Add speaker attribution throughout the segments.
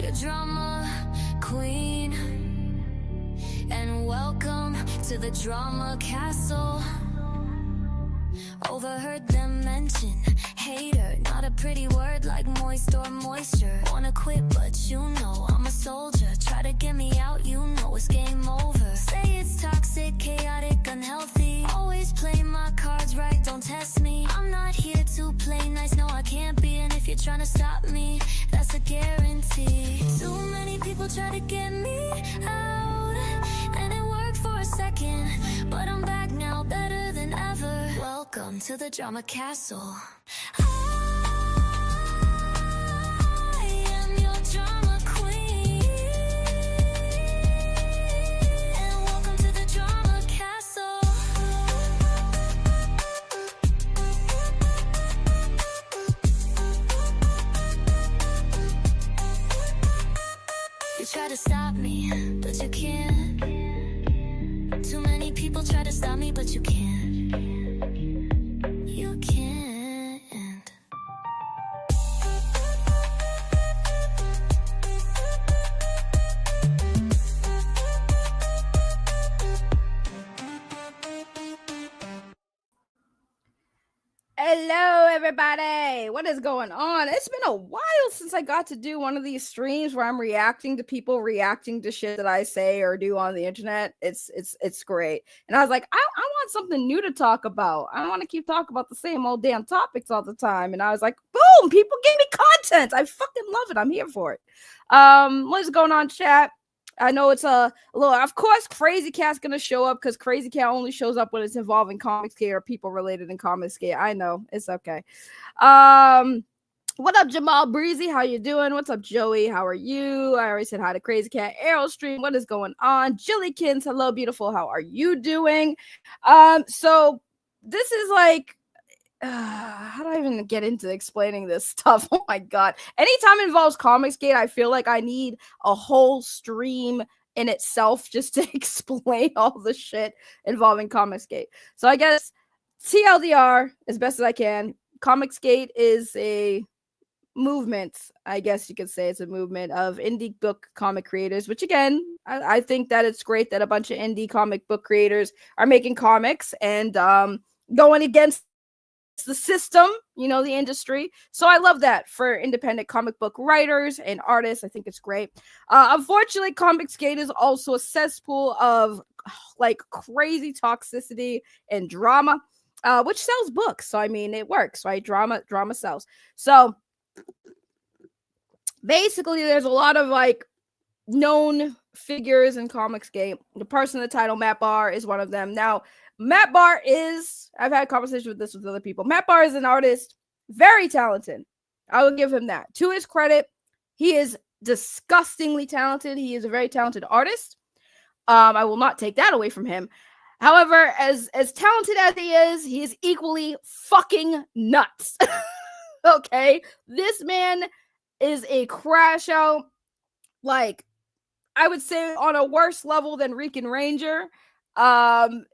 Speaker 1: your drama queen. And welcome to the drama castle. Overheard them mention hater, not a pretty word like moist or moisture. Wanna quit, but you know I'm a soldier. Try to get me out, you know it's game over. Say it's toxic, chaotic, unhealthy. Always play my cards right, don't test me. I'm not here to play nice, no I can't be. And if you're trying to stop me, that's a guarantee. Too many people try to get me out, and it worked for a second, but I'm back now, better than ever. Welcome to the drama castle. I am your drama queen, and welcome to the drama castle. You try to stop me, but you can't. Too many people try to stop me, but you can't. You can't.
Speaker 2: Hello, everybody. What is going on? It's been a while since I got to do one of these streams where I'm reacting to people reacting to shit that I say or do on the internet. It's great. And I was like, I want something new to talk about. I don't want to keep talking about the same old damn topics all the time. And I was like, boom, people give me content. I fucking love it. I'm here for it. What is going on, chat? I know it's a little, of course, Crazy Cat's going to show up because Crazy Cat only shows up when it's involving Comicsgate or people related in Comicsgate. I know. It's okay. What up, Jamal Breezy? How you doing? What's up, Joey? How are you? I already said hi to Crazy Cat. Aerostream, what is going on? Jillykins, hello, beautiful. How are you doing? So this is like, how do I even get into explaining this stuff? Oh my god. Anytime it involves Comicsgate, I feel like I need a whole stream in itself just to explain all the shit involving Comicsgate. So I guess TLDR, as best as I can, Comicsgate is a movement, I guess you could say it's a movement of indie book comic creators, which again, I think that it's great that a bunch of indie comic book creators are making comics and going against the system, you know, the industry. So I love that for independent comic book writers and artists. I think it's great. Unfortunately, Comicsgate is also a cesspool of like crazy toxicity and drama, which sells books. So I mean, it works, right? Drama sells. So basically, there's a lot of like known figures in Comicsgate. The person in the title, Matt Bahr, is one of them. Now, Matt Bahr is, I've had conversations with this with other people. Matt Bahr is an artist, very talented. I will give him that. To his credit, he is disgustingly talented. He is a very talented artist. I will not take that away from him. However, as talented as he is equally fucking nuts. Okay? This man is a crash out, like, I would say on a worse level than Rican Ranger.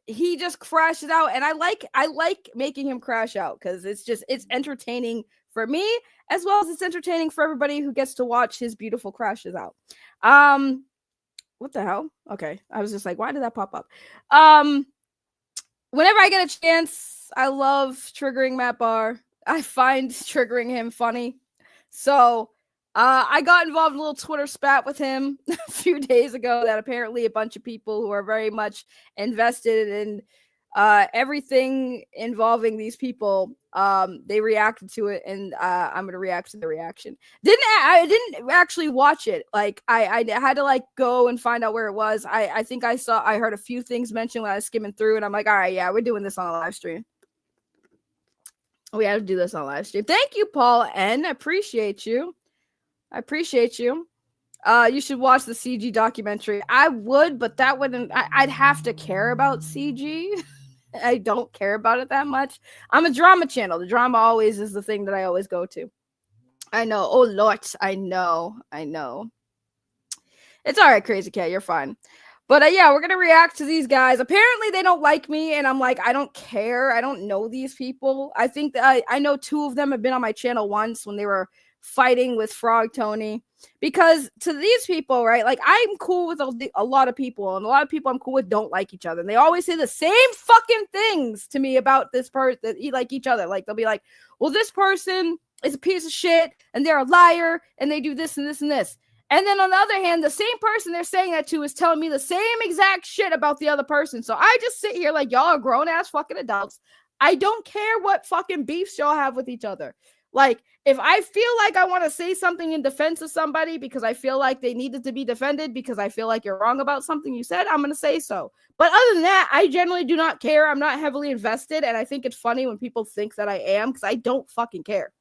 Speaker 2: He just crashes out, and I like making him crash out because it's entertaining for me as well as it's entertaining for everybody who gets to watch his beautiful crashes out. What the hell? Okay, I was just like, why did that pop up? Whenever I get a chance, I love triggering Matt Bahr. I find triggering him funny. So I got involved in a little Twitter spat with him a few days ago that apparently a bunch of people who are very much invested in everything involving these people, they reacted to it, and I'm going to react to the reaction. I didn't actually watch it. Like, I had to like go and find out where it was. I think I heard a few things mentioned when I was skimming through, and I'm like, all right, yeah, we're doing this on a live stream. We have to do this on a live stream. Thank you, Paul N. I appreciate you. You should watch the CG documentary. I would, but that wouldn't. I'd have to care about CG. I don't care about it that much. I'm a drama channel. The drama always is the thing that I always go to. I know. Oh, Lord. I know. It's all right, Crazy Cat. You're fine. But yeah, we're going to react to these guys. Apparently, they don't like me, and I'm like, I don't care. I don't know these people. I think that I know two of them have been on my channel once when they were fighting with Frog Tony, because to these people, right, like I'm cool with a lot of people, and a lot of people I'm cool with don't like each other, and they always say the same fucking things to me about this person that like each other. Like they'll be like, well, this person is a piece of shit and they're a liar and they do this and this and this. And then on the other hand, the same person they're saying that to is telling me the same exact shit about the other person. So I just sit here like, y'all are grown ass fucking adults. I don't care what fucking beefs y'all have with each other. Like, if I feel like I want to say something in defense of somebody because I feel like they needed to be defended because I feel like you're wrong about something you said, I'm going to say so. But other than that, I generally do not care. I'm not heavily invested. And I think it's funny when people think that I am, because I don't fucking care.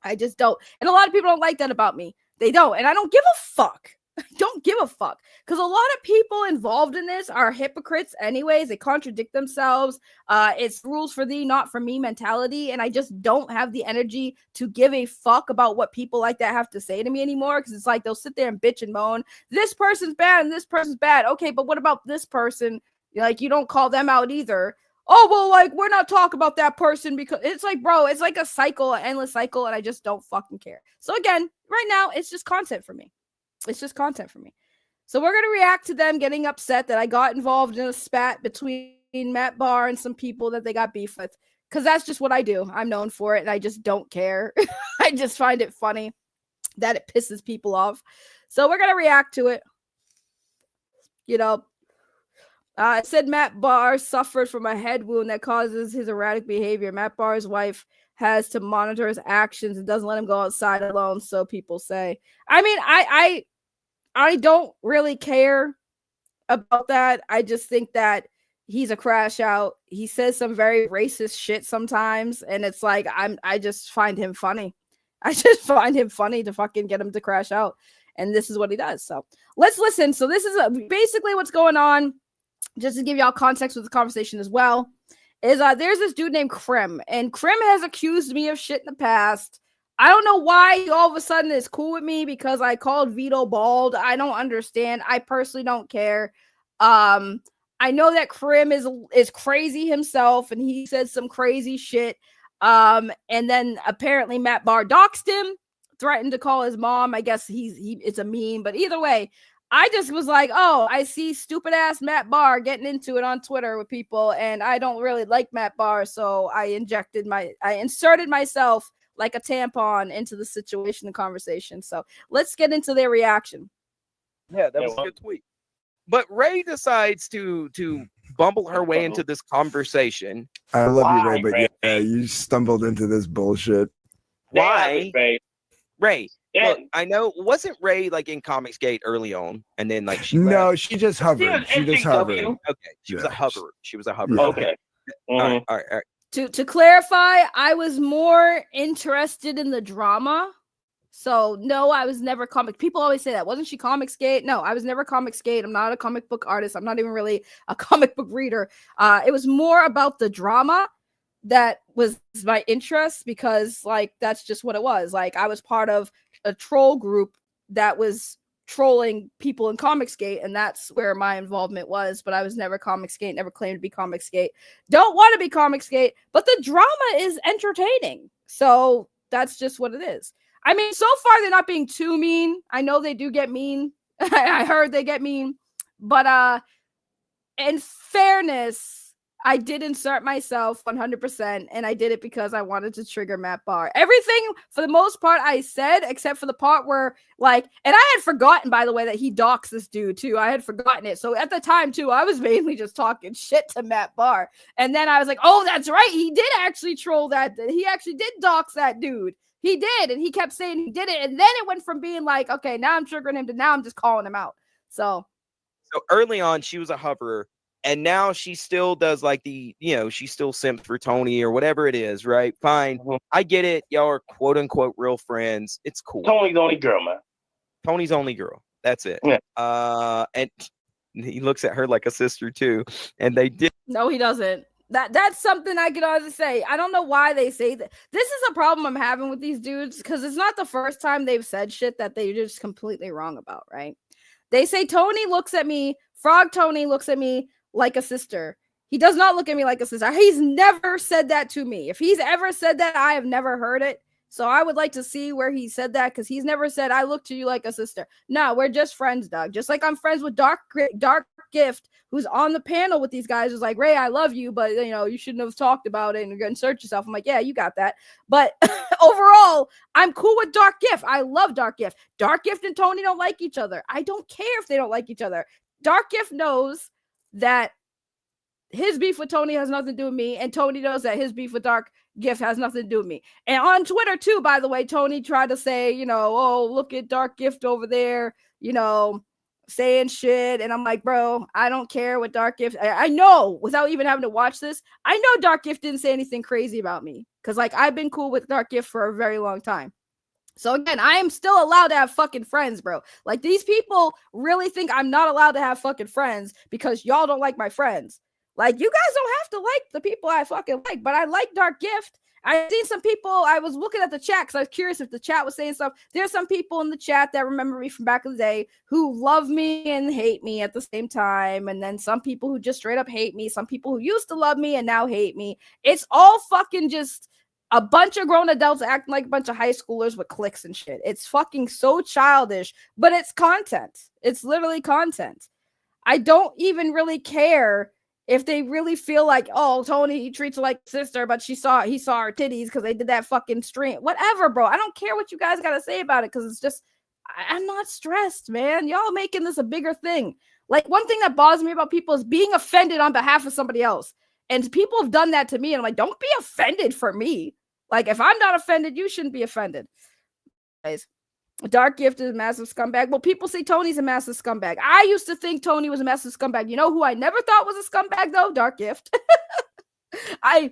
Speaker 2: I just don't. And a lot of people don't like that about me. They don't. And I don't give a fuck. I don't give a fuck. Because a lot of people involved in this are hypocrites anyways. They contradict themselves. It's rules for thee, not for me mentality. And I just don't have the energy to give a fuck about what people like that have to say to me anymore. Because it's like they'll sit there and bitch and moan. This person's bad and this person's bad. Okay, but what about this person? Like, you don't call them out either. Oh, well, like, we're not talking about that person, because it's like, bro, it's like a cycle, an endless cycle, and I just don't fucking care. So again, right now, it's just content for me. It's just content for me. So we're going to react to them getting upset that I got involved in a spat between Matt Bahr and some people that they got beef with, because that's just what I do. I'm known for it, and I just don't care. I just find it funny that it pisses people off. So we're going to react to it. You know, it said Matt Bahr suffered from a head wound that causes his erratic behavior. Matt Bahr's wife has to monitor his actions and doesn't let him go outside alone, so people say. I mean, I don't really care about that. I just think that he's a crash out. He says some very racist shit sometimes, and it's like I just find him funny. I just find him funny to fucking get him to crash out, and this is what he does. So let's listen. So this is basically what's going on. Just to give y'all context with the conversation as well, is there's this dude named Krim, and Krim has accused me of shit in the past. I don't know why he all of a sudden is cool with me because I called Vito bald. I don't understand. I personally don't care. I know that Krim is crazy himself, and he said some crazy shit. And then apparently Matt Bahr doxed him, threatened to call his mom. I guess it's a meme, but either way, I just was like, oh, I see stupid ass Matt Bahr getting into it on Twitter with people, and I don't really like Matt Bahr, so I inserted myself like a tampon into the situation and conversation. So let's get into their reaction.
Speaker 3: Yeah, that was a good tweet. But Ray decides to bumble her way into this conversation.
Speaker 4: I love you, Ray, but yeah, you stumbled into this bullshit.
Speaker 3: Why? Ray. Yeah. Look, I know, wasn't Ray like in Comicsgate early on, and then like she left?
Speaker 4: She just hovered. She just hovered.
Speaker 3: Okay, she was a hover. She was a hover. Yeah.
Speaker 5: Okay.
Speaker 3: All right.
Speaker 2: To clarify, I was more interested in the drama. So no, I was never comic. People always say that. Wasn't she Comicsgate? No, I was never Comicsgate. I'm not a comic book artist. I'm not even really a comic book reader. It was more about the drama that was my interest, because like that's just what it was. Like I was part of a troll group that was trolling people in Comicsgate, and that's where my involvement was. But I was never Comicsgate, never claimed to be Comicsgate. Don't want to be Comicsgate, but the drama is entertaining. So that's just what it is. I mean, so far they're not being too mean. I know they do get mean. I heard they get mean, but in fairness, I did insert myself 100%, and I did it because I wanted to trigger Matt Bahr. Everything, for the most part, I said, except for the part where, like, and I had forgotten, by the way, that he doxed this dude, too. I had forgotten it. So at the time, too, I was mainly just talking shit to Matt Bahr. And then I was like, oh, that's right. He did actually troll that. He actually did dox that dude. He did, and he kept saying he did it. And then it went from being like, okay, now I'm triggering him, to now I'm just calling him out. So
Speaker 3: early on, she was a hoverer. And now she still does like she still simps for Tony or whatever it is, right? Fine. Mm-hmm. I get it. Y'all are quote unquote real friends. It's cool.
Speaker 5: Tony's only girl, man.
Speaker 3: Tony's only girl. That's it. Yeah. And he looks at her like a sister too. And they did.
Speaker 2: No, he doesn't. That's something I could honestly say. I don't know why they say that. This is a problem I'm having with these dudes, because it's not the first time they've said shit that they're just completely wrong about, right? They say Tony looks at me, Frog Tony looks at me like a sister. He does not look at me like a sister. He's never said that to me. If he's ever said that, I have never heard it. So I would like to see where he said that, because he's never said, I look to you like a sister. No, we're just friends, Doug. Just like I'm friends with Dark Gift, who's on the panel with these guys, who's like, Ray, I love you, but you shouldn't have talked about it and you're going to insert yourself. I'm like, yeah, you got that. But overall, I'm cool with Dark Gift. I love Dark Gift. Dark Gift and Tony don't like each other. I don't care if they don't like each other. Dark Gift knows that his beef with Tony has nothing to do with me, and Tony knows that his beef with Dark Gift has nothing to do with me. And on Twitter too, by the way, Tony tried to say, oh, look at Dark Gift over there, saying shit. And I'm like, bro, I don't care what Dark Gift. I know, without even having to watch this, I know Dark Gift didn't say anything crazy about me, because like I've been cool with Dark Gift for a very long time. So again, I am still allowed to have fucking friends, bro. Like, these people really think I'm not allowed to have fucking friends because y'all don't like my friends. Like, you guys don't have to like the people I fucking like, but I like Dark Gift. I've seen some people, I was looking at the chat because I was curious if the chat was saying stuff. There's some people in the chat that remember me from back in the day who love me and hate me at the same time. And then some people who just straight up hate me. Some people who used to love me and now hate me. It's all fucking just a bunch of grown adults acting like a bunch of high schoolers with cliques and shit. It's fucking so childish, but it's content. It's literally content. I don't even really care if they really feel like, oh, Tony, he treats her like sister, but he saw her titties because they did that fucking stream. Whatever, bro. I don't care what you guys got to say about it, because it's just, I'm not stressed, man. Y'all making this a bigger thing. Like, one thing that bothers me about people is being offended on behalf of somebody else. And people have done that to me, and I'm like, don't be offended for me. Like, if I'm not offended, you shouldn't be offended. Guys. Dark Gift is a massive scumbag. Well, people say Tony's a massive scumbag. I used to think Tony was a massive scumbag. You know who I never thought was a scumbag, though? Dark Gift. I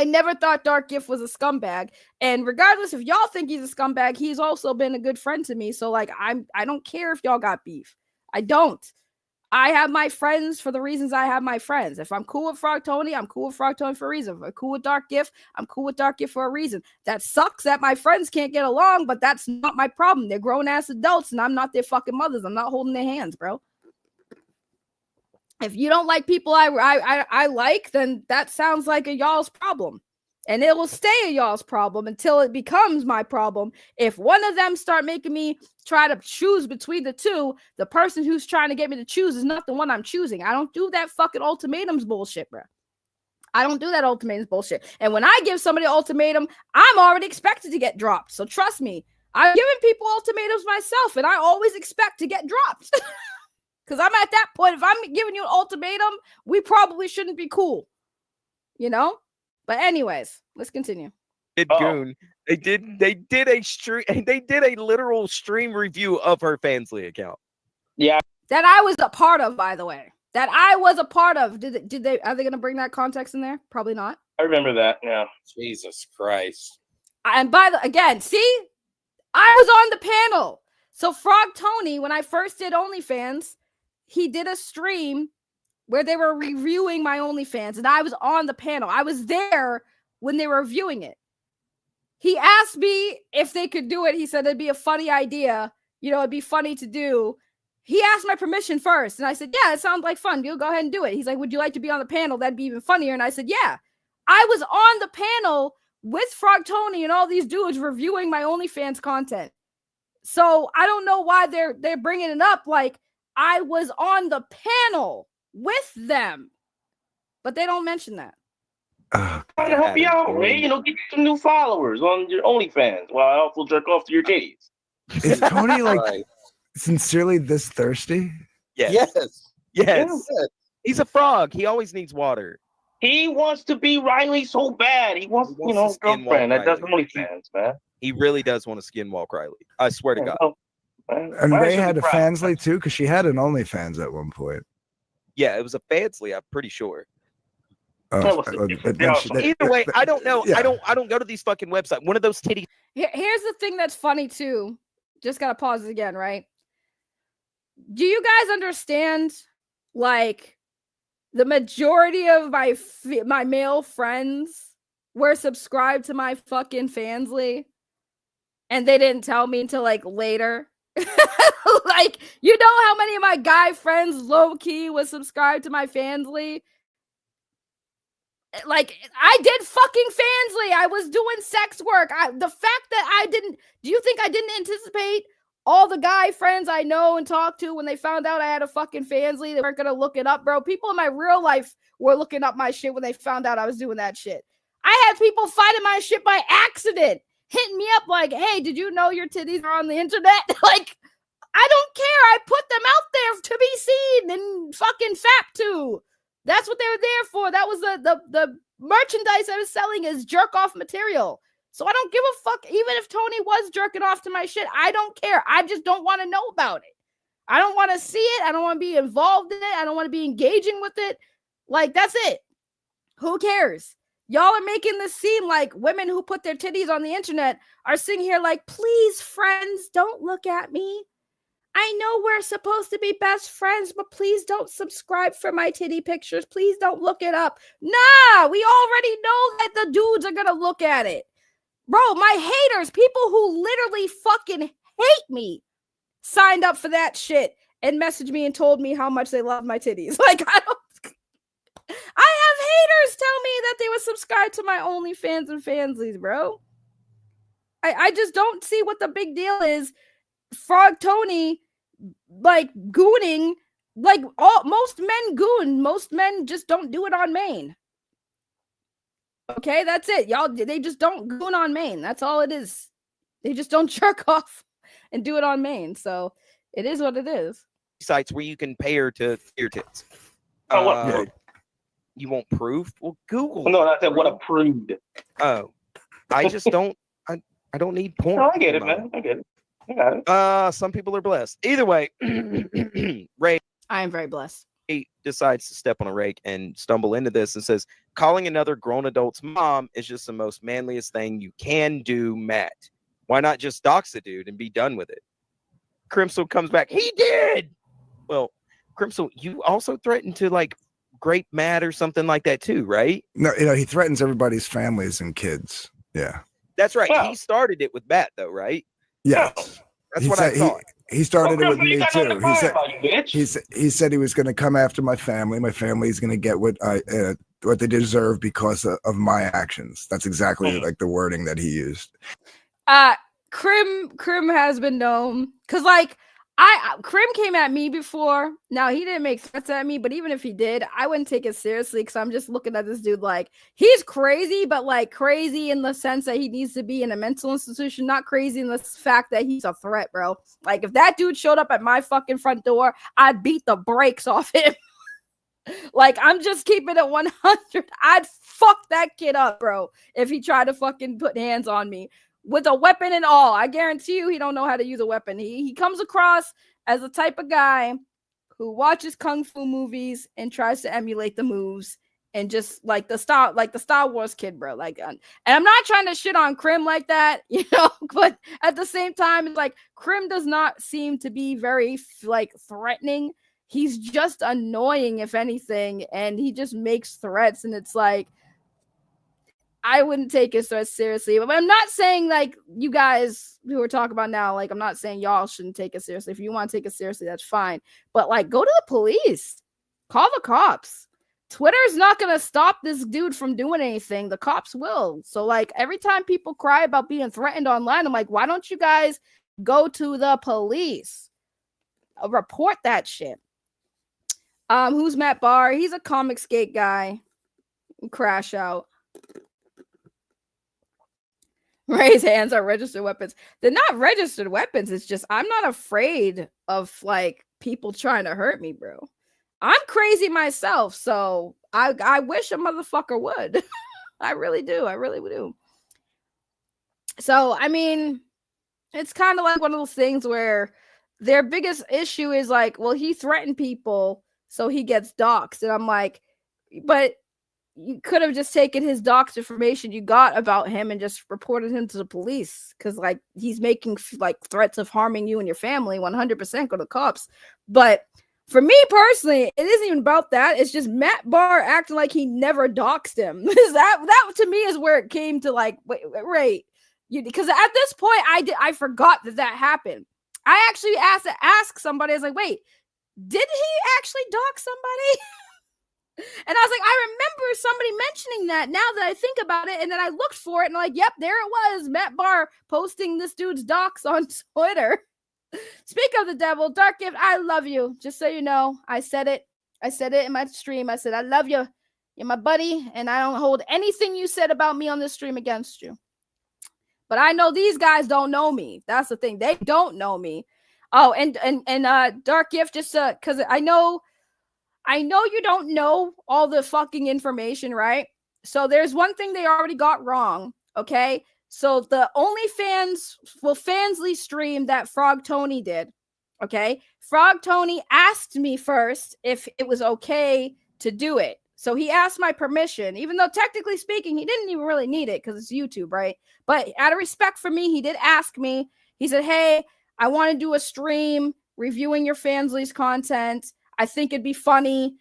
Speaker 2: never thought Dark Gift was a scumbag. And regardless if y'all think he's a scumbag, he's also been a good friend to me. So, like, I don't care if y'all got beef. I don't. I have my friends for the reasons I have my friends. If I'm cool with Frog Tony, I'm cool with Frog Tony for a reason. If I'm cool with Dark Gift, I'm cool with Dark Gift for a reason. That sucks that my friends can't get along, but that's not my problem. They're grown-ass adults, and I'm not their fucking mothers. I'm not holding their hands, bro. If you don't like people I like, then that sounds like a y'all's problem. And it will stay a y'all's problem until it becomes my problem. If one of them start making me try to choose between the two, the person who's trying to get me to choose is not the one I'm choosing. I don't do that fucking ultimatums bullshit, bro. I don't do that ultimatums bullshit. And when I give somebody an ultimatum, I'm already expected to get dropped. So trust me, I'm giving people ultimatums myself, and I always expect to get dropped. Because I'm at that point, if I'm giving you an ultimatum, we probably shouldn't be cool. But anyways, let's continue.
Speaker 3: Goon. They did a stream. They did a literal stream review of her Fansly account.
Speaker 5: Yeah,
Speaker 2: that I was a part of, by the way. That I was a part of. Did they? Are they going to bring that context in there? Probably not.
Speaker 5: I remember that. Yeah.
Speaker 6: Jesus Christ.
Speaker 2: And again, see, I was on the panel. So Frog Tony, when I first did OnlyFans, he did a stream where they were reviewing my OnlyFans, and I was on the panel. I was there when they were reviewing it. He asked me if they could do it. He said it'd be a funny idea. It'd be funny to do. He asked my permission first, and I said, yeah, it sounds like fun. You'll go ahead and do it. He's like, would you like to be on the panel? That'd be even funnier. And I said, yeah. I was on the panel with Frog Tony and all these dudes reviewing my OnlyFans content. So I don't know why they're bringing it up like I was on the panel with them, but they don't mention that.
Speaker 5: Trying to help you out, Ray. Get some new followers on your OnlyFans while I also jerk off to your titties.
Speaker 4: Is Tony like sincerely this thirsty?
Speaker 3: Yes. He's a frog. He always needs water.
Speaker 5: He wants to be Riley so bad. He wants a girlfriend that does OnlyFans, man.
Speaker 3: He really does want to skinwalk Riley. I swear to God.
Speaker 4: And Ray had a Fansly too, because she had an OnlyFans at one point.
Speaker 3: Yeah, it was a Fansly, I'm pretty sure.
Speaker 4: Either
Speaker 3: way, I don't know.
Speaker 4: Yeah.
Speaker 3: I don't go to these fucking websites. One of those titty.
Speaker 2: Here's the thing that's funny too. Just gotta pause it again, right? Do you guys understand? Like, the majority of my male friends were subscribed to my fucking Fansly, and they didn't tell me until like later. Like, how many of my guy friends low key was subscribed to my Fansly? Like, I did fucking Fansly. I was doing sex work. The fact that do you think I didn't anticipate all the guy friends I know and talk to when they found out I had a fucking Fansly? They weren't going to look it up, bro. People in my real life were looking up my shit when they found out I was doing that shit. I had people finding my shit by accident, hitting me up like, hey, did you know your titties are on the internet? Like, I don't care. I put them out there to be seen and fucking fap to. That's what they were there for. That was the merchandise I was selling is jerk off material. So I don't give a fuck. Even if Tony was jerking off to my shit, I don't care. I just don't want to know about it. I don't want to see it. I don't want to be involved in it. I don't want to be engaging with it. Like, that's it. Who cares? Y'all are making this seem like women who put their titties on the internet are sitting here like, please, friends, don't look at me. I know we're supposed to be best friends, but please don't subscribe for my titty pictures. Please don't look it up. Nah, we already know that the dudes are going to look at it. Bro, my haters, people who literally fucking hate me, signed up for that shit and messaged me and told me how much they love my titties. Like, I have haters tell me that they would subscribe to my OnlyFans and Fanslies, bro. I just don't see what the big deal is. Frog Tony, like, gooning, like, most men goon. Most men just don't do it on main. Okay, that's it. Y'all, they just don't goon on main. That's all it is. They just don't jerk off and do it on main. So it is what it is.
Speaker 3: Sites where you can pay her to see your tits.
Speaker 5: Oh, what proof?
Speaker 3: You want proof? Well, Google.
Speaker 5: No, I said what approved.
Speaker 3: Oh, I just don't. I don't need porn.
Speaker 5: No, I get it, man. I get it. I got it.
Speaker 3: Some people are blessed. Either way, Ray.
Speaker 2: I am very blessed.
Speaker 3: He decides to step on a rake and stumble into this and says, calling another grown adult's mom is just the most manliest thing you can do, Matt. Why not just dox the dude and be done with it? Crimson comes back. He did. Well, Crimson, you also threatened to like grape Matt or something like that too, right?
Speaker 4: No, he threatens everybody's families and kids. Yeah.
Speaker 3: That's right.
Speaker 5: Wow.
Speaker 3: He started it with Matt though, right?
Speaker 4: Yes.
Speaker 3: That's what I thought.
Speaker 4: He started it with me too. He said he was going to come after my family. My family is going to get what they deserve because of my actions. That's exactly like the wording that he used.
Speaker 2: Crim has been known because like Crim came at me before. Now he didn't make threats at me, but even if he did, I wouldn't take it seriously because I'm just looking at this dude like he's crazy, but like crazy in the sense that he needs to be in a mental institution, not crazy in the fact that he's a threat, bro. Like if that dude showed up at my fucking front door, I'd beat the brakes off him. Like I'm just keeping it 100. I'd fuck that kid up, bro, if he tried to fucking put hands on me. With a weapon and all. I guarantee you he don't know how to use a weapon. He comes across as the type of guy who watches kung fu movies and tries to emulate the moves and just like the Star Wars kid, bro. Like, and I'm not trying to shit on Crim like that, but at the same time, it's like Crim does not seem to be very like threatening. He's just annoying, if anything, and he just makes threats, and it's like, I wouldn't take his threats seriously. But I'm not saying like you guys who are talking about now, like I'm not saying y'all shouldn't take it seriously. If you want to take it seriously, that's fine. But like go to the police. Call the cops. Twitter's not going to stop this dude from doing anything. The cops will. So like every time people cry about being threatened online, I'm like, why don't you guys go to the police? Report that shit. Who's Matt Bahr? He's a comic skate guy. Crashout. Ray's hands are registered weapons. They're not registered weapons. It's just I'm not afraid of like people trying to hurt me, bro. I'm crazy myself, so I wish a motherfucker would. I really do. I really do. So I mean, it's kind of like one of those things where their biggest issue is like, well, he threatened people, so he gets doxxed, and I'm like, but you could have just taken his doxed information you got about him and just reported him to the police because like he's making like threats of harming you and your family. 100% go to the cops. But for me personally, it isn't even about that. It's just Matt Bahr acting like he never doxed him. that to me is where it came to like wait, because at this point I forgot that happened. I actually asked somebody. I was like, wait, did he actually dox somebody? And I was like, I remember somebody mentioning that now that I think about it. And then I looked for it and I'm like, yep, there it was. Matt Bahr posting this dude's docs on Twitter. Speak of the devil, Dark Gift, I love you. Just so you know, I said it. I said it in my stream. I said, I love you. You're my buddy. And I don't hold anything you said about me on this stream against you. But I know these guys don't know me. That's the thing. They don't know me. Oh, and Dark Gift, just because I know you don't know all the fucking information, right? So there's one thing they already got wrong, okay? So the Fansly stream that Frog Tony did, okay? Frog Tony asked me first if it was okay to do it. So he asked my permission, even though technically speaking, he didn't even really need it because it's YouTube, right? But out of respect for me, he did ask me. He said, hey, I want to do a stream reviewing your Fansly's content. I think it'd be funny,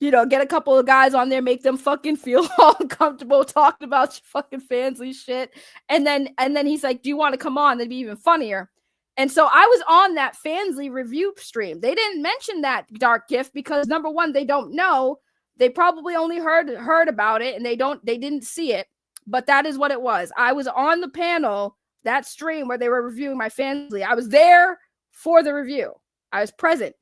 Speaker 2: get a couple of guys on there, make them fucking feel all uncomfortable talking about your fucking Fansly shit. And then he's like, do you want to come on? That'd be even funnier. And so I was on that Fansly review stream. They didn't mention that, Dark Gift, because number one, they don't know. They probably only heard about it and they didn't see it. But that is what it was. I was on the panel, that stream where they were reviewing my Fansly. I was there for the review. I was present.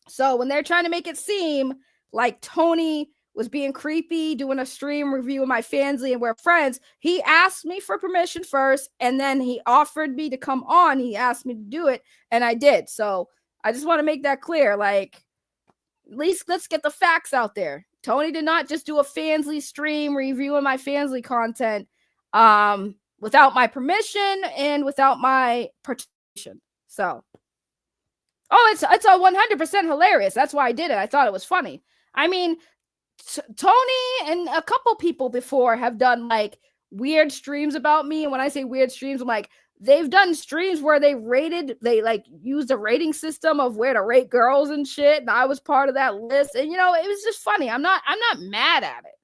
Speaker 2: So when they're trying to make it seem like Tony was being creepy, doing a stream review of my Fansly and we're friends, he asked me for permission first, and then he offered me to come on. He asked me to do it, and I did. So I just want to make that clear. Like, at least let's get the facts out there. Tony did not just do a Fansly stream reviewing my Fansly content without my permission and without my participation. So, it's a 100% hilarious. That's why I did it. I thought it was funny. I mean, Tony and a couple people before have done like weird streams about me. And when I say weird streams, I'm like, they've done streams where they like used a rating system of where to rate girls and shit. And I was part of that list. And, it was just funny. I'm not mad at it.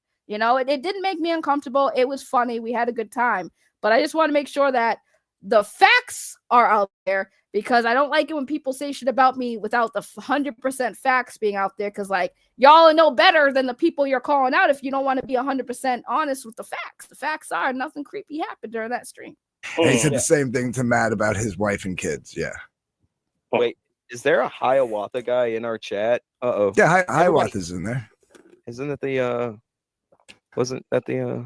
Speaker 2: It didn't make me uncomfortable. It was funny. We had a good time. But I just want to make sure that the facts are out there, because I don't like it when people say shit about me without the 100% facts being out there. Because, like, y'all know better than the people you're calling out if you don't want to be 100% honest with the facts. The facts are nothing creepy happened during that stream.
Speaker 4: And he said the same thing to Matt about his wife and kids. Yeah.
Speaker 3: Wait, is there a Hiawatha guy in our chat? Uh-oh.
Speaker 4: Yeah, Hiawatha's in there.
Speaker 3: Isn't it wasn't that the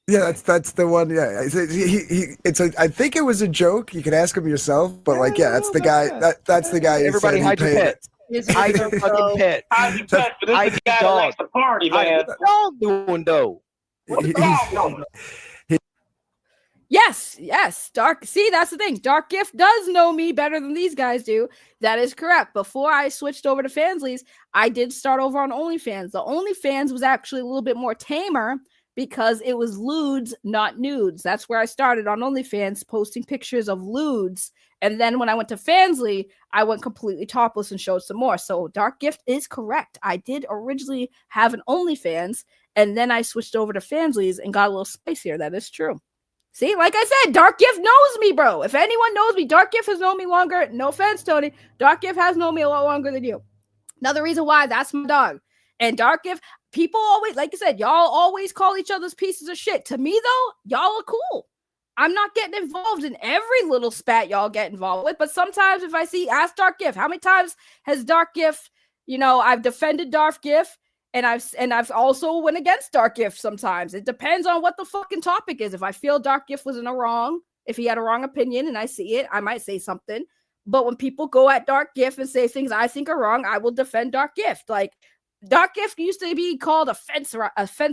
Speaker 4: Yeah, that's the one. Yeah, I think it was a joke. You can ask him yourself, but like, yeah, that's the guy. That's the guy.
Speaker 3: Everybody hide your pet. Hide your fucking pet.
Speaker 5: Hide your pet. But this guy that likes to party, man.
Speaker 3: What's the dog doing though?
Speaker 5: What's the dog doing?
Speaker 2: Yes. See, that's the thing. Dark Gift does know me better than these guys do. That is correct. Before I switched over to Fansly's, I did start over on OnlyFans. The OnlyFans was actually a little bit more tamer because it was lewds, not nudes. That's where I started on OnlyFans, posting pictures of lewds. And then when I went to Fansly, I went completely topless and showed some more. So Dark Gift is correct. I did originally have an OnlyFans, and then I switched over to Fansly's and got a little spicier. That is true. See, like I said, Dark Gift knows me, bro. If anyone knows me, Dark Gift has known me longer. No offense, Tony. Dark Gift has known me a lot longer than you. Another reason why, that's my dog. And Dark Gift, people always, like you said, y'all always call each other's pieces of shit. To me, though, y'all are cool. I'm not getting involved in every little spat y'all get involved with. But sometimes if I see, ask Dark Gift, how many times has Dark Gift, I've defended Dark Gift. And I've also went against Dark Gift sometimes. It depends on what the fucking topic is. If I feel Dark Gift was in a wrong, if he had a wrong opinion and I see it, I might say something. But when people go at Dark Gift and say things I think are wrong, I will defend Dark Gift. Like, Dark Gift used to be called a fence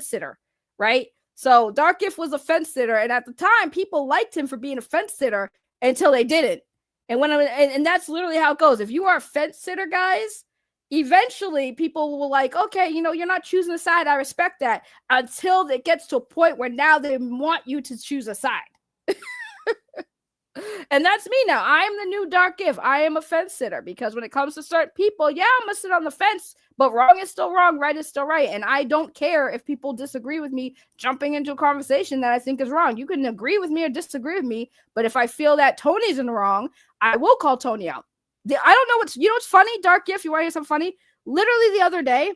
Speaker 2: sitter, right? So Dark Gift was a fence sitter, and at the time, people liked him for being a fence sitter until they didn't. And that's literally how it goes. If you are a fence sitter, guys, eventually people will like, okay, you're not choosing a side. I respect that, until it gets to a point where now they want you to choose a side. And that's me now. I am the new Dark Gift. I am a fence sitter, because when it comes to certain people, yeah, I'm gonna sit on the fence, but wrong is still wrong, right is still right. And I don't care if people disagree with me jumping into a conversation that I think is wrong. You can agree with me or disagree with me, but if I feel that Tony's in the wrong, I will call Tony out. I don't know what's funny, Dark Gift. You want to hear something funny? Literally the other day,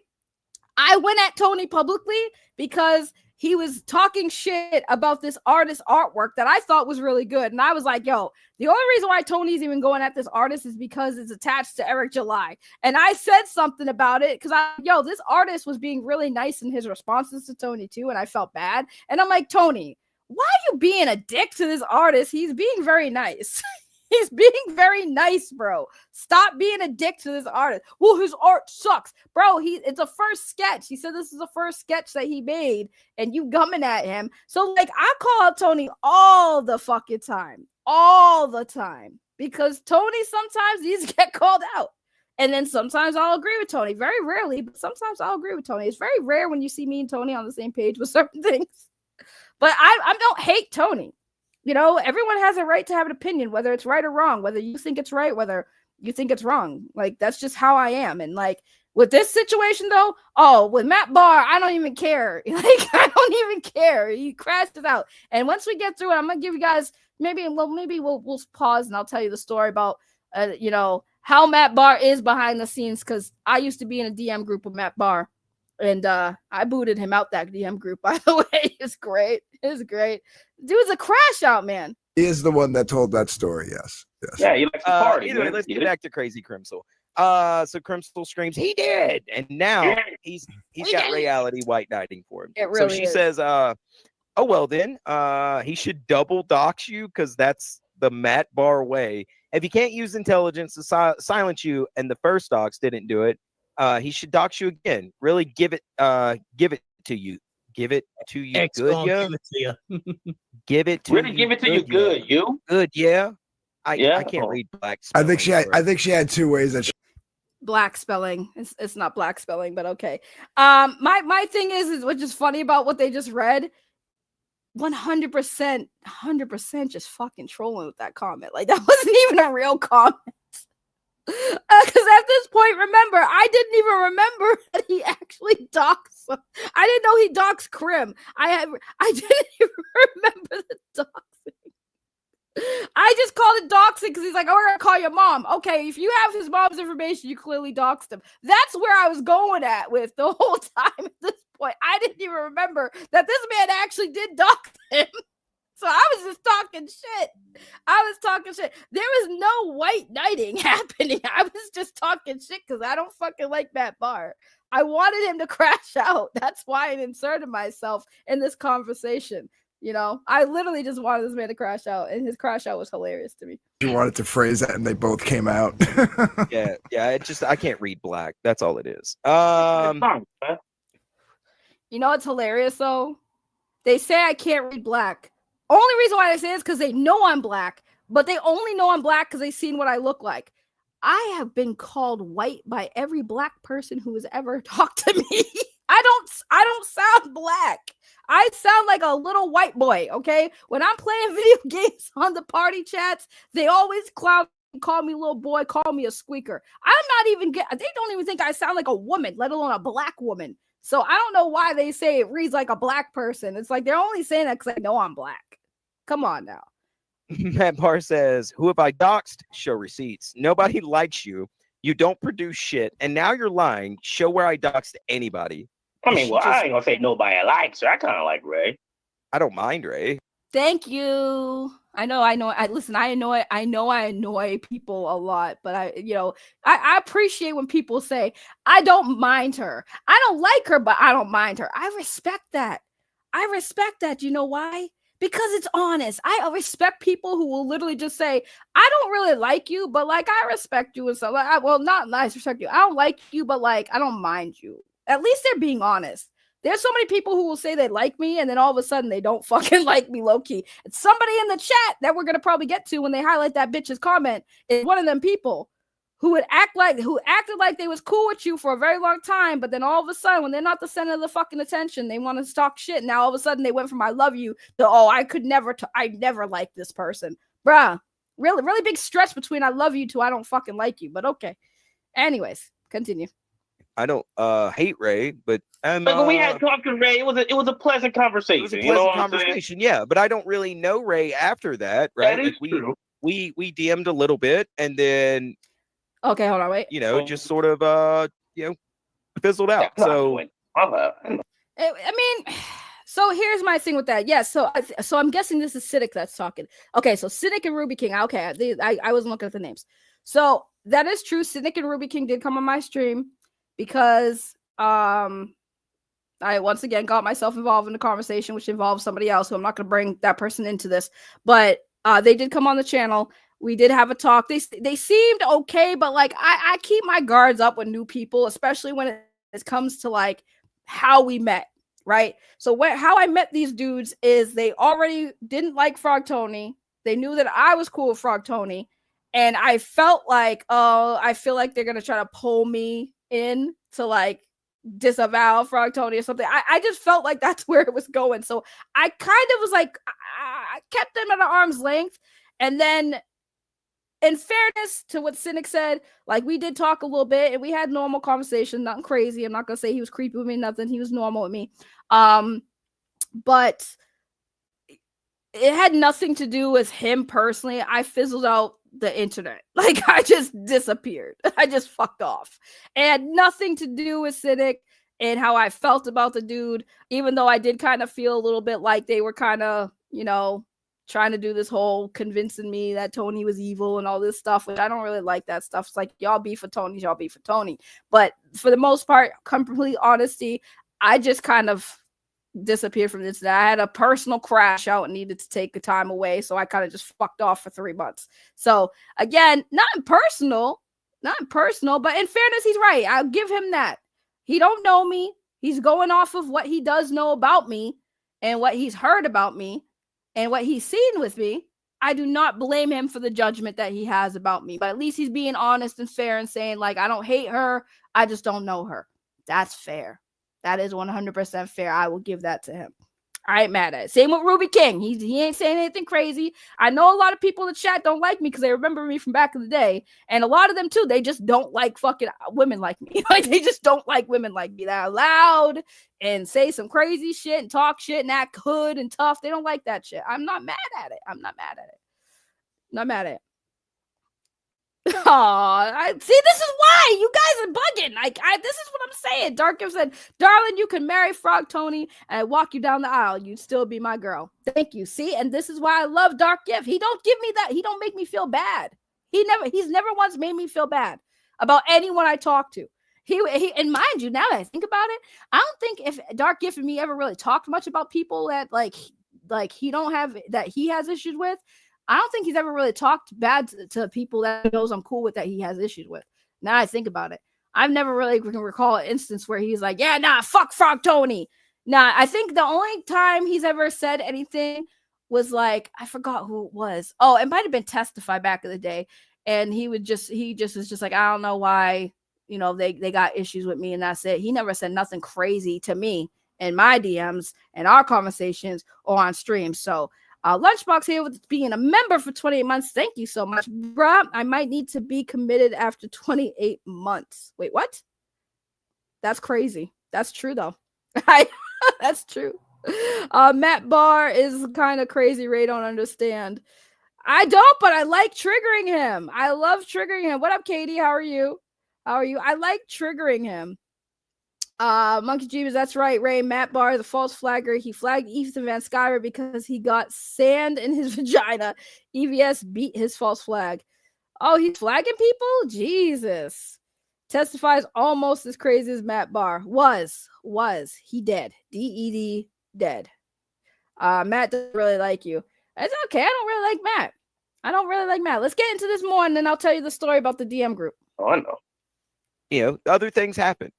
Speaker 2: I went at Tony publicly because he was talking shit about this artist's artwork that I thought was really good. And I was like, yo, the only reason why Tony's even going at this artist is because it's attached to Eric July. And I said something about it because this artist was being really nice in his responses to Tony too. And I felt bad. And I'm like, Tony, why are you being a dick to this artist? He's being very nice. He's being very nice, bro. Stop being a dick to this artist. Well, his art sucks. Bro, it's a first sketch. He said this is the first sketch that he made, and you gumming at him. So, like, I call out Tony all the fucking time. All the time. Because Tony sometimes needs to get called out. And then sometimes I'll agree with Tony. Very rarely, but sometimes I'll agree with Tony. It's very rare when you see me and Tony on the same page with certain things. But I don't hate Tony. You know, everyone has a right to have an opinion, whether it's right or wrong, whether you think it's right, whether you think it's wrong. Like, that's just how I am. And like with this situation though, with Matt Bahr, I don't even care. Like, I don't even care. He crashed it out. And once we get through it, I'm going to give you guys maybe we'll pause and I'll tell you the story about, how Matt Bahr is behind the scenes. Cause I used to be in a DM group with Matt Bahr. And I booted him out that DM group, by the way. It's great. It's great. Dude's a crash out, man.
Speaker 4: He is the one that told that story, yes.
Speaker 5: Yeah, he likes to party.
Speaker 3: Anyway, let's get back to Crazy Crimsel. So Crimsel screams, he did. And now he's got reality white knighting for him.
Speaker 2: It really
Speaker 3: so she
Speaker 2: is.
Speaker 3: says, oh, well then, he should double dox you because that's the Matt Bahr way. If he can't use intelligence to silence you and the first dox didn't do it, he should dox you again. Really give it to you. Give it to you good, yeah. Give it to
Speaker 5: really
Speaker 3: you.
Speaker 5: Give it to you good, you.
Speaker 3: Good, yeah. I can't read black spelling.
Speaker 4: I think she had two ways that
Speaker 2: black spelling. It's not black spelling, but okay. My thing is which is funny about what they just read. 100% just fucking trolling with that comment. Like, that wasn't even a real comment. Because at this point, remember, I didn't even remember that he actually doxed. I didn't know he doxed Krim. I didn't even remember the doxing. I just called it doxing because he's like, oh, we're gonna call your mom. Okay, if you have his mom's information, you clearly doxed him. That's where I was going at with the whole time at this point. I didn't even remember that this man actually did dox him. So I was just talking shit. There was no white knighting happening. I was just talking shit because I don't fucking like Matt Bahr. I wanted him to crash out. That's why I inserted myself in this conversation. You know, I literally just wanted this man to crash out, and his crash out was hilarious to me.
Speaker 4: you wanted to phrase that, and they both came out.
Speaker 3: yeah. I can't read black. That's all it is.
Speaker 2: You know what's hilarious though? They say I can't read black. Only reason why they say it is because they know I'm black, but they only know I'm black because they've seen what I look like. I have been called white by every black person who has ever talked to me. I don't sound black. I sound like a little white boy, okay? When I'm playing video games on the party chats, they always call me little boy, call me a squeaker. They don't even think I sound like a woman, let alone a black woman. So I don't know why they say it reads like a black person. It's like they're only saying that because they know I'm black. Come on now.
Speaker 3: Matt Bahr says, who have I doxed? Show receipts. Nobody likes you. You don't produce shit. And now you're lying. Show where I doxed anybody.
Speaker 5: I mean, I ain't gonna say nobody likes her. I kind of like Ray.
Speaker 3: I don't mind Ray.
Speaker 2: Thank you. I know. I annoy people a lot, but I appreciate when people say, I don't mind her. I don't like her, but I don't mind her. I respect that. You know why? Because it's honest. I respect people who will literally just say, I don't really like you, but like, I respect you and stuff. Like, I respect you. I don't like you, but like, I don't mind you. At least they're being honest. There's so many people who will say they like me, and then all of a sudden they don't fucking like me low-key. It's somebody in the chat that we're going to probably get to when they highlight that bitch's comment is one of them people who acted like they was cool with you for a very long time, but then all of a sudden, when they're not the center of the fucking attention, they want to talk shit. Now all of a sudden they went from I love you to, I never like this person. Bruh, really, really big stretch between I love you to I don't fucking like you, but okay. Anyways, continue.
Speaker 3: I don't hate Ray, but
Speaker 5: when we had talked to Ray, it was a pleasant conversation.
Speaker 3: It was a pleasant conversation, yeah. But I don't really know Ray after that, right?
Speaker 5: That is true.
Speaker 3: We DM'd a little bit, and then
Speaker 2: okay, hold on, wait.
Speaker 3: Just sort of fizzled out. So
Speaker 5: My bad.
Speaker 2: I mean, so here's my thing with that. Yes, so I'm guessing this is Cynic that's talking. Okay, so Cynic and Ruby King. Okay, I wasn't looking at the names. So that is true. Cynic and Ruby King did come on my stream because I once again got myself involved in a conversation which involves somebody else, who I'm not going to bring that person into this, but they did come on the channel. We did have a talk. They seemed okay, but like I keep my guards up with new people, especially when it comes to like how we met, right? So how I met these dudes is they already didn't like Frog Tony. They knew that I was cool with Frog Tony, and I felt like, I feel like they're going to try to pull me in to like disavow Frog Tony or something. I just felt like that's where it was going. So I kind of was like, I kept them at an arm's length. And then, in fairness to what Cynic said, like we did talk a little bit and we had normal conversation, nothing crazy. I'm not gonna say he was creepy with me, nothing. He was normal with me. But it had nothing to do with him personally. I fizzled out the internet. Like I just disappeared. I just fucked off. It had nothing to do with Cynic and how I felt about the dude, even though I did kind of feel a little bit like they were kind of, trying to do this whole convincing me that Tony was evil and all this stuff, which I don't really like that stuff. It's like, y'all be for Tony, y'all be for Tony. But for the most part, complete honesty, I just kind of disappeared from this. I had a personal crash out and needed to take the time away. So I kind of just fucked off for 3 months. So again, not personal, but in fairness, he's right. I'll give him that. He don't know me. He's going off of what he does know about me and what he's heard about me and what he's seen with me. I do not blame him for the judgment that he has about me, but at least he's being honest and fair and saying like, I don't hate her. I just don't know her. That's fair. That is 100% fair. I will give that to him. I ain't mad at it. Same with Ruby King. He ain't saying anything crazy. I know a lot of people in the chat don't like me because they remember me from back in the day. And a lot of them too, they just don't like fucking women like me. Like they just don't like women like me that are loud and say some crazy shit and talk shit and act hood and tough. They don't like that shit. I'm not mad at it. Not mad at it. Oh, see, this is why you guys are bugging. This is what I'm saying. Dark Gift said, darling, you can marry Frog Tony and walk you down the aisle. You'd still be my girl. Thank you. See, and this is why I love Dark Gift. He don't give me that. He don't make me feel bad. He's never once made me feel bad about anyone I talk to. He and mind you, now that I think about it, I don't think if Dark Gift and me ever really talked much about people that like he don't have, that he has issues with. I don't think he's ever really talked bad to people that he knows I'm cool with that he has issues with. Now I think about it. I've never really can recall an instance where he's like, yeah, nah, fuck Frog Tony. Nah, I think the only time he's ever said anything was like, I forgot who it was. Oh, it might have been Testify back in the day. And he was just like, I don't know why, they got issues with me and that's it. He never said nothing crazy to me in my DMs and our conversations or on stream. So Lunchbox here with being a member for 28 months. Thank you so much, bruh. I might need to be committed after 28 months. Wait, what? That's crazy. That's true, though. That's true. Matt Bahr is kind of crazy. Ray don't understand. I don't, but I like triggering him. I love triggering him. What up, Katie? How are you? I like triggering him. Monkey Jeebus, that's right, Ray. Matt Bahr, the false flagger. He flagged Ethan Van Skyver because he got sand in his vagina. EVS beat his false flag. Oh, he's flagging people? Jesus. Testifies almost as crazy as Matt Bahr. Was. He dead. DED dead. Matt doesn't really like you. It's okay. I don't really like Matt. Let's get into this more, and then I'll tell you the story about the DM group.
Speaker 5: Oh, I know.
Speaker 3: Other things happen.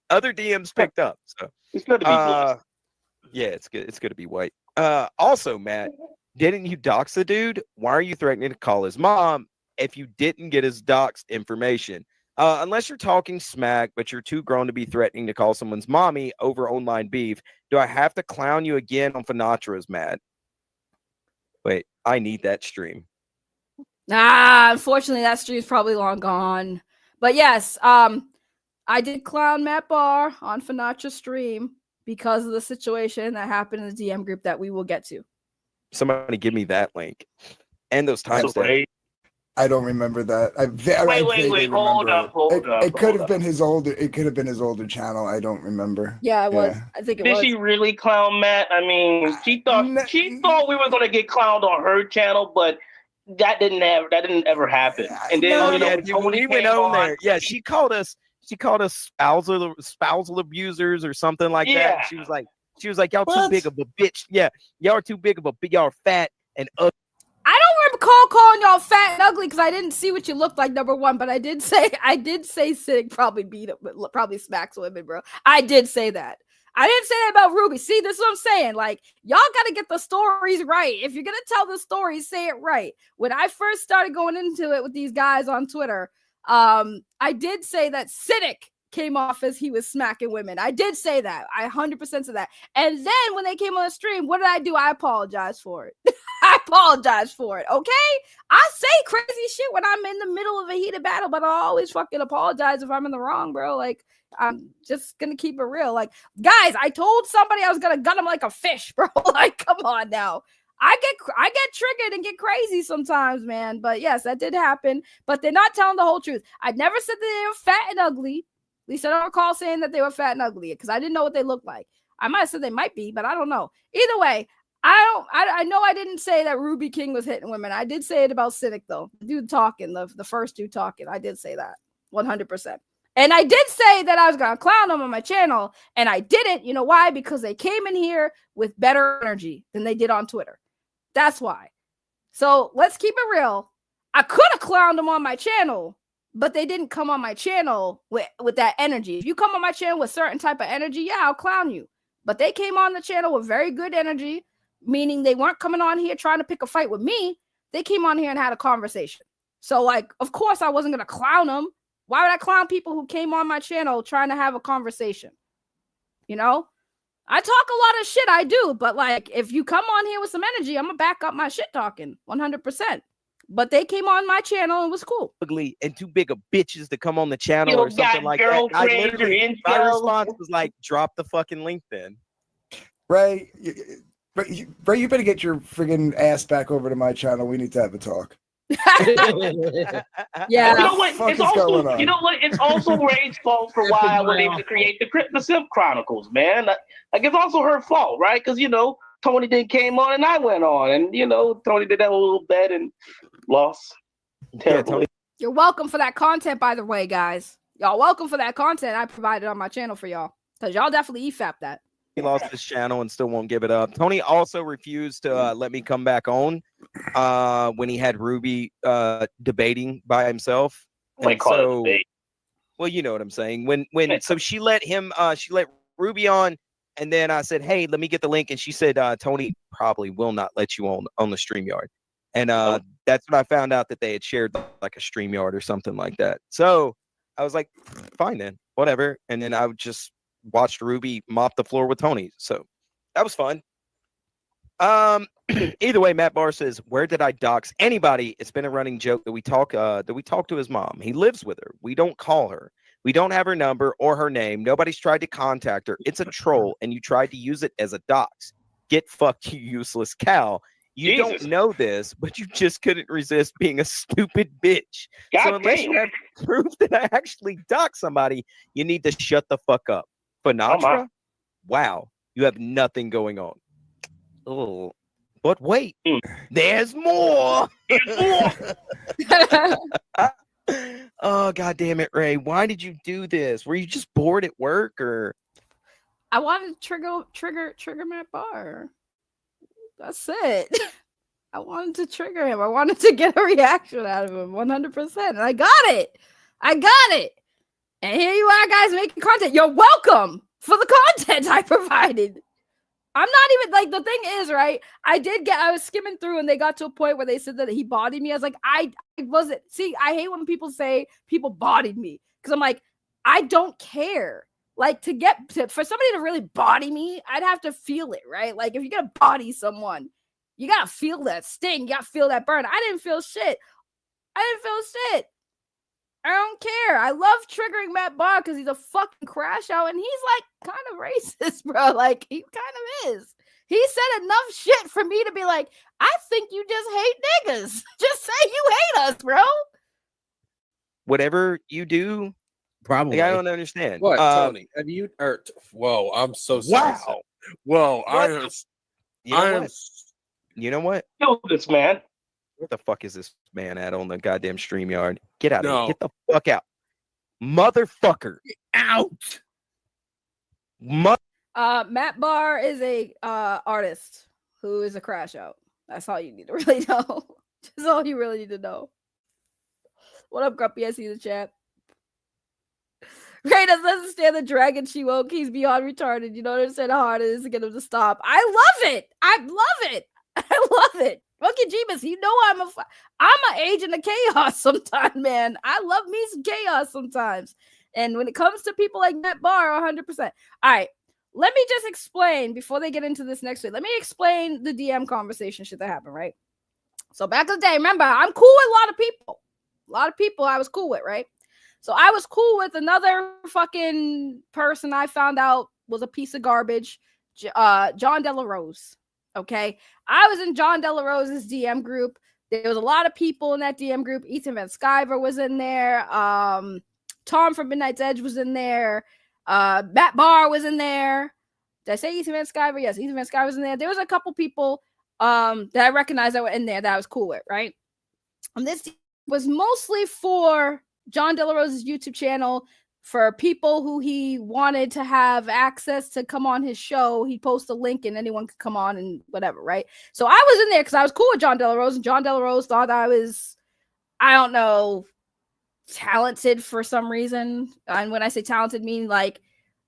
Speaker 3: Other DMs picked up. So
Speaker 5: it's good to be blessed.
Speaker 3: Yeah, it's good. It's good to be white. Also, Matt, didn't you dox the dude? Why are you threatening to call his mom if you didn't get his doxed information? Unless you're talking smack, but you're too grown to be threatening to call someone's mommy over online beef. Do I have to clown you again on Finatra's, Matt? Wait, I need that stream.
Speaker 2: Unfortunately, that stream's probably long gone. But yes, I did clown Matt Bahr on Finatra's stream because of the situation that happened in the DM group that we will get to.
Speaker 3: Somebody give me that link and those timestamps.
Speaker 4: I don't remember that.
Speaker 5: Wait, hold up.
Speaker 4: It could have been his older. It could have been his older channel. I don't remember.
Speaker 2: Yeah, it was. I think it was.
Speaker 5: Did she really clown Matt? I mean, she thought we were gonna get clowned on her channel, but that didn't ever happen. And then
Speaker 3: we went on there. Yeah, she called us spousal abusers or something like that. She was like, y'all too big of a bitch. Yeah, y'all are too big of a bitch. Y'all are fat and ugly.
Speaker 2: I don't recall calling y'all fat and ugly because I didn't see what you looked like, number one. But I did say Sig probably smacks women, bro. I did say that. I didn't say that about Ruby. See, this is what I'm saying. Like, y'all gotta get the stories right. If you're gonna tell the story, say it right. When I first started going into it with these guys on Twitter, I did say that Cynic came off as he was smacking women. I did say that. I 100% said that. And then when they came on the stream, what did I do? I apologize for it. I apologize for it. Okay? I say crazy shit when I'm in the middle of a heated battle, but I always fucking apologize if I'm in the wrong, bro. Like, I'm just gonna keep it real. Like, guys, I told somebody I was gonna gun him like a fish, bro. Like, come on now. I get triggered and get crazy sometimes, man. But yes, that did happen. But they're not telling the whole truth. I never said that they were fat and ugly. At least I don't recall saying that they were fat and ugly because I didn't know what they looked like. I might have said they might be, but I don't know. Either way, I know I didn't say that Ruby King was hitting women. I did say it about Cynic though. The dude talking, the first dude talking. I did say that 100%. And I did say that I was going to clown them on my channel, and I didn't. You know why? Because they came in here with better energy than they did on Twitter. That's why. So let's keep it real. I could have clowned them on my channel, but they didn't come on my channel with that energy. If you come on my channel with certain type of energy, yeah, I'll clown you. But they came on the channel with very good energy, meaning they weren't coming on here trying to pick a fight with me. They came on here and had a conversation. So, like, of course I wasn't going to clown them. Why would I clown people who came on my channel trying to have a conversation? You know? I talk a lot of shit, I do. But, like, if you come on here with some energy, I'm going to back up my shit talking 100%. But they came on my channel and it was cool.
Speaker 3: Ugly and too big of bitches to come on the channel or something like that. My response was like, drop the fucking link then.
Speaker 4: Ray, you better get your friggin' ass back over to my channel. We need to have a talk.
Speaker 2: Yeah.
Speaker 5: You know what? It's also Ray's fault for why I was able to create the Simp Chronicles, man. Like, it's also her fault, right? Because, Tony then came on and I went on. And, Tony did that little bet and lost. Terribly.
Speaker 2: You're welcome for that content, by the way, guys. Y'all welcome for that content I provided on my channel for y'all. Because y'all definitely EFAP that.
Speaker 3: He lost his channel and still won't give it up. Tony also refused to let me come back on when he had Ruby debating by himself. Well, you know what I'm saying. So she let Ruby on, and then I said, hey, let me get the link. And she said, Tony probably will not let you on the StreamYard. And that's when I found out that they had shared like a StreamYard or something like that. So I was like, fine then, whatever. And then I would just watched Ruby mop the floor with Tony. So that was fun. Either way, Matt Bahr says, where did I dox anybody? It's been a running joke that we talk to his mom. He lives with her. We don't call her. We don't have her number or her name. Nobody's tried to contact her. It's a troll, and you tried to use it as a dox. Get fucked, you useless cow. You don't know this, but you just couldn't resist being a stupid bitch. So unless you have proof that I actually doxed somebody, you need to shut the fuck up. Finatra? Wow, you have nothing going on. Oh, but wait, there's more. Oh, God damn it, Ray. Why did you do this? Were you just bored at work or?
Speaker 2: I wanted to trigger Matt Bahr. That's it. I wanted to trigger him. I wanted to get a reaction out of him 100%. And I got it. And here you are, guys, making content. You're welcome for the content I provided. I'm not even, like, the thing is, right, I was skimming through and they got to a point where they said that he bodied me. I was like, I wasn't, see, I hate when people say people bodied me. Because I'm like, I don't care. Like, for somebody to really body me, I'd have to feel it, right? Like, if you're going to body someone, you got to feel that sting. You got to feel that burn. I didn't feel shit. I don't care. I love triggering Matt Bahr because he's a fucking crash out and he's like kind of racist, bro. Like, he kind of is. He said enough shit for me to be like, I think you just hate niggas. Just say you hate us, bro.
Speaker 3: Whatever you do,
Speaker 7: Probably.
Speaker 3: like, I don't understand.
Speaker 6: What, Tony? Have you? Whoa, I'm so sorry.
Speaker 3: Wow.
Speaker 6: Whoa,
Speaker 3: You know what? You know what?
Speaker 5: Kill this man.
Speaker 3: Where the fuck is this man at on the goddamn StreamYard? Get out of
Speaker 6: No.
Speaker 3: here. Get the fuck out. Motherfucker.
Speaker 7: Out.
Speaker 2: Matt Bahr is a artist who is a crash out. That's all you need to really know. That's all you really need to know. What up, Grumpy? I see the chat. Ray doesn't stand the dragon she woke. He's beyond retarded. You don't understand how hard it is to get him to stop. I love it. I love it. I love it. Monkey Jeebus, you know I'm an agent of chaos sometimes, man. I love me some chaos sometimes. And when it comes to people like Matt Bahr, 100%. All right. Let me just explain before they get into this next week. Let me explain the DM conversation shit that happened, right? So back in the day, remember, I'm cool with a lot of people. A lot of people I was cool with, right? So I was cool with another fucking person I found out was a piece of garbage, John De La Rose. Okay, I was in John De La Rose's DM group. There was a lot of people in that DM group. Ethan Van Sciver was in there. Tom from Midnight's Edge was in there. Matt Bahr was in there. Did I say Ethan Van Sciver? Yes, Ethan Van Sciver was in there. There was a couple people that I recognized that were in there that I was cool with, right? And this was mostly for John De La Rose's YouTube channel, for people who he wanted to have access to come on his show. He'd post a link and anyone could come on and whatever, right? So I was in there because I was cool with John De La Rose, and John De La Rose thought I was, I don't know, talented for some reason. And when I say talented, I mean like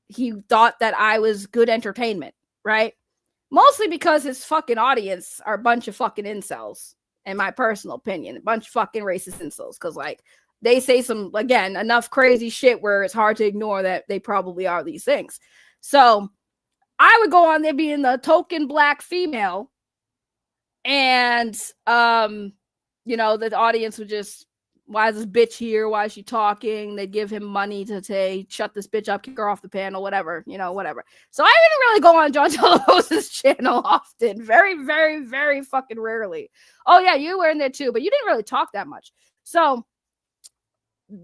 Speaker 2: he thought that I was good entertainment, right? Mostly because his fucking audience are a bunch of fucking incels, in my personal opinion, a bunch of fucking racist incels. Because like they say some, again, enough crazy shit where it's hard to ignore that they probably are these things. So I would go on there being the token black female, and you know, the audience would just, why is this bitch here? Why is she talking? They'd give him money to say, shut this bitch up, kick her off the panel, whatever, you know, whatever. So I didn't really go on John De La Rose's channel often. Very, very, very fucking rarely. Oh, yeah, you were in there too, but you didn't really talk that much. So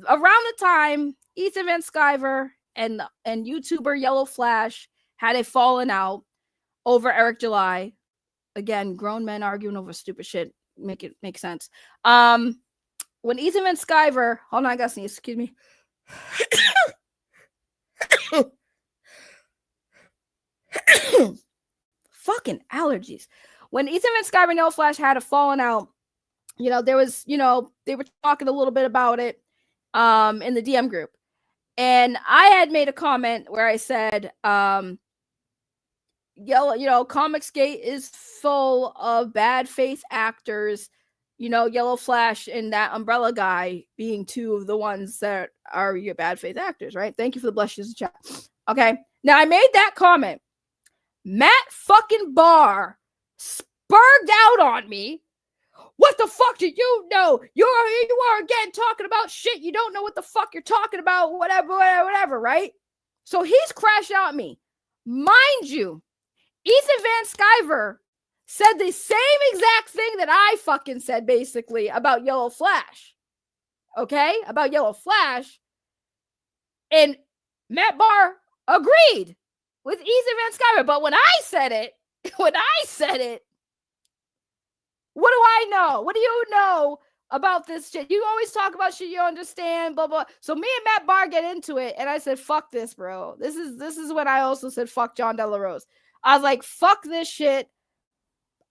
Speaker 2: around the time Ethan Van Sciver and YouTuber Yellow Flash had a fallen out over Eric July. Again, grown men arguing over stupid shit. Make it make sense. When Ethan Van Sciver, hold on, I got sneeze, excuse me. Fucking allergies. When Ethan Van Sciver and Yellow Flash had a fallen out, you know, there was, you know, they were talking a little bit about it in the DM group. And I had made a comment where I said, Yellow, you know, Comicsgate is full of bad faith actors, you know, Yellow Flash and that Umbrella guy being two of the ones that are your bad faith actors, right? Thank you for the blessings in chat. Okay. Now I made that comment. Matt fucking Bahr spurred out on me. What the fuck do you know? You are again talking about shit. You don't know what the fuck you're talking about. Whatever, right? So he's crashed out me. Mind you, Ethan Van Sciver said the same exact thing that I fucking said, basically, about Yellow Flash. Okay? About Yellow Flash. And Matt Bahr agreed with Ethan Van Sciver. But when I said it, what do I know? What do you know about this shit? You always talk about shit you don't understand, blah, blah. So me and Matt Bahr get into it, and I said, fuck this, bro. This is when I also said, fuck John De La Rose. I was like, fuck this shit.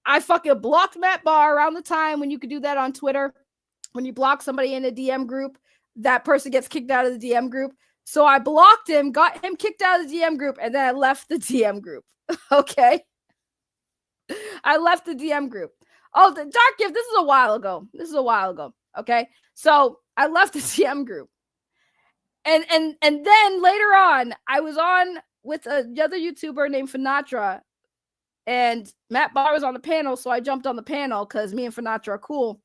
Speaker 2: I fucking blocked Matt Bahr around the time when you could do that on Twitter. When you block somebody in a DM group, that person gets kicked out of the DM group. So I blocked him, got him kicked out of the DM group, and then I left the DM group. Okay? I left the DM group. Oh, the Dark Gift, this is a while ago. Okay? So I left the DM group. And then later on, I was on with another YouTuber named Finatra, and Matt Bahr was on the panel, so I jumped on the panel because me and Finatra are cool.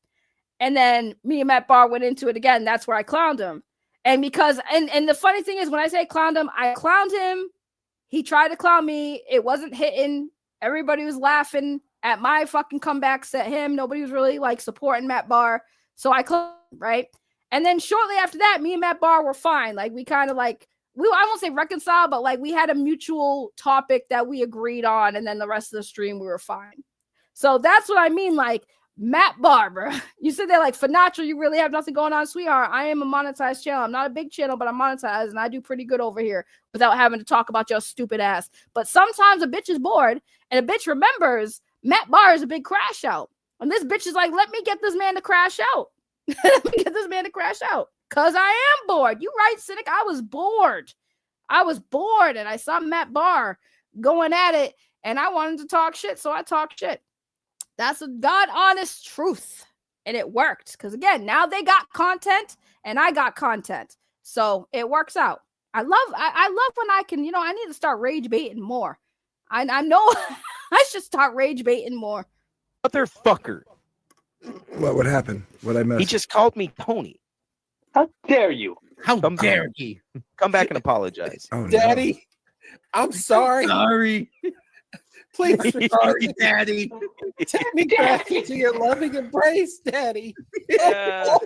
Speaker 2: And then me and Matt Bahr went into it again. That's where I clowned him. And because, and the funny thing is, when I say clowned him, I clowned him. He tried to clown me. It wasn't hitting. Everybody was laughing at my fucking comebacks at him. Nobody was really like supporting Matt Bahr. So I closed, right? And then shortly after that, me and Matt Bahr were fine. Like we kind of like, I won't say reconcile, but like we had a mutual topic that we agreed on. And then the rest of the stream, we were fine. So that's what I mean. Like Matt Bahr, you said that like Finacho, you really have nothing going on, sweetheart. I am a monetized channel. I'm not a big channel, but I'm monetized and I do pretty good over here without having to talk about your stupid ass. But sometimes a bitch is bored and a bitch remembers Matt Bahr is a big crash out. And this bitch is like, let me get this man to crash out. Let me get this man to crash out. Cause I am bored. You right, Cynic. I was bored. And I saw Matt Bahr going at it and I wanted to talk shit. So I talked shit. That's a God honest truth. And it worked. Because again, now they got content and I got content. So it works out. I love when I can, I need to start rage baiting more. I know I should start rage baiting more.
Speaker 3: Motherfucker.
Speaker 4: What happened? What I missed?
Speaker 3: He just called me Tony.
Speaker 5: How dare you?
Speaker 6: How dare he?
Speaker 3: Come back and apologize.
Speaker 4: Oh,
Speaker 6: Daddy,
Speaker 4: no.
Speaker 6: I'm sorry.
Speaker 7: Sorry.
Speaker 6: Please,
Speaker 7: Sorry, Daddy.
Speaker 6: take me back into your loving embrace, Daddy.
Speaker 3: Yeah.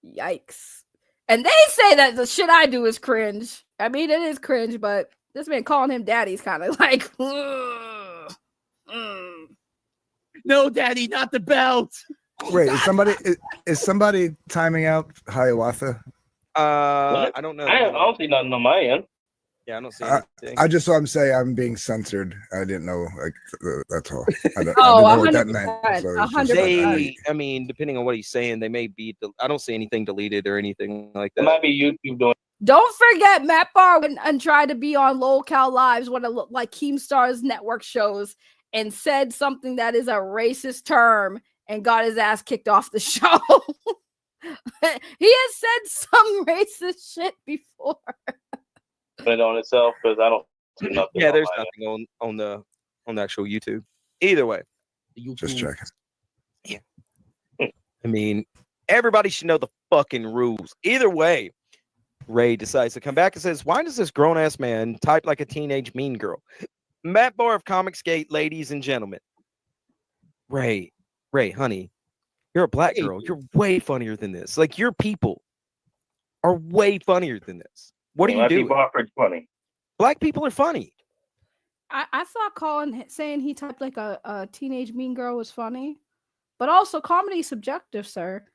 Speaker 2: Yikes. And they say that the shit I do is cringe. I mean, it is cringe, but this man calling him daddy's kind of like,
Speaker 7: No, Daddy, not the belt.
Speaker 4: Wait, is somebody timing out Hiawatha?
Speaker 3: I don't know.
Speaker 5: I don't see nothing on my end.
Speaker 3: Yeah, I don't see anything.
Speaker 4: I just saw him say I'm being censored. I didn't know, like, that's all. I didn't
Speaker 2: Oh,
Speaker 4: know what that meant.
Speaker 2: 100%,
Speaker 4: So it's just
Speaker 2: 100%.
Speaker 3: They, I mean, depending on what he's saying, they may be. I don't see anything deleted or anything like
Speaker 5: It
Speaker 3: that.
Speaker 5: might be YouTube doing.
Speaker 2: Don't forget Matt Bahr went and tried to be on LolCal Lives, one of like Keemstar's network shows, and said something that is a racist term and got his ass kicked off the show. He has said some racist shit before.
Speaker 5: It on itself because I don't see nothing.
Speaker 3: Yeah,
Speaker 5: on
Speaker 3: there's
Speaker 5: my
Speaker 3: nothing on the actual YouTube. Either way,
Speaker 4: just checking.
Speaker 3: I mean, everybody should know the fucking rules. Either way, Ray decides to come back and says, "Why does this grown ass man type like a teenage mean girl?" Matt Bahr of Comicsgate, ladies and gentlemen. Ray, honey, you're a black girl. You're way funnier than this. Like your people are way funnier than this. What are you doing?
Speaker 5: People are pretty funny.
Speaker 3: Black people are funny.
Speaker 2: I thought Colin saying he typed like a teenage mean girl was funny, but also comedy is subjective, sir.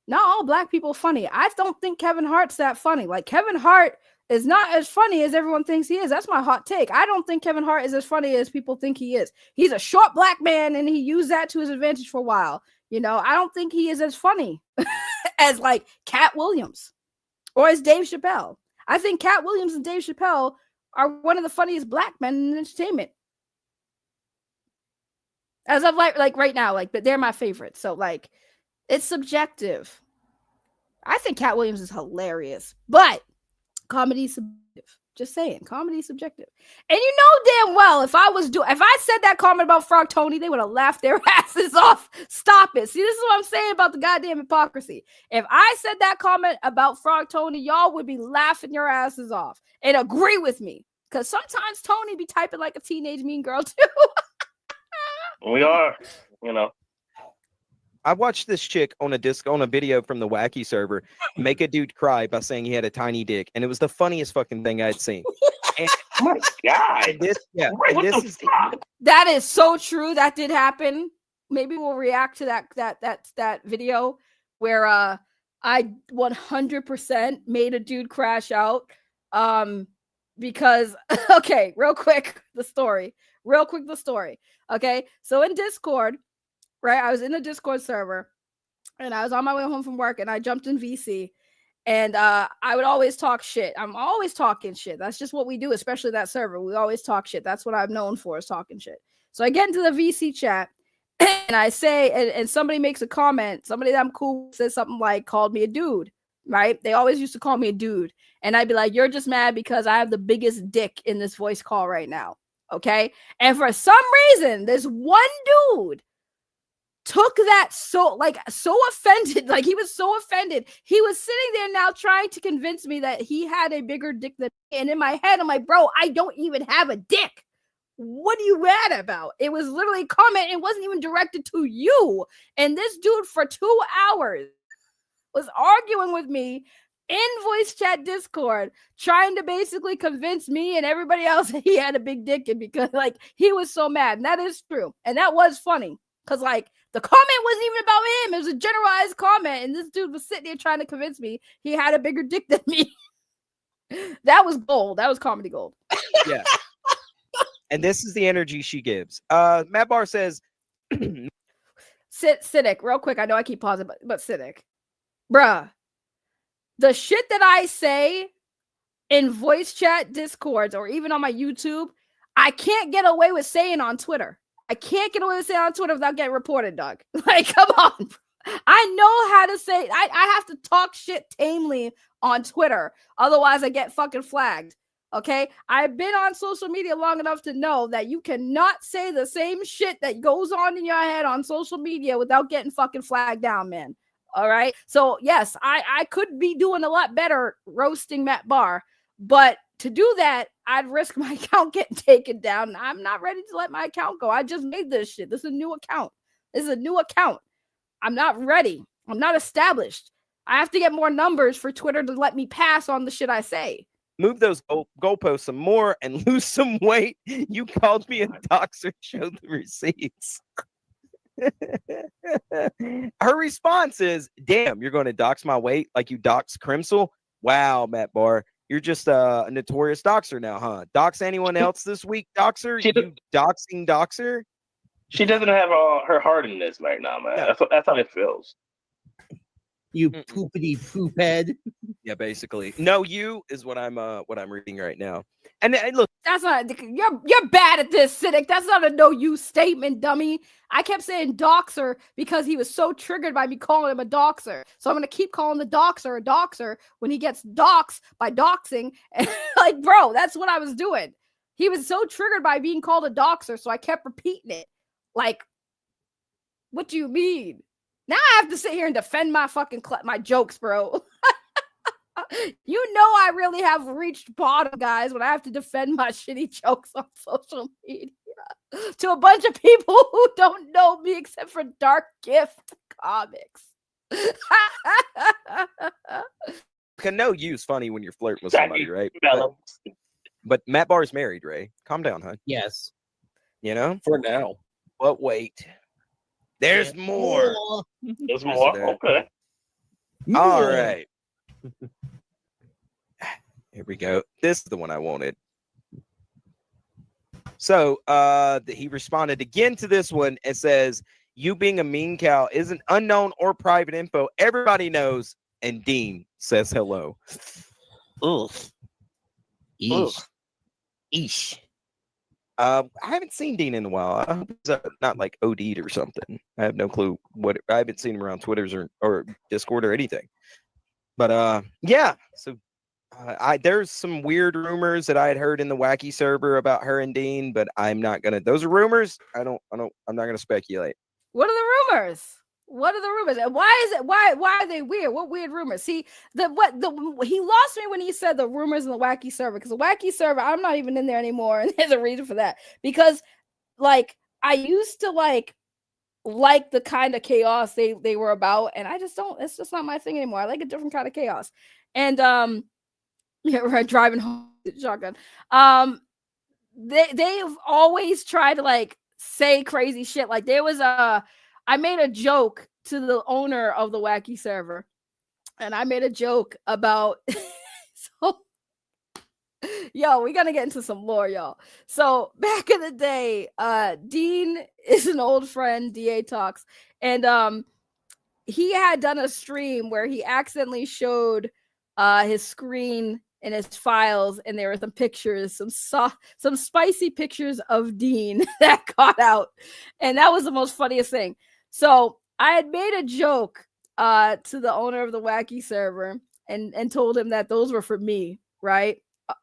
Speaker 2: Not all black people funny. I don't think Kevin Hart's that funny. Like Kevin Hart is not as funny as everyone thinks he is. That's my hot take. I don't think Kevin Hart is as funny as people think he is. He's a short black man and he used that to his advantage for a while. I don't think he is as funny as like Cat Williams or as Dave Chappelle. I think Cat Williams and Dave Chappelle are one of the funniest black men in entertainment. As of like right now, like, but they're my favorites. So like, it's subjective. I think Cat Williams is hilarious, but comedy is subjective. Just saying, comedy is subjective. And you know damn well if I said that comment about Frog Tony, they would have laughed their asses off. Stop it. See, this is what I'm saying about the goddamn hypocrisy. If I said that comment about Frog Tony, y'all would be laughing your asses off and agree with me. Because sometimes Tony be typing like a teenage mean girl too.
Speaker 5: We are,
Speaker 3: I watched this chick on a video from the Wacky server make a dude cry by saying he had a tiny dick, and it was the funniest fucking thing I'd seen. And,
Speaker 5: oh my God.
Speaker 2: That is so true. That did happen. Maybe we'll react to that video where I 100% made a dude crash out. Because okay, real quick the story. Okay, so in Discord. Right, I was in the Discord server and I was on my way home from work and I jumped in VC and I would always talk shit. I'm always talking shit. That's just what we do, especially that server. We always talk shit. That's what I'm known for, is talking shit. So I get into the VC chat and I say, and somebody makes a comment, somebody that I'm cool with says something like, called me a dude, right? They always used to call me a dude. And I'd be like, you're just mad because I have the biggest dick in this voice call right now. Okay. And for some reason, this one dude took that so offended, like he was so offended. He was sitting there now trying to convince me that he had a bigger dick than me. And in my head, I'm like, bro, I don't even have a dick. What are you mad about? It was literally a comment. It wasn't even directed to you. And this dude for 2 hours was arguing with me in voice chat Discord, trying to basically convince me and everybody else that he had a big dick, and because like he was so mad. And that is true. And that was funny. Because like the comment wasn't even about him. It was a generalized comment. And this dude was sitting there trying to convince me he had a bigger dick than me. That was gold. That was comedy gold.
Speaker 3: Yeah. And this is the energy she gives. Matt Bahr says,
Speaker 2: Cynic, real quick. I know I keep pausing, but Cynic. Bruh. The shit that I say in voice chat Discords or even on my YouTube, I can't get away with saying on Twitter. I can't get away with saying on Twitter without getting reported, Doug. Like, come on. I know how to say, I have to talk shit tamely on Twitter. Otherwise, I get fucking flagged. Okay, I've been on social media long enough to know that you cannot say the same shit that goes on in your head on social media without getting fucking flagged down, man. All right. So yes, I could be doing a lot better roasting Matt Bahr, but to do that, I'd risk my account getting taken down. I'm not ready to let my account go. I just made this shit. This is a new account. I'm not ready. I'm not established. I have to get more numbers for Twitter to let me pass on the shit I say.
Speaker 3: Move those goalposts some more and lose some weight. You called me a doxer. Show the receipts. Her response is, damn, you're going to dox my weight like you dox Crimsel? Wow, Matt Bahr. You're just a notorious doxer now, huh? Dox anyone else this week, doxer? You doxing doxer?
Speaker 5: She doesn't have her heart in this right now, man.
Speaker 3: No.
Speaker 5: That's how it feels.
Speaker 7: You poopity poop head.
Speaker 3: Yeah, basically. No, you is what I'm reading right now. And look,
Speaker 2: that's not, you're bad at this, Cynic. That's not a no you statement, dummy. I kept saying doxer because he was so triggered by me calling him a doxer. So I'm gonna keep calling the doxer a doxer when he gets doxed by doxing. And like, bro, that's what I was doing. He was so triggered by being called a doxer, so I kept repeating it. Like, what do you mean? Now I have to sit here and defend my fucking my jokes, bro. You know I really have reached bottom, guys, when I have to defend my shitty jokes on social media to a bunch of people who don't know me except for Dark Gift comics.
Speaker 3: Can no use funny when you're flirting with somebody, right? But Matt Bahr is married, Ray. Calm down, huh?
Speaker 7: Yes.
Speaker 3: You know?
Speaker 6: For now.
Speaker 3: But wait. There's more.
Speaker 5: There's more? Okay.
Speaker 3: All right. Here we go. This is the one I wanted. So he responded again to this one and says, you being a mean cow isn't unknown or private info. Everybody knows. And Dean says hello. Ugh. Eesh. Eesh. I haven't seen Dean in a while. I hope he's not like OD'd or something. I have no clue what. I haven't seen him around Twitter or Discord or anything. But yeah. So there's some weird rumors that I had heard in the wacky server about her and Dean, but I'm not gonna. Those are rumors. I'm not gonna speculate.
Speaker 2: What are the rumors? What are the rumors? And why is it? Why are they weird? What weird rumors? See, he lost me when he said the rumors in the wacky server, because the wacky server, I'm not even in there anymore, and there's a reason for that. Because like I used to like the kind of chaos they were about, and I just don't. It's just not my thing anymore. I like a different kind of chaos. And yeah, we're driving home shotgun. They've always tried to like say crazy shit. Like there was I made a joke to the owner of the wacky server, and I made a joke about so yo, we gotta get into some lore, y'all. So back in the day, Dean is an old friend, DA Talks, and he had done a stream where he accidentally showed his screen and his files, and there were some pictures, some spicy pictures of Dean that got out, and that was the most funniest thing. So I had made a joke to the owner of the wacky server and told him that those were for me, right?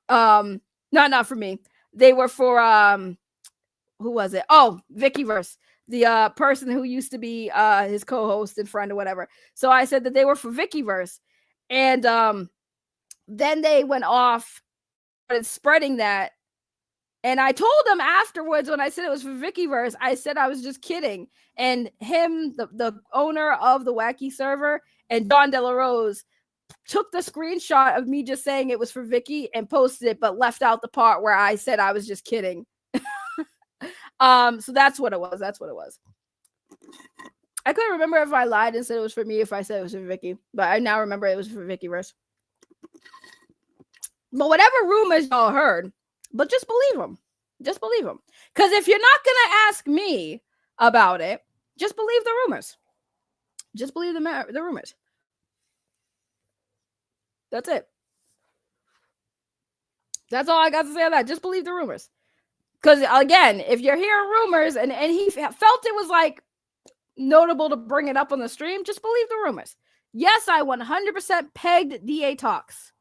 Speaker 2: Not for me. They were for who was it? Oh, Vickyverse, the person who used to be his co-host and friend or whatever. So I said that they were for Vickyverse, and then they went off and spreading that And I told him afterwards when I said it was for Vickyverse, I said I was just kidding. And him, the owner of the Wacky server, and Don De La Rose took the screenshot of me just saying it was for Vicky and posted it, but left out the part where I said I was just kidding. So that's what it was. That's what it was. I couldn't remember if I lied and said it was for me, if I said it was for Vicky, but I now remember it was for Vickyverse. But whatever rumors y'all heard, but just believe them. Just believe them. Because if you're not going to ask me about it, just believe the rumors. Just believe the rumors. That's it. That's all I got to say on that. Just believe the rumors. Because, again, if you're hearing rumors and he felt it was, like, notable to bring it up on the stream, just believe the rumors. Yes, I 100% pegged DA Talks.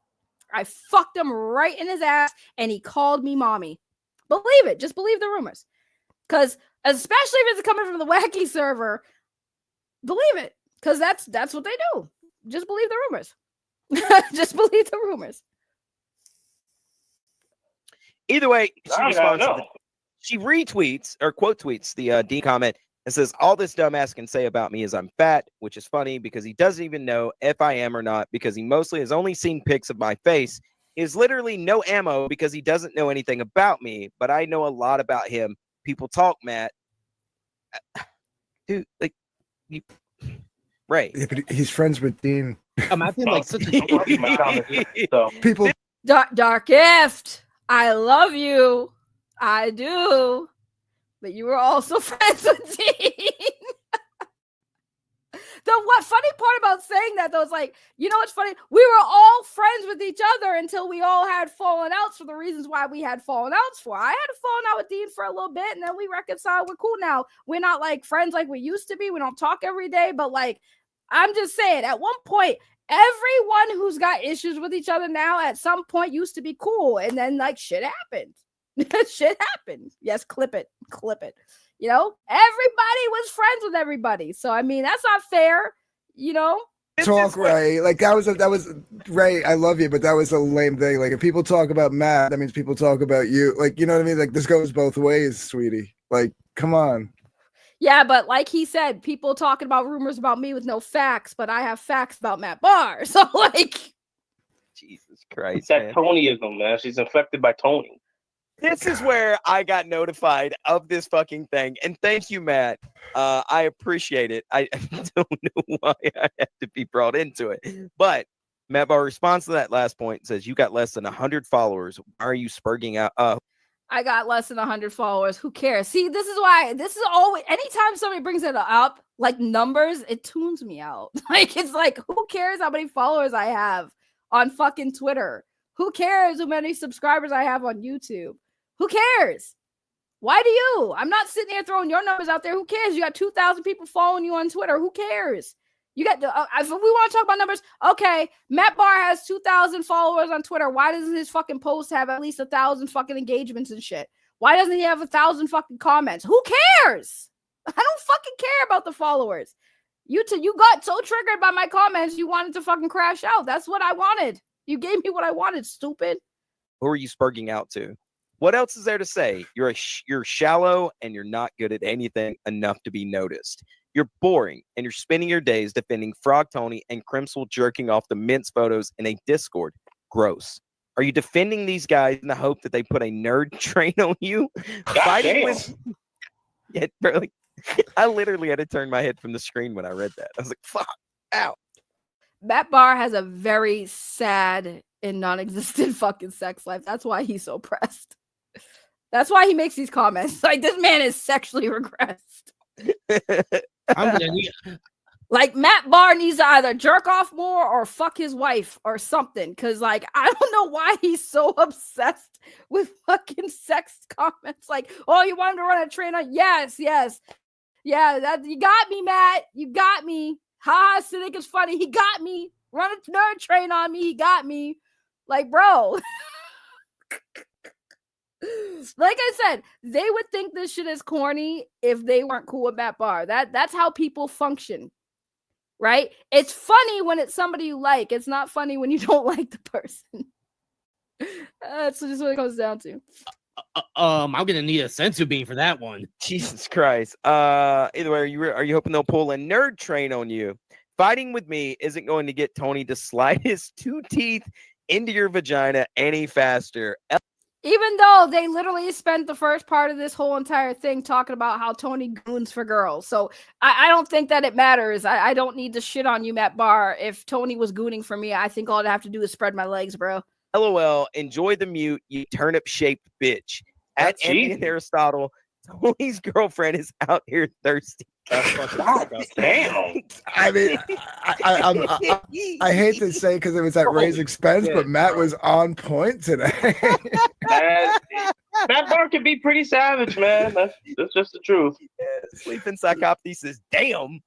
Speaker 2: I fucked him right in his ass, and he called me mommy. Believe it. Just believe the rumors. Because, especially if it's coming from the Wacky server, believe it. Because that's what they do. Just believe the rumors. Just believe the rumors.
Speaker 3: Either way, she retweets or quote tweets the D comment and says, all this dumbass can say about me is I'm fat, which is funny because he doesn't even know if I am or not, because he mostly has only seen pics of my face. He is literally no ammo because he doesn't know anything about me, but I know a lot about him. People talk, Matt. Dude, like, Ray.
Speaker 4: Yeah, but he's friends with Dean.
Speaker 7: I'm acting like such a
Speaker 4: people.
Speaker 2: Dark Gift, I love you. I do. But you were also friends with Dean. The funny part about saying that, though, is like, you know what's funny? We were all friends with each other until we all had fallen outs for the reasons why we had fallen outs for. I had a fallen out with Dean for a little bit, and then we reconciled. We're cool now. We're not, like, friends like we used to be. We don't talk every day, but, like, I'm just saying, at one point, everyone who's got issues with each other now at some point used to be cool, and then, like, shit happened. Shit happened. Yes, clip it. You know, everybody was friends with everybody. So, I mean, that's not fair, you know?
Speaker 4: Talk, Ray. Like, that was Ray, I love you, but that was a lame thing. Like, if people talk about Matt, that means people talk about you. Like, you know what I mean? Like, this goes both ways, sweetie. Like, come on.
Speaker 2: Yeah, but like he said, people talking about rumors about me with no facts, but I have facts about Matt Bahr. So, like,
Speaker 3: Jesus Christ.
Speaker 5: It's that Tonyism, man. She's infected by Tony.
Speaker 3: This is where I got notified of this fucking thing. And thank you, Matt. I appreciate it. I don't know why I have to be brought into it. But Matt Bahr responds to that last point and says, you got less than 100 followers. Why are you spurging out?
Speaker 2: I got less than 100 followers. Who cares? See, this is why, this is always, anytime somebody brings it up, like numbers, it tunes me out. Like, it's like, who cares how many followers I have on fucking Twitter? Who cares how many subscribers I have on YouTube? Who cares? Why do you? I'm not sitting here throwing your numbers out there. Who cares? You got 2,000 people following you on Twitter. Who cares? You got if we want to talk about numbers, okay, Matt Bahr has 2,000 followers on Twitter. Why doesn't his fucking post have at least 1,000 fucking engagements and shit? Why doesn't he have 1,000 fucking comments? Who cares? I don't fucking care about the followers. You got so triggered by my comments, you wanted to fucking crash out. That's what I wanted. You gave me what I wanted, stupid.
Speaker 3: Who are you spurging out to? What else is there to say? You're shallow and you're not good at anything enough to be noticed. You're boring and you're spending your days defending Frog Tony and Crimswell jerking off the mince photos in a Discord. Gross. Are you defending these guys in the hope that they put a nerd train on you? Fighting with... Yeah, bro, like, I literally had to turn my head from the screen when I read that. I was like, fuck, ow.
Speaker 2: Matt Bahr has a very sad and non-existent fucking sex life. That's why he's so pressed. That's why he makes these comments. Like, this man is sexually regressed. Like, Matt Bahr needs to either jerk off more or fuck his wife or something. Because, like, I don't know why he's so obsessed with fucking sex comments. Like, oh, you want him to run a train on? Yes. Yeah, that you got me, Matt. You got me. Ha, Cynic is funny. He got me. Run a nerd train on me. He got me. Like, bro. Like I said, they would think this shit is corny if they weren't cool with Matt Bahr. That's how people function, right? It's funny when it's somebody you like. It's not funny when you don't like the person. That's just what it comes down to.
Speaker 8: I'm gonna need a sensu bean for that one.
Speaker 3: Jesus Christ. Either way, are you hoping they'll pull a nerd train on you? Fighting with me isn't going to get Tony to slide his 2 teeth into your vagina any faster.
Speaker 2: Even though they literally spent the first part of this whole entire thing talking about how Tony goons for girls. So I don't think that it matters. I don't need to shit on you, Matt Bahr. If Tony was gooning for me, I think all I'd have to do is spread my legs, bro.
Speaker 3: LOL, enjoy the mute, you turnip-shaped bitch. At Andy and Aristotle, Tony's girlfriend is out here thirsty.
Speaker 5: God damn.
Speaker 4: I mean, I hate to say because it was at Ray's expense, but Matt was on point today.
Speaker 5: Matt Bahr can be pretty savage, man. That's just the truth.
Speaker 3: Yeah, sleeping psychopathy damn.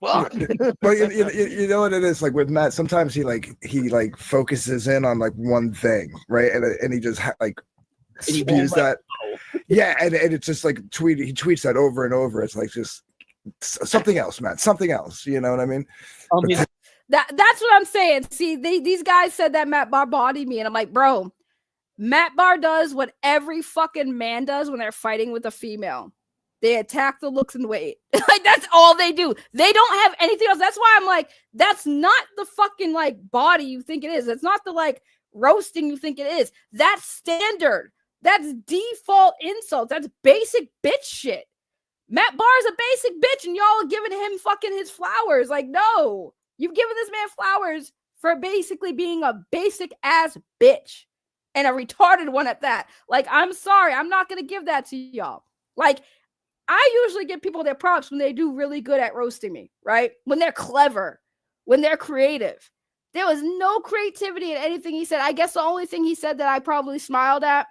Speaker 3: Fuck.
Speaker 4: But you know what it is, like with Matt, sometimes he focuses in on like one thing, right? And he just spews that. Yeah, and it's just like he tweets that over and over. It's like just something else, Matt. Something else. You know what I mean?
Speaker 2: That's what I'm saying. See, these guys said that Matt Bahr bodied me, and I'm like, bro, Matt Bahr does what every fucking man does when they're fighting with a female. They attack the looks and weight. Like, that's all they do. They don't have anything else. That's why I'm like, that's not the fucking like body you think it is. It's not the like roasting you think it is. That's standard. That's default insult. That's basic bitch shit. Matt Bahr is a basic bitch, and y'all are giving him fucking his flowers. Like, no. You've given this man flowers for basically being a basic ass bitch. And a retarded one at that. Like, I'm sorry. I'm not going to give that to y'all. Like, I usually give people their props when they do really good at roasting me, right? When they're clever, when they're creative. There was no creativity in anything he said. I guess the only thing he said that I probably smiled at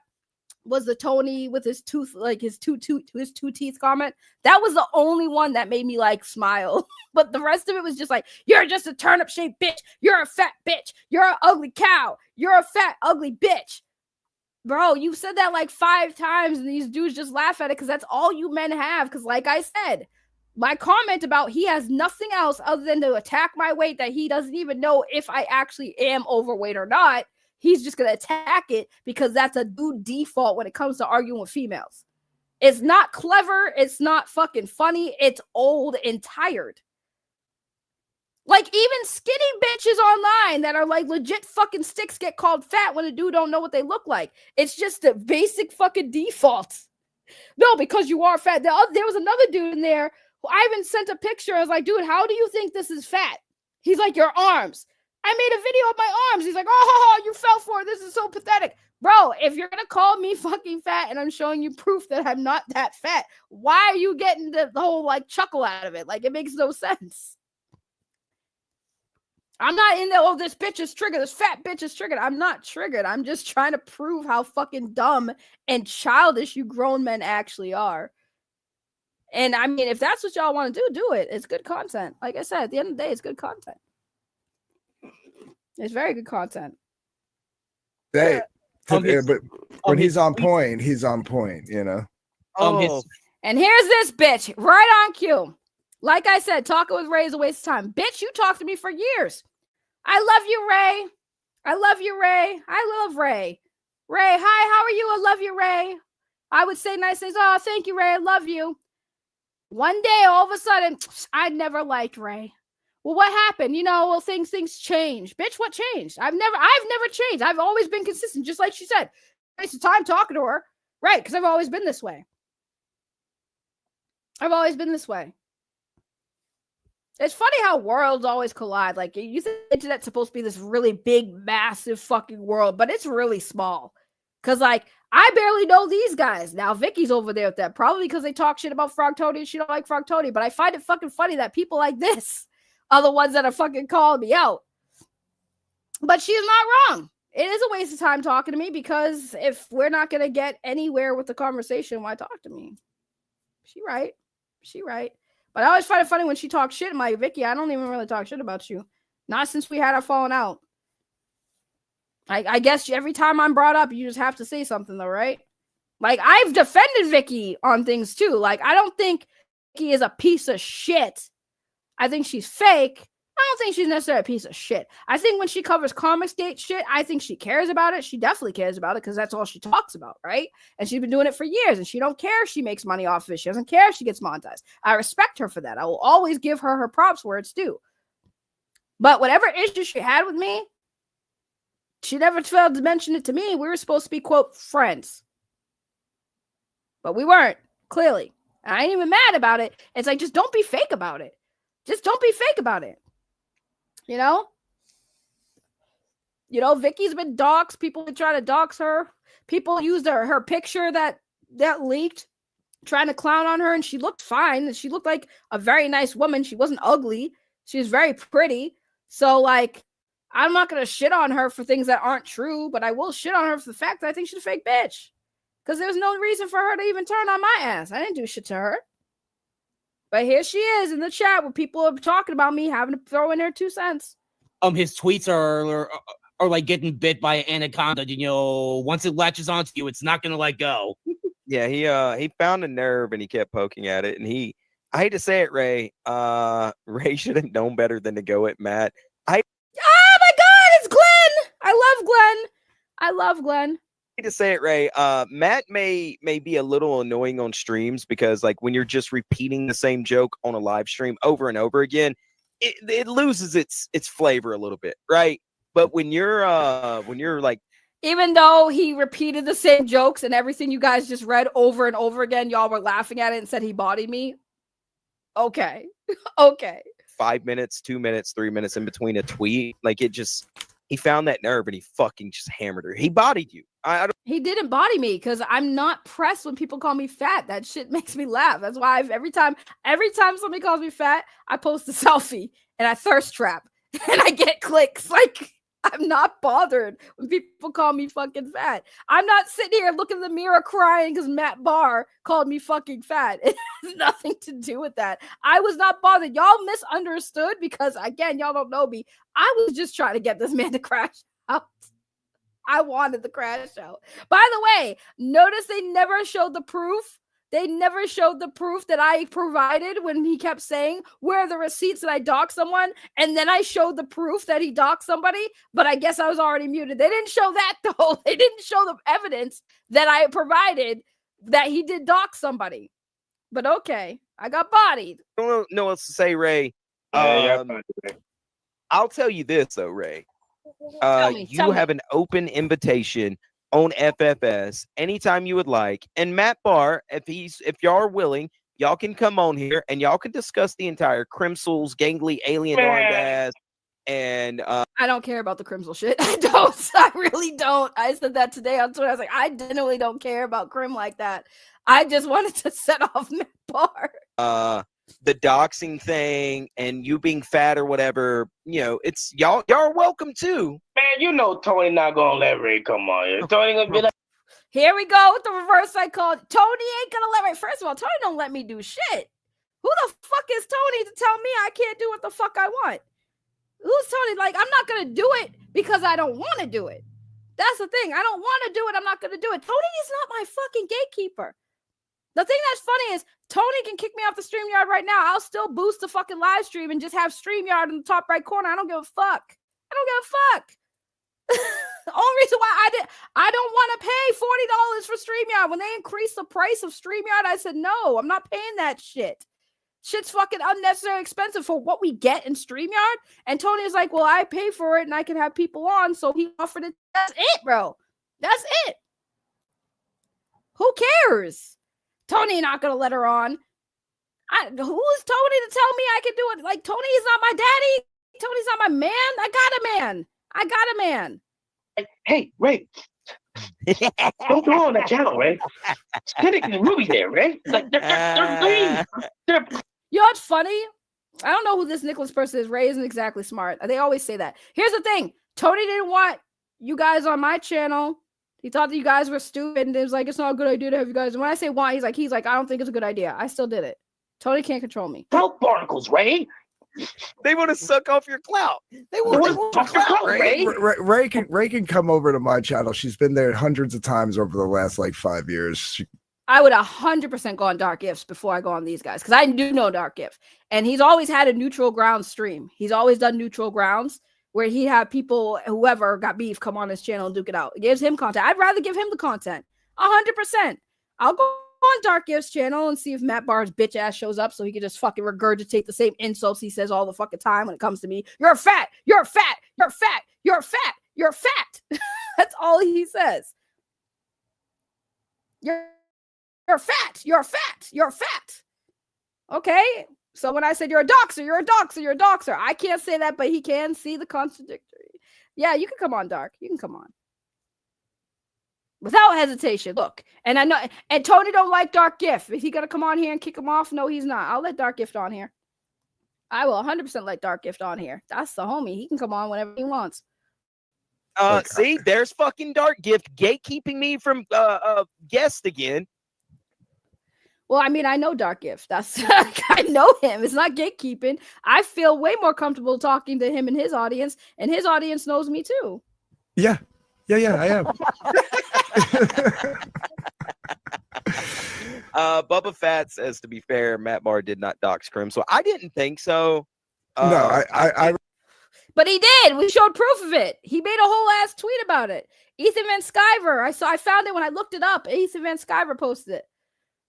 Speaker 2: was the Tony with his tooth, like his two teeth comment. That was the only one that made me like smile. But the rest of it was just like, you're just a turnip-shaped bitch. You're a fat bitch. You're an ugly cow. You're a fat, ugly bitch. Bro, you said that like 5 times, and these dudes just laugh at it because that's all you men have. Because like I said, my comment about he has nothing else other than to attack my weight that he doesn't even know if I actually am overweight or not. He's just going to attack it because that's a dude default when it comes to arguing with females. It's not clever. It's not fucking funny. It's old and tired. Like, even skinny bitches online that are like legit fucking sticks get called fat when a dude don't know what they look like. It's just a basic fucking default. No, because you are fat. There was another dude in there who I even sent a picture. I was like, dude, how do you think this is fat? He's like, your arms. I made a video of my arms. He's like, oh, you fell for it. This is so pathetic. Bro, if you're going to call me fucking fat and I'm showing you proof that I'm not that fat, why are you getting the whole like chuckle out of it? Like, it makes no sense. I'm not in there, this bitch is triggered. This fat bitch is triggered. I'm not triggered. I'm just trying to prove how fucking dumb and childish you grown men actually are. And I mean, if that's what y'all want to do it. It's good content. Like I said, at the end of the day, it's good content. It's very good content.
Speaker 4: Hey, but when he's on point, you know?
Speaker 2: And here's this bitch, right on cue. Like I said, talking with Ray is a waste of time. Bitch, you talked to me for years. I love you, Ray. I love you, Ray. I love Ray. Ray, hi, how are you? I love you, Ray. I would say nice things. Oh, thank you, Ray. I love you. One day, all of a sudden, I never liked Ray. Well, what happened? You know, well, things change. Bitch, what changed? I've never changed. I've always been consistent, just like she said. Waste of time talking to her. Right, because I've always been this way. I've always been this way. It's funny how worlds always collide. Like, you think the internet's supposed to be this really big, massive fucking world, but it's really small. Because, like, I barely know these guys. Now, Vicky's over there with that. Probably because they talk shit about Frog Tony and she don't like Frog Tony. But I find it fucking funny that people like this are the ones that are fucking calling me out. But she's not wrong. It is a waste of time talking to me because if we're not going to get anywhere with the conversation, why talk to me? She right. But I always find it funny when she talks shit. I'm like, Vicky, I don't even really talk shit about you. Not since we had our falling out. I guess every time I'm brought up, you just have to say something, though, right? Like, I've defended Vicky on things, too. Like, I don't think Vicky is a piece of shit. I think she's fake. I don't think she's necessarily a piece of shit. I think when she covers Comicsgate shit, I think she cares about it. She definitely cares about it because that's all she talks about, right? And she's been doing it for years, and she don't care if she makes money off of it. She doesn't care if she gets monetized. I respect her for that. I will always give her props where it's due. But whatever issue she had with me, she never failed to mention it to me. We were supposed to be, quote, friends. But we weren't, clearly. And I ain't even mad about it. It's like, just don't be fake about it. Just don't be fake about it. You know, Vicky's been doxxed. People been trying to dox her. People used her picture that leaked, trying to clown on her, and she looked fine. She looked like a very nice woman. She wasn't ugly. She was very pretty. So, like, I'm not gonna shit on her for things that aren't true, but I will shit on her for the fact that I think she's a fake bitch. Because there's no reason for her to even turn on my ass. I didn't do shit to her. But here she is in the chat where people are talking about me having to throw in their 2 cents.
Speaker 8: His tweets are like getting bit by an anaconda. Once it latches onto you, it's not gonna let go.
Speaker 3: Yeah, he found a nerve and he kept poking at it. And I hate to say it, Ray. Ray should have known better than to go at Matt.
Speaker 2: Oh my God, it's Glenn! I love Glenn.
Speaker 3: To say it, Ray, Matt may be a little annoying on streams because, like, when you're just repeating the same joke on a live stream over and over again, it loses its flavor a little bit, right? But when you're like,
Speaker 2: even though he repeated the same jokes and everything you guys just read over and over again, y'all were laughing at it and said he bodied me. Okay.
Speaker 3: 5 minutes, 2 minutes, 3 minutes in between a tweet, like, he found that nerve and he fucking just hammered her. He bodied you.
Speaker 2: He didn't body me because I'm not pressed when people call me fat. That shit makes me laugh. That's why every time somebody calls me fat, I post a selfie and I thirst trap and I get clicks. Like, I'm not bothered when people call me fucking fat. I'm not sitting here looking in the mirror crying because Matt Bahr called me fucking fat. It has nothing to do with that. I was not bothered. Y'all misunderstood because, again, y'all don't know me. I was just trying to get this man to crash out. I wanted the crash out. By the way, notice they never showed the proof. They never showed the proof that I provided when he kept saying, where are the receipts that I doxed someone? And then I showed the proof that he doxed somebody, but I guess I was already muted. They didn't show that, though. They didn't show the evidence that I provided that he did dox somebody. But okay, I got bodied.
Speaker 3: I don't know what else to say, Ray. I'll tell you this, though, Ray. You have an open invitation on FFS anytime you would like, and Matt Bahr, if y'all are willing, y'all can come on here and y'all can discuss the entire Crimsels gangly alien armband. And
Speaker 2: I don't care about the Crimsel shit. I really don't. I said that today on Twitter. I was like, I genuinely don't care about Crim like that. I just wanted to set off Matt Bahr.
Speaker 3: The doxing thing and you being fat or whatever, it's y'all are welcome too.
Speaker 5: Man, Tony not gonna let Ray come on here. Tony gonna be like,
Speaker 2: here we go with the reverse psychology. Tony ain't gonna let Ray. First of all, Tony don't let me do shit. Who the fuck is Tony to tell me I can't do what the fuck I want? Who's Tony? Like, I'm not gonna do it because I don't want to do it. That's the thing. I don't want to do it. I'm not gonna do it. Tony is not my fucking gatekeeper. The thing that's funny is Tony can kick me off the StreamYard right now. I'll still boost the fucking live stream and just have StreamYard in the top right corner. I don't give a fuck. The only reason why I don't want to pay $40 for StreamYard. When they increased the price of StreamYard, I said, no, I'm not paying that shit. Shit's fucking unnecessary expensive for what we get in StreamYard. And Tony is like, well, I pay for it and I can have people on. So he offered it. That's it, bro. That's it. Who cares? Tony not gonna let her on. Who is Tony to tell me I can do it? Like, Tony is not my daddy. Tony's not my man. I got a man.
Speaker 5: Hey, Ray. Don't throw on that channel, Ray. Sitting in the movie there, Ray. Like, they're
Speaker 2: You know what's funny? I don't know who this Nicholas person is. Ray isn't exactly smart. They always say that. Here's the thing. Tony didn't want you guys on my channel. He thought that you guys were stupid, and it was like, it's not a good idea to have you guys. And when I say why, he's like, I don't think it's a good idea. I still did it. Tony can't control me.
Speaker 5: Health barnacles, Ray.
Speaker 3: They want to suck off your clout. They want to suck your clout,
Speaker 5: Ray.
Speaker 4: Ray can come over to my channel. She's been there hundreds of times over the last 5 years.
Speaker 2: I would 100% go on Dark Gifts before I go on these guys, because I do know Dark Gift, and he's always had a neutral ground stream. He's always done neutral grounds where he had people, whoever got beef, come on his channel and duke it out. It gives him content. I'd rather give him the content 100%. I'll go on Dark Gift's channel and see if Matt Bahr's bitch ass shows up so he can just fucking regurgitate the same insults he says all the fucking time when it comes to me. You're fat. You're fat. You're fat. You're fat. You're fat. That's all he says. You're fat. You're fat. You're fat. Okay. So when I said you're a doxer, you're a doxer, you're a doxer. I can't say that, but he can see the contradictory. Yeah, you can come on, Dark. You can come on. Without hesitation. Look, and I know, and Tony don't like Dark Gift. Is he gonna come on here and kick him off? No, he's not. I'll let Dark Gift on here. I will 100% let Dark Gift on here. That's the homie. He can come on whenever he wants.
Speaker 3: See, there's fucking Dark Gift gatekeeping me from guest again.
Speaker 2: Well, I mean, I know Dark Gift. That's I know him. It's not gatekeeping. I feel way more comfortable talking to him and his audience knows me too.
Speaker 4: Yeah, I am.
Speaker 3: Bubba Fat says, to be fair, Matt Bahr did not dox Crim, so I didn't think so.
Speaker 4: No, I
Speaker 2: but he did. We showed proof of it. He made a whole ass tweet about it. Ethan Van Sciver. I found it when I looked it up. Ethan Van Sciver posted it.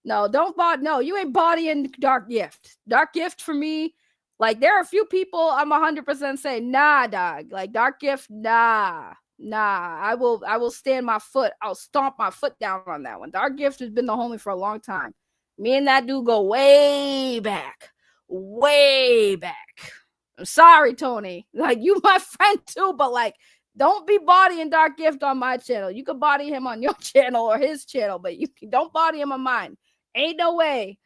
Speaker 2: No, you ain't bodying Dark Gift. Dark Gift for me, like there are a few people I'm 100% saying, nah, dog. Like Dark Gift, nah. I will stand my foot. I'll stomp my foot down on that one. Dark Gift has been the homie for a long time. Me and that dude go way back. Way back. I'm sorry, Tony. Like you my friend too, but like don't be bodying Dark Gift on my channel. You can body him on your channel or his channel, but you don't body him on mine. Ain't no way.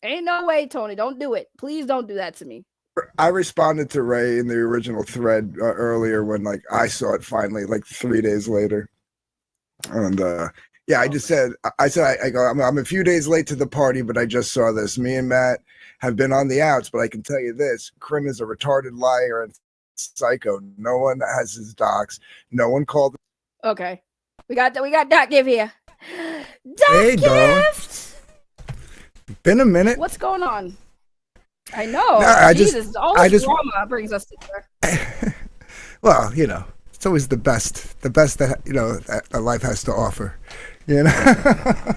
Speaker 2: Ain't no way, Tony. Don't do it. Please don't do that to me.
Speaker 4: I responded to Ray in the original thread earlier when like I saw it finally like 3 days later. And yeah, I just said, I go, I'm a few days late to the party, but I just saw this. Me and Matt have been on the outs, but I can tell you this, Crim is a retarded liar and psycho. No one has his docs. No one called.
Speaker 2: Okay. We got Dark Gift here. Dark Gift!
Speaker 4: Been a minute.
Speaker 2: What's going on? I know.
Speaker 4: No,
Speaker 2: Jesus, all this drama brings us together.
Speaker 4: Well, you know, it's always the best that, you know, that life has to offer, you know?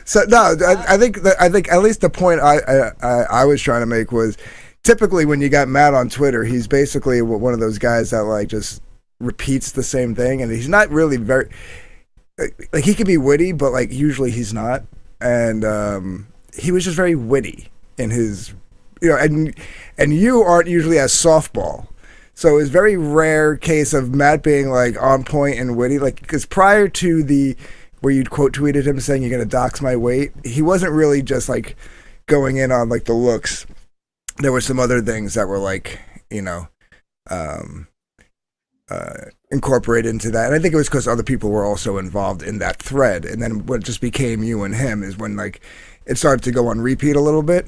Speaker 4: So, no, I think at least the point I was trying to make was typically when you got Matt on Twitter, he's basically one of those guys that like just repeats the same thing. And he's not really very, like he can be witty, but like usually he's not. And he was just very witty in his, you know, and you aren't usually as softball. So it was very rare case of Matt being like on point and witty, like because prior to where you'd quote tweeted him saying you're gonna dox my weight, he wasn't really just like going in on like the looks. There were some other things that were like, you know, incorporated into that, and I think it was because other people were also involved in that thread. And then what just became you and him is when like it started to go on repeat a little bit.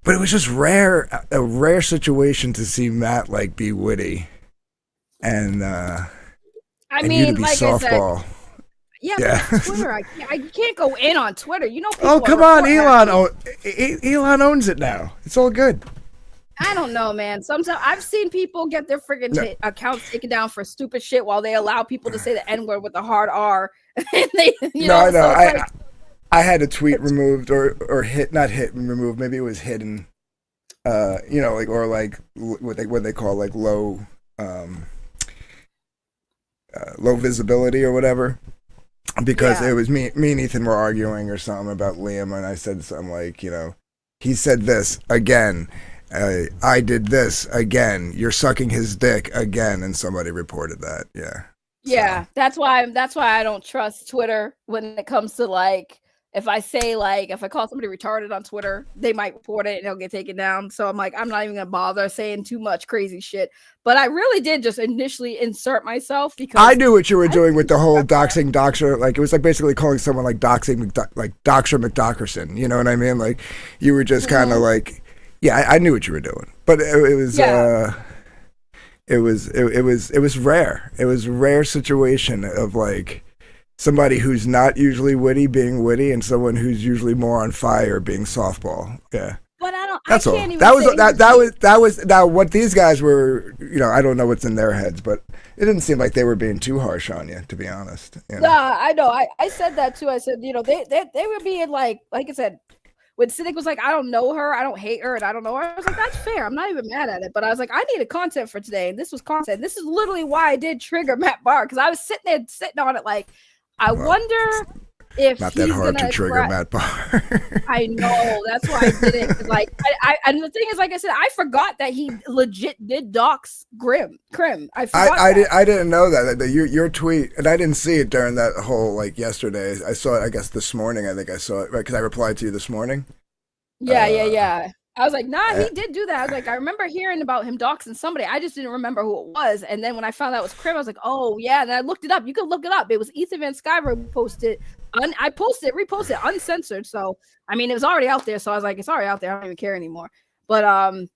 Speaker 4: But it was just a rare situation to see Matt like be witty, and
Speaker 2: I mean, you to be like softball. I said, yeah. But Twitter, I can't go in on Twitter. You know.
Speaker 4: Oh come on, Elon owns it now. It's all good.
Speaker 2: I don't know, man. Sometimes I've seen people get their freaking accounts taken down for stupid shit while they allow people to say the N-word with a hard R. They, you know,
Speaker 4: I know. I had a tweet removed or not removed. Maybe it was hidden. You know, like or like what they call like low visibility or whatever. Because it was me and Ethan were arguing or something about Liam, and I said something like, you know, he said this again. I did this again. You're sucking his dick again, and somebody reported that. Yeah.
Speaker 2: Yeah, so. That's why I don't trust Twitter when it comes to like if I say like if I call somebody retarded on Twitter, they might report it and it'll get taken down. So I'm like, I'm not even gonna bother saying too much crazy shit. But I really did just initially insert myself because
Speaker 4: I knew what you were doing with the whole doxing doxer. Like it was like basically calling someone like doxing like Doxer McDockerson. You know what I mean? Like you were just kind of like, yeah, I knew what you were doing. But it was it was rare. It was a rare situation of like somebody who's not usually witty being witty, and someone who's usually more on fire being softball. Yeah.
Speaker 2: But I don't.
Speaker 4: That's
Speaker 2: I
Speaker 4: all.
Speaker 2: can't even
Speaker 4: That was now what these guys were. I don't know what's in their heads, but it didn't seem like they were being too harsh on you, to be honest.
Speaker 2: Nah, I know. I said that too. I said, they were being like I said, when Cynic was like, I don't know her, I don't hate her, and I don't know her. I was like, that's fair. I'm not even mad at it. But I was like, I needed content for today, and this was content. This is literally why I did trigger Matt Bahr, because I was sitting on it like, I wonder if
Speaker 4: not that hard to trigger Matt Bahr.
Speaker 2: I know, that's why I did it. Like, and the thing is, like I said, I forgot that he legit did dox Krim. I forgot.
Speaker 4: I didn't know that your tweet, and I didn't see it during that whole like yesterday. I saw it, I guess this morning. I think I saw it right because I replied to you this morning.
Speaker 2: Yeah. I was like, nah, he did do that. I was like, I remember hearing about him doxing somebody. I just didn't remember who it was. And then when I found out it was Krim, I was like, oh yeah. And I looked it up. You can look it up. It was Ethan Van Sciver who posted. I posted, reposted, uncensored. So I mean, it was already out there. So I was like, it's already out there. I don't even care anymore. But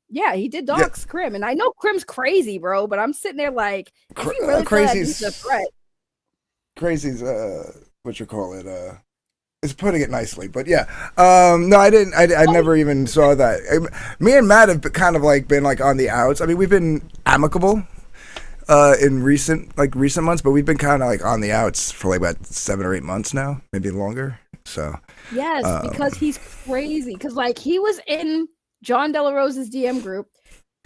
Speaker 2: yeah, he did dox Krim, and I know Krim's crazy, bro. But I'm sitting there like, if you really feel like he's a threat.
Speaker 4: Crazy's what you call it? Is putting it nicely, but yeah. No, I didn't. I never even saw that. Me and Matt have kind of like been like on the outs. I mean, we've been amicable in recent months, but we've been kind of like on the outs for like about 7 or 8 months now, maybe longer. So
Speaker 2: yes, because he's crazy. Because like he was in John De La Rosa's DM group,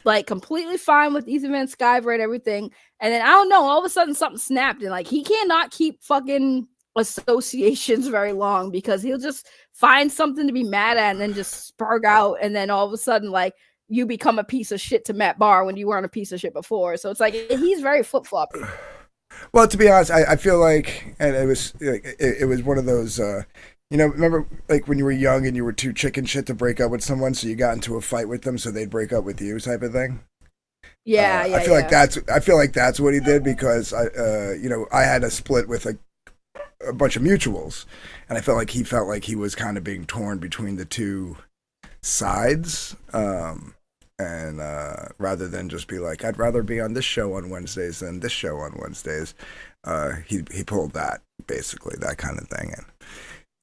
Speaker 2: like completely fine with Ethan Van Sciver and everything, and then I don't know, all of a sudden something snapped, and like he cannot keep fucking associations very long because he'll just find something to be mad at and then just spurg out, and then all of a sudden like you become a piece of shit to Matt Bahr when you weren't a piece of shit before. So it's like he's very flip-floppy.
Speaker 4: Well, to be honest, I feel like, and it was one of those remember like when you were young and you were too chicken shit to break up with someone, so you got into a fight with them so they'd break up with you type of thing. I feel like that's what he did, because I had a split with a bunch of mutuals, and I felt like he was kind of being torn between the two sides, and rather than just be like, I'd rather be on this show on Wednesdays than this show on Wednesdays, he pulled that, basically, that kind of thing. And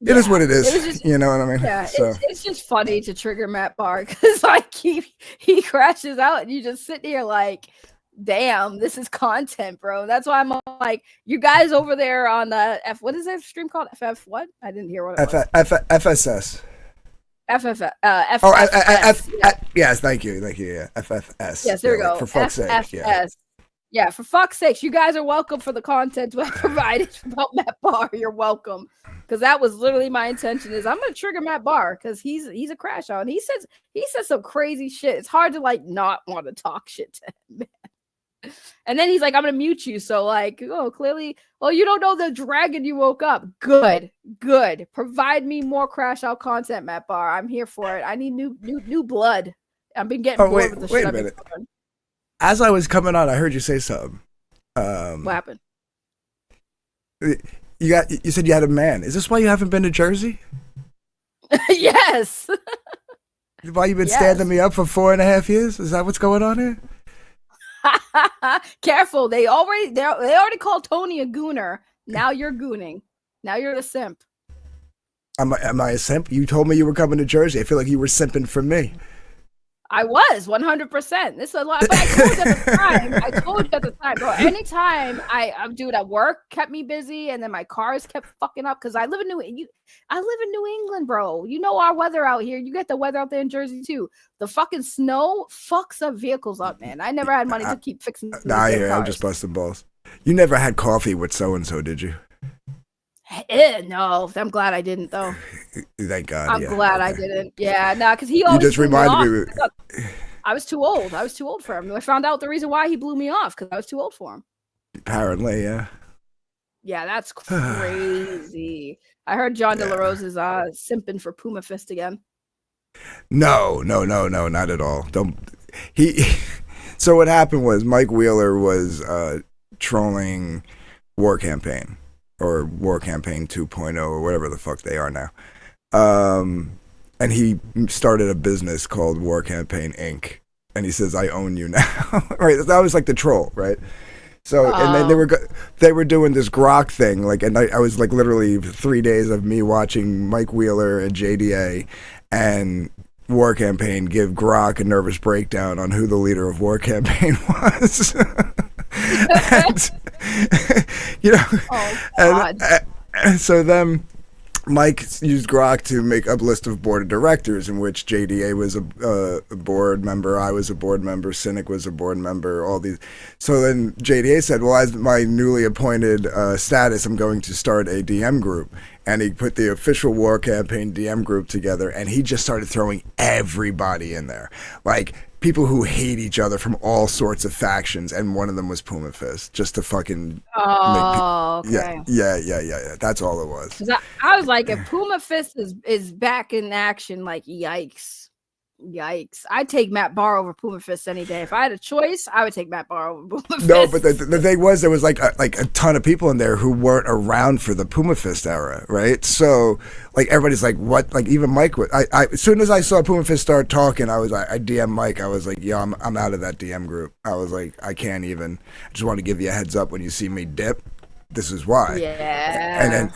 Speaker 4: it is what it is. Just, you know what I mean?
Speaker 2: Yeah, so. It's just funny to trigger Matt Bahr, because like he crashes out and you just sit here like, damn, this is content, bro. That's why I'm like, you guys over there on the what is that stream called? FF what? I didn't hear what it was.
Speaker 4: FSS. Yes, thank you. Yeah, FFS.
Speaker 2: Yes, there we go.
Speaker 4: For fuck's sake.
Speaker 2: Yeah, for fuck's sakes, you guys are welcome for the content I provided about Matt Bahr. You're welcome, because that was literally my intention. Is I'm gonna trigger Matt Bahr because he's a crash out, and he says some crazy shit. It's hard to like not want to talk shit to him, man. And then he's like, I'm gonna mute you. So like, clearly, you don't know the dragon you woke up. Good. Provide me more crash out content, Matt Bahr. I'm here for it. I need new blood. I've been getting bored with the shit. Wait a minute.
Speaker 4: As I was coming on, I heard you say something.
Speaker 2: What happened?
Speaker 4: You said you had a man. Is this why you haven't been to Jersey?
Speaker 2: Yes.
Speaker 4: Why you been standing me up for 4.5 years? Is that what's going on here?
Speaker 2: Careful, they already called Tony a gooner. Now you're gooning. Now you're the simp.
Speaker 4: Am I a simp? You told me you were coming to Jersey. I feel like you were simping for me.
Speaker 2: I was 100%. This is a lot, but I told you at the time, bro. Anytime I do it at work, kept me busy, and then my cars kept fucking up because I live in New England, bro. You know our weather out here. You get the weather out there in Jersey too. The fucking snow fucks up vehicles up, man. I never had money to keep fixing.
Speaker 4: I'm just busting balls. You never had coffee with so and so, did you?
Speaker 2: No, I'm glad I didn't though.
Speaker 4: Thank God.
Speaker 2: I'm glad I didn't. Yeah, because he
Speaker 4: You
Speaker 2: always
Speaker 4: just reminded me.
Speaker 2: I was too old. I was too old for him. I found out the reason why he blew me off because I was too old for him.
Speaker 4: Apparently, yeah.
Speaker 2: Yeah, that's crazy. I heard John De La Rosa's simping for Puma Fist again.
Speaker 4: No, not at all. So what happened was Mike Wheeler was trolling War Campaign. Or War Campaign 2.0 or whatever the fuck they are now. And he started a business called War Campaign Inc. And he says, I own you now. Right? That was like the troll, right? So and then they were doing this Grok thing, like, and I was like literally 3 days of me watching Mike Wheeler and JDA and War Campaign give Grok a nervous breakdown on who the leader of War Campaign was. And, you know, and so then Mike used Grok to make a list of board of directors in which JDA was a board member, I was a board member, Cynic was a board member, all these. So then JDA said, well, as my newly appointed status, I'm going to start a DM group. And he put the official War Campaign DM group together, and he just started throwing everybody in there. Like, people who hate each other from all sorts of factions, and one of them was Puma Fist, just to fucking
Speaker 2: okay.
Speaker 4: Yeah. That's all it was.
Speaker 2: I was like, if Puma Fist is back in action, like, yikes. I'd take Matt Bahr over Puma Fist any day. If I had a choice, I would take Matt Bahr over Puma Fist.
Speaker 4: No, but the thing was, there was like a ton of people in there who weren't around for the Puma Fist era, right? So like everybody's like, what? Like even Mike was. I as soon as I saw Puma Fist start talking, I DM Mike. I was like, yo, I'm out of that DM group. I was like, I can't even. I just want to give you a heads up when you see me dip. This is why.
Speaker 2: Yeah.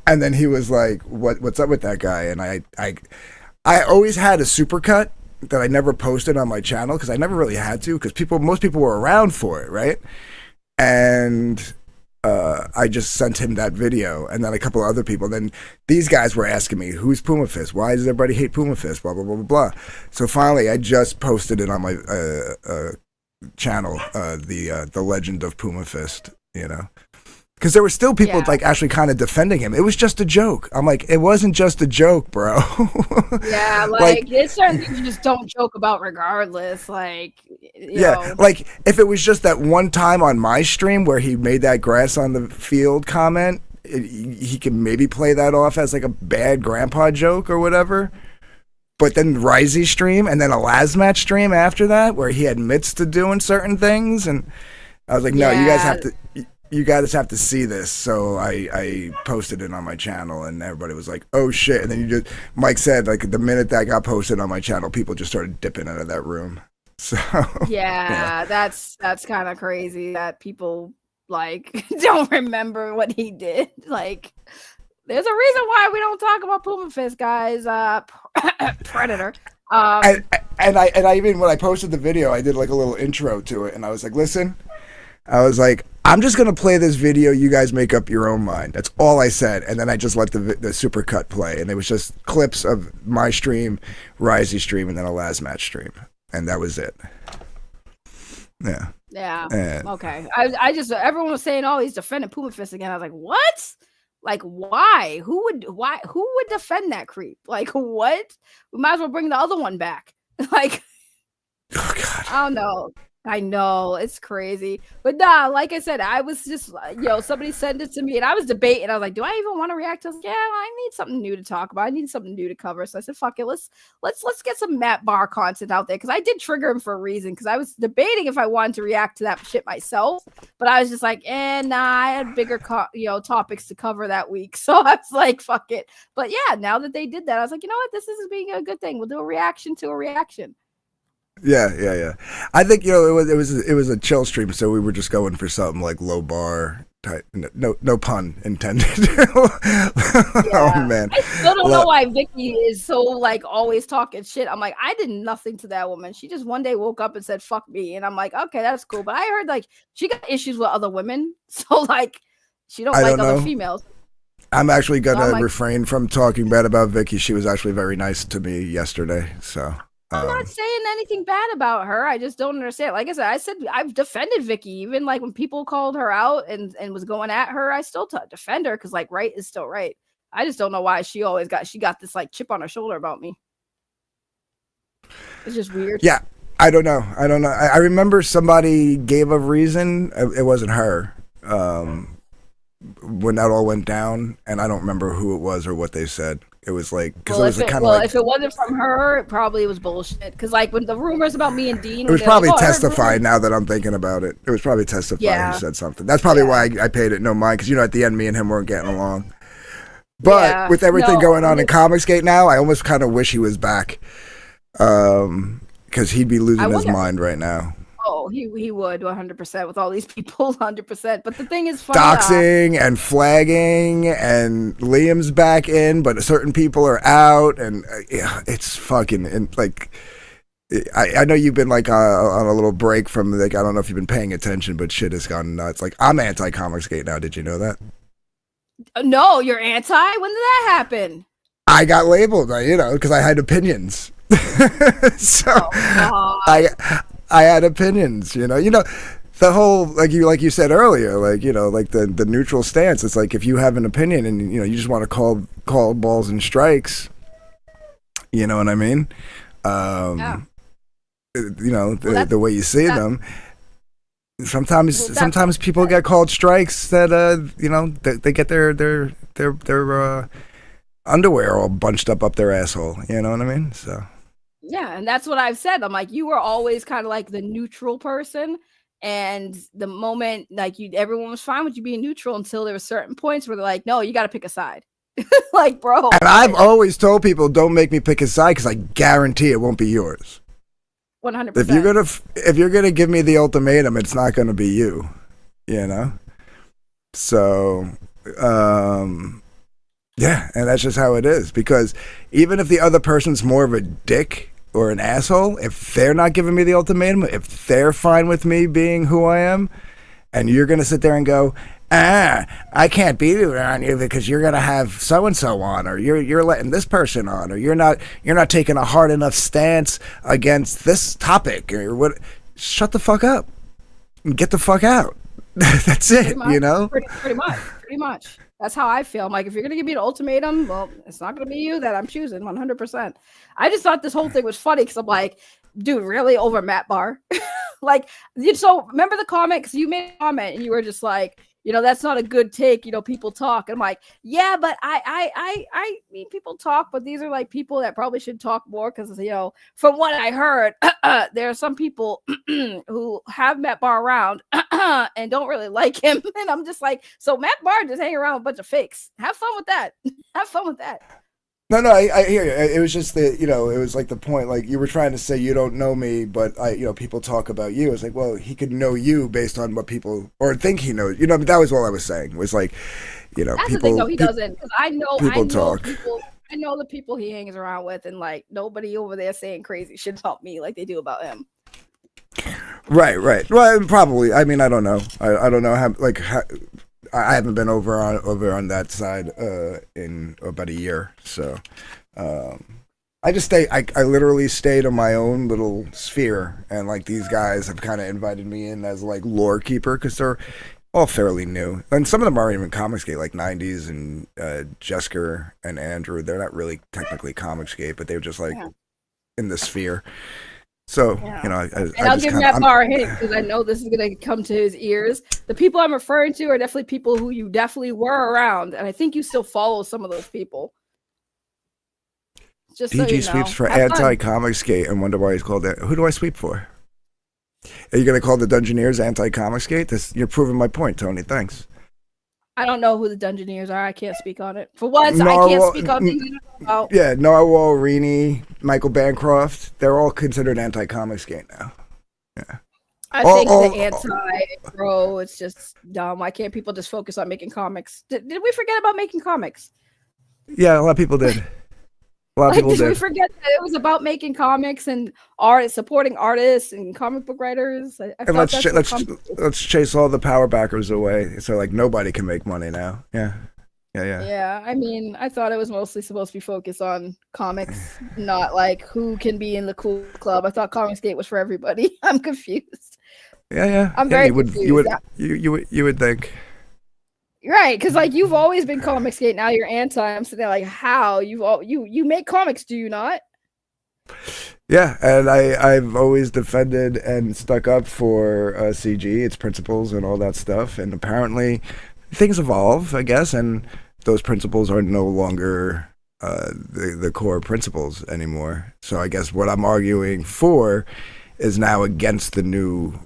Speaker 4: And then he was like, what's up with that guy? And I always had a supercut that I never posted on my channel because I never really had to because most people were around for it, right? And I just sent him that video, and then a couple of other people. Then these guys were asking me, "Who's Puma Fist? Why does everybody hate Puma Fist?" Blah blah blah blah blah. So finally, I just posted it on my channel, the Legend of Puma Fist, you know. Because there were still people like actually kind of defending him. It was just a joke. I'm like, it wasn't just a joke, bro.
Speaker 2: Yeah, like there's certain things you just don't joke about regardless. Like, you know.
Speaker 4: Like if it was just that one time on my stream where he made that grass on the field comment, he could maybe play that off as like a bad grandpa joke or whatever. But then Risey stream and then a Lasmat stream after that where he admits to doing certain things, and I was like, no, you guys have to. You guys have to see this. So I posted it on my channel, and everybody was like, oh shit. And then Mike said, like, the minute that got posted on my channel, people just started dipping out of that room. So
Speaker 2: yeah. that's kind of crazy that people like don't remember what he did. Like, there's a reason why we don't talk about Puma Fist, guys. Predator.
Speaker 4: And I even, when I posted the video, I did like a little intro to it, and I was like, listen, I was like, I'm just going to play this video. You guys make up your own mind. That's all I said. And then I just let the supercut play. And it was just clips of my stream, Risey stream, and then a Lasmat stream. And that was it. Yeah.
Speaker 2: Yeah. Okay. I just, everyone was saying, oh, he's defending Puma Fist again. I was like, what? Like, why? Who would defend that creep? Like, what? We might as well bring the other one back. Like,
Speaker 4: oh, God.
Speaker 2: I don't know. I know, it's crazy. But nah, like I said, I was just, somebody sent it to me and I was debating. I was like, do I even want to react to this? Yeah, I need something new to talk about. I need something new to cover. So I said, fuck it. Let's get some Matt Bahr content out there. Cause I did trigger him for a reason. Cause I was debating if I wanted to react to that shit myself, but I was just like, nah, I had bigger, topics to cover that week. So I was like, fuck it. But yeah, now that they did that, I was like, you know what? This is being a good thing. We'll do a reaction to a reaction.
Speaker 4: Yeah. I think it was a chill stream, so we were just going for something like low bar type. No pun intended. Oh man,
Speaker 2: I still don't know why Vicky is so like always talking shit. I'm like, I did nothing to that woman. She just one day woke up and said fuck me, and I'm like, okay, that's cool. But I heard like she got issues with other women, so like she don't like other females.
Speaker 4: I'm actually gonna refrain from talking bad about Vicky. She was actually very nice to me yesterday, so.
Speaker 2: I'm not saying anything bad about her. I just don't understand. Like I said I've defended Vicky. Even like when people called her out and was going at her, I still defend her because like right is still right. I just don't know why she got this like chip on her shoulder about me. It's just weird.
Speaker 4: Yeah, I don't know. I remember somebody gave a reason. It wasn't her. When that all went down, and I don't remember who it was or what they said. It was like, because
Speaker 2: if it wasn't from her, it probably was bullshit. Because like when the rumors about me and Dean,
Speaker 4: it was probably Testify. Now that I'm thinking about it, it was probably Testify who said something. That's probably why I paid it no mind. Because at the end, me and him weren't getting along. But with everything going on in Comicsgate now, I almost kind of wish he was back. Because he'd be losing his mind right now.
Speaker 2: Oh, he would 100% with all these people, 100%. But the thing is, funny,
Speaker 4: doxing and flagging, and Liam's back in, but certain people are out, and yeah, it's fucking and like. I know you've been like on a little break from like I don't know if you've been paying attention, but shit has gone nuts. Like I'm anti-Comicsgate now. Did you know that?
Speaker 2: No, you're anti. When did that happen?
Speaker 4: I got labeled, because I had opinions. So I had opinions. The whole like you said earlier, like like the neutral stance. It's like if you have an opinion and you just want to call balls and strikes. You know what I mean?
Speaker 2: Yeah.
Speaker 4: The way you see them. Sometimes people get called strikes that they get their underwear all bunched up their asshole. You know what I mean? So
Speaker 2: yeah, and that's what I've said. I'm like, you were always kind of like the neutral person, and the moment like everyone was fine with you being neutral until there were certain points where they're like, no, you got to pick a side. Like, bro.
Speaker 4: And I've always told people, don't make me pick a side because I guarantee it won't be yours.
Speaker 2: 100%.
Speaker 4: If you're gonna give me the ultimatum, it's not gonna be you. So yeah, and that's just how it is. Because even if the other person's more of a dick or an asshole, if they're not giving me the ultimatum, if they're fine with me being who I am, and you're gonna sit there and go, I can't be around you because you're gonna have so and so on, or you're letting this person on, or you're not taking a hard enough stance against this topic, or what? Shut the fuck up and get the fuck out. That's it,
Speaker 2: Pretty much. That's how I feel. I'm like, if you're gonna give me an ultimatum, well, it's not gonna be you that I'm choosing 100%. I just thought this whole thing was funny because I'm like, dude, really over Matt Bahr? Like, so remember the comment? Because you made a comment and you were just like, that's not a good take. People talk. And I'm like, yeah, but I mean, people talk, but these are like people that probably should talk more because, from what I heard, there are some people who have Matt Bahr around and don't really like him. And I'm just like, so Matt Bahr just hang around with a bunch of fakes. Have fun with that. Have fun with that.
Speaker 4: No, I hear you. It was just it was like the point, like you were trying to say you don't know me, but people talk about you. It's like, well, he could know you based on what people or think he knows. But that was all I was saying. Was like,
Speaker 2: that's
Speaker 4: people.
Speaker 2: The thing, though, he doesn't, because I know
Speaker 4: talk.
Speaker 2: I know the people he hangs around with, and like nobody over there saying crazy shit about me like they do about him.
Speaker 4: Right. Well, probably. I mean, I don't know. I don't know how. I haven't been over on that side in about a year, so I just stay. I literally stayed in my own little sphere, and like these guys have kind of invited me in as like lore keeper because they're all fairly new, and some of them aren't even Comicsgate, like 90s and Jesker and Andrew. They're not really technically Comicsgate, but they're just like in the sphere. So,
Speaker 2: I'll give Matt Bahr a hint because I know this is going to come to his ears. The people I'm referring to are definitely people who you definitely were around, and I think you still follow some of those people. Just
Speaker 4: PG sweeps for anti-Comicsgate and wonder why he's called that. Who do I sweep for? Are you going to call the Dungeoneers anti-Comicsgate? You're proving my point, Tony. Thanks.
Speaker 2: I don't know who the Dungeoneers are. I can't speak on it. For once, I can't speak on things I don't know about.
Speaker 4: Yeah, Narwhal, Rini, Michael Bancroft, they're all considered anti-Comicsgate now. Yeah.
Speaker 2: I think the anti-bro, it's just dumb. Why can't people just focus on making comics? Did we forget about making comics?
Speaker 4: Yeah, a lot of people did.
Speaker 2: Did we forget that it was about making comics and supporting artists and comic book writers?
Speaker 4: And let's chase all the power backers away. So like nobody can make money now. Yeah.
Speaker 2: Yeah, I mean, I thought it was mostly supposed to be focused on comics, not like who can be in the cool club. I thought Comicsgate was for everybody. I'm confused.
Speaker 4: Yeah.
Speaker 2: I'm very confused.
Speaker 4: You would think.
Speaker 2: Right, because like you've always been Comicsgate, now you're anti. I'm sitting there like, how you make comics, do you not?
Speaker 4: Yeah, and I've always defended and stuck up for CG, its principles, and all that stuff. And apparently, things evolve, I guess, and those principles are no longer the core principles anymore. So I guess what I'm arguing for is now against the new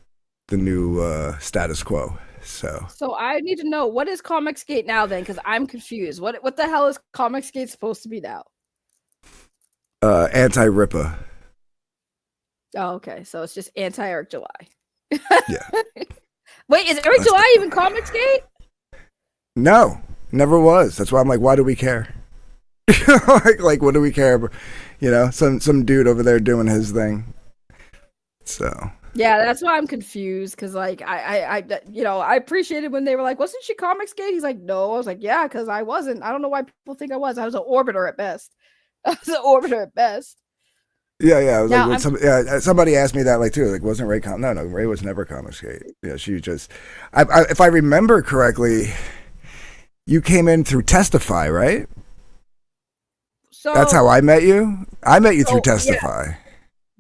Speaker 4: status quo. So
Speaker 2: I need to know, what is Comicsgate now then? Because I'm confused. What the hell is Comicsgate supposed to be now?
Speaker 4: Anti-Rippa.
Speaker 2: Oh, okay. So it's just anti-Eric July.
Speaker 4: Yeah.
Speaker 2: Wait, is every July even Comicsgate?
Speaker 4: No, never was. That's why I'm like, why do we care? like, what do we care? You know, some dude over there doing his thing. So.
Speaker 2: Yeah, that's why I'm confused because, like, I appreciated when they were like, "Wasn't she Comicsgate?" He's like, "No." I was like, "Yeah," because I wasn't. I don't know why people think I was. I was an orbiter at best. I was an orbiter at best.
Speaker 4: Yeah. I was
Speaker 2: Now,
Speaker 4: like, somebody asked me that, like, too. Like, wasn't Ray? No, Ray was never Comicsgate. Yeah, she just. If I remember correctly, you came in through Testify, right?
Speaker 2: So
Speaker 4: that's how I met you. I met you through Testify.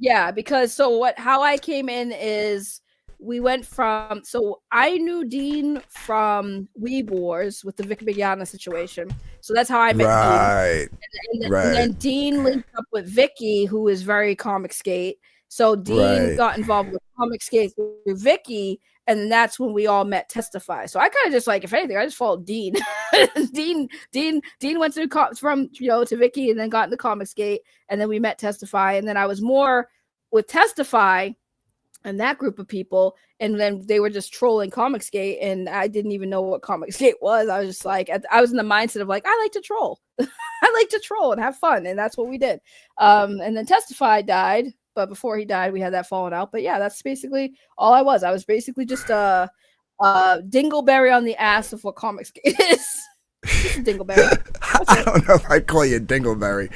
Speaker 2: Yeah, because how I came in is we went from, so I knew Dean from Weeb Wars with the Vic Mignogna situation. So that's how I met Dean. And then Dean linked up with Vicky, who is very Comicsgate. So Dean got involved with Comicsgate through Vicky, and then that's when we all met Testify. So I kind of just like, if anything, I just followed Dean. Dean went to Vicky and then got into Comicsgate, and then we met Testify, and then I was more with Testify and that group of people, and then they were just trolling Comicsgate, and I didn't even know what Comicsgate was. I was just like, I was in the mindset of like, I like to troll. I like to troll and have fun, and that's what we did. And then Testify died, but before he died, we had that falling out. But yeah, that's basically all I was. I was basically just a dingleberry on the ass of what Comicsgate is. Dingleberry.
Speaker 4: I don't know if I'd call you Dingleberry.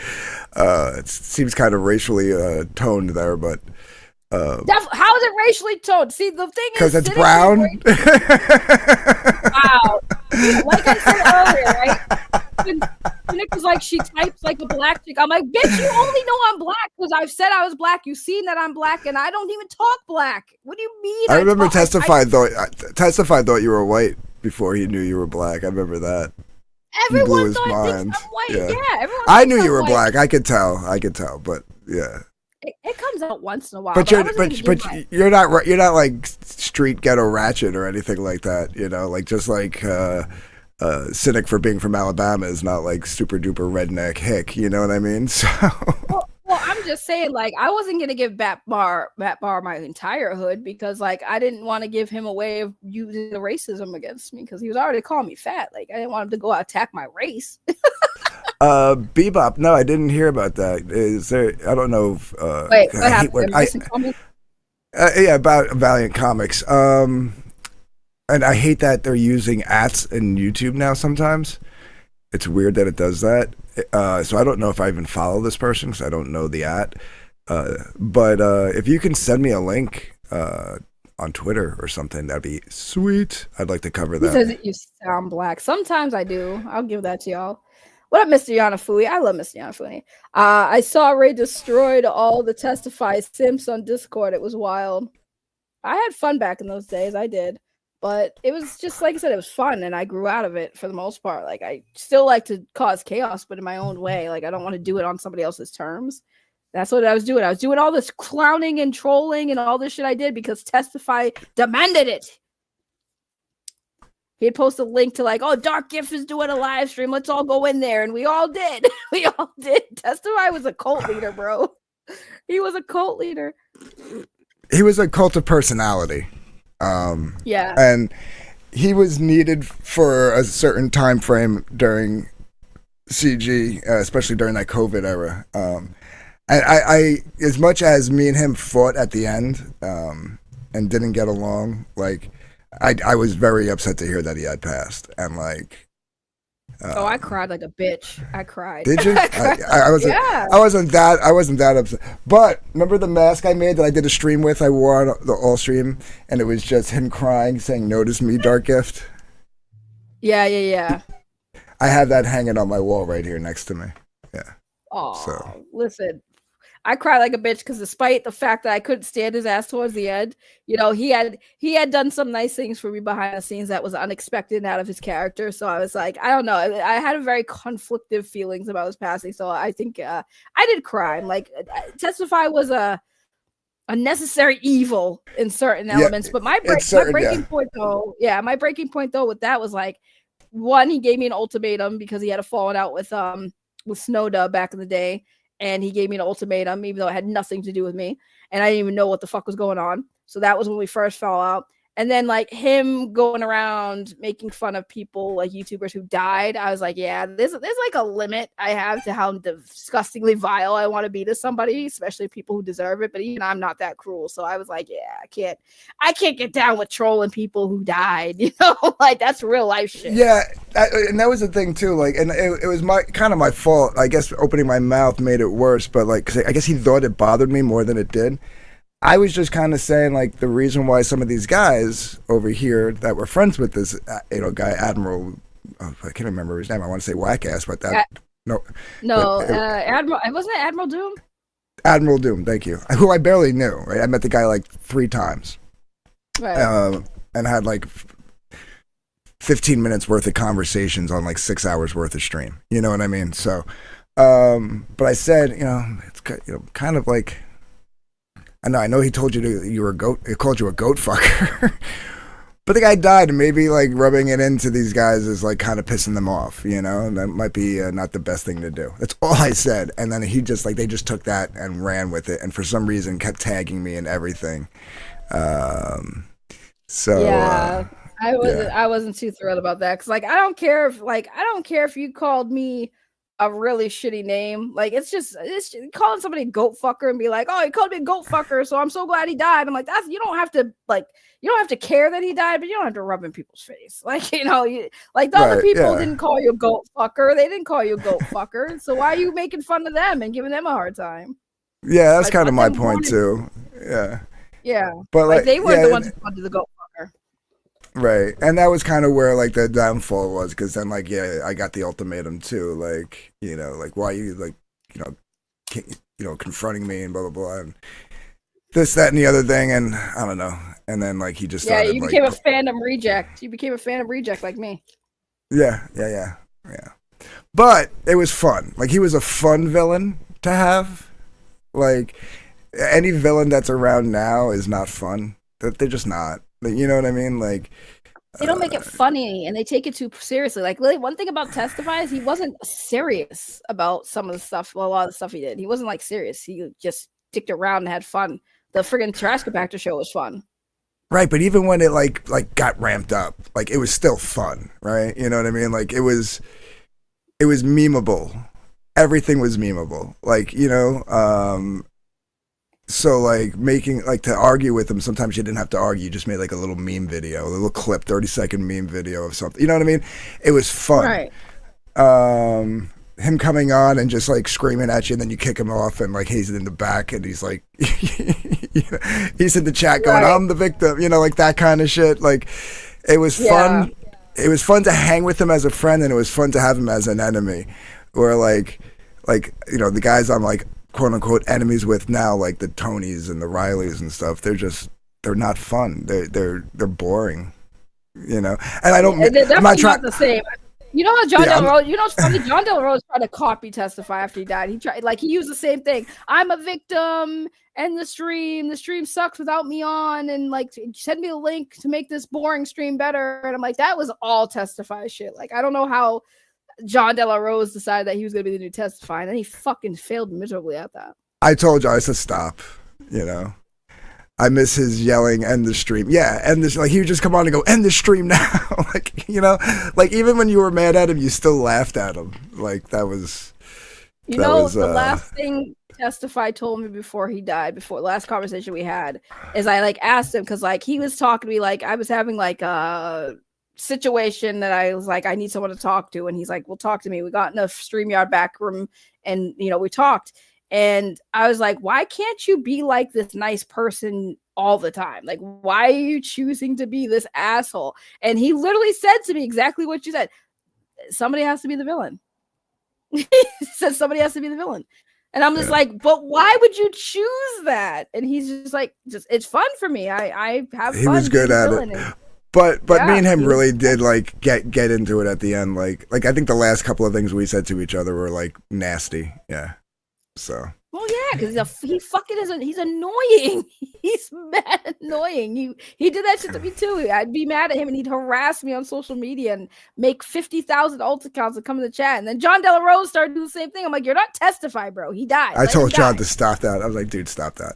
Speaker 4: It seems kind of racially toned there, but
Speaker 2: how is it racially toned? See, the thing is,
Speaker 4: because it's brown.
Speaker 2: Wow, like I said earlier, right? Nick was like, she types like a black chick. I'm like, bitch, you only know I'm black because I've said I was black. You've seen that I'm black, and I don't even talk black. What do you mean?
Speaker 4: I remember Testify thought you were white before he knew you were black. I remember that.
Speaker 2: Everyone thought I'm white. Yeah, everyone.
Speaker 4: I knew you were black. I could tell, but yeah.
Speaker 2: It comes out once in a while.
Speaker 4: But you're not like street ghetto ratchet or anything like that. You know, like just like Cynic for being from Alabama is not like super duper redneck hick. You know what I mean? So.
Speaker 2: Well, I'm just saying, like, I wasn't gonna give Bahr my entire hood because, like, I didn't want to give him a way of using the racism against me because he was already calling me fat. Like, I didn't want him to go out attack my race.
Speaker 4: Bebop. No, I didn't hear about that. Is there? I don't know.
Speaker 2: Wait, what happened?
Speaker 4: Yeah, about Valiant Comics. And I hate that they're using ats in YouTube now. Sometimes it's weird that it does that. So I don't know if I even follow this person because I don't know the at. But if you can send me a link on Twitter or something, that'd be sweet. I'd like to cover that.
Speaker 2: He says that you sound black. Sometimes I do. I'll give that to y'all. What up, Mr. Yanafui? I love Mr. Yanafui. I saw Ray destroyed all the Testify simps on Discord. It was wild. I had fun back in those days. I did. But it was just, like I said, it was fun, and I grew out of it for the most part. Like, I still like to cause chaos, but in my own way. Like, I don't want to do it on somebody else's terms. That's what I was doing. I was doing all this clowning and trolling and all this shit I did because Testify demanded it. He'd post a link to like, oh, Dark Gift is doing a live stream. Let's all go in there. And we all did. We all did. Testify was a cult leader, bro. He was a cult leader.
Speaker 4: He was a cult of personality.
Speaker 2: Yeah.
Speaker 4: And he was needed for a certain time frame during CG, especially during that COVID era. And I as much as me and him fought at the end and didn't get along, like, I was very upset to hear that he had passed, and like.
Speaker 2: I cried like a bitch. I cried.
Speaker 4: Did you? I wasn't. Yeah. I wasn't that upset. But remember the mask I made that I did a stream with? I wore on the all stream, and it was just him crying, saying, "Notice me, Dark Gift."
Speaker 2: Yeah.
Speaker 4: I have that hanging on my wall right here next to me. Yeah.
Speaker 2: Oh, so. Listen. I cried like a bitch because despite the fact that I couldn't stand his ass towards the end, you know, he had done some nice things for me behind the scenes that was unexpected and out of his character. So I was like, I don't know. I had a very conflictive feelings about his passing. So I think I did cry. Like, Testify was a necessary evil in certain elements. But my breaking point though with that was like, one, he gave me an ultimatum because he had a falling out with Snowda back in the day. And he gave me an ultimatum, even though it had nothing to do with me. And I didn't even know what the fuck was going on. So that was when we first fell out. And then like him going around making fun of people like YouTubers who died, I was like, yeah, there's like a limit I have to how disgustingly vile I want to be to somebody, especially people who deserve it. But even I'm not that cruel, so I was like, yeah, I can't get down with trolling people who died. You know, like that's real life shit.
Speaker 4: Yeah, and that was the thing too. Like, and it was my fault. I guess opening my mouth made it worse. But like, 'cause I guess he thought it bothered me more than it did. I was just kind of saying, like, the reason why some of these guys over here that were friends with this, guy, Admiral, I can't remember his name. I want to say Whack-Ass, but that,
Speaker 2: Admiral, wasn't it Admiral Doom?
Speaker 4: Admiral Doom, thank you. Who I barely knew, right? I met the guy like 3 times.
Speaker 2: Right.
Speaker 4: And had like 15 minutes worth of conversations on like 6 hours worth of stream. You know what I mean? So, but I said, it's kind of like, I know he told you you were a goat. He called you a goat fucker, but the guy died, and maybe like rubbing it into these guys is like kind of pissing them off, and that might be not the best thing to do. That's all I said, and then he just they just took that and ran with it, and for some reason kept tagging me and everything. So
Speaker 2: yeah, I wasn't too thrilled about that because I don't care if you called me a really shitty name. Like it's calling somebody a goat fucker and be like, oh, he called me a goat fucker, so I'm so glad he died. I'm like, you don't have to care that he died, but you don't have to rub in people's face. Like, the other people didn't call you a goat fucker. They didn't call you a goat fucker. So why are you making fun of them and giving them a hard time?
Speaker 4: Yeah, that's kind of my point too. Yeah.
Speaker 2: Yeah.
Speaker 4: But
Speaker 2: they weren't the ones who wanted the goat fucker.
Speaker 4: Right, and that was kind of where like the downfall was, because then I got the ultimatum too, why you confronting me and blah blah blah, and this, that, and the other thing, and I don't know, and then he just started,
Speaker 2: you became a fandom reject. You became a fandom reject like me.
Speaker 4: Yeah. But it was fun. Like he was a fun villain to have. Like any villain that's around now is not fun. They're just not. You know what I mean? Like
Speaker 2: they don't make it funny, and they take it too seriously. Like one thing about Testify is he wasn't serious about some of the stuff. Well, a lot of the stuff he did, he wasn't serious. He just dicked around and had fun. The friggin' Trash Compactor show was fun.
Speaker 4: Right, but even when it got ramped up, it was still fun, right? You know what I mean? It was memeable. Everything was memeable. So making to argue with him, sometimes you didn't have to argue, you just made a little meme video, a little clip, 30-second meme video of something. You know what I mean? It was fun. Right. Him coming on and just screaming at you, and then you kick him off, and he's in the back and he's he's in the chat going, right, I'm the victim, that kind of shit. It was fun. It was fun to hang with him as a friend, and it was fun to have him as an enemy. Where the guys I'm quote unquote enemies with now, the Tonys and the Rileys and stuff, they're not fun. They're boring, and I don't. I'm not trying.
Speaker 2: The same. You know what, John Del Rose? You know what's funny? John Del Rose tried to copy Testify after he died. He tried, he used the same thing. I'm a victim, and the stream sucks without me on, and send me a link to make this boring stream better. And I'm like, that was all Testify shit. I don't know how John De La Rose decided that he was going to be the new Testify, and then he fucking failed miserably at that.
Speaker 4: I told you, I said stop. I miss his yelling, end the stream. Yeah, end this. He would just come on and go, end the stream now. Even when you were mad at him, you still laughed at him. That was.
Speaker 2: The last thing Testify told me before he died, before the last conversation we had, is I asked him, because he was talking to me, I was having a situation that I was I need someone to talk to, and he's well, talk to me. We got in a StreamYard back room, and we talked, and I was why can't you be this nice person all the time? Why are you choosing to be this asshole? And he literally said to me exactly what you said. Somebody has to be the villain. He said somebody has to be the villain. And I'm just but why would you choose that? And he's just it's fun for me. I have fun.
Speaker 4: He was good at it. But me and him really did get into it at the end. I think the last couple of things we said to each other were nasty. Yeah. So.
Speaker 2: Well, yeah, because he's annoying. He's mad annoying. He did that shit to me too. I'd be mad at him and he'd harass me on social media and make 50,000 alt accounts and come in the chat. And then John Della Rose started doing the same thing. I'm like, you're not testify, bro. He died.
Speaker 4: I told John to stop that. I was like, dude, stop that.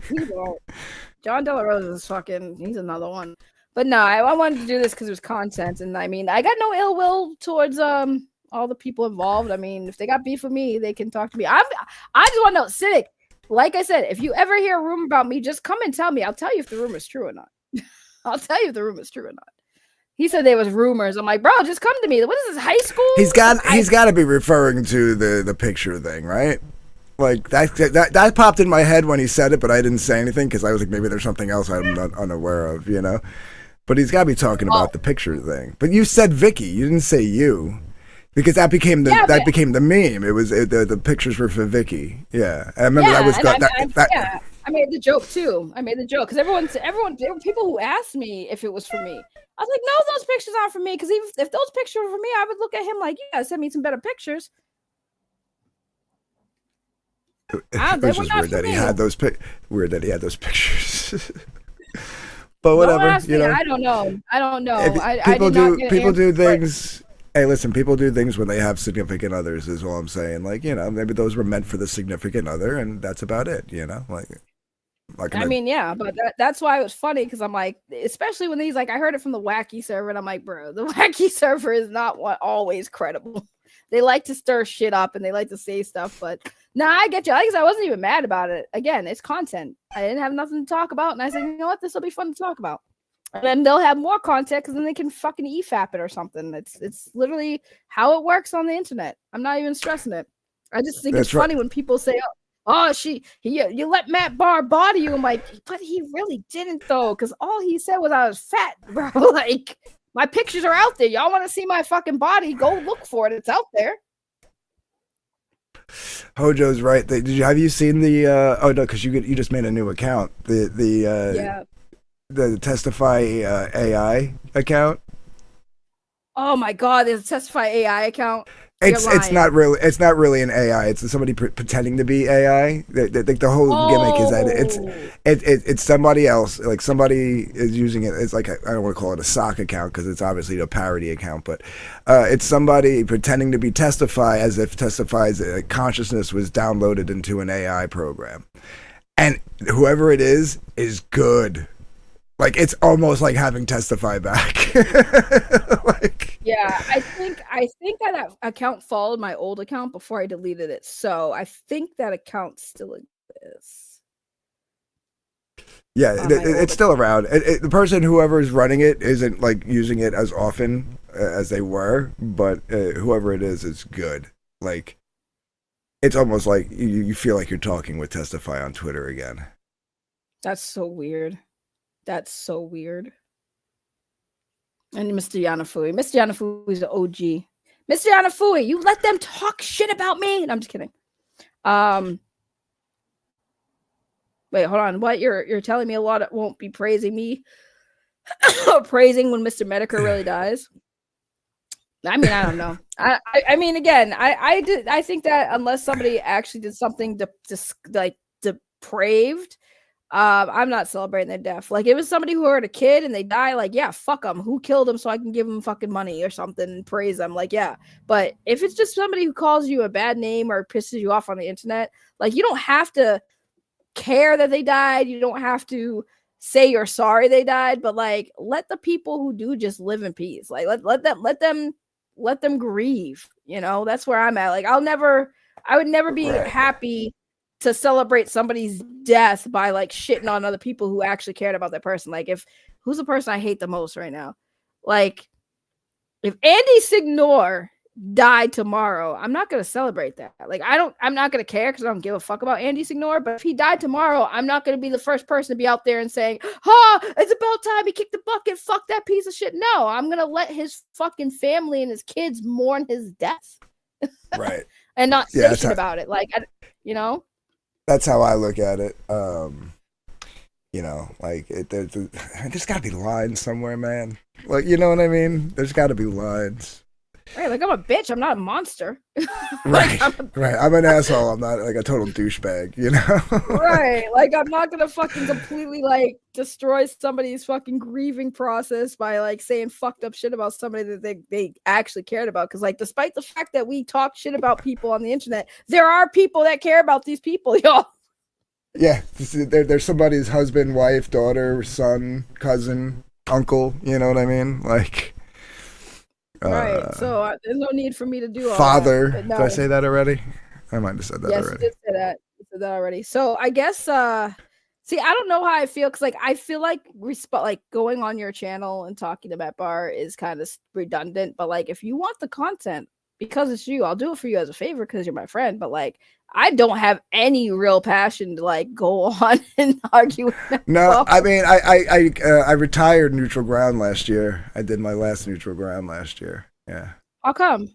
Speaker 2: He won't. John Della Rose is he's another one. But no, I wanted to do this because it was content. And I mean, I got no ill will towards all the people involved. I mean, if they got beef with me, they can talk to me. I just want to know, Cynic, like I said, if you ever hear a rumor about me, just come and tell me. I'll tell you if the rumor is true or not. I'll tell you if the rumor is true or not. He said there was rumors. I'm like, bro, just come to me. What is this, high school?
Speaker 4: He's got to be referring to the picture thing, right? Like that popped in my head when he said it, but I didn't say anything because I was like, maybe there's something else I'm not unaware of, you know? But he's got to be talking about the picture thing. But you said Vicky. You didn't say you. Because that became the meme. It was the pictures were for Vicky. Yeah, I remember that was.
Speaker 2: I made the joke too. I made the joke because everyone. There were people who asked me if it was for me. I was like, no, those pictures aren't for me. Because if those pictures were for me, I would look at him like, yeah, send me some better pictures.
Speaker 4: It was just weird that he had those pictures. But whatever, you know.
Speaker 2: I don't know.
Speaker 4: People do things. Hey, listen, people do things when they have significant others, is all I'm saying. Like, you know, maybe those were meant for the significant other, and that's about it, you know? Like
Speaker 2: I mean, yeah, but that's why it was funny, because I'm like, especially when he's like, I heard it from the wacky server, and I'm like, bro, the wacky server is not always credible. They like to stir shit up, and they like to say stuff, but nah, I get you. Like I said, I wasn't even mad about it. Again, it's content. I didn't have nothing to talk about, and I said, you know what, this will be fun to talk about. And then they'll have more content because then they can fucking EFAP it or something. It's literally how it works on the internet. I'm not even stressing it. I just think it's funny when people say, "Oh, you let Matt Bahr body you." I'm like, but he really didn't though, because all he said was I was fat, bro. Like my pictures are out there. Y'all want to see my fucking body? Go look for it. It's out there.
Speaker 4: Hojo's right. Have you seen the? Oh no, because you just made a new account. The Testify AI account. Oh
Speaker 2: my god, there's a Testify AI account.
Speaker 4: It's not really an AI. It's somebody pretending to be AI. The whole gimmick is that it's somebody else. Like somebody is using it. It's like I don't want to call it a sock account because it's obviously a parody account, but it's somebody pretending to be Testify as if Testify's consciousness was downloaded into an AI program, and whoever it is good. Like it's almost like having Testify back.
Speaker 2: Yeah, I think that account followed my old account before I deleted it, so I think that account still exists.
Speaker 4: Yeah, it's still around. The person, whoever is running it, isn't like using it as often as they were, but whoever it is good. Like it's almost like you feel like you're talking with Testify on Twitter again.
Speaker 2: That's so weird. That's so weird. And Mr. Yanafui. Mr. Yanafui is the OG. Mr. Yanafui, you let them talk shit about me. And I'm just kidding. Wait, hold on. What? You're telling me a lot won't be praising me? Praising when Mr. Medicare really dies? I mean, I don't know. I mean, again, I think that unless somebody actually did something depraved, I'm not celebrating their death. Like, if it was somebody who hurt a kid and they die, like, yeah, fuck them. Who killed them so I can give them fucking money or something and praise them? Like, yeah. But if it's just somebody who calls you a bad name or pisses you off on the internet, like, you don't have to care that they died. You don't have to say you're sorry they died. But like, let the people who do just live in peace. Like, let them grieve. You know, that's where I'm at. Like, I would never be happy to celebrate somebody's death by like shitting on other people who actually cared about that person. Like, who's the person I hate the most right now? Like, if Andy Signor died tomorrow, I'm not gonna celebrate that. Like, I'm not gonna care because I don't give a fuck about Andy Signor. But if he died tomorrow, I'm not gonna be the first person to be out there and saying, it's about time he kicked the bucket, fuck that piece of shit. No, I'm gonna let his fucking family and his kids mourn his death.
Speaker 4: Right.
Speaker 2: And not say shit about it. Like, you know?
Speaker 4: That's how I look at it. You know, like there's got to be lines somewhere, man. Like, you know what I mean? There's got to be lines.
Speaker 2: Right, like I'm a bitch. I'm not a monster.
Speaker 4: Right, right. I'm an asshole. I'm not like a total douchebag, you know?
Speaker 2: Right, like I'm not gonna fucking completely like destroy somebody's fucking grieving process by like saying fucked up shit about somebody that they actually cared about. Because like, despite the fact that we talk shit about people on the internet, there are people that care about these people, y'all.
Speaker 4: Yeah, there's somebody's husband, wife, daughter, son, cousin, uncle. You know what I mean? Like.
Speaker 2: Right, so there's no need for me to do all
Speaker 4: father.
Speaker 2: that. No.
Speaker 4: Did I say that already? I might have said that
Speaker 2: yes,
Speaker 4: already.
Speaker 2: you did say that. You said that already. So I guess, see, I don't know how I feel because, like, I feel like like going on your channel and talking about Bahr is kind of redundant. But like, if you want the content because it's you, I'll do it for you as a favor because you're my friend. But like, I don't have any real passion to like go on and argue with them.
Speaker 4: No, I mean, I retired Neutral Ground last year. I did my last Neutral Ground last year. Yeah.
Speaker 2: How come?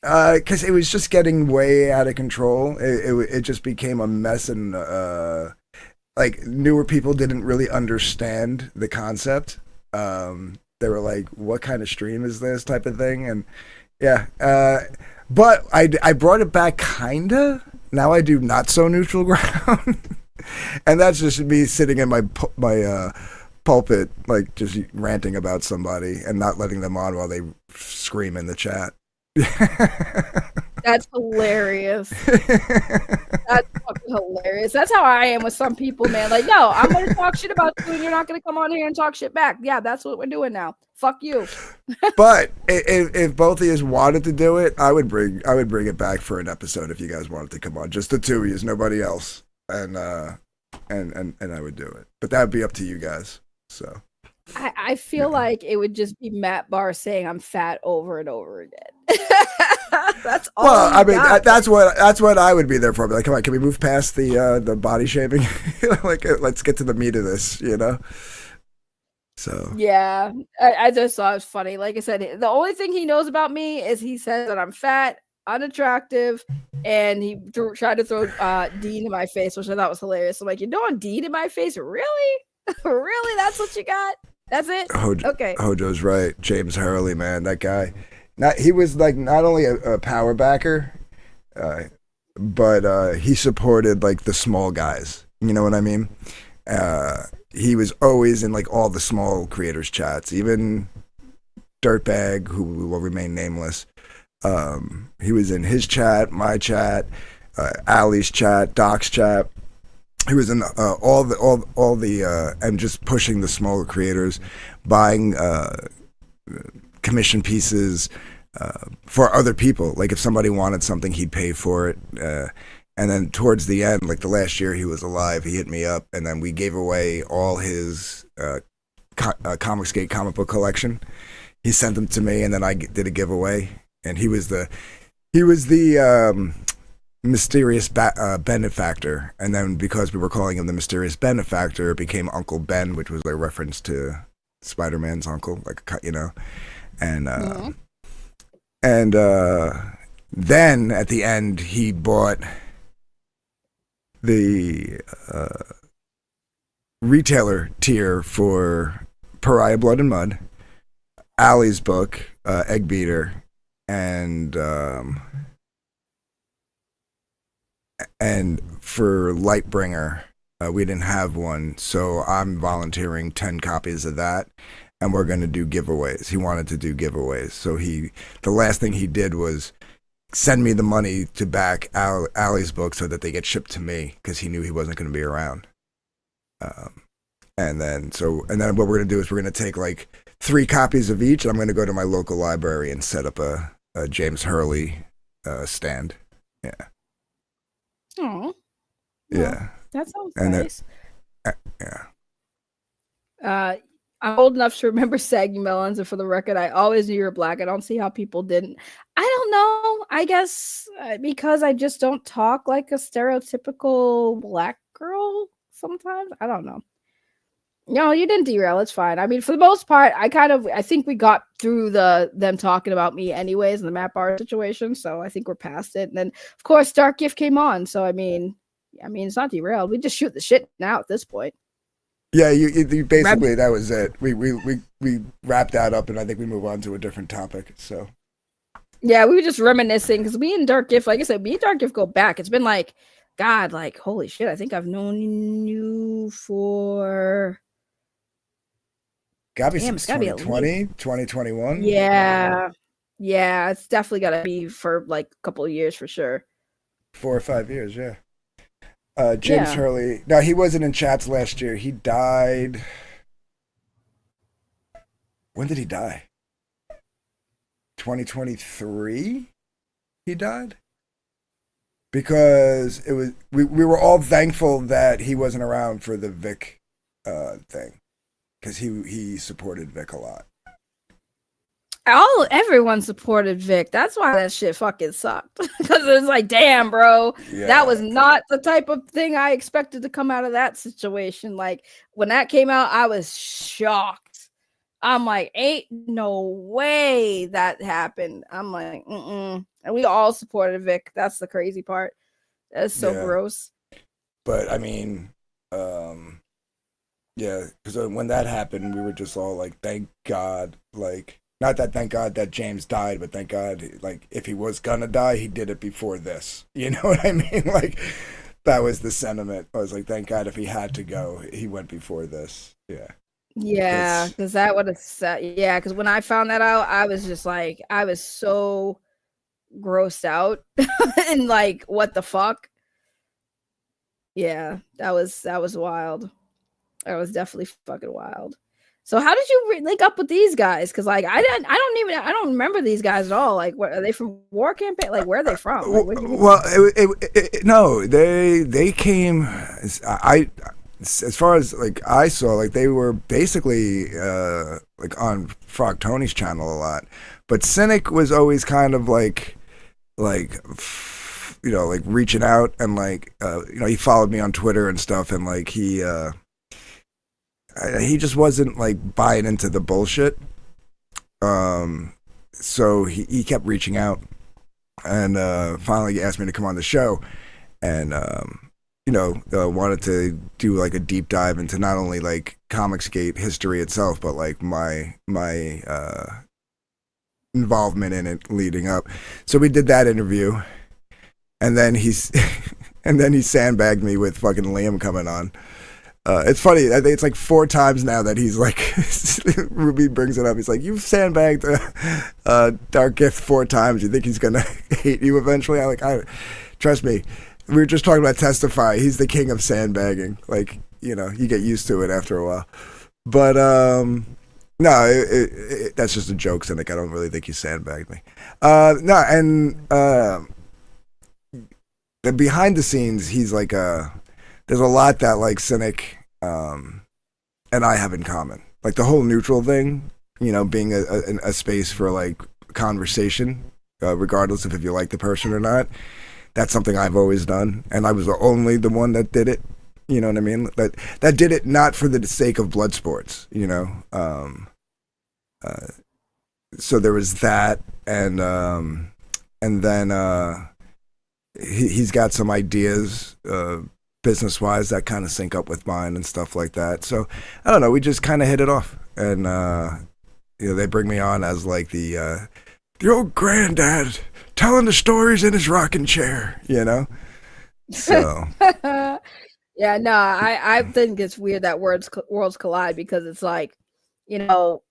Speaker 4: Because it was just getting way out of control. It just became a mess, and like newer people didn't really understand the concept. They were like, "What kind of stream is this?" type of thing, and yeah. But I brought it back kinda. Now I do not so Neutral Ground, and that's just me sitting in my pulpit, like just ranting about somebody and not letting them on while they scream in the chat.
Speaker 2: That's hilarious. That's fucking hilarious. That's how I am with some people, man. Like, no, I'm gonna talk shit about you, and you're not gonna come on here and talk shit back. Yeah, that's what we're doing now. Fuck you.
Speaker 4: But if both of you wanted to do it, I would bring it back for an episode if you guys wanted to come on, just the two of you, nobody else, and I would do it. But that would be up to you guys. So.
Speaker 2: I feel like it would just be Matt Bahr saying I'm fat over and over again. That's all.
Speaker 4: Well, I mean, that's what I would be there for. I'd be like, come on, can we move past the body shaming? Like, let's get to the meat of this, you know. So
Speaker 2: yeah, I just thought it was funny. Like I said, the only thing he knows about me is he says that I'm fat, unattractive, and he tried to throw Dean in my face, which I thought was hilarious. I'm like, you're throwing Dean in my face, really? Really? That's what you got? That's it? Okay.
Speaker 4: Hojo's right. James Hurley, man, that guy. He was like not only a power backer, but he supported like the small guys. You know what I mean? He was always in like all the small creators chats, even Dirtbag, who will remain nameless. He was in his chat, my chat, Ali's chat, Doc's chat. He was in all the and just pushing the smaller creators, buying commission pieces for other people. Like if somebody wanted something, he'd pay for it. And then towards the end, like the last year he was alive, he hit me up, and then we gave away all his Comicsgate comic book collection. He sent them to me, and then I did a giveaway. And he was the mysterious benefactor, and then because we were calling him the mysterious benefactor, it became Uncle Ben, which was a reference to Spider-Man's uncle, like, you know, and then at the end he bought the retailer tier for Pariah Blood and Mud, Ali's book, Egg Beater, and for Lightbringer, we didn't have one, so I'm volunteering 10 copies of that, and we're going to do giveaways. He wanted to do giveaways, so the last thing he did was send me the money to back Ali's book so that they get shipped to me, because he knew he wasn't going to be around. And then what we're going to do is we're going to take like 3 copies of each, and I'm going to go to my local library and set up a James Hurley stand. Yeah.
Speaker 2: Oh,
Speaker 4: yeah,
Speaker 2: that sounds
Speaker 4: and
Speaker 2: nice.
Speaker 4: Yeah.
Speaker 2: I'm old enough to remember saggy melons, and for the record, I always knew you were black. I don't see how people didn't. I don't know. I guess because I just don't talk like a stereotypical black girl sometimes. I don't know. No, you didn't derail. It's fine. I mean, for the most part, I think we got through them talking about me anyways in the Matt Bahr situation. So I think we're past it. And then, of course, Dark Gift came on. So I mean, it's not derailed. We just shoot the shit now at this point.
Speaker 4: Yeah, you basically that was it. We wrapped that up, and I think we move on to a different topic. So
Speaker 2: Yeah, we were just reminiscing because me and Dark Gift, like I said, me and Dark Gift go back. It's been like, God, like, holy shit. I think I've known you for.
Speaker 4: Gotta be
Speaker 2: Damn,
Speaker 4: since
Speaker 2: it's gotta be
Speaker 4: 2020, 2021.
Speaker 2: Yeah. Yeah, it's definitely gotta be for like a couple of years for sure.
Speaker 4: 4 or 5 years, yeah. James
Speaker 2: Yeah.
Speaker 4: Hurley. No, he wasn't in chats last year. He died. When did he die? 2023? He died? Because it was we were all thankful that he wasn't around for the Vic thing. Because he supported Vic a lot.
Speaker 2: Everyone supported Vic. That's why that shit fucking sucked. Because it's like, damn, bro, that was not the type of thing I expected to come out of that situation. Like when that came out, I was shocked. I'm like, ain't no way that happened. I'm like, and we all supported Vic. That's the crazy part. That's so gross.
Speaker 4: But I mean, yeah, because when that happened, we were just all like, thank God, like. Not that thank God that James died, but thank God, like, if he was gonna die, he did it before this. You know what I mean? Like, that was the sentiment. I was like, thank God if he had to go, he went before this. Yeah.
Speaker 2: Yeah, because that would have said, yeah, because when I found that out, I was just like, I was so grossed out and like, what the fuck? Yeah, that was wild. That was definitely fucking wild. So how did you link up with these guys? Because like I don't remember these guys at all. Like, what are they from War Campaign? Like, where are they from? Like,
Speaker 4: well, no, they came. As far as like I saw, like they were basically like on Frog Tony's channel a lot, but Cynic was always kind of like you know, like reaching out and like you know, he followed me on Twitter and stuff, and like he just wasn't like buying into the bullshit. So he kept reaching out and finally asked me to come on the show, and you know, wanted to do like a deep dive into not only like Comicsgate history itself, but like my involvement in it leading up. So we did that interview, and then he sandbagged me with fucking Liam coming on. It's funny. I think it's like 4 times now that he's like, Ruby brings it up. He's like, you've sandbagged Dark Gift 4 times. You think he's gonna hate you eventually? Trust me. We were just talking about Testify. He's the king of sandbagging. Like, you know, you get used to it after a while. But no, that's just a joke, Cynic. I don't really think he sandbagged me. No, and the behind the scenes, he's like there's a lot that like Cynic and I have in common. Like the whole neutral thing, you know, being a space for like conversation, regardless of if you like the person or not. That's something I've always done, and I was the one that did it. You know what I mean? That did it not for the sake of blood sports. You know, so there was that, and then he's got some ideas. Business-wise, that kind of sync up with mine and stuff like that. So I don't know. We just kind of hit it off, and you know, they bring me on as like the old granddad telling the stories in his rocking chair. You know, so
Speaker 2: yeah, no, I think it's weird that worlds collide, because it's like, you know,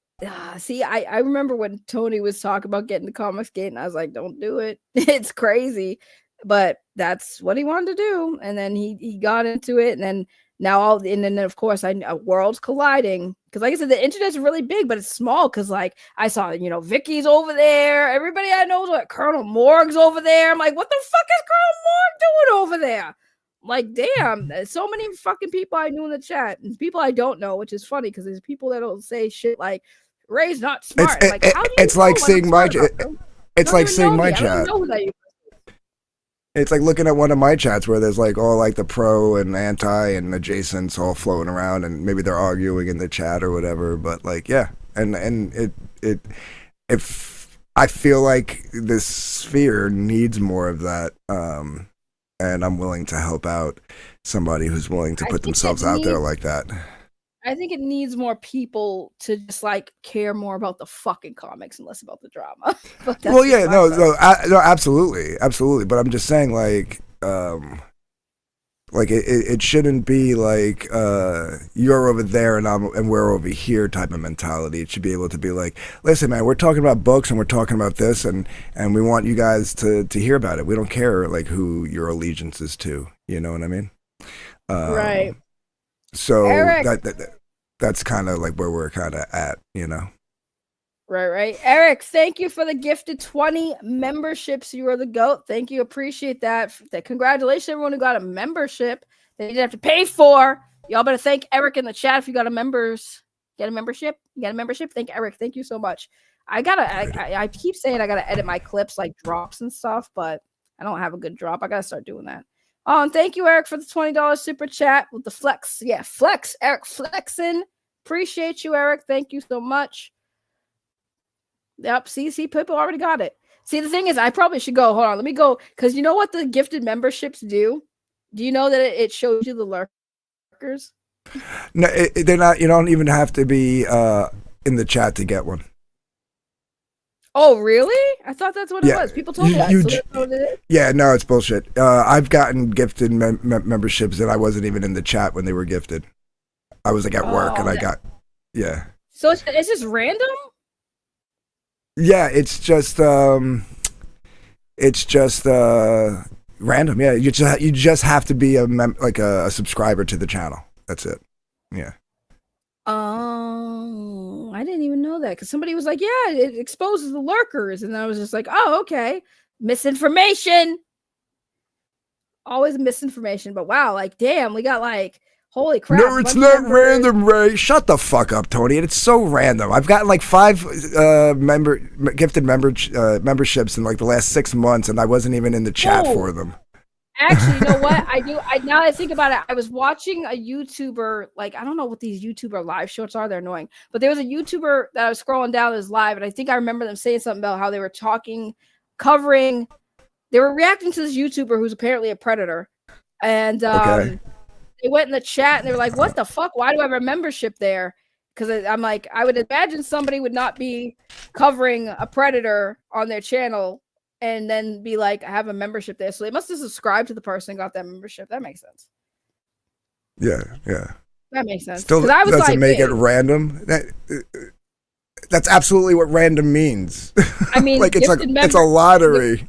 Speaker 2: see, I remember when Tony was talking about getting the Comicsgate, and I was like, don't do it. It's crazy. But that's what he wanted to do, and then he got into it, and then and then of course worlds colliding, because like I said, the internet's really big, but it's small. Because like I saw, you know, Vicky's over there, everybody I know, like Colonel Morg's over there. I'm like, what the fuck is Colonel Morg doing over there? Like, damn, there's so many fucking people I knew in the chat, and people I don't know, which is funny because there's people that don't say shit like Ray's not smart.
Speaker 4: It's like seeing my it's like seeing my chat. It's like looking at one of my chats where there's like all like the pro and anti and adjacents all floating around, and maybe they're arguing in the chat or whatever. But like, yeah, and if I feel like this sphere needs more of that, and I'm willing to help out somebody who's willing to put themselves out there like that.
Speaker 2: I think it needs more people to just like care more about the fucking comics and less about the drama.
Speaker 4: Well, yeah, no, absolutely. But I'm just saying, like it shouldn't be like you're over there and we're over here type of mentality. It should be able to be like, listen, man, we're talking about books and we're talking about this, and we want you guys to hear about it. We don't care like who your allegiance is to. You know what I mean?
Speaker 2: Right.
Speaker 4: So
Speaker 2: Eric.
Speaker 4: that's kind of like where we're kind of at, you know.
Speaker 2: Right. Eric, thank you for the gifted 20 memberships. You are the GOAT. Thank you. Appreciate that. Congratulations, everyone who got a membership that you didn't have to pay for. Y'all better thank Eric in the chat if you got a membership. You got a membership? Thank Eric. Thank you so much. I keep saying I gotta edit my clips like drops and stuff, but I don't have a good drop. I gotta start doing that. Oh, and thank you, Eric, for the $20 super chat with the flex. Yeah, flex. Eric flexing. Appreciate you, Eric. Thank you so much. Yep. See, people already got it. See, the thing is, I probably should go. Hold on. Let me go. Because you know what the gifted memberships do? Do you know that it shows you the lurkers?
Speaker 4: No, they're not. You don't even have to be in the chat to get one.
Speaker 2: Oh, really? I thought that's what it was. People told me that. So that's what it is?
Speaker 4: Yeah, no, it's bullshit. I've gotten gifted memberships and I wasn't even in the chat when they were gifted. I was like at work and I got, yeah.
Speaker 2: So it's just random?
Speaker 4: Yeah, it's just random. Yeah, you just have to be a subscriber to the channel. That's it. Yeah.
Speaker 2: Oh, I didn't even know that because somebody was like, "Yeah, it exposes the lurkers," and I was just like, "Oh, okay, misinformation." Always misinformation, but wow, like, damn, we got like, holy crap!
Speaker 4: No, it's not random, Ray. Shut the fuck up, Tony. It's so random. I've gotten like 5 gifted memberships in like the last 6 months, and I wasn't even in the chat for them.
Speaker 2: Actually, you know what? Now that I think about it, I was watching a YouTuber, like, I don't know what these YouTuber live shorts are. They're annoying. But there was a YouTuber that I was scrolling down his live, and I think I remember them saying something about how they were they were reacting to this YouTuber who's apparently a predator. And they went in the chat and they were like, what the fuck? Why do I have a membership there? Because I'm like, I would imagine somebody would not be covering a predator on their channel and then be like, I have a membership there. So they must have subscribed to the person and got that membership. That makes sense.
Speaker 4: Yeah.
Speaker 2: That makes sense.
Speaker 4: Still doesn't make it random. That's absolutely what random means.
Speaker 2: I mean,
Speaker 4: like it's a lottery.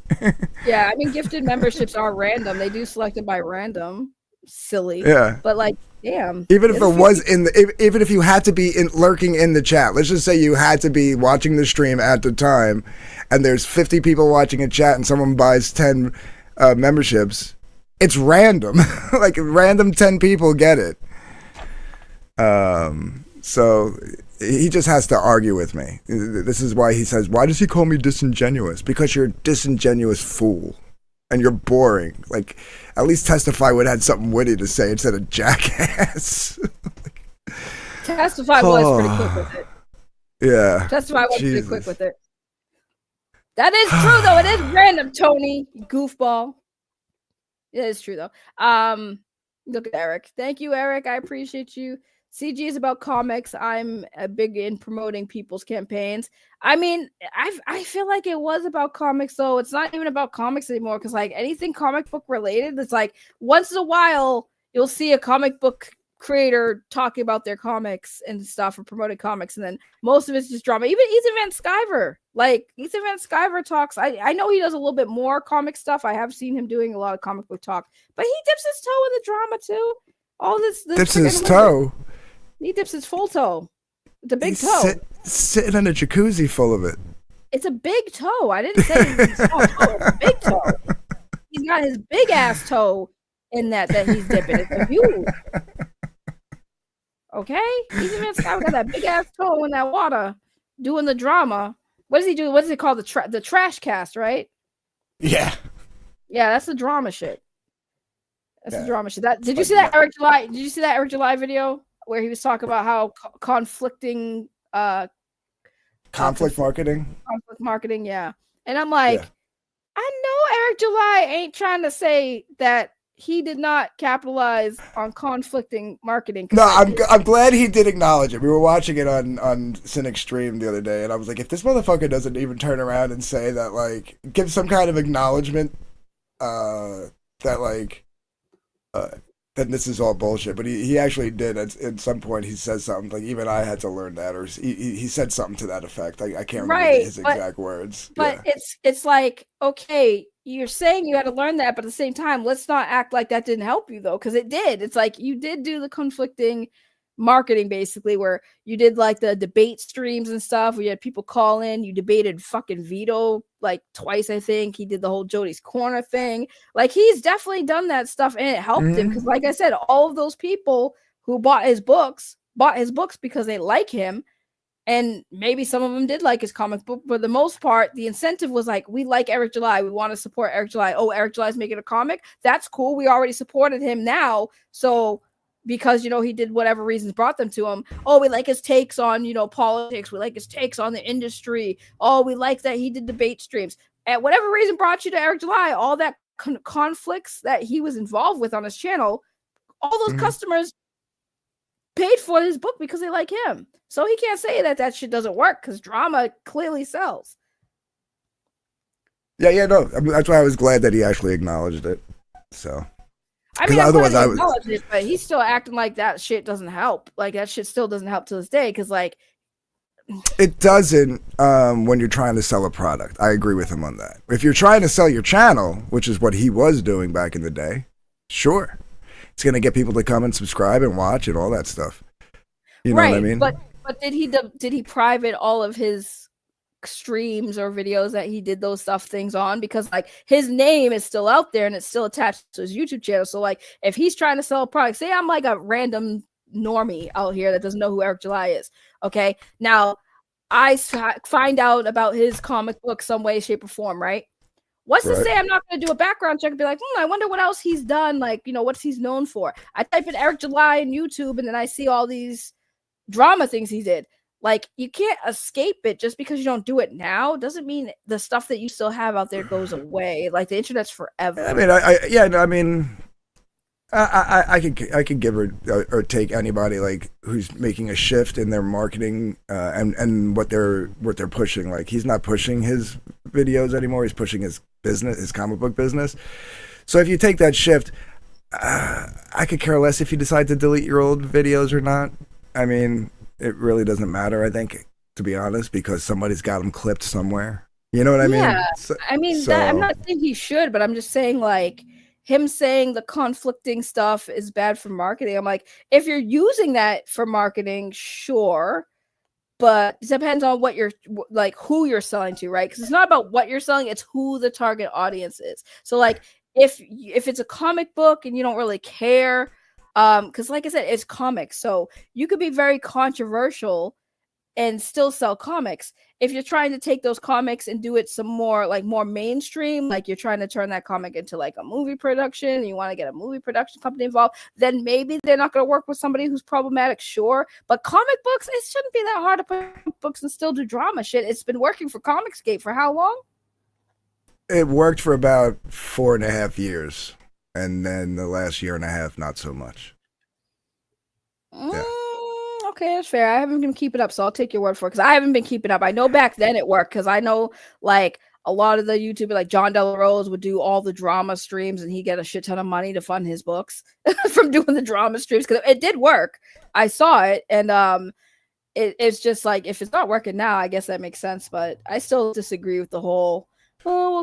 Speaker 2: Yeah, I mean, gifted memberships are random. They do select it by random. Silly.
Speaker 4: Yeah.
Speaker 2: But like, damn.
Speaker 4: Even if it was even if you had to be lurking in the chat, let's just say you had to be watching the stream at the time, and there's 50 people watching a chat, and someone buys 10 memberships. It's random. Like random 10 people get it. So he just has to argue with me. This is why he says, "Why does he call me disingenuous?" Because you're a disingenuous fool. And you're boring. Like, at least Testify would have had something witty to say instead of jackass.
Speaker 2: Testify was pretty quick with it.
Speaker 4: Yeah.
Speaker 2: Testify was pretty quick with it. That is true, though. It is random, Tony, you goofball. It is true, though. Look at Eric. Thank you, Eric. I appreciate you. CG is about comics. I'm big in promoting people's campaigns. I mean, I feel like it was about comics, though. It's not even about comics anymore because, like, anything comic book related, it's like once in a while you'll see a comic book creator talking about their comics and stuff or promoting comics, and then most of it's just drama. Even Ethan Van Sciver, like Ethan Van Sciver talks. I know he does a little bit more comic stuff. I have seen him doing a lot of comic book talk, but he dips his toe in the drama too. All this
Speaker 4: dips his toe.
Speaker 2: He dips his full toe. It's a big toe.
Speaker 4: Sitting in a jacuzzi full of it.
Speaker 2: It's a big toe. I didn't say it's a small toe. It's a big toe. He's got his big ass toe in that he's dipping. It's a huge. Okay? Ethan Van Sciver got that big ass toe in that water doing the drama. What does he do? What is it called? The trash cast, right?
Speaker 4: Yeah.
Speaker 2: Yeah, that's the drama shit. That's the drama shit. Did you see that Eric July? Did you see that Eric July video? Where he was talking about how conflicting
Speaker 4: conflict marketing,
Speaker 2: yeah. And I'm like, I know Eric July ain't trying to say that he did not capitalize on conflicting marketing.
Speaker 4: No, I'm glad he did acknowledge it. We were watching it on Cynic Stream the other day, and I was like, if this motherfucker doesn't even turn around and say that, like, give some kind of acknowledgement that, like, then this is all bullshit. But he actually did. At some point, he says something like, even I had to learn that, or he said something to that effect. I can't remember his exact words.
Speaker 2: But it's like, okay, you're saying you had to learn that, but at the same time, let's not act like that didn't help you, though, because it did. It's like you did do the conflicting marketing, basically, where you did like the debate streams and stuff, where you had people call in, you debated fucking Vito like twice, I think. He did the whole Jody's Corner thing. Like, he's definitely done that stuff, and it helped him, because like I said, all of those people who bought his books because they like him. And maybe some of them did like his comic book, but for the most part, the incentive was like, we like Eric July. We want to support Eric July. Oh, Eric July's making a comic. That's cool. We already supported him now. So because, he did whatever reasons brought them to him. Oh, we like his takes on, politics. We like his takes on the industry. Oh, we like that he did debate streams. And whatever reason brought you to Eric July, all that conflicts that he was involved with on his channel, all those customers paid for his book because they like him. So he can't say that shit doesn't work, because drama clearly sells.
Speaker 4: Yeah, no. That's why I was glad that he actually acknowledged it. So,
Speaker 2: I mean, otherwise I acknowledge it, but he's still acting like that shit doesn't help. Like, that shit still doesn't help to this day, because like
Speaker 4: it doesn't when you're trying to sell a product. I agree with him on that. If you're trying to sell your channel, which is what he was doing back in the day, sure, it's going to get people to come and subscribe and watch and all that stuff. You know what I mean?
Speaker 2: But did he private all of his streams or videos that he did those things on? Because like his name is still out there and it's still attached to his YouTube channel. So like if he's trying to sell a product, say I'm like a random normie out here that doesn't know who Eric July is. Okay, now I find out about his comic book some way, shape, or form, right? What's to say I'm not going to do a background check and be like, I wonder what else he's done. Like, what's he's known for? I type in Eric July in YouTube and then I see all these drama things he did. Like, you can't escape it. Just because you don't do it now doesn't mean the stuff that you still have out there goes away. Like, the internet's forever.
Speaker 4: I mean, I could give or take anybody like who's making a shift in their marketing and what they're pushing. Like, he's not pushing his videos anymore. He's pushing his business, his comic book business. So if you take that shift, I could care less if you decide to delete your old videos or not. I mean, it really doesn't matter, I think, to be honest, because somebody's got them clipped somewhere. You know what I mean?
Speaker 2: Yeah. I'm not saying he should, but I'm just saying, like, him saying the conflicting stuff is bad for marketing. I'm like, if you're using that for marketing, sure, but it depends on what you're like, who you're selling to, right? Because it's not about what you're selling, it's who the target audience is. So like, if it's a comic book and you don't really care, because like I said, it's comics, so you could be very controversial and still sell comics. If you're trying to take those comics and do it some more mainstream, like you're trying to turn that comic into like a movie production, and you want to get a movie production company involved, then maybe they're not going to work with somebody who's problematic, sure. But comic books, it shouldn't be that hard to put books and still do drama shit. It's been working for Comicsgate for how long? It
Speaker 4: worked for about 4.5 years. And then the last year and a half, not so much.
Speaker 2: Yeah. Okay, that's fair. I haven't been keeping up, so I'll take your word for it, because I haven't been keeping up. I know back then it worked, because I know like a lot of the YouTubers, like John Della Rose, would do all the drama streams, and he get a shit ton of money to fund his books from doing the drama streams, because it did work. I saw it, and it's just like, if it's not working now, I guess that makes sense. But I still disagree with the whole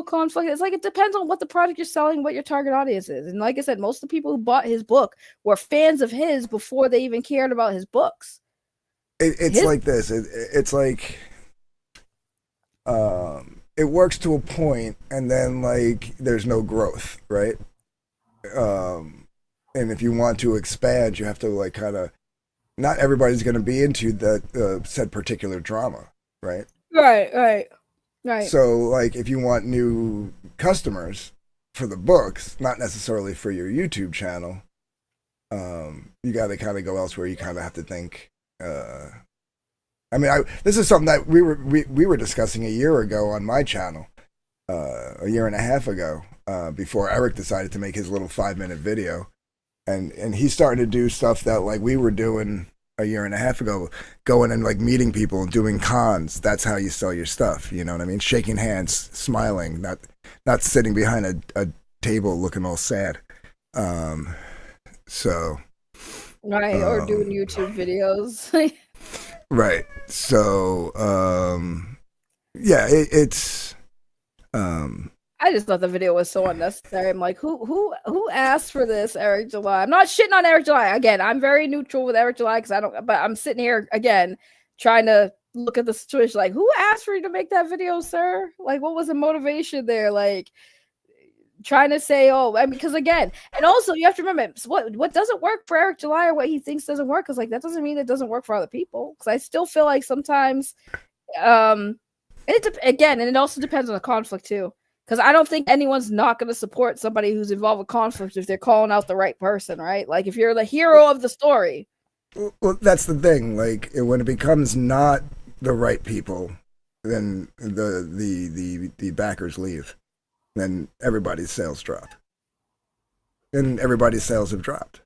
Speaker 2: conflict. It's like, it depends on what the product you're selling, what your target audience is. And like I said, most of the people who bought his book were fans of his before they even cared about his books.
Speaker 4: It's like this. It's like it works to a point, and then like there's no growth, right? And if you want to expand, you have to like kind of. Not everybody's going to be into that said particular drama, right?
Speaker 2: Right.
Speaker 4: So, like, if you want new customers for the books, not necessarily for your YouTube channel, you got to kind of go elsewhere. You kind of have to think. I mean, this is something that we were discussing a year ago on my channel, a year and a half ago. before Eric decided to make his little 5-minute video, and he's starting to do stuff that like we were doing a year and a half ago, going and like meeting people and doing cons. That's how you sell your stuff. You know what I mean? Shaking hands, smiling, not sitting behind a table looking all sad. So
Speaker 2: right, or doing YouTube videos.
Speaker 4: Right. So yeah, it's
Speaker 2: I just thought the video was so unnecessary. I'm like, who asked for this, Eric July? I'm not shitting on Eric July. Again, I'm very neutral with Eric July because I don't. But I'm sitting here again trying to look at the situation. Like, who asked for you to make that video, sir? Like, what was the motivation there? Like, trying to say, oh, I mean, because again, and also you have to remember what doesn't work for Eric July or what he thinks doesn't work, because like that doesn't mean it doesn't work for other people. Because I still feel like sometimes, and it also depends on the conflict too. Because I don't think anyone's not going to support somebody who's involved with conflict if they're calling out the right person, right? Like if you're the hero of the story.
Speaker 4: Well, that's the thing. Like when it becomes not the right people, then the backers leave. Then everybody's sales drop. And everybody's sales have dropped.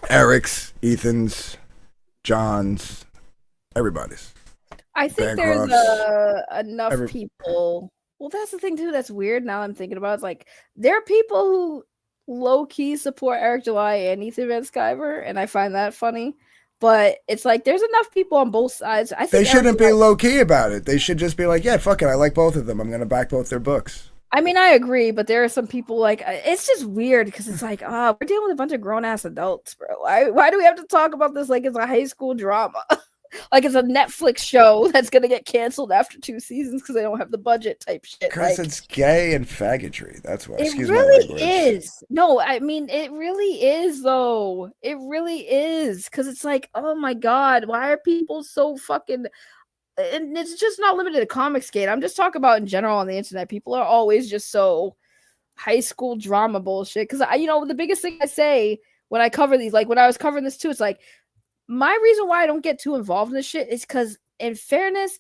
Speaker 4: Eric's, Ethan's, John's, everybody's.
Speaker 2: I think
Speaker 4: Bancroft's,
Speaker 2: there's enough people. Well, that's the thing too. That's weird. Now I'm thinking about it. It's like there are people who low key support Eric July and Ethan Van Sciver, and I find that funny. But it's like there's enough people on both sides. I think
Speaker 4: they shouldn't be low key about it. They should just be like, yeah, fuck it. I like both of them. I'm going to back both their books.
Speaker 2: I mean, I agree, but there are some people like it's just weird because it's like, we're dealing with a bunch of grown ass adults, bro. Why do we have to talk about this like it's a high school drama? Like it's a Netflix show that's gonna get canceled after 2 seasons because they don't have the budget type shit.
Speaker 4: Because
Speaker 2: like,
Speaker 4: it's gay and faggotry. That's why.
Speaker 2: It really is. No, I mean it really is though. It really is because it's like, oh my god, why are people so fucking? And it's just not limited to Comicsgate. I'm just talking about in general on the internet. People are always just so high school drama bullshit. Because the biggest thing I say when I cover these, like when I was covering this too, it's like. My reason why I don't get too involved in this shit is because, in fairness,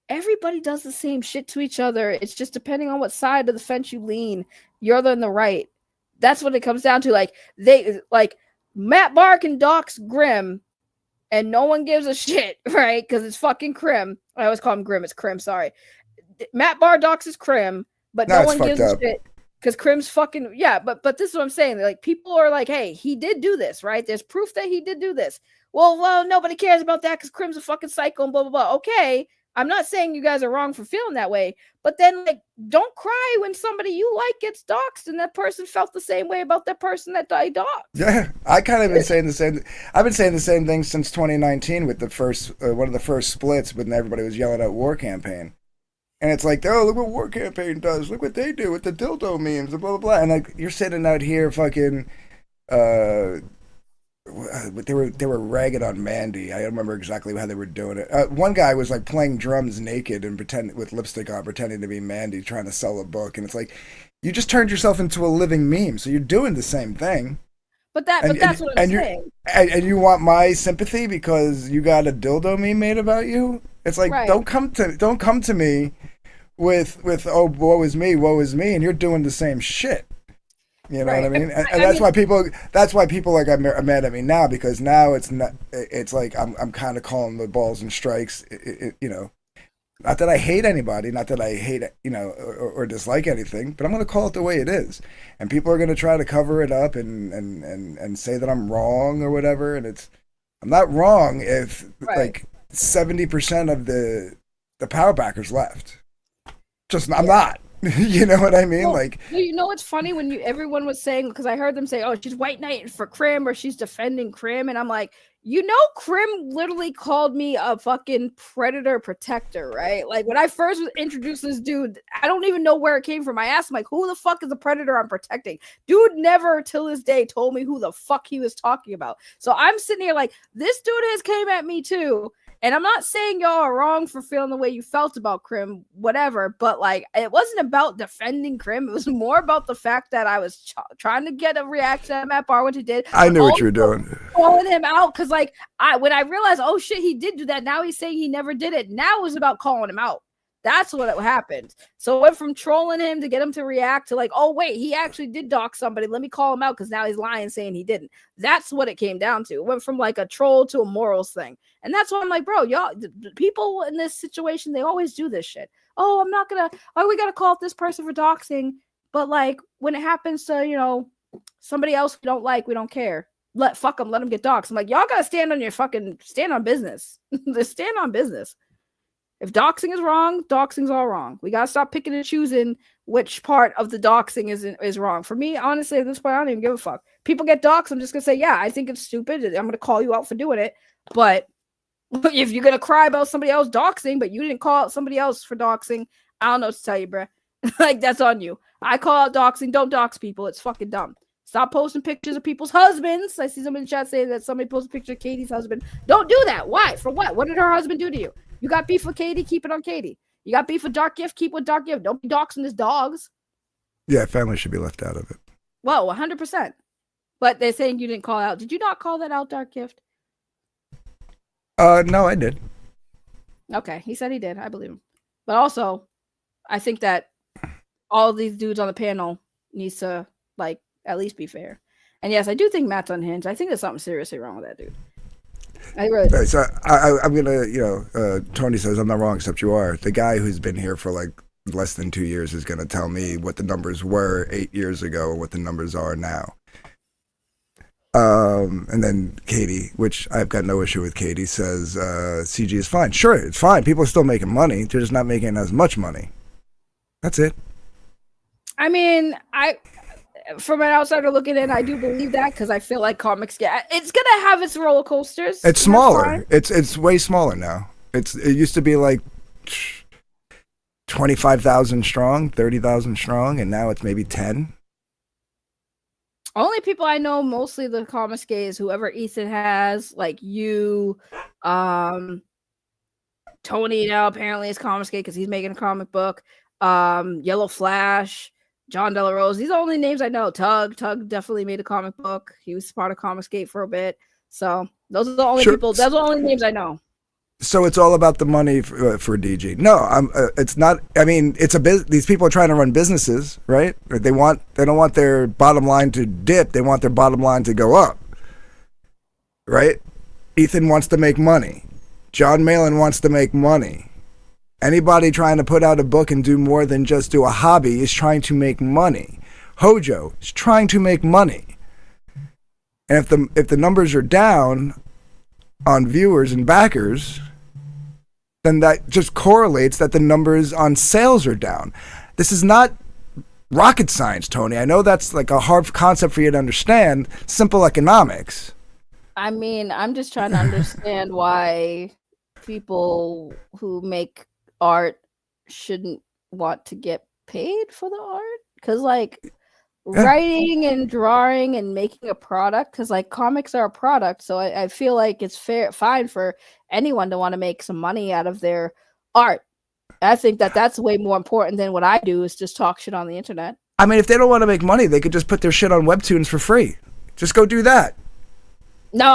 Speaker 2: everybody does the same shit to each other. It's just depending on what side of the fence you lean, you're on the right. That's what it comes down to. Like Matt Bahr can dox Grimm, and no one gives a shit, right? Because it's fucking Crim. I always call him Grimm. It's Crim. Sorry, Matt Bahr doxes Crim, but no one gives a shit. Because Crim's fucking but this is what I'm saying. Like people are like, hey, he did do this, right? There's proof that he did do this. Well, nobody cares about that because Crim's a fucking psycho and blah blah blah. Okay, I'm not saying you guys are wrong for feeling that way, but then like, don't cry when somebody you like gets doxxed and that person felt the same way about that person that died doxxed.
Speaker 4: Yeah, I kind of been saying the same. I've been saying the same thing since 2019 with the first one of the first splits when everybody was yelling at War Campaign. And it's like, oh, look what War Campaign does. Look what they do with the dildo memes and blah, blah, blah. And like, you're sitting out here fucking, they were ragging on Mandy. I don't remember exactly how they were doing it. One guy was like playing drums naked and with lipstick on, pretending to be Mandy, trying to sell a book. And it's like, you just turned yourself into a living meme. So you're doing the same thing.
Speaker 2: But that's what I'm saying.
Speaker 4: And you want my sympathy because you got a dildo meme made about you? It's like,
Speaker 2: right.
Speaker 4: don't come to me with oh, woe is me, and you're doing the same shit. You know what I mean? And that's why people like are mad at me now, because now it's like I'm kind of calling the balls and strikes. Not that I hate anybody, not that I hate or dislike anything, but I'm going to call it the way it is. And people are going to try to cover it up and say that I'm wrong or whatever. And I'm not wrong if like 70% of the power backers left. I'm not. You know what I mean?
Speaker 2: Well, what's funny when everyone was saying, because I heard them say, oh, she's white knighting for Crim or she's defending Crim, and I'm like, Crim literally called me a fucking predator protector, right? Like when I first was introduced to this dude, I don't even know where it came from. I asked him like, who the fuck is the predator I'm protecting? Dude never till this day told me who the fuck he was talking about. So I'm sitting here like, this dude has came at me too. And I'm not saying y'all are wrong for feeling the way you felt about Crim, whatever, but like it wasn't about defending Crim. It was more about the fact that I was trying to get a reaction at Matt Bahr, which he did.
Speaker 4: I knew what you were doing.
Speaker 2: Calling him out because when I realized, oh shit, he did do that. Now he's saying he never did it. Now it was about calling him out. That's what happened. So it went from trolling him to get him to react to like, oh wait, he actually did dox somebody. Let me call him out because now he's lying saying he didn't. That's what it came down to. It went from like a troll to a morals thing. And that's why I'm like, bro, y'all people in this situation, they always do this shit. Oh, we gotta call out this person for doxing. But like when it happens to, somebody else we don't like, we don't care. Fuck them, let them get doxed. I'm like, y'all gotta stand on business. Stand on business. If doxing is wrong, doxing's all wrong. We gotta stop picking and choosing which part of the doxing is wrong. For me, honestly, at this point, I don't even give a fuck. People get doxed, I'm just gonna say, yeah, I think it's stupid. I'm gonna call you out for doing it. But if you're gonna cry about somebody else doxing, but you didn't call out somebody else for doxing, I don't know what to tell you, bruh. Like, that's on you. I call out doxing. Don't dox people. It's fucking dumb. Stop posting pictures of people's husbands. I see somebody in the chat saying that somebody posted a picture of Katie's husband. Don't do that. Why? For what? What did her husband do to you? You got beef with Katie? Keep it on Katie. You got beef with Dark Gift? Keep with Dark Gift. Don't be doxing his dogs.
Speaker 4: Yeah, family should be left out of it.
Speaker 2: Well, 100%. But they're saying you didn't call out. Did you not call that out, Dark Gift?
Speaker 4: No, I did.
Speaker 2: Okay, he said he did. I believe him. But also, I think that all of these dudes on the panel needs to, like, at least be fair. And yes, I do think Matt's unhinged. I think there's something seriously wrong with that dude. I really do.
Speaker 4: Right, so I'm gonna, Tony says I'm not wrong, except you are. The guy who's been here for like less than 2 years is gonna tell me what the numbers were 8 years ago and what the numbers are now. And then Katie, which I've got no issue with. Katie says CG is fine. Sure, it's fine. People are still making money. They're just not making as much money. That's it.
Speaker 2: I mean, from an outsider looking in, I do believe that because I feel like comics it's gonna have its roller coasters.
Speaker 4: It's smaller. It's way smaller now. It used to be like 25,000 strong, 30,000 strong, and now it's maybe 10.
Speaker 2: Only people I know, mostly the comics gay, is whoever Ethan has, like you, Tony now apparently is comics gay because he's making a comic book. Yellow Flash, John De La Rose. These are the only names I know. Tug definitely made a comic book. He was part of Comicsgate for a bit. So those are the only people. Those are the only names I know.
Speaker 4: So it's all about the money for DG. No, it's not. I mean, it's a business. These people are trying to run businesses, right? They don't want their bottom line to dip. They want their bottom line to go up, right? Ethan wants to make money. John Malin wants to make money. Anybody trying to put out a book and do more than just do a hobby is trying to make money. Hojo is trying to make money. And if the numbers are down on viewers and backers, then that just correlates that the numbers on sales are down. This is not rocket science, Tony. I know that's like a hard concept for you to understand. Simple economics.
Speaker 2: I mean, I'm just trying to understand why people who make art shouldn't want to get paid for the art. Because, like, writing and drawing and making a product, because like comics are a product, so I feel like it's fine for anyone to want to make some money out of their art. I think that's way more important than what I do, is just talk shit on the internet.
Speaker 4: I mean, if they don't want to make money, they could just put their shit on webtoons for free. Just go do that.
Speaker 2: No.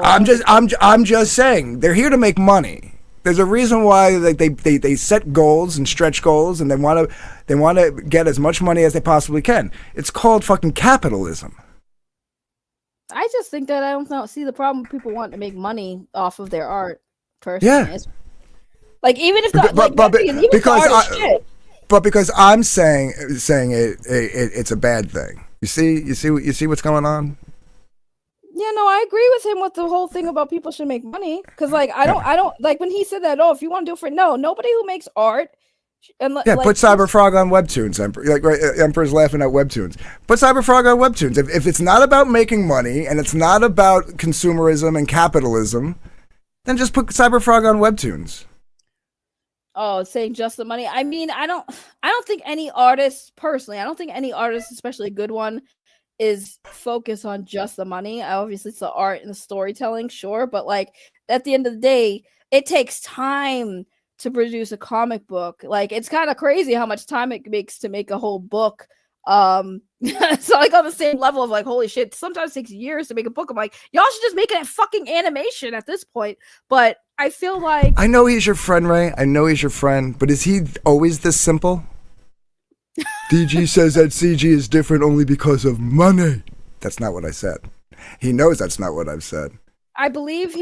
Speaker 4: I'm just saying, they're here to make money. There's a reason why like they set goals and stretch goals, and they want to get as much money as they possibly can. It's called fucking capitalism.
Speaker 2: I just think that I don't see the problem with people wanting to make money off of their art. Personally, yeah. Like even if
Speaker 4: because I'm saying it's a bad thing. You see what's going on.
Speaker 2: Yeah, no, I agree with him with the whole thing about people should make money. Because, like, I don't like when he said that. Oh, if you want to do it for nobody who makes art. And
Speaker 4: put Cyberfrog on webtoons. Emperor's laughing at webtoons. Put Cyberfrog on webtoons. If it's not about making money and it's not about consumerism and capitalism, then just put Cyberfrog on webtoons.
Speaker 2: Oh, saying just the money. I mean, I don't think any artist personally. I don't think any artist, especially a good one, is focused on just the money. Obviously it's the art and the storytelling, sure, but like at the end of the day, it takes time to produce a comic book. Like it's kind of crazy how much time it makes to make a whole book. So like on the same level of like, holy shit, sometimes it takes years to make a book. I'm like, y'all should just make it a fucking animation at this point. But I feel like
Speaker 4: I know he's your friend, Ray. I know he's your friend, but is he always this simple? DG says that CG is different only because of money. That's not what I said. He knows that's not what I've said.
Speaker 2: I believe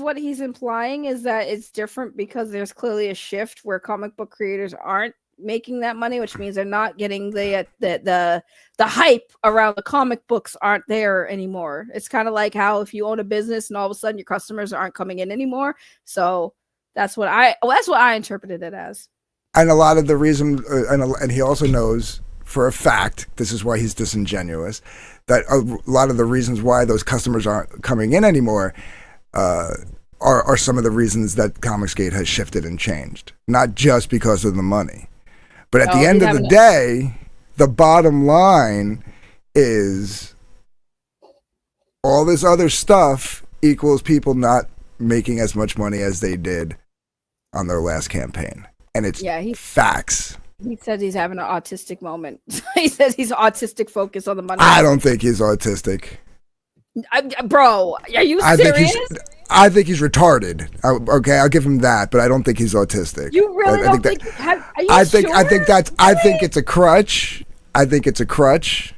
Speaker 2: what he's implying is that it's different because there's clearly a shift where comic book creators aren't making that money, which means they're not getting the hype around the comic books aren't there anymore. It's kind of like how if you own a business and all of a sudden your customers aren't coming in anymore. So that's what I interpreted it as.
Speaker 4: And a lot of the reason, and he also knows for a fact, this is why he's disingenuous, that a lot of the reasons why those customers aren't coming in anymore are some of the reasons that Comicsgate has shifted and changed. Not just because of the money. But at the end of the day, the bottom line is all this other stuff equals people not making as much money as they did on their last campaign. And it's facts.
Speaker 2: He says he's having an autistic moment. He says he's autistic focused on the money.
Speaker 4: I don't think he's autistic.
Speaker 2: Bro, are you serious?
Speaker 4: I think he's retarded. Okay, I'll give him that, but I don't think he's autistic.
Speaker 2: You really don't think? Are you sure?
Speaker 4: I think it's a crutch. I think it's a crutch,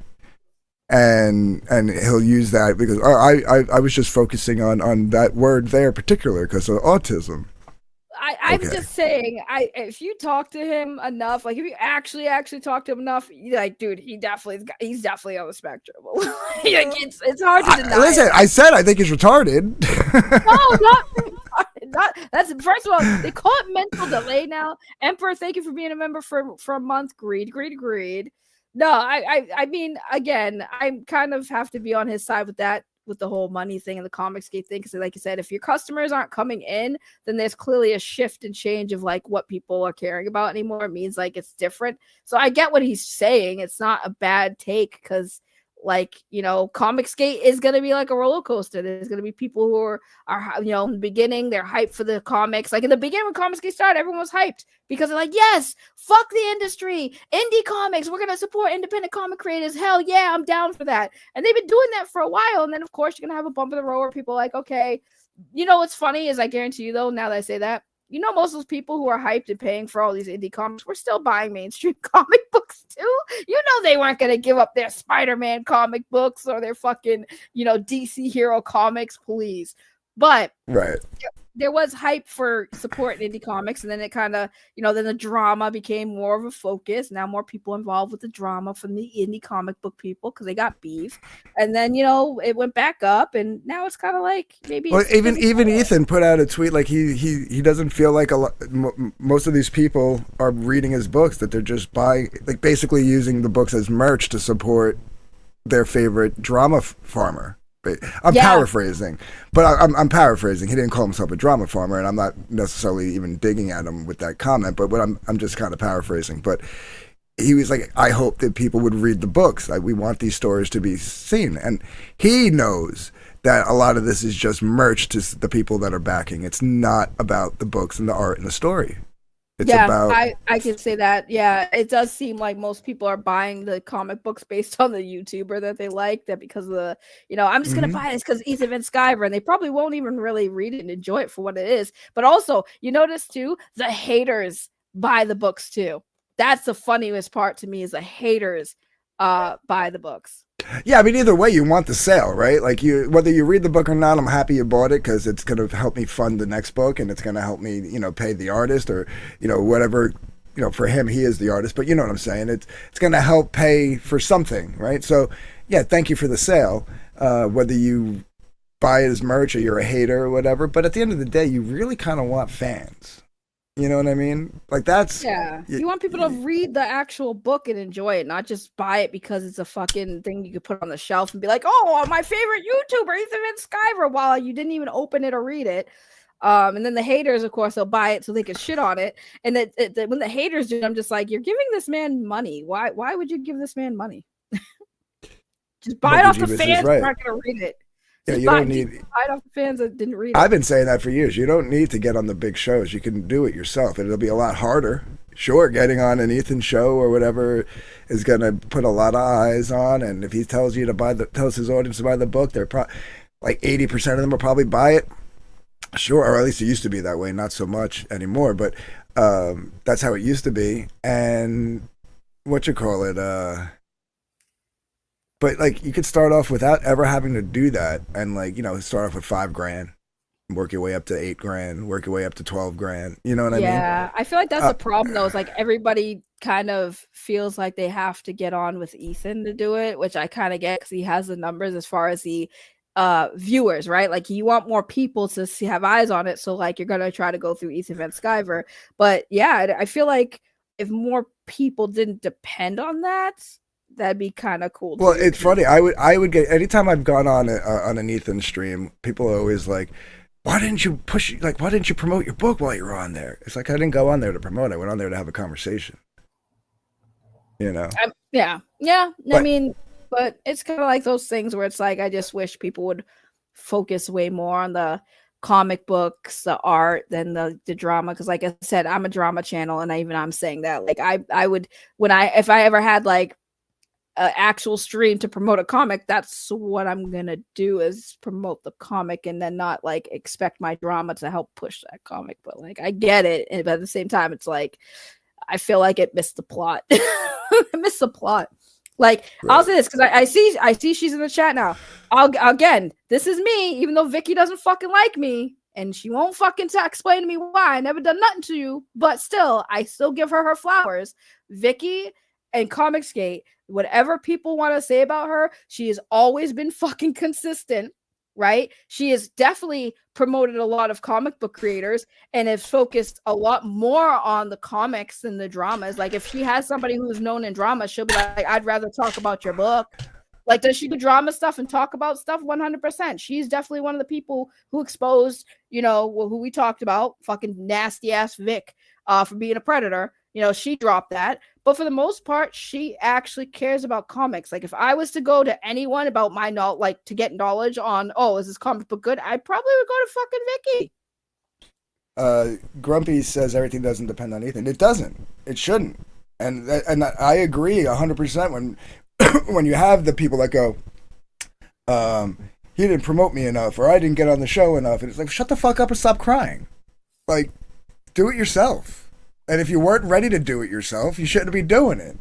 Speaker 4: and he'll use that because I was just focusing on that word there, particular because of autism.
Speaker 2: I'm just saying, if you talk to him enough, like if you actually talk to him enough, like, dude, he's definitely on the spectrum. Like, it's hard to deny.
Speaker 4: Listen, I said I think he's retarded.
Speaker 2: No, not that's first of all, they call it mental delay now. Emperor, thank you for being a member for a month. Agreed. No, I mean, again, I kind of have to be on his side with that. With the whole money thing and the Comicsgate thing, because like you said, if your customers aren't coming in, then there's clearly a shift and change of like what people are caring about anymore. It means like it's different. So I get what he's saying. It's not a bad take because, like, you know, Comicsgate is going to be like a roller coaster. There's going to be people who are you know, in the beginning they're hyped for the comics. Like in the beginning when Comicsgate started, everyone was hyped because they're like, yes, fuck the industry, indie comics, we're going to support independent comic creators. Hell yeah, I'm down for that. And they've been doing that for a while. And then of course you're going to have a bump in the road where people are like, okay, you know what's funny is I guarantee you though, now that I say that, you know, most of those people who are hyped and paying for all these indie comics were still buying mainstream comic books too. You know, they weren't going to give up their Spider-Man comic books or their fucking, you know, DC hero comics, please. But
Speaker 4: right.
Speaker 2: There was hype for supporting indie comics, and then it kind of, you know, then the drama became more of a focus. Now more people involved with the drama from the indie comic book people because they got beef, and then, you know, it went back up, and now it's kind of like maybe.
Speaker 4: Well, even Ethan put out a tweet like he doesn't feel like most of these people are reading his books, that they're just buying, like basically using the books as merch to support their favorite drama farmer. I'm paraphrasing, but I'm paraphrasing. He didn't call himself a drama farmer, and I'm not necessarily even digging at him with that comment. But what I'm just kind of paraphrasing. But he was like, I hope that people would read the books. Like, we want these stories to be seen, and he knows that a lot of this is just merch to the people that are backing. It's not about the books and the art and the story. It's about...
Speaker 2: I can say that. Yeah, it does seem like most people are buying the comic books based on the YouTuber that they like, that because of the, you know, I'm just going to buy this because Ethan Van Sciver, and they probably won't even really read it and enjoy it for what it is. But also, you notice too, the haters buy the books too. That's the funniest part to me, is the haters buy the books.
Speaker 4: Yeah, I mean, either way, you want the sale, right? Like, whether you read the book or not, I'm happy you bought it because it's going to help me fund the next book, and it's going to help me, you know, pay the artist, or, you know, whatever. You know, for him, he is the artist, but you know what I'm saying. It's going to help pay for something, right? So, yeah, thank you for the sale. Whether you buy it as merch or you're a hater or whatever, but at the end of the day, you really kind of want fans. You know what I mean? Like, that's...
Speaker 2: Yeah. You want people to read the actual book and enjoy it, not just buy it because it's a fucking thing you could put on the shelf and be like, oh, my favorite YouTuber, Ethan Van Sciver, while you didn't even open it or read it. And then the haters, of course, they'll buy it so they can shit on it. And when the haters do it, I'm just like, you're giving this man money. Why would you give this man money? Just buy it off the fans who aren't going to read it.
Speaker 4: Yeah, you don't need...
Speaker 2: Buy it off the fans that didn't read it.
Speaker 4: I've been saying that for years. You don't need to get on the big shows. You can do it yourself, and it'll be a lot harder. sure, getting on an Ethan show or whatever is gonna put a lot of eyes on. And if he tells you to tells his audience to buy the book, they're like 80% of them will probably buy it. Sure, or at least it used to be that way. Not so much anymore, but that's how it used to be. And what you call it? But like you could start off without ever having to do that, and like start off with $5,000. Work your way up to $8,000, work your way up to $12,000. You know what I mean?
Speaker 2: Yeah, I feel like that's the problem though. Is like everybody kind of feels like they have to get on with Ethan to do it, which I kind of get because he has the numbers as far as the viewers, right? Like you want more people to have eyes on it, so like you're gonna try to go through Ethan Van Sciver. But yeah, I feel like if more people didn't depend on that, that'd be kind of cool.
Speaker 4: Well, it's funny. I would get anytime I've gone on an Ethan stream, people are always like, why didn't you promote your book while you were on there? It's like I didn't go on there to promote. I went on there to have a conversation.
Speaker 2: Yeah. I mean, but it's kind of like those things where it's like I just wish people would focus way more on the comic books, the art, than the drama. Because like I said, I'm a drama channel, and I'm saying that like I would if I ever had like an actual stream to promote a comic, that's what I'm gonna do, is promote the comic and then not like expect my drama to help push that comic. But like I get it, but at the same time it's like I feel like it missed the plot. I missed the plot. Like right. I'll say this because I see she's in the chat now. Again, this is me, even though Vicky doesn't fucking like me and she won't fucking explain to me why. I never done nothing to you, but still I still give her flowers. Vicky and Comicsgate, whatever people want to say about her, she has always been fucking consistent, right? She has definitely promoted a lot of comic book creators and has focused a lot more on the comics than the dramas. Like if she has somebody who's known in drama, she'll be like, I'd rather talk about your book. Like, does she do drama stuff and talk about stuff? 100%. She's definitely one of the people who exposed, who we talked about, fucking nasty ass Vic for being a predator. She dropped that. But for the most part, she actually cares about comics. Like if I was to go to anyone about my knowledge, like to get knowledge on, is this comic book good? I probably would go to fucking Vicky.
Speaker 4: Grumpy says everything doesn't depend on Ethan. It doesn't. It shouldn't. And I agree 100% when you have the people that go, he didn't promote me enough, or I didn't get on the show enough. And it's like, shut the fuck up and stop crying. Like, do it yourself. And if you weren't ready to do it yourself, you shouldn't be doing it.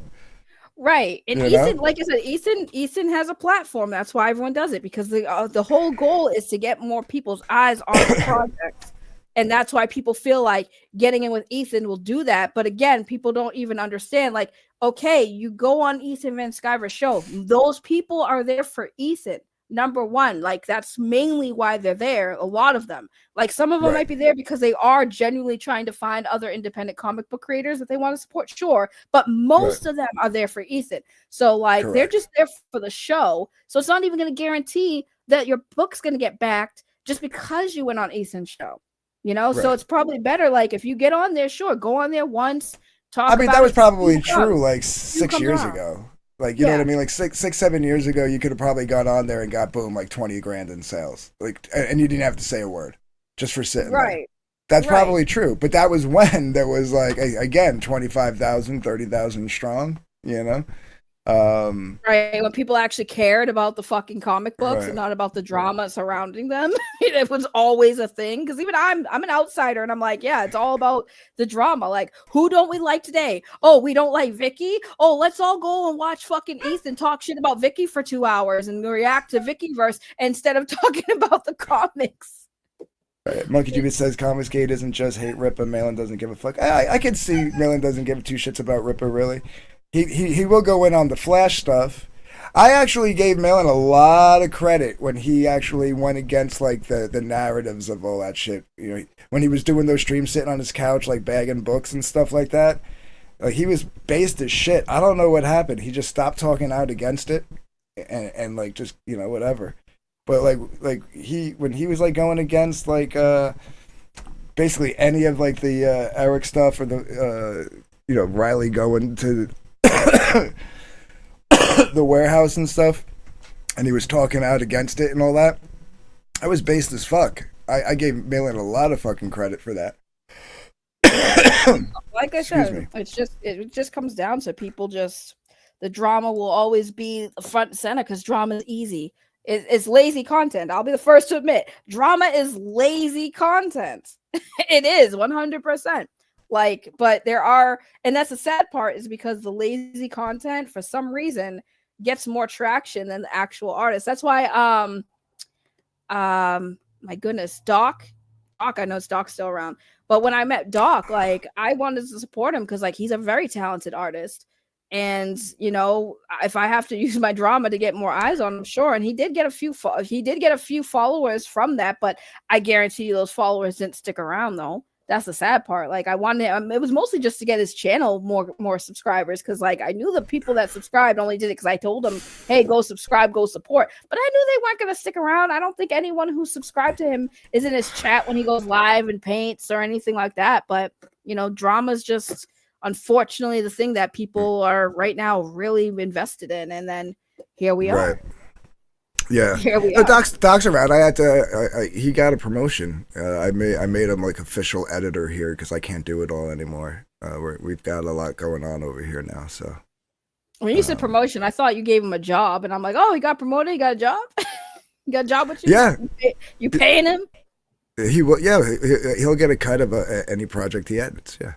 Speaker 2: Right. And Ethan, like I said, Ethan has a platform. That's why everyone does it, because the whole goal is to get more people's eyes on the project. And that's why people feel like getting in with Ethan will do that. But again, people don't even understand, like, okay, you go on Ethan Van Sciver's show. Those people are there for Ethan. Number one, like that's mainly why they're there. A lot of them, like some of them might be there because they are genuinely trying to find other independent comic book creators that they want to support. Sure. But most of them are there for Ethan. So like they're just there for the show. So it's not even going to guarantee that your book's going to get backed just because you went on Ethan's show, So it's probably better. Like if you get on there, sure, go on there once, talk. I mean,
Speaker 4: that was probably true like 6 years ago. Like, you know what I mean? Like 6-7 years ago, you could have probably gone on there and got, boom, like $20,000 in sales. Like, and you didn't have to say a word just for sitting there. That's probably true. But that was when there was like, again, 25,000, 30,000 strong,
Speaker 2: Right, when people actually cared about the fucking comic books and not about the drama surrounding them. It was always a thing, because even I'm an outsider and I'm like, yeah, it's all about the drama. Like, who don't we like today? Oh, we don't like Vicky? Oh, let's all go and watch fucking Ethan talk shit about Vicky for 2 hours and react to Vickyverse instead of talking about the comics.
Speaker 4: Monkey Jubit says Comicsgate isn't just hate Ripper. Malin doesn't give a fuck. I can see Malin doesn't give two shits about Ripper, really. He will go in on the Flash stuff. I actually gave Malin a lot of credit when he actually went against like the narratives of all that shit. When he was doing those streams sitting on his couch like bagging books and stuff like that. Like he was based as shit. I don't know what happened. He just stopped talking out against it and like just whatever. But like when he was like going against like basically any of like the Eric stuff or the Riley going to the warehouse and stuff, and he was talking out against it and all that, I was based as fuck. I gave Malin a lot of fucking credit for that.
Speaker 2: Like I said, it just comes down to people just the drama will always be front and center because drama is easy. It's lazy content. I'll be the first to admit drama is lazy content. It is 100%. Like, but there are, and that's the sad part is because the lazy content for some reason gets more traction than the actual artist. That's why my goodness, Doc, I know Doc's still around, but when I met Doc, like I wanted to support him because like he's a very talented artist. And you know, if I have to use my drama to get more eyes on him, sure. And he did get a few followers from that, but I guarantee you those followers didn't stick around though. That's the sad part. Like I wanted it was mostly just to get his channel more subscribers because like I knew the people that subscribed only did it because I told them, hey, go subscribe, go support. But I knew they weren't going to stick around. I don't think anyone who subscribed to him is in his chat when he goes live and paints or anything like that. But you know, drama's just unfortunately the thing that people are right now really invested in. And then here we are.
Speaker 4: Right. Yeah,
Speaker 2: here we are.
Speaker 4: Doc's around. I had to. He got a promotion. I made him like official editor here because I can't do it all anymore. We've got a lot going on over here now. So
Speaker 2: when you said promotion, I thought you gave him a job, and I'm like, oh, he got promoted. He got a job. He got a job with you.
Speaker 4: Yeah,
Speaker 2: you paying him?
Speaker 4: He will. Yeah, he'll get a cut of any project he edits. Yeah.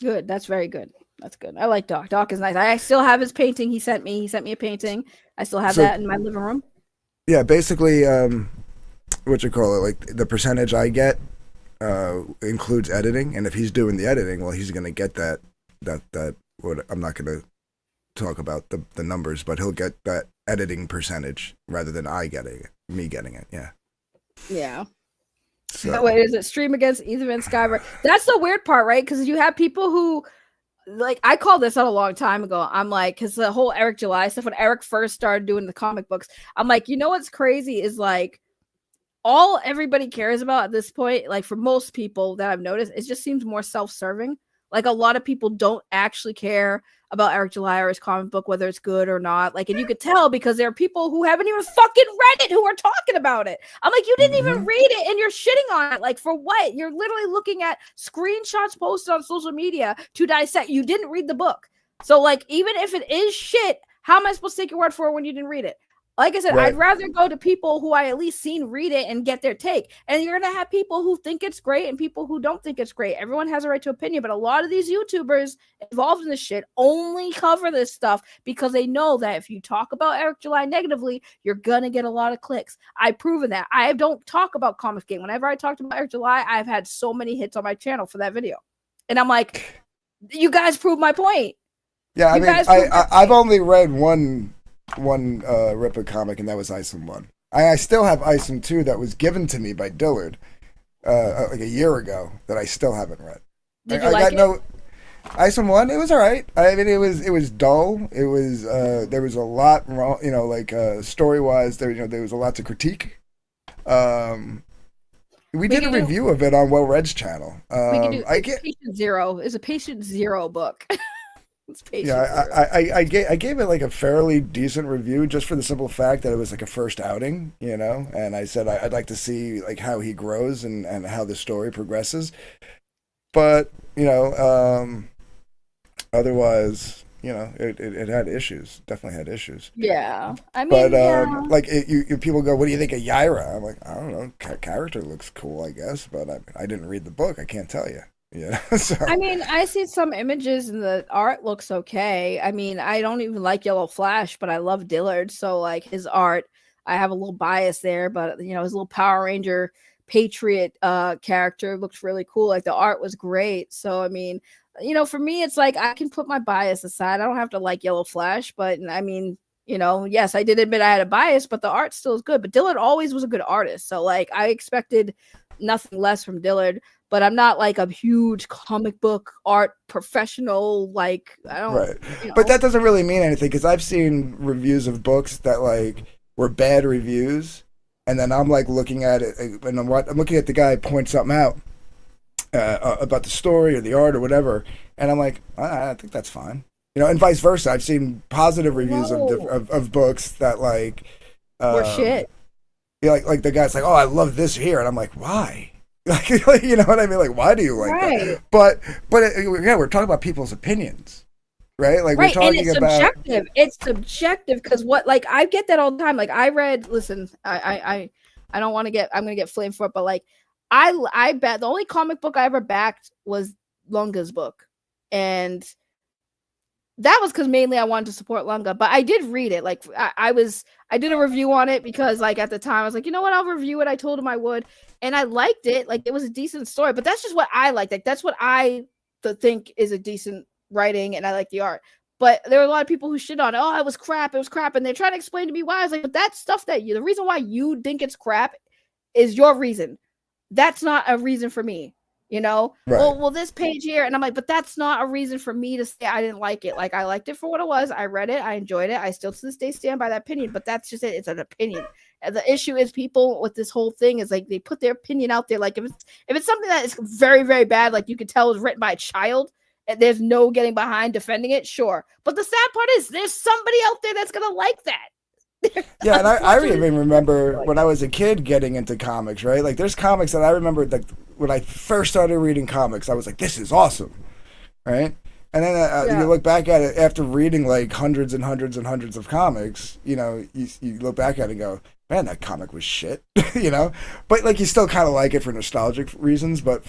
Speaker 2: Good. That's very good. That's good. I like Doc. Doc is nice. I still have his painting he sent me. He sent me a painting. I still have that in my living room.
Speaker 4: Yeah, basically, what you call it, like the percentage I get includes editing, and if he's doing the editing, well, he's going to get that. What I'm not going to talk about the numbers, but he'll get that editing percentage rather than me getting it. Yeah.
Speaker 2: Yeah.
Speaker 4: So.
Speaker 2: Wait, is it stream against Ether and Skyver? That's the weird part, right? Because you have people who. Like I called this out a long time ago. I'm like, because the whole Eric July stuff, when Eric first started doing the comic books, I'm like, you know what's crazy is like all everybody cares about at this point, like for most people that I've noticed, it just seems more self-serving. Like a lot of people don't actually care about Eric July or his comic book, whether it's good or not. Like, and you could tell because there are people who haven't even fucking read it who are talking about it. I'm like, you didn't even read it and you're shitting on it. Like, for what? You're literally looking at screenshots posted on social media to dissect. You didn't read the book. So, like, even if it is shit, how am I supposed to take your word for it when you didn't read it? Like I said, right. I'd rather go to people who I at least seen read it and get their take. And you're going to have people who think it's great and people who don't think it's great. Everyone has a right to opinion, but a lot of these YouTubers involved in this shit only cover this stuff because they know that if you talk about Eric July negatively, you're going to get a lot of clicks. I've proven that. I don't talk about Comics Game. Whenever I talked about Eric July, I've had so many hits on my channel for that video. And I'm like, you guys proved my point.
Speaker 4: Yeah, I mean, I've only read one Ripper comic, and that was Isom 1. I still have Isom 2 that was given to me by Dillard like a year ago that I still haven't read.
Speaker 2: Did you like it?
Speaker 4: Isom 1, it was all right. I mean, it was dull. It was there was a lot wrong, you know, like story wise. There was a lot to critique. We did a review of it on Well Red's channel.
Speaker 2: Patient Zero is a Patient Zero book.
Speaker 4: Yeah, I gave it like a fairly decent review just for the simple fact that it was like a first outing, you know, and I said I'd like to see like how he grows and how the story progresses. But, you know, otherwise, you know, it had issues, definitely had issues.
Speaker 2: Yeah, I mean,
Speaker 4: but like people go, what do you think of Yaira? I'm like, I don't know, character looks cool, I guess, but I didn't read the book, I can't tell you. Yeah. So.
Speaker 2: I mean, I see some images and the art looks okay. I mean, I don't even like Yellow Flash, but I love Dillard. So like his art, I have a little bias there, but you know, his little Power Ranger Patriot character looks really cool. Like the art was great. So I mean, you know, for me, it's like I can put my bias aside. I don't have to like Yellow Flash, but I mean, you know, yes, I did admit I had a bias, but the art still is good. But Dillard always was a good artist. So like I expected nothing less from Dillard. But I'm not like a huge comic book art professional. Like I don't.
Speaker 4: Right.
Speaker 2: You know.
Speaker 4: But that doesn't really mean anything because I've seen reviews of books that like were bad reviews, and then I'm like looking at it, and I'm looking at the guy point something out about the story or the art or whatever, and I'm like, I think that's fine. You know, and vice versa. I've seen positive reviews of books that like
Speaker 2: or shit.
Speaker 4: Yeah, like the guy's like, oh, I love this here, and I'm like, why? Like, you know what I mean? Like, why do you like that? But yeah, we're talking about people's opinions, right? Like, we're talking
Speaker 2: and it's
Speaker 4: about
Speaker 2: subjective. It's subjective because what, like, I get that all the time. Like, I read. Listen, I don't want to get. I'm gonna get flamed for it, but like, I bet the only comic book I ever backed was Lunga's book, and that was because mainly I wanted to support Lunga, but I did read it. Like, I did a review on it because, like, at the time I was like, you know what, I'll review it. I told him I would, and I liked it. Like, it was a decent story, but that's just what I liked. Like, that's what I think is a decent writing, and I like the art. But there were a lot of people who shit on it. Oh, it was crap, and they're trying to explain to me why. I was like, but that stuff the reason why you think it's crap is your reason. That's not a reason for me. You know,
Speaker 4: right.
Speaker 2: well, this page here, and I'm like, but that's not a reason for me to say I didn't like it. Like, I liked it for what it was. I read it, I enjoyed it. I still to this day stand by that opinion, but that's just it. It's an opinion. And the issue is people with this whole thing is like they put their opinion out there. Like, if it's something that is very, very bad, like you could tell was written by a child, and there's no getting behind defending it, sure. But the sad part is there's somebody out there that's gonna like that.
Speaker 4: Yeah, and I even remember when I was a kid getting into comics, right? Like, there's comics that I remember, like, when I first started reading comics, I was like, this is awesome, right? And then you look back at it after reading, like, hundreds and hundreds and hundreds of comics, you know, you look back at it and go, man, that comic was shit, you know? But, like, you still kind of like it for nostalgic reasons, but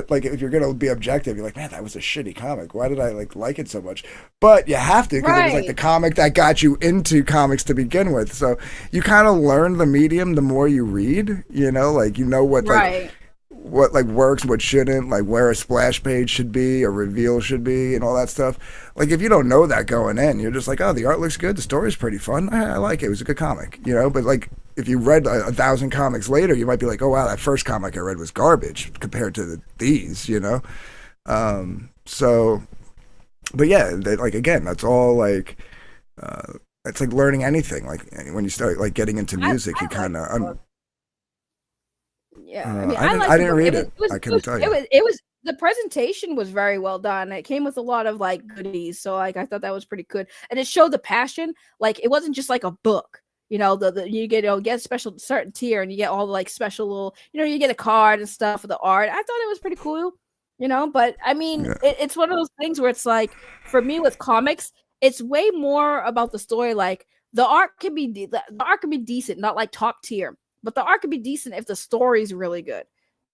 Speaker 4: like, if you're going to be objective, you're like, man, that was a shitty comic. Why did I, like it so much? But you have to, because it was, like, the comic that got you into comics to begin with. So you kind of learn the medium the more you read, you know? Like, you know what, like, what, like, works, what shouldn't, like, where a splash page should be, a reveal should be, and all that stuff. Like, if you don't know that going in, you're just like, oh, the art looks good, the story's pretty fun, I like it, it was a good comic, you know? But, like, if you read 1,000 comics later, you might be like, oh, wow, that first comic I read was garbage compared to these, you know? So, but yeah, like, again, that's all, like, it's like learning anything. Like, when you start, like, getting into music, you kind of...
Speaker 2: Yeah, I mean,
Speaker 4: I didn't read it. I couldn't tell you.
Speaker 2: It was the presentation was very well done. It came with a lot of like goodies, so like I thought that was pretty good, and it showed the passion. Like, it wasn't just like a book. You know, you get get a special certain tier, and you get all the like special little. You know, you get a card and stuff for the art. I thought it was pretty cool. You know, but I mean, it's one of those things where it's like, for me with comics, it's way more about the story. Like, the art can be decent, not like top tier. But the art could be decent if the story's really good,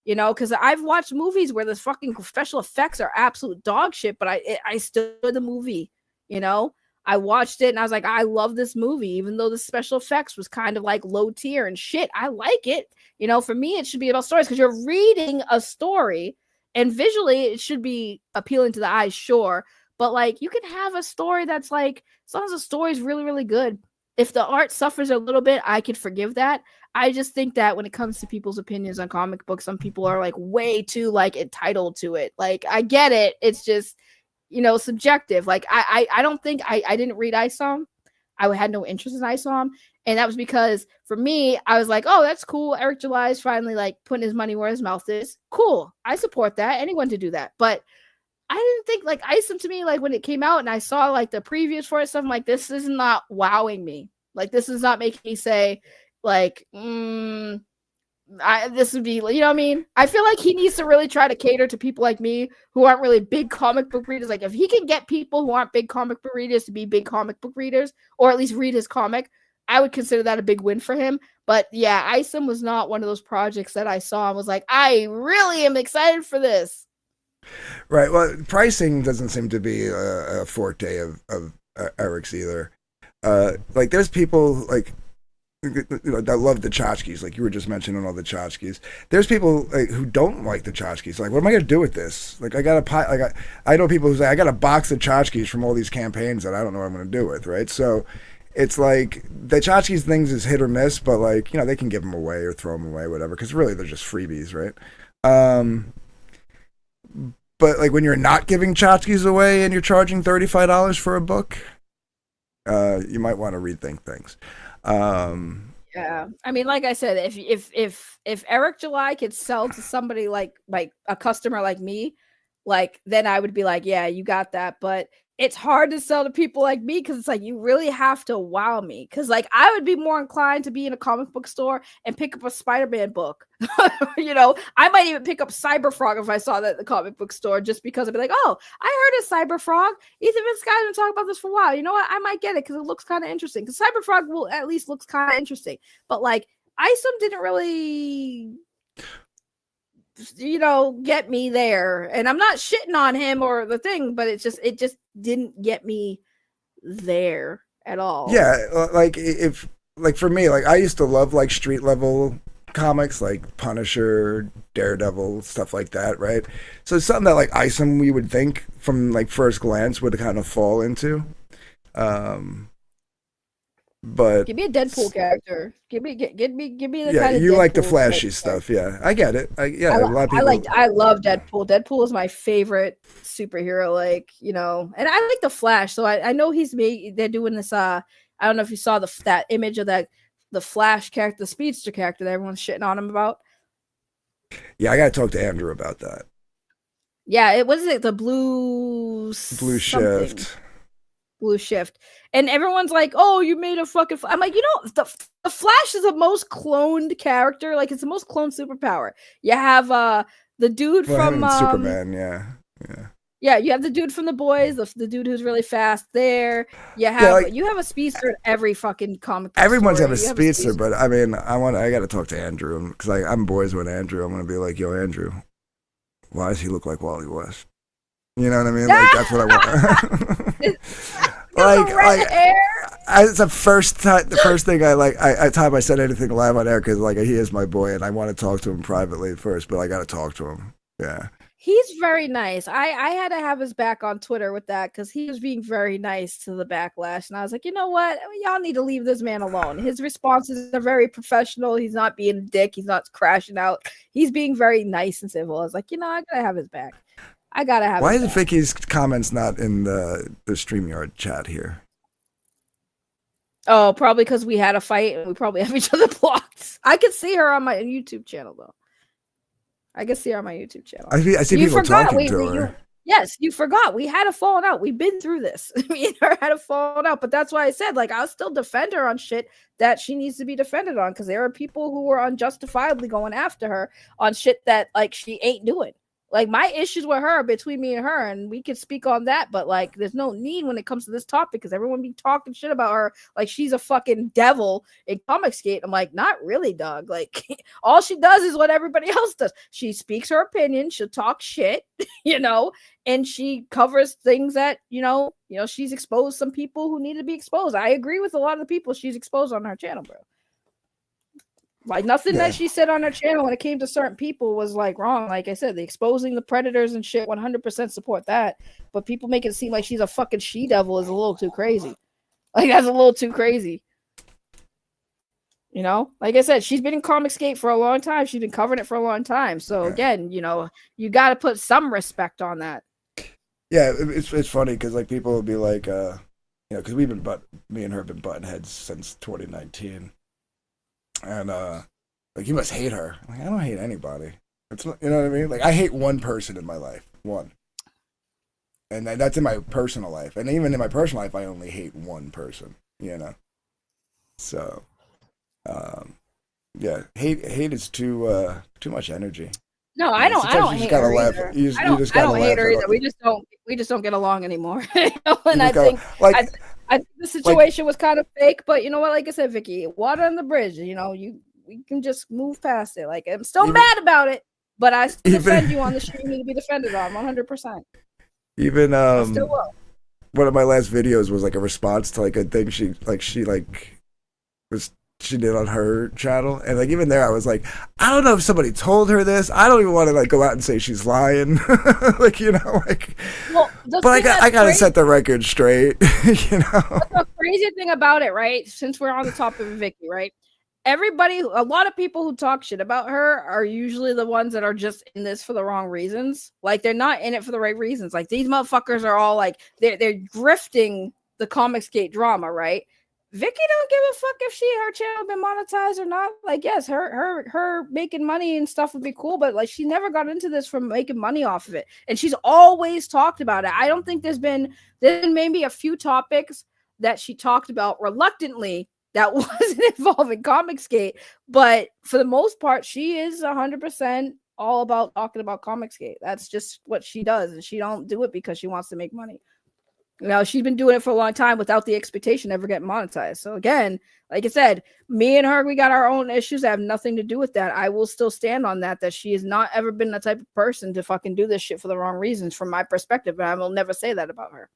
Speaker 2: you know, because I've watched movies where the fucking special effects are absolute dog shit, but I still enjoyed the movie, you know. I watched it and I was like, I love this movie, even though the special effects was kind of like low tier and shit. I like it, you know. For me, it should be about stories because you're reading a story, and visually it should be appealing to the eyes, sure. But like, you can have a story that's like, as long as the story's really, really good. If the art suffers a little bit, I could forgive that. I just think that when it comes to people's opinions on comic books, some people are like way too like entitled to it. Like, I get it. It's just, you know, subjective. Like, I don't think I didn't read ISOM. I had no interest in ISOM. And that was because for me, I was like, oh, that's cool. Eric July is finally like putting his money where his mouth is. Cool. I support that. Anyone to do that. But I didn't think like ISOM, to me, like when it came out and I saw like the previews for it, stuff, I'm like, this is not wowing me. Like, this is not making me say, like, this would be, you know what I mean? I feel like he needs to really try to cater to people like me who aren't really big comic book readers. Like, if he can get people who aren't big comic book readers to be big comic book readers, or at least read his comic, I would consider that a big win for him. But yeah, ISOM was not one of those projects that I saw and was like, I really am excited for this.
Speaker 4: Right. Well, pricing doesn't seem to be a forte of Eric's either. Like, there's people like, you know, that love the tchotchkes, like you were just mentioning all the tchotchkes. There's people like, who don't like the tchotchkes. Like, what am I gonna do with this? Like, I got a pie. Like, I know people who say I got a box of tchotchkes from all these campaigns that I don't know what I'm gonna do with. Right. So it's like the tchotchkes things is hit or miss, but like, you know, they can give them away or throw them away, whatever. Because really, they're just freebies, right? But like, when you're not giving tchotchkes away and you're charging $35 for a book, you might want to rethink things.
Speaker 2: Yeah, I mean, like I said, if Eric July could sell to somebody like a customer like me, like, then I would be like, yeah, you got that. But it's hard to sell to people like me because it's like you really have to wow me. Because like I would be more inclined to be in a comic book store and pick up a Spider-Man book. You know, I might even pick up Cyberfrog if I saw that at the comic book store, just because I'd be like, oh, I heard of Cyberfrog. Ethan Van Sky's been talking about this for a while. You know what? I might get it because it looks kind of interesting. Because Cyberfrog will at least looks kind of interesting. But like Isom didn't really, you know, get me there. And I'm not shitting on him or the thing, but it just didn't get me there at all.
Speaker 4: Yeah, like if like for me, like I used to love like street level comics like Punisher, Daredevil, stuff like that, right? So it's something that like Isom we would think from like first glance would kind of fall into. But
Speaker 2: give me a Deadpool character. Give me the
Speaker 4: yeah,
Speaker 2: kind of
Speaker 4: you
Speaker 2: Deadpool
Speaker 4: like the flashy stuff. Yeah, I get it. A lot of people.
Speaker 2: I love Deadpool. Deadpool is my favorite superhero. Like, you know, and I like the Flash. So I know they're doing this. I don't know if you saw that image of the Flash character, the speedster character that everyone's shitting on him about.
Speaker 4: Yeah, I gotta talk to Andrew about that.
Speaker 2: Yeah, it was the blue
Speaker 4: shift.
Speaker 2: Blue shift, and everyone's like, "Oh, you made a fucking." I'm like, you know, the Flash is the most cloned character. Like, it's the most cloned superpower. You have the dude from
Speaker 4: Superman.
Speaker 2: Yeah. You have the dude from The Boys, the dude who's really fast. There, you have a speedster in every fucking comic.
Speaker 4: Everyone's have a speedster, but I mean, I got to talk to Andrew because I'm boys with Andrew. I'm gonna be like, "Yo, Andrew, why does he look like Wally West?" You know what I mean? Like that's what I want. It's the first thing I said anything live on air because like he is my boy and I want to talk to him privately first, but I got to talk to him. Yeah,
Speaker 2: he's very nice. I had to have his back on Twitter with that because he was being very nice to the backlash, and I was like, you know what, y'all need to leave this man alone. His responses are very professional. He's not being a dick. He's not crashing out. He's being very nice and civil. I was like, you know, I gotta have his back. I gotta have.
Speaker 4: Why is Vicky's comments not in the StreamYard chat here?
Speaker 2: Oh, probably because we had a fight and we probably have each other blocked. I could see her on my YouTube channel though. I can see her on my YouTube channel.
Speaker 4: I see people talking to her.
Speaker 2: Yes, you forgot. We had a falling out. We've been through this. Me and her had a falling out, but that's why I said like I'll still defend her on shit that she needs to be defended on because there are people who are unjustifiably going after her on shit that like she ain't doing. Like my issues with her between me and her, and we could speak on that, but like there's no need when it comes to this topic because everyone be talking shit about her like she's a fucking devil in Comicsgate. I'm like, not really, dog. Like all she does is what everybody else does. She speaks her opinion, she'll talk shit, you know, and she covers things that, you know, she's exposed some people who need to be exposed. I agree with a lot of the people she's exposed on her channel, bro. Like nothing that she said on her channel when it came to certain people was like wrong. Like I said, the exposing the predators and shit, 100% support that. But people make it seem like she's a fucking she-devil is a little too crazy. Like that's a little too crazy. You know, like I said, she's been in Comicsgate for a long time. She's been covering it for a long time. So again, you know, you got to put some respect on that.
Speaker 4: Yeah, it's funny because like people will be like, you know, because me and her have been butting heads since 2019. And like you must hate her. Like I don't hate anybody. It's not, you know what I mean? Like I hate one person in my life, one, and that's in my personal life. And even in my personal life, I only hate one person. You know, so yeah, hate is too much energy.
Speaker 2: No, I don't hate her either. I don't hate her either. We just don't get along anymore. And I think I think the situation was kind of fake, but you know what? Like I said, Vicky, water on the bridge. You know, we can just move past it. Like I'm still mad about it, but I still defend you on the stream. You need to be defended on 100%.
Speaker 4: Even still will. One of my last videos was like a response to like a thing she did on her channel, and like even there I was like, I don't know if somebody told her this. I don't even want to like go out and say she's lying. Like, you know, like, well, but I gotta set the record straight. You know,
Speaker 2: the crazy thing about it, right, since we're on the topic of Vicky, right, a lot of people who talk shit about her are usually the ones that are just in this for the wrong reasons. Like they're not in it for the right reasons. Like these motherfuckers are all like they're grifting the Comicsgate drama, right? Vicky don't give a fuck if her channel been monetized or not. Like, yes, her making money and stuff would be cool, but like she never got into this from making money off of it. And she's always talked about it. I don't think there's been maybe a few topics that she talked about reluctantly that wasn't involving Comicsgate, but for the most part, she is 100% all about talking about Comicsgate. That's just what she does, and she don't do it because she wants to make money. You know, she's been doing it for a long time without the expectation of ever getting monetized. So again, like I said, me and her, we got our own issues that have nothing to do with that. I will still stand on that she has not ever been the type of person to fucking do this shit for the wrong reasons from my perspective. And I will never say that about her.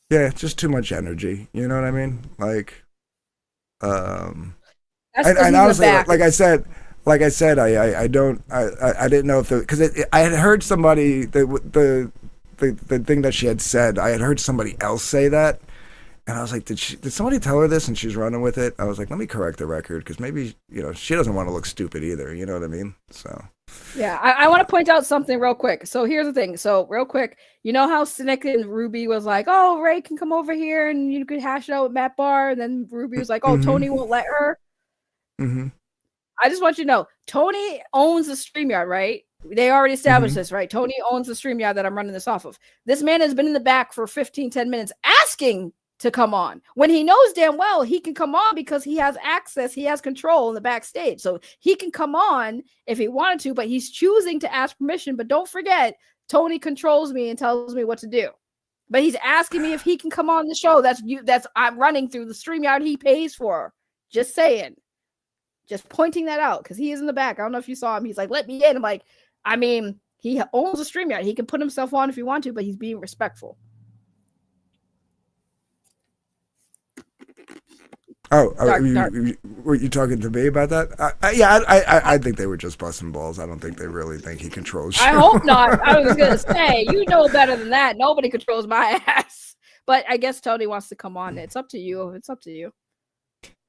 Speaker 4: Yeah, just too much energy. You know what I mean? Like,
Speaker 2: and
Speaker 4: honestly, like I said, I didn't know if because I had heard somebody the thing that she had said, I had heard somebody else say that, and I was like, did somebody tell her this and she's running with it? I was like, let me correct the record because maybe she doesn't want to look stupid either. You know what I mean? So
Speaker 2: yeah, I want to point out something real quick. So here's the thing. So real quick, you know how Cynic and Ruby was like, oh, Ray can come over here and you could hash it out with Matt Bahr, and then Ruby was like, oh, Tony won't let her. I just want you to know, Tony owns the StreamYard, right? They already established this, right? Tony owns the StreamYard that I'm running this off of. This man has been in the back for 10 minutes asking to come on when he knows damn well he can come on because he has access, he has control in the backstage. So he can come on if he wanted to, but he's choosing to ask permission. But don't forget, Tony controls me and tells me what to do. But he's asking me if he can come on the show. I'm running through the StreamYard he pays for. Just saying. Just pointing that out because he is in the back. I don't know if you saw him. He's like, let me in. I'm like, I mean, he owns a StreamYard. He can put himself on if he wants to, but he's being respectful.
Speaker 4: Oh, were you talking to me about that? I think they were just busting balls. I don't think they really think he controls you.
Speaker 2: I hope not. I was going to say, you know better than that. Nobody controls my ass. But I guess Tony wants to come on. It's up to you. It's up to you.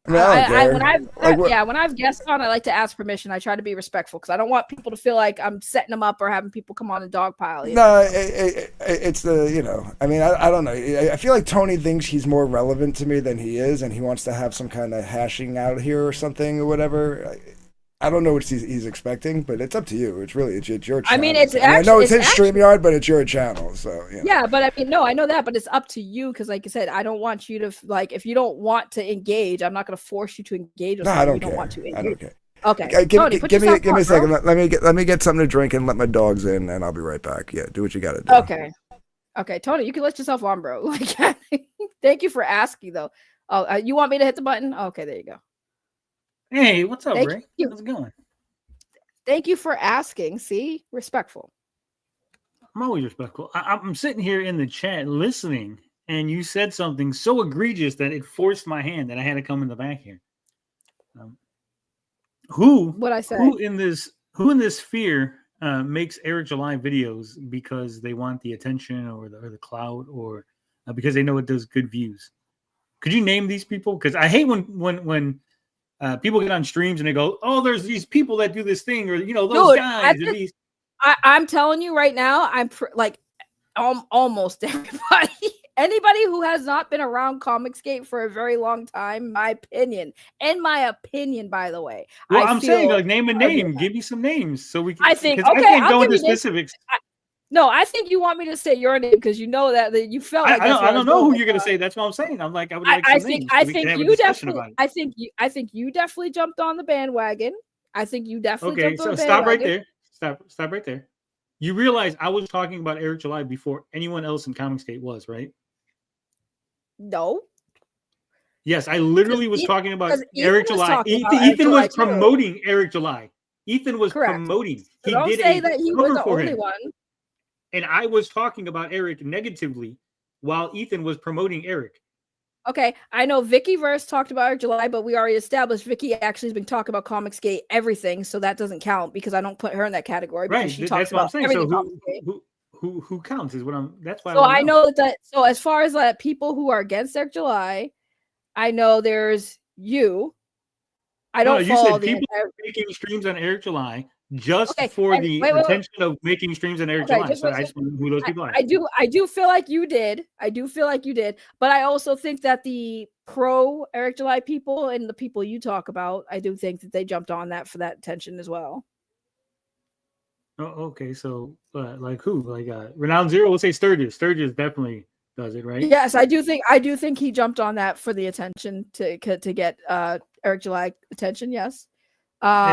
Speaker 2: When I've guests on, I like to ask permission. I try to be respectful because I don't want people to feel like I'm setting them up or having people come on a dog pile.
Speaker 4: No, it's the, I mean, I don't know. I feel like Tony thinks he's more relevant to me than he is, and he wants to have some kind of hashing out here or something or whatever. I don't know what he's expecting, but it's up to you. It's your channel.
Speaker 2: I mean,
Speaker 4: I know it's his StreamYard, but it's your channel, so
Speaker 2: yeah. But I mean, no, I know that, but it's up to you because, like I said, I don't want you to if you don't want to engage, I'm not going to force you to engage.
Speaker 4: No, I don't
Speaker 2: care.
Speaker 4: I don't care.
Speaker 2: Okay,
Speaker 4: give me a second. Let me get something to drink and let my dogs in, and I'll be right back. Yeah, do what you got to do.
Speaker 2: Okay, Tony, you can let yourself on, bro. Like, thank you for asking, though. Oh, you want me to hit the button? Okay, there you go.
Speaker 9: Hey, what's up, Ray? How's it going?
Speaker 2: Thank you for asking. See, respectful.
Speaker 9: I'm always respectful. I'm sitting here in the chat listening, and you said something so egregious that it forced my hand that I had to come in the back here.
Speaker 2: What I said?
Speaker 9: Who in this sphere makes Eric July videos because they want the attention or the clout or because they know it does good views? Could you name these people? Because I hate when people get on streams and they go, "Oh, there's these people that do this thing," or those guys.
Speaker 2: I'm telling you right now, almost everybody, anybody who has not been around Comicsgate for a very long time, in my opinion, by the way.
Speaker 9: Well, I'm saying, like, name a name, give me some names so we can.
Speaker 2: I think
Speaker 9: I can't go into specifics.
Speaker 2: No, I think you want me to say your name because you know that you felt like
Speaker 9: I don't know who you're gonna say. That's what I'm saying. I'm like, I would like some names.
Speaker 2: I think you definitely jumped on the bandwagon. I think you definitely jumped on the bandwagon.
Speaker 9: Stop right there. Stop right there. You realize I was talking about Eric July before anyone else in Comicsgate was, right?
Speaker 2: No.
Speaker 9: Yes, I literally was talking about Eric July. Ethan was promoting Eric July. Ethan was promoting.
Speaker 2: He did say that he was the only one.
Speaker 9: And I was talking about Eric negatively while Ethan was promoting Eric.
Speaker 2: Okay, I know Vicky Verse talked about Eric July, but we already established Vicky actually has been talking about Comicsgate everything, so that doesn't count because I don't put her in that category.
Speaker 9: Right,
Speaker 2: she talks about everything.
Speaker 9: So who counts is what I'm. That's why.
Speaker 2: So I know that. So as far as people who are against Eric July, I know there's you. I don't.
Speaker 9: You said people making streams on Eric July just for the intention of making streams in Eric July. So I just wonder who those people are.
Speaker 2: I do feel like you did. But I also think that the pro Eric July people and the people you talk about, I do think that they jumped on that for that attention as well.
Speaker 9: Oh, okay. So like who? Like Renowned Zero will say Sturgis. Sturgis definitely does it, right?
Speaker 2: Yes, I do think he jumped on that for the attention to get Eric July attention. Yes.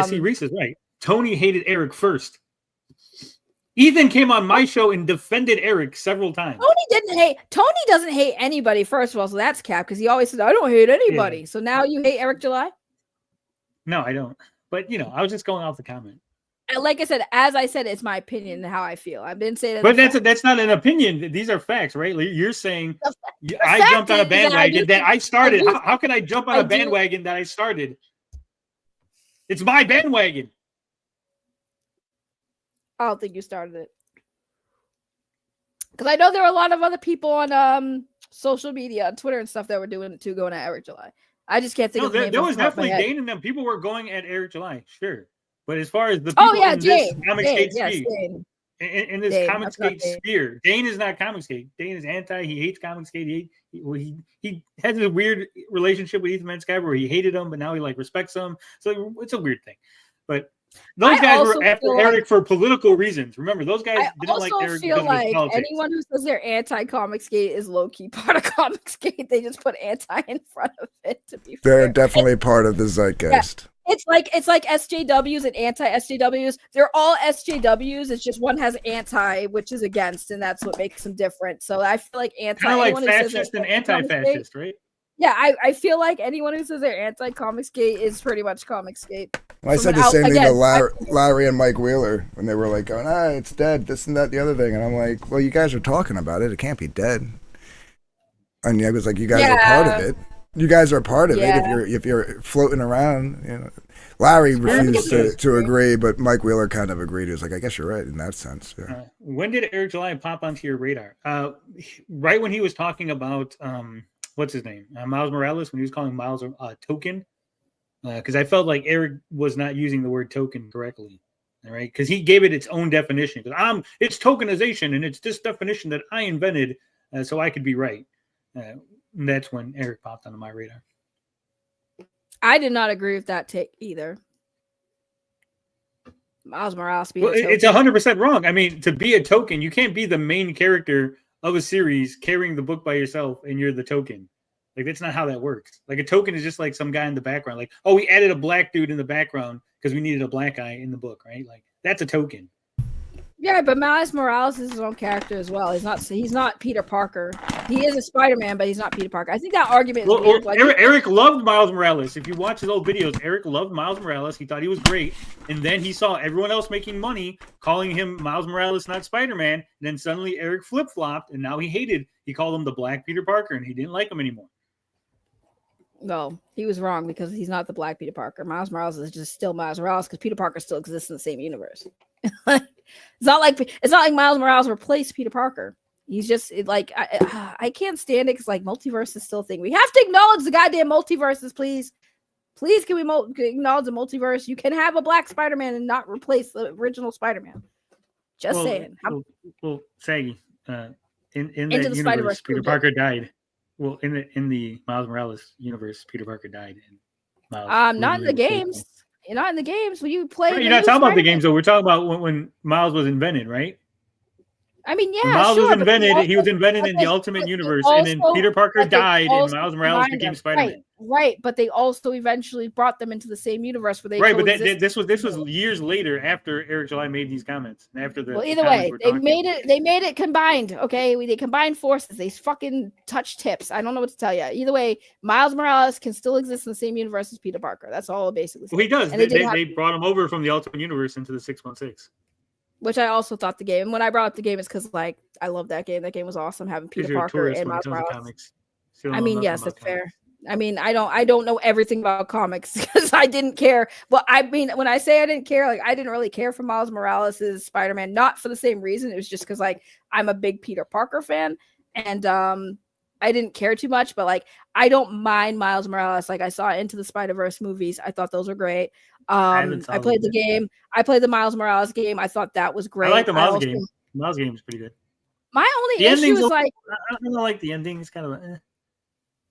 Speaker 9: See, Reese is right. Tony hated Eric first. Ethan came on my show and defended Eric several times.
Speaker 2: Tony doesn't hate anybody, first of all, so that's cap, because he always says, I don't hate anybody. Yeah. So now you hate Eric July?
Speaker 9: No, I don't. But I was just going off the comment.
Speaker 2: Like I said, it's my opinion and how I feel. I've been saying
Speaker 9: that. But that's not an opinion. These are facts, right? You're saying I jumped on a bandwagon that I started. How can I jump on a bandwagon that I started? It's my bandwagon.
Speaker 2: I don't think you started it. Because I know there are a lot of other people on social media, on Twitter and stuff, that were doing it too, going at Eric July. I just can't think of the names.
Speaker 9: There was definitely Dane and them. People were going at Eric July, sure. But as far as the people in this comic skate sphere, in this comic skate sphere, Dane is not comic skate. Dane is anti. He hates comic skate. He has a weird relationship with Ethan Sky where he hated him, but now he respects him. So it's a weird thing. But those guys were after Eric for political reasons. Remember, those guys didn't like Eric. I feel like
Speaker 2: anyone who says they're anti-comic skate is low-key part of comic skate. They just put anti in front of it. To be fair,
Speaker 4: they're definitely part of the zeitgeist.
Speaker 2: Yeah. It's like SJWs and anti-SJWs. They're all SJWs. It's just one has anti, which is against, and that's what makes them different. So I feel like anti,
Speaker 9: kind of like fascist and anti-fascist, right?
Speaker 2: Yeah, I feel like anyone who says they're anti-comic skate is pretty much comic skate.
Speaker 4: Well, I said the same thing to Larry and Mike Wheeler when they were like going, it's dead, this and that, the other thing. And I'm like, well, you guys are talking about it. It can't be dead. And I was like, you guys are part of it. You guys are part of it if you're floating around. Larry refused to agree, but Mike Wheeler kind of agreed. He was like, I guess you're right in that sense. Yeah.
Speaker 9: When did Eric July pop onto your radar? Right when he was talking about what's his name? Miles Morales, when he was calling Miles token. Because I felt like Eric was not using the word token correctly. All right. Because he gave it its own definition. Because it's tokenization, and it's this definition that I invented, so I could be right. And that's when Eric popped onto my radar.
Speaker 2: I did not agree with that take either. Miles Morales being
Speaker 9: it's 100% wrong. I mean, to be a token, you can't be the main character of a series carrying the book by yourself and you're the token. Like, that's not how that works. Like, a token is just like some guy in the background. Like, oh, we added a black dude in the background because we needed a black guy in the book, right? Like, that's a token.
Speaker 2: Yeah, but Miles Morales is his own character as well. He's not Peter Parker. He is a Spider-Man, but he's not Peter Parker. I think that argument is weird. Like,
Speaker 9: Eric loved Miles Morales. If you watch his old videos, Eric loved Miles Morales. He thought he was great. And then he saw everyone else making money, calling him Miles Morales, not Spider-Man. And then suddenly Eric flip-flopped, and now he called him the Black Peter Parker, and he didn't like him anymore.
Speaker 2: No, he was wrong because he's not the Black Peter Parker. Miles Morales is just still Miles Morales because Peter Parker still exists in the same universe. It's not like Miles Morales replaced Peter Parker. He's just I can't stand it because multiverse is still a thing. We have to acknowledge the goddamn multiverses, please. Please, can we acknowledge the multiverse? You can have a black Spider-Man and not replace the original Spider-Man. Just saying.
Speaker 9: Well, Saggy, in the universe, Peter Parker died. Well, in the Miles Morales universe, Peter Parker died.
Speaker 2: Not in the games. You're not in the games when you play.
Speaker 9: You're not talking about the games, though. We're talking about when Miles was invented, right?
Speaker 2: I mean, yeah,
Speaker 9: when Miles was invented. He was invented in the Ultimate Universe, and then Peter Parker died, and Miles Morales became Spider-Man.
Speaker 2: Right, but they also eventually brought them into the same universe where they
Speaker 9: but this was years later after Eric July made these comments. After the
Speaker 2: either way, they made it combined. Okay, they combined forces. They fucking touched tips. I don't know what to tell you. Either way, Miles Morales can still exist in the same universe as Peter Parker. That's all basically.
Speaker 9: Well, he does. And they brought him over from the Ultimate Universe into the 616.
Speaker 2: Which I also thought the game. And when I brought up the game, it's because I love that game. That game was awesome. Having Peter Parker and Miles Morales. I mean, yes, that's fair. I mean, I don't know everything about comics because I didn't care. But I mean, when I say I didn't care, I didn't really care for Miles Morales' Spider-Man, not for the same reason. It was just because I'm a big Peter Parker fan, and I didn't care too much. But I don't mind Miles Morales. I saw Into the Spider-Verse movies. I thought those were great. I played the game. I played the Miles Morales game. I thought that was great.
Speaker 9: I like the Miles game. Miles game is pretty good.
Speaker 2: My only issue is like
Speaker 9: I don't like the ending. It's kind of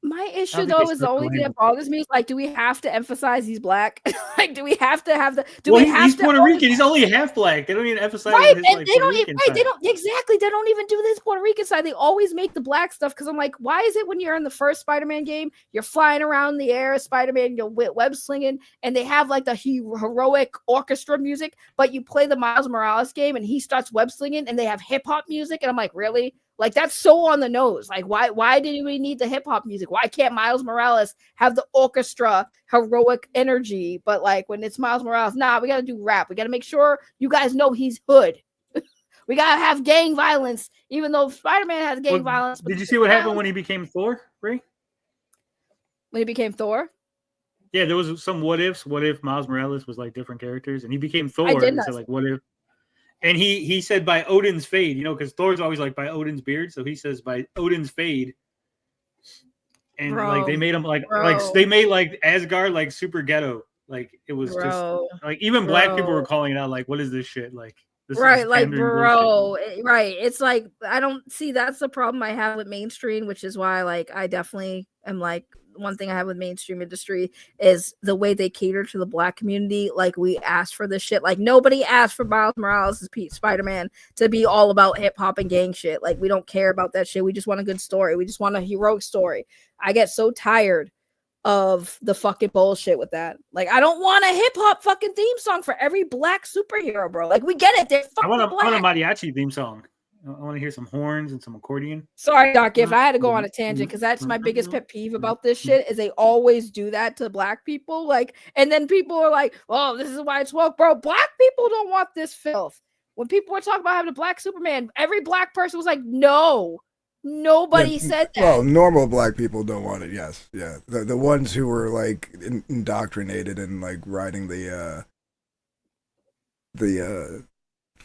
Speaker 2: my issue though is the only thing that bothers me is like, do we have to emphasize he's black? Like, do we have to have the?
Speaker 9: He's Puerto Rican. He's only half black. They don't even emphasize
Speaker 2: right,
Speaker 9: his,
Speaker 2: and
Speaker 9: like,
Speaker 2: they don't
Speaker 9: Puerto
Speaker 2: even
Speaker 9: Rican
Speaker 2: they don't exactly. They don't even do this Puerto Rican side. They always make the black stuff because I'm like, why is it when you're in the first Spider-Man game, you're flying around the air, Spider-Man, you're web slinging, and they have like the heroic orchestra music, but you play the Miles Morales game and he starts web slinging and they have hip hop music, and I'm like, really? Like, that's so on the nose. Like, why do we need the hip hop music? Why can't Miles Morales have the orchestra heroic energy? But like when it's Miles Morales, nah, we got to do rap. We got to make sure you guys know he's hood. We got to have gang violence, even though Spider-Man has gang violence.
Speaker 9: Did you see what happened when he became Thor, Ray?
Speaker 2: When he became Thor?
Speaker 9: Yeah, there was some what ifs. What if Miles Morales was like different characters and he became Thor?
Speaker 2: And
Speaker 9: said, like, what if? And he said by Odin's fade, because Thor's always like by Odin's beard, so he says by Odin's fade. And like they made him like they made like Asgard like super ghetto. Like it was just like even black people were calling it out, like, what is this shit? Like this
Speaker 2: right, like right. It's like I don't see that's the problem I have with mainstream, which is why like I definitely am like one thing I have with mainstream industry is the way they cater to the black community. Like we asked for this shit. Like nobody asked for Miles Morales' Spider-Man to be all about hip hop and gang shit. Like we don't care about that shit. We just want a good story. We just want a heroic story. I get so tired of the fucking bullshit with that. Like I don't want a hip hop fucking theme song for every black superhero, bro. Like we get it. They're fucking
Speaker 9: I want
Speaker 2: black.
Speaker 9: a mariachi theme song. I want to hear some horns and some accordion.
Speaker 2: Sorry, Doc, if I had to go on a tangent, because that's my biggest pet peeve about this shit is they always do that to black people. Like, and then people are like, "Oh, this is why it's woke, bro." Black people don't want this filth. When people were talking about having a black Superman, every black person was like, "No." Nobody said that.
Speaker 4: Well, normal black people don't want it. Yes, yeah. The ones who were like indoctrinated and like riding the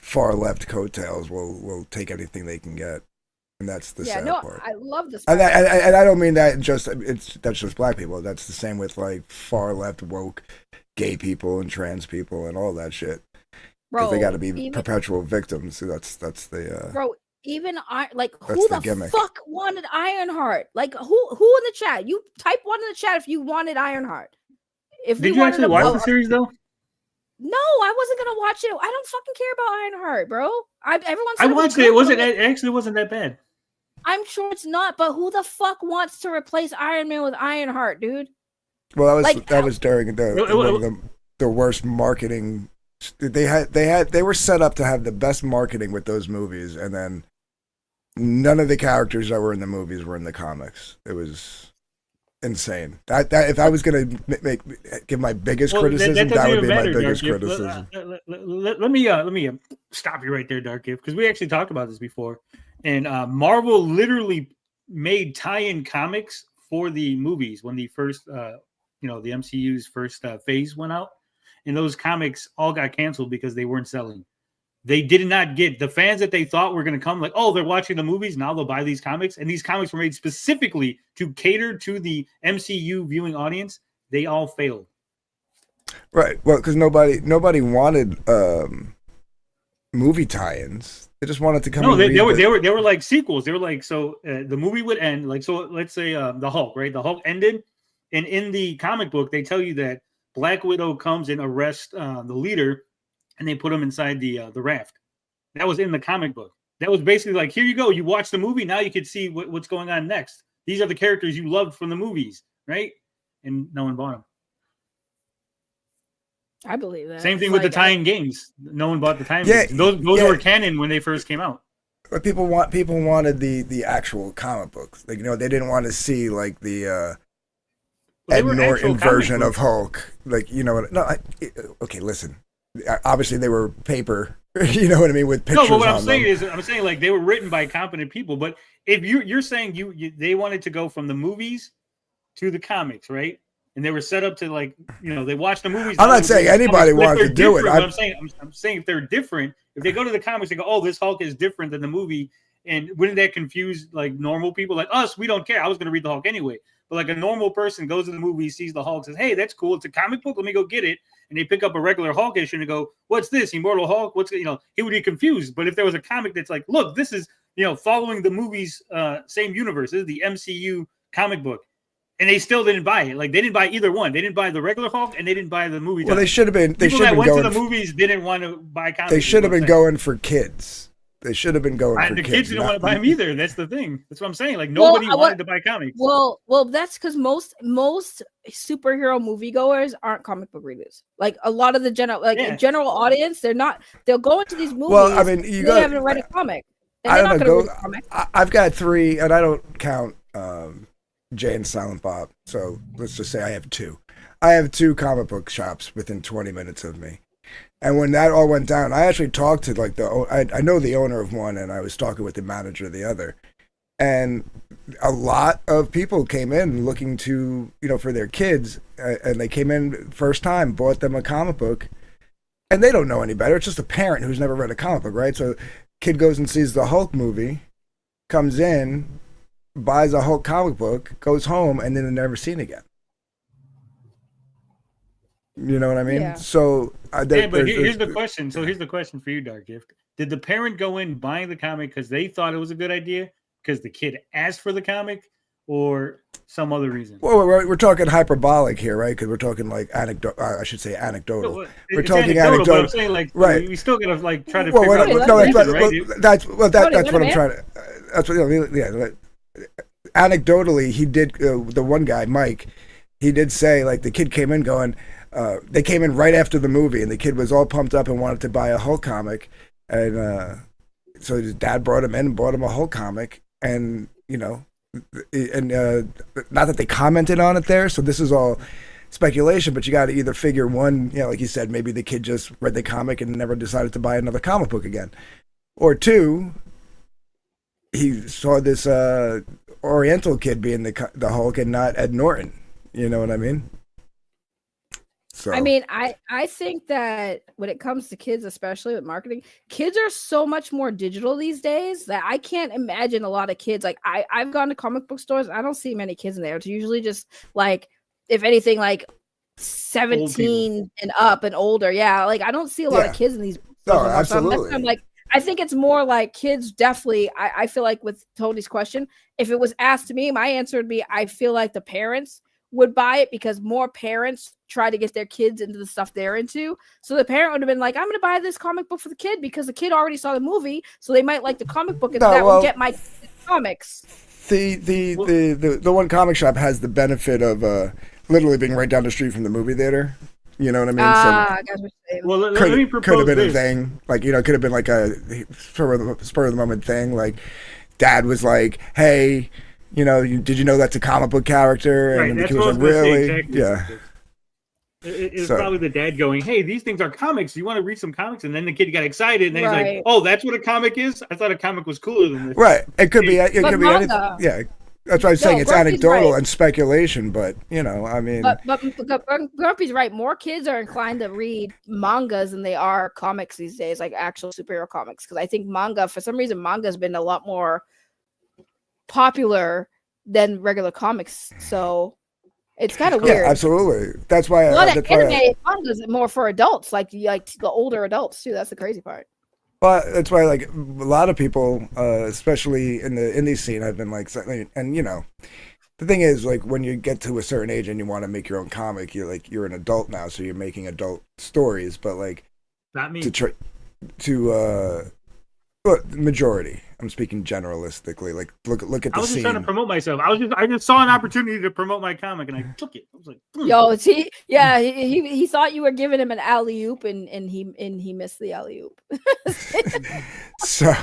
Speaker 4: far left coattails will take anything they can get, and that's the sad part.
Speaker 2: I love this,
Speaker 4: and I don't mean that that's just black people. That's the same with like far left woke gay people and trans people and all that shit. Because they got to be perpetual victims. So that's the
Speaker 2: bro. Even like who the fuck wanted Ironheart? Like who in the chat? You type one in the chat if you wanted Ironheart.
Speaker 9: Did you actually watch the series though?
Speaker 2: No, I wasn't gonna watch it. I don't fucking care about Ironheart, bro.
Speaker 9: I watched it. It actually wasn't that bad.
Speaker 2: I'm sure it's not, but who the fuck wants to replace Iron Man with Ironheart, dude?
Speaker 4: Well, that was during the worst marketing. They were set up to have the best marketing with those movies, and then none of the characters that were in the movies were in the comics. It was insane. That if I was gonna give my biggest criticism, that would be my biggest criticism.
Speaker 9: Let me stop you right there, Dark Gift, because we actually talked about this before, and Marvel literally made tie-in comics for the movies when the first, the MCU's first phase went out, and those comics all got canceled because they weren't selling. They did not get the fans that they thought were going to come, like, oh, they're watching the movies. Now they'll buy these comics. And these comics were made specifically to cater to the MCU viewing audience. They all failed.
Speaker 4: Right. Well, because nobody wanted movie tie-ins. They just wanted to come.
Speaker 9: No, they were like sequels. They were like, so the movie would end. Like, so let's say the Hulk, right? The Hulk ended. And in the comic book, they tell you that Black Widow comes and arrests the leader, and they put him inside the raft. That was in the comic book. That was basically like, here you go. You watch the movie. Now you can see what's going on next. These are the characters you loved from the movies, right? And no one bought them.
Speaker 2: I believe that.
Speaker 9: Same thing with the tie-in games. No one bought the tie-in games. Those were canon when they first came out.
Speaker 4: But people wanted the actual comic books. Like, they didn't want to see like the Ed Norton version of Hulk. Like, okay, listen. Obviously, they were paper. You know what I mean, with pictures.
Speaker 9: No, but what I'm saying like they were written by competent people. But if you're saying they wanted to go from the movies to the comics, right? And they were set up to like, they watch the movies.
Speaker 4: I'm not saying anybody wanted to do it.
Speaker 9: I'm saying if they're different, if they go to the comics, they go, oh, this Hulk is different than the movie, and wouldn't that confuse like normal people like us? We don't care. I was going to read the Hulk anyway. But like a normal person goes to the movie, sees the Hulk, says, "Hey, that's cool. It's a comic book. Let me go get it." And they pick up a regular Hulk issue and go, "What's this? Immortal Hulk? What's He would be confused. But if there was a comic that's like, "Look, this is following the movie's same universe. This is the MCU comic book," and they still didn't buy it. Like they didn't buy either one. They didn't buy the regular Hulk, and they didn't buy the movie.
Speaker 4: Well, they should have been. They
Speaker 9: People
Speaker 4: should
Speaker 9: that
Speaker 4: have
Speaker 9: went
Speaker 4: going
Speaker 9: to the movies didn't want to buy comics.
Speaker 4: They should have been going for kids. They should have been going for
Speaker 9: the
Speaker 4: kids.
Speaker 9: kids didn't want to buy them either. That's the thing. That's what I'm saying. Like nobody wanted to buy comics.
Speaker 2: Well, that's because most superhero moviegoers aren't comic book readers. Like a lot of the general audience, they're not. They'll go into these movies.
Speaker 4: Well, I mean,
Speaker 2: they haven't read a comic. And
Speaker 4: I don't know.
Speaker 2: I've
Speaker 4: got 3, and I don't count Jay and Silent Bob. So let's just say I have 2. I have 2 comic book shops within 20 minutes of me. And when that all went down, I actually talked to I know the owner of one, and I was talking with the manager of the other. And a lot of people came in looking to, for their kids, and they came in first time, bought them a comic book, and they don't know any better. It's just a parent who's never read a comic book, right? So kid goes and sees the Hulk movie, comes in, buys a Hulk comic book, goes home, and then they're never seen again. You know what I mean?
Speaker 2: Yeah.
Speaker 4: So
Speaker 9: but here's the question. So here's the question for you, Dark Gift. Did the parent go in buying the comic because they thought it was a good idea because the kid asked for the comic, or some other reason?
Speaker 4: Well, we're talking hyperbolic here, right? Because we're talking like anecdotal. I should say anecdotal.
Speaker 9: Well,
Speaker 4: we're talking anecdotal.
Speaker 9: But I'm saying, like,
Speaker 4: right?
Speaker 9: We still gotta like try to.
Speaker 4: That's what I'm trying to. That's what. Anecdotally, he did. The one guy, Mike, he did say like the kid came in going. They came in right after the movie, and the kid was all pumped up and wanted to buy a Hulk comic, and so his dad brought him in and bought him a Hulk comic, and not that they commented on it there, so this is all speculation, but you got to either figure one, like you said, maybe the kid just read the comic and never decided to buy another comic book again, or 2, he saw this Oriental kid being the Hulk and not Ed Norton. You know what I mean? So.
Speaker 2: I mean, I think that when it comes to kids, especially with marketing, kids are so much more digital these days that I can't imagine a lot of kids. Like I've gone to comic book stores. I don't see many kids in there. It's usually just like, if anything, like 17 and up and older. Yeah. Like I don't see a lot of kids in these stores.
Speaker 4: No, absolutely.
Speaker 2: So I'm like, I think it's more like kids definitely. I feel like with Tony's question, if it was asked to me, my answer would be, I feel like the parents would buy it because more parents try to get their kids into the stuff they're into. So the parent would have been like, I'm going to buy this comic book for the kid because the kid already saw the movie. So they might like the comic book and that will get my comics.
Speaker 4: The one comic shop has the benefit of literally being right down the street from the movie theater. You know what I mean?
Speaker 2: I got what you're saying.
Speaker 9: Well, let me propose
Speaker 4: could have been
Speaker 9: this.
Speaker 4: a thing. Like, could have been like a spur of the moment thing. Like dad was like, hey, did you know that's a comic book character?
Speaker 9: Right,
Speaker 4: And
Speaker 9: that's
Speaker 4: the kid
Speaker 9: what
Speaker 4: was
Speaker 9: I
Speaker 4: like,
Speaker 9: was gonna say,
Speaker 4: really?
Speaker 9: exactly.
Speaker 4: Yeah.
Speaker 9: It's probably the dad going, hey, these things are comics. You want to read some comics? And then the kid got excited, and then he's like, oh, that's what a comic is? I thought a comic was cooler than this.
Speaker 4: Right. It could be anything. Yeah. That's why I'm saying it's
Speaker 2: Grumpy's
Speaker 4: anecdotal
Speaker 2: right.
Speaker 4: and speculation, but, I mean.
Speaker 2: But Grumpy's right. More kids are inclined to read mangas than they are comics these days, like actual superhero comics. Because I think for some reason, manga has been a lot more popular than regular comics. So it's kind of weird.
Speaker 4: Yeah, absolutely. That's why
Speaker 2: a lot of anime mangas are more for adults, like the older adults too. That's the crazy part.
Speaker 4: Well, that's why, like, a lot of people, especially in the indie scene, have been like, and the thing is, like, when you get to a certain age and you want to make your own comic, you're an adult now, so you're making adult stories. But like,
Speaker 9: not me.
Speaker 4: Majority. I'm speaking generalistically. Like, look at the scene.
Speaker 9: I was just trying to promote myself. I just saw an opportunity to promote my comic, and I took it. I was like,
Speaker 2: yo, he thought you were giving him an alley oop, and he missed the alley oop.
Speaker 4: So,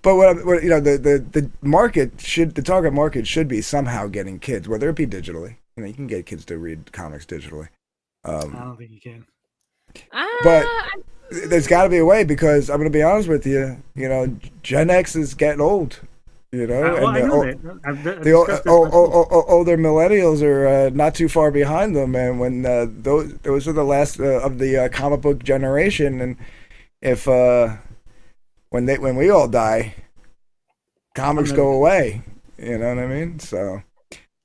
Speaker 4: but the market the target market should be somehow getting kids, whether it be digitally. You can get kids to read comics digitally.
Speaker 9: I don't think you can.
Speaker 4: But there's got to be a way, because I'm going to be honest with you. Gen X is getting old. And the older millennials are not too far behind them. And when those are the last of the comic book generation, and if when we all die, comics go away. You know what I mean? So.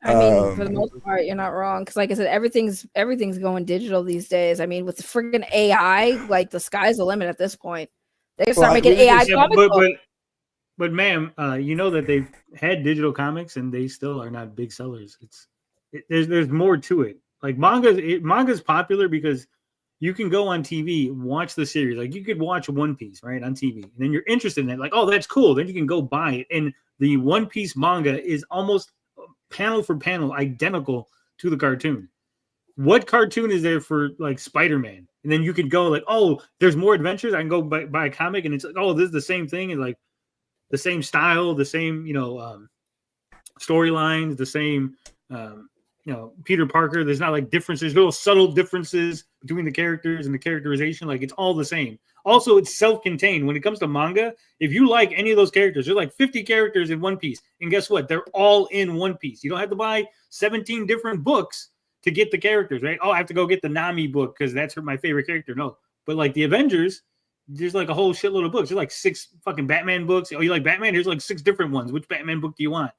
Speaker 2: I mean, for the most part, you're not wrong. Because, like I said, everything's going digital these days. I mean, with the freaking AI, like the sky's the limit at this point. They can start making AI comic books.
Speaker 9: But ma'am, you know that they've had digital comics and they still are not big sellers. There's more to it. Like manga's popular because you can go on TV, watch the series. Like you could watch One Piece, right, on TV, and then you're interested in it. Like, oh, that's cool. Then you can go buy it. And the One Piece manga is almost panel for panel identical to the cartoon. What cartoon is there for like Spider-Man? And then you could go like, oh, there's more adventures. I can go buy a comic, and it's like, oh, this is the same thing, and like the same style, the same, storylines, the same, Peter Parker. There's not like differences, little subtle differences between the characters and the characterization. Like it's all the same. Also, it's self-contained. When it comes to manga, if you like any of those characters, there's like 50 characters in One Piece. And guess what? They're all in One Piece. You don't have to buy 17 different books to get the characters, right? Oh, I have to go get the Nami book because that's my favorite character. No. But like the Avengers, there's like a whole shitload of books. There's like 6 fucking Batman books. Oh, you like Batman? Here's like 6 different ones. Which Batman book do you want?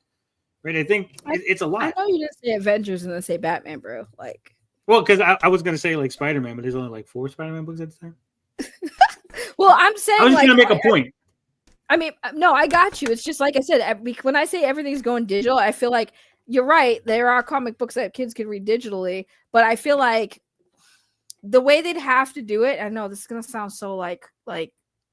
Speaker 9: Right? I think it's a lot.
Speaker 2: I know you didn't say Avengers and then say Batman, bro. Like,
Speaker 9: well, because I was gonna say like Spider-Man, but there's only like 4 Spider-Man books at the time.
Speaker 2: Well, I'm saying
Speaker 9: I was just gonna make a point.
Speaker 2: I mean, no, I got you. It's just like I said, when I say everything's going digital, I feel like you're right. There are comic books that kids can read digitally, but I feel like the way they'd have to do it, I know this is gonna sound so like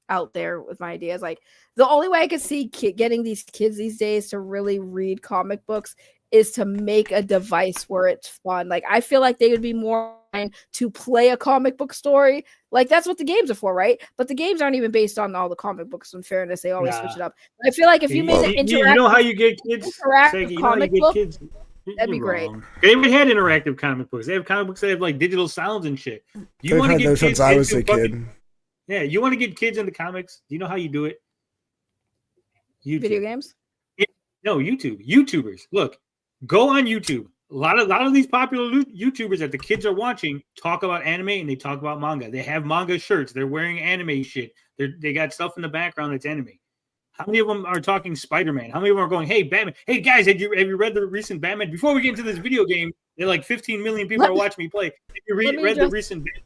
Speaker 2: out there with my ideas. Like the only way I could see getting these kids these days to really read comic books is to make a device where it's fun. Like I feel like they would be more to play a comic book story. Like that's what the games are for, right? But the games aren't even based on all the comic books. In fairness, they always switch it up. I feel like if you made an interactive,
Speaker 9: you know how you get kids
Speaker 2: comic book, that'd be great.
Speaker 9: They even had interactive comic books. They have comic books that have like digital sounds and shit. You want to get
Speaker 4: those
Speaker 9: kids
Speaker 4: since I was a kid.
Speaker 9: Yeah, you want to get kids into comics. Do you know how you do it?
Speaker 2: YouTube. Video games?
Speaker 9: No, YouTube. YouTubers. Look, go on YouTube. A lot of these popular YouTubers that the kids are watching talk about anime and they talk about manga. They have manga shirts. They're wearing anime shit. They got stuff in the background that's anime. How many of them are talking Spider-Man? How many of them are going, hey, Batman? Hey, guys, have you read the recent Batman? Before we get into this video game, they're like 15 million people are watching me play. Have you read the recent Batman?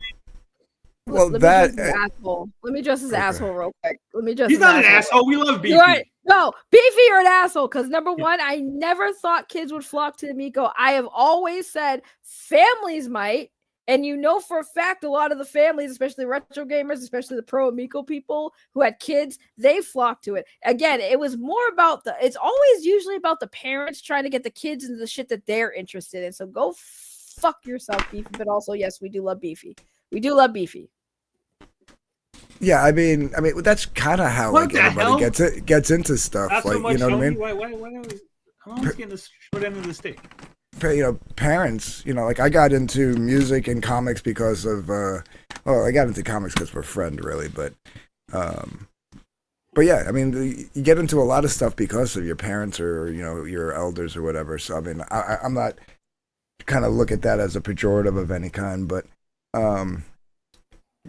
Speaker 4: Well,
Speaker 2: let me address his asshole real quick.
Speaker 9: He's not an asshole. We love Beefy.
Speaker 2: Right. No, Beefy, you're an asshole. Because number one, I never thought kids would flock to Miko. I have always said families might, and you know for a fact a lot of the families, especially retro gamers, especially the pro Miko people who had kids, they flocked to it. Again, it was more about it's always usually about the parents trying to get the kids into the shit that they're interested in. So go fuck yourself, Beefy. But also, yes, we do love Beefy. We do love Beefy.
Speaker 4: Yeah, I mean, that's kind of how like everybody gets into stuff.
Speaker 9: Not
Speaker 4: like,
Speaker 9: so much,
Speaker 4: you know what I mean?
Speaker 9: Why I'm always getting the short end of the stick.
Speaker 4: Parents, like I got into music and comics because of, I got into comics because of a friend, really, but yeah, I mean, you get into a lot of stuff because of your parents or your elders or whatever. So I mean, I'm not kind of look at that as a pejorative of any kind, but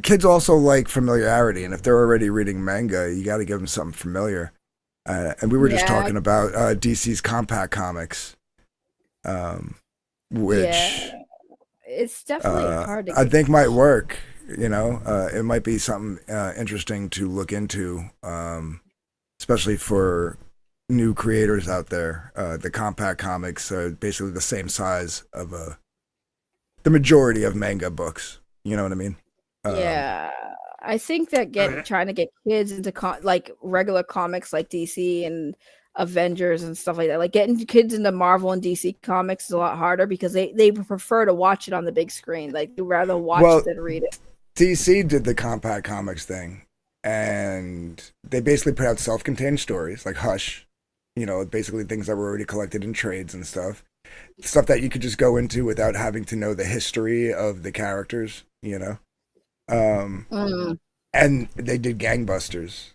Speaker 4: kids also like familiarity, and if they're already reading manga, you got to give them something familiar. And we were just talking about DC's Compact Comics, which
Speaker 2: it's definitely hard to.
Speaker 4: I think might work. It might be something interesting to look into, especially for new creators out there. The Compact Comics are basically the same size of the majority of manga books. You know what I mean?
Speaker 2: Yeah, I think that trying to get kids into like regular comics like DC and Avengers and stuff like that, like getting kids into Marvel and DC comics is a lot harder because they prefer to watch it on the big screen. Like they'd rather watch it than read it.
Speaker 4: DC did the Compact Comics thing, and they basically put out self-contained stories like Hush, basically things that were already collected in trades and stuff that you could just go into without having to know the history of the characters, and they did gangbusters.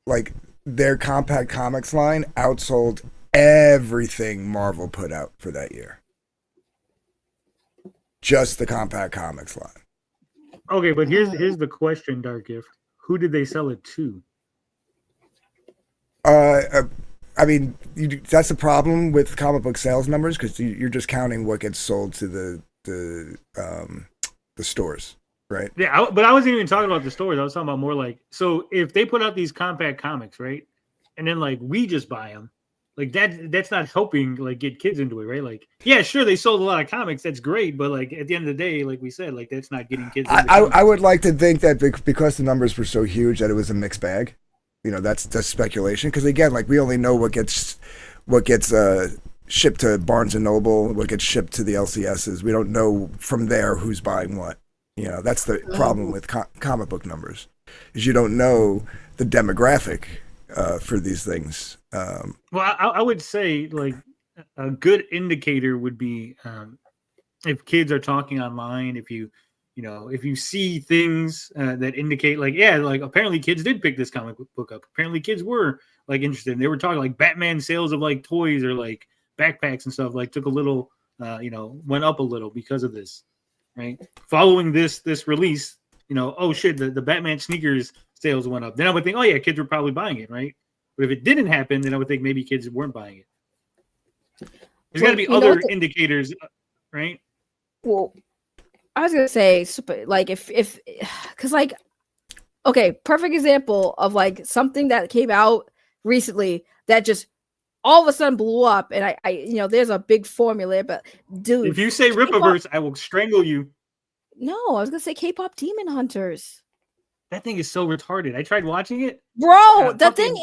Speaker 4: Like their Compact Comics line outsold everything Marvel put out for that year. Just the Compact Comics line.
Speaker 9: Okay, but here's the question, Dark Gift. Who did they sell it to?
Speaker 4: I mean, that's the problem with comic book sales numbers because you're just counting what gets sold to the stores, right?
Speaker 9: Yeah, but I wasn't even talking about the stores. I was talking about more like, so if they put out these compact comics, right, and then like we just buy them, like that's not helping like get kids into it, right? Like, yeah, sure, they sold a lot of comics, that's great, but like at the end of the day, like we said, like that's not getting kids.
Speaker 4: I would like to think that because the numbers were so huge that it was a mixed bag. You know, that's speculation because again, like we only know what gets shipped to Barnes and Noble, what gets shipped to the LCSs. We don't know from there who's buying what. You know, that's the problem with comic book numbers, is you don't know the demographic for these things.
Speaker 9: Well, I would say like a good indicator would be if kids are talking online, if you see things that indicate like, yeah, like apparently kids did pick this comic book up. Apparently kids were like interested. And they were talking like Batman sales of like toys or like backpacks and stuff like took a little, went up a little because of this, right? Following this release, oh shit, the Batman sneakers sales went up. Then I would think, oh yeah, kids were probably buying it, right? But if it didn't happen, then I would think maybe kids weren't buying it. There's got to be other indicators, right?
Speaker 2: Well, I was gonna say, like if because like, okay, perfect example of like something that came out recently that just all of a sudden blew up, and I there's a big formula, but dude,
Speaker 9: if you say Rippaverse, I will strangle you.
Speaker 2: No, I was gonna say K-pop Demon Hunters.
Speaker 9: That thing is so retarded. I tried watching it.
Speaker 2: Bro, the thing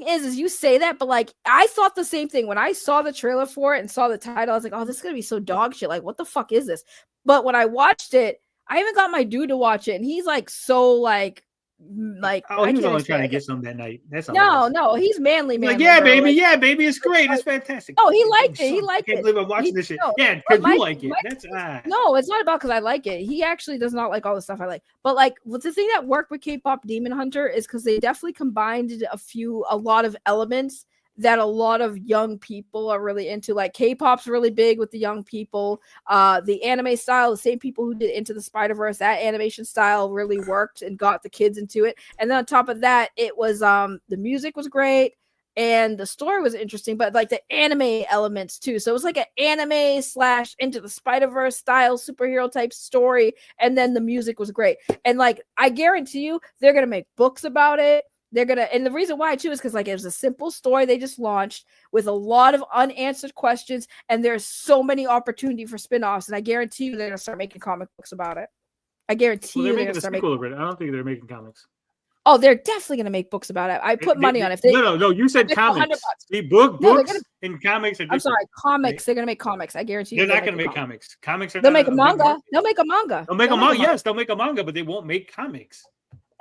Speaker 2: is you say that, but like I thought the same thing when I saw the trailer for it and saw the title. I was like, oh, this is gonna be so dog shit. Like, what the fuck is this? But when I watched it, I even got my dude to watch it, and he's like so like
Speaker 9: oh, he was only trying to get some that night. That's
Speaker 2: all. No, he's manly, man.
Speaker 9: Like, yeah, baby, yeah, baby, it's great, it's fantastic.
Speaker 2: Oh, he liked it. He liked
Speaker 9: it. I can't believe I'm watching this shit. Yeah, because you like it. That's
Speaker 2: no, it's not about because I like it. He actually does not like all the stuff I like. But like, what's the thing that worked with K-pop Demon Hunter is because they definitely combined a lot of elements that a lot of young people are really into. Like K-pop's really big with the young people. The anime style, the same people who did Into the Spider-Verse, that animation style really worked and got the kids into it. And then on top of that, it was the music was great and the story was interesting, but like the anime elements too. So it was like an anime / Into the Spider-Verse style superhero type story. And then the music was great. And like, I guarantee you, they're going to make books about it. And the reason why too is because like it was a simple story they just launched with a lot of unanswered questions, and there's so many opportunity for spin-offs, and I guarantee you they're gonna start making comic books about it. I guarantee
Speaker 9: they're
Speaker 2: you
Speaker 9: making a sequel of it. I don't think they're making comics.
Speaker 2: Oh, they're definitely gonna make books about it. I put money on it.
Speaker 9: No, you said comics. The books and comics are different.
Speaker 2: I'm sorry, comics. They're gonna make comics. I guarantee you.
Speaker 9: They're not gonna make comics. Comics are.
Speaker 2: They'll make a manga. They'll make a manga.
Speaker 9: They'll make a manga. Yes, they'll make a manga, but they won't make comics.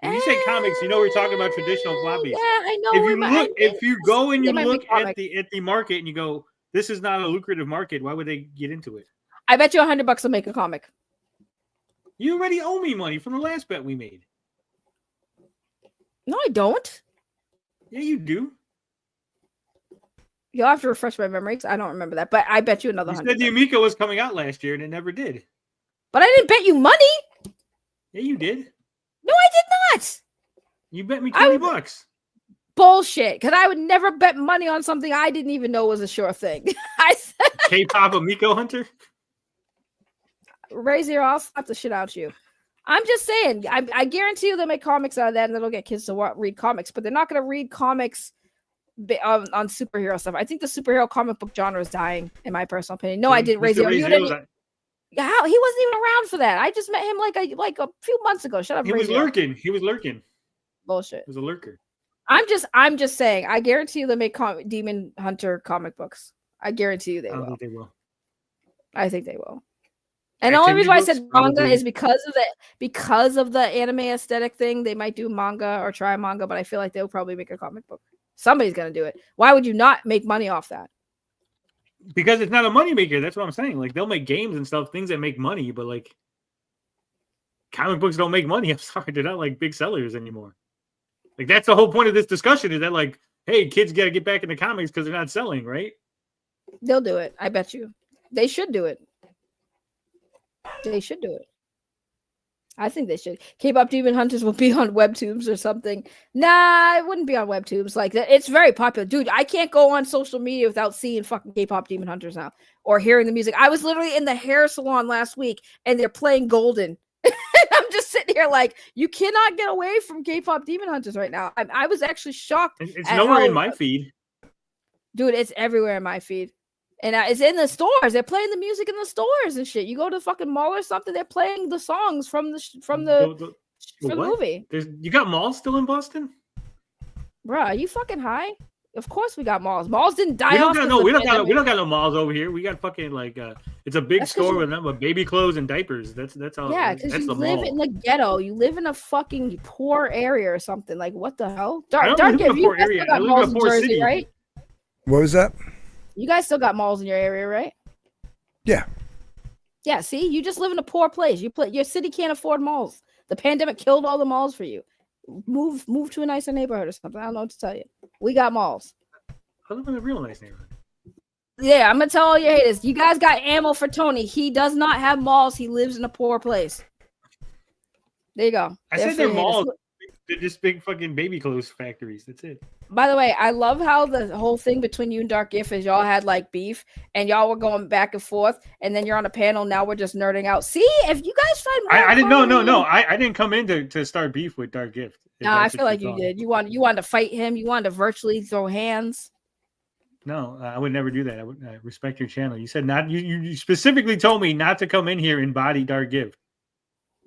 Speaker 9: When you say comics, we're talking about traditional floppies.
Speaker 2: Yeah, I know.
Speaker 9: If you go and you look at the market and you go, this is not a lucrative market, why would they get into it?
Speaker 2: I bet you $100 will make a comic.
Speaker 9: You already owe me money from the last bet we made.
Speaker 2: No, I don't.
Speaker 9: Yeah, you do.
Speaker 2: You'll have to refresh my memory because I don't remember that. But I bet you another $100.
Speaker 9: You said the Amico was coming out last year and it never did.
Speaker 2: But I didn't bet you money.
Speaker 9: Yeah, you did.
Speaker 2: No, I did not.
Speaker 9: You bet me $20.
Speaker 2: Bullshit. Because I would never bet money on something I didn't even know was a sure thing. I said
Speaker 9: K-pop Amico Hunter.
Speaker 2: Raise your, I'll slap the shit out you. I'm just saying. I guarantee you they'll make comics out of that, and that'll get kids to read comics. But they're not going to read comics on superhero stuff. I think the superhero comic book genre is dying, in my personal opinion. No, I didn't raise it. How he wasn't even around for that. I just met him like a few months ago. Shut up.
Speaker 9: He was lurking. He was lurking.
Speaker 2: Bullshit.
Speaker 9: He was a lurker.
Speaker 2: I'm just saying. I guarantee you they'll make Demon Hunter comic books. I guarantee you they will.
Speaker 9: Think they will.
Speaker 2: I think they will. And the only reason why I said manga is because of the anime aesthetic thing. They might do manga or try manga, but I feel like they'll probably make a comic book. Somebody's gonna do it. Why would you not make money off that?
Speaker 9: Because it's not a moneymaker. That's what I'm saying. Like, they'll make games and stuff, things that make money, but like comic books don't make money. I'm sorry, they're not like big sellers anymore. Like, that's the whole point of this discussion, is that like, hey, kids got to get back into comics because they're not selling, right?
Speaker 2: They'll do it. I bet you. They should do it. They should do it. I think they should. K-pop Demon Hunters will be on WebTubes or something. Nah, it wouldn't be on WebTubes. Like, it's very popular. Dude, I can't go on social media without seeing fucking K-pop Demon Hunters now or hearing the music. I was literally in the hair salon last week and they're playing Golden. I'm just sitting here like, you cannot get away from K-pop Demon Hunters right now. I was actually shocked.
Speaker 9: It's nowhere in my feed.
Speaker 2: Dude, it's everywhere in my feed. And it's in the stores. They're playing the music in the stores and shit. You go to the fucking mall or something, they're playing the songs from the movie.
Speaker 9: You got malls still in Boston?
Speaker 2: Bruh, are you fucking high? Of course we got malls. Malls didn't die
Speaker 9: We
Speaker 2: off.
Speaker 9: don't got no malls over here. We got fucking like it's a big store with baby clothes and diapers. That's all.
Speaker 2: Yeah, because you live in the ghetto. You live in a fucking poor area or something. Like what the hell?
Speaker 9: I live in a poor area. I live in a poor city,
Speaker 2: right?
Speaker 4: What was that?
Speaker 2: You guys still got malls in your area, right?
Speaker 4: Yeah.
Speaker 2: Yeah, see, you just live in a poor place. Your city can't afford malls. The pandemic killed all the malls for you. Move to a nicer neighborhood or something. I don't know what to tell you. We got malls.
Speaker 9: I live in a real nice neighborhood.
Speaker 2: Yeah, I'm gonna tell all your haters. You guys got ammo for Tony. He does not have malls. He lives in a poor place. There you go.
Speaker 9: I said they're malls. They're just big fucking baby clothes factories. That's it.
Speaker 2: By the way, I love how the whole thing between you and Dark Gift is y'all had like beef and y'all were going back and forth, and then you're on a panel. Now we're just nerding out. See, if you guys find
Speaker 9: I didn't no. I didn't come in to start beef with Dark Gift.
Speaker 2: No, I feel like you did. You wanted to fight him. You wanted to virtually throw hands.
Speaker 9: No, I would never do that. I would respect your channel. You said not. You specifically told me not to come in here and body Dark Gift.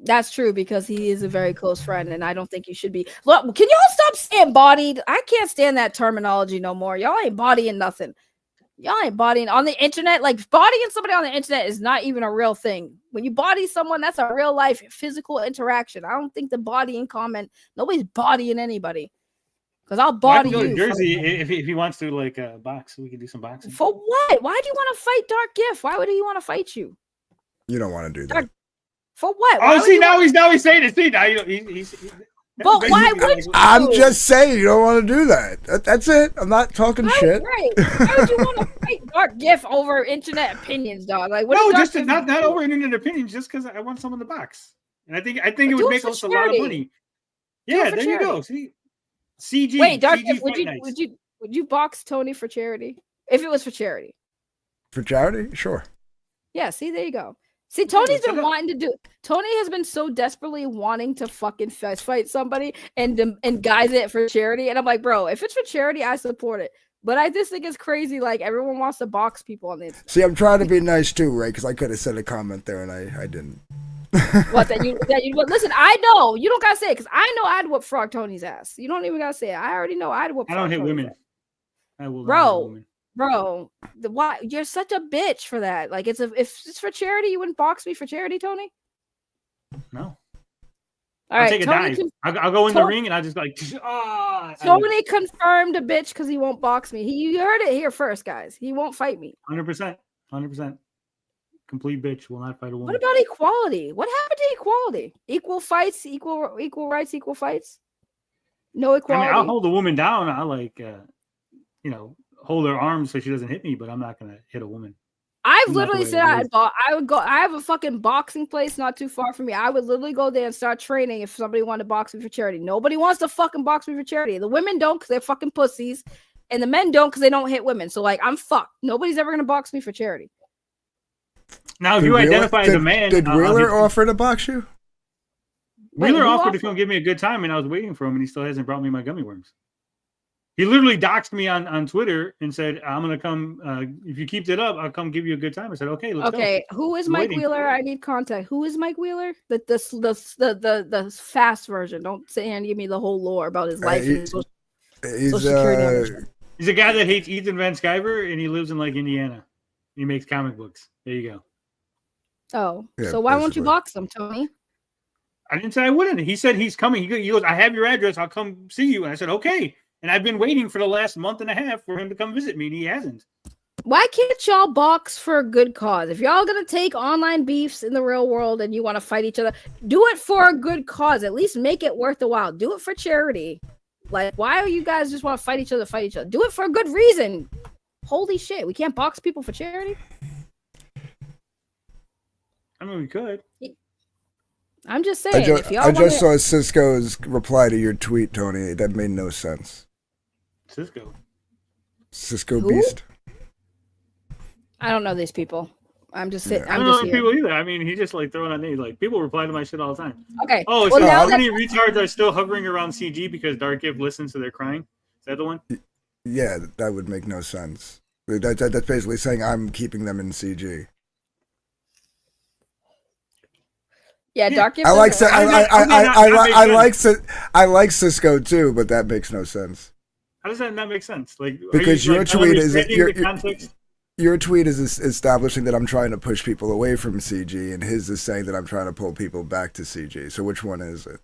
Speaker 2: That's true because he is a very close friend, and I don't think you should be. Look, can y'all stop saying bodied? I can't stand that terminology no more. Y'all ain't bodying nothing. Y'all ain't bodying on the internet. Like bodying somebody on the internet is not even a real thing. When you body someone, that's a real life physical interaction. I don't think the bodying comment. Nobody's bodying anybody. Because I'll body you.
Speaker 9: To Jersey, if he wants to like box, we can do some boxing.
Speaker 2: For what? Why do you want to fight Dark Gift? Why would he want to fight you?
Speaker 4: You don't want to do that.
Speaker 2: For what?
Speaker 9: Oh, see, now he's saying it. See, now he's
Speaker 2: but why would you?
Speaker 4: I'm just saying you don't want to do that. That's it. I'm not talking shit.
Speaker 2: Right. Why would you want to fight Dark Gift over internet opinions, dog? Like, what
Speaker 9: no, just not over internet opinions, just because I want someone to box. And I think it would make us a lot of money. Yeah, there you go. See, CG.
Speaker 2: Wait, Dark
Speaker 9: CG
Speaker 2: Gift, would you box Tony for charity? If it was for charity.
Speaker 4: For charity? Sure.
Speaker 2: Yeah, see, there you go. See, Tony's been wanting to do. Tony has been so desperately wanting to fucking fist fight somebody and guise it for charity. And I'm like, bro, if it's for charity, I support it. But I just think it's crazy. Like everyone wants to box people on the internet.
Speaker 4: See, I'm trying to be nice too, right? Because I could have said a comment there and I didn't.
Speaker 2: What that you listen? I know you don't gotta say it because I know I'd whoop Frog Tony's ass. You don't even gotta say it. I already know I'd whoop.
Speaker 9: I don't hit women.
Speaker 2: Ass.
Speaker 9: I will.
Speaker 2: Bro, why you're such a bitch for that? Like if it's for charity, you wouldn't box me for charity, Tony?
Speaker 9: No.
Speaker 2: All right,
Speaker 9: take a dive. I'll go in the ring and I'll just like.
Speaker 2: Tony confirmed a bitch because he won't box me. You heard it here first, guys. He won't fight me.
Speaker 9: 100%. Complete bitch will not fight a woman.
Speaker 2: What about equality? What happened to equality? Equal fights, equal rights, equal fights. No equality.
Speaker 9: I mean, I'll hold a woman down. I like, hold her arms so she doesn't hit me, but I'm not gonna hit a woman.
Speaker 2: I've literally said I would go. I have a fucking boxing place not too far from me. I would literally go there and start training if somebody wanted to box me for charity. Nobody wants to fucking box me for charity. The women don't because they're fucking pussies, and the men don't because they don't hit women. So like, I'm fucked. Nobody's ever gonna box me for charity.
Speaker 9: Now, if you identify as a man,
Speaker 4: did Wheeler offer to box you?
Speaker 9: Wheeler offered to come give me a good time, and I was waiting for him, and he still hasn't brought me my gummy worms. He literally doxed me on Twitter and said, "I'm gonna come. If you keep it up, I'll come give you a good time." I said, "Okay, let's go."
Speaker 2: Okay, who is Mike Wheeler? I need contact. Who is Mike Wheeler? The fast version. Don't say and give me the whole lore about his life. And social security.
Speaker 9: He's a guy that hates Ethan Van Sciver, and he lives in like Indiana. He makes comic books. There you go.
Speaker 2: Oh, yeah, so why won't you box him, Tony?
Speaker 9: I didn't say I wouldn't. He said he's coming. He goes, "I have your address. I'll come see you." And I said, "Okay." And I've been waiting for the last month and a half for him to come visit me, and he hasn't.
Speaker 2: Why can't y'all box for a good cause? If y'all gonna take online beefs in the real world and you want to fight each other, do it for a good cause. At least make it worth the while. Do it for charity. Like, why do you guys just want to fight each other? Do it for a good reason. Holy shit, we can't box people for charity?
Speaker 9: I mean, we could.
Speaker 2: I'm just saying.
Speaker 4: I just saw Cisco's reply to your tweet, Tony. That made no sense. Cisco
Speaker 2: Who?
Speaker 4: Beast.
Speaker 2: I don't know these people. I'm just sitting.
Speaker 9: I don't know people either. I mean, he's just like throwing on names. Like people reply to my shit all the time.
Speaker 2: Okay.
Speaker 9: Oh, so how many retards are still hovering around CG because Dark Gift listens to their crying? Is that the one?
Speaker 4: Yeah, that would make no sense. That's basically saying I'm keeping them in CG.
Speaker 2: Yeah, Dark Gift.
Speaker 4: I like Cisco too, but that makes no sense.
Speaker 9: How does that not make sense? Like
Speaker 4: because your tweet is
Speaker 9: context?
Speaker 4: Your tweet is establishing that I'm trying to push people away from CG, and his is saying that I'm trying to pull people back to CG. So which one is it?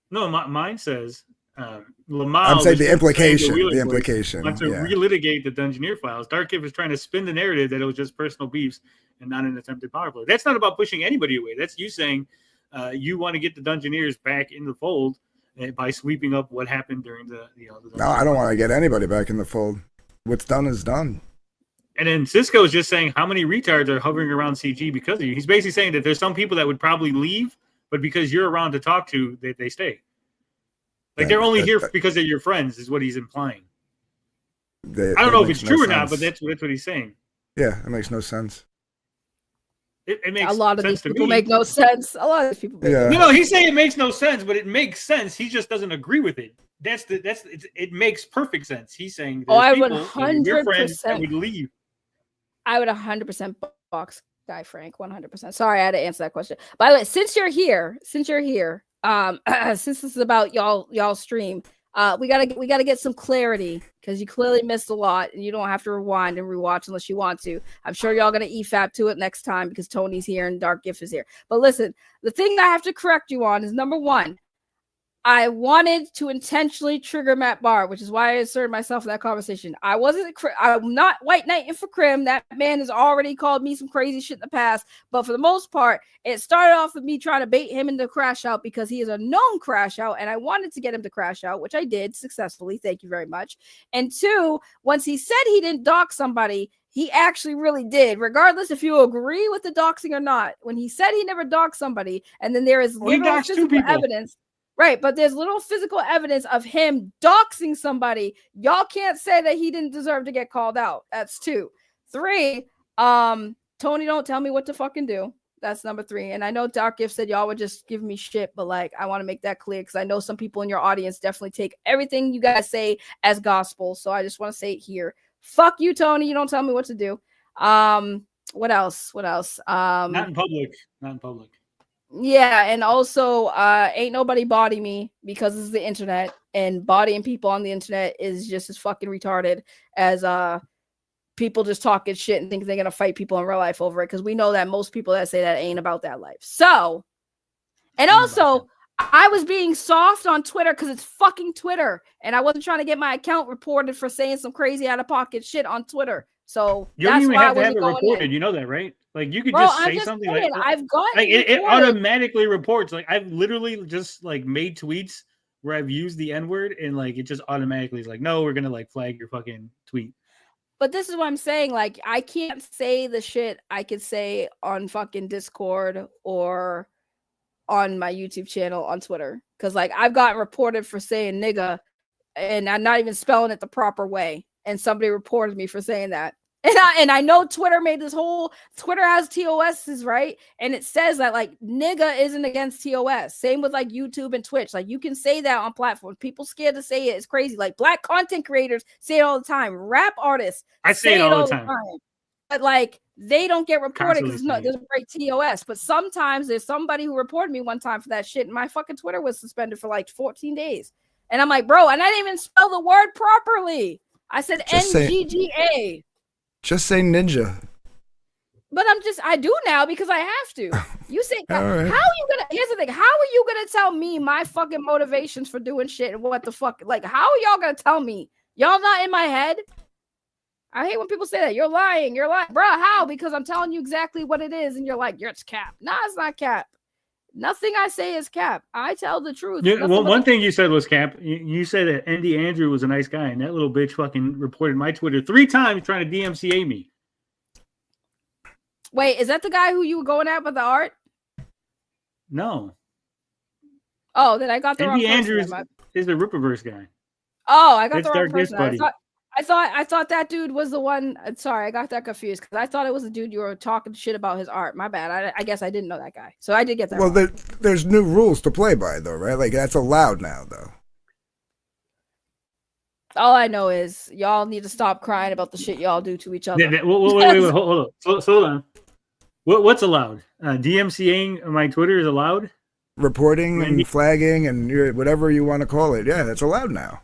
Speaker 9: No, mine says Lamal.
Speaker 4: I'm saying the implication. The implication.
Speaker 9: Wants to relitigate the Dungeoneer files. Dark Gift is trying to spin the narrative that it was just personal beefs and not an attempted power play. That's not about pushing anybody away. That's you saying you want to get the Dungeoneers back in the fold by sweeping up what happened during the
Speaker 4: No, I don't want to get anybody back in the fold. What's done is done.
Speaker 9: And then Cisco is just saying how many retards are hovering around CG because of you. He's basically saying that there's some people that would probably leave, but because you're around to talk to, they stay. Like they're only here because they're your friends, is what he's implying. I don't know if it's true or not, but that's what he's saying.
Speaker 4: Yeah, it makes no sense.
Speaker 9: It makes
Speaker 2: a lot of these people make no sense. A lot of these people.
Speaker 9: No, he's saying it makes no sense, but it makes sense. He just doesn't agree with it. It makes perfect sense. He's saying
Speaker 2: I would 100%
Speaker 9: would leave.
Speaker 2: I would 100% box Guy Frank 100%. Sorry, I had to answer that question. By the way, since you're here, since this is about y'all stream, we gotta get some clarity because you clearly missed a lot and you don't have to rewind and rewatch unless you want to. I'm sure y'all gonna EFAP to it next time because Tony's here and Dark Gift is here. But listen, the thing I have to correct you on is number one. I wanted to intentionally trigger Matt Bahr, which is why I inserted myself in that conversation. I'm not white knighting for Crim. That man has already called me some crazy shit in the past. But for the most part, it started off with me trying to bait him into Crashout because he is a known Crashout, and I wanted to get him to Crashout, which I did successfully. Thank you very much. And two, once he said he didn't dox somebody, he actually really did, regardless if you agree with the doxing or not. When he said he never doxed somebody, and then there is little physical evidence. Right, but there's little physical evidence of him doxing somebody. Y'all can't say that he didn't deserve to get called out. That's 2. 3, Tony, don't tell me what to fucking do. That's number 3. And I know Dark Gift said y'all would just give me shit, but like I want to make that clear because I know some people in your audience definitely take everything you guys say as gospel. So I just want to say it here. Fuck you, Tony. You don't tell me what to do. What else? Not
Speaker 9: in public.
Speaker 2: Yeah, and also ain't nobody body me because this is the internet, and bodying people on the internet is just as fucking retarded as people just talking shit and think they're gonna fight people in real life over it, because we know that most people that say that ain't about that life. So, and also I was being soft on Twitter because it's fucking Twitter, and I wasn't trying to get my account reported for saying some crazy out of pocket shit on Twitter. So
Speaker 9: you don't even have to have it reported. You know that, right? Like you could just say something saying,
Speaker 2: like I've got
Speaker 9: it automatically reports. Like I've literally just like made tweets where I've used the N-word and like it just automatically is like, no, we're gonna like flag your fucking tweet.
Speaker 2: But this is what I'm saying. Like I can't say the shit I could say on fucking Discord or on my YouTube channel on Twitter, because like I've gotten reported for saying nigga and I'm not even spelling it the proper way, and somebody reported me for saying that. And I know Twitter made this whole Twitter has TOSs, right? And it says that like nigga isn't against TOS. Same with like YouTube and Twitch. Like you can say that on platforms. People scared to say it. It's crazy. Like black content creators say it all the time. Rap artists
Speaker 9: I say it all the time.
Speaker 2: But like they don't get reported because it doesn't break TOS. But sometimes there's somebody who reported me one time for that shit, and my fucking Twitter was suspended for like 14 days. And I'm like, bro, and I didn't even spell the word properly. I said NGGA.
Speaker 4: Just say ninja.
Speaker 2: But I do now because I have to. You say,
Speaker 4: right.
Speaker 2: Here's the thing. How are you going to tell me my fucking motivations for doing shit and what the fuck? Like, how are y'all going to tell me? Y'all not in my head? I hate when people say that. You're lying. Bro, how? Because I'm telling you exactly what it is. And you're like, it's cap. Nah, it's not cap. Nothing I say is cap. I tell the truth.
Speaker 9: Yeah, well, one thing you said was cap. You said that Andy Andrew was a nice guy, and that little bitch fucking reported my Twitter 3 times trying to DMCA me.
Speaker 2: Wait, is that the guy who you were going at with the art?
Speaker 9: No.
Speaker 2: Oh, then I got the wrong
Speaker 9: Andy
Speaker 2: person.
Speaker 9: Andrews is the Rippaverse guy.
Speaker 2: Oh, I got
Speaker 9: That's
Speaker 2: the wrong
Speaker 9: Dark Disc
Speaker 2: person.
Speaker 9: Buddy.
Speaker 2: I thought that dude was the one. Sorry, I got that confused because I thought it was the dude you were talking shit about his art. My bad. I guess I didn't know that guy, so I did get that.
Speaker 4: Well,
Speaker 2: wrong.
Speaker 4: there's new rules to play by, though, right? Like that's allowed now, though.
Speaker 2: All I know is y'all need to stop crying about the shit y'all do to each other.
Speaker 9: Wait, hold on. Hold on. What's allowed? DMCAing my Twitter is allowed?
Speaker 4: Reporting and flagging and whatever you want to call it. Yeah, that's allowed now.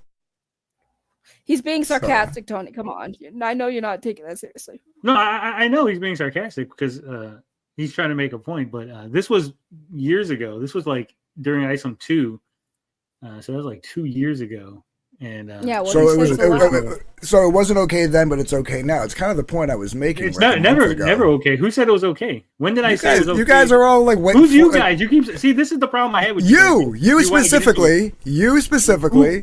Speaker 2: He's being sarcastic, Tony. Come on. I know you're not taking that seriously.
Speaker 9: No, I know he's being sarcastic because he's trying to make a point, but this was years ago. This was like during ISOM 2. So that was like 2 years ago. And
Speaker 2: yeah, well,
Speaker 4: so it wasn't okay then, but it's okay now. It's kind of the point I was making.
Speaker 9: It's never okay. Who said it was okay? When did I say it was okay?
Speaker 4: You guys are all like,
Speaker 9: who's you guys? You keep this is the problem I had with
Speaker 4: you. You specifically.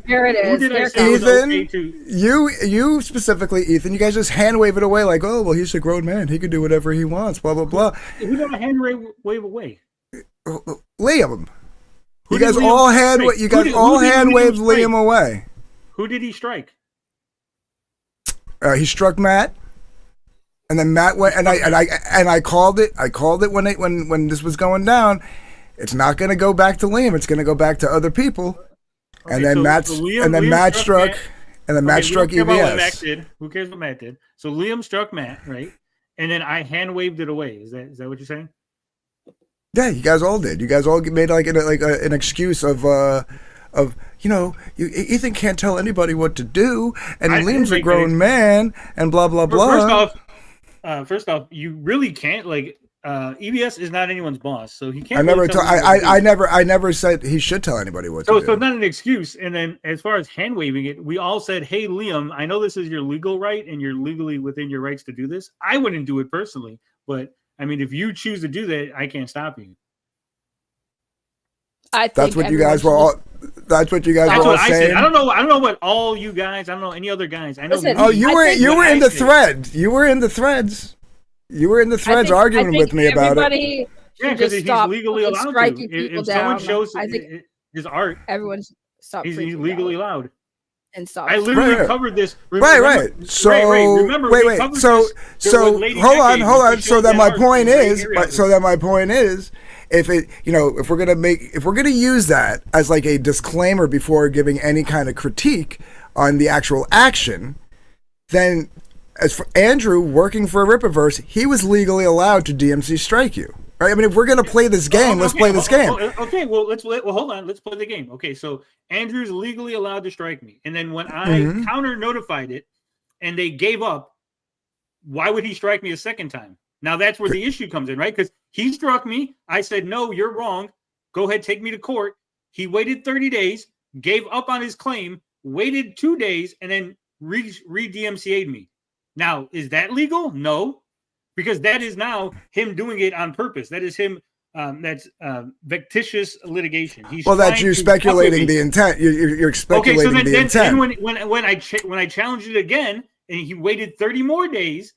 Speaker 2: Here it is.
Speaker 9: Who did I say
Speaker 4: Ethan.
Speaker 9: Okay to?
Speaker 4: You specifically, Ethan. You guys just hand wave it away like, oh well, he's a grown man. He can do whatever he wants. Blah blah blah.
Speaker 9: Who did I hand wave away?
Speaker 4: Liam. You guys all hand waved Liam away.
Speaker 9: Who did he strike?
Speaker 4: He struck Matt, and then Matt went, and I called it. I called it when this was going down. It's not going to go back to Liam. It's going to go back to other people. Okay, and then Matt struck EVS.
Speaker 9: Who cares what Matt did? So Liam struck Matt, right? And then I hand waved it away. Is that what you're saying?
Speaker 4: Yeah, you guys all did. You guys all made an excuse of Ethan can't tell anybody what to do, and Liam's a grown man, and blah blah blah.
Speaker 9: First off, you really can't. Like, EVS is not anyone's boss, so he can't.
Speaker 4: I never said he should tell anybody what to do.
Speaker 9: So it's not an excuse. And then, as far as hand waving it, we all said, "Hey, Liam, I know this is your legal right, and you're legally within your rights to do this. I wouldn't do it personally, but I mean, if you choose to do that, I can't stop you."
Speaker 4: That's what you guys were all saying.
Speaker 9: Said. I don't know what all you guys. I don't know any other guys. I know.
Speaker 4: You were in the thread. You were in the threads. You were in the threads arguing with me about it.
Speaker 9: Yeah, because he's legally allowed to. If someone shows his art,
Speaker 2: everyone stop.
Speaker 9: He's legally allowed.
Speaker 2: And stop.
Speaker 9: I literally covered this.
Speaker 4: Right. So wait. So hold on. So then my point is. If we're gonna use that as like a disclaimer before giving any kind of critique on the actual action, then as for Andrew working for Rippaverse, he was legally allowed to DMC strike you, right? I mean, if we're gonna play this game, let's play this game.
Speaker 9: Okay, well hold on, let's play the game. Okay, so Andrew's legally allowed to strike me, and then when I counter notified it, and they gave up, why would he strike me a second time? Now that's where the issue comes in, right? Because he struck me. I said, no, you're wrong. Go ahead, take me to court. He waited 30 days, gave up on his claim, waited 2 days, and then re-DMCA'd me. Now, is that legal? No, because that is now him doing it on purpose. That is him. That's fictitious litigation.
Speaker 4: That's you speculating the intent. You're speculating the intent.
Speaker 9: Then when I challenged it again, and he waited 30 more days,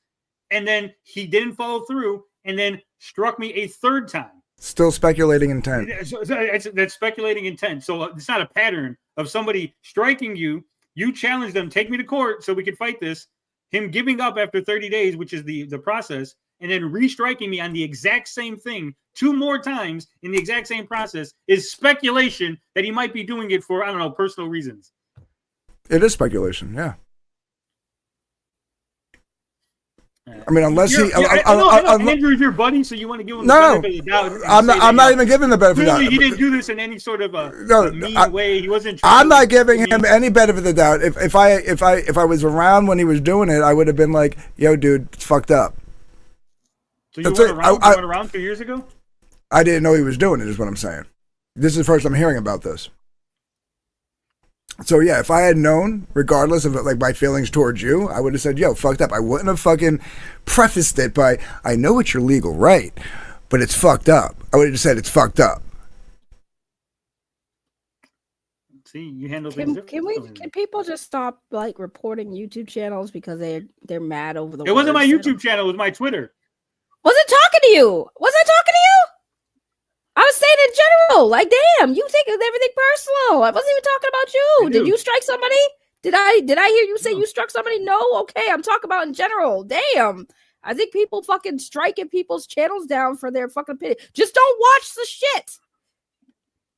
Speaker 9: and then he didn't follow through, and then struck me a third time.
Speaker 4: Still speculating intent.
Speaker 9: That's speculating intent. So it's not a pattern of somebody striking you. You challenge them, take me to court so we can fight this. Him giving up after 30 days, which is the process, and then restriking me on the exact same thing 2 more times in the exact same process is speculation that he might be doing it for, I don't know, personal reasons.
Speaker 4: It is speculation, yeah. I mean, unless
Speaker 9: Andrew's your buddy, so you want to give him the benefit of the doubt.
Speaker 4: I'm not even giving the benefit of the doubt.
Speaker 9: He didn't do this in any sort of a mean way. He wasn't.
Speaker 4: I'm not giving him any benefit of the doubt. If I was around when he was doing it, I would have been like, "Yo, dude, it's fucked up."
Speaker 9: So you went around 2 years ago?
Speaker 4: I didn't know he was doing it. Is what I'm saying. This is the first I'm hearing about this. So yeah, if I had known, regardless of like my feelings towards you, I would have said, "Yo, fucked up." I wouldn't have fucking prefaced it by, "I know it's your legal right, but it's fucked up." I would have just said, "It's fucked up."
Speaker 9: See, you handle things differently.
Speaker 2: Can people just stop like reporting YouTube channels because they're mad over the?
Speaker 9: It wasn't my YouTube channel. It was my Twitter.
Speaker 2: Was it talking to you? Was I talking to you? I was saying in general. Like, damn, you take everything personal. I wasn't even talking about you. Did you strike somebody? Did I hear you say you struck somebody? No. Okay, I'm talking about in general. Damn. I think people fucking striking people's channels down for their fucking opinion. Just don't watch the shit.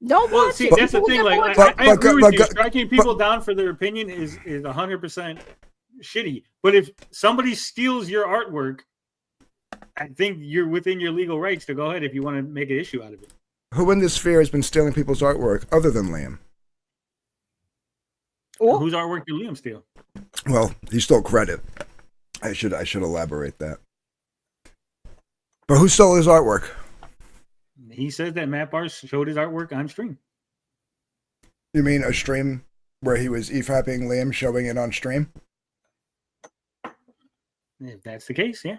Speaker 2: Don't watch it.
Speaker 9: That's the thing. Like, I agree with you. Striking people down for their opinion is 100% shitty. But if somebody steals your artwork, I think you're within your legal rights to go ahead if you want to make an issue out of it.
Speaker 4: Who in this sphere has been stealing people's artwork other than Liam?
Speaker 9: Whose artwork did Liam steal?
Speaker 4: Well, he stole credit. I should elaborate that. But who stole his artwork?
Speaker 9: He says that Matt Bahr showed his artwork on stream.
Speaker 4: You mean a stream where he was e-fapping Liam, showing it on stream?
Speaker 9: If that's the case, yeah.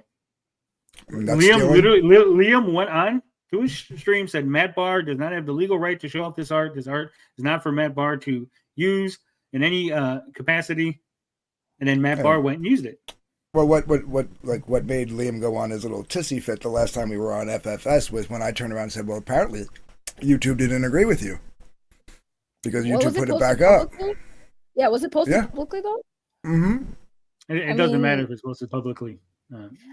Speaker 4: Liam
Speaker 9: went on to his stream, said Matt Bahr does not have the legal right to show off this art. This art is not for Matt Bahr to use in any capacity. And then Matt Bahr went and used it.
Speaker 4: Well, what made Liam go on his little tissy fit the last time we were on FFS was when I turned around and said, well, apparently YouTube didn't agree with you because YouTube put it back up.
Speaker 2: Yeah, was it posted publicly though?
Speaker 4: Mm-hmm.
Speaker 9: It doesn't matter if it's posted publicly.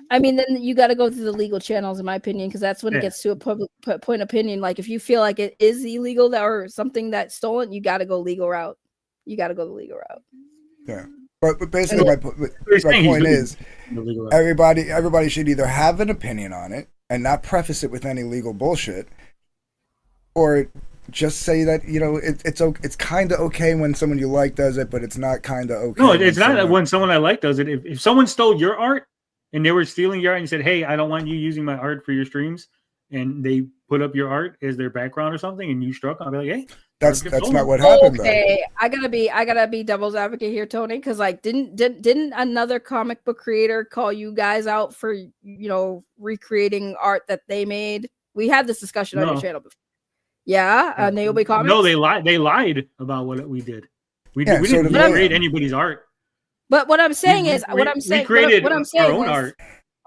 Speaker 2: I mean, then you got to go through the legal channels, in my opinion, because that's when it gets to a public point opinion. Like, if you feel like it is illegal or something that's stolen, you got to go legal route. You got to go the legal route.
Speaker 4: Yeah. But basically, my point is, everybody should either have an opinion on it and not preface it with any legal bullshit, or just say that it's kind of okay when someone you like does it, but it's not kind of okay.
Speaker 9: No, it's not when someone I like does it. If someone stole your art and they were stealing your art and said, "Hey, I don't want you using my art for your streams," and they put up your art as their background or something, and you struck, I'll be like, "Hey."
Speaker 4: That's not what happened.
Speaker 2: Okay, though. I gotta be devil's advocate here, Tony, because like didn't another comic book creator call you guys out for recreating art that they made? We had this discussion on your channel before. Yeah, Naomi Comics.
Speaker 9: No, they lied about what we did. We didn't recreate anybody's art.
Speaker 2: But what I'm saying is,
Speaker 9: we created our own art.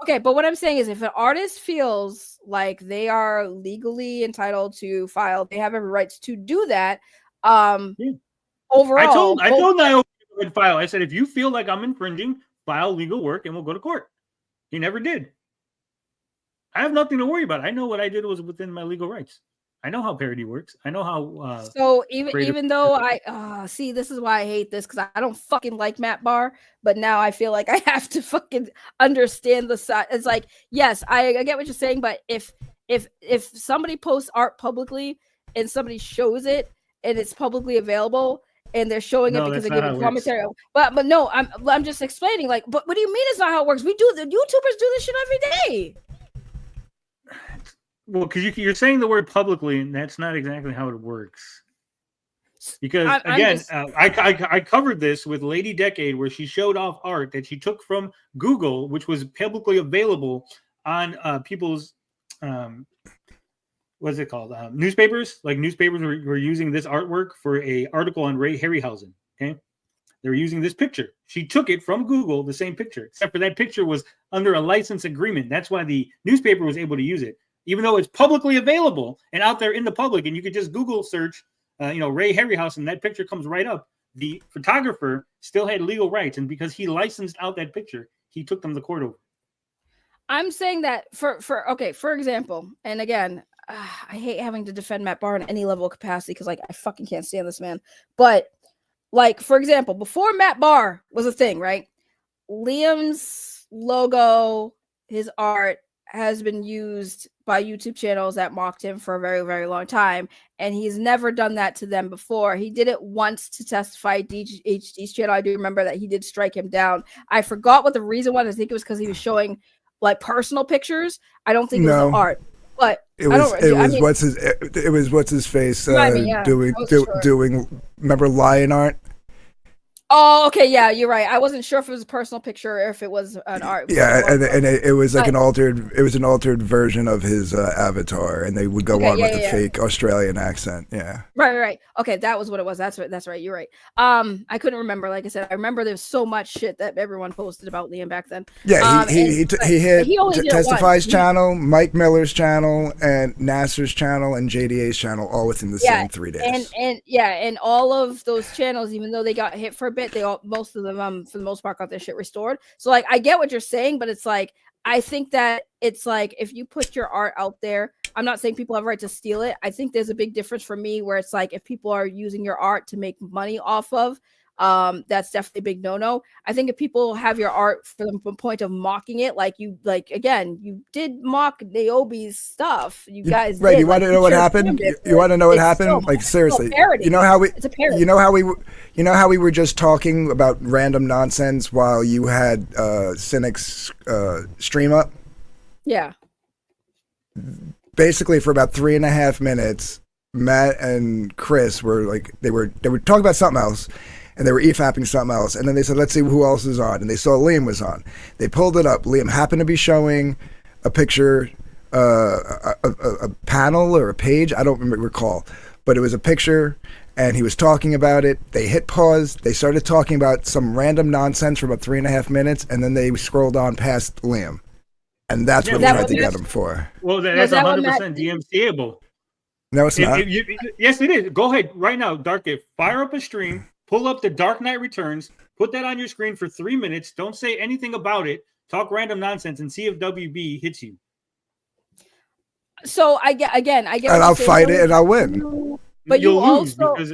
Speaker 2: Okay, but what I'm saying is, if an artist feels like they are legally entitled to file, they have every rights to do that. Overall,
Speaker 9: I told Naomi to file. I said, if you feel like I'm infringing, file legal work, and we'll go to court. He never did. I have nothing to worry about. I know what I did was within my legal rights. I know how parody works. I know how.
Speaker 2: So even though I see, this is why I hate this, because I don't fucking like Matt Bahr, but now I feel like I have to fucking understand the side. It's like, yes, I get what you're saying, but if somebody posts art publicly and somebody shows it and it's publicly available and they're showing it because they give a commentary, but no, I'm just explaining. Like, but what do you mean it's not how it works? The YouTubers do this shit every day.
Speaker 9: Well, because you're saying the word publicly, and that's not exactly how it works. Because I covered this with Lady Decade, where she showed off art that she took from Google, which was publicly available on people's what's it called? Newspapers. Like newspapers were using this artwork for a article on Ray Harryhausen. Okay, they were using this picture. She took it from Google, the same picture, except for that picture was under a license agreement. That's why the newspaper was able to use it. Even though it's publicly available and out there in the public, and you could just Google search, Ray Harryhausen, that picture comes right up. The photographer still had legal rights, and because he licensed out that picture, he took them to court over.
Speaker 2: I'm saying that for example, and again, I hate having to defend Matt Bahr in any level of capacity because, like, I fucking can't stand this man. But, like, for example, before Matt Bahr was a thing, right? Liam's logo, his art has been used by YouTube channels that mocked him for a very, very long time. And he's never done that to them before. He did it once to testify HD's channel. I do remember that he did strike him down. I forgot what the reason was. I think it was because he was showing like personal pictures. I don't think it was the art. But
Speaker 4: it was what's his face doing remember lion art?
Speaker 2: Oh, okay, yeah, you're right. I wasn't sure if it was a personal picture or if it was an art.
Speaker 4: Yeah, and it was like an altered version of his avatar, and they would go on with the fake Australian accent. Yeah.
Speaker 2: Right. Okay, that was what it was. That's right. You're right. I couldn't remember. Like I said, I remember there's so much shit that everyone posted about Liam back then.
Speaker 4: Yeah, he hit Testify's
Speaker 2: one.
Speaker 4: channel, Mike Miller's channel, and Nasser's channel, and JDA's channel, all within the same 3 days.
Speaker 2: And all of those channels, even though they got hit for a bit, most of them for the most part got their shit restored. So like I get what you're saying, but it's like I think that it's like if you put your art out there, I'm not saying people have a right to steal it. I think there's a big difference for me where it's like if people are using your art to make money off of, that's definitely a big no-no. I think if people have your art for the point of mocking it, you did mock Niobe's stuff. You guys
Speaker 4: right.
Speaker 2: Did.
Speaker 4: You want to know what happened? You want to know what happened? Like seriously, you know how we were just talking about random nonsense while you had Cynic's stream up?
Speaker 2: Yeah.
Speaker 4: Basically, for about 3.5 minutes, Matt and Chris were like they were talking about something else. And they were e-fapping something else. And then they said, let's see who else is on. And they saw Liam was on. They pulled it up. Liam happened to be showing a picture, a panel or a page. I don't recall. But it was a picture, and he was talking about it. They hit pause. They started talking about some random nonsense for about 3.5 minutes. And then they scrolled on past Liam. And that's what we tried to get him for.
Speaker 9: Well, that's 100% DMCable.
Speaker 4: No, it's not.
Speaker 9: Yes, it is. Go ahead right now, Dark. Fire up a stream. Pull up The Dark Knight Returns, put that on your screen for 3 minutes. Don't say anything about it. Talk random nonsense and see if WB hits you.
Speaker 2: So I get. And
Speaker 4: I'll fight it and I'll win.
Speaker 2: But
Speaker 9: you'll
Speaker 2: you also
Speaker 9: lose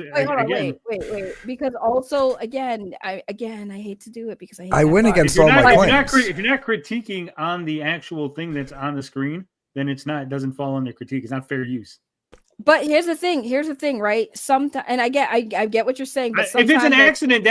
Speaker 2: wait. Because also again, I hate to do it because
Speaker 4: I win against all my claims.
Speaker 9: If you're not critiquing on the actual thing that's on the screen, then it doesn't fall under critique. It's not fair use.
Speaker 2: But here's the thing, right? Sometimes, and I get what you're saying. But
Speaker 9: if it's an accident,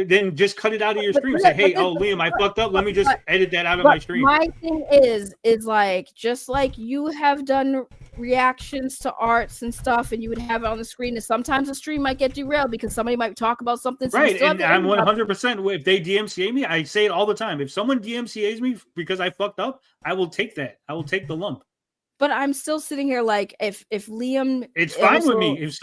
Speaker 9: then just cut it out of your stream. Say, hey, Liam, I fucked up. Let me just edit that out of my stream.
Speaker 2: My thing is like just like you have done reactions to arts and stuff, and you would have it on the screen. And sometimes the stream might get derailed because somebody might talk about something.
Speaker 9: Right, and I'm 100%. If they DMCA me, I say it all the time. If someone DMCAs me because I fucked up, I will take that. I will take the lump.
Speaker 2: But I'm still sitting here like if Liam,
Speaker 9: it's fine with me. If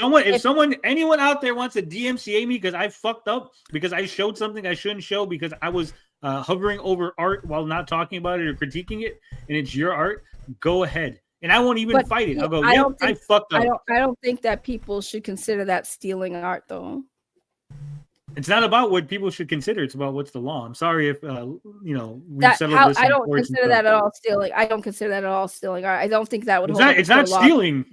Speaker 9: anyone out there wants to DMCA me because I fucked up, because I showed something I shouldn't show, because I was hovering over art while not talking about it or critiquing it, and it's your art, go ahead. And I won't even fight it. I'll go, I fucked up.
Speaker 2: I don't think that people should consider that stealing art, though.
Speaker 9: It's not about what people should consider. It's about what's the law. I'm sorry if we've settled this.
Speaker 2: I don't consider that at all stealing. I don't consider that at all stealing. I don't think that would.
Speaker 9: It's not stealing.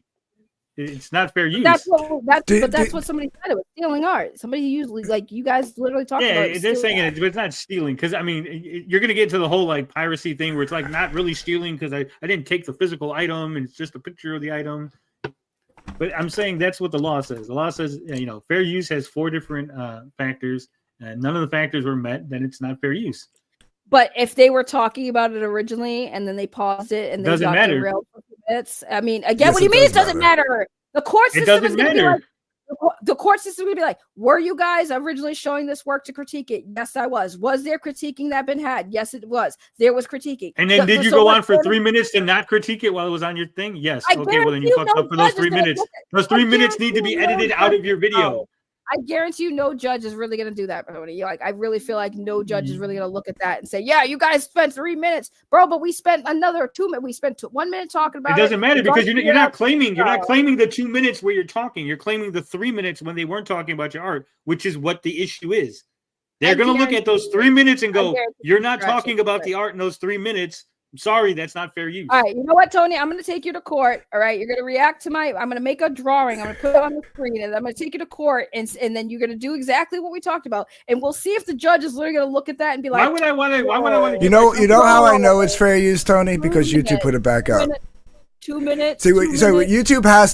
Speaker 9: It's not fair use.
Speaker 2: That's what somebody said. It was stealing art. Somebody usually you guys literally talk about.
Speaker 9: Yeah, they're saying it, but it's not stealing because I mean you're gonna get into the whole piracy thing where it's not really stealing because I didn't take the physical item and it's just a picture of the item. But I'm saying that's what the law says. The law says, fair use has 4 different factors, and none of the factors were met. Then it's not fair use.
Speaker 2: But if they were talking about it originally and then they paused it and they got derailed for 2 minutes, I mean, again, what do you mean it doesn't matter? The court system is going to be like, the court system would be like, were you guys originally showing this work to critique it? Yes, I was. Was there critiquing that been had? Yes, it was. There was critiquing.
Speaker 9: And then did you go on for 3 minutes to not critique it while it was on your thing? Yes. Okay, well then you fucked up for those 3 minutes. Those 3 minutes need to be edited out of your video.
Speaker 2: I guarantee you no judge is really going to do that, Tony. I really feel like no judge is really going to look at that and say, yeah, you guys spent 3 minutes, bro, but we spent another 2 minutes. We spent 1 minute talking about it.
Speaker 9: It doesn't matter because you're not claiming the 2 minutes where you're talking. You're claiming the 3 minutes when they weren't talking about your art, which is what the issue is. They're going to look at those 3 minutes and go, you're not talking about the art in those 3 minutes. I'm sorry, that's not fair use.
Speaker 2: All right, you know what, Tony? I'm going to take you to court. All right, you're going to react to I'm going to make a drawing. I'm going to put it on the screen, and I'm going to take you to court, and then you're going to do exactly what we talked about, and we'll see if the judge is literally going to look at that and be like,
Speaker 9: why would I want to?
Speaker 4: You know how I know it's fair use, Tony? Because YouTube put it back up.
Speaker 2: 2 minutes.
Speaker 4: See, what YouTube has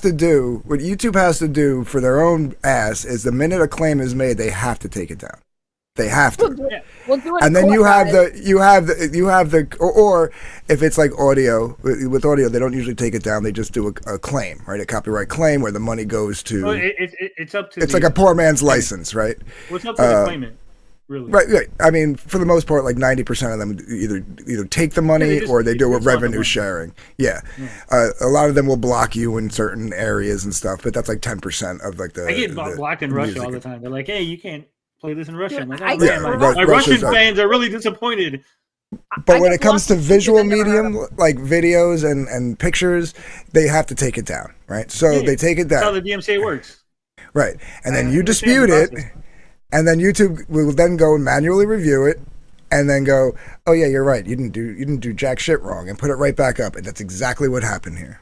Speaker 4: to do for their own ass is the minute a claim is made, they have to take it down. They have to.
Speaker 2: We'll do it.
Speaker 4: And then you have the or if it's like audio, with audio, they don't usually take it down. They just do a claim, right? A copyright claim where the money goes to.
Speaker 9: Well, it's up to.
Speaker 4: It's like a poor man's license, right?
Speaker 9: What's up to the claimant? really.
Speaker 4: Right. I mean, for the most part, like 90% of them either take the money or they do a revenue sharing. Yeah. A lot of them will block you in certain areas and stuff, but that's like 10% of like the.
Speaker 9: I get blocked in Russia all the time. They're like, "Hey, you can't play this in Russian." Like, oh, man, my Russian fans are really disappointed.
Speaker 4: But when it comes to visual medium, like videos and pictures, they have to take it down, right? So they take it down.
Speaker 9: That's how the DMCA works.
Speaker 4: Right. And then you dispute it, and then YouTube will then go and manually review it, and then go, oh yeah, you're right. You didn't do jack shit wrong, and put it right back up. And that's exactly what happened here.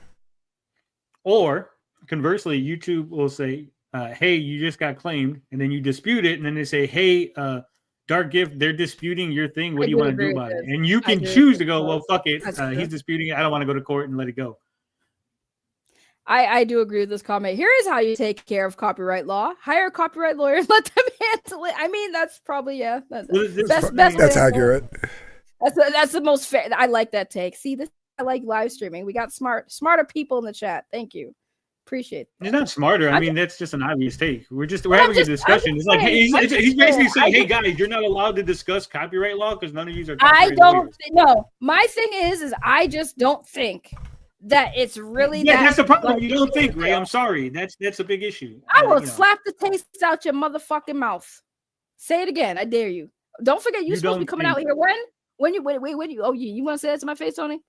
Speaker 9: Or conversely, YouTube will say, hey, you just got claimed, and then you dispute it, and then they say, hey, Dark Gift, they're disputing your thing. What do you want to do about it? And you can choose to go, well, fuck it. He's disputing it. I don't want to go to court and let it go.
Speaker 2: I do agree with this comment. Here is how you take care of copyright law. Hire a copyright lawyer and let them handle it. I mean, that's probably,
Speaker 4: That's accurate.
Speaker 2: That's the most fair. I like that take. See, I like live streaming. We got smarter people in the chat. Thank you. Appreciate that.
Speaker 9: It's not smarter. I mean, that's just an obvious take. We're having a discussion. It's like he's basically saying, "Hey guys, you're not allowed to discuss copyright law because none of you are."
Speaker 2: I don't know. My thing is I just don't think that it's really.
Speaker 9: Yeah, that's the problem. Like, you don't think, Ray. I'm sorry. That's a big issue.
Speaker 2: I will slap the taste out your motherfucking mouth. Say it again. I dare you. Don't forget, you're supposed to be coming out here when you you want to say that to my face, Tony?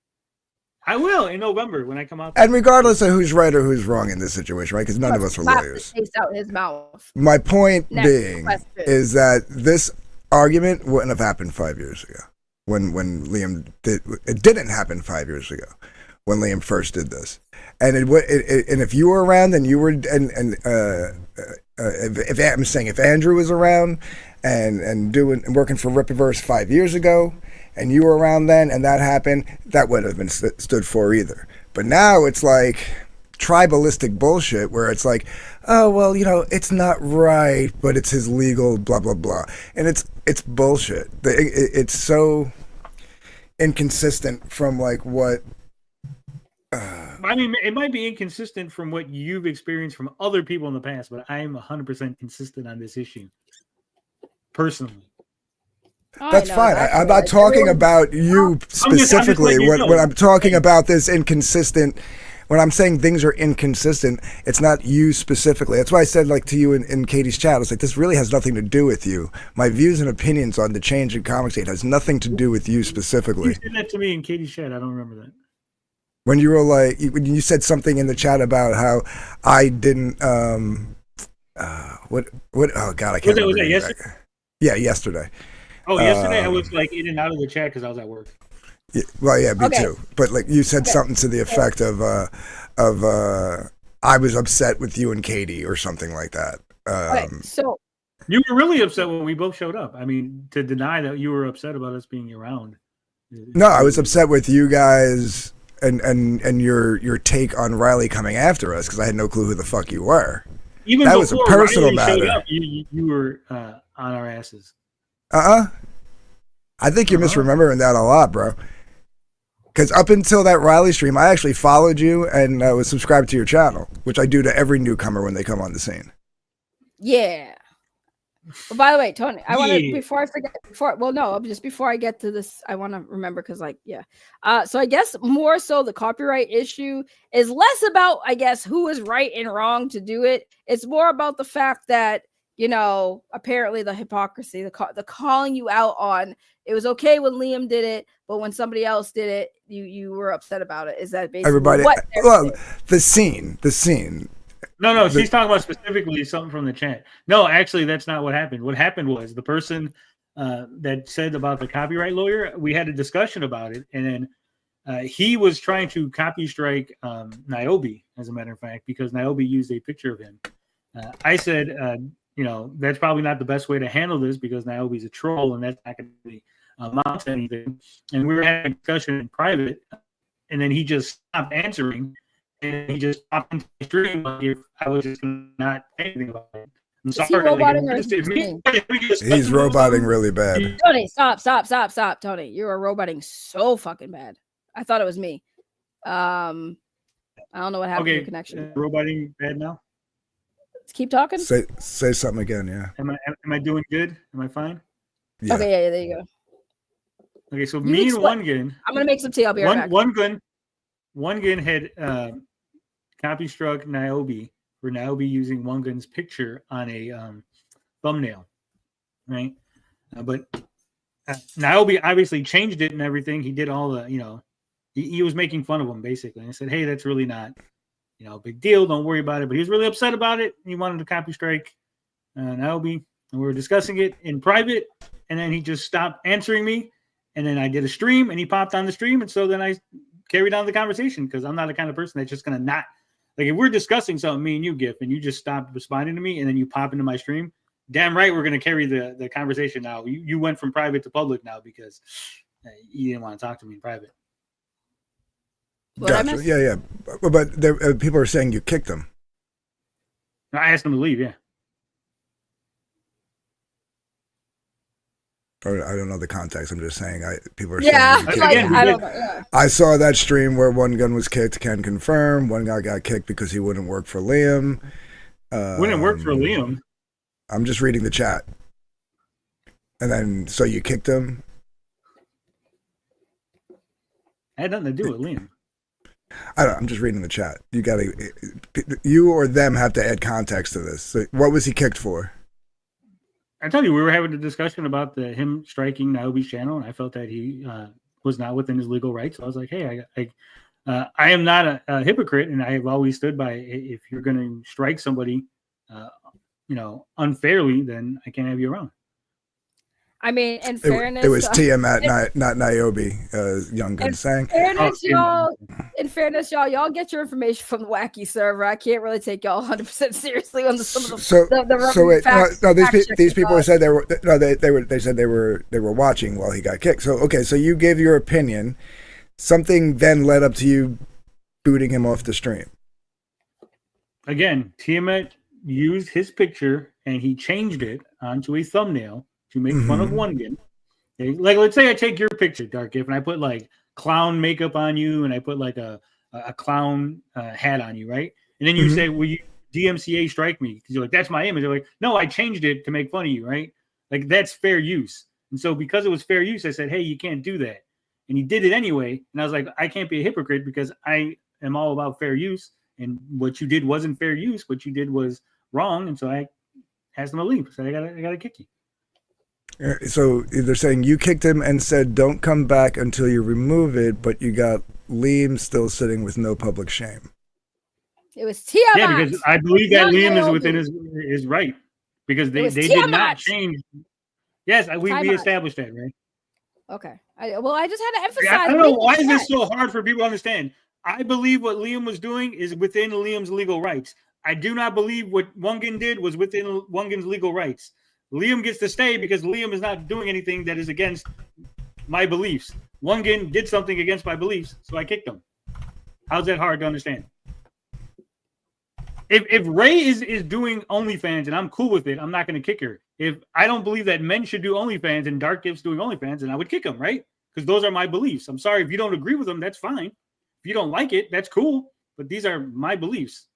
Speaker 9: I will in November when I come out.
Speaker 4: And regardless of who's right or who's wrong in this situation, right? Because none of us are lawyers.
Speaker 2: Taste out his mouth.
Speaker 4: My point being is that this argument wouldn't have happened 5 years ago when Liam did. It didn't happen 5 years ago when Liam first did this. And and if you were around, then you were if Andrew was around and working for Rippaverse 5 years ago, and you were around then, and that happened, that wouldn't have been stood for either. But now it's like tribalistic bullshit where it's like, oh, well, it's not right, but it's his legal blah, blah, blah. And it's bullshit. It's so inconsistent from like what...
Speaker 9: I mean, it might be inconsistent from what you've experienced from other people in the past, but I am 100% consistent on this issue. Personally.
Speaker 4: That's fine. I'm not talking about you specifically. When I'm talking about this inconsistent, when I'm saying things are inconsistent, it's not you specifically. That's why I said, like, to you in Katie's chat, I was like, this really has nothing to do with you. My views and opinions on the change in comics date has nothing to do with you specifically.
Speaker 9: You said that to me in Katie's chat. I don't remember that.
Speaker 4: When you were like, when you said something in the chat about how I didn't, oh God, I can't remember. Was that yesterday? Yeah, yesterday.
Speaker 9: Oh, yesterday I was like in and out of the chat because I was at work.
Speaker 4: Yeah, well, yeah, me too. But like you said something to the effect of I was upset with you and Katie or something like that.
Speaker 2: So
Speaker 9: you were really upset when we both showed up. I mean, to deny that you were upset about us being around.
Speaker 4: No, I was upset with you guys and your take on Riley coming after us because I had no clue who the fuck you were.
Speaker 9: Even
Speaker 4: that was a personal
Speaker 9: Riley
Speaker 4: matter.
Speaker 9: Showed up, you were on our asses.
Speaker 4: I think you're misremembering that a lot, bro. Because up until that Riley stream, I actually followed you and was subscribed to your channel, which I do to every newcomer when they come on the scene.
Speaker 2: Yeah. But by the way, Tony, I want to before I get to this, I want to remember because, so I guess more so the copyright issue is less about, I guess, who is right and wrong to do it. It's more about the fact that, apparently the hypocrisy, the calling you out on it was okay when Liam did it, but when somebody else did it, you were upset about it. Is that basically
Speaker 4: everybody? Well, the scene.
Speaker 9: No, she's talking about specifically something from the chat. No, actually, that's not what happened. What happened was the person that said about the copyright lawyer, we had a discussion about it, and then he was trying to copy strike Niobe, as a matter of fact, because Niobe used a picture of him. I said, that's probably not the best way to handle this because Niobe's a troll, and that's not going to amount to anything. And we were having a discussion in private, and then he just stopped answering. And he just popped into the stream like I was just not saying anything about it. I'm sorry.
Speaker 4: He's roboting really bad.
Speaker 2: Tony, stop. Tony, you are roboting so fucking bad. I thought it was me. I don't know what happened to your connection.
Speaker 9: Roboting bad now?
Speaker 2: Let's keep talking.
Speaker 4: Say something again, yeah.
Speaker 9: Am I doing good? Am I fine?
Speaker 4: Yeah.
Speaker 2: Okay, yeah, there you go.
Speaker 9: Okay, so
Speaker 2: You
Speaker 9: me and
Speaker 2: explain-
Speaker 9: One
Speaker 2: I'm gonna make some tea. I'll be right back.
Speaker 9: One gun had copy struck Niobe for Niobe using One Gun's picture on a thumbnail, right? But Niobe obviously changed it and everything. He did all the, he was making fun of him basically. And I said, hey, that's really not, big deal. Don't worry about it. But he was really upset about it. He wanted to copy strike Niobe, and we were discussing it in private. And then he just stopped answering me. And then I did a stream, and he popped on the stream, and so then I carried on the conversation because I'm not the kind of person that's just gonna not like if we're discussing something, me and you, Gif, and you just stopped responding to me, and then you pop into my stream. Damn right, we're gonna carry the conversation now. You went from private to public now because you didn't want to talk to me in private.
Speaker 4: Gotcha. Yeah. But there, people are saying you kicked them.
Speaker 9: I asked him to leave. Yeah.
Speaker 4: Or I don't know the context. I'm just saying. People are
Speaker 2: saying.
Speaker 9: Again,
Speaker 2: I don't know. Yeah.
Speaker 4: I saw that stream where One Gun was kicked. Can confirm. One guy got kicked because he wouldn't work for Liam.
Speaker 9: Wouldn't work for Liam.
Speaker 4: I'm just reading the chat. And then, so you kicked him?
Speaker 9: I had nothing to do with Liam.
Speaker 4: I'm just reading the chat. You or them have to add context to this. So what was he kicked for?
Speaker 9: I tell you, we were having a discussion about him striking Niobe's channel, and I felt that he was not within his legal rights. So I was like, hey, I am not a hypocrite, and I have always stood by if you're going to strike somebody, unfairly, then I can't have you around.
Speaker 2: I mean, in fairness,
Speaker 4: it was TM not Niobe, Young Gun saying.
Speaker 2: In fairness, y'all get your information from the wacky server. I can't really take y'all 100% seriously on some of the
Speaker 4: facts. No, these people said they said they were watching while he got kicked. So okay, so you gave your opinion. Something then led up to you booting him off the stream.
Speaker 9: Again, Tiamat used his picture and he changed it onto a thumbnail to make fun of One Gun. Okay? Like, let's say I take your picture, Dark If, and I put like clown makeup on you, and I put like a clown hat on you, right? And then you say, "Will you DMCA strike me?" Because you're like, "That's my image." They're like, "No, I changed it to make fun of you," right? Like that's fair use. And so because it was fair use, I said, "Hey, you can't do that." And he did it anyway. And I was like, "I can't be a hypocrite because I am all about fair use. And what you did wasn't fair use. What you did was wrong." And so I asked him to leave. I said, "I gotta kick you."
Speaker 4: So they're saying you kicked him and said, "Don't come back until you remove it," but you got Liam still sitting with no public shame.
Speaker 2: It was Tiamat.
Speaker 9: Yeah, because I believe that Liam is within his right because they did not change. Yes, we established that, right?
Speaker 2: Okay. I just had to emphasize.
Speaker 9: I don't know why is this so hard for people to understand. I believe what Liam was doing is within Liam's legal rights. I do not believe what One Gun did was within One Gun's legal rights. Liam gets to stay because Liam is not doing anything that is against my beliefs. One Gun did something against my beliefs, so I kicked him. How's that hard to understand? If Ray is doing OnlyFans and I'm cool with it, I'm not going to kick her. If I don't believe that men should do OnlyFans and Dark Gift's doing OnlyFans, then I would kick him, right? Because those are my beliefs. I'm sorry if you don't agree with them, that's fine. If you don't like it, that's cool. But these are my beliefs.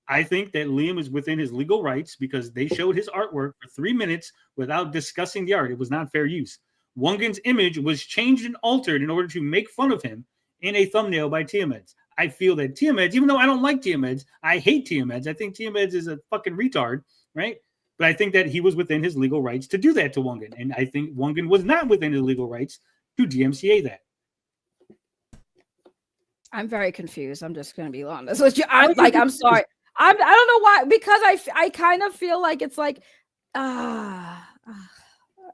Speaker 9: I think that Liam is within his legal rights because they showed his artwork for 3 minutes without discussing the art. It was not fair use. One Gun's image was changed and altered in order to make fun of him in a thumbnail by Tiameds. I feel that Tiameds, even though I don't like Tiameds, I hate Tiameds. I think Tiameds is a fucking retard, right? But I think that he was within his legal rights to do that to One Gun. And I think One Gun was not within his legal rights to DMCA that.
Speaker 2: I'm very confused. I'm just going to be honest with you. I'm sorry. I don't know why, because I kind of feel like it's like,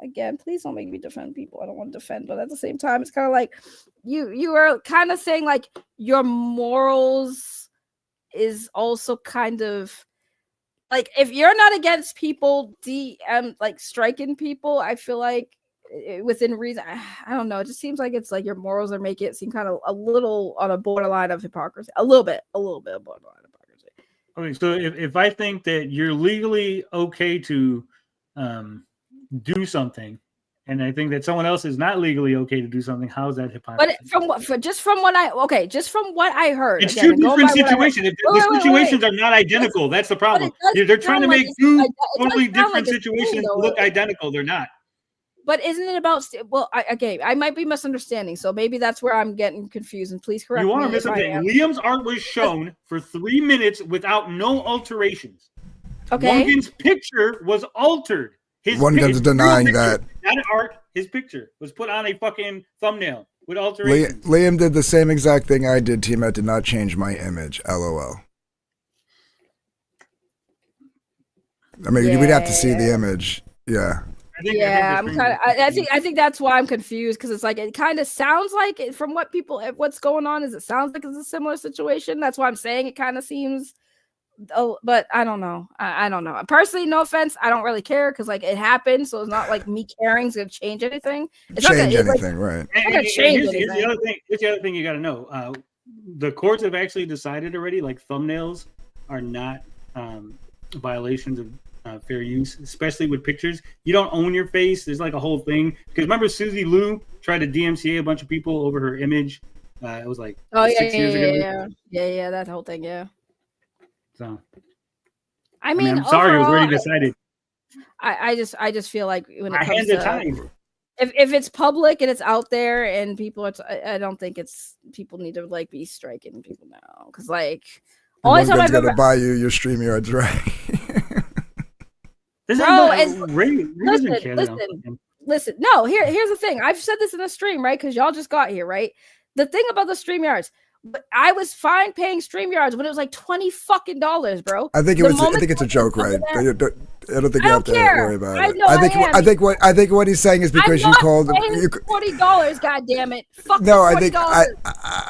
Speaker 2: again, please don't make me defend people. I don't want to defend, but at the same time, it's kind of like you are kind of saying like your morals is also kind of like if you're not against people like striking people, I feel like within reason, I don't know. It just seems like it's like your morals are making it seem kind of a little on a borderline of hypocrisy, a little bit of borderline hypocrisy.
Speaker 9: Okay, so if I think that you're legally okay to do something, and I think that someone else is not legally okay to do something, how is that hypocrisy?
Speaker 2: But just from what I heard,
Speaker 9: it's two different situations. The situations are not identical. That's the problem. They're trying to make two totally different situations look identical. They're not.
Speaker 2: But isn't it about? Well, I might be misunderstanding. So maybe that's where I'm getting confused. And please correct me.
Speaker 9: You are misunderstanding. Liam's art was shown for 3 minutes without no alterations.
Speaker 2: Okay.
Speaker 9: Logan's picture was altered.
Speaker 4: One guy's denying that.
Speaker 9: That art, his picture was put on a fucking thumbnail with alterations.
Speaker 4: Liam did the same exact thing I did. Tiamat did not change my image. LOL. I mean, we'd have to see the image. Yeah.
Speaker 2: I think that's why I'm confused, because it's like it kind of sounds like it, from what's going on, is it sounds like it's a similar situation. That's why I'm saying it kind of seems. Oh, but I don't know. I don't know. Personally, no offense, I don't really care, because like it happened, so it's not like me caring is gonna change anything. It's
Speaker 4: change
Speaker 2: not gonna,
Speaker 4: anything, right?
Speaker 9: Here's the other thing. Here's the other thing you got to know. The courts have actually decided already. Like thumbnails are not violations of fair use, especially with pictures. You don't own your face. There's like a whole thing, because remember Susie Liu tried to DMCA a bunch of people over her image. It was like 6 years ago.
Speaker 2: Yeah, that whole thing, yeah.
Speaker 9: So,
Speaker 2: I mean,
Speaker 9: I'm sorry,
Speaker 2: overall,
Speaker 9: it was already decided.
Speaker 2: I just feel like when it
Speaker 9: our
Speaker 2: comes
Speaker 9: hands
Speaker 2: to
Speaker 9: are tied.
Speaker 2: if it's public and it's out there and people, I don't think it's people need to like be striking people now, because like only time I've ever
Speaker 4: buy you your StreamYards, right?
Speaker 2: Listen. No, here's the thing. I've said this in the stream, right? Because y'all just got here, right? The thing about the StreamYards, I was fine paying StreamYards when it was like $20 fucking, bro.
Speaker 4: I think it's a joke, right? I don't think you have to worry about it. I think what he's saying is because you called
Speaker 2: $40. God damn it! Fuck
Speaker 4: no,
Speaker 2: $40.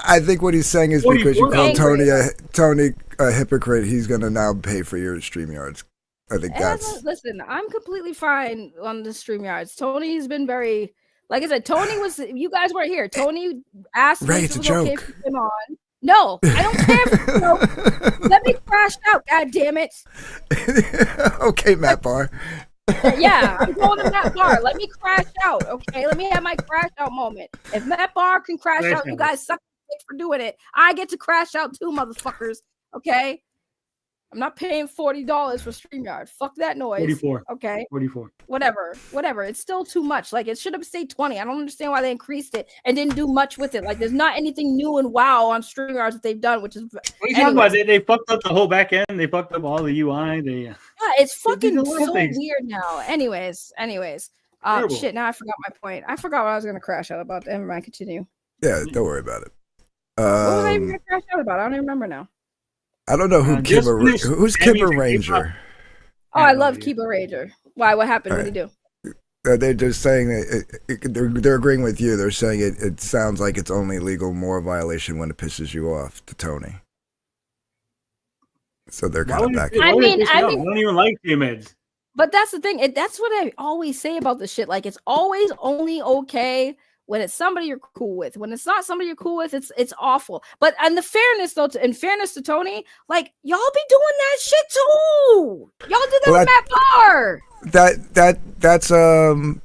Speaker 4: I think what he's saying is because you called Tony a hypocrite, he's gonna now pay for your StreamYards. I think
Speaker 2: listen. I'm completely fine on the StreamYards. Tony's been very. Like I said, Tony was. You guys weren't here. Tony asked me if it was okay for him on. No, I don't care if it's a joke. Let me crash out. God damn it.
Speaker 4: Okay, Matt Bahr.
Speaker 2: Yeah, I'm going to Matt Bahr. Let me crash out. Okay, let me have my crash out moment. If Matt Bahr can crash out, you guys suck for doing it. I get to crash out too, motherfuckers. Okay. I'm not paying $40 for StreamYard. Fuck that noise.
Speaker 9: 44.
Speaker 2: Okay.
Speaker 9: 44.
Speaker 2: Whatever. It's still too much. Like it should have stayed 20. I don't understand why they increased it and didn't do much with it. Like there's not anything new and wow on StreamYard that they've done, which is.
Speaker 9: What are you talking about? They fucked up the whole back end. They fucked up all the UI.
Speaker 2: Yeah, it's fucking so weird now. Anyways. Shit. Now I forgot my point. I forgot what I was gonna crash out about. Never mind. Continue.
Speaker 4: Yeah, don't worry about it.
Speaker 2: What was I even gonna crash out about? I don't even remember now.
Speaker 4: I don't know who's Kimber Ranger.
Speaker 2: Oh, I love Kiba Ranger. Why? What happened? What did he do?
Speaker 4: They're just saying they're agreeing with you. They're saying it sounds like it's only legal more violation when it pisses you off to Tony. So they're kind of back.
Speaker 9: I don't even like DMeds.
Speaker 2: But that's the thing. That's what I always say about this shit. Like it's always only okay when it's somebody you're cool with. When it's not somebody you're cool with, it's awful. But in fairness to Tony, like y'all be doing that shit too. Y'all did that with Matt Bahr.
Speaker 4: That's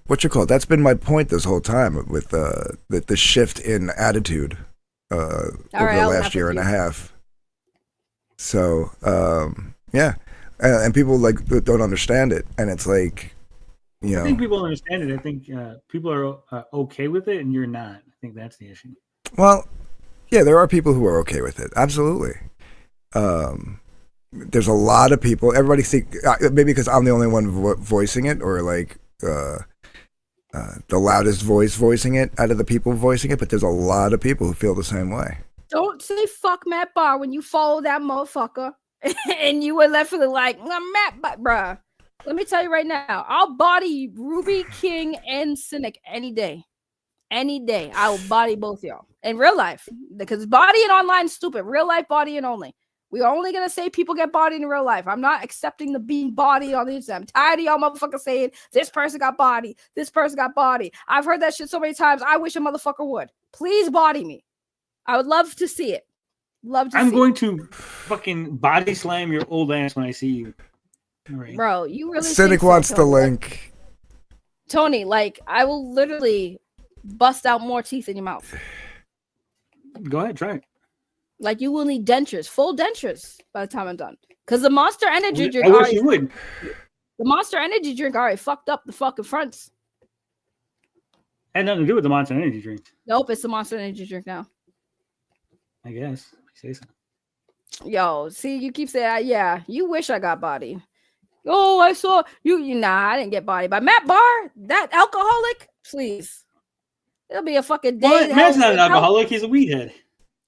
Speaker 4: what you call it. That's been my point this whole time with the shift in attitude over the last year and a half. So yeah, and people like don't understand it, and it's like.
Speaker 9: I think people understand it. I think people are okay with it, and you're not. I think that's the issue.
Speaker 4: Well, yeah, there are people who are okay with it. Absolutely. There's a lot of people. Everybody think maybe because I'm the only one voicing it, or like the loudest voicing it out of the people voicing it. But there's a lot of people who feel the same way.
Speaker 2: Don't say fuck Matt Bahr when you follow that motherfucker, and you were left feeling like Matt Bahr, bruh. Let me tell you right now, I'll body Ruby, King, and Cynic any day. Any day. I will body both y'all. In real life. Because bodying online is stupid. Real life bodying only. We're only going to say people get bodied in real life. I'm not accepting the being bodied on the internet. I'm tired of y'all motherfuckers saying, this person got bodied. This person got bodied. I've heard that shit so many times. I wish a motherfucker would. Please body me. I would love to see it.
Speaker 9: I'm going to fucking body slam your old ass when I see you. Right.
Speaker 2: Bro, you really
Speaker 4: Cynic wants the link.
Speaker 2: Tony, like I will literally bust out more teeth in your mouth.
Speaker 9: Go ahead, try it.
Speaker 2: Like you will need dentures, full dentures by the time I'm done. Because the Monster Energy drink
Speaker 9: I wish you would.
Speaker 2: The Monster Energy drink already fucked up the fucking fronts.
Speaker 9: Had nothing to do with the Monster Energy drink.
Speaker 2: Nope, it's the Monster Energy drink now.
Speaker 9: I guess. Say so.
Speaker 2: Yo, see, you keep saying, yeah, you wish I got body. Oh, I saw you. Nah, I didn't get body. But Matt Bahr, that alcoholic, please. It'll be a fucking day.
Speaker 9: What? Matt's not an alcoholic. He's a weed head.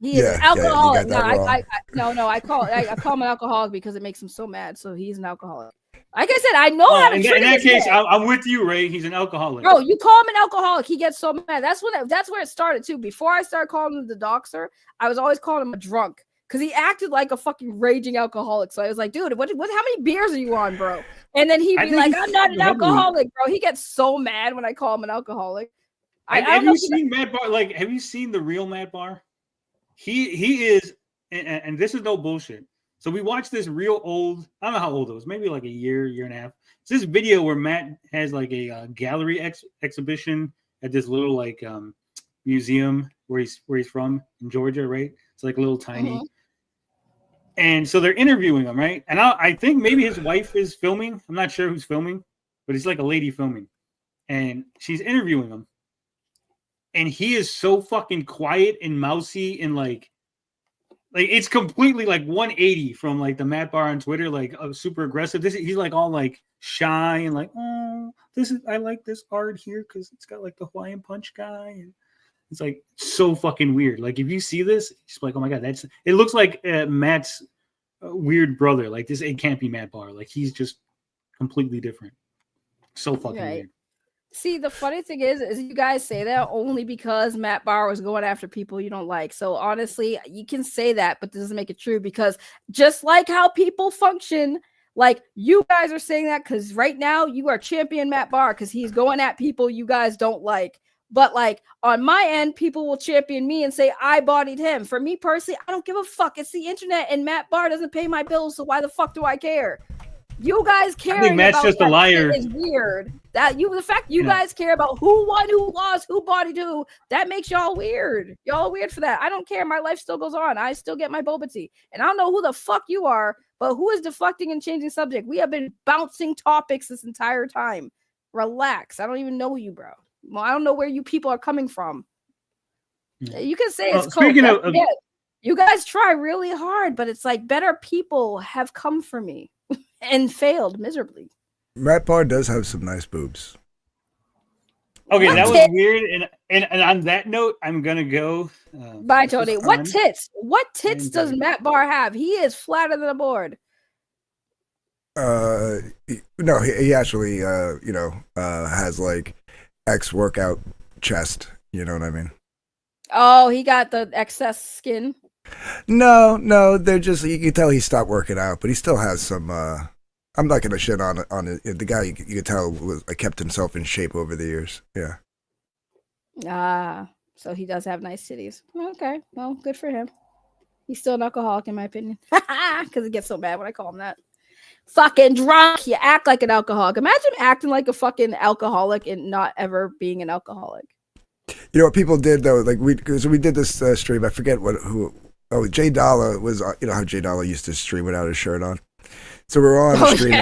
Speaker 2: He is an alcoholic.
Speaker 4: No,
Speaker 2: I call him an alcoholic because it makes him so mad. So he's an alcoholic. Like I said, I know how to
Speaker 9: in that case, I'm with you, Ray. He's an alcoholic.
Speaker 2: Bro, you call him an alcoholic, he gets so mad. That's where it started too. Before I started calling him the doxer, I was always calling him a drunk because he acted like a fucking raging alcoholic. So I was like, dude, what? How many beers are you on, bro? And then he'd be like, I'm not an alcoholic, bro. He gets so mad when I call him an alcoholic.
Speaker 9: Have you seen Matt Bahr? Like, have you seen the real Matt Bahr? He is, and this is no bullshit. So we watched this real old, I don't know how old it was, maybe like a year and a half. It's this video where Matt has like a gallery exhibition at this little like museum where he's from in Georgia, right? It's like a little tiny.
Speaker 2: Mm-hmm.
Speaker 9: And so they're interviewing him, right? And I think maybe his wife is filming. I'm not sure who's filming, but it's like a lady filming. And she's interviewing him. And he is so fucking quiet and mousy and like it's completely like 180 from like the Matt Bahr on Twitter, like super aggressive. He's like all like shy and like, oh, I like this art here because it's got like the Hawaiian Punch guy, and it's like so fucking weird. Like if you see this, it's like, oh my god, it looks like Matt's weird brother. Like this, it can't be Matt Bahr. Like he's just completely different. So fucking weird.
Speaker 2: See, the funny thing is you guys say that only because Matt Bahr was going after people you don't like. So honestly, you can say that, but this doesn't make it true because just like how people function, like you guys are saying that because right now you are champion Matt Bahr because he's going at people you guys don't like. But like on my end, people will champion me and say I bodied him. For me personally, I don't give a fuck. It's the internet and Matt Bahr doesn't pay my bills, so why the fuck do I care? You guys caring
Speaker 9: I think Matt's
Speaker 2: about
Speaker 9: just a liar.
Speaker 2: Is weird. The fact you guys care about who won, who lost, who bodied who, that makes y'all weird. Y'all weird for that. I don't care. My life still goes on. I still get my boba tea. And I don't know who the fuck you are, but who is deflecting and changing subject? We have been bouncing topics this entire time. Relax. I don't even know you, bro. Well, I don't know where you people are coming from. You can say it's cool.
Speaker 9: Speaking of
Speaker 2: you guys try really hard, but it's like better people have come for me and failed miserably.
Speaker 4: Matt Bahr does have some nice boobs.
Speaker 9: Okay, that was weird. And on that note, I'm gonna go.
Speaker 2: Bye, Tony. What tits? What tits does Matt Bahr have? He is flatter than a board.
Speaker 4: No, he actually, has like workout chest. You know what I mean?
Speaker 2: Oh, he got the excess skin.
Speaker 4: No, they're just, you can tell he stopped working out, but he still has some. I'm not gonna shit on the guy. You can tell kept himself in shape over the years. Yeah.
Speaker 2: So he does have nice titties. Okay, well, good for him. He's still an alcoholic, in my opinion, because he gets so mad when I call him that. Fucking drunk. You act like an alcoholic. Imagine acting like a fucking alcoholic and not ever being an alcoholic.
Speaker 4: You know what people did though? Like we did this stream. I forget who. Oh, Jay Dollar was. You know how Jay Dollar used to stream without his shirt on. So we were on the stream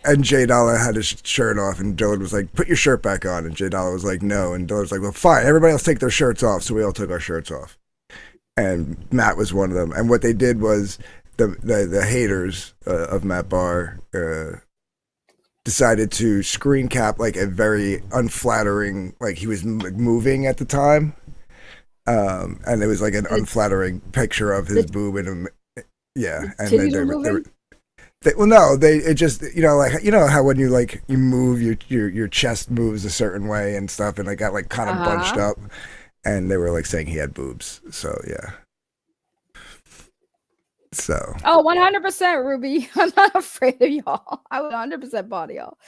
Speaker 4: and Jay Dollar had his shirt off, and Dylan was like, "Put your shirt back on." And Jay Dollar was like, "No." And Dylan was like, "Well, fine. Everybody else take their shirts off." So we all took our shirts off, and Matt was one of them. And what they did was the haters of Matt Bahr decided to screen cap like a very unflattering, like he was moving at the time, and it was like an unflattering picture of his boob and and it just like how when you move your chest moves a certain way and stuff, and it got like kind of bunched up, and they were like saying he had boobs. So yeah. So
Speaker 2: 100% Ruby. I'm not afraid of y'all. I would 100% body y'all.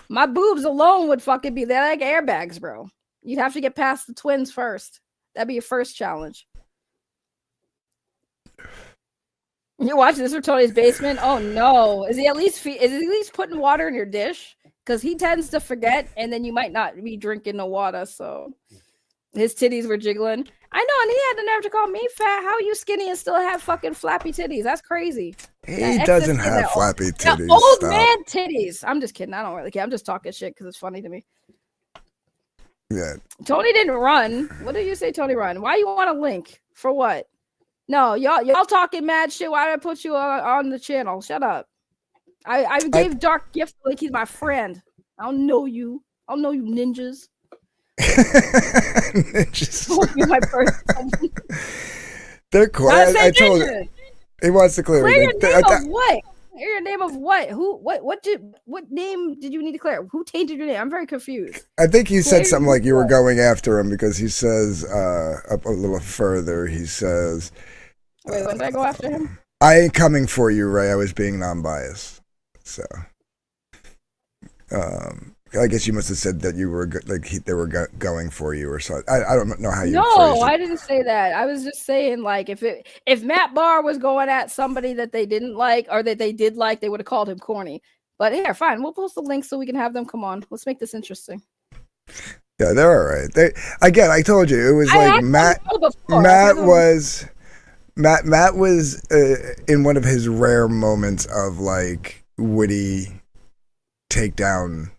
Speaker 2: My boobs alone would fucking be, they're like airbags, bro. You'd have to get past the twins first. That'd be your first challenge. You're watching this from Tony's basement? Oh no. Is he at least putting water in your dish? Because he tends to forget, and then you might not be drinking the water, so his titties were jiggling. I know, and he had the nerve to call me fat. How are you skinny and still have fucking flappy titties? That's crazy.
Speaker 4: He doesn't have flappy titties.
Speaker 2: Old man titties. I'm just kidding. I don't really care. I'm just talking shit because it's funny to me.
Speaker 4: Yeah.
Speaker 2: Tony didn't run. What did you say, Tony? Run? Why you want a link for what? No, y'all talking mad shit. Why did I put you on the channel? Shut up. I gave Dark Gift like he's my friend. I don't know you. I don't know you ninjas. My person.
Speaker 4: They're quiet. I told you. He wants to clear
Speaker 2: your name of what? Your name of what? Who? What name did you need to clear? Who tainted your name? I'm very confused.
Speaker 4: I think he said something like you were going after him because he says up a little further. He says,
Speaker 2: "Wait, when did I go after him?
Speaker 4: I ain't coming for you, Ray. I was being non-biased." So, I guess you must have said that you were they were going for you or something. I don't know how you.
Speaker 2: No, I didn't say that. I was just saying like if Matt Bahr was going at somebody that they didn't like or that they did like, they would have called him corny. But here, fine, we'll post the link so we can have them come on. Let's make this interesting.
Speaker 4: Yeah, they're all right. Again, I told you it was like Matt was in one of his rare moments of like witty takedown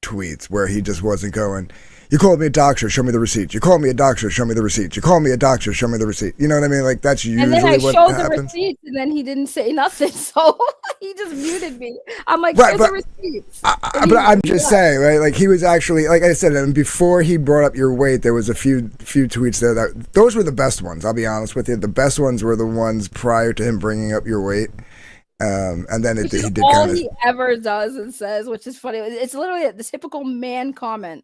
Speaker 4: tweets where he just wasn't going, you called me a doctor, show me the receipt. You called me a doctor, show me the receipt. You called me a doctor, show me the receipt. You know what I mean? Like that's usually what happens. And then I showed the receipts
Speaker 2: and then he didn't say nothing. So he just muted me. I'm like, here's the receipts.
Speaker 4: But I'm just saying, right? Like he was actually, like I said, and before he brought up your weight, there was a few tweets there those were the best ones. I'll be honest with you. The best ones were the ones prior to him bringing up your weight. And then he did
Speaker 2: all he ever does and says, which is funny. It's literally the typical man comment.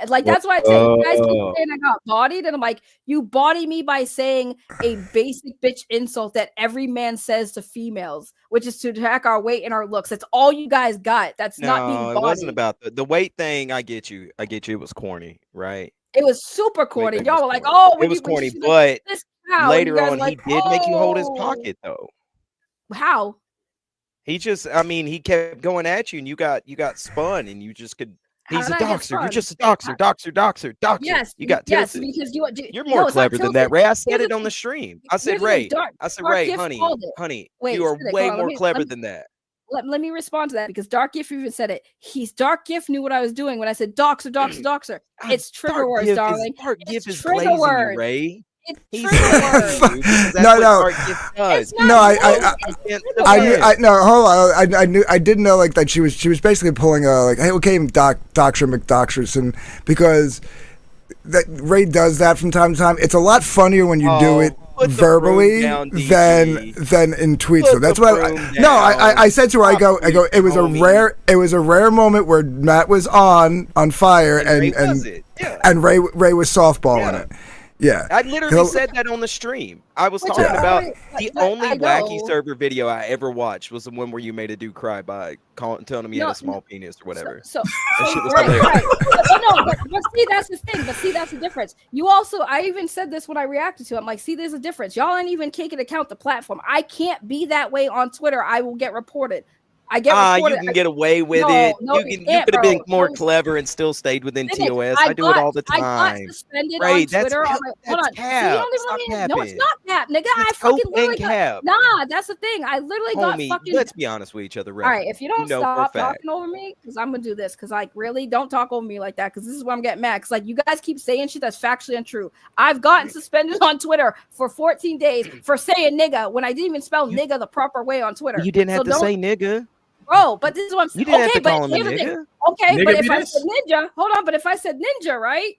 Speaker 2: Like that's why I say you guys keep saying I got bodied, and I'm like, you body me by saying a basic bitch insult that every man says to females, which is to attack our weight and our looks. That's all you guys got. That's not being bodied.
Speaker 3: It wasn't about the weight thing. I get you. It was corny, right?
Speaker 2: It was super corny. Y'all were like, oh,
Speaker 3: it was corny, but later on, he did make you hold his pocket though.
Speaker 2: How?
Speaker 3: He just, he kept going at you and you got spun and you just could. He's a doxer. You're just a doxer.
Speaker 2: Yes.
Speaker 3: You got tilted.
Speaker 2: Yes, because
Speaker 3: you're more clever than that, Ray. I said it on the stream. I said, Ray, honey, you are way more clever than that.
Speaker 2: Let me respond to that because Dark Gift even said it. Dark Gift knew what I was doing when I said doxer. It's trigger words, darling.
Speaker 3: Dark Gift is glazing you, Ray.
Speaker 2: No.
Speaker 4: Hold on. I didn't know like that. She was basically pulling like, hey, okay, Dr. McDoctorson, because that Ray does that from time to time. It's a lot funnier when you do it verbally than in tweets. So that's what I said to her. I go. It was a rare moment where Matt was on fire and Ray was softballing it. Yeah,
Speaker 3: I literally said that on the stream. I was talking about the only wacky server video I ever watched was the one where you made a dude cry by telling him he had a small penis or whatever.
Speaker 2: So right. But see, that's the thing. But see, that's the difference. You also, I even said this when I reacted to it. I'm like, see, there's a difference. Y'all ain't even taking account the platform. I can't be that way on Twitter. I will get reported. I get reported.
Speaker 3: You can get away with it. You could have been more clever and still stayed within TOS. I do it all the time.
Speaker 2: I got suspended on Twitter.
Speaker 3: That's cap.
Speaker 2: No, it's not cap, nigga. I fucking literally got. Nah, that's the thing. I literally got fucking.
Speaker 3: Let's be honest with each other, right?
Speaker 2: All right, if you don't stop talking over me, because I'm gonna do this, because like really don't talk over me like that, because this is where I'm getting mad. Because like you guys keep saying shit that's factually untrue. I've gotten suspended on Twitter for 14 days for saying nigga when I didn't even spell nigga the proper way on Twitter.
Speaker 3: You didn't have to say nigga.
Speaker 2: Bro, but this is what I'm saying.
Speaker 3: You didn't have to call him a nigga.
Speaker 2: Okay, but if I said ninja, hold on. But if I said ninja, right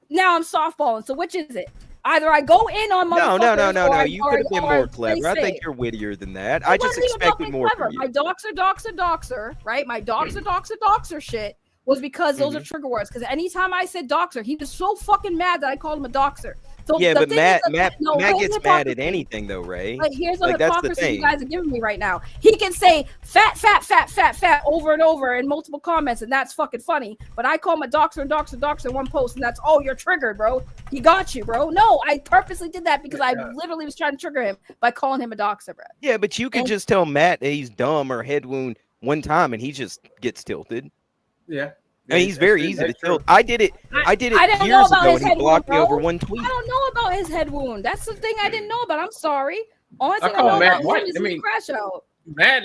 Speaker 2: now I'm softballing. So which is it? Either I go in on motherfuckers.
Speaker 3: No. You could have been more clever. I think you're wittier than that. I just expected more from you.
Speaker 2: My doxer, right? My doxer shit was because those are trigger words. Because anytime I said doxer, he was so fucking mad that I called him a doxer. So
Speaker 3: yeah, but Matt gets mad at anything though, Ray.
Speaker 2: Like here's the hypocrisy you guys are giving me right now. He can say fat over and over in multiple comments, and that's fucking funny. But I call him a doxer in one post, and that's you're triggered, bro. He got you, bro. No, I purposely did that because I literally was trying to trigger him by calling him a doxer, bro.
Speaker 3: Yeah, but you can just tell Matt that he's dumb or head wound one time, and he just gets tilted.
Speaker 6: Yeah.
Speaker 3: I mean, he's very easy to tilt. I did it years ago, and he blocked me over one tweet.
Speaker 2: I don't know about his head wound. That's the thing I didn't know about. I'm sorry. Only thing I know about him is Crashout.
Speaker 3: Matt,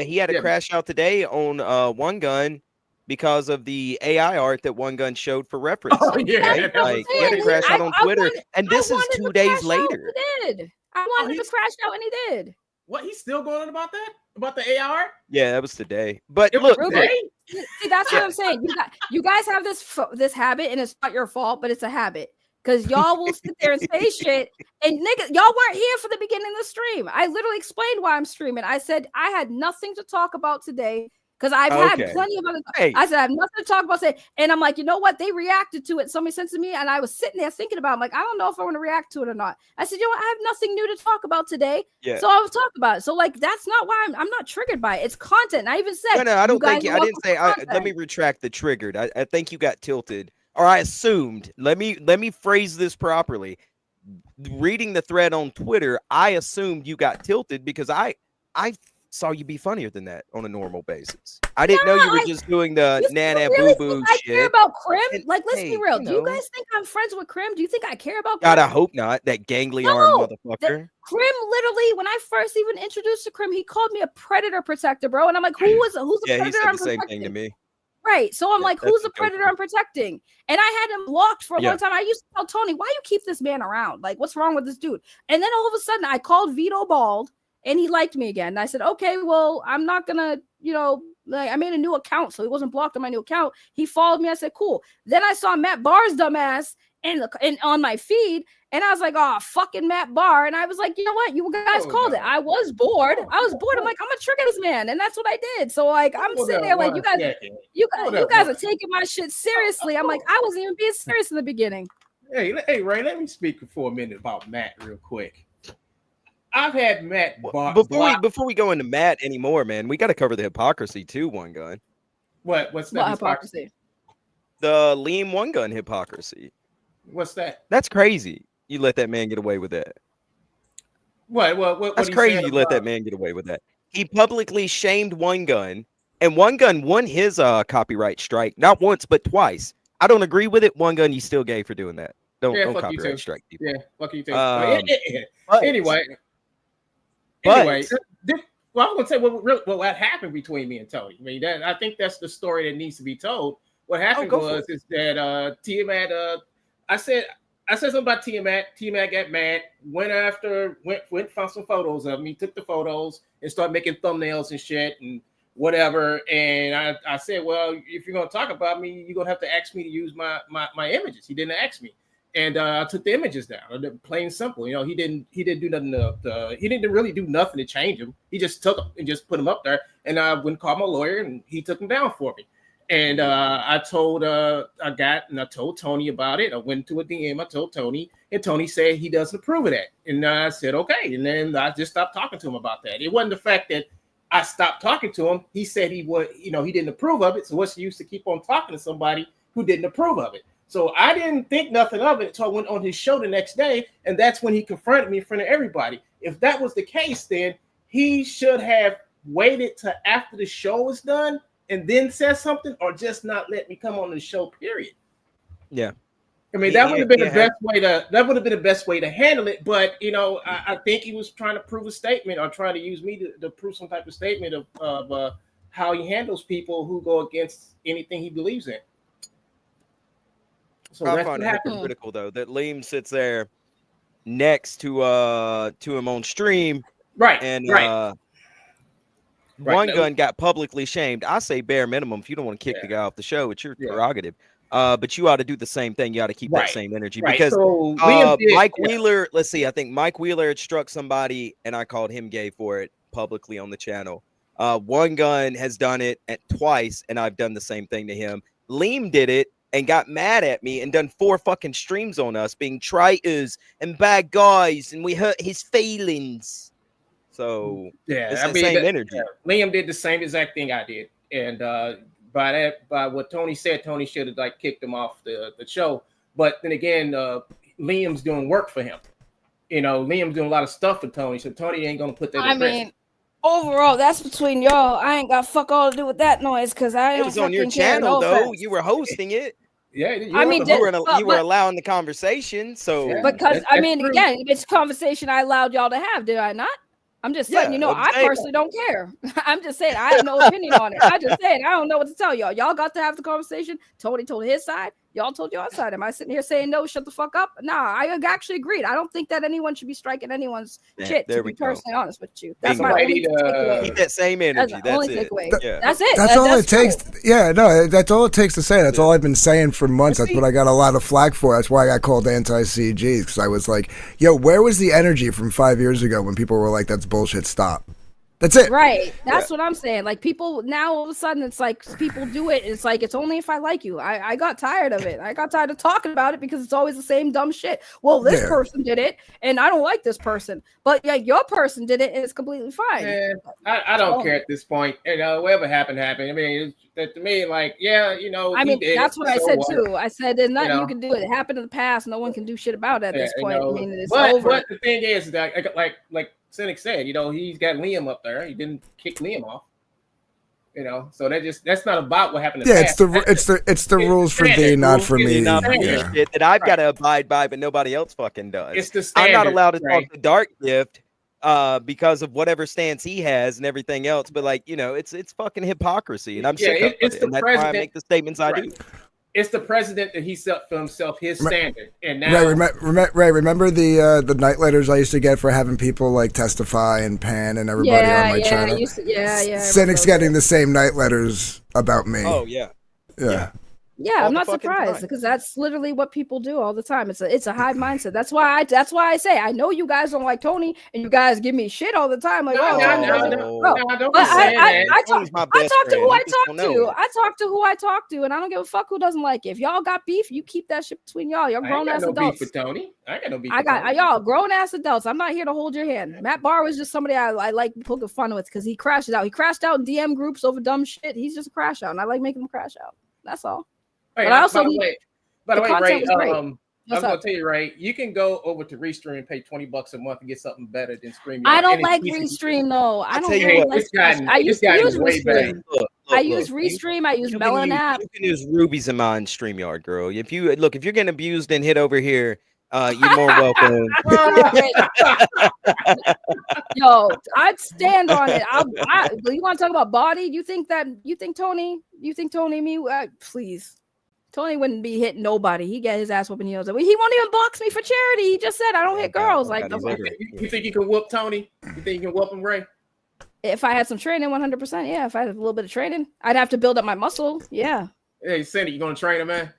Speaker 3: he had a crash out today on one gun, because of the AI art that One Gun showed for reference.
Speaker 6: Oh yeah,
Speaker 3: right? Like he had to crash out on Twitter, and this is 2 days later.
Speaker 2: He did. I wanted to crash out, and he did.
Speaker 6: What? He's still going on about that? About the AR?
Speaker 3: Yeah, that was today. But
Speaker 6: It
Speaker 3: look,
Speaker 6: was
Speaker 2: Ruben,
Speaker 6: today?
Speaker 2: see, that's what I'm saying. You guys have this habit, and it's not your fault, but it's a habit. Because y'all will sit there and say shit, and nigga, y'all weren't here for the beginning of the stream. I literally explained why I'm streaming. I said I had nothing to talk about today because I've had plenty of other. I said I have nothing to talk about today, and I'm like, you know what? They reacted to it. Somebody sent to me, and I was sitting there thinking about it. I'm like, I don't know if I want to react to it or not. I said, you know what? I have nothing new to talk about today, so I was talking about it. So like, that's not why I'm not triggered by it. It's content. And I even said,
Speaker 3: no, I don't think I didn't say. Let me retract the triggered. I think you got tilted. Or I assumed, let me phrase this properly. Reading the thread on Twitter, I assumed you got tilted because I saw you be funnier than that on a normal basis. I didn't know you were just doing the nana boo boo shit.
Speaker 2: I care about Krim? Like, let's be real. Do you guys think I'm friends with Krim? Do you think I care about Krim?
Speaker 3: God, I hope not. That gangly arm motherfucker.
Speaker 2: Krim literally, when I first even introduced to Krim, he called me a predator protector, bro. And I'm like, who's the predator?
Speaker 3: He said the same thing to me.
Speaker 2: Right. So I'm like, who's the predator I'm protecting? And I had him blocked for a long time. I used to tell Tony, why you keep this man around? Like, what's wrong with this dude? And then all of a sudden I called Vito Bald and he liked me again. And I said, okay, well, I'm not gonna, like, I made a new account, so he wasn't blocked on my new account. He followed me. I said, cool. Then I saw Matt Bahr's dumbass and on my feed, and I was like, oh, fucking Matt Bahr. And I was like, you know what? You guys called it. I was bored. I'm like, I'm gonna trigger this man, and that's what I did. So like, I'm sitting there like, you guys are taking my shit seriously. I'm like, I wasn't even being serious in the beginning.
Speaker 6: Hey, Ray, let me speak for a minute about Matt real quick. I've had Matt
Speaker 3: before we go into Matt anymore, man. We got to cover the hypocrisy too. One Gun.
Speaker 6: What's that
Speaker 2: hypocrisy?
Speaker 3: The Liam One Gun hypocrisy.
Speaker 6: What's that?
Speaker 3: That's crazy. You let that man get away with that.
Speaker 6: What
Speaker 3: That's crazy. You let that man get away with that. He publicly shamed One Gun, and One Gun won his copyright strike not once but twice. I don't agree with it. One Gun, you still gay for doing that. Don't copyright strike people.
Speaker 6: Yeah, fuck you too. Anyway. Well, I'm gonna say what happened between me and Tony. I mean, I think that's the story that needs to be told. What happened is that Tiamat. I said something about Tiamat. Tiamat got mad. Went found some photos of me. Took the photos and started making thumbnails and shit and whatever. And I said, well, if you're gonna talk about me, you're gonna have to ask me to use my images. He didn't ask me. And I took the images down. Plain and simple. He didn't do nothing. He didn't really do nothing to change them. He just took them and just put them up there. And I went and called my lawyer, and he took them down for me. And I told Tony about it. I went to a DM. I told Tony, and Tony said he doesn't approve of that. And I said okay. And then I just stopped talking to him about that. It wasn't the fact that I stopped talking to him. He said he didn't approve of it. So what's the use to keep on talking to somebody who didn't approve of it? So I didn't think nothing of it until I went on his show the next day, and that's when he confronted me in front of everybody. If that was the case, then he should have waited till after the show was done and then said something, or just not let me come on the show. Period.
Speaker 3: Yeah,
Speaker 6: I mean that would have been the best way to. That would have been the best way to handle it. But I think he was trying to prove a statement, or trying to use me to prove some type of statement of how he handles people who go against anything he believes in. So
Speaker 3: I find it hypocritical though that Liam sits there next to him on stream,
Speaker 6: right?
Speaker 3: And One Gun got publicly shamed. I say bare minimum. If you don't want to kick the guy off the show, it's your prerogative. But you ought to do the same thing. You ought to keep that same energy because Mike Wheeler. Let's see. I think Mike Wheeler had struck somebody, and I called him gay for it publicly on the channel. One Gun has done it twice, and I've done the same thing to him. Liam did it and got mad at me and done 4 fucking streams on us being traitors and bad guys, and we hurt his feelings. So it's the same energy.
Speaker 6: Liam did the same exact thing I did, and by what Tony said, Tony should have kicked him off the show. But then again, Liam's doing work for him. Liam's doing a lot of stuff for Tony, so Tony ain't gonna put that. I mean,
Speaker 2: overall, that's between y'all. I ain't got fuck all to do with that noise because it
Speaker 3: was on your channel though. You were hosting it.
Speaker 6: Yeah,
Speaker 3: you were allowing the conversation. So
Speaker 2: because again, it's a conversation I allowed y'all to have, did I not? I'm just letting you know, I personally don't care. I'm just saying, I have no opinion on it. I just saying, I don't know what to tell y'all. Y'all got to have the conversation. Tony told his side. Y'all told your side. Am I sitting here saying no, shut the fuck up? Nah, I actually agreed. I don't think that anyone should be striking anyone's shit, to be personally honest with you. That's my only takeaway.
Speaker 3: Keep that same energy. That's it.
Speaker 2: That's it.
Speaker 4: That's all it takes. Yeah, no, that's all it takes to say. That's all I've been saying for months. That's what I got a lot of flack for. That's why I got called anti-CGs, because I was like, yo, where was the energy from 5 years ago when people were like, that's bullshit, stop? That's it.
Speaker 2: Right. That's what I'm saying. Like, people now, all of a sudden, it's like people do it. It's like, it's only if I like you. I got tired of it. I got tired of talking about it because it's always the same dumb shit. Well, this person did it and I don't like this person, but like your person did it and it's completely fine.
Speaker 6: Man, I don't care at this point. You know, whatever happened. I mean, to me, like, yeah, you know,
Speaker 2: I mean, that's what I said too. I said there's nothing you can do. It happened in the past. No one can do shit about it at this point. I mean, it's over.
Speaker 6: But the thing is that, like Cynic said, you know, he's got Liam up there. He didn't kick Liam off. You know, so that's not about what happened.
Speaker 4: It's the rules for thee, not for me.
Speaker 3: Shit that I've got to abide by, but nobody else fucking does.
Speaker 6: It's the standard,
Speaker 3: I'm not allowed to talk to Dark Gift because of whatever stance he has and everything else. But like, you know, it's fucking hypocrisy, and I'm sick of it. And that's why I make the statements I do.
Speaker 6: It's the president that he set for himself his standard, and now
Speaker 4: remember the night letters I used to get for having people like testify and pan and everybody on my channel. Cynic's getting the same night letters about me.
Speaker 3: Oh yeah.
Speaker 2: Yeah, I'm not surprised because that's literally what people do all the time. It's a high mindset. That's why I say I know you guys don't like Tony and you guys give me shit all the time. Like, I talk to who I talk to. I talk to who I talk to, and I don't give a fuck who doesn't like it. If y'all got beef, you keep that shit between y'all. Y'all grown ass adults.
Speaker 6: Beef with Tony. I got no beef.
Speaker 2: Y'all grown ass adults. I'm not here to hold your hand. Matt Bahr was just somebody I like poking fun with because he crashed out. He crashed out in DM groups over dumb shit. He's just a crash out, and I like making him crash out. That's all.
Speaker 6: But I also by the way, Ray, I'm gonna tell you, Ray, you can go over to Restream and pay $20 a month and get something better than StreamYard.
Speaker 2: I don't like Restream though. I don't really like Restream. I use Restream. I use Restream. I use Melon app.
Speaker 3: You can use Ruby's and mine StreamYard, girl. If you're getting abused and hit over here, you're more welcome.
Speaker 2: Yo, I'd stand on it. You want to talk about body? You think Tony and me? Please. Tony wouldn't be hitting nobody. He get his ass whooping heels. He won't even box me for charity. He just said I don't hit girls. Like,
Speaker 6: you think you can whoop Tony? You think you can whoop him, Ray?
Speaker 2: If I had some training, 100%. Yeah, if I had a little bit of training, I'd have to build up my muscle. Yeah.
Speaker 6: Hey, Cindy, you gonna train him, man?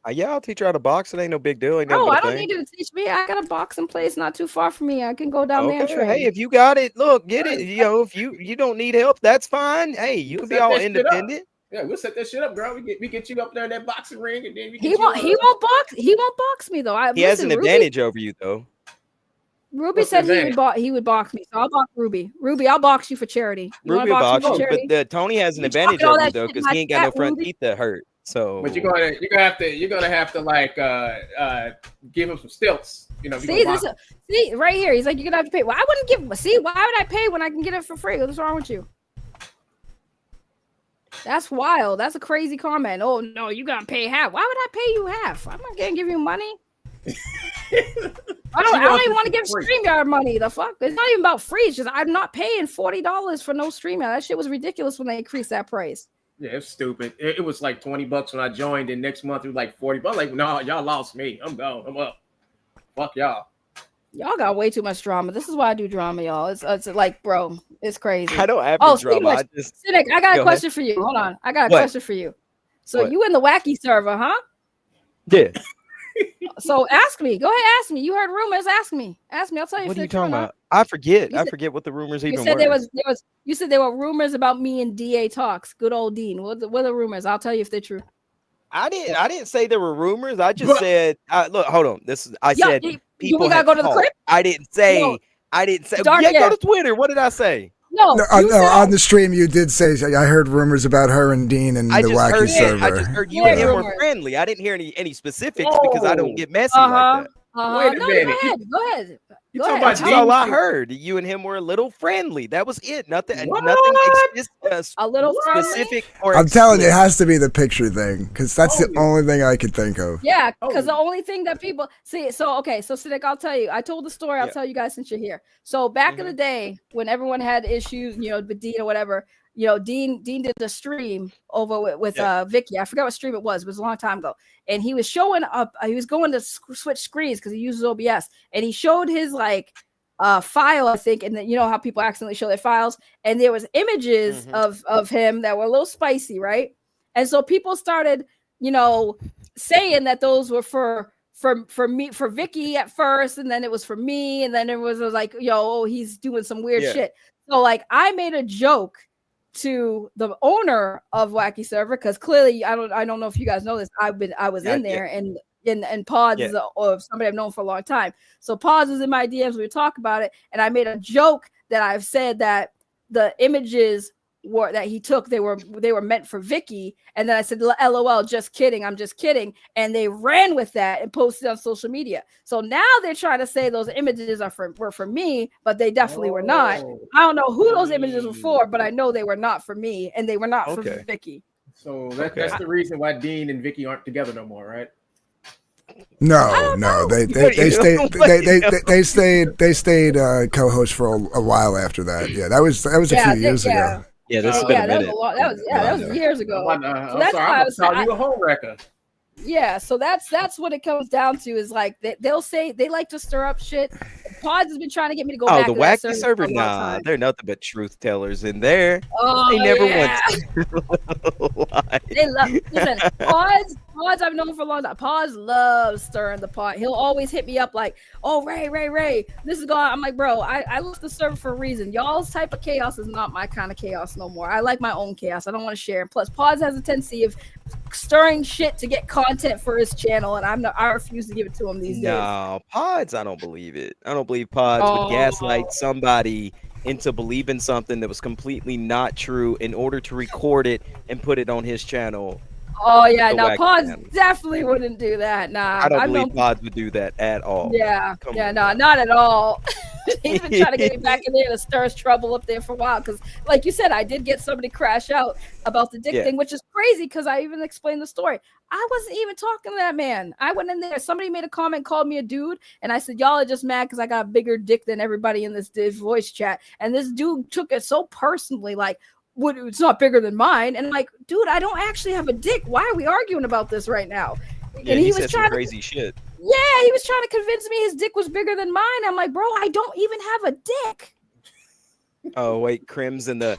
Speaker 3: Yeah, I'll teach her how to box. It ain't no big deal.
Speaker 2: I don't need you to teach me. I got a boxing place not too far from me. I can go down there and train.
Speaker 3: Hey, if you got it, look, get it. You know, if you don't need help, that's fine. Hey, you can be all independent.
Speaker 6: Yeah, we'll set that shit up, girl. We get you up there in that boxing ring, and then
Speaker 2: he won't box me though.
Speaker 3: He has an advantage over you though.
Speaker 2: Ruby said he would box me, so I'll box Ruby. Ruby, I'll box you for charity.
Speaker 3: Ruby box you, but Tony has an advantage over you though, because he ain't got no front teeth that hurt. So,
Speaker 6: but you're gonna have to like give him some stilts. You know,
Speaker 2: see right here. He's like, you're gonna have to pay. Well, I wouldn't give. See, why would I pay when I can get it for free? What's wrong with you? That's wild. That's a crazy comment. Oh no, you gotta pay half. Why would I pay you half? I'm not gonna give you money. I don't even want to give StreamYard money. The fuck? It's not even about free. It's just I'm not paying $40 for no StreamYard. That shit was ridiculous when they increased that price.
Speaker 6: Yeah, it's stupid. It was like $20 when I joined, and next month it was like $40. Like, no, y'all lost me. I'm gone. I'm up. Fuck y'all.
Speaker 2: Y'all got way too much drama. This is why I do drama, y'all. It's like, bro, it's crazy.
Speaker 3: I don't have drama.
Speaker 2: Cynic, I got a question for you. Hold on. I got a question for you. So you in the wacky server, huh?
Speaker 3: Yeah.
Speaker 2: So ask me. Go ahead, ask me. You heard rumors. Ask me. I'll tell you.
Speaker 3: What are you talking about? I forget what the rumors even were.
Speaker 2: You said there were rumors about me and DA talks. Good old Dean. What are the rumors? I'll tell you if they're true.
Speaker 3: I didn't say there were rumors. I just said, look, hold on. Said people
Speaker 2: gotta go to the clip.
Speaker 3: I didn't say. Go to Twitter. What did I say?
Speaker 4: No, on the stream you did say I heard rumors about her and Dean and the wacky server.
Speaker 3: I just heard you and him were friendly. I didn't hear any specifics because I don't get messy like that.
Speaker 6: Wait a
Speaker 2: No,
Speaker 6: minute.
Speaker 2: go ahead.
Speaker 6: You
Speaker 2: Go
Speaker 6: talking
Speaker 2: ahead.
Speaker 6: about
Speaker 3: That's all I heard. You and him were a little friendly. That was it. Nothing exists
Speaker 2: A little
Speaker 3: specific or
Speaker 4: I'm telling you, it
Speaker 3: explicit.
Speaker 4: has to be the picture thing because that's the only thing I could think of.
Speaker 2: Yeah, because the only thing that people see. So Siddiq, I'll tell you. I told the story. I'll
Speaker 3: Yeah.
Speaker 2: tell you guys since you're here. So back in the day when everyone had issues, with Dean or whatever, Dean did a stream over with Vicky. I forgot what stream it was. It was a long time ago. And he was showing up. He was going to switch screens because he uses OBS, and he showed his file, I think, and then you know how people accidentally show their files, and there was images of him that were a little spicy, right? And so people started, saying that those were for me, for Vicky at first, and then it was for me, and then it was like, he's doing some weird shit. So I made a joke to the owner of Wacky Server, because clearly I don't know if you guys know this. I was in there, and Pods is somebody I've known for a long time. So Pods was in my DMs. We talk about it, and I made a joke that I've said that the images that he took, they were meant for Vicky, and then I said, LOL, just kidding, I'm just kidding, and they ran with that and posted on social media. So now they're trying to say those images were for me, but they definitely were not. I don't know who those images were for, but I know they were not for me, and they were not for Vicky.
Speaker 6: So that's the reason why Dean and Vicky aren't together no more, right?
Speaker 4: No, they stayed co-hosts for a while after that. Yeah, that was a few years ago.
Speaker 3: Yeah, this has been a minute.
Speaker 2: That was years ago.
Speaker 6: I'm sorry, you a home wrecker.
Speaker 2: Yeah, so that's what it comes down to, is they'll say they like to stir up shit. Pods has been trying to get me to go back
Speaker 3: the
Speaker 2: to that
Speaker 3: Wacky Server,
Speaker 2: nah,
Speaker 3: they're nothing but truth tellers in there.
Speaker 2: They
Speaker 3: never want to.
Speaker 2: They listen, Pods I've known for a long time. Pods loves stirring the pot. He'll always hit me up like, "Oh, Ray, this is going." I'm like, bro, I left the server for a reason. Y'all's type of chaos is not my kind of chaos no more. I like my own chaos. I don't want to share. Plus, Pods has a tendency of stirring shit to get content for his channel, and I refuse to give it to him these days.
Speaker 3: No, Pods, I don't believe it. I don't believe Pods would gaslight somebody into believing something that was completely not true in order to record it and put it on his channel.
Speaker 2: Oh yeah, now Pods definitely wouldn't do that. Nah,
Speaker 3: I don't believe Pods would do that at all.
Speaker 2: Yeah, no, not at all. He's been trying to get me back in there to stir trouble up there for a while, because, like you said, I did get somebody crash out about the dick thing, which is crazy because I even explained the story. I wasn't even talking to that man. I went in there. Somebody made a comment, called me a dude, and I said, y'all are just mad because I got a bigger dick than everybody in this voice chat. And this dude took it so personally, like, it's not bigger than mine. And I'm like, dude, I don't actually have a dick. Why are we arguing about this right now?
Speaker 3: Yeah,
Speaker 2: and
Speaker 3: he was trying crazy shit.
Speaker 2: Yeah, he was trying to convince me his dick was bigger than mine. I'm like, bro, I don't even have a dick.
Speaker 3: Oh wait, Crim's in the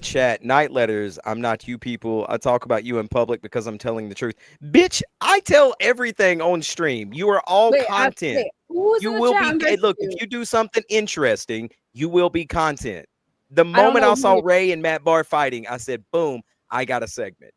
Speaker 3: chat. Night letters. I'm not you people. I talk about you in public because I'm telling the truth. Bitch, I tell everything on stream. You are all content. You will be. Hey, look, if you do something interesting, you will be content. The moment I saw Ray and Matt Bahr fighting, I said, boom, I got a segment.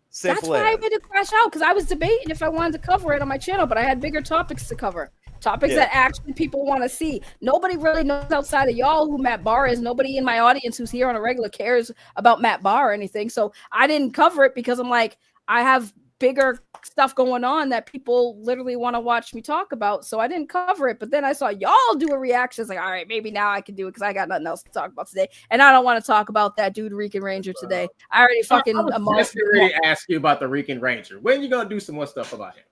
Speaker 3: Simple.
Speaker 2: That's why I made it crash out, because I was debating if I wanted to cover it on my channel, but I had bigger topics to cover. Topics that actually people want to see. Nobody really knows outside of y'all who Matt Bahr is. Nobody in my audience who's here on a regular cares about Matt Bahr or anything. So I didn't cover it because I'm like, I have bigger stuff going on that people literally want to watch me talk about. So I didn't cover it. But then I saw y'all do a reaction. It's like, all right, maybe now I can do it because I got nothing else to talk about today. And I don't want to talk about that dude Rican Ranger today. I already fucking
Speaker 6: already asked you about the Rican Ranger. When you gonna do some more stuff about him?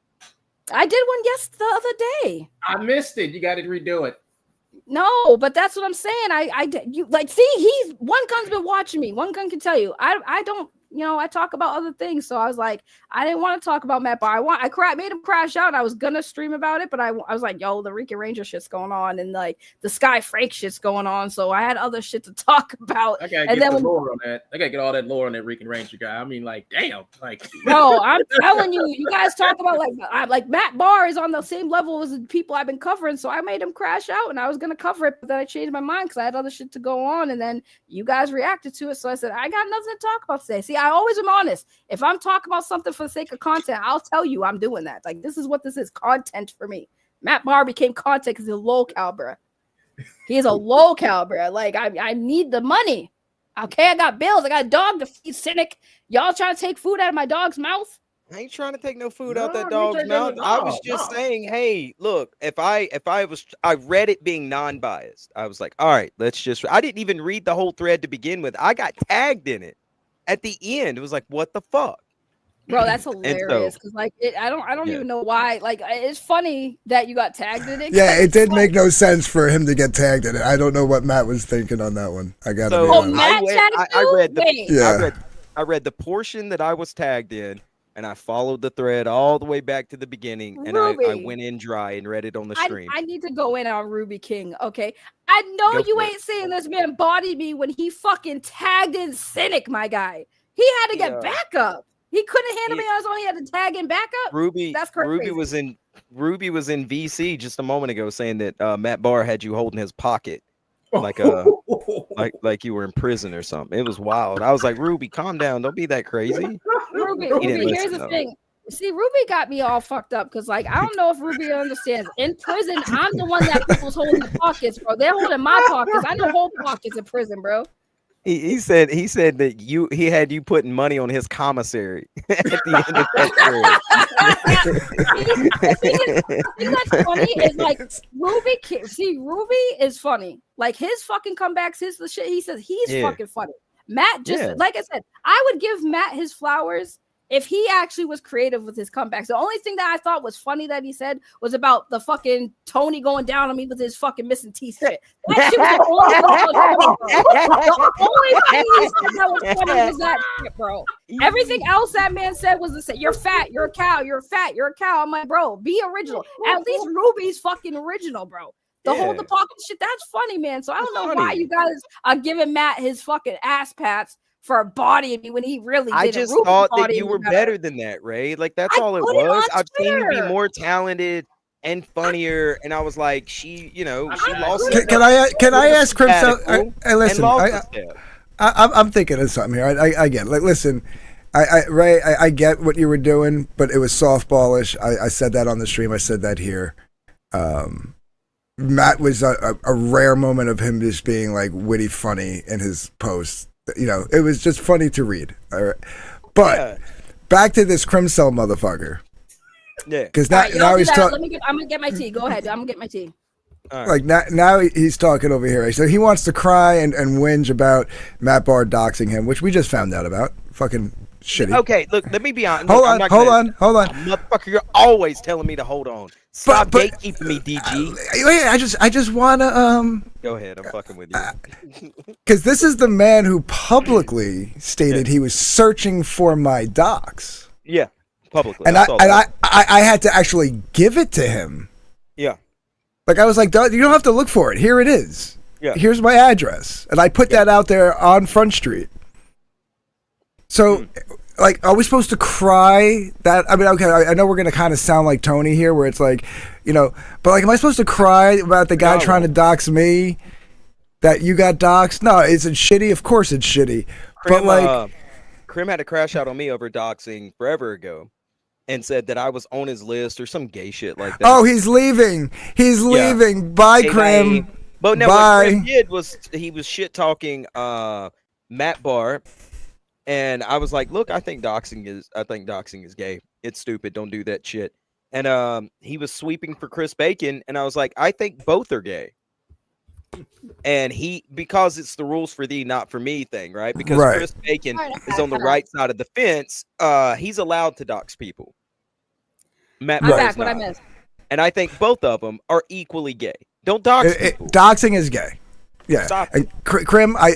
Speaker 2: I did one the other day.
Speaker 6: I missed it. You got to redo it.
Speaker 2: No, but that's what I'm saying. You like, see, One Gun's been watching me. One Gun can tell you. I don't, I talk about other things. So I was like, I didn't want to talk about Matt Bahr. I made him crash out. And I was gonna stream about it, but I was like, yo, the Rican Ranger shit's going on, and like the Sky Frank shit's going on. So I had other shit to talk about.
Speaker 6: I gotta get the lore on that. I gotta get all that lore on that Rican Ranger guy. I mean, like, damn, like.
Speaker 2: No, I'm telling you, you guys talk about like Matt Bahr is on the same level as the people I've been covering. So I made him crash out, and I was gonna cover it, but then I changed my mind because I had other shit to go on, and then you guys reacted to it. So I said, I got nothing to talk about today. See, I always am honest. If I'm talking about something for the sake of content, I'll tell you I'm doing that. Like, this is what this is, content for me. Matt Bahr became content because he's a low caliber. He is a low caliber. Like, I need the money. Okay, I got bills. I got a dog to feed. Cynic. Y'all trying to take food out of my dog's mouth?
Speaker 3: I ain't trying to take no food out that dog's mouth. I was just saying, hey, look, if I read it being non-biased. I was like, all right, I didn't even read the whole thread to begin with. I got tagged in it at the end. It was like, what the fuck?
Speaker 2: Bro, that's hilarious. Because I don't even know why. Like, it's funny that you got tagged in it.
Speaker 4: Yeah, it did make no sense for him to get tagged in it. I don't know what Matt was thinking on that one. I gotta be honest.
Speaker 3: I read the portion that I was tagged in, and I followed the thread all the way back to the beginning, and I went in dry and read it on the stream.
Speaker 2: I need to go in on Ruby King, okay? I know you ain't saying this man bodied me when he fucking tagged in Cynic, my guy. He had to get backup. He couldn't handle me on his own. He had to tag in backup. That's crazy.
Speaker 3: Ruby was in VC just a moment ago saying that Matt Bahr had you holding his pocket like you were in prison or something. It was wild. I was like, Ruby, calm down. Don't be that crazy.
Speaker 2: Ruby, here's the thing. See, Ruby got me all fucked up because, like, I don't know if Ruby understands. In prison, I'm the one that people's holding the pockets, bro. They're holding my pockets. I don't hold pockets in prison, bro.
Speaker 3: He said that he had you putting money on his commissary at the end of that
Speaker 2: the thing that's funny is like Ruby is funny. Like his fucking comebacks, the shit he says, he's fucking funny. Matt like I said, I would give Matt his flowers if he actually was creative with his comebacks. The only thing that I thought was funny that he said was about the fucking Tony going down on me with his fucking missing teeth shit. That shit was the only thing he said that was funny was that shit, bro. Everything else that man said was the same. You're fat, you're a cow, you're fat, you're a cow. I'm like, bro, be original. At least Ruby's fucking original, bro. The hold the pocket shit, that's funny, man. So I don't know why you guys are giving Matt his fucking ass pats for bodying me when he really didn't.
Speaker 3: I just thought that you were better than that, Ray. Like that's all it was. I've seen you be more talented and funnier, and I was like, she lost.
Speaker 4: Can I ask Crim? Listen, I'm thinking of something here. I get. Like, listen, Ray, I get what you were doing, but it was softballish. I said that on the stream. I said that here. Matt was a rare moment of him just being like witty, funny in his posts. It was just funny to read. All right. But back to this Crimcell motherfucker.
Speaker 3: Yeah.
Speaker 4: Because now he's talking.
Speaker 2: I'm gonna get my tea. Go ahead. I'm gonna get my tea.
Speaker 3: Right.
Speaker 4: Like now he's talking over here. So he wants to cry and whinge about Matt Bahr doxing him, which we just found out about. Fucking shitty.
Speaker 3: Okay, look, let me be honest.
Speaker 4: Hold on.
Speaker 3: Motherfucker, you're always telling me to hold on. Stop gatekeeping me, DG.
Speaker 4: I just want to
Speaker 3: Go ahead, I'm fucking with you.
Speaker 4: Because this is the man who publicly stated he was searching for my docs.
Speaker 3: Yeah, publicly.
Speaker 4: And I had to actually give it to him.
Speaker 3: Yeah.
Speaker 4: Like I was like, you don't have to look for it. Here it is.
Speaker 3: Yeah.
Speaker 4: Here's my address, and I put that out there on Front Street. So, like, are we supposed to cry that? I mean, okay, I know we're going to kind of sound like Tony here, where it's like, but like, am I supposed to cry about the guy trying to dox me? That you got doxed? No, is it shitty? Of course it's shitty. But like,
Speaker 3: Krim had a crash out on me over doxing forever ago, and said that I was on his list or some gay shit like that.
Speaker 4: Oh, he's leaving. He's leaving. Bye, Krim.
Speaker 3: But no, what Krim did was he was shit talking Matt Bahr. And I was like, look, I think doxing is gay. It's stupid. Don't do that shit. And he was sweeping for Chris Bacon, and I was like, I think both are gay. And because it's the rules for thee, not for me thing, right? Because Chris Bacon is on the right side of the fence. He's allowed to dox people. Matt
Speaker 2: I'm back. What I missed.
Speaker 3: And I think both of them are equally gay. Don't dox people.
Speaker 4: Doxing is gay. Yeah, and Krim, I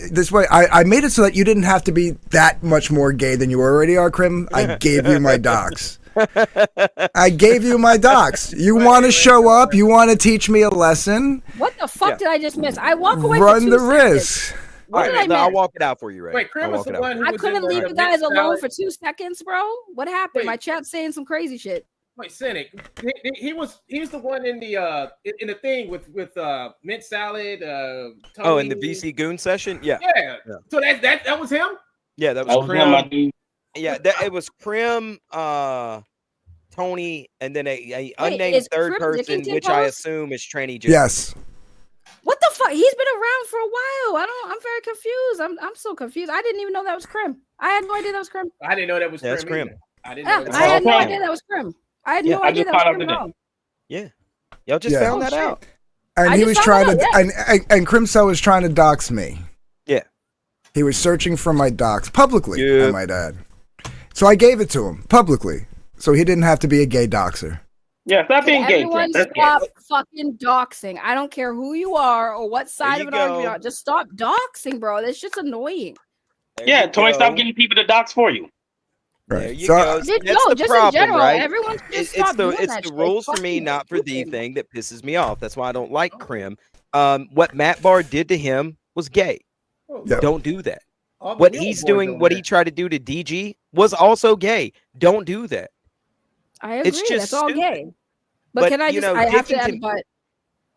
Speaker 4: made it so that you didn't have to be that much more gay than you already are, Krim. I gave you my docs. I gave you my docs. You want to show up? You want to teach me a lesson?
Speaker 2: What the fuck did I just miss? I walk away.
Speaker 4: Run the risk.
Speaker 3: All right, I'll walk it out for you, Ray.
Speaker 6: Wait, Krim was the one who
Speaker 2: I couldn't leave you guys alone for 2 seconds, bro. What happened? My chat's saying some crazy shit.
Speaker 6: Wait, Cynic. He was the one in the thing with mint salad. Tony.
Speaker 3: In the VC Goon session, yeah.
Speaker 6: So that was him.
Speaker 3: Yeah, that was Krim. Yeah, it was Krim, Tony, and then a unnamed third person, which I assume is Tranny Joe.
Speaker 4: Yes.
Speaker 2: What the fuck? He's been around for a while. I'm very confused. I'm so confused. I didn't even know that was Krim. I had no idea that was Krim.
Speaker 6: I didn't know that was Krim.
Speaker 3: That's Krim.
Speaker 6: I didn't know.
Speaker 2: I had no idea that was Crim. I had no idea that was Crim Wrong.
Speaker 3: Yeah, y'all just found that out.
Speaker 4: And he was trying to, and Crimso was trying to dox me.
Speaker 3: Yeah.
Speaker 4: He was searching for my docs publicly, I might add. So I gave it to him publicly, so he didn't have to be a gay doxer.
Speaker 5: Yeah, stop being gay.
Speaker 2: Everyone stop fucking doxing. I don't care who you are or what side of an argument you're on. Just stop doxing, bro. That's just annoying.
Speaker 5: Yeah, Tony, stop getting people to dox for you.
Speaker 4: Right.
Speaker 3: There you go. That's the
Speaker 2: just
Speaker 3: problem,
Speaker 2: in general,
Speaker 3: right?
Speaker 2: everyone should
Speaker 3: It's
Speaker 2: stop
Speaker 3: the
Speaker 2: doing that
Speaker 3: the
Speaker 2: shit.
Speaker 3: rules for me, not for the thing that pisses me off. That's why I don't like Crim. What Matt Bahr did to him was gay. Don't do that. What he's doing, what he tried to do to DG was also gay. Don't do that.
Speaker 2: I agree.
Speaker 3: It's just
Speaker 2: that's all gay. But can I just? I have to add,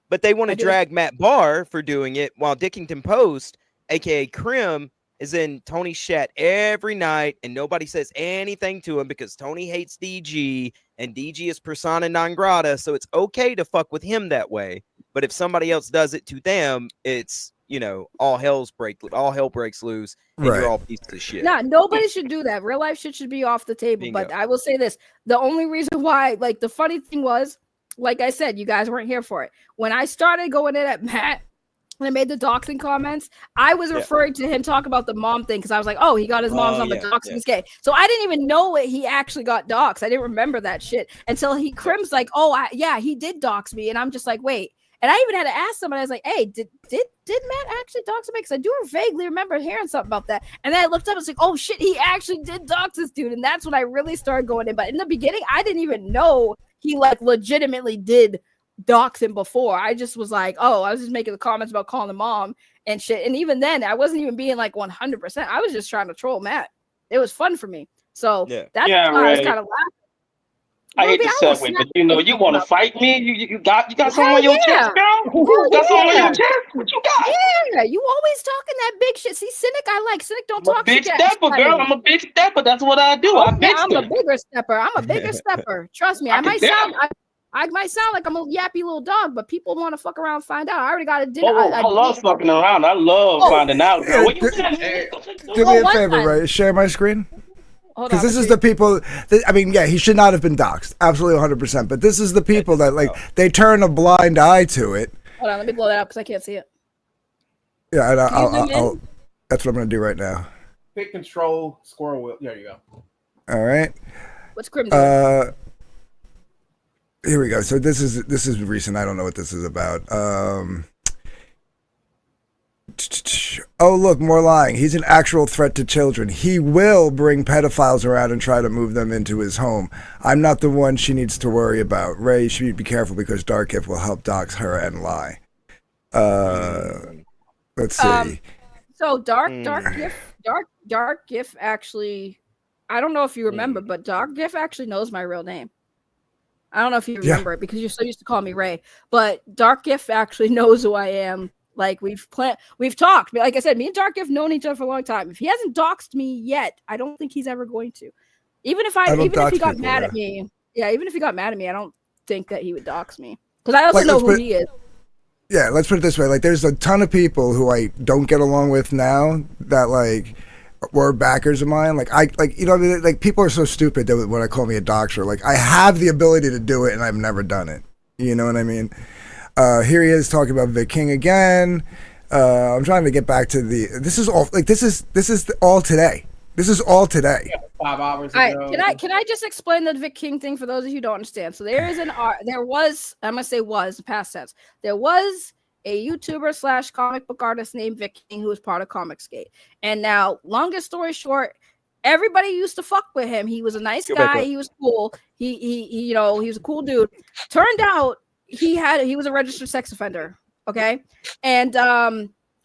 Speaker 3: but they want to drag Matt Bahr for doing it, while Dickington Post, aka Crim, is in Tony's chat every night, and nobody says anything to him because Tony hates DG, and DG is persona non grata, so it's okay to fuck with him that way. But if somebody else does it to them, it's all hell breaks loose, and you're all pieces of shit.
Speaker 2: Nah, nobody should do that. Real life shit should be off the table.
Speaker 3: Bingo.
Speaker 2: But I will say this: the only reason why, like, the funny thing was, like I said, you guys weren't here for it. When I started going in at Matt, when I made the doxing comments, I was referring to him talking about the mom thing because I was like, oh, he got his mom's number, doxing's gay. So I didn't even know he actually got doxed. I didn't remember that shit until Crim's like, oh, he did dox me, and I'm just like, wait. And I even had to ask somebody. I was like, "Hey, did Matt actually dox me?" Because I do vaguely remember hearing something about that. And then I looked up and was like, "Oh shit, he actually did dox this dude." And that's when I really started going in. But in the beginning, I didn't even know he like legitimately did dox him before. I just was like, "Oh, I was just making the comments about calling the mom and shit." And even then, I wasn't even being like 100%. I was just trying to troll Matt. It was fun for me. So that's why I was kind of laughing.
Speaker 5: I hate to segue, but you want to fight me? You got something on your chest, girl? Got something on your chest? What you got?
Speaker 2: Yeah, you always talking that big shit. See, Cynic, I like Cynic. Don't talk shit.
Speaker 5: Big stepper, girl. I'm a big stepper. That's what I do.
Speaker 2: I'm a bigger stepper. I'm a bigger stepper. Trust me. I might sound like I'm a yappy little dog, but people want to fuck around and find out. I already got a dinner.
Speaker 5: I love fucking around. I love finding out. Girl.
Speaker 4: Do me a favor, right? Share my screen. Because this is the people he should not have been doxxed, absolutely 100%, but this is the people that they turn a blind eye to it.
Speaker 2: Hold on, let me blow that up because I can't see it.
Speaker 4: Yeah, and I'll that's what I'm gonna do right now.
Speaker 6: Pick control squirrel wheel. There you go.
Speaker 4: All right.
Speaker 2: What's Grim doing?
Speaker 4: Here we go. So this is recent. I don't know what this is about. Oh, look, more lying. He's an actual threat to children. He will bring pedophiles around and try to move them into his home. I'm not the one she needs to worry about. Ray should be careful because Dark Gift will help dox her and lie. Let's see.
Speaker 2: So Dark Gift actually, I don't know if you remember, but Dark Gift actually knows my real name. I don't know if you remember it because you're so used to calling me Ray, but Dark Gift actually knows who I am. Like we've talked. Like I said, me and Dark have known each other for a long time. If he hasn't doxed me yet, I don't think he's ever going to. Even if he got mad at me, I don't think that he would dox me because I also know who he is.
Speaker 4: Yeah, let's put it this way: like, there's a ton of people who I don't get along with now that were backers of mine. People are so stupid that when I call me a doxer, I have the ability to do it and I've never done it. You know what I mean? Here he is talking about Vic King again. I'm trying to get back to this is all today. This is all today.
Speaker 6: 5 hours ago.
Speaker 2: All right, can I just explain the Vic King thing for those of you who don't understand? So there was past tense. There was a YouTuber / comic book artist named Vic King who was part of Comicsgate. And now, longest story short, everybody used to fuck with him. He was a nice guy. He was cool. He was a cool dude. Turned out he was a registered sex offender. Okay. And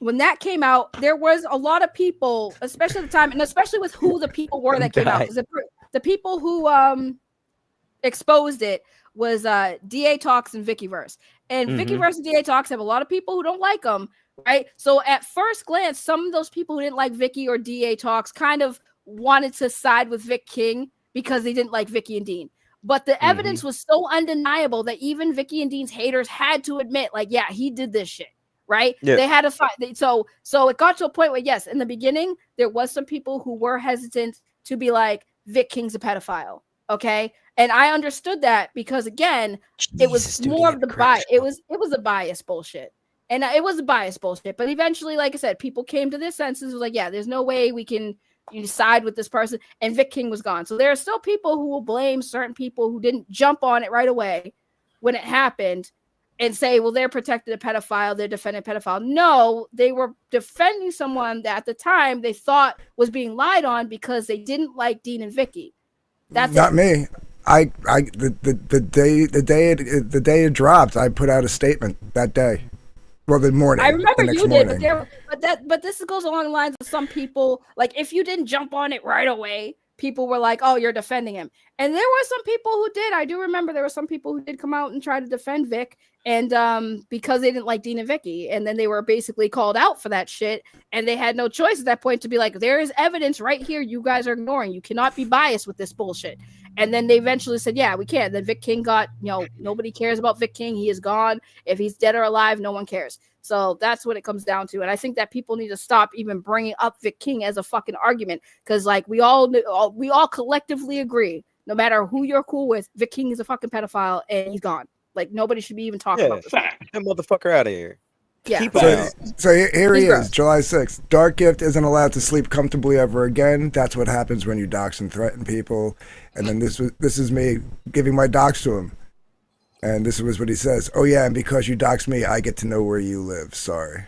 Speaker 2: when that came out, there was a lot of people, especially at the time, and especially with who the people were that came out. The people who exposed it was DA Talks and Vickyverse. And Vickyverse and DA Talks have a lot of people who don't like them, right? So at first glance, some of those people who didn't like Vicky or DA Talks kind of wanted to side with Vic King because they didn't like Vicky and Dean. But the evidence was so undeniable that even Vicky and Dean's haters had to admit, he did this shit, right? Yeah. They had to fight. So it got to a point where, yes, in the beginning, there was some people who were hesitant to be like, Vic King's a pedophile. Okay, and I understood that because again, it was more of the bias. It was a bias bullshit, and it was a bias bullshit. But eventually, like I said, people came to their senses. Was like, yeah, there's no way we can side with this person, and Vic King was gone. So there are still people who will blame certain people who didn't jump on it right away when it happened, and say, well, they're protecting a pedophile, they're defending a pedophile. No, they were defending someone that at the time they thought was being lied on because they didn't like Dean and Vicky. That's
Speaker 4: not me. The day it dropped, I put out a statement that day. Well, the morning.
Speaker 2: I remember you did, but this goes along the lines of some people. Like, if you didn't jump on it right away, people were like, "Oh, you're defending him." And there were some people who did. I do remember there were some people who did come out and try to defend Vic, and because they didn't like Dean and Vicky, and then they were basically called out for that shit, and they had no choice at that point to be like, "There is evidence right here. You guys are ignoring. You cannot be biased with this bullshit." And then they eventually said, "Yeah, we can." Then Vic King got, nobody cares about Vic King. He is gone. If he's dead or alive, no one cares. So that's what it comes down to. And I think that people need to stop even bringing up Vic King as a fucking argument. Because like we all collectively agree, no matter who you're cool with, Vic King is a fucking pedophile and he's gone. Like nobody should be even talking about this.
Speaker 3: That motherfucker out of here.
Speaker 2: Yeah.
Speaker 4: So here he is, July 6th. Dark Gift isn't allowed to sleep comfortably ever again. That's what happens when you dox and threaten people. And then this is me giving my dox to him. And this was what he says. "Oh yeah, and because you doxed me, I get to know where you live. Sorry."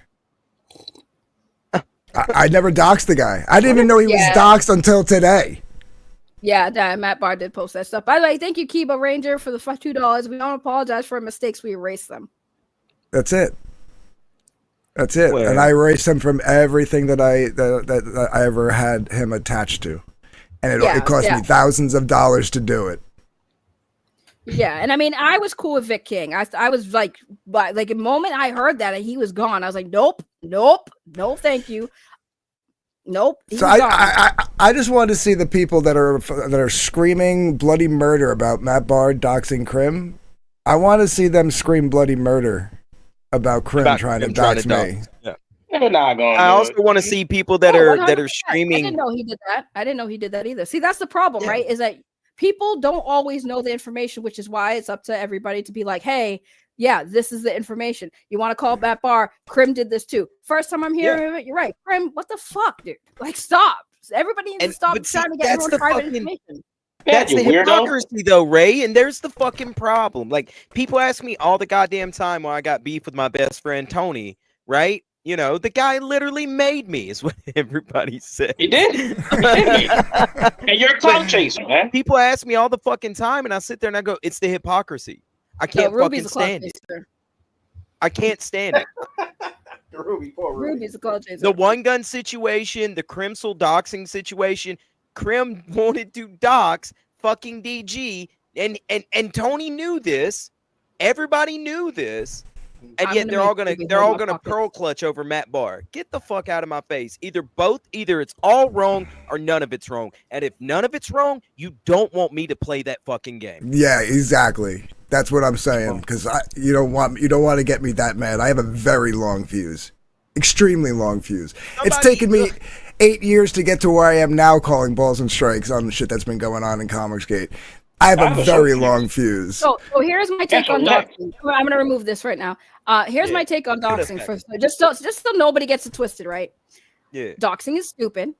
Speaker 4: I never doxed the guy. I didn't even know he was doxed until today.
Speaker 2: Yeah, Matt Bahr did post that stuff. By the way, thank you, Kiba Ranger, for the $2. We don't apologize for our mistakes. We erase them.
Speaker 4: That's it. Well, and I erased him from everything that I ever had him attached to. And it cost me thousands of dollars to do it.
Speaker 2: Yeah, and I mean, I was cool with Vic King. I was like the moment I heard that he was gone, I was like, nope, no, thank you, nope.
Speaker 4: So I just want to see the people that are screaming bloody murder about Matt Bahr doxing Krim. I want to see them scream bloody murder about Krim trying to dox me.
Speaker 5: Yeah. They're not going.
Speaker 3: I also want to see people that are screaming.
Speaker 2: I didn't know he did that. I didn't know he did that either. See, that's the problem, right? Is that people don't always know the information, which is why it's up to everybody to be like, hey, yeah, this is the information. You want to call Matt Bahr? Krim did this too. First time I'm hearing it, you're right. Krim, what the fuck, dude? Like, stop. Everybody needs to stop trying to get everyone private information.
Speaker 3: That's the hypocrisy, though, Ray. And there's the fucking problem. Like, people ask me all the goddamn time why I got beef with my best friend, Tony, right? You know, the guy literally made me, is what everybody said.
Speaker 5: He did. And you're a clout chaser, man.
Speaker 3: People ask me all the fucking time, and I sit there and I go, it's the hypocrisy. I can't fucking stand it. I can't stand it.
Speaker 2: Ruby's a clout chaser.
Speaker 3: The one gun situation, the Crimsel doxing situation, Krim wanted to dox fucking DG, and Tony knew this. Everybody knew this. And yet they're all gonna pearl clutch over Matt Bahr. Get the fuck out of my face. Either it's all wrong or none of it's wrong. And if none of it's wrong, you don't want me to play that fucking game.
Speaker 4: Yeah, exactly. That's what I'm saying. Because you don't want to get me that mad. I have a very long fuse, extremely long fuse. It's taken me 8 years to get to where I am now, calling balls and strikes on the shit that's been going on in Comicsgate. I have a very long fuse.
Speaker 2: So here's my take on doxing. I'm going to remove this right now. Here's my take on doxing. Just so nobody gets it twisted, right?
Speaker 3: Yeah.
Speaker 2: Doxing is stupid.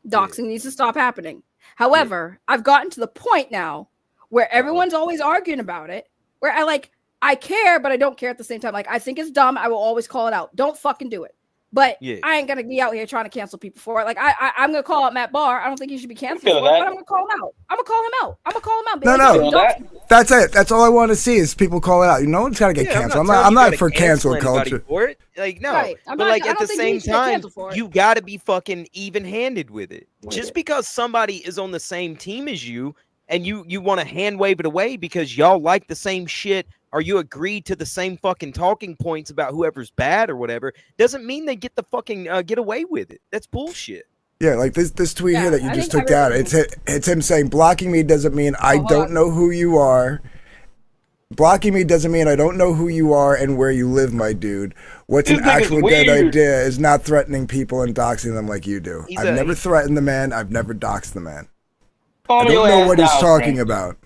Speaker 2: Doxing needs to stop happening. However, I've gotten to the point now where everyone's always arguing about it, where I care, but I don't care at the same time. Like, I think it's dumb. I will always call it out. Don't fucking do it. But I ain't gonna be out here trying to cancel people for it. Like I'm gonna call out Matt Bahr. I don't think he should be canceled for it, but I'm gonna call him out. I'm gonna call him out.
Speaker 4: No. That's it. That's all I want to see is people call it out. No one's gotta get canceled. I'm not for cancel culture.
Speaker 3: For it. Like, no.
Speaker 2: Right.
Speaker 3: But like at the same time, you gotta be fucking even-handed with it. Just because somebody is on the same team as you and you want to hand wave it away because y'all like the same shit, or you agree to the same fucking talking points about whoever's bad or whatever, doesn't mean they get the fucking get away with it. That's bullshit.
Speaker 4: Yeah, like this tweet here that you just took down. It's him saying blocking me doesn't mean I don't know who you are. Blocking me doesn't mean I don't know who you are and where you live, my dude. What's an actual good idea is not threatening people and doxing them like you do. I've never threatened the man. I've never doxed the man. I don't know what he's talking about.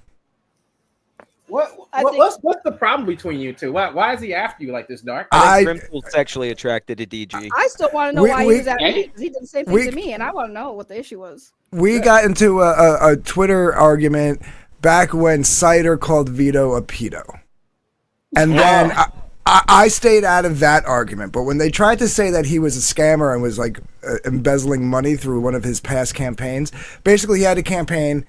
Speaker 6: What's the problem between you two? Why is he after you like this, Dark?
Speaker 3: I think Grimsel's sexually attracted to DG.
Speaker 2: I still want to know why he was after me. He did the same thing to me, and I want to know what the issue was.
Speaker 4: We got into a Twitter argument back when Cider called Vito a pedo. And then I stayed out of that argument. But when they tried to say that he was a scammer and was like embezzling money through one of his past campaigns, basically he had a campaign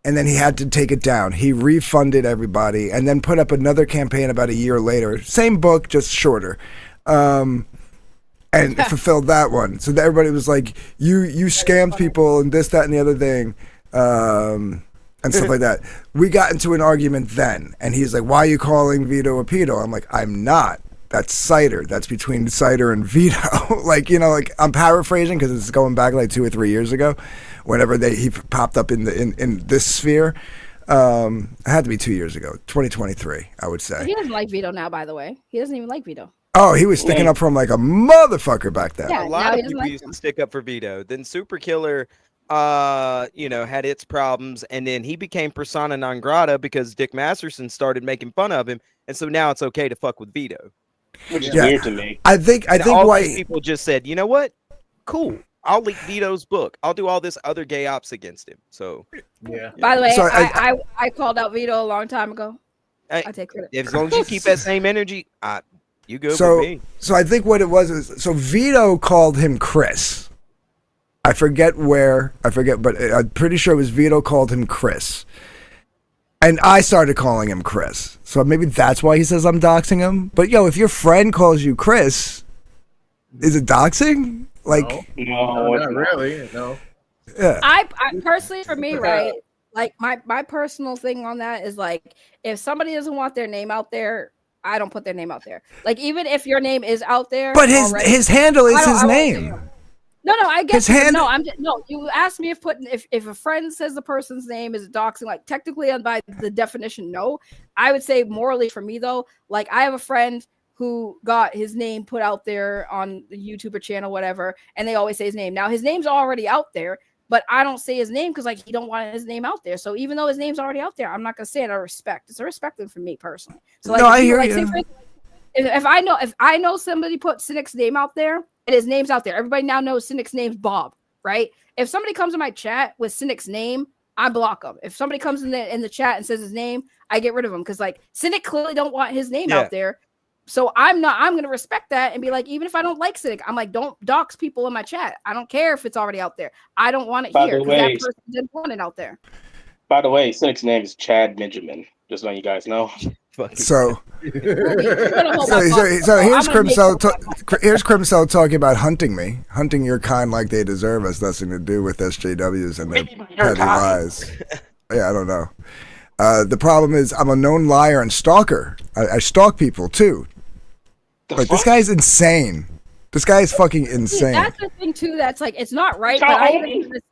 Speaker 4: and then he had to take it down. He refunded everybody and then put up another campaign about a year later. Same book, just shorter. And fulfilled that one. So that everybody was like, you scammed people and this, that, and the other thing. And stuff like that. We got into an argument then. And he's like, why are you calling Vito a pedo? I'm like, I'm not. That's Cider. That's between Cider and Vito. Like, you know, like I'm paraphrasing because it's going back like 2 or 3 years ago. Whenever he popped up in this sphere. It had to be 2 years ago. 2023, I would say.
Speaker 2: He doesn't like Vito now, by the way. He doesn't even like Vito.
Speaker 4: Oh, he was sticking up for him like a motherfucker back then.
Speaker 3: A
Speaker 2: Yeah,
Speaker 3: lot of people used to stick up for Vito. Then Super Killer, had its problems, and then he became persona non grata because Dick Masterson started making fun of him, and so now it's okay to fuck with Vito.
Speaker 5: Which is weird to me.
Speaker 4: I think
Speaker 3: why people just said, you know what? Cool. I'll leak Vito's book. I'll do all this other gay ops against him. So
Speaker 6: yeah.
Speaker 2: By the way, I called out Vito a long time ago. I take credit.
Speaker 3: As long as you keep that same energy, you go for me.
Speaker 4: So I think what it was is Vito called him Chris. I forget, but I'm pretty sure it was Vito called him Chris. And I started calling him Chris. So maybe that's why he says I'm doxing him. But if your friend calls you Chris, is it doxing? Like
Speaker 6: no, not really. No.
Speaker 4: Yeah.
Speaker 2: I personally, for me, right? Like my personal thing on that is like, if somebody doesn't want their name out there, I don't put their name out there. Like, even if your name is out there,
Speaker 4: but his handle is his name.
Speaker 2: No, I guess no. You asked me if a friend says the person's name is doxing. Like, technically, by the definition, no. I would say morally, for me though, like I have a friend who got his name put out there on the YouTuber channel, whatever, and they always say his name. Now his name's already out there, but I don't say his name because like he don't want his name out there. So even though his name's already out there, I'm not gonna say it out of respect. It's a respect thing for me personally. So like,
Speaker 4: no, I hear you.
Speaker 2: If I know somebody put Cynic's name out there and his name's out there, everybody now knows Cynic's name's Bob, right? If somebody comes in my chat with Cynic's name, I block them. If somebody comes in the chat and says his name, I get rid of him because like Cynic clearly don't want his name out there. So I'm going to respect that and be like, even if I don't like Cynic, I'm like, don't dox people in my chat. I don't care if it's already out there. I don't want it here because that person didn't want it out there.
Speaker 5: By the way, Cynic's name is Chad Benjamin. Just so you guys know.
Speaker 4: So here's Crimsell talking about hunting your kind like they deserve has nothing to do with SJWs and their petty lies. Yeah, I don't know. The problem is I'm a known liar and stalker. I stalk people too. Like, this guy's insane. This guy is fucking insane.
Speaker 2: That's the thing too. That's like, it's not right. But I even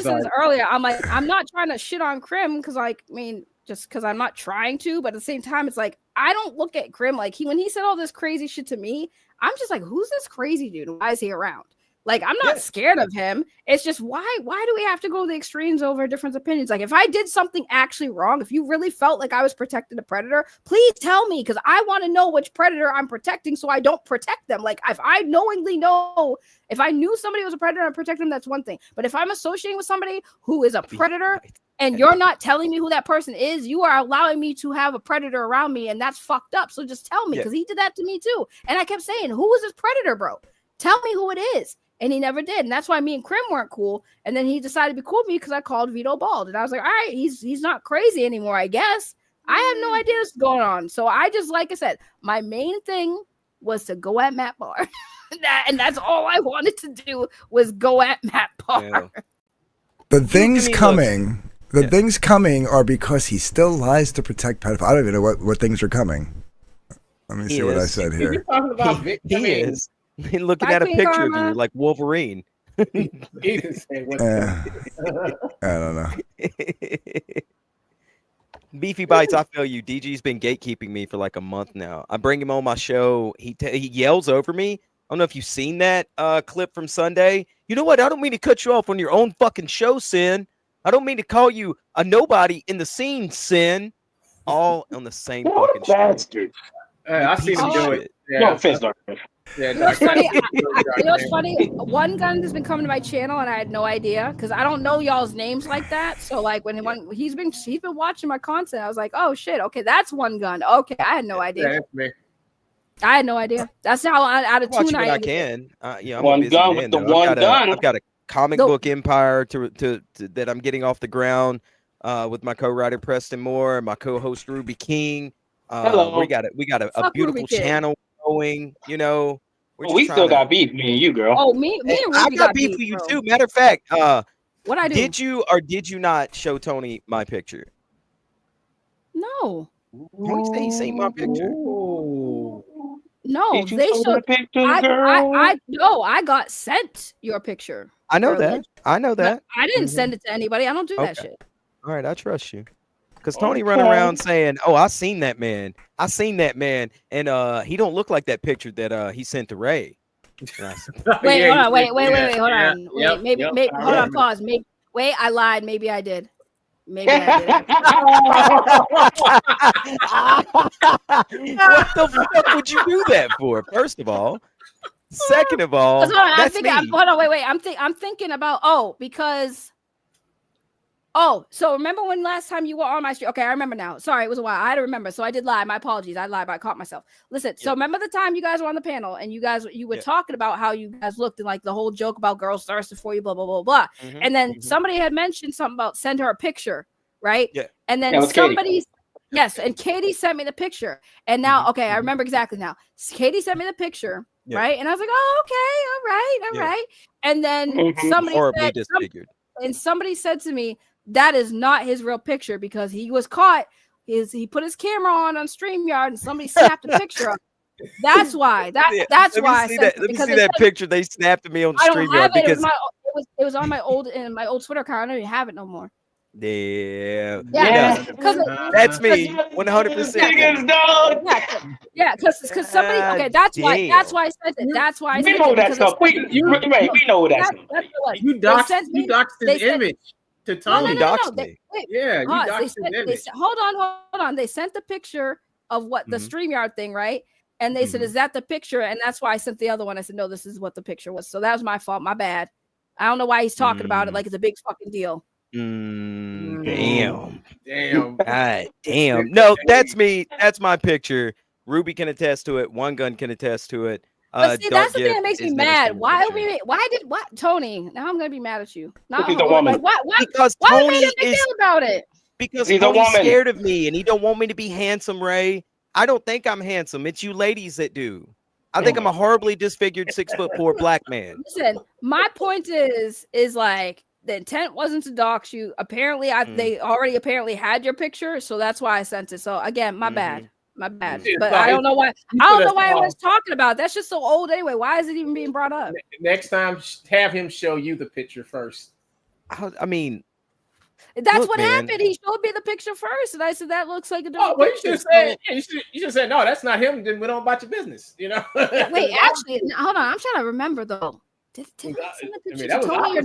Speaker 2: said this earlier. I'm like, I'm not trying to shit on Crim because, like, I mean, just because I'm not trying to. But at the same time, it's like I don't look at Crim like when he said all this crazy shit to me. I'm just like, who's this crazy dude? Why is he around? Like, I'm not scared of him. It's just why do we have to go to the extremes over different opinions? Like, if I did something actually wrong, if you really felt like I was protecting a predator, please tell me, because I want to know which predator I'm protecting so I don't protect them. Like, if I knowingly know, if I knew somebody was a predator and protect them, that's one thing. But if I'm associating with somebody who is a predator and you're not telling me who that person is, you are allowing me to have a predator around me, and that's fucked up. So just tell me, because he did that to me too. And I kept saying, who is this predator, bro? Tell me who it is. And he never did. And that's why me and Crim weren't cool. And then he decided to be cool with me because I called Vito bald. And I was like, all right, he's not crazy anymore, I guess. I have no idea what's going on. So I just, like I said, my main thing was to go at Matt Bahr. And that's all I wanted to do was go at Matt Bahr.
Speaker 4: Yeah. The things coming are because he still lies to protect pedophiles. I don't even know what things are coming. Let me see what I said here.
Speaker 6: You're talking about
Speaker 3: he is. Looking at a picture of you like Wolverine.
Speaker 4: I don't know.
Speaker 3: Beefy Bites, I feel you. DG's been gatekeeping me for like a month now. I bring him on my show. He yells over me. I don't know if you've seen that clip from Sunday. You know what? I don't mean to cut you off on your own fucking show, Sin. I don't mean to call you a nobody in the scene, Sin. All on the same fucking
Speaker 5: bastard.
Speaker 6: I see him do it. Yeah.
Speaker 5: No offense, Dark.
Speaker 6: Yeah,
Speaker 2: You know what's funny? You know what's funny? One gun has been coming to my channel, and I had no idea because I don't know y'all's names like that. So like when he's been watching my content, I was like, oh shit, okay, that's One Gun. Okay, I had no idea.
Speaker 6: Yeah, that's me.
Speaker 2: I had no idea. That's how out of
Speaker 3: watch
Speaker 2: two
Speaker 3: when I can. Yeah, I'm
Speaker 5: One
Speaker 3: a busy
Speaker 5: gun
Speaker 3: man,
Speaker 5: with the
Speaker 3: though.
Speaker 5: one gun.
Speaker 3: I've got a comic book empire to that I'm getting off the ground with my co-writer Preston Moore and my co-host Ruby King.
Speaker 5: Hello.
Speaker 3: We got a beautiful channel going. You know,
Speaker 5: we still got beef, me and you, girl.
Speaker 2: Oh, me and Ruby
Speaker 3: I got beef with you too. Matter of fact,
Speaker 2: what I do?
Speaker 3: Did you or did you not show Tony my picture?
Speaker 2: No.
Speaker 3: Tony said he seen my picture.
Speaker 2: No,
Speaker 5: Did you
Speaker 2: they
Speaker 5: show
Speaker 2: showed
Speaker 5: the picture, girl?
Speaker 2: I got sent your picture.
Speaker 3: I know that. I know that.
Speaker 2: I didn't send it to anybody. I don't do that shit.
Speaker 3: All right, I trust you. Because Tony running around saying, "Oh, I seen that man. I seen that man, and he don't look like that picture that he sent to Ray."
Speaker 2: Wait, hold on. Wait, hold on. Wait, maybe, hold on. Pause. Wait, I lied. Maybe I did. Maybe I did.
Speaker 3: What the fuck would you do that for? First of all, second of all, that's me.
Speaker 2: Hold on, wait. I'm thinking about because. Oh, so remember when last time you were on my stream? Okay, I remember now. Sorry, it was a while. I had to remember. So I did lie. My apologies. I lied, but I caught myself. Listen, so remember the time you guys were on the panel and you were talking about how you guys looked and like the whole joke about girls thirsting for you, blah, blah, blah, blah. And then somebody had mentioned something about send her a picture, right?
Speaker 3: Yeah.
Speaker 2: And then and Katie sent me the picture. And now, okay, I remember exactly now. Katie sent me the picture, right? And I was like, oh, okay, all right. And then somebody said to me, that is not his real picture because he was caught. He put his camera on StreamYard and somebody snapped a picture of it. That's why. That's why.
Speaker 3: Let me see that picture they snapped of me on StreamYard because
Speaker 2: it was on my old Twitter account. I don't even have it no more.
Speaker 3: Yeah.
Speaker 2: That's
Speaker 3: me 100%.
Speaker 2: Yeah, because somebody. Okay, that's why. That's why I said it. That's why I said
Speaker 5: we know that stuff. We know that.
Speaker 6: You doxed his image. To Tony.
Speaker 2: No.
Speaker 6: Yeah,
Speaker 2: hold on. They sent the picture of what the StreamYard thing, right? And they said, "Is that the picture?" And that's why I sent the other one. I said, "No, this is what the picture was." So that was my fault. My bad. I don't know why he's talking about it like it's a big fucking deal.
Speaker 3: Damn. God damn. No, that's me. That's my picture. Ruby can attest to it. One Gun can attest to it.
Speaker 2: But see, that's the thing that makes me mad. Why Tony? Now I'm gonna be mad at you.
Speaker 5: He's a woman.
Speaker 3: Because
Speaker 2: why
Speaker 3: Tony
Speaker 2: is a big deal about it?
Speaker 3: Because Tony's scared of me and he don't want me to be handsome, Ray. I don't think I'm handsome. It's you ladies that do. I think I'm a horribly disfigured 6'4" black man.
Speaker 2: Listen, my point is like the intent wasn't to dox you. Apparently, they already had your picture, so that's why I sent it. So again, my bad. My bad, but I don't know why. I don't know why everyone's talking about it. That's just so old anyway. Why is it even being brought up?
Speaker 6: Next time, have him show you the picture first.
Speaker 3: I mean,
Speaker 2: that's what happened. He showed me the picture first, and I said that looks like a different picture.
Speaker 6: You should have said no, that's not him. Then went on about your business. You know.
Speaker 2: Wait, actually, hold on. I'm trying to remember though. Did I send the picture to Tony?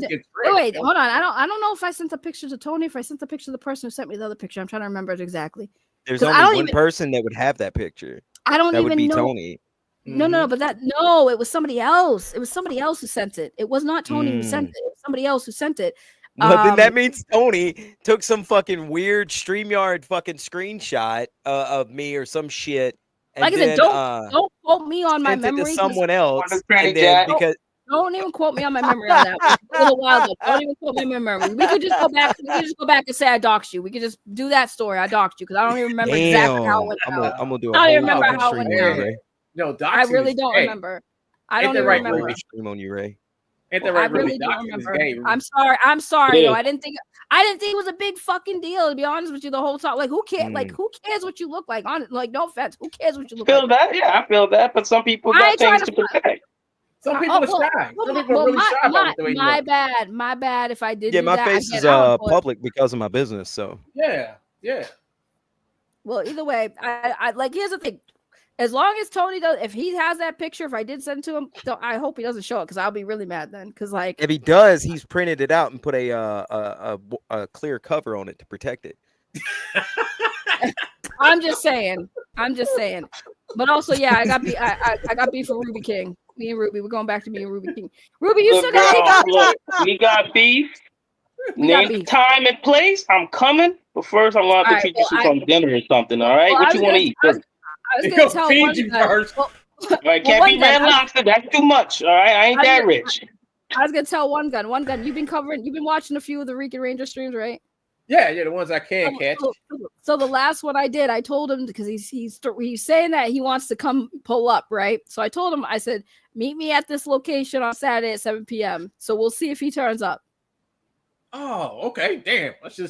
Speaker 2: Wait, hold on. I don't know if I sent the picture to Tony. If I sent the picture to the person who sent me the other picture, I'm trying to remember it exactly.
Speaker 3: There's only one person that would have that picture.
Speaker 2: I don't even know.
Speaker 3: Tony.
Speaker 2: No, but it was somebody else. It was somebody else who sent it. It was not Tony who sent it. It was somebody else who sent it.
Speaker 3: Well, then that means Tony took some fucking weird StreamYard fucking screenshot of me or some shit. And
Speaker 2: like I said, don't quote me on my memory.
Speaker 3: To someone else. And then because
Speaker 2: don't even quote me on my memory on that. It was a little while ago. Don't even quote me on my memory. We could just go back. And say I doxed you. We could just do that story. I doxed you because I don't even remember exactly how it went out.
Speaker 3: I'm gonna do.
Speaker 2: I don't even remember how it went out.
Speaker 6: No,
Speaker 2: I really don't remember. I don't even remember.
Speaker 3: Stream on you, Ray.
Speaker 2: I really don't remember. I'm sorry. Though. I didn't think it was a big fucking deal. To be honest with you, the whole time, like who cares? Like who cares what you look like? Like no offense, who cares what you look like?
Speaker 5: Feel that? Yeah, I feel that. But some people got things to protect.
Speaker 6: Some people are shy. Some people are really shy about the way you look.
Speaker 2: My bad. If I did,
Speaker 3: my face is public because of my business. So
Speaker 6: yeah.
Speaker 2: Well, either way, I like. Here's the thing. As long as Tony does, if he has that picture, if I did send to him, I hope he doesn't show it because I'll be really mad then. Because like,
Speaker 3: if he does, he's printed it out and put a clear cover on it to protect it.
Speaker 2: I'm just saying. But also, yeah, I got beef for Ruby King. Me and Ruby, we're going back to me and Ruby King. Ruby, you still got
Speaker 5: we got beef. Name time and place. I'm coming, but first I'm gonna have to treat you to some dinner or something. All right, what you want to eat?
Speaker 2: I was gonna tell one gun.
Speaker 5: All right, can't be red lobster. That's too much. All right, I ain't that rich.
Speaker 2: I was gonna tell one gun. You've been watching a few of the Rican Ranger streams, right?
Speaker 6: Yeah, the ones I can catch.
Speaker 2: So the last one I did, I told him because he's saying that he wants to come pull up, right? So I told him, I said, meet me at this location on Saturday at 7 p.m. So we'll see if he turns up.
Speaker 6: Oh, okay. Damn. I should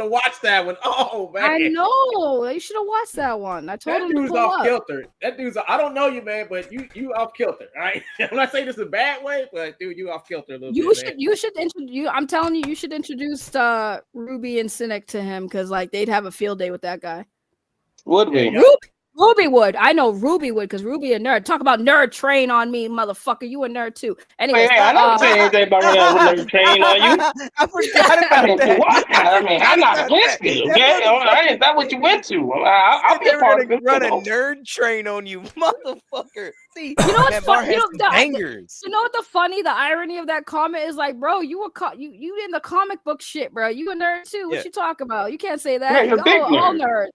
Speaker 6: have watched that one. Oh man.
Speaker 2: I know. You should have watched that one. I told him to pull
Speaker 6: off
Speaker 2: up.
Speaker 6: kilter. That dude's I don't know you, man, but you off kilter. All right. I'm not saying this in a bad way, but dude, you off kilter a little bit.
Speaker 2: You should introduce. I'm telling you, you should introduce Ruby and Cynic to him because like they'd have a field day with that guy.
Speaker 5: Would we?
Speaker 2: Ruby would. I know Ruby would because Ruby a nerd. Talk about nerd train on me, motherfucker. You a nerd too. Anyway,
Speaker 5: I don't say anything about nerd train on you.
Speaker 3: I forgot about that.
Speaker 5: I mean, I'm not against it, okay? Is that what you went to? I'll be a part of it.
Speaker 3: Run a nerd train on you, motherfucker. See,
Speaker 2: you know what's funny?
Speaker 3: You know
Speaker 2: what the irony of that comment is like, bro, you in the comic book shit, bro. You a nerd too. What you talk about? You can't say that.
Speaker 5: Yeah, you're a big nerd.
Speaker 2: All nerds.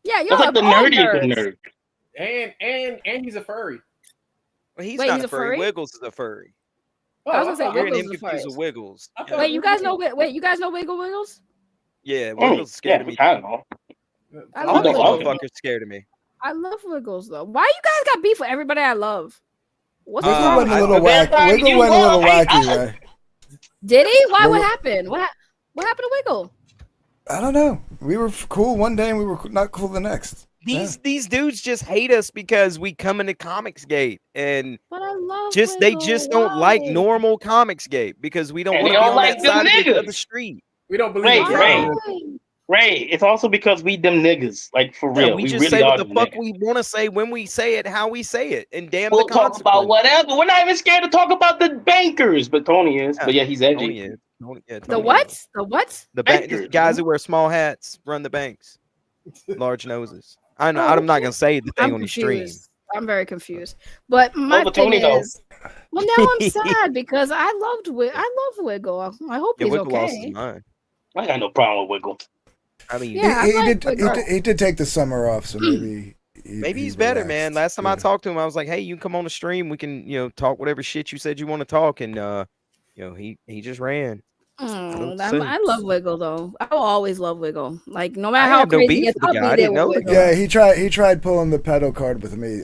Speaker 2: Yeah, you're
Speaker 5: like the nerdiest nerd.
Speaker 6: And he's a furry.
Speaker 3: Well, he's not a furry. Wiggles is a furry.
Speaker 2: I was gonna say Wiggles is a furry.
Speaker 3: Wiggles.
Speaker 2: Wait, you guys know Wiggles?
Speaker 3: Yeah, Wiggles scared of me.
Speaker 5: I don't know.
Speaker 3: All the motherfuckers scared of me.
Speaker 2: I love Wiggles though. Why you guys got beef with everybody I love?
Speaker 4: What's Wiggle went a little wacky. Wiggle went a little wacky, right?
Speaker 2: Did he? Why? What happened? What happened to Wiggle?
Speaker 4: I don't know. We were cool one day and we were not cool the next.
Speaker 3: These dudes just hate us because we come into Comicsgate and they just don't like normal Comicsgate because we don't want to be on that side of the street.
Speaker 6: We don't believe
Speaker 5: Ray, it's also because we them niggas, like for real.
Speaker 3: We just
Speaker 5: really
Speaker 3: say what the fuck
Speaker 5: niggas.
Speaker 3: we want to say when we say it, how we say it, and damn
Speaker 5: we'll
Speaker 3: the
Speaker 5: talk about whatever. We're not even scared to talk about the bankers, but Tony is. But yeah, he's edgy.
Speaker 3: Tony is.
Speaker 2: The what? The what?
Speaker 3: The guys who wear small hats run the banks, large noses. I'm not gonna say the thing on the stream.
Speaker 2: I'm very confused. But my thing is, well, now I'm sad because I love Wiggle. I hope he's
Speaker 3: Wiggle
Speaker 2: okay.
Speaker 3: lost his mind.
Speaker 5: I got no problem with Wiggle.
Speaker 3: I mean,
Speaker 4: he did take the summer off, so maybe
Speaker 3: he's better, man. Last time I talked to him, I was like, "Hey, you can come on the stream. We can, talk whatever shit you said you want to talk." And he just ran.
Speaker 2: I love Wiggle though. I will always love Wiggle. Like no matter how crazy it gets, I'll be there with Wiggle.
Speaker 4: Yeah, he tried pulling the pedal card with me.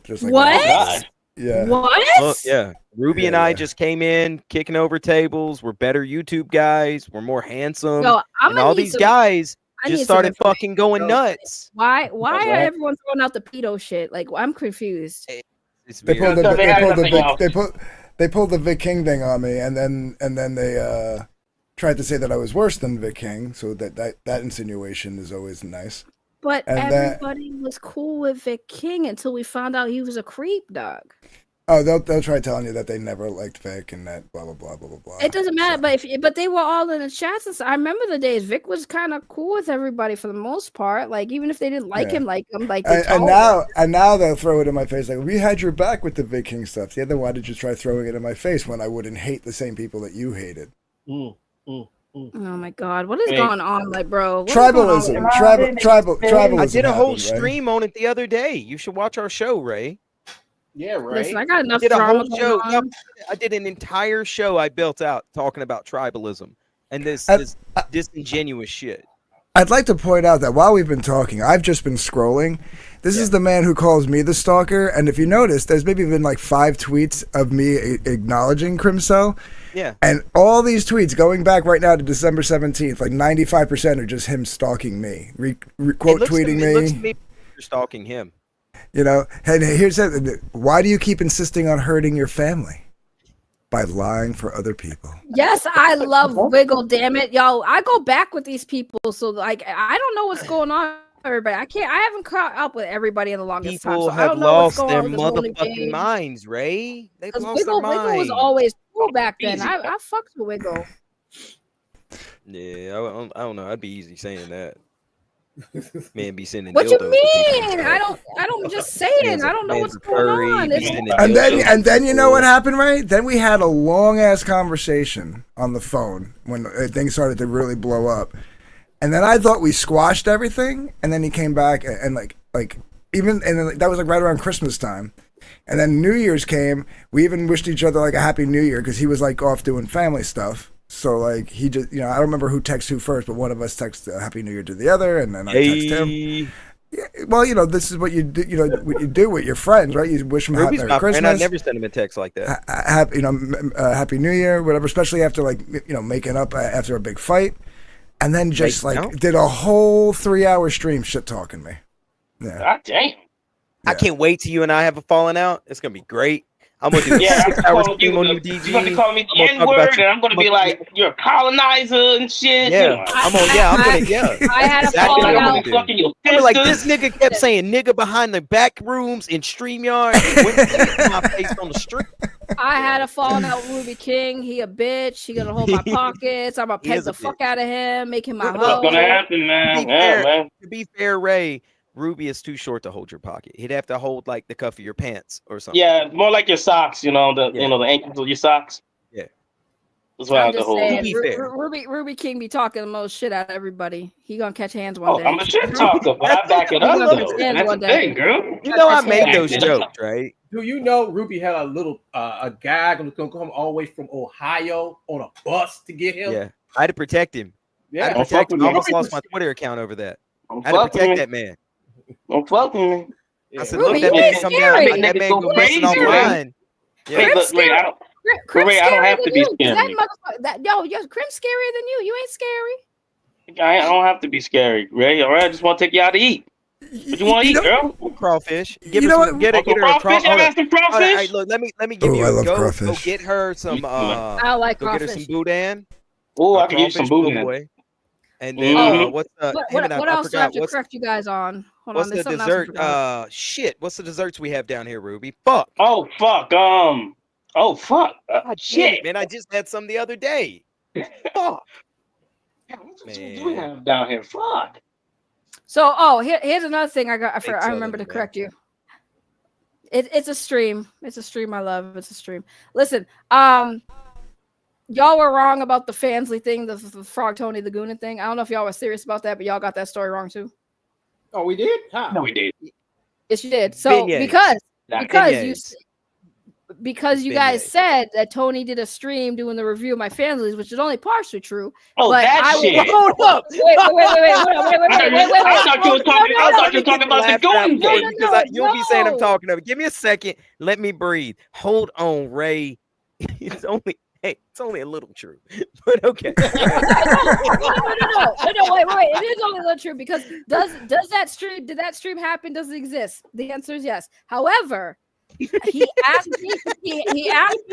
Speaker 4: Just like
Speaker 2: what?
Speaker 4: Yeah.
Speaker 2: What?
Speaker 3: Well, yeah. Ruby and I just came in, kicking over tables. We're better YouTube guys. We're more handsome. And all these guys just started fucking going nuts.
Speaker 2: Why are everyone throwing out the pedo shit? Like I'm confused.
Speaker 4: They pulled the Vic King thing on me, and then they tried to say that I was worse than Vic King. So that insinuation is always nice.
Speaker 2: But everybody was cool with Vic King until we found out he was a creep, dog.
Speaker 4: Oh, they'll try telling you that they never liked Vic and that blah blah blah blah blah blah.
Speaker 2: It doesn't matter, but they were all in the chats. And I remember the days Vic was kind of cool with everybody for the most part. Like even if they didn't like him, and
Speaker 4: now they'll throw it in my face. Like we had your back with the Vic King stuff. Yeah, then why did you try throwing it in my face when I wouldn't hate the same people that you hated?
Speaker 2: Oh my god, what is going on, like, bro?
Speaker 4: Tribalism.
Speaker 3: I did a whole stream on it the other day. You should watch our show, Ray.
Speaker 6: Yeah, right.
Speaker 2: Listen, I got enough
Speaker 3: I did a
Speaker 2: drama
Speaker 3: whole show.
Speaker 2: going on.
Speaker 3: I did an entire show I built out talking about tribalism and this disingenuous shit.
Speaker 4: I'd like to point out that while we've been talking, I've just been scrolling. This is the man who calls me the stalker, and if you notice, there's maybe been like 5 tweets of me acknowledging Crimso.
Speaker 3: Yeah.
Speaker 4: And all these tweets going back right now to December 17th, like 95% are just him stalking me, quote tweeting me.
Speaker 3: It looks to me you're stalking him.
Speaker 4: And here's that. Why do you keep insisting on hurting your family? By lying for other people.
Speaker 2: Yes, I love Wiggle, damn it. Yo, I go back with these people, so like I don't know what's going on everybody. I haven't caught up with everybody in the longest time.
Speaker 3: People
Speaker 2: So I
Speaker 3: have
Speaker 2: don't know what's
Speaker 3: lost
Speaker 2: going
Speaker 3: their
Speaker 2: on with this whole new
Speaker 3: motherfucking
Speaker 2: game.
Speaker 3: minds, Ray. They've
Speaker 2: Because
Speaker 3: lost their
Speaker 2: Wiggle was
Speaker 3: minds.
Speaker 2: always cool back then.
Speaker 5: Easy.
Speaker 2: I fucked with Wiggle.
Speaker 3: Yeah, I don't know. I'd be easy saying that. Man, be sending
Speaker 2: What you
Speaker 3: dildos to people.
Speaker 2: mean? I don't just saying.
Speaker 3: Man's a-
Speaker 2: I don't know
Speaker 3: man's
Speaker 2: what's
Speaker 3: a
Speaker 2: going
Speaker 3: furry,
Speaker 2: on.
Speaker 3: be
Speaker 2: It's-
Speaker 3: sending
Speaker 4: And
Speaker 3: dildos
Speaker 4: then
Speaker 3: to
Speaker 4: you know what
Speaker 3: people.
Speaker 4: happened, right? Then we had a long ass conversation on the phone when things started to really blow up. And then I thought we squashed everything, and then he came back and like even and then that was like right around Christmas time. And then New Year's came. We even wished each other like a happy New Year because he was like off doing family stuff. So like he just, I don't remember who texted who first, but one of us texted Happy New Year to the other, and then I texted him. Yeah, well, this is what you do. What you do with your friends, right? You wish them
Speaker 3: Ruby's
Speaker 4: Merry
Speaker 3: my friend.
Speaker 4: Christmas.
Speaker 3: I never send him a text like that.
Speaker 4: Happy New Year, whatever. Especially after making up after a big fight, and then just did a whole 3-hour stream shit talking me. Yeah.
Speaker 5: God damn.
Speaker 3: I can't wait till you and I have a falling out. It's gonna be great. I'm gonna do a 6-hour stream on you, DG.
Speaker 5: You're gonna be calling me the N-word, and I'm gonna be like, you're a colonizer and shit.
Speaker 3: Yeah, I'm gonna.
Speaker 2: I had a
Speaker 3: exactly
Speaker 2: falling
Speaker 3: what I'm
Speaker 2: out.
Speaker 3: gonna do.
Speaker 5: Fucking your
Speaker 3: They were like,
Speaker 5: sisters.
Speaker 3: this nigga kept saying nigga behind the back rooms in StreamYard. Went my face on the street.
Speaker 2: I had a falling out with Ruby King. He a bitch. He gonna hold my pockets. I'm gonna
Speaker 3: He
Speaker 2: peg
Speaker 3: is a
Speaker 2: the fuck out of him, make him my
Speaker 3: Look,
Speaker 2: hoe.
Speaker 5: What's gonna happen, man? Yeah, man.
Speaker 3: To be fair, Ray, Ruby is too short to hold your pocket. He'd have to hold like the cuff of your pants or something.
Speaker 5: Yeah, more like your socks. The the ankles of your socks.
Speaker 3: Yeah.
Speaker 5: That's what I
Speaker 2: I'm
Speaker 5: have to
Speaker 2: just
Speaker 5: hold.
Speaker 2: saying,
Speaker 3: be fair.
Speaker 2: Ruby King be talking the most shit out of everybody. He gonna catch hands one day.
Speaker 5: I'm a shit talker, but I back it up
Speaker 2: That's
Speaker 5: though.
Speaker 2: what
Speaker 5: That's the
Speaker 2: one day.
Speaker 5: thing, girl.
Speaker 3: You know I made
Speaker 5: That's
Speaker 3: those
Speaker 5: it.
Speaker 3: jokes, right?
Speaker 6: Do you know Ruby had a little a guy gonna come all the way from Ohio on a bus to get him?
Speaker 3: Yeah. I had to protect him. I had
Speaker 6: Yeah.
Speaker 3: to
Speaker 5: Don't
Speaker 3: protect
Speaker 5: fuck
Speaker 3: him.
Speaker 5: with
Speaker 3: I
Speaker 5: me.
Speaker 3: almost lost my Twitter account over that.
Speaker 5: Don't
Speaker 3: I had to
Speaker 5: fuck with
Speaker 3: protect
Speaker 5: me.
Speaker 3: that man.
Speaker 5: Don't fuck with me.
Speaker 3: I said,
Speaker 2: Ruby,
Speaker 3: look, that
Speaker 2: you
Speaker 3: man
Speaker 2: ain't
Speaker 3: come
Speaker 2: scary.
Speaker 3: down. That man
Speaker 5: Niggas
Speaker 3: go
Speaker 5: go
Speaker 3: messing
Speaker 5: crazy,
Speaker 3: offline. Yeah.
Speaker 5: Wait,
Speaker 2: Crim's
Speaker 5: look, wait, I don't.
Speaker 2: Crim's
Speaker 5: Ray, I don't
Speaker 2: scarier
Speaker 5: have to
Speaker 2: than
Speaker 5: be
Speaker 2: you.
Speaker 5: scary.
Speaker 2: That motherfucker, Crim's scarier than you. You ain't scary.
Speaker 5: I don't have to be scary, Ray. All right, I just want to take you out to eat. What you want to eat, girl?
Speaker 3: Crawfish.
Speaker 4: You
Speaker 3: Give
Speaker 4: know
Speaker 3: her some,
Speaker 4: what?
Speaker 3: get her a
Speaker 5: Crawfish?
Speaker 3: crawfish.
Speaker 5: I got some crawfish.
Speaker 3: Right, look, let me give you
Speaker 4: I
Speaker 3: a
Speaker 4: love
Speaker 3: go. Go
Speaker 4: crawfish.
Speaker 3: get her some.
Speaker 2: I don't like
Speaker 3: Go get her some
Speaker 2: crawfish.
Speaker 3: boudin.
Speaker 5: Oh,
Speaker 3: a
Speaker 5: I can use some
Speaker 3: crawfish po'
Speaker 5: boudin.
Speaker 3: boy. And then
Speaker 5: Mhm.
Speaker 3: what's
Speaker 2: What else do I have to correct you guys on? Hold on,
Speaker 3: what's
Speaker 2: there's
Speaker 3: the
Speaker 2: something else I
Speaker 3: dessert?
Speaker 2: forgot.
Speaker 3: Shit. What's the desserts we have down here, Ruby? Fuck.
Speaker 5: Oh fuck. Oh fuck.
Speaker 3: God damn
Speaker 5: Shit.
Speaker 3: it, man. I just had some the other day. Fuck.
Speaker 5: What do we have down here? Fuck.
Speaker 2: So, here's another thing I
Speaker 3: Southern
Speaker 2: remember to
Speaker 3: man.
Speaker 2: correct you. It's a stream. It's a stream. I love. It's a stream. Listen, y'all were wrong about the Fansly thing, the Frog Tony the Goonin thing. I don't know if y'all were serious about that, but y'all got that story wrong too.
Speaker 6: Oh, we did? How?
Speaker 5: No, we did.
Speaker 2: Yes, you did. So
Speaker 3: Beignets.
Speaker 2: because you guys said that Tony did a stream doing the review of my Fanslies, which is only partially true.
Speaker 5: Oh,
Speaker 2: but
Speaker 5: that shit.
Speaker 2: Hold up. Wait.
Speaker 5: I thought you were talking about the Golden
Speaker 3: Gate.
Speaker 5: Gate.
Speaker 3: Because you'll be saying I'm
Speaker 2: no.
Speaker 3: talking over. Give me a second. Let me breathe. Hold on, Ray. It's only a little true, but okay.
Speaker 2: No, wait. It is only a little true because did that stream happen? Does it exist? The answer is yes. However, he asked me.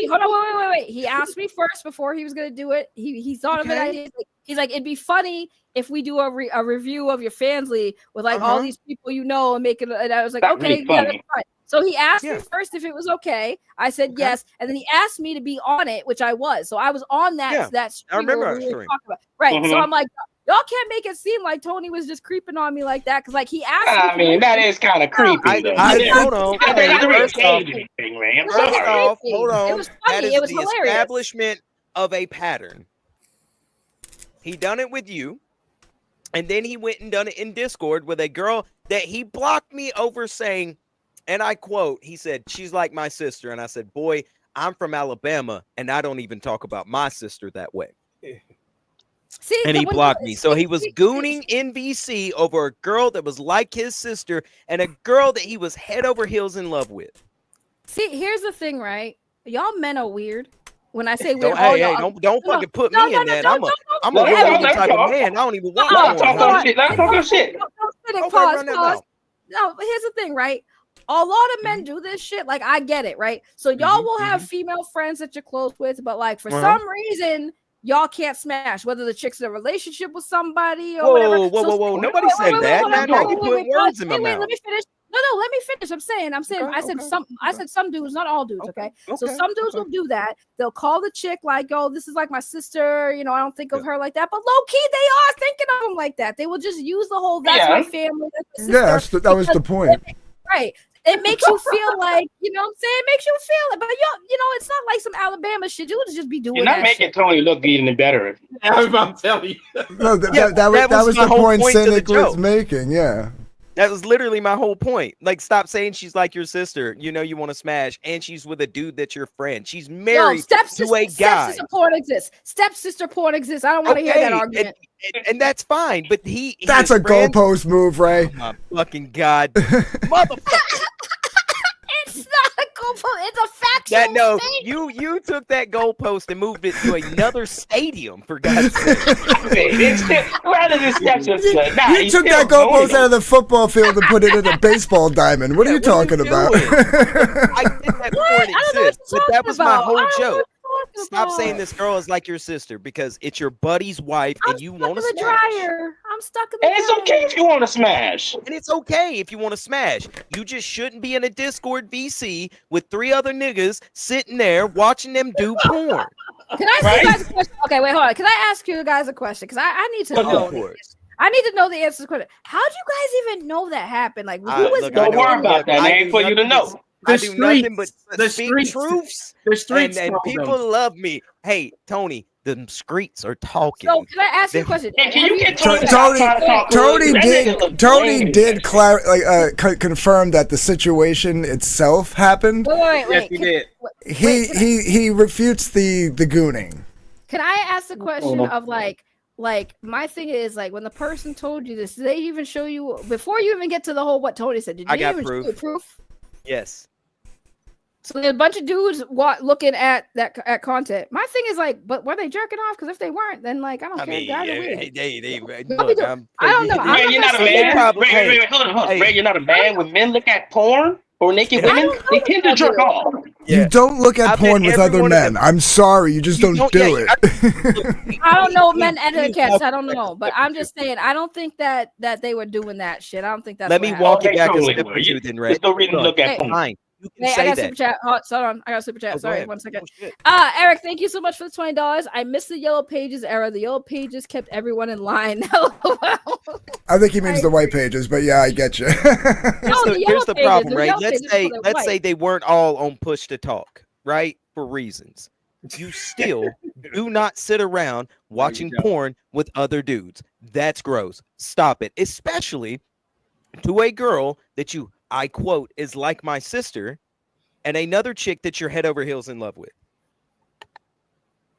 Speaker 2: Hold on, wait. He asked me first before he was gonna do it. He thought of an idea. He's like, it'd be funny if we do a review of your Fansly with like all these people and make it. And I was like,
Speaker 5: That'd
Speaker 2: okay,
Speaker 5: be
Speaker 2: yeah,
Speaker 5: funny.
Speaker 2: that's fine. So he asked me first if it was okay. I said yes, and then he asked me to be on it, which I was. So I was on that stream.
Speaker 3: I remember
Speaker 2: where
Speaker 3: that
Speaker 2: we were
Speaker 3: stream.
Speaker 2: talking about. Right.
Speaker 5: Mhm.
Speaker 2: So I'm like, y'all can't make it seem like Tony was just creeping on me like that because like he asked me.
Speaker 5: I mean, that is kind of creepy. though.
Speaker 3: Hold on.
Speaker 5: I didn't really
Speaker 3: First off,
Speaker 5: change anything, man. I'm
Speaker 2: First
Speaker 5: sorry.
Speaker 3: off,
Speaker 2: creepy.
Speaker 3: hold on.
Speaker 2: It was funny.
Speaker 3: That is
Speaker 2: It was
Speaker 3: the
Speaker 2: hilarious.
Speaker 3: establishment of a pattern. He done it with you, and then he went and done it in Discord with a girl that he blocked me over saying, and I quote, he said, "She's like my sister." And I said, "Boy, I'm from Alabama, and I don't even talk about my sister that way."
Speaker 2: See,
Speaker 3: And he blocked me. So he was gooning NBC over a girl that was like his sister and a girl that he was head over heels in love with.
Speaker 2: See, here's the thing, right? Y'all men are weird. When I say
Speaker 3: Don't,
Speaker 2: weird,
Speaker 3: don't fucking put
Speaker 2: no,
Speaker 3: me
Speaker 2: no,
Speaker 3: in
Speaker 2: no,
Speaker 3: that.
Speaker 2: no,
Speaker 3: I'm
Speaker 2: no,
Speaker 3: a
Speaker 2: no,
Speaker 3: woman
Speaker 5: no,
Speaker 3: type
Speaker 5: no,
Speaker 3: of man. I don't even want
Speaker 5: Let's
Speaker 3: no
Speaker 5: talk
Speaker 3: woman.
Speaker 5: on shit. Let's talk on shit.
Speaker 3: Okay,
Speaker 2: Pause.
Speaker 3: run that mouth.
Speaker 2: No, but here's the thing, right? A lot of men do this shit. Like, I get it, right? So y'all will have female friends that you're close with, but like for some reason, y'all can't smash, whether the chick's in a relationship with somebody or
Speaker 3: Whoa,
Speaker 2: whatever.
Speaker 3: whoa. Nobody said that. Now you put words in my mouth.
Speaker 2: Let me finish. No, let me finish. I'm saying, I said some dudes, not all dudes, okay? So some dudes will do that. They'll call the chick like, oh, this is like my sister, you know, I don't think of her like that. But low key, they are thinking of them like that. They will just use the whole that's my family. That's my sister,
Speaker 4: that was the point.
Speaker 2: Right. It makes you feel like, you know what I'm saying? It makes you feel it. But you know, it's not like some Alabama shit. Dudes just be doing
Speaker 5: You're not making
Speaker 2: shit.
Speaker 5: Tony look even better.
Speaker 6: I'm telling you.
Speaker 4: No, that was the point Cynic was making. Yeah.
Speaker 3: That was literally my whole point. Like, stop saying she's like your sister. You know you want to smash, and she's with a dude that's your friend. She's married to a guy.
Speaker 2: Stepsister porn exists. Stepsister porn exists. I don't want to hear that argument.
Speaker 3: And that's fine. But
Speaker 4: that's a goalpost move, Ray.
Speaker 3: Oh my fucking God, motherfucker.
Speaker 2: It's not a goalpost. It's a factual thing.
Speaker 3: You took that goalpost and moved it to another stadium, for God's sake.
Speaker 5: Rather than Stepsister. Nah,
Speaker 4: you took that goalpost out of the football field and put it in a baseball diamond. What are you talking about?
Speaker 3: I did that before it exists, but that was my whole joke. Stop saying this girl is like your sister because it's your buddy's wife and you want to smash.
Speaker 2: I'm stuck in the
Speaker 5: dryer. It's okay if you want to smash.
Speaker 3: And it's okay if you want to smash. You just shouldn't be in a Discord VC with 3 other niggas sitting there watching them do porn.
Speaker 2: Can I ask you guys a question? Okay, wait, hold on. Can I ask you guys a question? Because I need to know. I need to know the answer to the question. How do you guys even know that happened? Like, who was
Speaker 5: don't worry about that. I ain't for you to know.
Speaker 3: I do nothing but speak truths.
Speaker 6: The streets
Speaker 3: and people love me. Hey, Tony, the streets are talking.
Speaker 2: So can I ask you a question?
Speaker 4: Tony did confirm that the situation itself happened.
Speaker 2: Wait.
Speaker 6: Yes, he did.
Speaker 4: He refutes the gooning.
Speaker 2: Can I ask the question of like my thing is like when the person told you this, did they even show you before you even get to the whole what Tony said? Did they even show you proof?
Speaker 3: Yes.
Speaker 2: So there's a bunch of dudes looking at that content. My thing is like, but were they jerking off? Because if they weren't, then like I don't care. I don't know.
Speaker 5: Ray, you're not a man. Ray, hold on. Ray, you're not a man. When men look at porn or naked women, they tend to jerk off.
Speaker 4: You don't look at porn with other men. I'm sorry, you just don't do it.
Speaker 2: I don't know men etiquette. I don't know, but I'm just saying I don't think that they were doing that shit. I don't think that's.
Speaker 3: Let me walk it back a step or two, then, Ray.
Speaker 5: There's no reason to look at porn.
Speaker 2: I got super chat. Hold on, I got super chat. Sorry, 1 second. Eric, thank you so much for the $20. I missed the Yellow Pages era. The Yellow Pages kept everyone in line.
Speaker 4: I think he means the White Pages, but yeah, I get you.
Speaker 3: Here's the problem, right? Let's say they weren't all on push to talk, right? For reasons. You still do not sit around watching porn with other dudes. That's gross. Stop it. Especially to a girl that you, I quote, is like my sister, and another chick that you're head over heels in love with.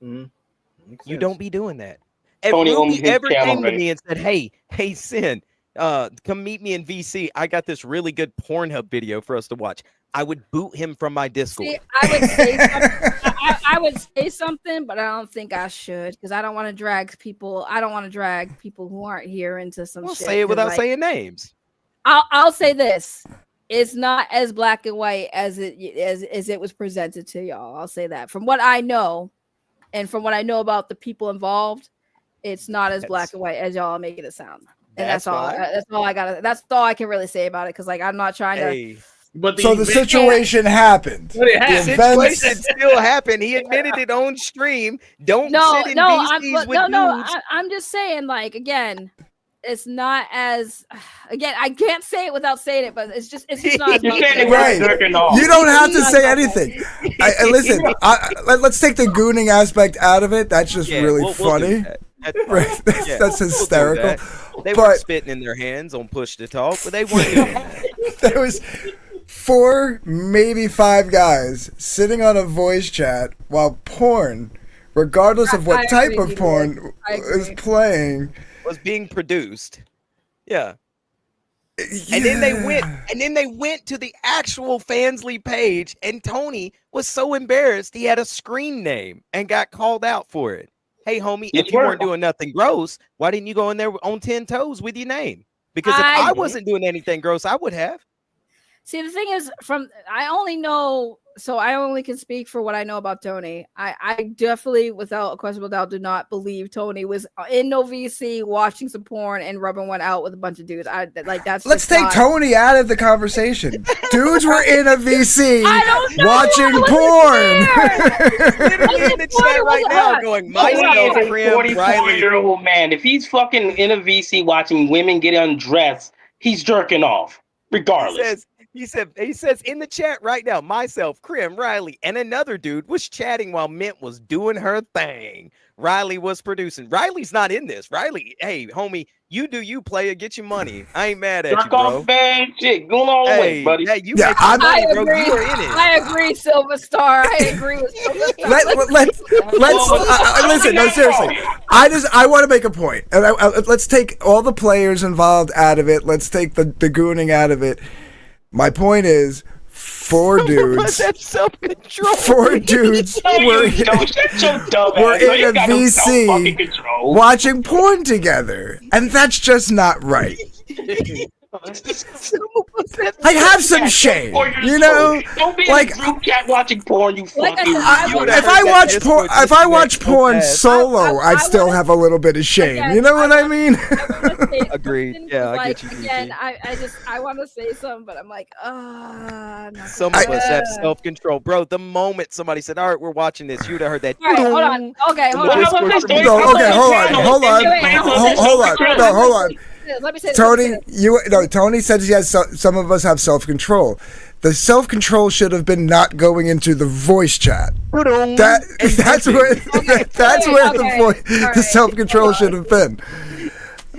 Speaker 3: You don't be doing that. If Ruby ever came to me and said, hey, Sin, come meet me in VC. I got this really good Pornhub video for us to watch. I would boot him from my Discord.
Speaker 2: See, I would say something. I would say something, but I don't think I should because I don't want to drag people. I don't want to drag people who aren't here into some shit.
Speaker 3: Say it without saying names.
Speaker 2: I'll say this. It's not as black and white as it was presented to y'all. I'll say that. From what I know, and from what I know about the people involved, it's not as black and white as y'all are making it sound. And that's all. That's all I got. That's all I can really say about it. Because like I'm not trying to.
Speaker 4: But the situation happened.
Speaker 3: The situation still happened. He admitted it on stream. Don't sit in VCs with dudes.
Speaker 2: I'm just saying. Like again. It's not as again. I can't say it without saying it, but it's just not.
Speaker 4: Right. You don't have to say anything. Listen. Let's take the gooning aspect out of it. That's just really funny. Right. That's hysterical.
Speaker 3: They weren't spitting in their hands on push to talk, but they weren't doing that.
Speaker 4: There was 4, maybe 5 guys sitting on a voice chat while porn, regardless of what type of porn is playing,
Speaker 3: was being produced. Yeah. And then they went to the actual Fansly page, and Tony was so embarrassed he had a screen name and got called out for it. Hey, homie, if you weren't doing nothing gross, why didn't you go in there on 10 toes with your name? Because if I wasn't doing anything gross, I would have.
Speaker 2: See, the thing is, I only can speak for what I know about Tony. I definitely, without a questionable doubt, do not believe Tony was in no VC watching some porn and rubbing one out with a bunch of dudes. That's.
Speaker 4: Let's take Tony out of the conversation. Dudes were in a VC watching porn.
Speaker 3: Literally in the chat right now, going, myself, Crim,
Speaker 5: 44-year-old man. If he's fucking in a VC watching women get undressed, he's jerking off, regardless.
Speaker 3: He says in the chat right now, myself, Crim, Riley, and another dude was chatting while Mint was doing her thing. Riley was producing. Riley's not in this. Riley, hey, homie, you do you, player. Get your money. I ain't mad at you, bro.
Speaker 5: Bad shit. Going all the way, buddy.
Speaker 3: Hey, you make your money, bro.
Speaker 2: Agree.
Speaker 3: You are in it.
Speaker 2: I agree, Silver Star. I agree with Silver Star.
Speaker 4: Let's listen. No, seriously. I want to make a point. And let's take all the players involved out of it. Let's take the gooning out of it. My point is, four dudes were in a VC watching porn together, and that's just not right. Like, have some shame, you know?
Speaker 5: Don't be in a group chat watching porn, you fucking.
Speaker 4: If I watch porn solo, I still have a little bit of shame. You know what I mean?
Speaker 3: Agreed. Yeah, I get you.
Speaker 2: Again, I want to say something, but I'm like,
Speaker 3: some of us have self-control, bro. The moment somebody said, "All right, we're watching this," you'd have heard that.
Speaker 2: All right, hold on. Okay, hold
Speaker 4: on. Let me say Tony said he has some of us have self-control. The self-control should have been not going into the voice chat. That's where the self-control should have been.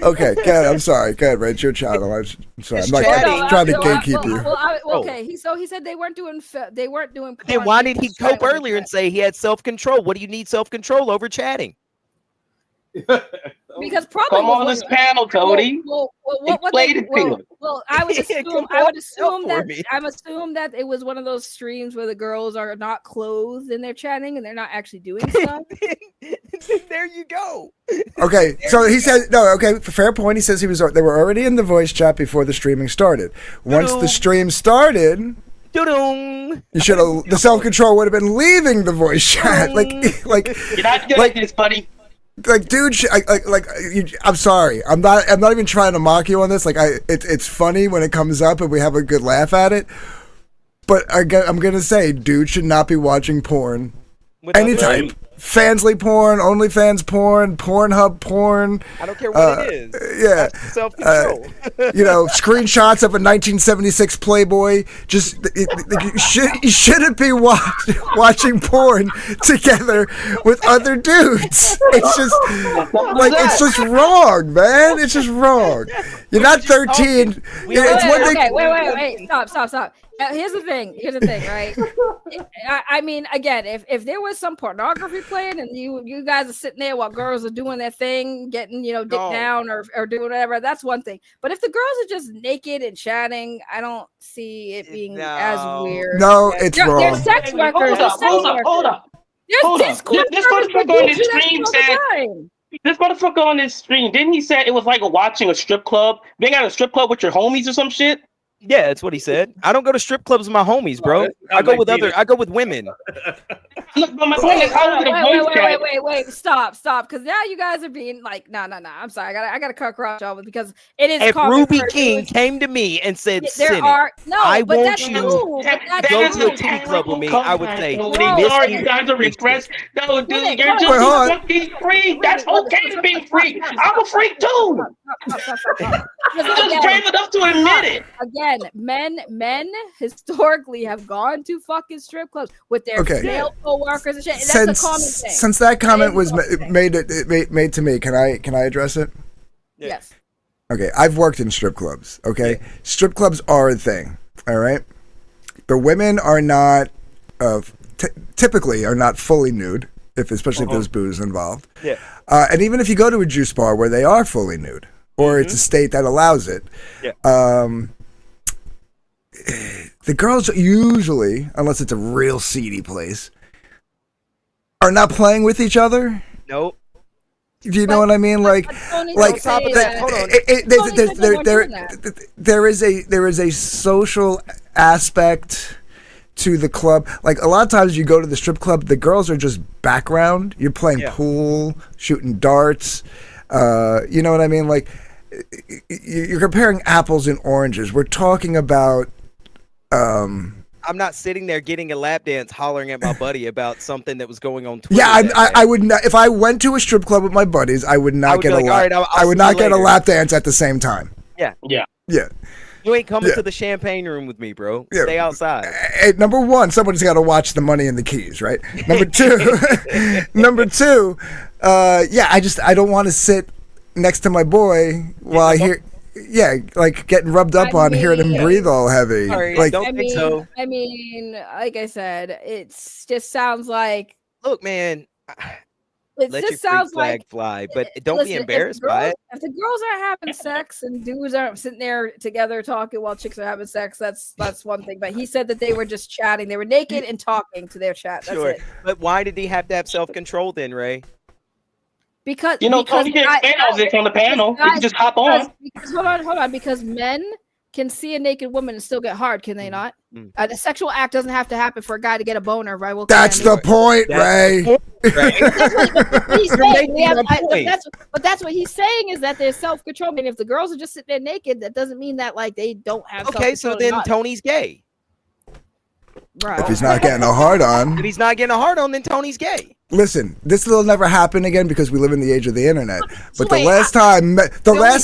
Speaker 4: Okay, Kat, I'm sorry. Kat, right? It's your channel. I'm sorry. I'm not trying to gatekeep you.
Speaker 2: Okay, he said they weren't doing porn.
Speaker 3: Then why did he cope earlier and say he had self-control? What do you need self-control over chatting?
Speaker 2: Because probably
Speaker 5: come on this panel, Cody.
Speaker 2: Well, I would assume that it was one of those streams where the girls are not clothed and they're chatting and they're not actually doing stuff.
Speaker 3: There you go.
Speaker 4: Okay, so he said no. Okay, fair point. He says they were already in the voice chat before the streaming started. Once the stream started, you should have. The self-control would have been leaving the voice chat. Like
Speaker 5: you're not good at this, buddy.
Speaker 4: Like, dude, I'm sorry. I'm not even trying to mock you on this. Like, it's funny when it comes up and we have a good laugh at it. But I'm gonna say, dude should not be watching porn, any type. Fansly porn, OnlyFans porn, Pornhub porn.
Speaker 3: I don't care what it is.
Speaker 4: Yeah.
Speaker 3: Self-control.
Speaker 4: Screenshots of a 1976 Playboy. Just you shouldn't be watching porn together with other dudes. It's just it's just wrong, man. It's just wrong. You're not 13.
Speaker 2: Wait. Stop. Here's the thing, right? I mean, again, if there was some pornography playing and you guys are sitting there while girls are doing their thing, getting dick down or doing whatever, that's one thing. But if the girls are just naked and chatting, I don't see it being as weird.
Speaker 4: No, it's wrong.
Speaker 2: They're sex workers.
Speaker 5: Hold up. This motherfucker on this stream said. This motherfucker on this stream, didn't he say it was like watching a strip club? Being at a strip club with your homies or some shit?
Speaker 3: Yeah, that's what he said. I don't go to strip clubs with my homies, bro. I go with women.
Speaker 5: Look, but my point is,
Speaker 2: wait, stop, because now you guys are being like, no. I'm sorry, I gotta cut across y'all because it is.
Speaker 3: If Ruby King came to me and said, I want you to go to a titty club with me, I would say,
Speaker 5: you guys are repressed. No, dude, you're just a fucking freak. That's okay to be a freak. I'm a freak too. You're just brave enough to admit it.
Speaker 2: Again, men historically have gone to fucking strip clubs with their male co-workers and shit. And that's a common thing.
Speaker 4: Since that comment was made to me, can I address it?
Speaker 2: Yes.
Speaker 4: Okay, I've worked in strip clubs. Okay, strip clubs are a thing. All right, the women are not typically are not fully nude, especially if there's booze involved.
Speaker 3: Yeah.
Speaker 4: And even if you go to a juice bar where they are fully nude, or it's a state that allows it.
Speaker 3: Yeah.
Speaker 4: The girls usually, unless it's a real seedy place, are not playing with each other.
Speaker 3: Nope.
Speaker 4: Do you know what I mean? There is a social aspect to the club. Like a lot of times you go to the strip club, the girls are just background. You're playing pool, shooting darts. You know what I mean? Like you're comparing apples and oranges. We're talking about.
Speaker 3: I'm not sitting there getting a lap dance, hollering at my buddy about something that was going on Twitter.
Speaker 4: Yeah, I would not. If I went to a strip club with my buddies, I would not get a lap. Right, I would not get a lap dance at the same time.
Speaker 3: Yeah. You ain't coming to the champagne room with me, bro. Stay outside.
Speaker 4: Hey, number one, somebody's got to watch the money and the keys, right? Number two, I don't want to sit next to my boy while I hear. Yeah, like getting rubbed up on, hearing him breathe all heavy.
Speaker 3: Sorry,
Speaker 4: like,
Speaker 3: don't think so.
Speaker 2: I mean, like I said, it's just sounds like.
Speaker 3: Look, man.
Speaker 2: It
Speaker 3: let
Speaker 2: just
Speaker 3: your
Speaker 2: sounds
Speaker 3: flag
Speaker 2: like
Speaker 3: fly, but don't be embarrassed by it.
Speaker 2: If the girls aren't having sex and dudes aren't sitting there together talking while chicks are having sex, that's one thing. But he said that they were just chatting. They were naked and talking to their chat. That's it.
Speaker 3: But why did he have to have self-control then, Ray?
Speaker 2: Because
Speaker 5: Tony can explain all this on the panel. You can just hop on.
Speaker 2: Hold on. Because men can see a naked woman and still get hard, can they not? The sexual act doesn't have to happen for a guy to get a boner, right?
Speaker 4: That's the point, Ray.
Speaker 2: But that's what he's saying is that there's self-control. I mean, if the girls are just sitting there naked, that doesn't mean that like they don't have.
Speaker 3: Okay, so then Tony's gay.
Speaker 2: Right.
Speaker 4: If he's not getting a hard on.
Speaker 3: If he's not getting a hard on, then Tony's gay.
Speaker 4: Listen, this will never happen again because we live in the age of the internet. But the last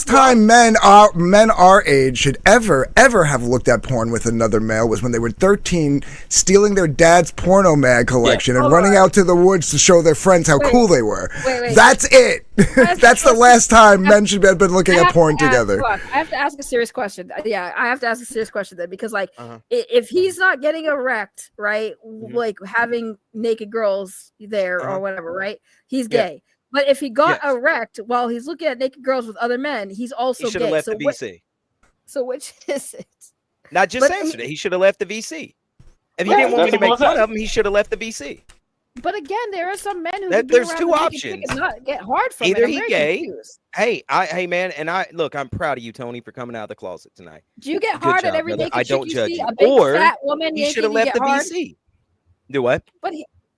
Speaker 4: time men our age should ever have looked at porn with another male was when they were 13, stealing their dad's porno mag collection and running out to the woods to show their friends how cool they were. That's it. That's the last time men should have been looking at porn together.
Speaker 2: I have to ask a serious question. Yeah, I have to ask a serious question then because like if he's not getting erect, right? Like having naked girls there or whatever, right? He's gay. But if he got erect while he's looking at naked girls with other men, he's also
Speaker 3: he should have left the VC.
Speaker 2: So which is it?
Speaker 3: Not just answered it. He should have left the VC. If he didn't want me to make fun of him, he should have left the VC.
Speaker 2: But again, there are some men who
Speaker 3: there's two options.
Speaker 2: Not get hard from
Speaker 3: either
Speaker 2: it.
Speaker 3: he gay. Confused. Hey, man, and I'm proud of you, Tony, for coming out of the closet tonight.
Speaker 2: Do you get hard at every naked
Speaker 3: I don't judge you.
Speaker 2: A big, fat woman
Speaker 3: he should have left the VC. Do what?
Speaker 2: But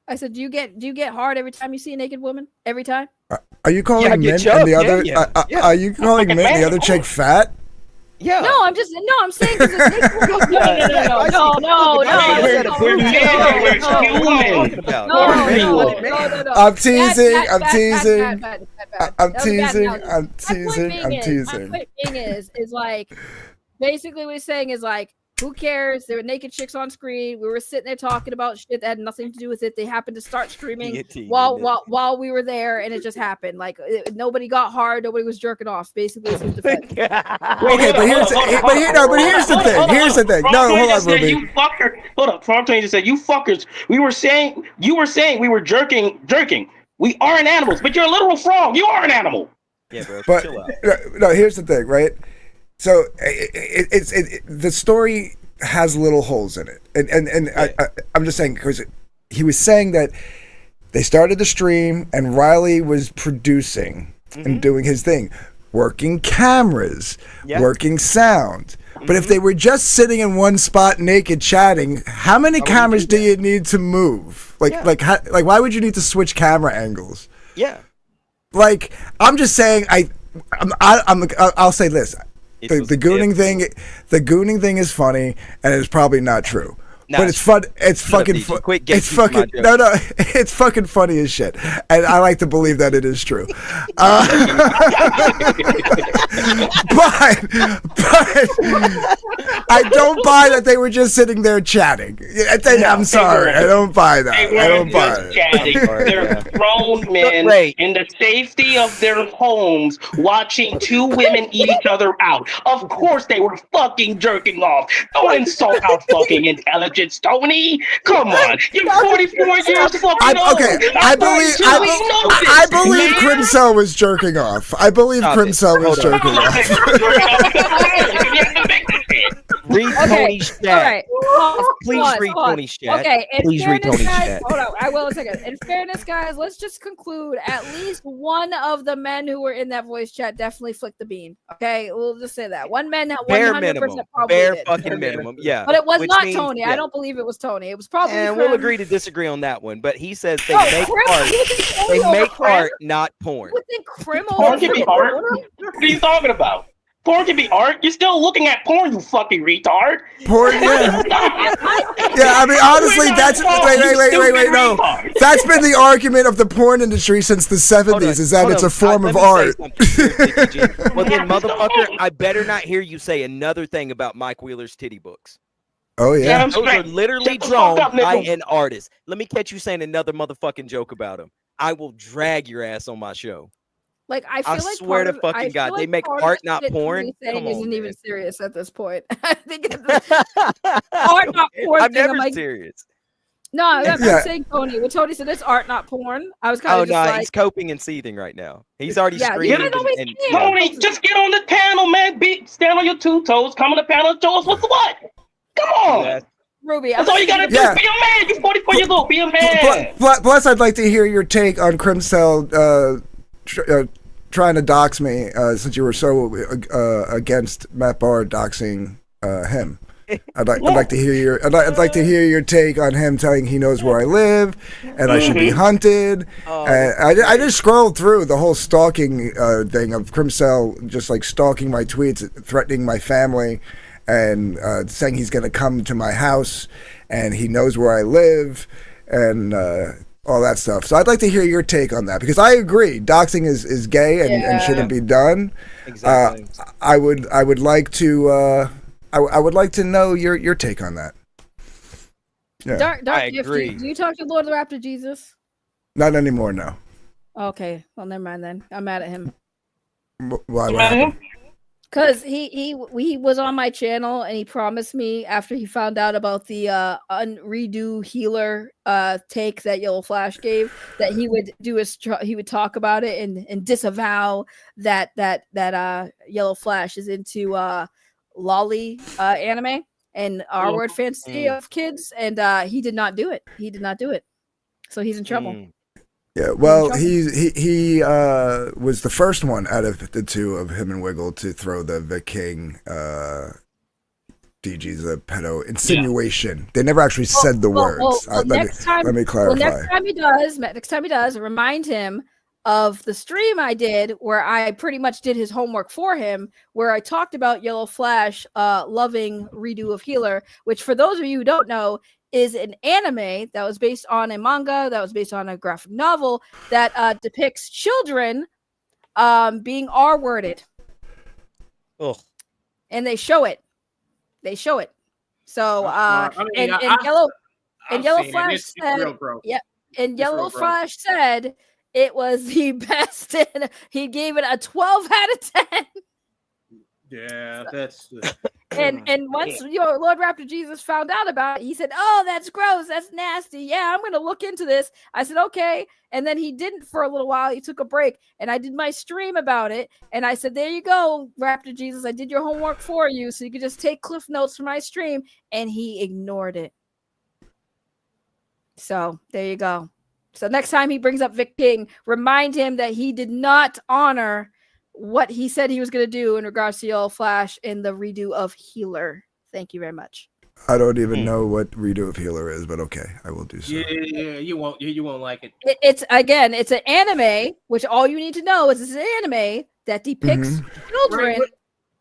Speaker 2: I said, do you get hard every time you see a naked woman? Every time?
Speaker 4: Are you calling men and the other? Are you calling men and the other chick fat?
Speaker 3: Yeah.
Speaker 2: No, I'm saying no.
Speaker 4: I'm teasing. My
Speaker 2: point being is like basically what he's saying is like, who cares? There were naked chicks on screen. We were sitting there talking about shit that had nothing to do with it. They happened to start screaming while we were there, and it just happened. Like nobody got hard, nobody was jerking off. Basically, it's his defense.
Speaker 4: Okay, but here's the thing. No, hold on, Ruby.
Speaker 5: You fucker. Hold up. Frog Tony just said, "You fuckers." You were saying we were jerking. We aren't animals, but you're a literal frog. You are an animal.
Speaker 3: Yeah, bro.
Speaker 4: But
Speaker 3: chill out.
Speaker 4: No, here's the thing, right? So the story has little holes in it, and I'm just saying because he was saying that they started the stream and Riley was producing and doing his thing, working cameras, working sound. But if they were just sitting in one spot naked chatting, how many cameras do you need to move? Like why would you need to switch camera angles?
Speaker 3: Yeah.
Speaker 4: Like I'm just saying I'll say this. The gooning thing is funny and it's probably not true. But it's fun. It's fucking fun. It's fucking no. It's fucking funny as shit, and I like to believe that it is true. But I don't buy that they were just sitting there chatting. I'm sorry, I don't buy that. I don't buy it.
Speaker 5: They're grown men in the safety of their homes, watching two women eat each other out. Of course, they were fucking jerking off. Don't insult our fucking intelligence. Tony, come on! You're 44 years fucking old.
Speaker 4: Okay, I believe Crimsell was jerking off. I believe Crimsell was jerking off.
Speaker 3: Read Tony's chat.
Speaker 2: All right.
Speaker 3: Please read Tony's chat.
Speaker 2: Okay.
Speaker 3: Please read Tony's
Speaker 2: guys,
Speaker 3: chat.
Speaker 2: Hold on. I will in a second. In fairness, guys, let's just conclude at least one of the men who were in that voice chat definitely flicked the bean. Okay. We'll just say that. One man that 100% probably
Speaker 3: bare
Speaker 2: did.
Speaker 3: fucking minimum. Yeah.
Speaker 2: But it was not
Speaker 3: means,
Speaker 2: Tony.
Speaker 3: Yeah.
Speaker 2: I don't believe it was Tony. It was probably
Speaker 3: And
Speaker 2: Krim.
Speaker 3: we'll agree to disagree on that one. But he says they make art. They make art, not porn.
Speaker 2: You think Krim
Speaker 5: Porn can be art? What are you talking about? Porn can be art. You're still looking at porn, you fucking retard.
Speaker 4: Porn, yeah. Yeah, I mean, honestly, that's wait, no. That's been the argument of the porn industry since the 70s, is that it's a form of art.
Speaker 3: Well, then, motherfucker, I better not hear you say another thing about Mike Wheeler's titty books.
Speaker 4: Oh, yeah.
Speaker 3: Those are literally drawn by an artist. Let me catch you saying another motherfucking joke about him. I will drag your ass on my show.
Speaker 2: Like I feel like
Speaker 3: swear to fucking God, they make art, not porn.
Speaker 2: Come on, isn't even serious at this point. I think it's art, not porn.
Speaker 3: I'm never serious.
Speaker 2: No, I'm saying Tony. When Tony said it's art, not porn, I was kind of just like,
Speaker 3: he's coping and seething right now. He's already screaming.
Speaker 5: Tony, just get on the panel, man. Stand on your 2 toes. Come on the panel and show us what's what. Come on.
Speaker 3: Yeah.
Speaker 2: Ruby,
Speaker 5: that's all you gotta do. Be a man. You're 44 years old. Be a man.
Speaker 4: Plus, I'd like to hear your take on Crimcell trying to dox me since you were so against Matt Bahr doxing him. I'd like to hear your take on him telling he knows where I live and I should be hunted. I just scrolled through the whole stalking thing of Crimcell just like stalking my tweets, threatening my family, and saying he's going to come to my house and he knows where I live and all that stuff. So I'd like to hear your take on that because I agree doxing is gay and shouldn't be done.
Speaker 3: Exactly.
Speaker 4: I would like to I would like to know your take on that. Yeah.
Speaker 2: Dark
Speaker 3: I
Speaker 2: Gifty,
Speaker 3: agree.
Speaker 2: do you talk to Lord of the Raptor Jesus?
Speaker 4: Not anymore, no.
Speaker 2: Okay, well never mind then. I'm mad at him.
Speaker 4: Why? What happened?
Speaker 2: Because he was on my channel and he promised me after he found out about the redo healer take that Yellow Flash gave that he would he would talk about it and disavow that Yellow Flash is into lolly anime and R-word fantasy of kids, and he did not do it. He did not do it, so he's in trouble.
Speaker 4: Yeah, well, he was the first one out of the 2 of him and Wiggle to throw the Vic King DG's a pedo insinuation. They never actually said the words. Let me clarify.
Speaker 2: Next time he does, remind him of the stream I did where I pretty much did his homework for him, where I talked about Yellow Flash loving redo of Healer, which for those of you who don't know is an anime that was based on a manga that was based on a graphic novel that depicts children being R-worded.
Speaker 3: Ugh.
Speaker 2: And they show it. So Yellow Flash said, and Yellow Flash said it was the best, and he gave it a 12 out of 10.
Speaker 6: Yeah, that's.
Speaker 2: And once your Lord Raptor Jesus found out about it, he said, "Oh, that's gross. That's nasty. Yeah, I'm going to look into this." I said, "Okay." And then he didn't for a little while. He took a break, and I did my stream about it. And I said, "There you go, Raptor Jesus. I did your homework for you, so you could just take cliff notes from my stream." And he ignored it. So there you go. So next time he brings up Vic King, remind him that he did not honor what he said he was going to do in regards to Yellow Flash in the redo of Healer. Thank you very much.
Speaker 4: I don't even know what redo of Healer is, but okay, I will do so.
Speaker 6: Yeah, you won't like it.
Speaker 2: It's an anime, which all you need to know is it's an anime that depicts children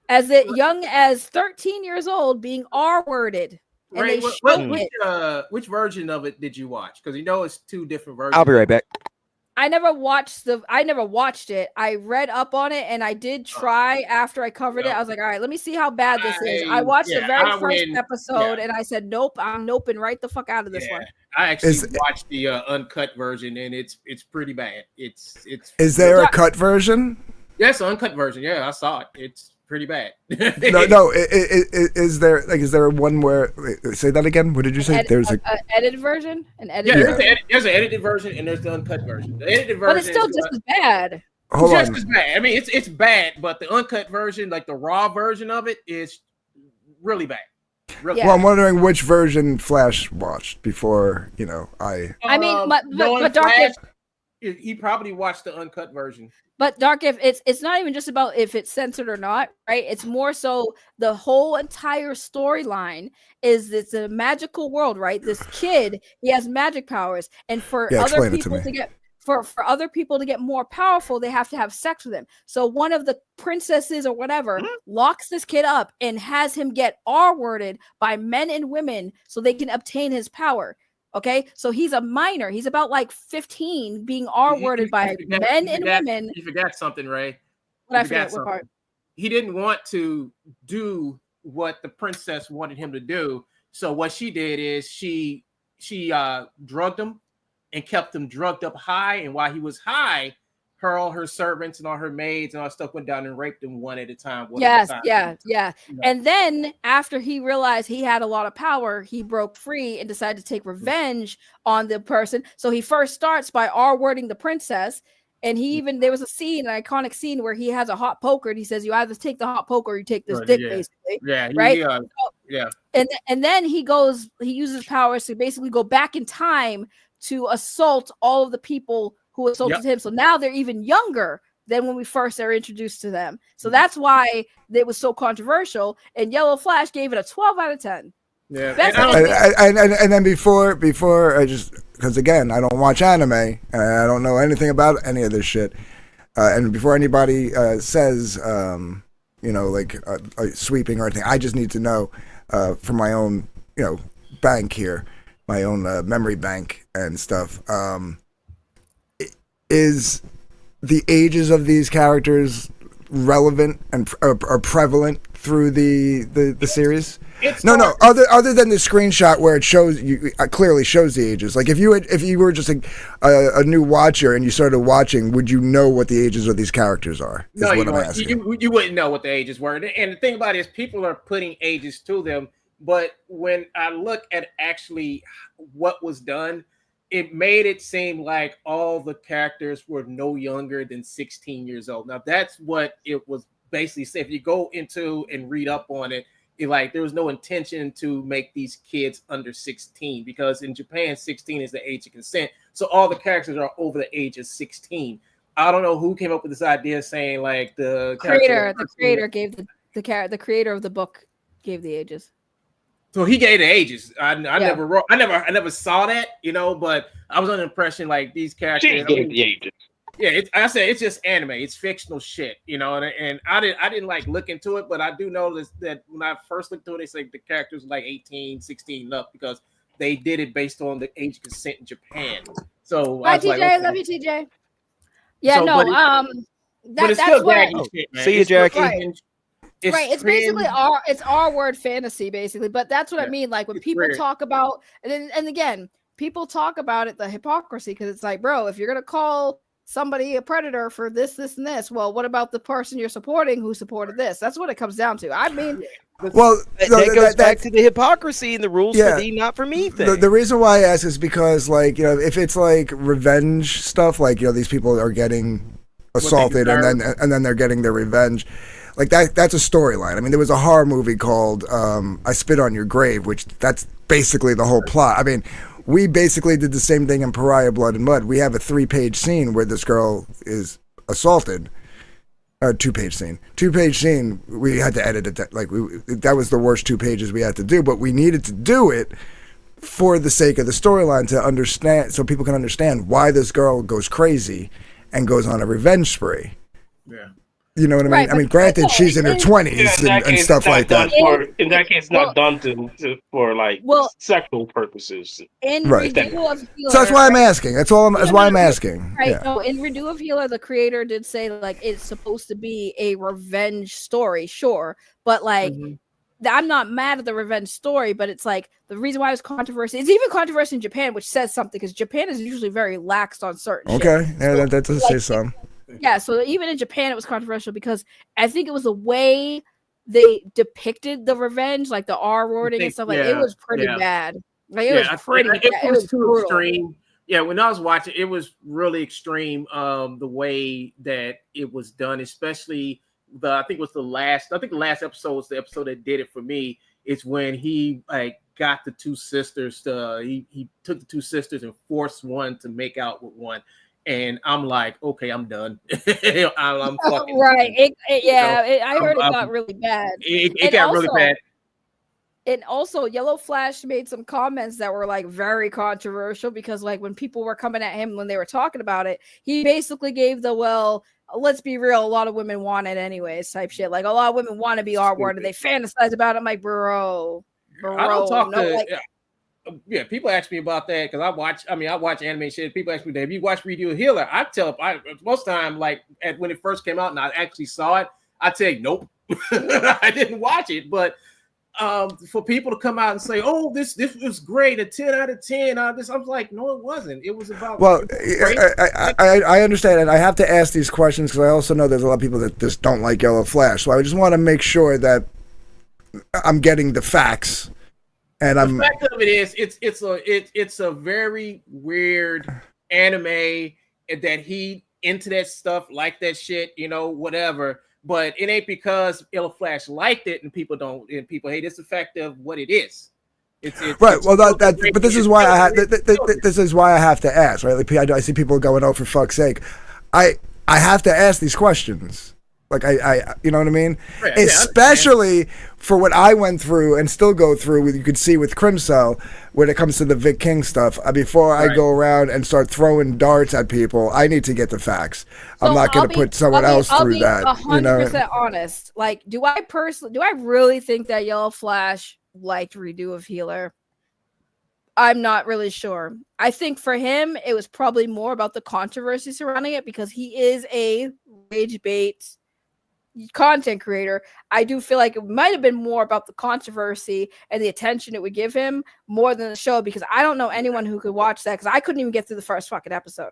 Speaker 2: as young as 13 years old being R-worded.
Speaker 6: Right. Which version of it did you watch? Because it's 2 different versions.
Speaker 3: I'll be right back.
Speaker 2: I never watched it. I read up on it and I did try after I covered it. I was like, all right, let me see how bad this is. I watched the very first episode and I said, nope, I'm noping right the fuck out of this one.
Speaker 6: I actually watched the uncut version and it's pretty bad. It's.
Speaker 4: Is there a cut version?
Speaker 6: Yes, uncut version. Yeah, I saw it. It's pretty bad.
Speaker 4: No. Is there one where? Say that again. What did you say? There's an
Speaker 2: edited version.
Speaker 6: There's an edited version and there's the uncut version. The edited version,
Speaker 2: but it's still just as bad.
Speaker 4: Hold on.
Speaker 6: Just as bad. I mean, it's bad, but the uncut version, like the raw version of it, is really bad.
Speaker 2: Yeah.
Speaker 4: Well, I'm wondering which version Flash watched before,
Speaker 2: I mean, but Dark,
Speaker 6: Flash, he probably watched the uncut version.
Speaker 2: But Dark, if it's not even just about if it's censored or not, right? It's more so the whole entire storyline is it's a magical world, right? This kid, he has magic powers, and for other people to get for other people to get more powerful, they have to have sex with him. So one of the princesses or whatever locks this kid up and has him get R-worded by men and women so they can obtain his power. Okay, so he's a minor. He's about like 15, being R-worded by men and women.
Speaker 6: You forgot something, Ray.
Speaker 2: I forgot what part.
Speaker 6: He didn't want to do what the princess wanted him to do. So what she did is she drugged him and kept him drugged up high. And while he was high, all her servants and all her maids and all stuff went down and raped him one at a time.
Speaker 2: Yeah. And then after he realized he had a lot of power, he broke free and decided to take revenge on the person. So he first starts by R-wording the princess. And there was a scene, an iconic scene where he has a hot poker and he says, you either take the hot poker or you take this dick, basically.
Speaker 6: Yeah.
Speaker 2: Right.
Speaker 6: Yeah.
Speaker 2: And then he uses powers to basically go back in time to assault all of the people who assaulted him. So now they're even younger than when we first are introduced to them. So that's why it was so controversial. And Yellow Flash gave it a 12 out of 10.
Speaker 6: Yeah.
Speaker 4: And then before I just, because again, I don't watch anime and I don't know anything about any of this shit. And before anybody says, sweeping or anything, I just need to know for my own, bank here, my own memory bank and stuff. Is the ages of these characters relevant and are prevalent through the series? No. Other than the screenshot where it shows you clearly shows the ages. Like if you were just a new watcher and you started watching, would you know what the ages of these characters are?
Speaker 6: No, you wouldn't. You wouldn't know what the ages were. And the thing about it is, people are putting ages to them. But when I look at actually what was done, it made it seem like all the characters were no younger than 16 years old. Now, that's what it was basically said. If you go into and read up on it, there was no intention to make these kids under 16 because in Japan, 16 is the age of consent. So all the characters are over the age of 16. I don't know who came up with this idea saying like the creator
Speaker 2: gave the creator of the book gave the ages.
Speaker 6: So he gave the ages. I never saw that, but I was under the impression like these characters.
Speaker 5: She gave the ages.
Speaker 6: Yeah, I said it's just anime. It's fictional shit, and I didn't like look into it, but I do know that when I first looked into it, they say the characters were like 18, 16 up because they did it based on the age of consent in Japan. So
Speaker 2: hi, TJ, I love you, TJ. Yeah,
Speaker 6: but it's still
Speaker 2: what.
Speaker 6: Shit, man.
Speaker 3: See you, Jackie.
Speaker 2: It's basically our word fantasy, basically. But that's what I mean. Like when people talk about, and again, people talk about it, the hypocrisy, because it's like, bro, if you're gonna call somebody a predator for this, and this, well, what about the person you're supporting who supported this? That's what it comes down to. I mean,
Speaker 4: well,
Speaker 3: that goes back to the hypocrisy and the rules for thee, not for me thing.
Speaker 4: The reason why I ask is because, if it's like revenge stuff, like these people are getting assaulted and then they're getting their revenge. Like that's a storyline. I mean, there was a horror movie called I Spit on Your Grave, which that's basically the whole plot. I mean, we basically did the same thing in Pariah Blood and Mud. We have a 3-page scene where this girl is assaulted. 2-page scene. 2-page scene. We had to edit it. That was the worst 2 pages we had to do, but we needed to do it for the sake of the storyline to understand, so people can understand why this girl goes crazy and goes on a revenge spree.
Speaker 6: Yeah.
Speaker 4: You know what I mean?
Speaker 2: Right,
Speaker 4: I mean, granted, she's in her 20s and stuff like that.
Speaker 5: In that case, not done for sexual purposes.
Speaker 4: Right.
Speaker 2: Review of Healer,
Speaker 4: so that's why I'm asking. That's why I'm asking.
Speaker 2: Right.
Speaker 4: Yeah.
Speaker 2: So in Review of Healer, the creator did say like it's supposed to be a revenge story, sure, but like. I'm not mad at the revenge story, but it's like the reason why it's controversy. It's even controversy in Japan, which says something because Japan is usually very lax on certain.
Speaker 4: Okay,
Speaker 2: shit.
Speaker 4: yeah, that does say some.
Speaker 2: Yeah, so even in Japan, it was controversial because I think it was the way they depicted the revenge, like the R-wording and stuff. Like it was pretty bad. Like it was pretty. It was too extreme.
Speaker 6: Yeah, when I was watching, it was really extreme. The way that it was done, especially. I think the last episode was the episode that did it for me. It's when he like got the two sisters to he took the two sisters and forced one to make out with one. And I'm like, okay, I'm done. I'm fucking
Speaker 2: right.
Speaker 6: Done.
Speaker 2: I heard it got really bad.
Speaker 6: It got really bad.
Speaker 2: And also, Yellow Flash made some comments that were like very controversial because, like, when people were coming at him when they were talking about it, he basically gave the let's be real, a lot of women want it anyways type shit. Like, a lot of women want to be R-word and they fantasize about it. I'm like, bro.
Speaker 6: I don't talk to people ask me about that because I watch anime shit. People ask me, have you watched Redo Healer? Most time, like when it first came out and I actually saw it, I'd say nope. I didn't watch it. But for people to come out and say, oh, this was great, a 10 out of 10 out of this, I was like, no, it wasn't. It was about
Speaker 4: I understand, and I have to ask these questions because I also know there's a lot of people that just don't like Yellow Flash. So I just want to make sure that I'm getting the facts. And
Speaker 6: the fact of it is, it's a very weird anime that he into that stuff, like that shit, whatever. But it ain't because Yellow Flash liked it and people hate it. It's the fact of what it is. It's
Speaker 4: right. Well, but this is why this is why I have to ask. Right? Like, I see people going, "Oh, for fuck's sake!" I have to ask these questions. Like I you know what I mean? Right, especially for what I went through and still go through. You could see with Crimso when it comes to the Vic King stuff. Before I go around and start throwing darts at people, I need to get the facts. So I'm not going to put someone else through that.
Speaker 2: 100% honest. Like, do I really think that Yellow Flash liked Redo of Healer? I'm not really sure. I think for him, it was probably more about the controversy surrounding it because he is a rage bait content creator. I do feel like it might have been more about the controversy and the attention it would give him more than the show, because I don't know anyone who could watch that because I couldn't even get through the first fucking episode.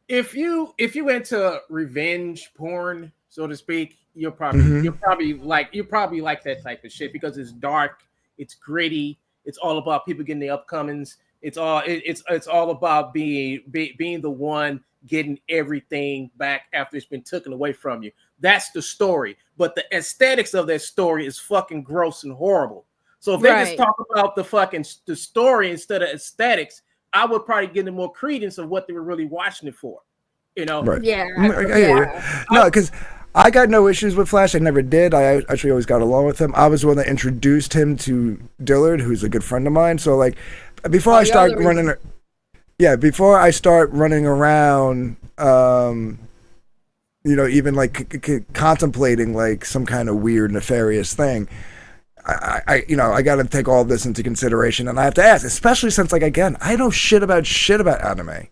Speaker 6: If you into revenge porn, so to speak, you're probably like that type of shit because it's dark, it's gritty, it's all about people getting the upcomings. It's all about being the one getting everything back after it's been taken away from you. That's the story. But the aesthetics of that story is fucking gross and horrible. So if they just talk about the story instead of aesthetics, I would probably give them more credence of what they were really watching it for. Right.
Speaker 2: Yeah.
Speaker 4: No, because I got no issues with Flash. I never did. I actually always got along with him. I was the one that introduced him to Dillard, who's a good friend of mine. So like before I start running around, even like contemplating like some kind of weird nefarious thing, I got to take all this into consideration, and I have to ask, especially since, like, again, I know shit about anime.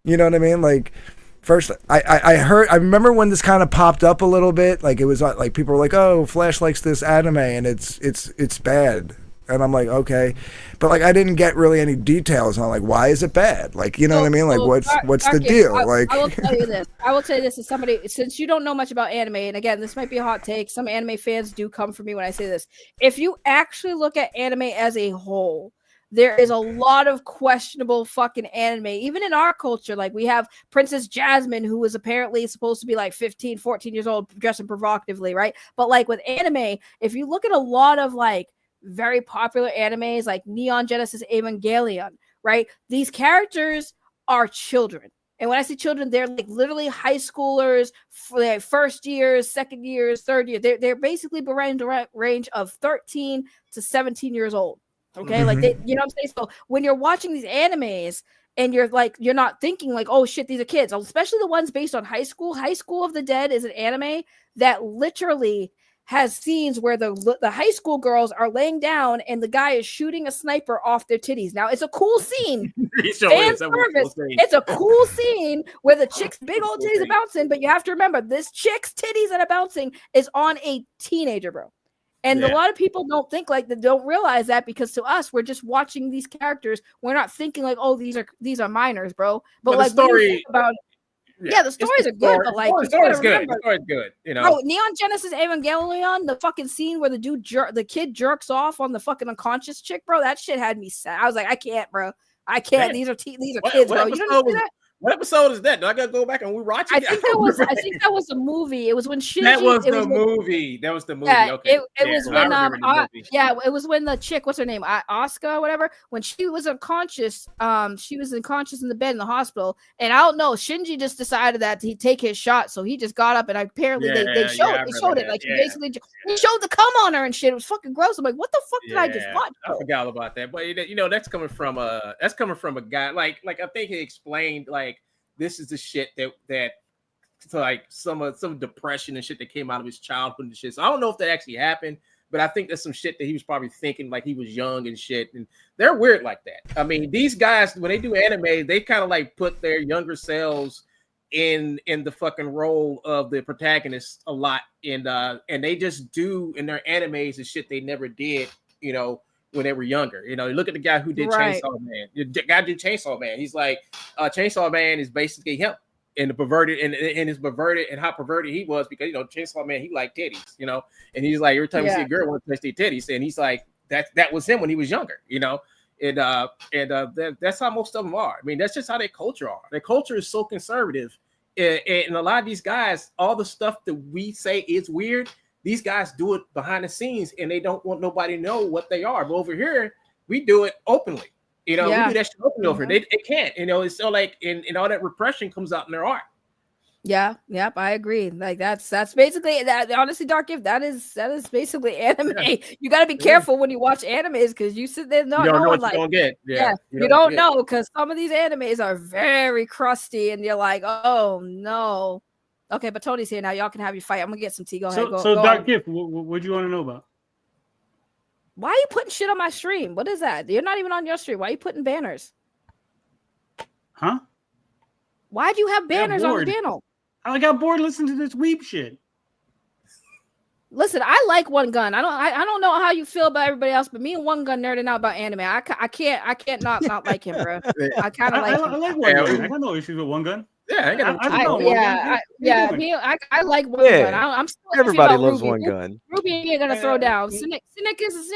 Speaker 4: You know what I mean? Like, first, I remember when this kind of popped up a little bit. Like, it was like people were like, "Oh, Flash likes this anime, and it's bad." And I'm like, okay, but like I didn't get really any details on like why is it bad? Like, you know what I mean? Like what's the deal? I
Speaker 2: will tell you this. I will say this as somebody, since you don't know much about anime, and again, this might be a hot take. Some anime fans do come for me when I say this. If you actually look at anime as a whole, there is a lot of questionable fucking anime, even in our culture. Like, we have Princess Jasmine, who was apparently supposed to be like 15, 14 years old, dressing provocatively, right? But like with anime, if you look at a lot of like very popular animes like Neon Genesis Evangelion, right? These characters are children. And when I say children, they're like literally high schoolers, first years, second years, third year. They're basically the range of 13 to 17 years old. Okay. Like you know what I'm saying? So when you're watching these animes and you're not thinking like, oh shit, these are kids, especially the ones based on High School. High School of the Dead is an anime that literally has scenes where the high school girls are laying down and the guy is shooting a sniper off their titties. Now, it's a cool scene. It's a cool scene where the chick's big old titties are bouncing, but you have to remember, this chick's titties that are bouncing is on a teenager, bro. And a lot of people don't realize that, because to us, we're just watching these characters. We're not thinking like, oh, these are minors, bro. But like, the story about the stories are good, but like,
Speaker 6: the story's good. The story's good, you know.
Speaker 2: Bro, Neon Genesis Evangelion, the fucking scene where the kid jerks off on the fucking unconscious chick, bro. That shit had me sad. I was like, I can't, bro. I can't. These are kids, bro. You don't see that?
Speaker 6: What episode is that? Do I gotta go back and rewatch it?
Speaker 2: I think that was a movie. It was when Shinji.
Speaker 6: That was the movie. That was the movie.
Speaker 2: Yeah,
Speaker 6: Okay.
Speaker 2: it was when it was when the chick, what's her name, Asuka, or whatever, when she was unconscious. She was unconscious in the bed in the hospital, and I don't know. Shinji just decided that he'd take his shot, so he just got up, and apparently they showed it. Like he basically he showed the cum on her and shit. It was fucking gross. I'm like, what the fuck did I just watch?
Speaker 6: I forgot all about that, but you know that's coming from a guy like I think he explained like this is the shit that like some depression and shit that came out of his childhood and shit. So I don't know if that actually happened, but I think that's some shit that he was probably thinking like he was young and shit. And they're weird like that. I mean, these guys when they do anime, they kind of like put their younger selves in the fucking role of the protagonist a lot, and they just do in their animes the shit they never did, you know, when they were younger. You know, look at the guy who did Chainsaw Man. The guy did Chainsaw Man. He's like, Chainsaw Man is basically him. And the perverted and his perverted and how perverted he was because, you know, Chainsaw Man, he liked titties, you know, and he's like, every time you see a girl want to touch their titties, and he's like, that was him when he was younger, you know, and that's how most of them are. I mean, that's just how their culture are. Their culture is so conservative, and a lot of these guys, all the stuff that we say is weird, these guys do it behind the scenes, and they don't want nobody to know what they are. But over here, we do it openly. You know, we do that shit openly over here. They can't. You know, it's so like, and all that repression comes out in their art.
Speaker 2: Yeah, yep, I agree. Like that's basically that. Honestly, Dark Gift, that is basically anime. Yeah. You got to be careful when you watch animes because you sit there not knowing like, you don't know because some of these animes are very crusty, and you're like, oh no. Okay, but Tony's here now. Y'all can have your fight. I'm gonna get some tea. Go ahead.
Speaker 9: So Dark Gift, what do you want to know about?
Speaker 2: Why are you putting shit on my stream? What is that? You're not even on your stream. Why are you putting banners?
Speaker 9: Huh?
Speaker 2: Why'd you have banners on the channel?
Speaker 9: I got bored listening to this weeb shit.
Speaker 2: Listen, I like One Gun. I don't know how you feel about everybody else, but me and One Gun nerding out about anime. I can't not like him, bro. I kind of like him.
Speaker 9: I like One Gun. I got no issues with One Gun.
Speaker 6: Yeah,
Speaker 2: I like One Gun. I'm still
Speaker 3: everybody loves
Speaker 2: Ruby.
Speaker 3: One Gun.
Speaker 2: Ruby ain't gonna throw down. Cynic is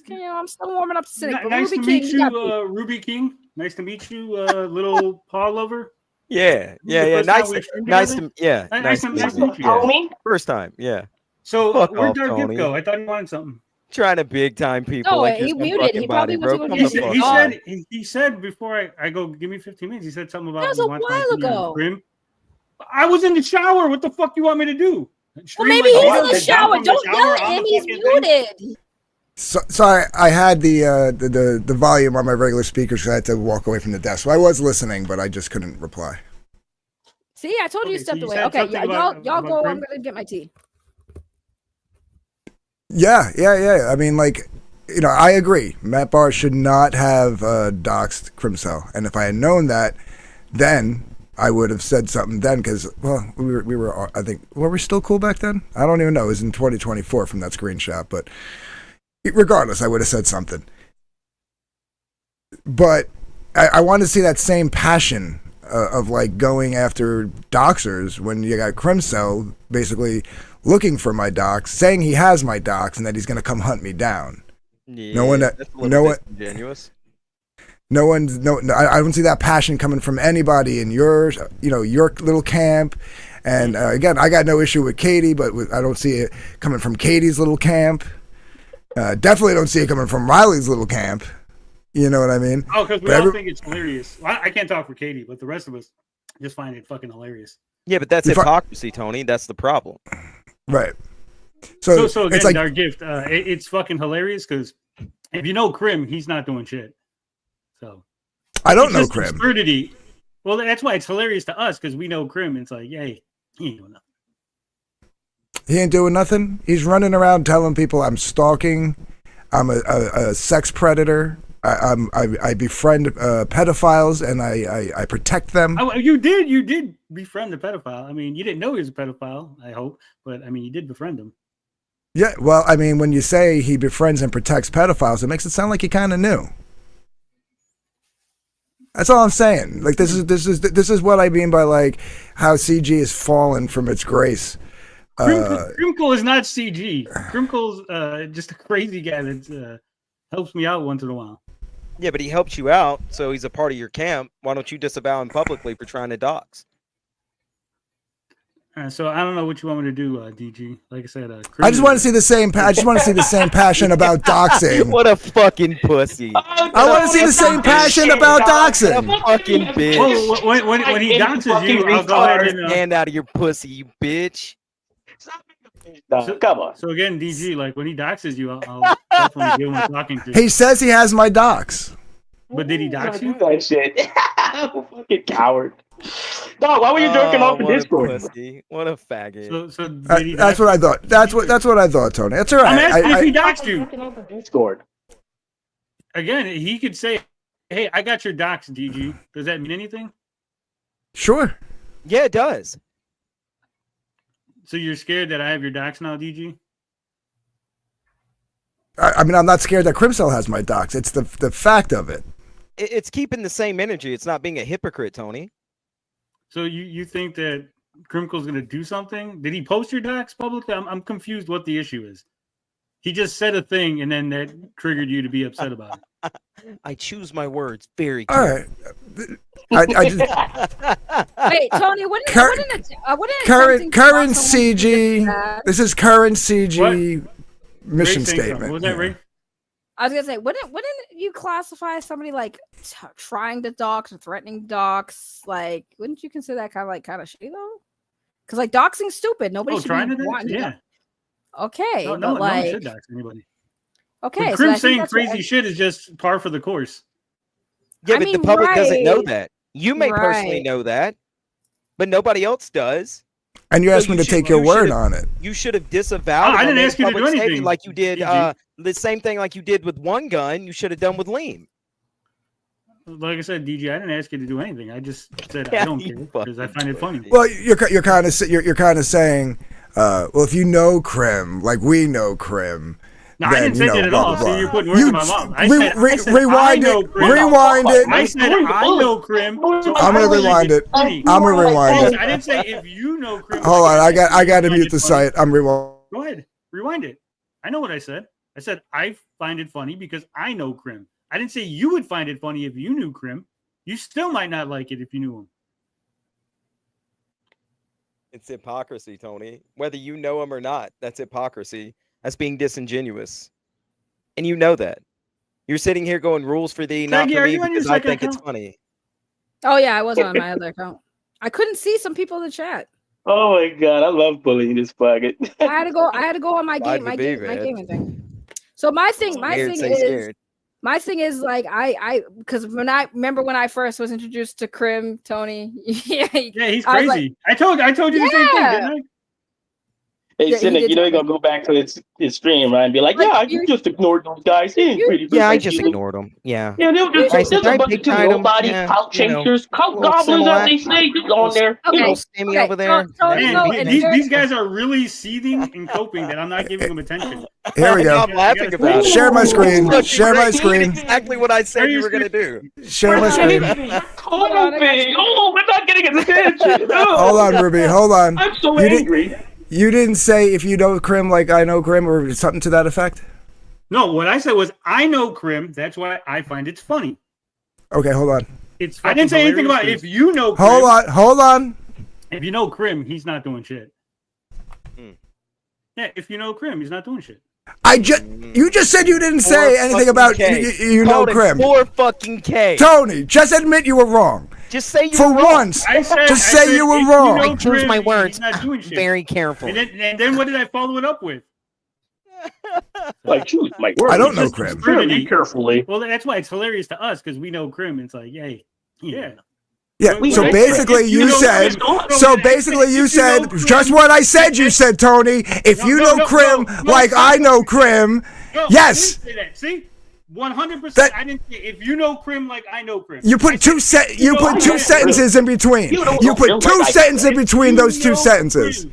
Speaker 2: you know, I'm still warming up to Cynic.
Speaker 9: Nice to meet you, Ruby King. Nice to meet you, little paw lover.
Speaker 3: Yeah. Nice to meet you. First time, yeah.
Speaker 9: So where'd Dark Gift go? I thought he wanted something.
Speaker 3: Trying to big time people.
Speaker 2: No, like he muted. He probably
Speaker 9: he said before I go, give me 15 minutes. He said something about
Speaker 2: that was a while ago.
Speaker 9: Grim. I was in the shower. What the fuck you want me to do?
Speaker 2: Well, maybe he's in the shower. Don't yell at him. He's muted.
Speaker 4: Sorry, I had the volume on my regular speakers, so I had to walk away from the desk. So I was listening, but I just couldn't reply.
Speaker 2: See, I told you stepped away. Okay, y'all go. I'm gonna get my tea.
Speaker 4: Yeah. I mean, like, you know, I agree. Matt Bahr should not have doxed Crimcell, and if I had known that, then I would have said something then. Because we were I think were we still cool back then? I don't even know. It was in 2024 from that screenshot, but regardless, I would have said something. But I want to see that same passion of like going after doxers when you got Crimcell basically looking for my docs, saying he has my docs and that he's going to come hunt me down.
Speaker 3: Yeah, that's a little disingenuous.
Speaker 4: I don't see that passion coming from anybody in your little camp. And again, I got no issue with Katie, but I don't see it coming from Katie's little camp. Definitely don't see it coming from Riley's little camp. You know what I mean?
Speaker 9: Oh, because we all think it's hilarious. Well, I can't talk for Katie, but the rest of us just find it fucking hilarious.
Speaker 3: Yeah, but that's hypocrisy, Tony. That's the problem.
Speaker 4: Right.
Speaker 9: So again, it's like our gift. It's fucking hilarious because if you know Krim, he's not doing shit. So
Speaker 4: I don't know Krim.
Speaker 9: Absurdity. Well, that's why it's hilarious to us because we know Krim. It's like, yay, he ain't doing nothing.
Speaker 4: He ain't doing nothing. He's running around telling people I'm stalking. I'm a sex predator. I befriend pedophiles and I protect them.
Speaker 9: Oh, you did befriend the pedophile. I mean, you didn't know he was a pedophile, I hope, but I mean, you did befriend him.
Speaker 4: Yeah, well, I mean, when you say he befriends and protects pedophiles, it makes it sound like you kind of knew. That's all I'm saying. Like this is what I mean by like how CG has fallen from its grace.
Speaker 9: Grimkle is not CG. Grimkle's just a crazy guy that helps me out once in a while.
Speaker 3: Yeah, but he helped you out, so he's a part of your camp. Why don't you disavow him publicly for trying to dox?
Speaker 9: So I don't know what you want me to do, DG. Like I said,
Speaker 4: I just want to see the same. I just want to see the same passion about doxing.
Speaker 3: What a fucking pussy!
Speaker 4: I want to see the same passion about doxing.
Speaker 3: Fucking bitch.
Speaker 9: Well, when he doxes you, I'll go ahead and
Speaker 3: hand out of your pussy, you bitch.
Speaker 5: Come on.
Speaker 9: So again, DG, like when he doxes you, I'll definitely give him a talking to.
Speaker 4: He says he has my dox.
Speaker 9: But did he dox you?
Speaker 5: That shit. Fucking coward. Dog, why were you jerking off in Discord?
Speaker 3: What a faggot.
Speaker 9: So did he
Speaker 4: that's what I thought. That's what I thought, Tony. That's all right.
Speaker 9: I'm asking if he doxed you.
Speaker 5: Discord.
Speaker 9: Again, he could say, "Hey, I got your dox, DG." Does that mean anything?
Speaker 4: Sure.
Speaker 3: Yeah, it does.
Speaker 9: So you're scared that I have your dox now, DG?
Speaker 4: I mean, I'm not scared that Crimcell has my dox. It's the fact of it.
Speaker 3: It's keeping the same energy. It's not being a hypocrite, Tony.
Speaker 9: So you think that Crimco's going to do something? Did he post your docs publicly? I'm confused what the issue is. He just said a thing, and then that triggered you to be upset about it.
Speaker 3: I choose my words very
Speaker 4: all right. I just
Speaker 2: Wait, Tony, what
Speaker 4: current CG. This is current CG mission statement.
Speaker 9: What was that, Ray?
Speaker 2: I was gonna say, wouldn't you classify somebody like trying to dox or threatening dox? Like, wouldn't you consider that kind of shitty though? Because like doxing's stupid. Nobody should
Speaker 9: trying
Speaker 2: be
Speaker 9: to
Speaker 2: wanting
Speaker 9: yeah.
Speaker 2: Okay,
Speaker 9: no
Speaker 2: but
Speaker 9: one should dox anybody.
Speaker 2: Okay,
Speaker 9: Crim saying crazy shit is just par for the course.
Speaker 3: Yeah, but the public doesn't know that. You may personally know that, but nobody else does.
Speaker 4: And you asked me to take your word on it.
Speaker 3: You should have disavowed.
Speaker 9: I didn't ask you to do anything.
Speaker 3: Like you did the same thing like you did with one gun. You should have done with Lean.
Speaker 9: Like I said, DG, I didn't ask you to do anything. I just said I don't care because I find it funny.
Speaker 4: Well, you're kind of saying, well, if you know Crim, like we know Crim.
Speaker 9: No, I didn't say that at all. So you're putting words in my mouth. I said,
Speaker 4: rewind it. Rewind it.
Speaker 9: I said I know Crim. So
Speaker 4: I'm gonna rewind it. I'm gonna rewind it.
Speaker 9: I didn't say if you know Crim.
Speaker 4: Hold on, I got to mute the site. I'm rewinding.
Speaker 9: Go ahead, rewind it. I know what I said. I said I find it funny because I know Crim. I didn't say you would find it funny if you knew Crim. You still might not like it if you knew him.
Speaker 3: It's hypocrisy, Tony. Whether you know him or not, that's hypocrisy. That's being disingenuous. And you know that. You're sitting here going rules for thee, not for me, because I think it's funny.
Speaker 2: Oh, yeah, I wasn't on my other account. I couldn't see some people in the chat.
Speaker 5: Oh my god, I love bullying this bucket.
Speaker 2: I had to go on my gaming thing. So my thing is like because when I first was introduced to Crim, Tony,
Speaker 9: yeah, he's crazy. I told you the same thing, didn't I?
Speaker 5: Hey, Cynic, you know you're gonna go back to his stream, right? And be like, yeah, you just ignored those guys.
Speaker 3: I just ignored them. Yeah.
Speaker 5: Yeah, there's a bunch of nobody, couch chasers, goblins, as they say, just on there.
Speaker 3: Sammy over there.
Speaker 9: These guys are really seething and coping that I'm not giving them attention.
Speaker 4: Here we go.
Speaker 3: I'm laughing about it.
Speaker 4: Share my screen. Share my screen.
Speaker 3: Exactly what I said you were gonna do.
Speaker 4: Share my screen.
Speaker 5: Oh, we're not getting his attention.
Speaker 4: Hold on, Ruby. Hold on.
Speaker 5: I'm so angry.
Speaker 4: You didn't say if you know Crim like I know Crim or something to that effect?
Speaker 9: No, what I said was I know Crim. That's why I find it funny.
Speaker 4: Okay, hold on.
Speaker 9: I didn't say anything about if you know Crim.
Speaker 4: Hold on.
Speaker 9: If you know Crim, he's not doing shit. Yeah, if you know Crim, he's not doing shit.
Speaker 4: You just said you didn't say anything about you know Crim.
Speaker 3: 4K.
Speaker 4: Tony, just admit you were wrong.
Speaker 3: Just say you
Speaker 4: for
Speaker 3: were wrong.
Speaker 4: once. Just say you were wrong.
Speaker 3: I choose my words very carefully.
Speaker 9: And then what did I follow it up with?
Speaker 5: Like choose my words.
Speaker 4: I don't know Crim.
Speaker 5: Very carefully.
Speaker 9: Well, that's why it's hilarious to us because we know Crim. It's like, yay, yeah.
Speaker 4: Yeah. So basically, you said. So basically, you said just what I said. You said, Tony. If you know Crim like I know Crim, yes.
Speaker 9: See. 100%. I didn't say if you know Crim like I know Crim.
Speaker 4: You put two sentences in between. You put two sentences in between those two sentences.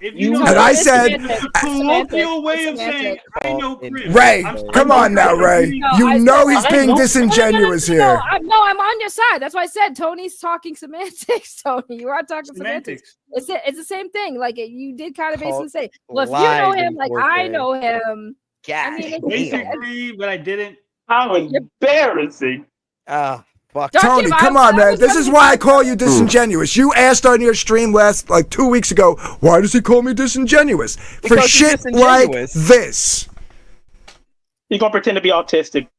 Speaker 4: And I said,
Speaker 9: colloquial way of saying I know Crim.
Speaker 4: Ray, come on now, Ray. You know he's being disingenuous here.
Speaker 2: No, I'm on your side. That's why I said Tony's talking semantics. Tony, you are talking semantics. It's the same thing. Like you did kind of basically say, well, if you know him like I know him.
Speaker 3: I
Speaker 9: basically, but I didn't.
Speaker 5: How embarrassing.
Speaker 3: Fuck.
Speaker 4: Tony, come on, man. This is why I call you disingenuous. You asked on your stream like 2 weeks ago, why does he call me disingenuous? For shit like this.
Speaker 5: You gonna pretend to be autistic?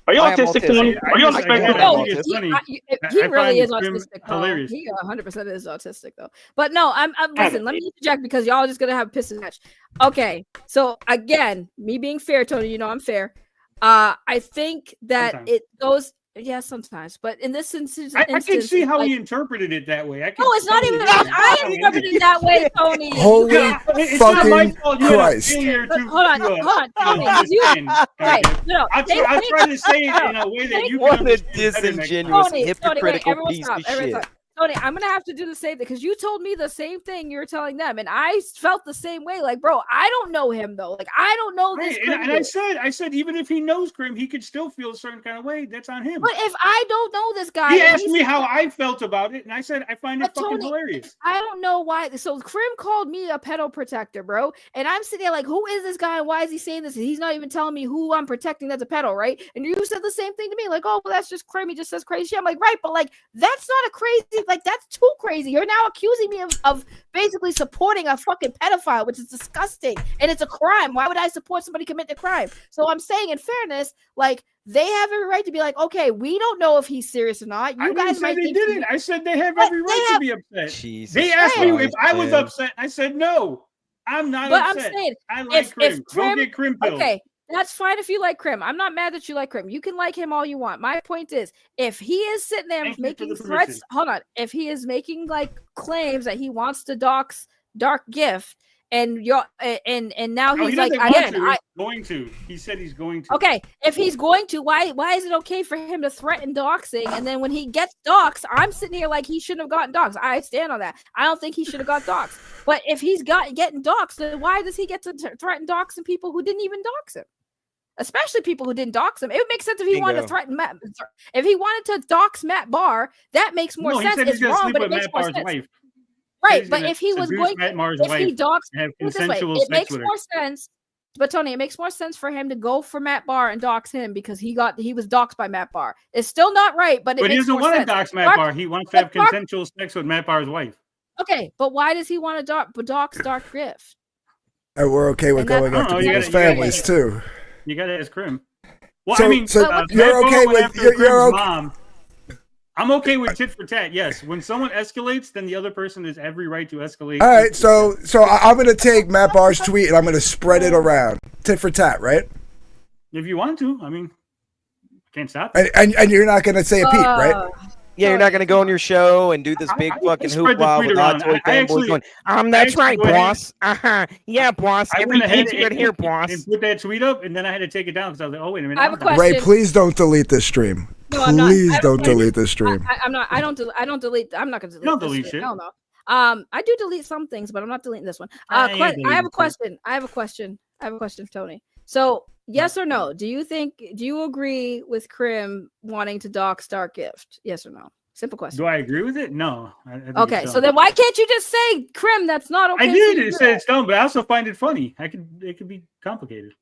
Speaker 5: Are you autistic, Tony? Are you on the spectrum?
Speaker 2: No, he really is autistic. Hilarious. He 100% is autistic, though. But no, I'm listen. Let me interject because y'all are just gonna have a piss and match. Okay, so again, me being fair, Tony, you know I'm fair. I think that sometimes it goes. Yeah, sometimes, but in this instance,
Speaker 9: I can see how he interpreted it that way.
Speaker 2: No, it's not even. I interpreted it that way, Tony.
Speaker 4: Holy fucking Christ!
Speaker 2: Hold on, Tony. Right? No,
Speaker 9: I'm trying to say it in a way that you
Speaker 3: can understand. What a disingenuous, hypocritical piece of shit.
Speaker 2: Tony, I'm gonna have to do the same thing because you told me the same thing you're telling them, and I felt the same way. Like, bro, I don't know him though. Like, I don't know this.
Speaker 9: And I said, even if he knows Krim, he could still feel a certain kind of way. That's on him.
Speaker 2: But if I don't know this guy,
Speaker 9: he asked me how I felt about it, and I said I find it fucking hilarious.
Speaker 2: I don't know why. So Krim called me a pedo protector, bro, and I'm sitting there like, who is this guy? And why is he saying this? And he's not even telling me who I'm protecting. That's a pedo, right? And you said the same thing to me, like, oh, well, that's just Krim. He just says crazy shit. I'm like, right, but like, that's not a crazy. Like, that's too crazy. You're now accusing me of basically supporting a fucking pedophile, which is disgusting, and it's a crime. Why would I support somebody committing a crime? So I'm saying, in fairness, like, they have every right to be like, okay, we don't know if he's serious or not. You guys might think
Speaker 9: they didn't. I said they have every right to be upset.
Speaker 3: Jesus
Speaker 9: they asked me if I was upset. I said no, I'm not upset.
Speaker 2: But I'm saying,
Speaker 9: I like Krim. Go get Krim pills.
Speaker 2: Okay. That's fine if you like Krim. I'm not mad that you like Krim. You can like him all you want. My point is, if he is sitting there making threats, hold on. If he is making like claims that he wants to dox Dark Gift, and you're and now he's like,
Speaker 9: going to. He said he's going to.
Speaker 2: Okay, if he's going to, why is it okay for him to threaten doxing? And then when he gets doxed, I'm sitting here like he shouldn't have gotten doxed. I stand on that. I don't think he should have got doxed. But if he's getting doxed, then why does he get to threaten doxing people who didn't even dox him? Especially people who didn't dox him. It would make sense if he wanted to threaten Matt. If he wanted to dox Matt Bahr, that makes more sense. It's wrong, but it makes more sense.
Speaker 9: Wife.
Speaker 2: Right, but if he was going, if he doxed, it makes more sense. But Tony, it makes more sense for him to go for Matt Bahr and dox him because he was doxed by Matt Bahr. It's still not right, but
Speaker 9: he doesn't want to dox Matt Bahr. He wants to have consensual sex with Matt Bahr's wife.
Speaker 2: Okay, but why does he want to dox Dark Gift?
Speaker 4: And we're okay with going after people's families too.
Speaker 9: You got to ask Krim. Well,
Speaker 4: so,
Speaker 9: I mean,
Speaker 4: you're okay with your
Speaker 9: mom. I'm okay with tit for tat. Yes, when someone escalates, then the other person has every right to escalate.
Speaker 4: All right, so I'm gonna take Matt Bahr's tweet and I'm gonna spread it around. Tit for tat, right?
Speaker 9: If you want to, I mean, can't stop.
Speaker 4: And you're not gonna say a peep, right?
Speaker 3: Yeah, you're not gonna go on your show and do this big fucking hoopla with Hot Toy fanboys going, that's right, boss. Yeah, boss. Every kid's good here, boss.
Speaker 9: And put that tweet up, and then I had to take it down because I was like, oh wait a minute.
Speaker 2: I have a question.
Speaker 4: Ray, please don't delete this stream.
Speaker 2: No,
Speaker 4: please don't delete this stream.
Speaker 2: I'm not. I don't delete. I'm not gonna delete.
Speaker 9: Don't delete shit.
Speaker 2: Hell no. I do delete some things, but I'm not deleting this one. I have a question. I have a question, Tony. So, yes or no? Do you agree with Krim wanting to dox Dark Gift? Yes or no? Simple question.
Speaker 9: Do I agree with it? No.
Speaker 2: Okay, so then why can't you just say, Krim, that's not okay?
Speaker 9: I did. It said it's dumb, but I also find it funny. It could be complicated.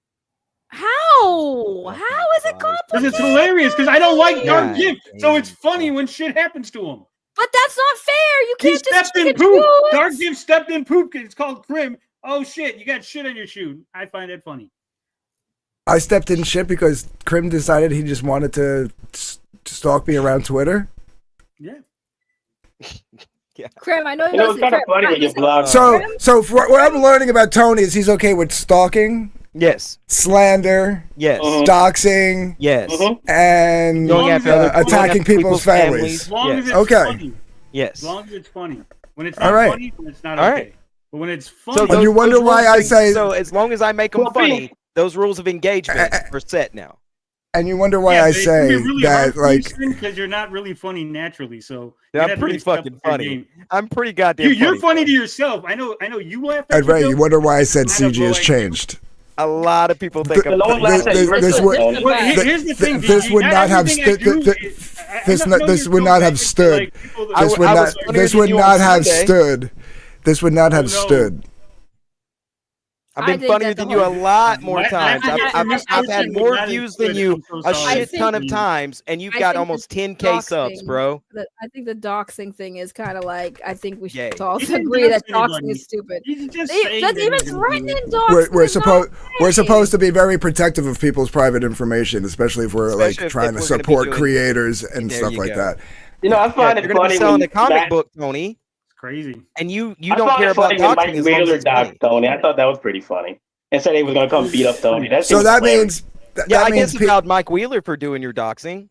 Speaker 2: How? How is it complicated?
Speaker 9: Because it's hilarious. Because I don't like Dark Gift, so it's funny when shit happens to him.
Speaker 2: But that's not fair. You can't
Speaker 9: just stepped in poop. Dark Gift stepped in poop. It's called Krim. Oh shit! You got shit on your shoe. I find it funny.
Speaker 4: I stepped in shit because Krim decided he just wanted to stalk me around Twitter.
Speaker 9: Yeah.
Speaker 3: Yeah.
Speaker 2: Krim, I know
Speaker 5: you know, it's kind of funny when you blog.
Speaker 4: So what I'm learning about Tony is he's okay with stalking.
Speaker 3: Yes.
Speaker 4: Slander.
Speaker 3: Yes.
Speaker 4: Doxing.
Speaker 3: Yes.
Speaker 4: And attacking people's families.
Speaker 9: As long as it's funny.
Speaker 3: Yes.
Speaker 9: As long as it's funny. When it's not funny, then it's not okay.
Speaker 3: Right.
Speaker 9: But when it's funny,
Speaker 4: and you wonder why I say.
Speaker 3: So as long as I make them funny, those rules of engagement are set now.
Speaker 4: And you wonder why I say
Speaker 9: really
Speaker 4: that, like,
Speaker 9: because you're not really funny naturally. So
Speaker 3: I'm pretty fucking funny. I'm pretty goddamn.
Speaker 9: You're funny to yourself. I know. You laugh.
Speaker 4: At Ray, you wonder why I said CG has changed.
Speaker 3: A lot of people think
Speaker 4: this would not have stood. This would not have stood.
Speaker 3: I've been funnier than you a lot more times. I've had more views than you a shit ton of times, and you've got almost 10K subs, bro.
Speaker 2: I think the doxing thing is kind of like, I think we should all agree that doxing is stupid. That's even threatening doxing.
Speaker 4: We're supposed to be very protective of people's private information, especially if we're like trying to support creators and stuff like that.
Speaker 5: You know, I find it funny
Speaker 3: selling a comic book, Tony.
Speaker 9: Crazy.
Speaker 3: And you don't care about doxing as long as it's funny.
Speaker 5: Tony. I thought that was pretty funny. And said he was gonna come beat up Tony.
Speaker 4: That means
Speaker 3: I guess about Mike Wheeler for doing your doxing.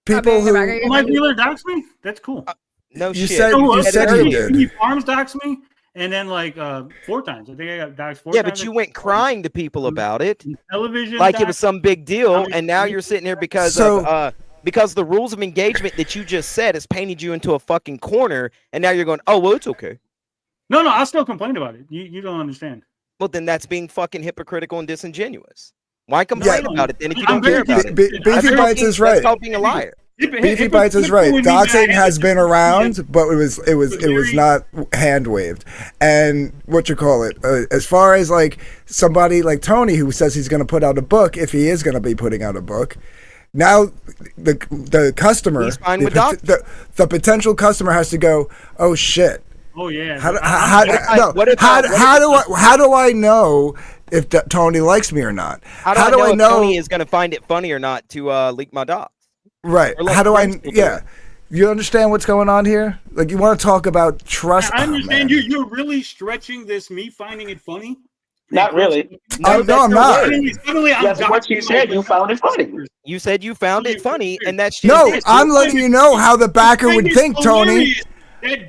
Speaker 4: People who
Speaker 9: Mike Wheeler doxed me? That's cool.
Speaker 3: No
Speaker 4: you
Speaker 3: shit.
Speaker 4: You said he did.
Speaker 9: He Farms doxed me, and then like 4 times. I think I got doxed 4 times.
Speaker 3: Yeah, but you went crying to people about it.
Speaker 9: Television
Speaker 3: like it was some big deal, and now you're sitting here because the rules of engagement that you just said has painted you into a fucking corner, and now you're going, oh well, it's okay.
Speaker 9: No, I'll still complain about it. You don't understand.
Speaker 3: Well, then that's being fucking hypocritical and disingenuous. Why complain about it then if you don't care about it?
Speaker 4: Beefy Bites is right.
Speaker 3: That's called being a liar.
Speaker 4: Beefy Bites is right. Doxing has been around, but it was not hand waved. And what you call it, as far as like somebody like Tony who says he's going to put out a book, if he is going to be putting out a book. Now the customer, the potential customer has to go, oh shit.
Speaker 9: Oh yeah.
Speaker 4: How do I know if Tony likes me or not?
Speaker 3: How do I know if Tony is going to find it funny or not to leak my docs?
Speaker 4: Right. How do I? Yeah. You understand what's going on here? Like you want to talk about trust?
Speaker 9: I understand you're really stretching this. Me finding it funny.
Speaker 5: Not really.
Speaker 4: No, I'm not.
Speaker 5: That's what you said. You found it funny.
Speaker 3: You said you found it funny, and that's
Speaker 4: I'm letting you know how the backer would think, Tony.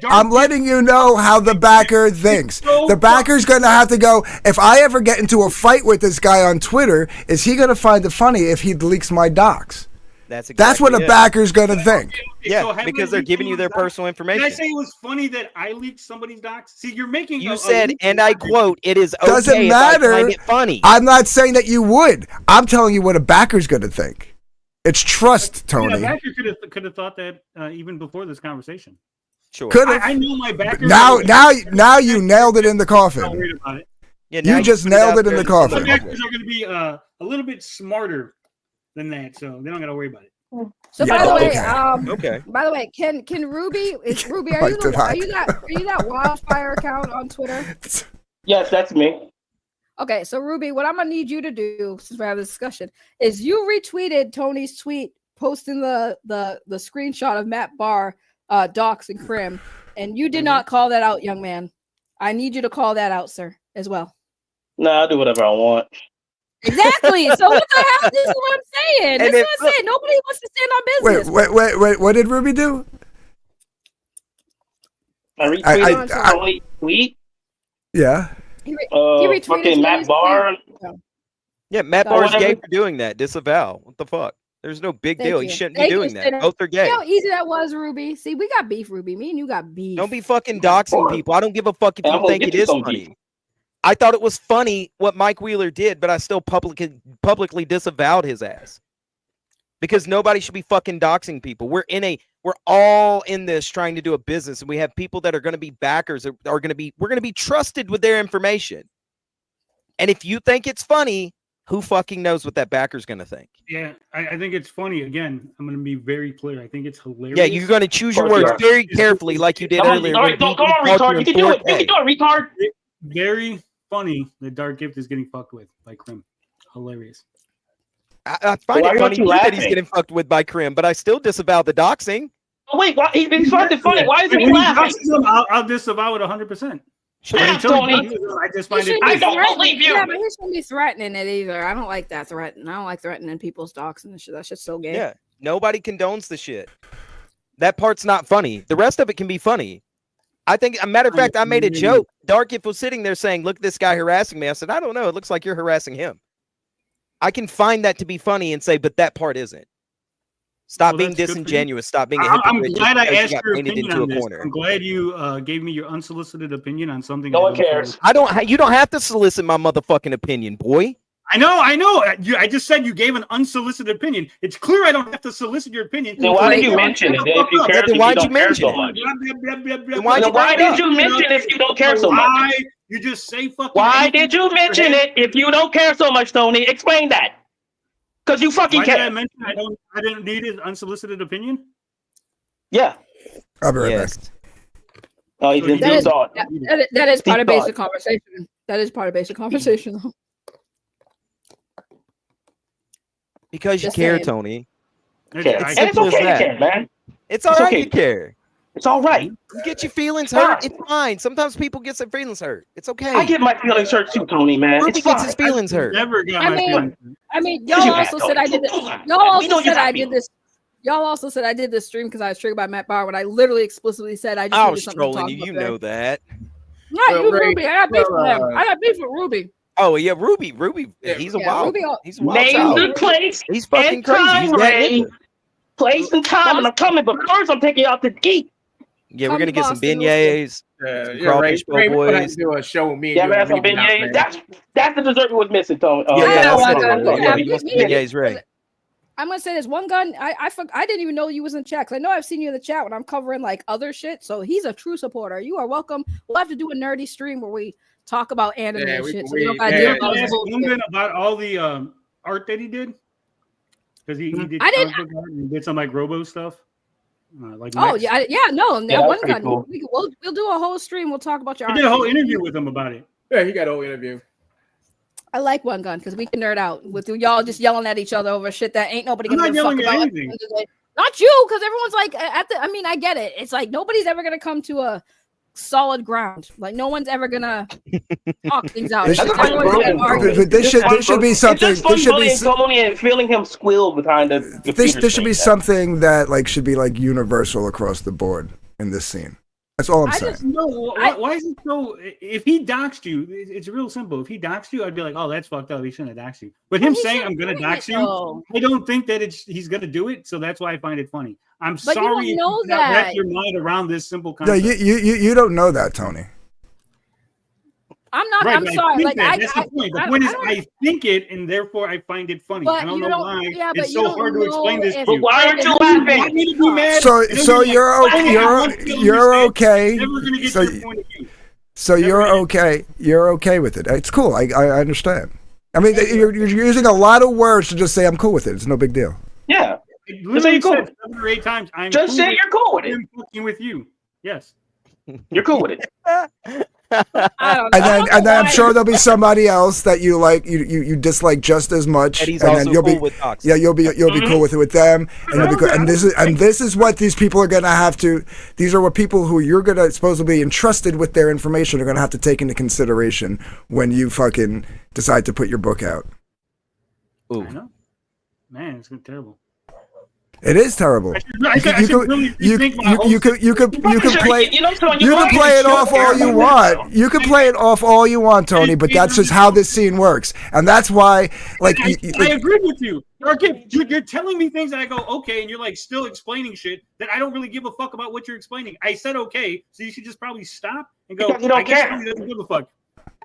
Speaker 4: I'm letting you know how the backer thinks. The backer's going to have to go, if I ever get into a fight with this guy on Twitter, is he going to find it funny if he leaks my docs? That's what a backer's going to think.
Speaker 3: Yeah, because they're giving you their personal information.
Speaker 9: Did I say it was funny that I leaked somebody's docs? See, you're making.
Speaker 3: You said, and I quote, "It is okay
Speaker 4: doesn't matter.
Speaker 3: If I find it funny."
Speaker 4: I'm not saying that you would. I'm telling you what a backer's going to think. It's trust, Tony.
Speaker 9: Yeah, a backer could have thought that even before this conversation.
Speaker 3: Sure.
Speaker 9: I know my backer.
Speaker 4: Now you nailed it in the coffin.
Speaker 9: Don't worry about it.
Speaker 3: Yeah,
Speaker 4: you just nailed it in the coffin.
Speaker 9: My backers are going to be a little bit smarter than that, so they don't got to worry about it.
Speaker 2: So by the way,
Speaker 3: okay.
Speaker 2: By the way, can Ruby? Is Ruby? Are you that wildfire account on Twitter?
Speaker 5: Yes, that's me.
Speaker 2: Okay, so Ruby, what I'm gonna need you to do since we're having this discussion is you retweeted Tony's tweet posting the screenshot of Matt Bahr docs and Crim, and you did not call that out, young man. I need you to call that out, sir, as well.
Speaker 5: No, I'll do whatever I want.
Speaker 2: Exactly. So what the hell? This is what I'm saying. This is what I'm saying. Nobody wants to stand on business.
Speaker 4: Wait. What did Ruby do?
Speaker 5: I retweeted Tony's tweet.
Speaker 4: Yeah.
Speaker 2: He retweeted
Speaker 5: fucking Matt Bahr.
Speaker 3: Yeah, Matt Bahr is gay for doing that. Disavow. What the fuck? There's no big deal. He shouldn't be doing that. Both are gay.
Speaker 2: You know how easy that was, Ruby. See, we got beef, Ruby. Me and you got beef.
Speaker 3: Don't be fucking doxing people. I don't give a fuck if you think it is funny. I thought it was funny what Mike Wheeler did, but I still publicly disavowed his ass. Because nobody should be fucking doxing people. We're all in this trying to do a business, and we have people that are going to be backers, we're going to be trusted with their information. And if you think it's funny, who fucking knows what that backer's going to think?
Speaker 9: Yeah, I think it's funny. Again, I'm going to be very clear. I think it's hilarious.
Speaker 3: Yeah, you're going to choose your words very carefully, like you did earlier.
Speaker 5: Come on, retard. You can do it. You can do it, retard.
Speaker 9: Very funny that Dark Gift is getting fucked with by Crim. Hilarious.
Speaker 3: I find it funny that he's getting fucked with by Crim, but I still disavow the doxing.
Speaker 5: Oh, wait, why? He's fucking funny. Why isn't he laughing?
Speaker 9: I'll disavow it 100%.
Speaker 5: I don't believe you.
Speaker 2: Yeah, but he shouldn't be threatening it either. I don't like that threatening. I don't like threatening people's docs and shit. That's just so gay.
Speaker 3: Yeah, nobody condones the shit. That part's not funny. The rest of it can be funny. I think, a matter of fact, I made a joke. Dark Gift was sitting there saying, "Look at this guy harassing me." I said, "I don't know. It looks like you're harassing him." I can find that to be funny and say, but that part isn't. Stop being disingenuous. Stop being a hypocrite.
Speaker 9: I'm glad I asked your opinion on this. I'm glad you gave me your unsolicited opinion on something.
Speaker 5: No one cares.
Speaker 3: You don't have to solicit my motherfucking opinion, boy.
Speaker 9: I know. I just said you gave an unsolicited opinion. It's clear I don't have to solicit your opinion.
Speaker 5: Then why did you mention it? If you care,
Speaker 3: why did you mention
Speaker 5: it? Why did you mention if you don't care so much?
Speaker 9: You just say fucking.
Speaker 5: Why did you mention it if you don't care so much, Tony? Explain that. Because you fucking
Speaker 9: Why
Speaker 5: care.
Speaker 9: did I mention I didn't need his unsolicited opinion?
Speaker 5: Yeah.
Speaker 4: I'll be right
Speaker 3: Yes.
Speaker 4: back.
Speaker 5: Oh, he
Speaker 2: That
Speaker 5: didn't
Speaker 2: is,
Speaker 5: thought.
Speaker 2: that is part of
Speaker 5: Deep
Speaker 2: basic conversation. That is part of basic conversation, though.
Speaker 3: Because you
Speaker 2: Just
Speaker 3: care,
Speaker 2: saying.
Speaker 3: Tony.
Speaker 5: Care.
Speaker 3: It's
Speaker 5: And it's
Speaker 3: simple as
Speaker 5: okay to
Speaker 3: that.
Speaker 5: care, man.
Speaker 3: It's all
Speaker 5: It's
Speaker 3: right
Speaker 5: okay.
Speaker 3: to care.
Speaker 5: It's all right.
Speaker 3: You get your feelings
Speaker 5: Fine.
Speaker 3: hurt. It's fine. Sometimes people get their feelings hurt. It's okay.
Speaker 5: I get my feelings hurt too, Tony, man.
Speaker 3: Ruby
Speaker 5: It's
Speaker 3: gets
Speaker 5: fine.
Speaker 3: his feelings hurt.
Speaker 9: Never got
Speaker 2: I
Speaker 9: my
Speaker 2: mean,
Speaker 9: feelings.
Speaker 2: y'all
Speaker 5: You
Speaker 2: also
Speaker 5: have,
Speaker 2: said I did this.
Speaker 5: Tony.
Speaker 2: Y'all
Speaker 5: We
Speaker 2: also
Speaker 5: know you
Speaker 2: said
Speaker 5: have
Speaker 2: I did
Speaker 5: feelings.
Speaker 2: this. Y'all also said I did this stream because I was triggered by Matt Bahr when I literally explicitly said I just
Speaker 3: I
Speaker 2: needed
Speaker 3: was
Speaker 2: something to
Speaker 3: trolling
Speaker 2: talk
Speaker 3: you.
Speaker 2: about
Speaker 3: You
Speaker 2: today.
Speaker 3: know that.
Speaker 2: Not
Speaker 6: Well,
Speaker 2: you,
Speaker 6: Ray,
Speaker 2: Ruby. I got beef
Speaker 6: well,
Speaker 2: with him. I got beef with Ruby.
Speaker 3: Oh yeah, Ruby.
Speaker 6: Yeah,
Speaker 3: He's a
Speaker 2: yeah,
Speaker 3: wild.
Speaker 2: Ruby.
Speaker 3: He's a wild
Speaker 5: Name
Speaker 3: child.
Speaker 5: the place
Speaker 3: He's fucking
Speaker 5: and
Speaker 3: crazy.
Speaker 5: time,
Speaker 3: He's that
Speaker 5: Ray.
Speaker 3: nigga.
Speaker 5: Place and time, and I'm coming. But first, I'm taking you out to eat.
Speaker 3: Yeah,
Speaker 2: Come
Speaker 3: we're gonna
Speaker 2: to
Speaker 3: get some
Speaker 2: Boston, we'll
Speaker 3: beignets,
Speaker 6: yeah,
Speaker 3: some
Speaker 6: Ray,
Speaker 3: crawfish po'
Speaker 6: Ray, we're gonna have
Speaker 3: boys.
Speaker 6: to do a show with me and
Speaker 5: Yeah,
Speaker 6: you.
Speaker 5: man,
Speaker 6: and
Speaker 5: some
Speaker 6: Reed out,
Speaker 5: beignets.
Speaker 6: man.
Speaker 5: That's the dessert we was missing, Tony.
Speaker 3: Yeah,
Speaker 2: I
Speaker 3: that's
Speaker 2: know one
Speaker 3: it.
Speaker 2: gun.
Speaker 3: Yeah,
Speaker 2: Yeah,
Speaker 3: you want some
Speaker 2: me-
Speaker 3: beignets, Ray?
Speaker 2: I'm gonna say this one gun. I didn't even know you was in chat. 'Cause I know I've seen you in the chat when I'm covering like other shit. So he's a true supporter. You are welcome. We'll have to do a nerdy stream where we talk about anime
Speaker 6: Yeah,
Speaker 2: and
Speaker 6: we
Speaker 2: shit.
Speaker 6: can-
Speaker 2: So you don't
Speaker 6: we-
Speaker 2: gotta
Speaker 6: yeah,
Speaker 2: deal
Speaker 9: You
Speaker 2: with
Speaker 9: ever
Speaker 2: all this
Speaker 9: ask
Speaker 2: bullshit.
Speaker 9: Lundgren about all the art that he did? Because he did
Speaker 2: I didn't-
Speaker 9: comic book art and he did some like Robo stuff. Like
Speaker 2: Oh
Speaker 9: Max.
Speaker 2: yeah, no, that
Speaker 5: that's
Speaker 2: one
Speaker 5: pretty
Speaker 2: gun.
Speaker 5: cool.
Speaker 2: We'll do a whole stream. We'll talk about your
Speaker 9: I
Speaker 2: art.
Speaker 9: did a whole
Speaker 2: shit.
Speaker 9: interview with him about it.
Speaker 6: Yeah, he got a whole interview.
Speaker 2: I like one gun because we can nerd out with y'all just yelling at each other over shit that ain't nobody
Speaker 9: I'm
Speaker 2: gonna
Speaker 9: not
Speaker 2: give a fuck
Speaker 9: yelling at
Speaker 2: about.
Speaker 9: anything.
Speaker 2: Not you, because everyone's like I mean, I get it. It's like nobody's ever gonna come to a solid ground. Like no one's ever gonna talk things out.
Speaker 4: This
Speaker 2: It's
Speaker 4: should-
Speaker 2: just everyone's gonna argue.
Speaker 4: But this should be something.
Speaker 5: It's just fun
Speaker 4: This should be.
Speaker 5: bullying Tony and feeling him squeal behind the computer
Speaker 4: This should be
Speaker 5: screen.
Speaker 4: something that like should be like universal across the board in this scene. That's all I'm
Speaker 2: I
Speaker 4: saying.
Speaker 2: just-
Speaker 9: No, why is it so? If he doxed you, it's real simple. If he doxed you, I'd be like, oh, that's fucked up. He shouldn't have doxed you. But him
Speaker 2: he
Speaker 9: saying
Speaker 2: shouldn't
Speaker 9: I'm gonna
Speaker 2: do
Speaker 9: dox
Speaker 2: it,
Speaker 9: you,
Speaker 2: though.
Speaker 9: I don't think that he's gonna do it. So that's why I find it funny. I'm
Speaker 2: But you
Speaker 9: sorry
Speaker 2: don't
Speaker 9: if
Speaker 2: know
Speaker 9: you cannot wrap
Speaker 2: that.
Speaker 9: your mind around this simple
Speaker 4: Yeah,
Speaker 9: concept.
Speaker 4: you don't know that, Tony.
Speaker 2: I'm not.
Speaker 9: Right,
Speaker 2: I'm
Speaker 9: but I
Speaker 2: sorry.
Speaker 9: think
Speaker 2: Like
Speaker 9: that.
Speaker 2: I,
Speaker 9: That's
Speaker 2: I,
Speaker 9: the point. The
Speaker 2: I-
Speaker 9: point
Speaker 2: I
Speaker 9: is,
Speaker 2: don't-
Speaker 9: I think it, and therefore I find it funny.
Speaker 2: But
Speaker 9: I don't
Speaker 2: you
Speaker 9: know
Speaker 2: don't-
Speaker 9: why.
Speaker 2: yeah, but
Speaker 9: It's
Speaker 2: you
Speaker 9: so
Speaker 2: don't
Speaker 9: hard to explain
Speaker 2: know
Speaker 9: this
Speaker 2: if-
Speaker 9: to you.
Speaker 5: Why aren't you
Speaker 9: You
Speaker 5: laughing?
Speaker 9: want me to be mad?
Speaker 4: So
Speaker 9: And then
Speaker 4: so
Speaker 9: be like,
Speaker 4: you're
Speaker 9: "Oh,
Speaker 4: okay.
Speaker 9: I want to
Speaker 4: You're
Speaker 9: understand."
Speaker 4: okay.
Speaker 9: Never gonna get
Speaker 4: So
Speaker 9: your point of view.
Speaker 4: so
Speaker 9: Never
Speaker 4: you're
Speaker 9: gonna-
Speaker 4: okay. You're okay with it. It's cool. I understand. I mean, you're using a lot of words to just say I'm cool with it. It's no big deal.
Speaker 5: Yeah.
Speaker 9: I
Speaker 5: say
Speaker 9: literally
Speaker 5: you're cool.
Speaker 9: said 7 or 8 times. I'm
Speaker 5: Just
Speaker 9: cool
Speaker 5: say
Speaker 9: with
Speaker 5: you're cool with it.
Speaker 9: him fucking with you. Yes.
Speaker 5: You're cool with it.
Speaker 2: I don't know.
Speaker 4: And
Speaker 2: I don't
Speaker 4: then
Speaker 2: know
Speaker 4: and then I'm
Speaker 2: why-
Speaker 4: sure there'll be somebody else that you like you dislike just as much.
Speaker 3: And he's
Speaker 4: and
Speaker 3: also
Speaker 4: then you'll
Speaker 3: cool
Speaker 4: be
Speaker 3: with doxing.
Speaker 4: yeah you'll be cool with it with them. And you'll be cool. And this is what these people are gonna have to. These are what people who you're gonna supposedly be entrusted with their information are gonna have to take into consideration when you fucking decide to put your book out.
Speaker 3: Ooh.
Speaker 9: I know. Man, it's terrible.
Speaker 4: It is terrible.
Speaker 9: I should really rethink my whole
Speaker 4: You could play.
Speaker 5: You know, Tony,
Speaker 4: You can
Speaker 5: probably
Speaker 4: play it
Speaker 5: should
Speaker 4: off all you
Speaker 5: care.
Speaker 4: want. You can play it off all you want, Tony, but that's just how this scene works. And that's why, like,
Speaker 9: I agree with you. You're telling me things that I go, okay, and you're like still explaining shit that I don't really give a fuck about what you're explaining. I said okay, so you should just probably stop and go,
Speaker 5: Because you don't
Speaker 9: I guess
Speaker 5: care.
Speaker 9: Tony doesn't give a fuck.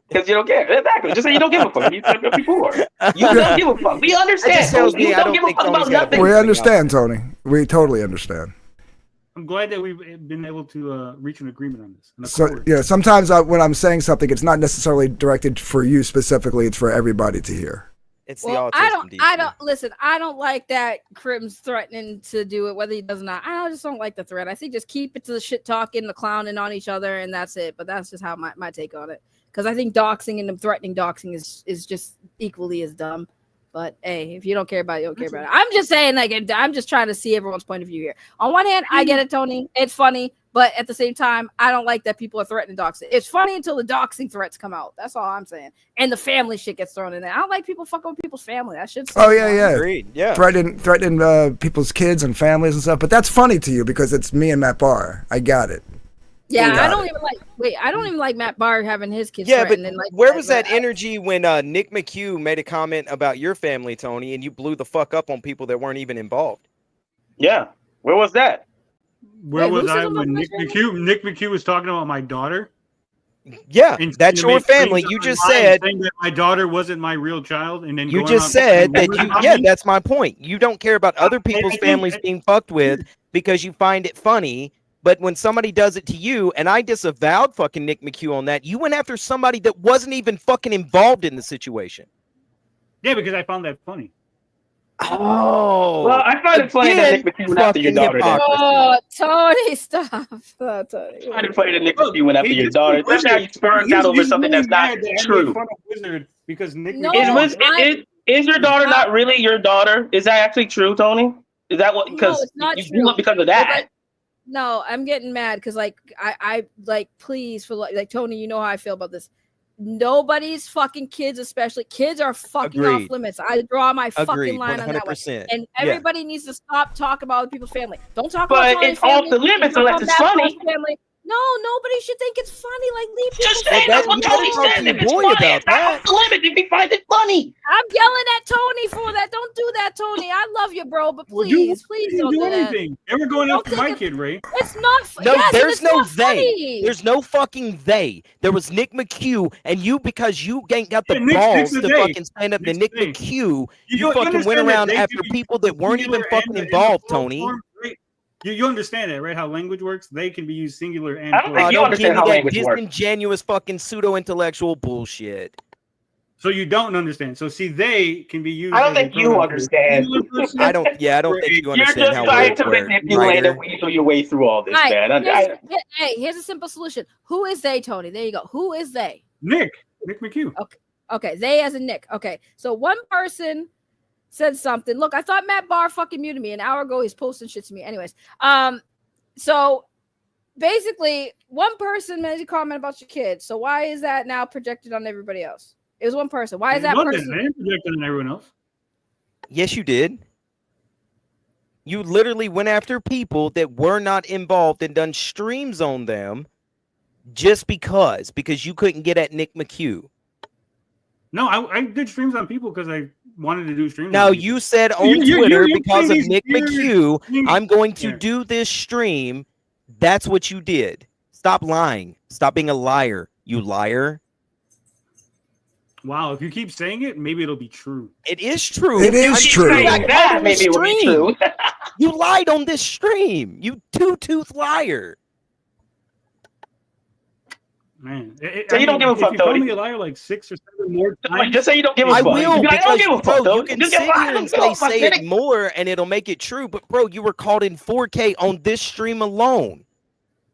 Speaker 5: Because you don't care. Exactly. Just say you don't give a fuck. You said that before. You don't give a fuck. We understand.
Speaker 3: That just tells
Speaker 5: Tony.
Speaker 3: me
Speaker 5: You
Speaker 3: I
Speaker 5: don't
Speaker 3: don't
Speaker 5: give a
Speaker 3: think
Speaker 5: fuck about
Speaker 3: Tony's got a
Speaker 5: nothing.
Speaker 4: we understand, Tony. We totally understand.
Speaker 9: I'm glad that we've been able to reach an agreement on this.
Speaker 4: So yeah, sometimes when I'm saying something, it's not necessarily directed for you specifically. It's for everybody to hear.
Speaker 3: It's
Speaker 2: Well,
Speaker 3: the autism.
Speaker 2: I don't listen. I don't like that Crim's threatening to do it, whether he does or not. I just don't like the threat. I think just keep it to the shit talking, the clowning on each other, and that's it. But that's just how my take on it. Because I think doxing and threatening doxing is just equally as dumb. But hey, if you don't care about it, you don't care about it. I'm just saying, like, I'm just trying to see everyone's point of view here. On one hand, I get it, Tony. It's funny, but at the same time, I don't like that people are threatening doxing. It's funny until the doxing threats come out. That's all I'm saying. And the family shit gets thrown in there. I don't like people fucking with people's family. That shit's
Speaker 4: Oh yeah.
Speaker 3: Agreed. Yeah.
Speaker 4: Threatening people's kids and families and stuff. But that's funny to you because it's me and Matt Bahr. I got it.
Speaker 2: Yeah,
Speaker 4: Got
Speaker 2: I don't
Speaker 4: it.
Speaker 2: even like. Wait, I don't even like Matt Bahr having his kids.
Speaker 3: Yeah, but
Speaker 2: threatened and like,
Speaker 3: where was
Speaker 2: but
Speaker 3: that energy when Nick McHugh made a comment about your family, Tony, and you blew the fuck up on people that weren't even involved?
Speaker 5: Yeah. Where was that?
Speaker 9: Where
Speaker 2: Wait,
Speaker 9: was
Speaker 2: who's
Speaker 9: I
Speaker 2: in the
Speaker 9: when Nick
Speaker 2: conversation?
Speaker 9: McHugh? Nick McHugh was talking about my daughter.
Speaker 3: Yeah,
Speaker 9: And
Speaker 3: that's
Speaker 9: to
Speaker 3: your
Speaker 9: make
Speaker 3: family.
Speaker 9: claims
Speaker 3: You just
Speaker 9: online
Speaker 3: said
Speaker 9: saying that my daughter wasn't my real child, and then
Speaker 3: you
Speaker 9: going
Speaker 3: just
Speaker 9: on
Speaker 3: said
Speaker 9: fucking
Speaker 3: that
Speaker 9: rumors
Speaker 3: you.
Speaker 9: about
Speaker 3: Yeah,
Speaker 9: me?
Speaker 3: that's my point. You don't care about other people's
Speaker 9: think-
Speaker 3: families being fucked with because you find it funny But when somebody does it to you, and I disavowed fucking Nick McHugh on that, you went after somebody that wasn't even fucking involved in the situation.
Speaker 9: Yeah, because I found that funny.
Speaker 3: Oh,
Speaker 5: well, I find it funny that Nick McHugh went after your daughter.
Speaker 2: Oh, Tony, stop. Oh, Tony.
Speaker 5: I find it funny that Nick McHugh went after your daughter. Especially how you spurned out over something that's not true.
Speaker 9: Because Nick
Speaker 5: Is your daughter not really your daughter? Is that actually true, Tony? Is that what? Because
Speaker 2: no, it's not
Speaker 5: you
Speaker 2: true.
Speaker 5: grew up because of that.
Speaker 2: No, I'm getting mad because I like please for like Tony, you know how I feel about this. Nobody's fucking kids, especially kids, are fucking off limits. I draw my fucking line 100%. On that one. And everybody needs to stop talking about other people's family. Don't talk about Tony's
Speaker 5: it's off the limits unless it's funny.
Speaker 2: Family. No, nobody should think it's funny. Like leave people.
Speaker 5: Just say that's what Tony said. If it's funny, it's not off the limit if he finds it funny.
Speaker 2: I'm yelling at Tony for that. Don't do that, Tony. I love you, bro, but please don't do
Speaker 9: anything. Ever going after my kid, Ray?
Speaker 2: It's not.
Speaker 3: No, there's no they. Funny. There's no fucking they. There was Nick McHugh, and you because you ain't got the balls to fucking stand up to Nick McHugh. You fucking went around after people that weren't even fucking involved, Tony.
Speaker 9: You understand that, right? How language works? They can be used singular and
Speaker 5: I don't think you understand how language works.
Speaker 3: Disingenuous fucking pseudo-intellectual bullshit.
Speaker 9: So you don't understand. So see, they can be used.
Speaker 5: I don't think you understand.
Speaker 3: I don't think you understand.
Speaker 5: You're just trying to manipulate and weasel your way through all this, man.
Speaker 2: Hey, here's a simple solution. Who is they, Tony? There you go. Who is they?
Speaker 9: Nick McHugh.
Speaker 2: Okay. They as in Nick. Okay. So one person said something. Look, I thought Matt Bahr fucking muted me an hour ago. He's posting shit to me. Anyways, so basically, one person made a comment about your kids. So why is that now projected on everybody else? It was one person. Why is that person?
Speaker 9: I didn't project on everyone else.
Speaker 3: Yes, you did. You literally went after people that were not involved and done streams on them just because you couldn't get at Nick McHugh.
Speaker 9: No, I did streams on people because I wanted to do streams.
Speaker 3: No, you said on Twitter because of Nick McHugh, I'm going to do this stream. That's what you did. Stop lying. Stop being a liar, you liar.
Speaker 9: Wow, if you keep saying it, maybe it'll be true.
Speaker 3: It is true.
Speaker 4: It is true.
Speaker 5: Like that, maybe it will be true.
Speaker 3: You lied on this stream. You two-tooth liar.
Speaker 9: Man,
Speaker 5: so you don't give a fuck,
Speaker 9: Tony. You told me a liar like 6 or 7 more times.
Speaker 5: Just say you don't give a fuck.
Speaker 3: I will, because,
Speaker 5: I don't give a fuck,
Speaker 3: bro, you can sit here and say it more, and it'll make it true. But, bro, you were caught in 4K on this stream alone.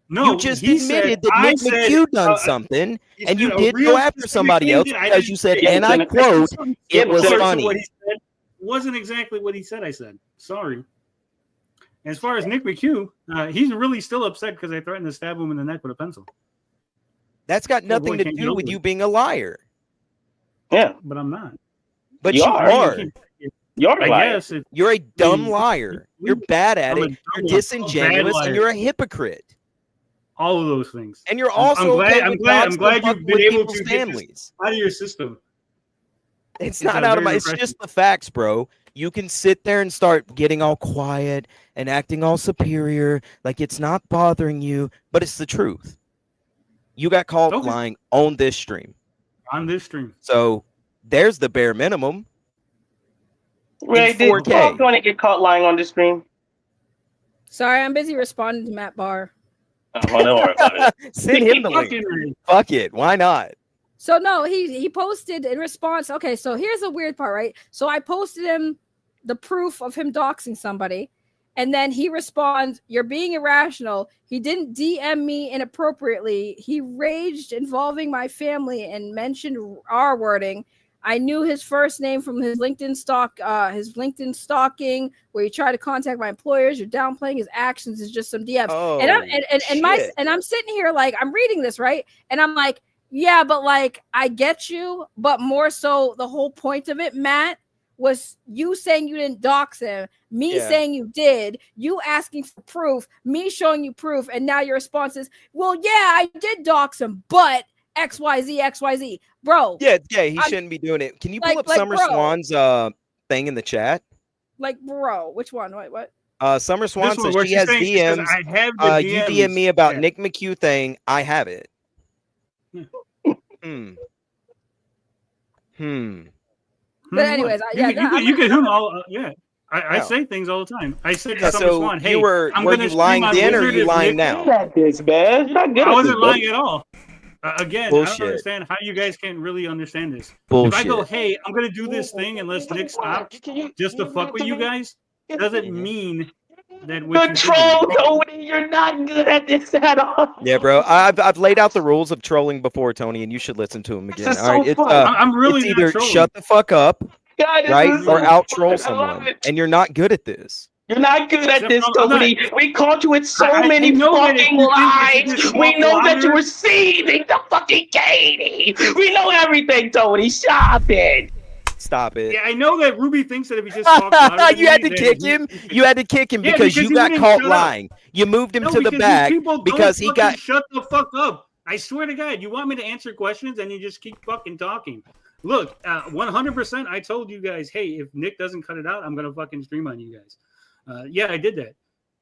Speaker 9: No,
Speaker 3: you just admitted that Nick McHugh done something, and you did go after somebody else because you said, and I quote, it was funny.
Speaker 9: It wasn't exactly what he said. I said, sorry. As far as Nick McHugh, he's really still upset because I threatened to stab him in the neck with a pencil.
Speaker 3: That's got nothing to do with you being a liar.
Speaker 5: Yeah,
Speaker 9: but I'm not.
Speaker 3: But you are.
Speaker 5: You're a liar.
Speaker 3: You're a dumb liar. You're bad at it. You're disingenuous, and you're a hypocrite.
Speaker 9: All of those things.
Speaker 3: And you're also
Speaker 9: I'm glad you've been able to get this out of your system.
Speaker 3: It's not out of my. It's just the facts, bro. You can sit there and start getting all quiet and acting all superior, like it's not bothering you, but it's the truth. You got caught lying on this stream.
Speaker 9: On this stream.
Speaker 3: So there's the bare minimum.
Speaker 5: Ray, did Tony get caught lying on this stream?
Speaker 2: Sorry, I'm busy responding to Matt Bahr.
Speaker 5: Oh, don't worry about it.
Speaker 3: Send him the link. Fuck it. Why not?
Speaker 2: So no, he posted in response. Okay, so here's the weird part, right? So I posted him the proof of him doxing somebody. And then he responds, "You're being irrational." He didn't DM me inappropriately. He raged involving my family and mentioned R wording. I knew his first name from his LinkedIn stalking, where he tried to contact my employers. You're downplaying his actions. It's just some DMs.
Speaker 3: Oh,
Speaker 2: and I'm sitting here like I'm reading this, right? And I'm like, yeah, but like I get you, but more so the whole point of it, Matt, was you saying you didn't dox him, me saying you did, you asking for proof, me showing you proof, and now your response is, well, yeah, I did dox him, but XYZ. Bro.
Speaker 3: Yeah, he shouldn't be doing it. Can you pull up Summer Swan's thing in the chat?
Speaker 2: Like, bro, which one? Wait, what?
Speaker 3: Summer Swan says she has DMs.
Speaker 9: I have the DMs.
Speaker 3: You DM me about Nick McHugh thing. I have it.
Speaker 2: But anyways,
Speaker 9: you can do all. Yeah. I say things all the time. I said
Speaker 3: Yeah,
Speaker 9: to someone,
Speaker 3: so
Speaker 9: Swan, hey,
Speaker 3: you were
Speaker 9: gonna
Speaker 3: you lying
Speaker 9: stream on
Speaker 3: then or
Speaker 9: Wizard
Speaker 3: you
Speaker 9: if
Speaker 3: lying
Speaker 9: Nick-
Speaker 3: now?
Speaker 5: You're not this, man. You're not good
Speaker 9: I
Speaker 5: at
Speaker 9: wasn't
Speaker 5: this,
Speaker 9: lying
Speaker 5: buddy.
Speaker 9: at all. Again, I
Speaker 3: Bullshit.
Speaker 9: don't understand how you guys can't really understand this.
Speaker 3: Bullshit.
Speaker 9: If I go, hey, I'm gonna do this thing unless Nick stops just to fuck with you guys, doesn't mean that what you
Speaker 5: Control, Tony. You're not good at this at all.
Speaker 3: Yeah, bro. I've laid out the rules of trolling before, Tony, and you should listen to them again.
Speaker 5: This is
Speaker 3: All right,
Speaker 5: so
Speaker 3: it's
Speaker 5: fun.
Speaker 9: I'm really
Speaker 3: it's
Speaker 9: not
Speaker 3: either
Speaker 9: trolling.
Speaker 3: shut the fuck up,
Speaker 5: God, this
Speaker 3: right,
Speaker 5: is
Speaker 3: or
Speaker 5: so
Speaker 3: out
Speaker 5: fun.
Speaker 3: troll
Speaker 5: I love
Speaker 3: someone,
Speaker 5: it.
Speaker 3: and you're not good at this.
Speaker 5: You're not good at this,
Speaker 9: I'm not-
Speaker 5: Tony. We caught you with so
Speaker 9: I
Speaker 5: many
Speaker 9: know that if
Speaker 5: fucking
Speaker 9: you think it's
Speaker 5: lies.
Speaker 9: this
Speaker 5: We know that you
Speaker 9: popular-
Speaker 5: were seething the fucking Katie. We know everything, Tony. Stop it.
Speaker 3: Stop it.
Speaker 9: Yeah, I know that Ruby thinks that if he just talks louder than
Speaker 3: You had
Speaker 9: me,
Speaker 3: to
Speaker 9: then
Speaker 3: kick
Speaker 9: he-
Speaker 3: him. You had to kick him
Speaker 9: Yeah,
Speaker 3: because
Speaker 9: because
Speaker 3: you
Speaker 9: he
Speaker 3: got
Speaker 9: wouldn't
Speaker 3: caught
Speaker 9: shut up.
Speaker 3: lying. You moved him
Speaker 9: No,
Speaker 3: to the
Speaker 9: because
Speaker 3: back
Speaker 9: these people
Speaker 3: because
Speaker 9: don't
Speaker 3: he
Speaker 9: fucking
Speaker 3: got.
Speaker 9: shut the fuck up. I swear to God, you want me to answer questions and you just keep fucking talking. Look, 100%. I told you guys, hey, if Nick doesn't cut it out, I'm gonna fucking stream on you guys. Yeah, I did that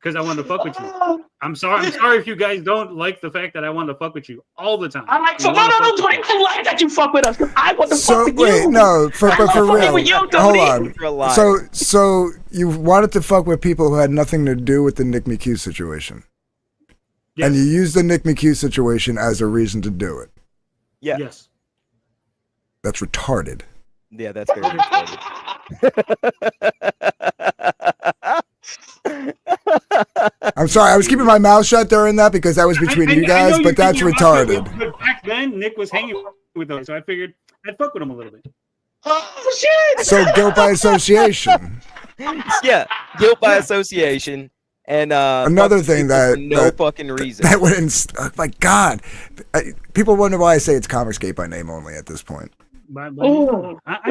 Speaker 9: because I wanted to fuck with you. I'm sorry if you guys don't like the fact that I want to fuck with you all the time.
Speaker 5: I'm like, so
Speaker 9: You
Speaker 5: no,
Speaker 9: wanna
Speaker 5: no, no,
Speaker 9: fuck
Speaker 5: Tony.
Speaker 9: with
Speaker 5: I like that you fuck with us because I want to
Speaker 4: So
Speaker 5: fuck with
Speaker 4: wait,
Speaker 5: you.
Speaker 4: no, but for
Speaker 5: fucking
Speaker 4: real,
Speaker 5: with you,
Speaker 4: hold
Speaker 5: Tony.
Speaker 4: on.
Speaker 3: You're a liar.
Speaker 4: So you wanted to fuck with people who had nothing to do with the Nick McHugh situation,
Speaker 9: Yes.
Speaker 4: and you used the Nick McHugh situation as a reason to do it.
Speaker 3: Yeah.
Speaker 9: Yes.
Speaker 4: That's retarded.
Speaker 3: Yeah, that's very retarded.
Speaker 4: I'm sorry, I was keeping my mouth shut during that because that was between you
Speaker 9: I
Speaker 4: guys,
Speaker 9: know
Speaker 4: but
Speaker 9: you
Speaker 4: that's
Speaker 9: think you're awesome,
Speaker 4: retarded.
Speaker 9: But back then, Nick was hanging with us, so I figured I'd fuck with him a little bit.
Speaker 5: Oh shit!
Speaker 4: So guilt by association.
Speaker 3: Yeah, guilt by association. And
Speaker 4: Another
Speaker 3: fuck
Speaker 4: thing
Speaker 3: people
Speaker 4: that
Speaker 3: for no fucking reason.
Speaker 4: That would my God, people wonder why I say it's Converscape by name only at this point.
Speaker 9: I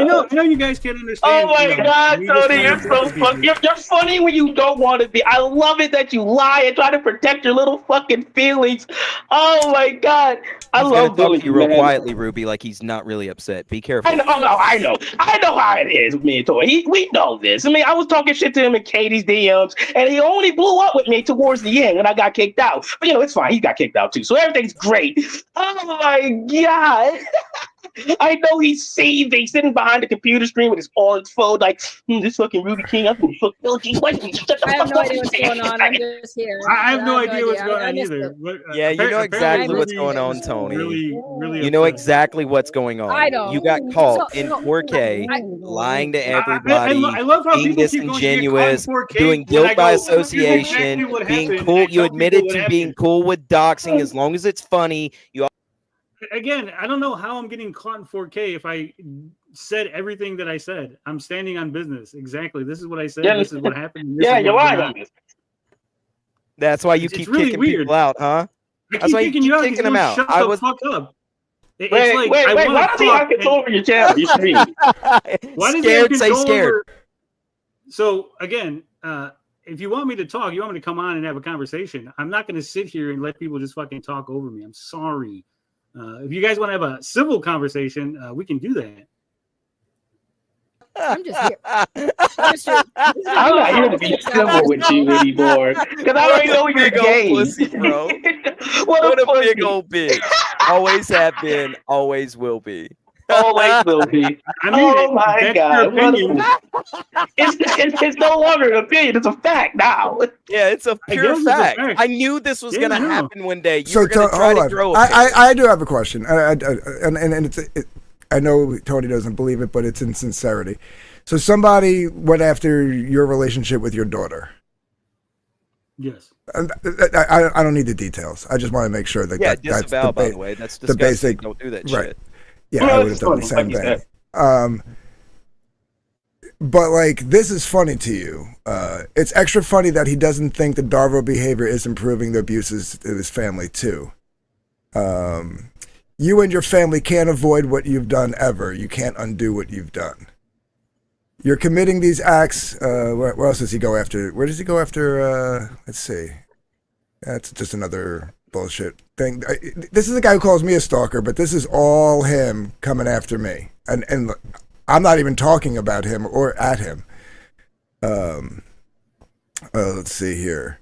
Speaker 9: know you guys can't understand.
Speaker 5: Oh my
Speaker 9: you know,
Speaker 5: God,
Speaker 9: we just
Speaker 5: Tony, you're
Speaker 9: wanna
Speaker 5: so
Speaker 9: fuck with
Speaker 5: funny.
Speaker 9: people.
Speaker 5: You're funny when you don't want to be. I love it that you lie and try to protect your little fucking feelings. Oh my God, I
Speaker 3: He's
Speaker 5: love
Speaker 3: gonna talk
Speaker 5: doing
Speaker 3: to you real quietly, Ruby, like he's not really upset. Be careful.
Speaker 5: I know how it is with me and Tori. We know this. I mean, I was talking shit to him in Katie's DMs, and he only blew up with me towards the end when I got kicked out. But you know, it's fine. He got kicked out too, so everything's great. Oh my God. I know he's seething, sitting behind the computer screen with his arms folded, like this fucking Ruby King. I'm gonna fuck LG Westy.
Speaker 2: I have no idea what's going on. I'm just here.
Speaker 9: I have no idea what's going on
Speaker 2: missed
Speaker 9: either.
Speaker 2: it.
Speaker 9: But,
Speaker 3: Yeah, you know exactly
Speaker 9: apparently
Speaker 3: what's
Speaker 9: Ruby
Speaker 3: going on,
Speaker 9: is
Speaker 3: Tony.
Speaker 9: Really
Speaker 3: You know
Speaker 9: upset.
Speaker 3: exactly what's going on.
Speaker 2: I don't.
Speaker 3: You got caught
Speaker 2: So-
Speaker 3: in
Speaker 2: so-
Speaker 3: 4K,
Speaker 2: I-
Speaker 3: lying to everybody,
Speaker 9: I love how
Speaker 3: being
Speaker 9: people keep going to get caught in
Speaker 3: disingenuous,
Speaker 9: 4K
Speaker 3: doing
Speaker 9: when I
Speaker 3: guilt
Speaker 9: go,
Speaker 3: by
Speaker 9: "This is exactly
Speaker 3: association,
Speaker 9: what
Speaker 3: being
Speaker 9: happened,"
Speaker 3: cool.
Speaker 9: and I
Speaker 3: You
Speaker 9: tell
Speaker 3: admitted
Speaker 9: people
Speaker 3: to
Speaker 9: what
Speaker 3: being
Speaker 9: happened.
Speaker 3: cool with doxing as long as it's funny. You
Speaker 9: Again, I don't know how I'm getting caught in 4K if I said everything that I said. I'm standing on business. Exactly. This is what I said.
Speaker 5: Yeah,
Speaker 9: This is what happened. This
Speaker 5: Yeah,
Speaker 9: is
Speaker 5: you're
Speaker 9: what
Speaker 5: right
Speaker 9: went
Speaker 5: on
Speaker 9: on.
Speaker 5: this.
Speaker 3: That's why you
Speaker 9: It's
Speaker 3: keep
Speaker 9: really
Speaker 3: kicking
Speaker 9: weird.
Speaker 3: people out, huh?
Speaker 9: I
Speaker 3: That's
Speaker 9: keep
Speaker 3: why you
Speaker 9: kicking
Speaker 3: keep
Speaker 9: you out
Speaker 3: kicking
Speaker 9: because
Speaker 3: them
Speaker 9: you
Speaker 3: out.
Speaker 9: shut
Speaker 3: I
Speaker 9: the
Speaker 3: was
Speaker 9: fuck up. It's
Speaker 5: Wait,
Speaker 9: like,
Speaker 5: wait,
Speaker 9: I
Speaker 5: why
Speaker 9: wanna
Speaker 5: does he have
Speaker 9: talk,
Speaker 5: control over your channel? Your screen.
Speaker 9: Why does he have
Speaker 3: scared. Say
Speaker 9: control
Speaker 3: scared.
Speaker 9: over- So again, if you want me to talk, you want me to come on and have a conversation. I'm not going to sit here and let people just fucking talk over me. I'm sorry. If you guys want to have a civil conversation, we can do that.
Speaker 2: I'm just here.
Speaker 5: I'm not here to be civil with you anymore because I already know you're
Speaker 3: Big old
Speaker 5: gay.
Speaker 3: pussy, bro.
Speaker 5: What a
Speaker 3: big
Speaker 5: pussy.
Speaker 3: old bitch. Always have been, always will be.
Speaker 5: Always will be.
Speaker 9: I mean,
Speaker 5: Oh my
Speaker 9: that's
Speaker 5: God.
Speaker 9: your
Speaker 5: What
Speaker 9: opinion.
Speaker 5: it's no longer an opinion. It's a fact now.
Speaker 3: Yeah, it's a
Speaker 9: I
Speaker 3: pure
Speaker 9: guess it's a
Speaker 3: fact.
Speaker 9: fact.
Speaker 3: I knew this was
Speaker 9: Yeah,
Speaker 3: gonna
Speaker 9: I know.
Speaker 3: happen one day. You
Speaker 4: So
Speaker 3: were gonna try
Speaker 4: hold
Speaker 3: to
Speaker 4: on.
Speaker 3: grow a
Speaker 4: I do have a question, and it's I know Tony doesn't believe it, but it's in sincerity. So somebody went after your relationship with your daughter.
Speaker 9: Yes.
Speaker 4: I don't need the details. I just want to make sure that
Speaker 3: Yeah,
Speaker 4: that's
Speaker 3: disavow, by
Speaker 4: ba-
Speaker 3: the way. That's
Speaker 4: the
Speaker 3: disgusting.
Speaker 4: basic-
Speaker 3: Don't do that
Speaker 4: right.
Speaker 3: shit.
Speaker 4: Yeah, I would have done the same
Speaker 5: Like you
Speaker 4: thing. But like, this is funny to you. It's extra funny that he doesn't think the Darvo behavior is improving the abuses in his family too. You and your family can't avoid what you've done ever. You can't undo what you've done. You're committing these acts. Where else does he go after? Where does he go after? Let's see. That's just another bullshit thing. This is a guy who calls me a stalker, but this is all him coming after me. And I'm not even talking about him or at him. Let's see here.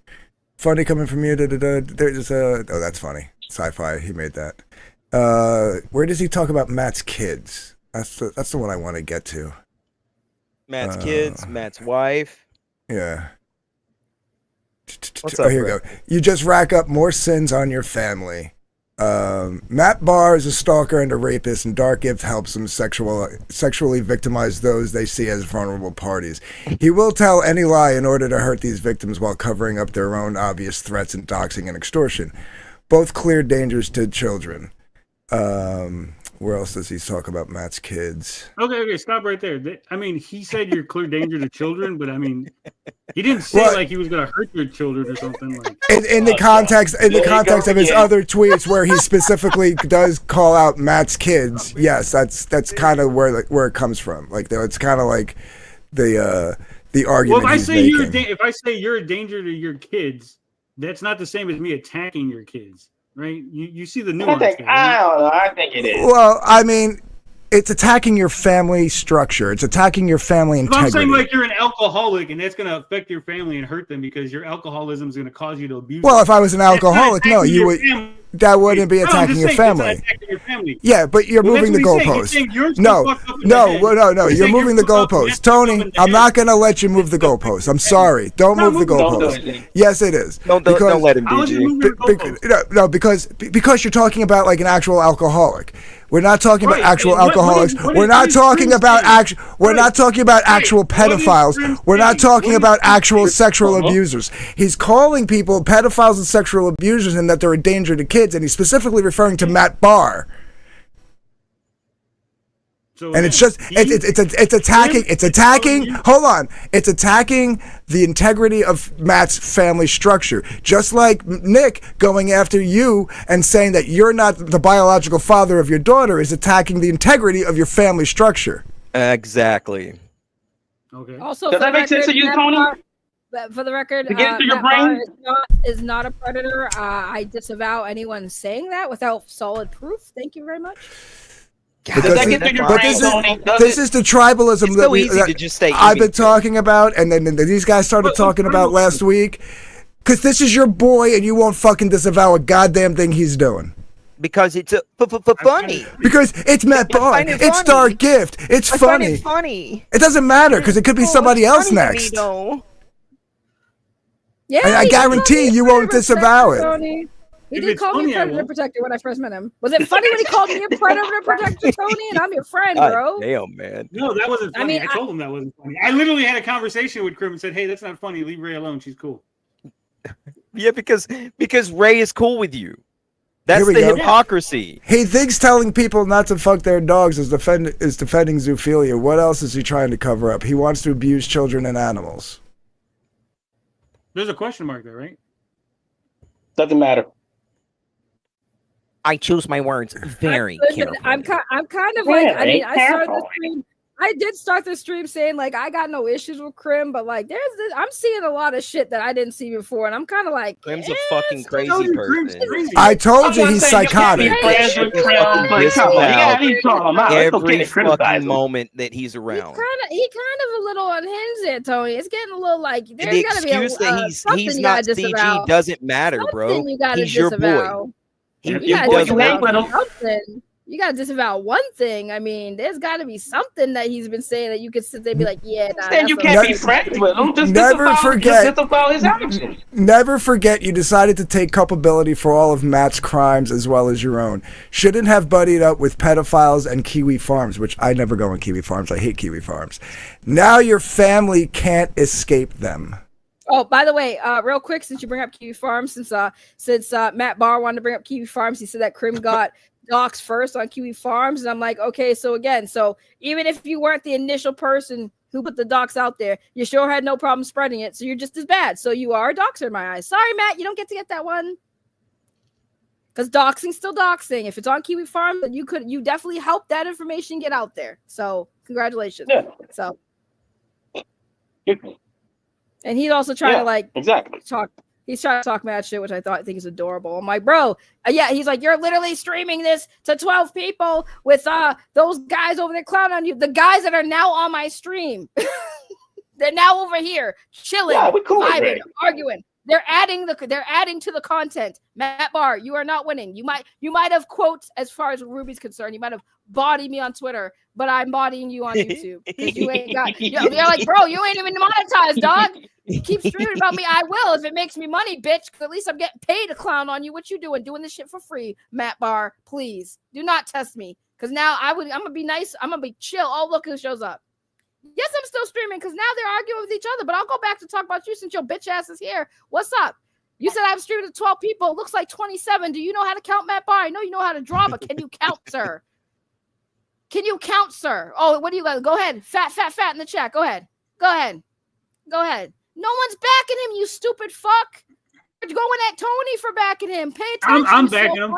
Speaker 4: Funny coming from you. There's oh, that's funny. Sci-fi. He made that. Where does he talk about Matt's kids? That's the one I want to get to.
Speaker 3: Matt's kids, Matt's wife.
Speaker 4: Yeah.
Speaker 3: What's
Speaker 4: Oh,
Speaker 3: up,
Speaker 4: here you
Speaker 3: Rick?
Speaker 4: go. You just rack up more sins on your family. Matt Bahr is a stalker and a rapist, and Dark Gift helps him sexually victimize those they see as vulnerable parties. He will tell any lie in order to hurt these victims while covering up their own obvious threats and doxing and extortion. Both clear dangers to children. Where else does he talk about Matt's kids?
Speaker 9: Okay, stop right there. I mean, he said you're clear danger to children, but I mean, he didn't say like he was going to hurt your children or something. Like
Speaker 4: in the context of his other tweets, where he specifically does call out Matt's kids. Yes, that's kind of where it comes from. Like, it's kind of like the argument.
Speaker 9: Well,
Speaker 4: if
Speaker 9: I say you're a danger to your kids, that's not the same as me attacking your kids. Right? You see the nuance.
Speaker 5: I don't know. I think it is.
Speaker 4: Well, I mean, it's attacking your family structure. It's attacking your family integrity.
Speaker 9: I'm saying like you're an alcoholic, and that's going to affect your family and hurt them because your alcoholism is going to cause you to abuse.
Speaker 4: Well, if I was an alcoholic, no, you would. That wouldn't be attacking your family. Yeah, but you're moving the goalpost. No. You're moving the goalpost. Tony, I'm not going to let you move the goalpost. I'm sorry. Don't move the goalpost. Yes, it is.
Speaker 3: Don't let him, DG.
Speaker 4: No, because you're talking about like an actual alcoholic. We're not talking about actual alcoholics. We're not talking about actual pedophiles. We're not talking about actual sexual abusers. He's calling people pedophiles and sexual abusers and that they're a danger to kids, and he's specifically referring to Matt Bahr. So, and it's just it's attacking. Hold on, it's attacking the integrity of Matt's family structure. Just like Nick going after you and saying that you're not the biological father of your daughter is attacking the integrity of your family structure.
Speaker 3: Exactly.
Speaker 9: Okay.
Speaker 5: Also, does that make sense to you, Tony?
Speaker 2: For the record,
Speaker 5: to get into your
Speaker 2: Matt
Speaker 5: brain
Speaker 2: Bahr is not a predator. I disavow anyone saying that without solid proof. Thank you very much.
Speaker 4: This is the tribalism
Speaker 3: it's so easy to just say
Speaker 4: I've been talking about, and then these guys started talking about last week. Because this is your boy, and you won't fucking disavow a goddamn thing he's doing.
Speaker 3: Because it's funny.
Speaker 4: Because it's Matt Bahr. It's Dark Gift. It's funny. It doesn't matter because it could be somebody else next.
Speaker 2: Yeah,
Speaker 4: and I guarantee you won't disavow it.
Speaker 2: He did call me a predator protector when I first met him. Was it funny when he called me a predator protector, Tony? And I'm your friend, bro.
Speaker 3: Damn, man.
Speaker 9: No, that wasn't funny. I told him that wasn't funny. I literally had a conversation with Krim and said, "Hey, that's not funny. Leave Ray alone. She's cool."
Speaker 3: Yeah, because Ray is cool with you. That's the hypocrisy.
Speaker 4: He thinks telling people not to fuck their dogs is defending zoophilia. What else is he trying to cover up? He wants to abuse children and animals.
Speaker 9: There's a question mark there, right?
Speaker 5: Doesn't matter.
Speaker 3: I choose my words very carefully.
Speaker 2: I'm kind of like, I mean, I did start the stream saying like I got no issues with Krim, but like I'm seeing a lot of shit that I didn't see before, and I'm kind of like,
Speaker 3: Krim's a fucking crazy person.
Speaker 4: I told you he's psychotic.
Speaker 3: Every fucking moment that he's around.
Speaker 2: He kind of a little unhinged there, Tony. It's getting a little like
Speaker 3: there's got to be he's not CG doesn't matter, bro. He's your boy.
Speaker 2: You gotta disavow one thing. I mean, there's got to be something that he's been saying that you could sit there and be like, yeah, nah,
Speaker 5: then you can't be friends with him. Just disavow his actions.
Speaker 4: Never forget you decided to take culpability for all of Matt's crimes as well as your own. Shouldn't have buddied up with pedophiles and Kiwi Farms, which I never go on Kiwi Farms. I hate Kiwi Farms. Now your family can't escape them.
Speaker 2: Oh, by the way, real quick, since you bring up Kiwi Farms, since Matt Bahr wanted to bring up Kiwi Farms, he said that Krim got docs first on Kiwi Farms, and I'm like, okay, so even if you weren't the initial person who put the docs out there, you sure had no problem spreading it, so you're just as bad. So you are a doxer in my eyes. Sorry, Matt, you don't get to get that one. Because doxing's still doxing. If it's on Kiwi Farm, then you definitely helped that information get out there. So congratulations. Yeah. So. And he's also trying to talk. He's trying to talk mad shit, which I think is adorable. I'm like, bro, he's like, you're literally streaming this to 12 people with those guys over there clowning on you. The guys that are now on my stream, they're now over here chilling, vibing, arguing. They're adding to the content. Matt Bahr, you are not winning. You might have quotes as far as Ruby's concerned. You might have bodied me on Twitter, but I'm bodying you on YouTube because you ain't got. You're like, bro, you ain't even monetized, dog. You keep streaming about me. I will if it makes me money, bitch. At least I'm getting paid to clown on you. What you doing? Doing this shit for free, Matt Bahr. Please do not test me because now I'm gonna be nice. I'm gonna be chill. Oh, look who shows up. Yes, I'm still streaming because now they're arguing with each other. But I'll go back to talk about you since your bitch ass is here. What's up? You said I'm streaming to 12 people. It looks like 27. Do you know how to count, Matt Bahr? I know you know how to draw, but can you count, sir? Can you count, sir? Oh, what do you got? Go ahead. Fat in the chat. Go ahead. No one's backing him, you stupid fuck. You're going at Tony for backing him. Pay attention.
Speaker 9: I'm backing him.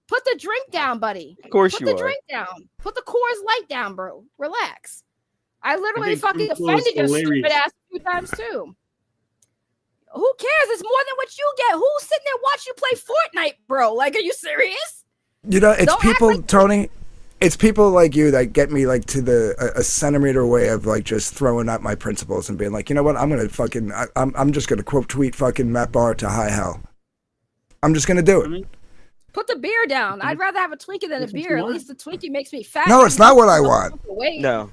Speaker 2: Put the drink down, buddy.
Speaker 3: Of course you are.
Speaker 2: Put the drink down. Put the Coors Light down, bro. Relax. I literally fucking offended your stupid ass a few times too. Who cares? It's more than what you get. Who's sitting there watching you play Fortnite, bro? Like, are you serious?
Speaker 4: You know, it's people, Tony. It's people like you that get me like to a centimeter away of like just throwing out my principles and being like, you know what? I'm just gonna quote tweet fucking Matt Bahr to high hell. I'm just gonna do it.
Speaker 2: Put the beer down. I'd rather have a Twinkie than a beer. At least the Twinkie makes me fat.
Speaker 4: No, it's not what I want.
Speaker 3: No.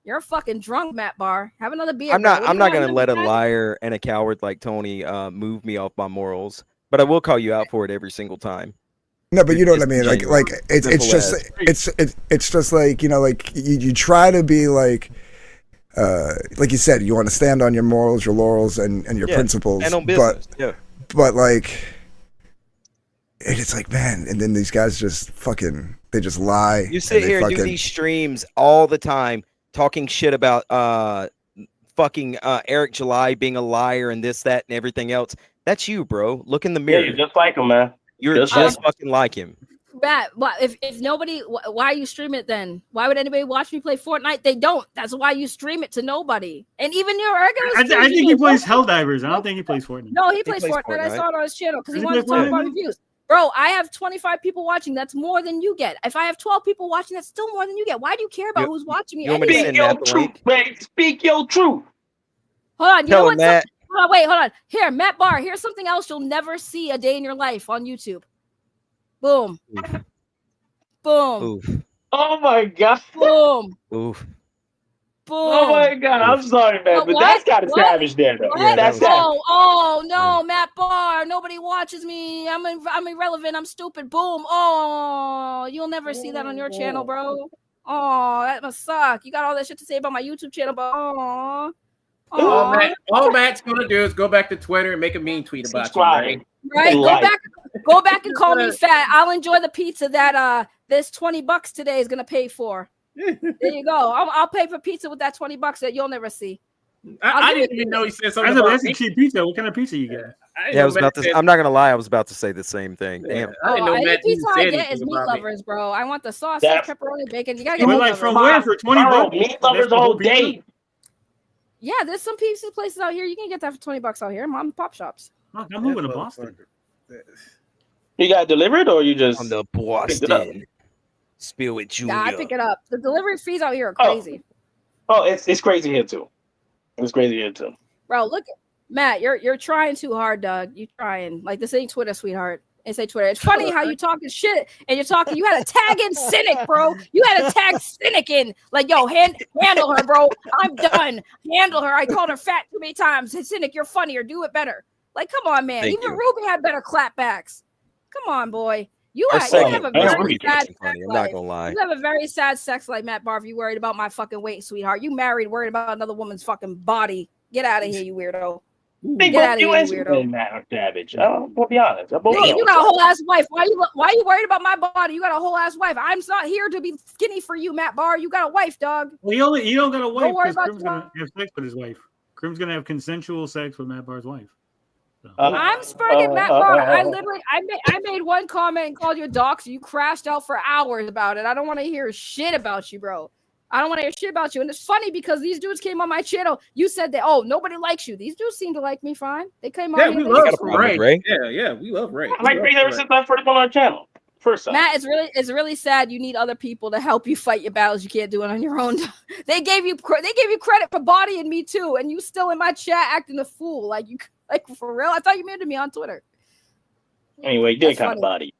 Speaker 2: You're fucking drunk, Matt Bahr. Have another beer.
Speaker 3: I'm not gonna let a liar and a coward like Tony move me off my morals. But I will call you out for it every single time.
Speaker 4: No, but you know what I mean. Like it's just like, you know, like you try to be like you said, you want to stand on your morals, your laurels, and your principles.
Speaker 3: And on business.
Speaker 4: But like, it's like, man, and then these guys just fucking, they just lie.
Speaker 3: You sit here and do these streams all the time, talking shit about fucking Eric July being a liar and this, that, and everything else. That's you, bro. Look in the mirror.
Speaker 5: Yeah, you're just like him, man.
Speaker 3: You're just fucking like him.
Speaker 2: Matt, if nobody, why you stream it then? Why would anybody watch me play Fortnite? They don't. That's why you stream it to nobody. And even your regular.
Speaker 9: I think he plays Helldivers. I don't think he plays Fortnite.
Speaker 2: No, he plays Fortnite. I saw it on his channel because he wanted to talk about reviews. Bro, I have 25 people watching. That's more than you get. If I have 12 people watching, that's still more than you get. Why do you care about who's watching me?
Speaker 5: Speak your truth, man. Speak your truth.
Speaker 2: Hold on. You know what? Hold on, wait, hold on. Here, Matt Bahr. Here's something else you'll never see a day in your life on YouTube. Boom. Boom.
Speaker 3: Oof.
Speaker 5: Oh my god.
Speaker 2: Boom.
Speaker 3: Oof.
Speaker 2: Boom.
Speaker 5: Oh my god. I'm sorry, man, but that's kind of savage there, though.
Speaker 2: Yeah,
Speaker 5: that's savage.
Speaker 2: Oh no, Matt Bahr. Nobody watches me. I'm irrelevant. I'm stupid. Boom. Oh, you'll never see that on your channel, bro. Oh, that must suck. You got all that shit to say about my YouTube channel, but
Speaker 6: all Matt's gonna do is go back to Twitter and make a mean tweet about you, right?
Speaker 2: Right. Go back and call me fat. I'll enjoy the pizza that this $20 today is gonna pay for. There you go. I'll pay for pizza with that $20 that you'll never see.
Speaker 6: I didn't even know he said something about
Speaker 9: that's a cheap pizza. What kind of pizza you get?
Speaker 3: Yeah, I'm not gonna lie. I was about to say the same thing. Damn.
Speaker 6: I didn't know Matt
Speaker 2: pizza I get is meat lovers, bro. I want the sausage, pepperoni, bacon. You gotta get meat lovers.
Speaker 9: From where for $20?
Speaker 5: Meat lovers all day.
Speaker 2: Yeah, there's some pizza places out here. You can get that for $20 out here. Mom and pop shops.
Speaker 9: I'm moving to Boston.
Speaker 5: You got it delivered, or you just
Speaker 3: on the Boston? Spill it, Junior.
Speaker 2: Nah, I pick it up. The delivery fees out here are crazy.
Speaker 5: Oh, it's crazy here too. It's crazy here too.
Speaker 2: Bro, look, Matt, you're trying too hard, Doug. You trying like this ain't Twitter, sweetheart. It's a Twitter. It's funny how you talking shit and you're talking. You had to tag in Cynic, bro. You had to tag Cynic in. Like, yo, handle her, bro. I'm done. Handle her. I called her fat too many times. Hey, Cynic, you're funnier. Do it better. Like, come on, man. Even Ruby had better clapbacks. Come on, boy. You have a very sad sex life.
Speaker 3: I'm not gonna lie.
Speaker 2: You have a very sad sex life, Matt Bahr. If you worried about my fucking weight, sweetheart. You married, worried about another woman's fucking body. Get out of here, you weirdo. Get out of here, you weirdo.
Speaker 5: Savage. I'll be honest.
Speaker 2: You got a whole ass wife. Why are you worried about my body? You got a whole ass wife. I'm not here to be skinny for you, Matt Bahr. You got a wife, dog.
Speaker 9: Well, you don't got a wife because Crim's gonna have sex with his wife. Crim's gonna have consensual sex with Matt Bahr's wife. So.
Speaker 2: I'm spurging Matt Bahr. I made one comment and called you a dox. You crashed out for hours about it. I don't want to hear shit about you, bro. I don't want to hear shit about you. And it's funny because these dudes came on my channel. You said that, nobody likes you. These dudes seem to like me fine. They came on.
Speaker 6: Yeah, we love Ray. Yeah, we love Ray.
Speaker 5: I like Ray ever since I first on our channel. First time.
Speaker 2: Matt, it's really sad. You need other people to help you fight your battles. You can't do it on your own. They gave you credit for bodying me too, and you still in my chat acting a fool. Like Like for real? I thought you muted me on Twitter.
Speaker 5: Anyway, he did kind of body.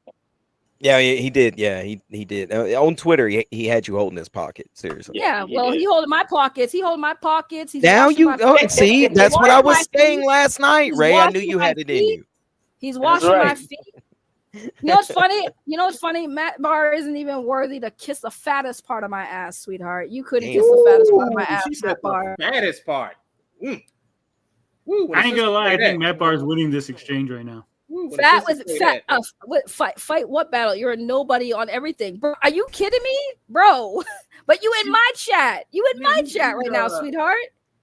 Speaker 3: Yeah, he did. Yeah, he did. On Twitter, he had you holding his pocket. Seriously.
Speaker 2: Yeah, well, he holding my pockets. He holding my pockets. He's
Speaker 3: now you see.
Speaker 2: He's
Speaker 3: that's what I was saying
Speaker 2: feet.
Speaker 3: last night,
Speaker 2: He's
Speaker 3: Ray. I knew you had it in you.
Speaker 2: He's washing my feet. You know what's funny? Matt Bahr isn't even worthy to kiss the fattest part of my ass, sweetheart. You couldn't kiss the fattest part of my ass, Matt Bahr.
Speaker 6: Fattest part.
Speaker 9: I ain't gonna lie. I think Matt Bahr is winning this exchange right now.
Speaker 2: Fat with fat. Fight what battle? You're a nobody on everything, bro. Are you kidding me, bro? But you in my chat. You in my chat right now, sweetheart.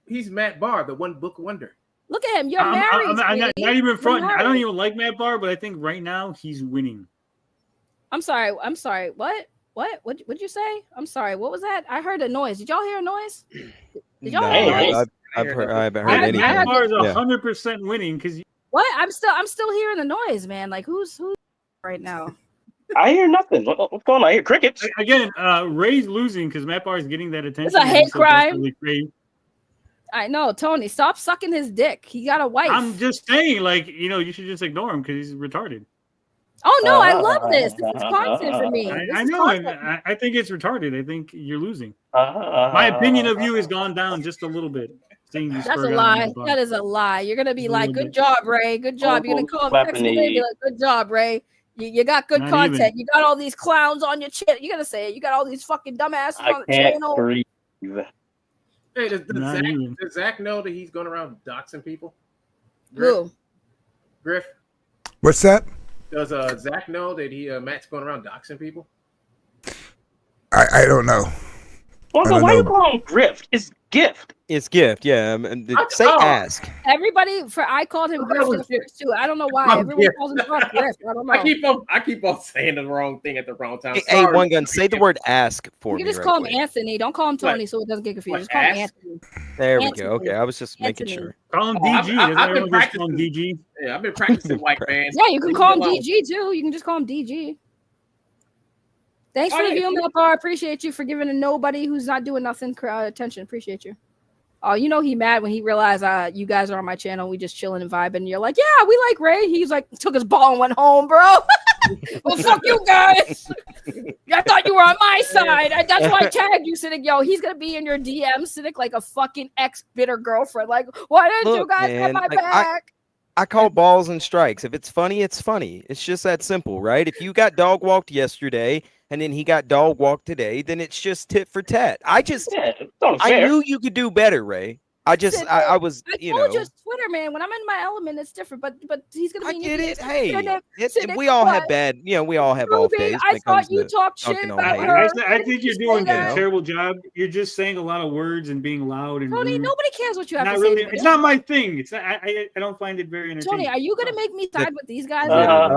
Speaker 6: He's Matt Bahr, the one book wonder.
Speaker 2: Look at him. You're married.
Speaker 9: I'm not even fronting. I don't even like Matt Bahr, but I think right now he's winning.
Speaker 2: I'm sorry. What? What'd you say? I'm sorry. What was that? I heard a noise. Did y'all hear a noise? Did y'all hear a noise?
Speaker 3: I haven't heard anything.
Speaker 9: Matt Bahr is 100% winning because.
Speaker 2: What? I'm still hearing the noise, man. Like who's right now?
Speaker 5: I hear nothing. What's going on? I hear crickets.
Speaker 9: Again, Ray's losing because Matt Bahr is getting that attention.
Speaker 2: It's a hate crime. I know, Tony. Stop sucking his dick. He got a wife.
Speaker 9: I'm just saying, you should just ignore him because he's retarded.
Speaker 2: Oh no, I love this. This is content for me.
Speaker 9: I know. I think it's retarded. I think you're losing. My opinion of you has gone down just a little bit.
Speaker 2: That's a lie. That is a lie. You're gonna be like, "Good job, Ray. Good job." You're gonna call him next day, be like, "Good job, Ray. You got good content. You got all these clowns on your channel." You gotta say it. You got all these fucking dumbasses on the channel.
Speaker 5: Breathe.
Speaker 6: Hey, does Zach know that he's going around doxing people?
Speaker 2: Who?
Speaker 6: Griff.
Speaker 4: What's that?
Speaker 6: Does Zach know that Matt's going around doxing people?
Speaker 4: I don't know.
Speaker 5: Well, why are you calling him Griff? It's Gift.
Speaker 3: It's Gift, yeah. Say ask.
Speaker 2: Everybody, I called him Griff at first too. I don't know why. Everyone calls him Griff. I don't know.
Speaker 6: I keep on saying the wrong thing at the wrong time.
Speaker 3: Hey, One Gun, say the word ask for me.
Speaker 2: You just call him Anthony. Don't call him Tony, so it doesn't get confused. Just call him Anthony.
Speaker 3: There we go. Okay, I was just making sure.
Speaker 9: Call him DG.
Speaker 6: I've been practicing
Speaker 9: DG.
Speaker 6: Yeah, I've been practicing white bands.
Speaker 2: Yeah, you can call him DG too. You can just call him DG. Thanks for the view, Matt Bahr. Appreciate you for giving a nobody who's not doing nothing attention. Appreciate you. Oh, you know he mad when he realized you guys are on my channel. We just chilling and vibing. And you're like, yeah, we like Ray. He's like, took his ball and went home, bro. Well, fuck you guys. I thought you were on my side. That's why I tagged you, Cynic. Yo, he's gonna be in your DM, Cynic, like a fucking ex-bitter girlfriend. Like, why didn't you guys have my back?
Speaker 3: I call balls and strikes. If it's funny, it's funny. It's just that simple, right? If you got dog walked yesterday and then he got dog walked today, then it's just tit for tat. I knew you could do better, Ray. I told you
Speaker 2: it's Twitter, man. When I'm in my element, it's different. But he's gonna be.
Speaker 3: I get it. Hey, we all have bad. We all have off days.
Speaker 2: I thought you talked shit about her.
Speaker 9: I think you're doing a terrible job. You're just saying a lot of words and being loud and.
Speaker 2: Tony, nobody cares what you have to say.
Speaker 9: Really, it's not my thing. It's not, I don't find it very entertaining.
Speaker 2: Tony, are you gonna make me side with these guys?
Speaker 9: I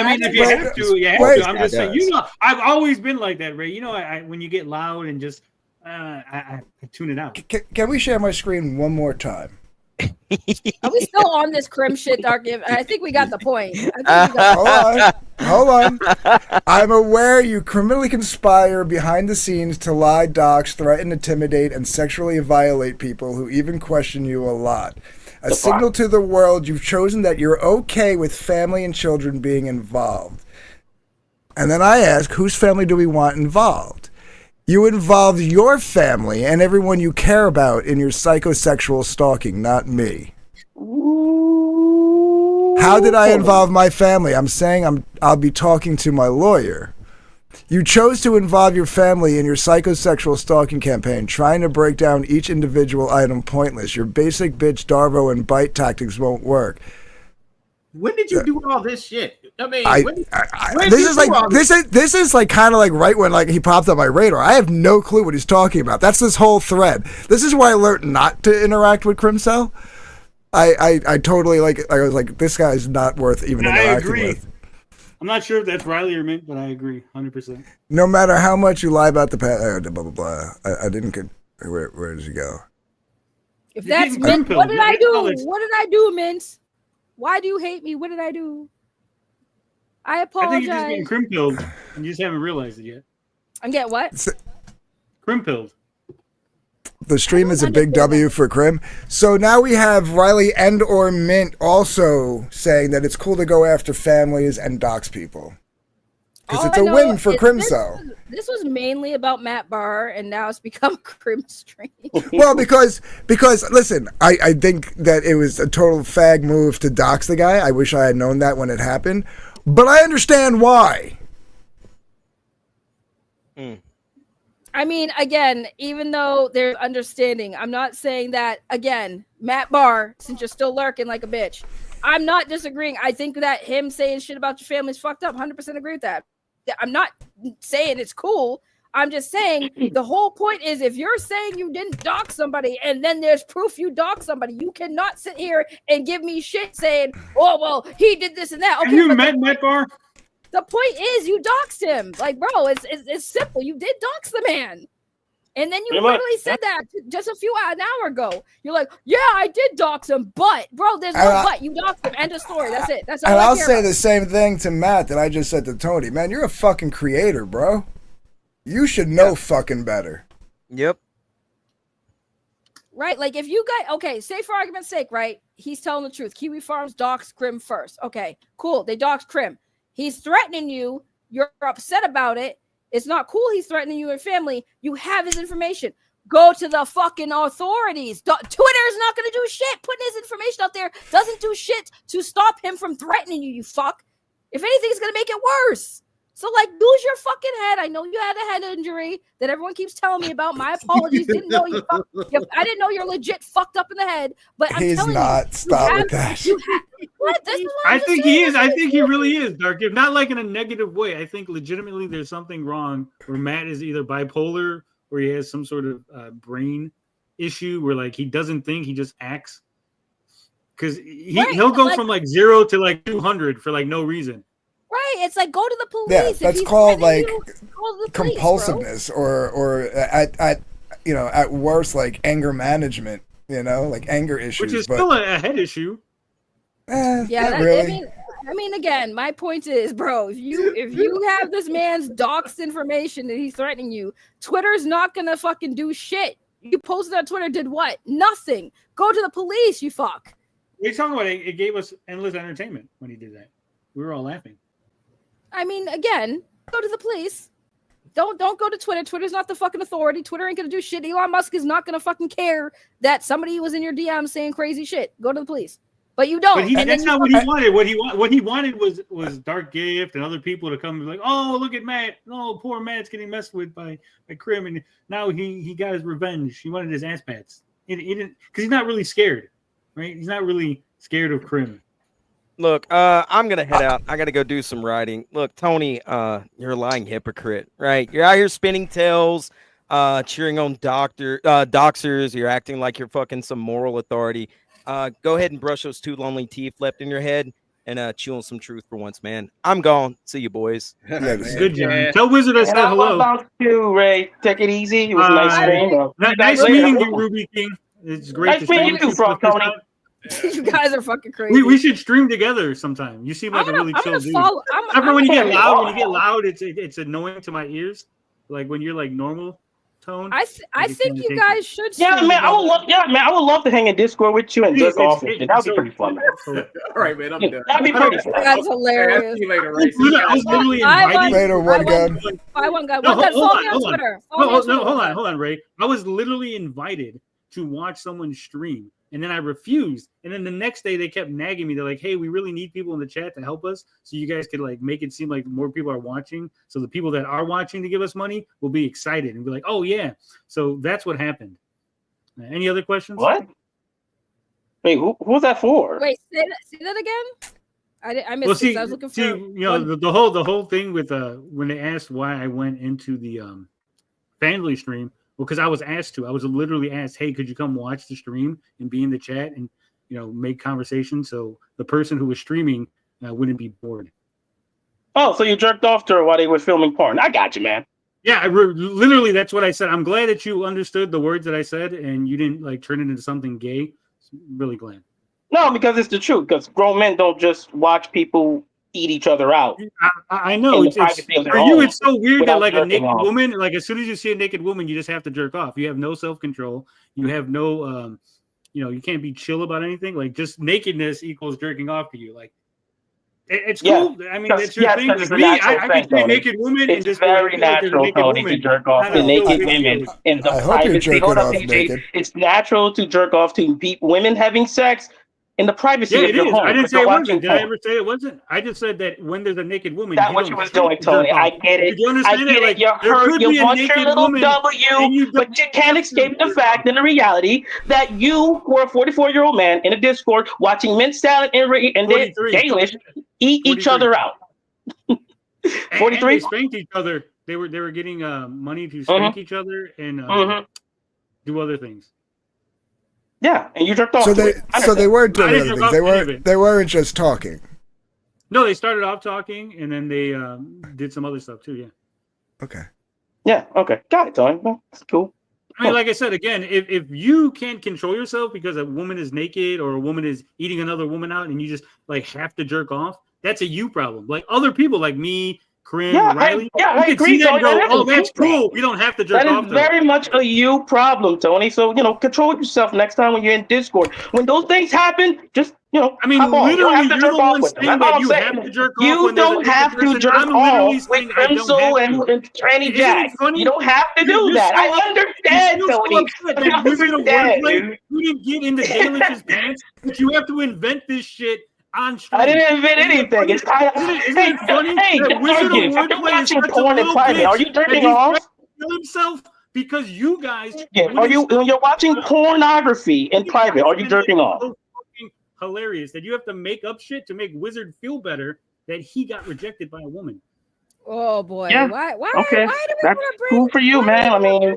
Speaker 9: mean, if you have to, you have to. I'm just saying. I've always been like that, Ray. When you get loud and just. I tune it out.
Speaker 4: Can we share my screen one more time?
Speaker 2: Are we still on this crim shit, Dark? I think we got the point.
Speaker 4: Hold on. I'm aware you criminally conspire behind the scenes to lie, dox, threaten, intimidate, and sexually violate people who even question you a lot. A signal to the world you've chosen that you're okay with family and children being involved. And then I ask, whose family do we want involved? You involved your family and everyone you care about in your psychosexual stalking, not me. How did I involve my family? I'm saying I'll be talking to my lawyer. You chose to involve your family in your psychosexual stalking campaign, trying to break down each individual item pointless. Your basic bitch, Darvo, and bite tactics won't work.
Speaker 6: When did you do all this shit? I mean,
Speaker 4: this is like kind of like right when like he popped up my radar. I have no clue what he's talking about. That's this whole thread. This is why I learned not to interact with Crimcell. I totally I was like, this guy's not worth even interacting with.
Speaker 9: I'm not sure if that's Riley or Mint, but I agree 100%.
Speaker 4: No matter how much you lie about the past, blah blah blah. I didn't get where did you go?
Speaker 2: If that's Mint, what did I do? What did I do, Mint? Why do you hate me? What did I do? I apologize.
Speaker 9: I think you're just getting crim-pilled, and you just haven't realized it yet.
Speaker 2: I'm getting what?
Speaker 9: Crim-pilled.
Speaker 4: The stream is a big W for Crim. So now we have Riley and or Mint also saying that it's cool to go after families and dox people. Because it's a win for Crimso.
Speaker 2: This was mainly about Matt Bahr, and now it's become Crim stream.
Speaker 4: Well, because listen, I think that it was a total fag move to dox the guy. I wish I had known that when it happened. But I understand why.
Speaker 2: I mean, again, even though there's understanding, I'm not saying that, again, Matt Bahr, since you're still lurking like a bitch, I'm not disagreeing. I think that him saying shit about your family is fucked up. 100% agree with that. I'm not saying it's cool. I'm just saying the whole point is if you're saying you didn't dox somebody and then there's proof you doxed somebody, you cannot sit here and give me shit saying, oh, well, he did this and that. Okay,
Speaker 9: have you met Matt Bahr?
Speaker 2: The point is you doxed him. Like, bro, it's simple. You did dox the man. And then you literally said that just an hour ago. You're like, yeah, I did dox him, but bro, there's no but. You doxed him. End of story. That's it. That's all.
Speaker 4: And I'll say the same thing to Matt that I just said to Tony. Man, you're a fucking creator, bro. You should know fucking better.
Speaker 3: Yep.
Speaker 2: Right? Like if you got say for argument's sake, right? He's telling the truth. Kiwi Farms doxed Crim first. Okay, cool. They doxed Crim. He's threatening you. You're upset about it. It's not cool he's threatening you and family. You have his information. Go to the fucking authorities. Twitter is not going to do shit. Putting his information out there doesn't do shit to stop him from threatening you, you fuck. If anything, it's going to make it worse. So, like, lose your fucking head. I know you had a head injury that everyone keeps telling me about. My apologies. I didn't know you're legit fucked up in the head. But I'm telling you,
Speaker 4: stop with that.
Speaker 9: I think he is. I think he really is, Dark. If not like in a negative way, I think legitimately there's something wrong where Matt is either bipolar or he has some sort of brain issue where like he doesn't think, he just acts. Because he'll go from like 0 to like 200 for like no reason.
Speaker 2: Right, it's like go to the police.
Speaker 4: Yeah, that's called like compulsiveness, or at worst like anger management. Like anger issues,
Speaker 9: which is still a head issue.
Speaker 4: Really.
Speaker 2: I mean, again, my point is, bro, if you have this man's doxed information that he's threatening you, Twitter's not gonna fucking do shit. You posted on Twitter, did what? Nothing. Go to the police, you fuck.
Speaker 9: What are you talking about? It gave us endless entertainment when he did that. We were all laughing.
Speaker 2: I mean, again, go to the police. Don't go to Twitter. Twitter's not the fucking authority. Twitter ain't gonna do shit. Elon Musk is not gonna fucking care that somebody was in your DM saying crazy shit. Go to the police. But you don't.
Speaker 9: But that's not what he wanted. What he wanted was Dark Gift and other people to come and be like, oh, look at Matt. Oh, poor Matt's getting messed with by Crim, and now he got his revenge. He wanted his ass pats. He didn't, because he's not really scared, right? He's not really scared of Crim.
Speaker 3: Look, I'm gonna head out. I gotta go do some writing. Look, Tony, you're a lying hypocrite, right? You're out here spinning tails, cheering on doxers. You're acting like you're fucking some moral authority. Go ahead and brush those 2 lonely teeth left in your head and chew on some truth for once, man. I'm gone. See you, boys.
Speaker 9: Good job. Tell Wizard I said hello.
Speaker 5: About you, Ray. Take it easy. It was
Speaker 9: nice meeting you, Ruby King. It's great
Speaker 5: to meet you, Tony.
Speaker 2: You guys are fucking crazy.
Speaker 9: We should stream together sometime. You seem like a really chill dude. When you get loud, it's annoying to my ears. Like when you're like normal tone.
Speaker 2: I think you guys should.
Speaker 5: Yeah, man. I would love to hang in Discord with you and jerk off. That'd be pretty fun.
Speaker 6: All right, man. I'm done.
Speaker 5: That'd be pretty fun.
Speaker 2: That's hilarious.
Speaker 9: I was literally invited.
Speaker 4: Later, one gun.
Speaker 2: One gun.
Speaker 9: Hold on, Ray. I was literally invited to watch someone stream. And then I refused. And then the next day they kept nagging me. They're like, hey, we really need people in the chat to help us. So you guys could like make it seem like more people are watching. So the people that are watching to give us money will be excited and be like, oh, yeah. So that's what happened. Any other questions?
Speaker 5: What? Wait, who was that for?
Speaker 2: Wait, say that again? I missed it. I was looking for
Speaker 9: the whole thing with when they asked why I went into the family stream. Well, because I was asked to. I was literally asked, hey, could you come watch the stream and be in the chat and, make conversation so the person who was streaming wouldn't be bored.
Speaker 5: Oh, so you jerked off to her while they were filming porn. I got you, man.
Speaker 9: Yeah, literally, that's what I said. I'm glad that you understood the words that I said and you didn't, like, turn it into something gay. Really glad.
Speaker 5: No, because it's the truth. Because grown men don't just watch people eat each other out.
Speaker 9: I know.
Speaker 5: In the
Speaker 9: It's
Speaker 5: privacy of their
Speaker 9: for you.
Speaker 5: home
Speaker 9: It's so weird that
Speaker 5: without
Speaker 9: like a
Speaker 5: jerking
Speaker 9: naked
Speaker 5: off.
Speaker 9: woman, like as soon as you see a naked woman, you just have to jerk off. You have no self control. You have no, you can't be chill about anything. Like just nakedness equals jerking off to you. Like it's cool. I mean, that's your thing.
Speaker 5: It's a
Speaker 9: Me,
Speaker 5: natural
Speaker 9: I
Speaker 5: thing,
Speaker 9: could see a
Speaker 5: Tony.
Speaker 9: naked woman
Speaker 5: It's
Speaker 9: and just
Speaker 5: very
Speaker 9: be like, there's a
Speaker 5: natural,
Speaker 9: naked
Speaker 5: Tony,
Speaker 9: woman.
Speaker 5: to jerk off
Speaker 9: I
Speaker 5: to
Speaker 9: don't know,
Speaker 5: naked
Speaker 9: it's
Speaker 5: women
Speaker 9: weird.
Speaker 5: in the
Speaker 4: I hope you're
Speaker 5: privacy.
Speaker 4: jerking
Speaker 5: Hold up,
Speaker 4: off
Speaker 5: DJ.
Speaker 4: naked.
Speaker 5: It's natural to jerk off to women having sex in the privacy
Speaker 9: Yeah,
Speaker 5: of
Speaker 9: it
Speaker 5: your
Speaker 9: is.
Speaker 5: home.
Speaker 9: I didn't
Speaker 5: But
Speaker 9: say
Speaker 5: you're
Speaker 9: it
Speaker 5: watching
Speaker 9: wasn't. Did I
Speaker 5: porn.
Speaker 9: ever say it wasn't? I just said that when there's a naked woman,
Speaker 5: That's
Speaker 9: you
Speaker 5: what
Speaker 9: don't
Speaker 5: you was
Speaker 9: have
Speaker 5: doing,
Speaker 9: to jerk
Speaker 5: Tony. I
Speaker 9: off.
Speaker 5: get it.
Speaker 9: Did you
Speaker 5: I
Speaker 9: understand
Speaker 5: get
Speaker 9: it?
Speaker 5: it.
Speaker 9: Like
Speaker 5: You're
Speaker 9: there
Speaker 5: hurt.
Speaker 9: could
Speaker 5: You
Speaker 9: be a
Speaker 5: want your
Speaker 9: naked
Speaker 5: little
Speaker 9: woman,
Speaker 5: W,
Speaker 9: and you
Speaker 5: but
Speaker 9: don't
Speaker 5: you can't
Speaker 9: have to
Speaker 5: escape the
Speaker 9: jerk
Speaker 5: fact
Speaker 9: off.
Speaker 5: and the reality that you were a 44-year-old man in a Discord watching Mint Salad and then
Speaker 9: 43.
Speaker 5: Dalish eat each
Speaker 9: 43.
Speaker 5: other out.
Speaker 9: And
Speaker 5: 43?
Speaker 9: they spanked each other. They were getting money to spank each other and do other things.
Speaker 5: Yeah, and you jerked off.
Speaker 4: So
Speaker 5: to it.
Speaker 4: they weren't
Speaker 9: I
Speaker 4: doing
Speaker 9: didn't
Speaker 4: other
Speaker 9: jerk
Speaker 4: things.
Speaker 9: off to any of it.
Speaker 4: They weren't just talking.
Speaker 9: No, they started off talking and then they did some other stuff too. Yeah.
Speaker 4: Okay.
Speaker 5: Yeah. Okay. Got it, Tony. Well, that's cool.
Speaker 9: I mean, like I said, again, if you can't control yourself because a woman is naked or a woman is eating another woman out and you just like have to jerk off, that's a you problem. Like other people like me, Corinne, Riley,
Speaker 5: I agree,
Speaker 9: see that
Speaker 5: Tony.
Speaker 9: and go,
Speaker 5: That is
Speaker 9: that's cool. We don't have to jerk
Speaker 5: That
Speaker 9: off
Speaker 5: is
Speaker 9: to her.
Speaker 5: very much a you problem, Tony. So, control yourself next time when you're in Discord. When those things happen, just,
Speaker 9: I mean,
Speaker 5: hop on. You don't
Speaker 9: literally,
Speaker 5: have to
Speaker 9: you're
Speaker 5: jerk
Speaker 9: the
Speaker 5: off
Speaker 9: one
Speaker 5: with them.
Speaker 9: saying
Speaker 5: That's all
Speaker 9: that
Speaker 5: I'm
Speaker 9: you
Speaker 5: saying.
Speaker 9: have to jerk off
Speaker 5: You
Speaker 9: when there's a
Speaker 5: don't
Speaker 9: naked
Speaker 5: have to
Speaker 9: person.
Speaker 5: jerk
Speaker 9: I'm literally
Speaker 5: off
Speaker 9: saying
Speaker 5: with
Speaker 9: I don't
Speaker 5: Crimson
Speaker 9: have
Speaker 5: and
Speaker 9: to.
Speaker 5: Tranny
Speaker 9: Isn't
Speaker 5: Jack.
Speaker 9: it funny?
Speaker 5: You don't have to do
Speaker 9: You're
Speaker 5: that.
Speaker 9: so
Speaker 5: I understand,
Speaker 9: you're so
Speaker 5: Tony.
Speaker 9: upset
Speaker 5: I
Speaker 9: that you're gonna
Speaker 5: understand,
Speaker 9: wordplay.
Speaker 5: dude.
Speaker 9: You didn't get into Dalish's pants, but you have to invent this shit on stream.
Speaker 5: I didn't invent
Speaker 9: Isn't it
Speaker 5: anything.
Speaker 9: funny?
Speaker 5: It's kind of
Speaker 9: Isn't it funny
Speaker 5: hey,
Speaker 9: that Wizard of
Speaker 5: Argus, if you're
Speaker 9: Wordplay is
Speaker 5: watching
Speaker 9: such a
Speaker 5: porn in
Speaker 9: little
Speaker 5: private, are
Speaker 9: bitch
Speaker 5: you
Speaker 9: that
Speaker 5: jerking
Speaker 9: he's trying
Speaker 5: off?
Speaker 9: to kill himself because you guys
Speaker 5: Yeah. Are you when you're watching pornography in private? Are you jerking off?
Speaker 9: So fucking hilarious that you have to make up shit to make Wizard feel better that he got rejected by a woman.
Speaker 2: Oh boy!
Speaker 5: Yeah.
Speaker 2: Why?
Speaker 5: Okay.
Speaker 2: Why do we
Speaker 5: That's
Speaker 2: want to bring?
Speaker 5: cool for you, man. I mean,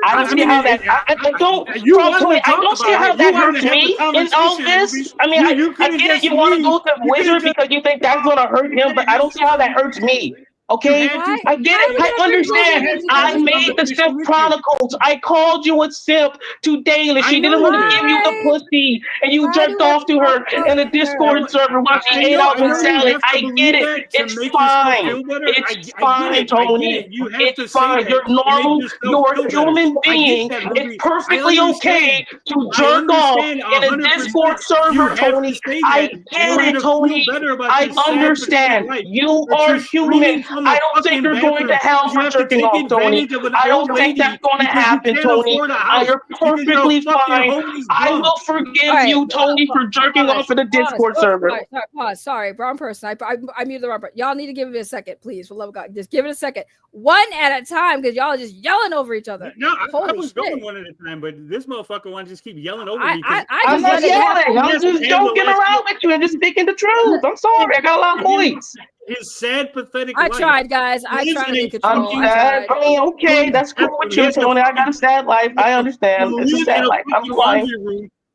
Speaker 5: I don't see how that. I don't.
Speaker 9: You
Speaker 5: Tony,
Speaker 9: wanted to
Speaker 5: I
Speaker 9: talk
Speaker 5: don't see
Speaker 9: about
Speaker 5: how
Speaker 9: it.
Speaker 5: that
Speaker 9: You wanted
Speaker 5: hurts
Speaker 9: to have
Speaker 5: me
Speaker 9: the
Speaker 5: in all
Speaker 9: conversation.
Speaker 5: this. I mean,
Speaker 9: You
Speaker 5: I
Speaker 9: could've
Speaker 5: get it.
Speaker 9: just
Speaker 5: You want to
Speaker 9: leave.
Speaker 5: go to
Speaker 9: You could've
Speaker 5: Wizard
Speaker 9: just-
Speaker 5: because you think that's gonna hurt him, but I don't see how that hurts me. Okay,
Speaker 9: You had to-
Speaker 5: I get it. I understand. I made the Simp Chronicles. I called you a simp to Dalish. She didn't want to give you the pussy, and you jerked off to her in a Discord server while she ate out with salad. I get it. It's fine. It's fine, Tony. It's fine. You're normal. You're a human being. It's perfectly okay to jerk off in a Discord server, Tony. I get it, Tony. I understand. You are human. I don't think you're going to hell for jerking off, Tony. I don't think that's going to happen, Tony. You're perfectly fine. I will forgive you, Tony, for jerking off in a Discord server.
Speaker 2: Pause. Sorry, wrong person. I muted the wrong person. Y'all need to give it a second, please. For love of God, just give it a second, one at a time, because y'all are just yelling over each other.
Speaker 9: No, I was
Speaker 2: shit.
Speaker 9: going one at a time, but this motherfucker wants to just keep yelling over me.
Speaker 5: I'm not yelling. I'm just joking around with you and just speaking the truth. I'm sorry. I got a lot of points.
Speaker 9: His sad, pathetic
Speaker 2: I
Speaker 9: life.
Speaker 2: tried, guys. I tried to get control.
Speaker 5: I'm sad. I mean, okay, that's cool with you, Tony. I got a sad life. I understand. It's a sad life. I'm fine.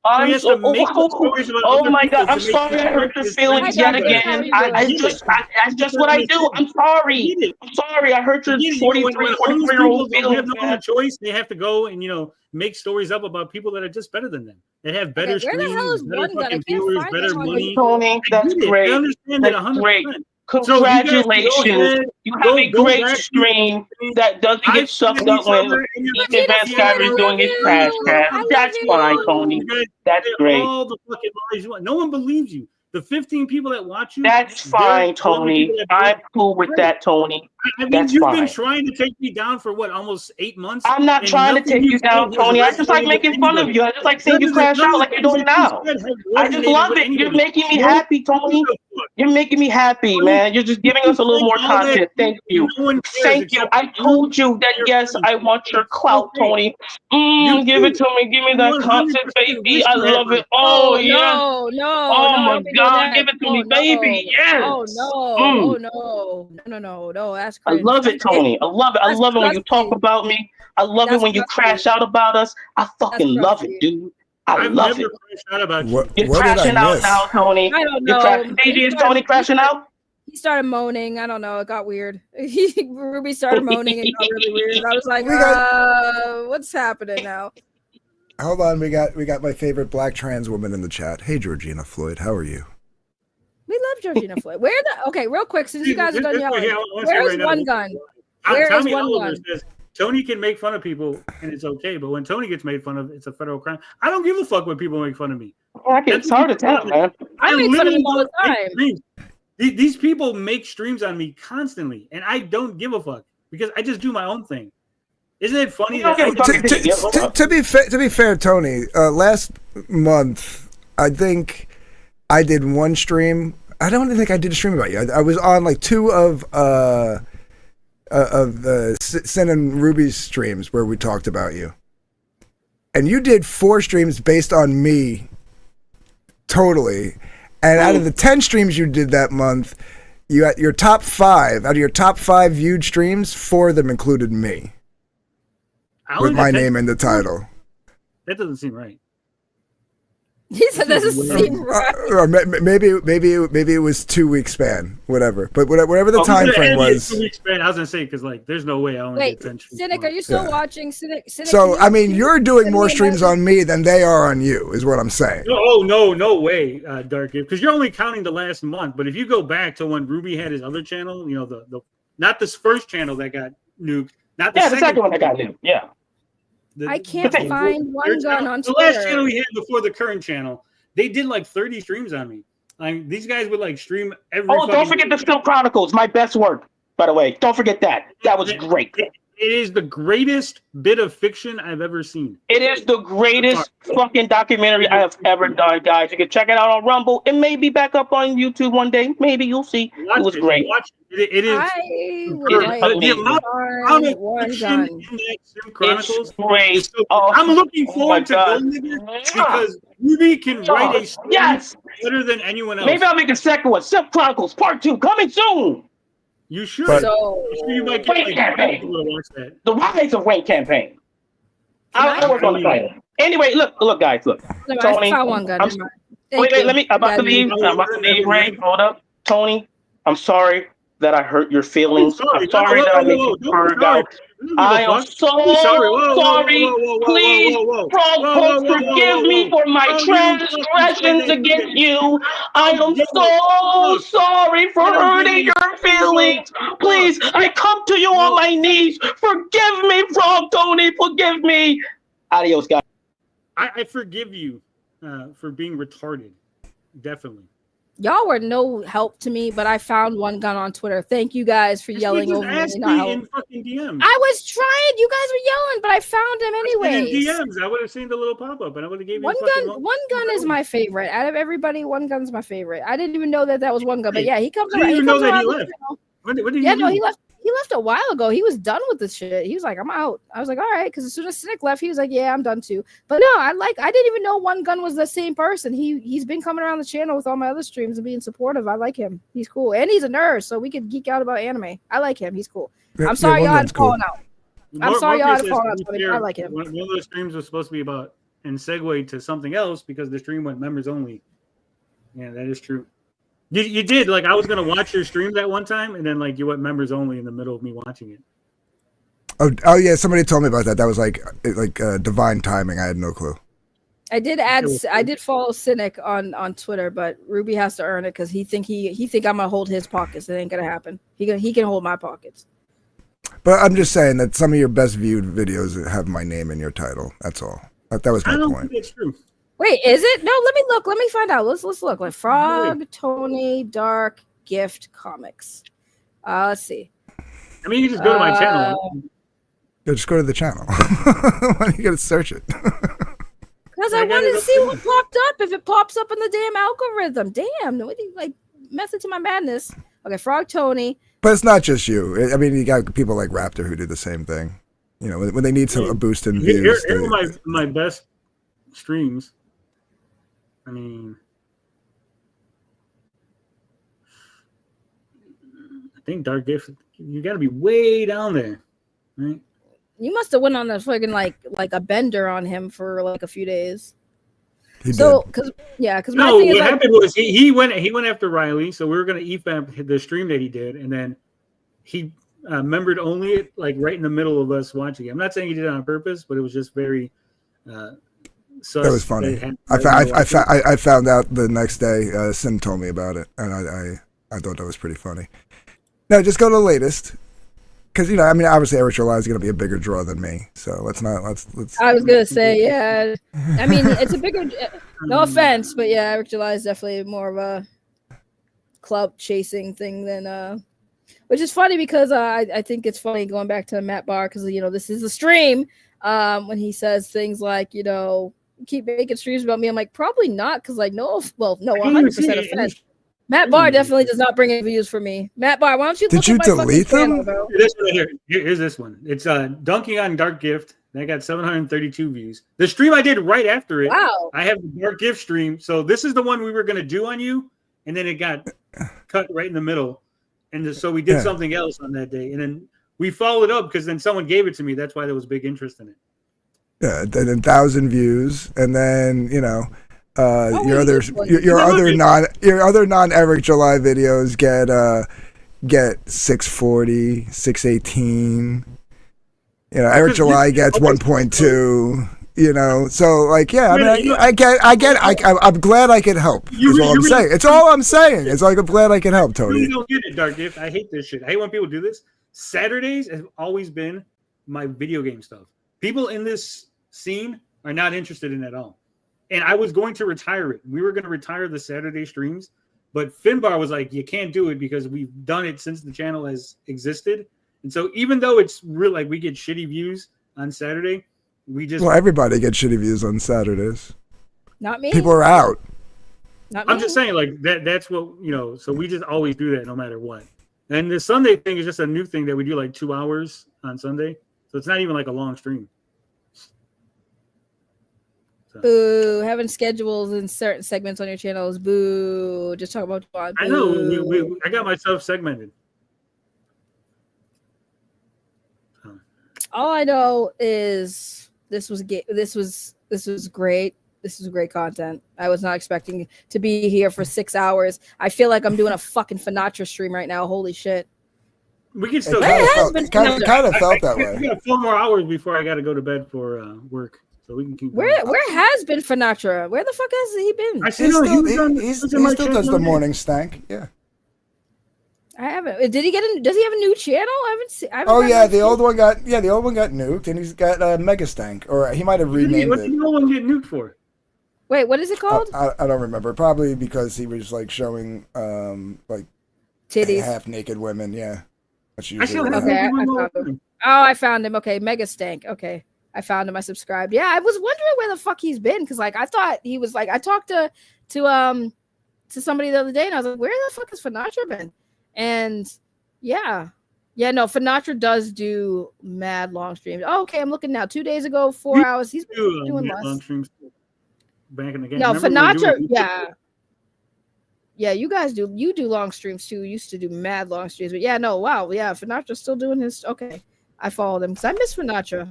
Speaker 5: Oh my God! I'm sorry I hurt your feelings yet again. That's just what I do. I'm sorry. I'm sorry I hurt your 44-year-old feelings.
Speaker 9: They have no choice. They have to go and make stories up about people that are just better than them. That have better streams, better fucking viewers, better money.
Speaker 5: Tony, that's great.
Speaker 9: I understand that 100%.
Speaker 5: Great. Congratulations. You have a great stream that doesn't get sucked up when Advanced Skyrim is doing his crash cast. That's fine, Tony. That's great.
Speaker 9: All the fucking lies you want. No one believes you. The 15 people that watch you.
Speaker 5: That's fine, Tony. I'm cool with that, Tony.
Speaker 9: I mean,
Speaker 5: That's
Speaker 9: you've
Speaker 5: fine.
Speaker 9: been trying to take me down for what, almost 8 months?
Speaker 5: I'm not trying to take you down, Tony. I just like making fun of you. I just like seeing you crash out like you're doing now. I just love it. You're making me happy, Tony. You're making me happy, man. You're just giving us a little more content. Thank you. Thank you. I told you that, yes, I want your clout, Tony. Give it to me. Give me that content, baby. I love it. Oh, yeah.
Speaker 2: No.
Speaker 5: Oh, my God. Give it to me, baby. Yes.
Speaker 2: Oh, no. That's
Speaker 5: I
Speaker 2: cringe.
Speaker 5: love it, Tony. I love it. I love it when you talk about me. I love it when you crash out about us. I fucking love it, dude. I love it. You're crashing out now, Tony.
Speaker 2: I don't know.
Speaker 5: DJ, is Tony crashing out?
Speaker 2: He started moaning. I don't know. It got weird. Ruby started moaning. It got really weird. I was like, what's happening now?
Speaker 4: Hold on, we got my favorite black trans woman in the chat. Hey, Georgina Floyd, how are you?
Speaker 2: We love Georgina Floyd. Where the okay, real quick, since you guys are done yelling, where's one gun?
Speaker 9: Where is one gun? Says, Tony can make fun of people and it's okay, but when Tony gets made fun of, it's a federal crime. I don't give a fuck when people make fun of me.
Speaker 5: It's hard to tell, man.
Speaker 2: I make fun of them all the time.
Speaker 9: These people make streams on me constantly, and I don't give a fuck because I just do my own thing. Isn't it funny?
Speaker 4: To be fair, Tony, last month I think I did one stream. I don't think I did a stream about you. I was on like 2 of Sin and Ruby's streams where we talked about you, and you did 4 streams based on me, totally. And out of the 10 streams you did that month, you at your top 5 out of your top 5 viewed streams, 4 of them included me with my name in the title.
Speaker 9: That doesn't seem right.
Speaker 2: He said that doesn't seem right.
Speaker 4: Or maybe it was 2 week span, whatever. But whatever the time frame was.
Speaker 9: 2 week span. I was gonna say because like there's no way I only get 10 streams.
Speaker 2: Cynic, are you still watching? Cynic,
Speaker 4: so I mean, you're doing more streams on me than they are on you, is what I'm saying.
Speaker 9: No way, Dark Gift, because you're only counting the last month. But if you go back to when Ruby had his other channel, you know the not this first channel that got nuked, not the
Speaker 5: second one that got nuked. Yeah.
Speaker 2: I can't find one gun on Twitter.
Speaker 9: The last channel we had before the current channel, they did like 30 streams on me. Like these guys would like stream every.
Speaker 5: Oh, don't forget the Still Chronicles, my best work, by the way. Don't forget that. That was great.
Speaker 9: It is the greatest bit of fiction I've ever seen.
Speaker 5: It is the greatest fucking documentary I have ever done, guys. You can check it out on Rumble. It may be back up on YouTube one day. Maybe you'll see. It was great.
Speaker 9: It is. The amount of fiction in that Sim Chronicles.
Speaker 5: Great.
Speaker 9: I'm looking forward to Gold Digger because Ruby can write a story better than anyone else.
Speaker 5: Maybe I'll make a second one. Sim Chronicles Part 2 coming soon.
Speaker 9: You should.
Speaker 5: You might get campaign. The Rise of Wayne campaign. I'll work on the title. Anyway, look, guys, look. Tony, wait, let me. I'm about to leave. Ray, hold up, Tony. I'm sorry that I hurt your feelings. I'm sorry that I made you hurt out. I am so sorry. Please, Frog, forgive me for my transgressions against you. I am so sorry for hurting your feelings. Please, I come to you on my knees. Forgive me, Frog Tony. Forgive me. Adios, guys.
Speaker 9: I forgive you for being retarded. Definitely.
Speaker 2: Y'all were no help to me, but I found one gun on Twitter. Thank you guys for yelling over me.
Speaker 9: In fucking DMs.
Speaker 2: I was trying. You guys were yelling, but I found him anyway.
Speaker 9: In DMs, I would have seen the little pop up, and I would have gave you
Speaker 2: one gun is my favorite. Out of everybody, one gun's my favorite. I didn't even know that was one gun, but yeah, he comes.
Speaker 9: I didn't even know that he left. When did he leave?
Speaker 2: He left. He left a while ago. He was done with this shit. He was like, I'm out. I was like, all right. Because as soon as Cynic left, he was like, yeah, I'm done too. But no, I didn't even know One Gun was the same person. He's been coming around the channel with all my other streams and being supportive. I like him. He's cool. And he's a nerd, so we could geek out about anime. I like him. He's cool. I'm sorry y'all had fallen out. I'm sorry y'all had fallen out. I like him.
Speaker 9: One of those streams was supposed to be about and segue to something else because the stream went members only. Yeah, that is true. You did, like, I was going to watch your stream that one time, and then, like, you went members only in the middle of me watching it.
Speaker 4: Oh yeah, somebody told me about that. That was, like divine timing. I had no clue.
Speaker 2: I did follow Cynic on Twitter, but Ruby has to earn it because he think I'm going to hold his pockets. It ain't going to happen. He can hold my pockets.
Speaker 4: But I'm just saying that some of your best viewed videos have my name in your title. That's all. That was my point. I don't think
Speaker 9: it's true.
Speaker 2: Wait, is it? No, let me look. Let me find out. Let's look. Like Frog, Tony, Dark, Gift, Comics. Let's see.
Speaker 9: I mean, you can just go to my channel.
Speaker 4: Yeah, just go to the channel. Why do you gotta search it?
Speaker 2: Because I wanted to see what popped up. If it pops up in the damn algorithm. Damn, nobody method to my madness. Okay, Frog, Tony.
Speaker 4: But it's not just you. I mean, you got people like Raptor who do the same thing. You know, when they need a boost in views.
Speaker 9: Here are my best streams. I mean, I think Dark Gift, you got to be way down there, right?
Speaker 2: You must have went on a fucking like a bender on him for like a few days.
Speaker 4: Because
Speaker 9: what happened was he went after Riley, so we were gonna EFAP the stream that he did, and then he membered only it like right in the middle of us watching it. I'm not saying he did it on purpose, but it was just very.
Speaker 4: That was funny. I found out the next day. Sim told me about it, and I thought that was pretty funny. No, just go to the latest, because I mean, obviously Eric July is going to be a bigger draw than me. So let's.
Speaker 2: I was gonna say, yeah. I mean, it's a bigger. No offense, but yeah, Eric July is definitely more of a club chasing thing than which is funny because I think it's funny going back to Matt Bahr because this is a stream when he says things like keep making streams about me. I'm like, probably not, because like no 100% offense. Matt Bahr definitely does not bring any views for me. Matt Bahr, why don't you
Speaker 4: Did you delete them?
Speaker 9: Here's this one. It's dunking on Dark Gift. That got 732 views. The stream I did right after it.
Speaker 2: Wow.
Speaker 9: I have the Dark Gift stream. So this is the one we were gonna do on you, and then it got cut right in the middle. And so we did something else on that day. And then we followed up because then someone gave it to me. That's why there was big interest in it.
Speaker 4: Yeah, then 1,000 views, and then your other non Eric July videos get 640, 618. Eric July gets 1.2. So like, yeah, I mean, I'm glad I could help. Is all I'm saying. It's all I'm saying. It's like I'm glad I can help, Tony.
Speaker 9: You don't get it, Dark Gift. I hate this shit. I hate when people do this. Saturdays have always been my video game stuff. People in this scene are not interested in it at all. And I was going to retire it. We were going to retire the Saturday streams, but Finbar was like, you can't do it because we've done it since the channel has existed. And so even though it's real, like we get shitty views on Saturday,
Speaker 4: everybody gets shitty views on Saturdays.
Speaker 2: Not me.
Speaker 4: People are out.
Speaker 9: I'm just saying, like that's what so we just always do that no matter what. And the Sunday thing is just a new thing that we do, like 2 hours on Sunday. So it's not even like a long stream.
Speaker 2: So. Boo! Having schedules in certain segments on your channel is boo. Just talk about boo.
Speaker 9: I know. I got myself segmented.
Speaker 2: All I know is this was great. This was great content. I was not expecting to be here for 6 hours. I feel like I'm doing a fucking Finatra stream right now. Holy shit.
Speaker 9: We can still
Speaker 4: kind of felt that way.
Speaker 9: We got 4 more hours before I got to go to bed for work, so we can keep.
Speaker 2: Where has been Finatra? Where the fuck has he been?
Speaker 4: He still does the morning stank. Yeah.
Speaker 2: I haven't. Did he get a? Does he have a new channel? I haven't seen.
Speaker 4: The old one got nuked, and he's got Mega Stank, or he might have renamed it.
Speaker 9: What did the old one get nuked for?
Speaker 2: Wait, what is it called?
Speaker 4: I don't remember. Probably because he was like showing like
Speaker 2: titties,
Speaker 4: half naked women. Yeah.
Speaker 2: I found him. Oh, I found him. Okay, Mega Stank. Okay, I found him. I subscribed. Yeah, I was wondering where the fuck he's been because like I thought he was like I talked to somebody the other day and I was like, where the fuck has Finatra been? And no, Finatra does do mad long streams. Oh, okay, I'm looking now. 2 days ago, 4 hours. He's been doing less. Long streams
Speaker 9: back in the game.
Speaker 2: No, Finatra, yeah, you guys do. You do long streams too. You used to do mad long streams, but Finatra's still doing his. Okay, I followed him because I miss Finatra.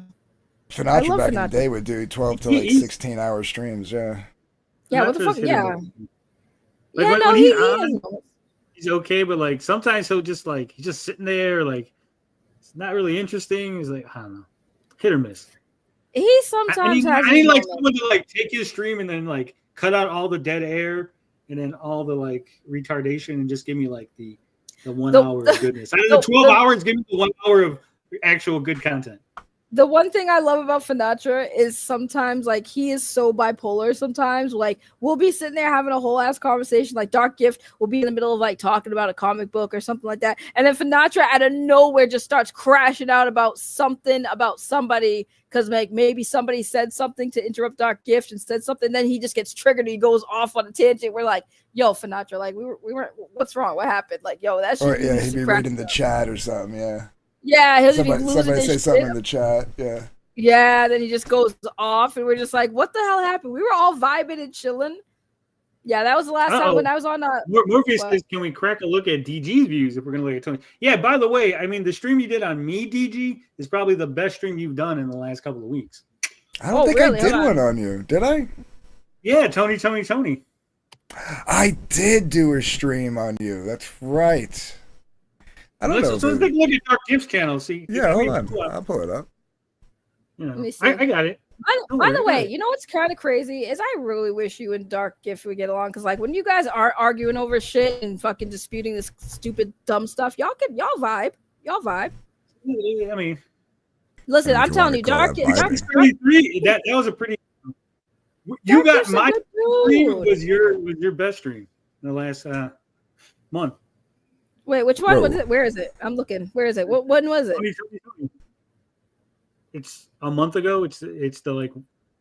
Speaker 4: Finatra back in the day would do 12 to like 16-hour streams. Yeah.
Speaker 2: Yeah. What the fuck? Yeah.
Speaker 9: He's okay, but like sometimes he's just sitting there, like it's not really interesting. He's like, I don't know, hit or miss.
Speaker 2: He sometimes has.
Speaker 9: I need like someone to like take his stream and then like cut out all the dead air and then all the like retardation and just give me like the 1 hour of goodness. Out of the 12 hours, give me the 1 hour of actual good content.
Speaker 2: The one thing I love about Finatra is sometimes like he is so bipolar. Sometimes like we'll be sitting there having a whole ass conversation, like Dark Gift will be in the middle of like talking about a comic book or something like that, and then Finatra out of nowhere just starts crashing out about something about somebody because like maybe somebody said something to interrupt Dark Gift and said something, then he just gets triggered and he goes off on a tangent. We're like, yo, Finatra, like we weren't. What's wrong? What happened? Like, yo, that shit.
Speaker 4: Or he'd be reading the chat or something. Yeah.
Speaker 2: Yeah, he'll
Speaker 4: somebody say something in the chat. Yeah.
Speaker 2: Yeah, then he just goes off, and we're just like, "What the hell happened?" We were all vibing and chilling. Yeah, that was the last time when I was on.
Speaker 9: Morpheus says, "Can we crack a look at DG's views if we're gonna look at Tony?" Yeah. By the way, I mean the stream you did on me, DG, is probably the best stream you've done in the last couple of weeks.
Speaker 4: I don't think really? I did one on you. Did I?
Speaker 9: Yeah, Tony.
Speaker 4: I did do a stream on you. That's right. I don't know.
Speaker 9: So let's take a look at Dark Gift's channel. See.
Speaker 4: Yeah, hold on. I'll pull it up.
Speaker 9: You know, I got it.
Speaker 2: By the way, you know what's kind of crazy is I really wish you and Dark Gift would get along because, like, when you guys are arguing over shit and fucking disputing this stupid dumb stuff, y'all vibe.
Speaker 9: I mean,
Speaker 2: listen, I'm telling you, Dark Gift.
Speaker 9: That was a pretty. You got my stream was your best stream in the last month.
Speaker 2: Wait, which one was it? Where is it? I'm looking. Where is it? What one was it?
Speaker 9: It's a month ago. It's the like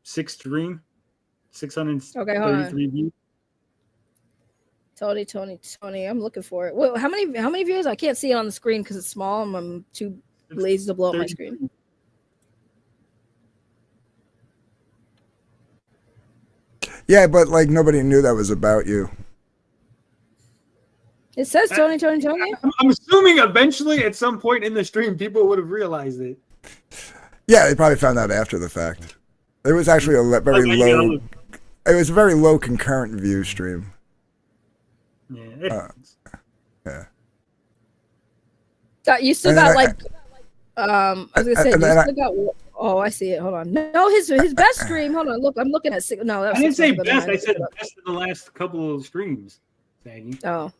Speaker 9: 6th stream, 633 views.
Speaker 2: Tony. I'm looking for it. Wait, how many views? I can't see it on the screen because it's small. I'm too lazy to blow up my screen.
Speaker 4: Yeah, but like nobody knew that was about you.
Speaker 2: It says Tony.
Speaker 9: I'm assuming eventually at some point in the stream people would have realized it.
Speaker 4: Yeah, they probably found out after the fact. It was actually a very low. It was a very low concurrent view stream.
Speaker 9: Yeah.
Speaker 2: You still got like. I was gonna say you still got. Oh, I see it. Hold on. No, his best stream. Hold on. Look, I'm looking at. No, that was
Speaker 9: I didn't say best. I said best in the last couple of streams. Saggy.
Speaker 2: Oh,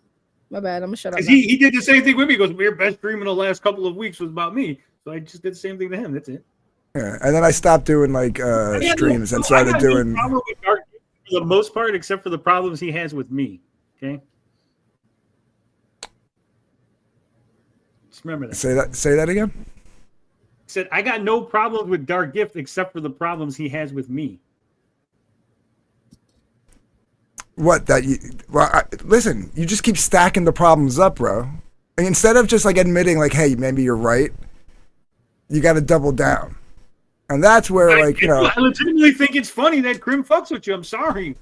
Speaker 2: my bad. I'm gonna shut up.
Speaker 9: He did the same thing with me. He goes, your best stream in the last couple of weeks was about me. So I just did the same thing to him. That's it.
Speaker 4: Yeah, and then I stopped doing like streams and started doing.
Speaker 9: For the most part, except for the problems he has with me. Okay. Just remember that. Say that again. I said I got no problems with Dark Gift except for the problems he has with me.
Speaker 4: What that you? Well, listen. You just keep stacking the problems up, bro. And instead of just like admitting, like, hey, maybe you're right, you got to double down. And that's where, I
Speaker 9: legitimately think it's funny that Crim fucks with you. I'm sorry.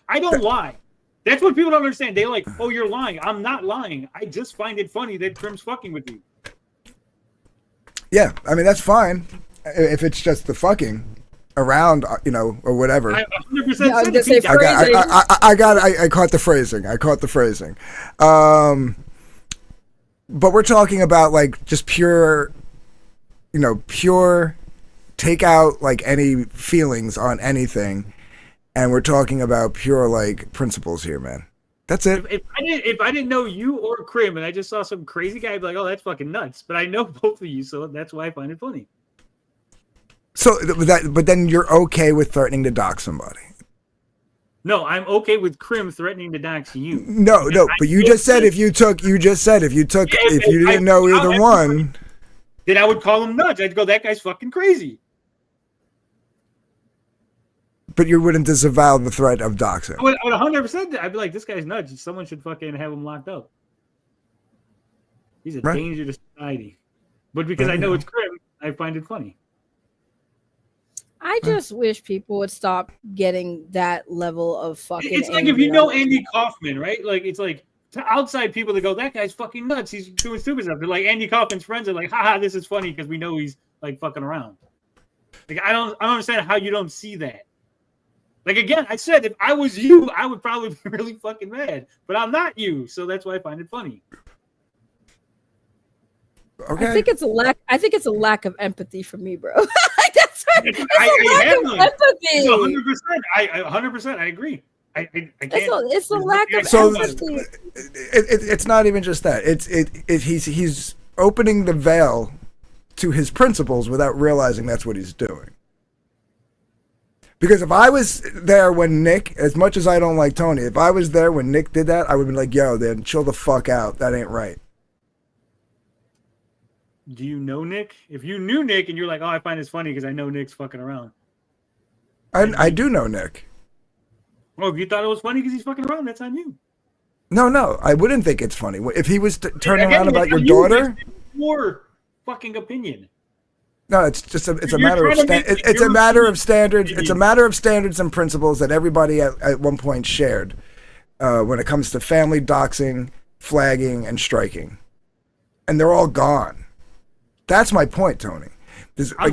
Speaker 9: I don't lie. That's what people don't understand. They like, oh, you're lying. I'm not lying. I just find it funny that Crim's fucking with you.
Speaker 4: Yeah, I mean, that's fine. If it's just the fucking around, or whatever. I 100% said I caught the phrasing. But we're talking about like just pure take out like any feelings on anything, and we're talking about pure like principles here, man. That's it.
Speaker 9: If I didn't know you or Crim and I just saw some crazy guy, I'd be like, oh, that's fucking nuts. But I know both of you, so that's why I find it funny.
Speaker 4: So but then you're okay with threatening to dox somebody?
Speaker 9: No, I'm okay with Crim threatening to dox you.
Speaker 4: No, but you just said if you didn't know either one,
Speaker 9: then I would call him nuts. I'd go, that guy's fucking crazy.
Speaker 4: But you wouldn't disavow the threat of doxing.
Speaker 9: I would 100%. I'd be like, this guy's nuts. Someone should fucking have him locked up. He's a danger to society. But because I know it's Crim, I find it funny.
Speaker 2: I just wish people would stop getting that level of fucking.
Speaker 9: It's like if you know Andy Kaufman, right? Like it's like to outside people that go, that guy's fucking nuts. He's doing stupid stuff. They're like Andy Kaufman's friends are like, haha, this is funny because we know he's like fucking around. Like I don't understand how you don't see that. Like again, I said if I was you, I would probably be really fucking mad. But I'm not you, so that's why I find it funny.
Speaker 4: Okay.
Speaker 2: I think it's a lack of empathy from me, bro. That's
Speaker 9: it's a lack of empathy. 100%. I agree. I can't.
Speaker 2: It's a lack of empathy.
Speaker 4: It's not even just that. He's opening the veil to his principles without realizing that's what he's doing. Because if I was there when Nick, as much as I don't like Tony, if I was there when Nick did that, I would be like, yo, then chill the fuck out. That ain't right.
Speaker 9: Do you know Nick? If you knew Nick and you're like, oh, I find this funny because I know Nick's fucking around.
Speaker 4: I do know Nick.
Speaker 9: Well, if you thought it was funny because he's fucking around, that's on you.
Speaker 4: No, I wouldn't think it's funny. If he was turning around about your daughter,
Speaker 9: your fucking opinion.
Speaker 4: No, it's just a matter of it's a matter of standards. It's a matter of standards and principles that everybody at one point shared when it comes to family doxing, flagging, and striking, and they're all gone. That's my point, Tony. That's why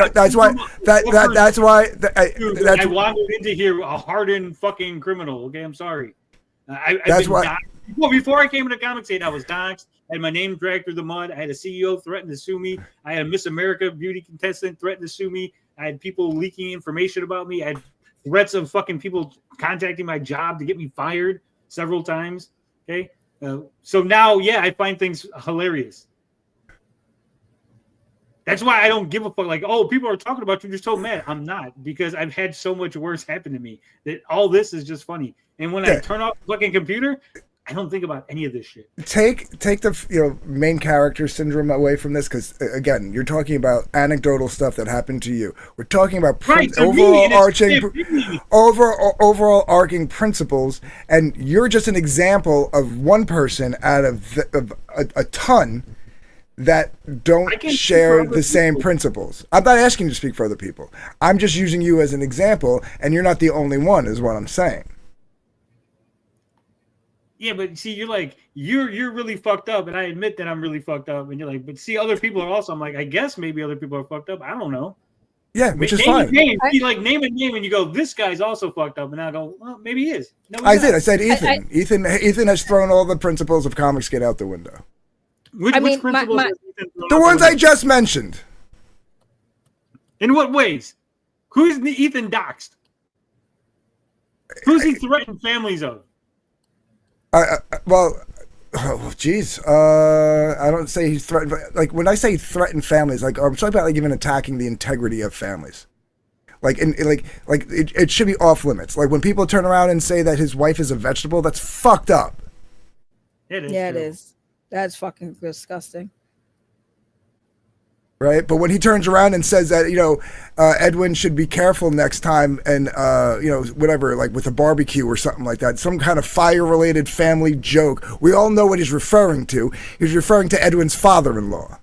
Speaker 9: I wandered into here a hardened fucking criminal. Okay, I'm sorry. Before I came into Comic Scene, I was doxxed. I had my name dragged through the mud. I had a CEO threaten to sue me. I had a Miss America beauty contestant threaten to sue me. I had people leaking information about me. I had threats of fucking people contacting my job to get me fired several times. Okay. So now, yeah, I find things hilarious. That's why I don't give a fuck. Like, oh, people are talking about you. You're so mad. I'm not, because I've had so much worse happen to me that all this is just funny. And when I turn off the fucking computer, I don't think about any of this shit.
Speaker 4: Take the main character syndrome away from this, because again, you're talking about anecdotal stuff that happened to you. We're talking about overall arcing principles, and you're just an example of one person out of a ton that don't share the same principles. I'm not asking you to speak for other people. I'm just using you as an example, and you're not the only one, is what I'm saying.
Speaker 9: Yeah, but see, you're like, you're really fucked up, and I admit that I'm really fucked up, and you're like, but see, other people are also. I'm like, I guess maybe other people are fucked up. I don't know.
Speaker 4: Yeah, which is fine.
Speaker 9: Name a name, and you go, this guy's also fucked up, and I go, well, maybe he is. No,
Speaker 4: I said Ethan. Ethan has thrown all the principles of comics get out the window.
Speaker 9: Which principles?
Speaker 4: The ones I just mentioned.
Speaker 9: In what ways? Who's Ethan doxed? Who's he threatened families of?
Speaker 4: Well, oh, geez. I don't say he's threatened. Like, when I say threatened families, like, I'm talking about like even attacking the integrity of families. Like, it should be off limits. Like, when people turn around and say that his wife is a vegetable, that's fucked up.
Speaker 9: It is.
Speaker 2: Yeah, it is. That's fucking disgusting.
Speaker 4: Right, but when he turns around and says that, Edwin should be careful next time, and whatever, like with a barbecue or something like that, some kind of fire-related family joke, we all know what he's referring to. He's referring to Edwin's father-in-law.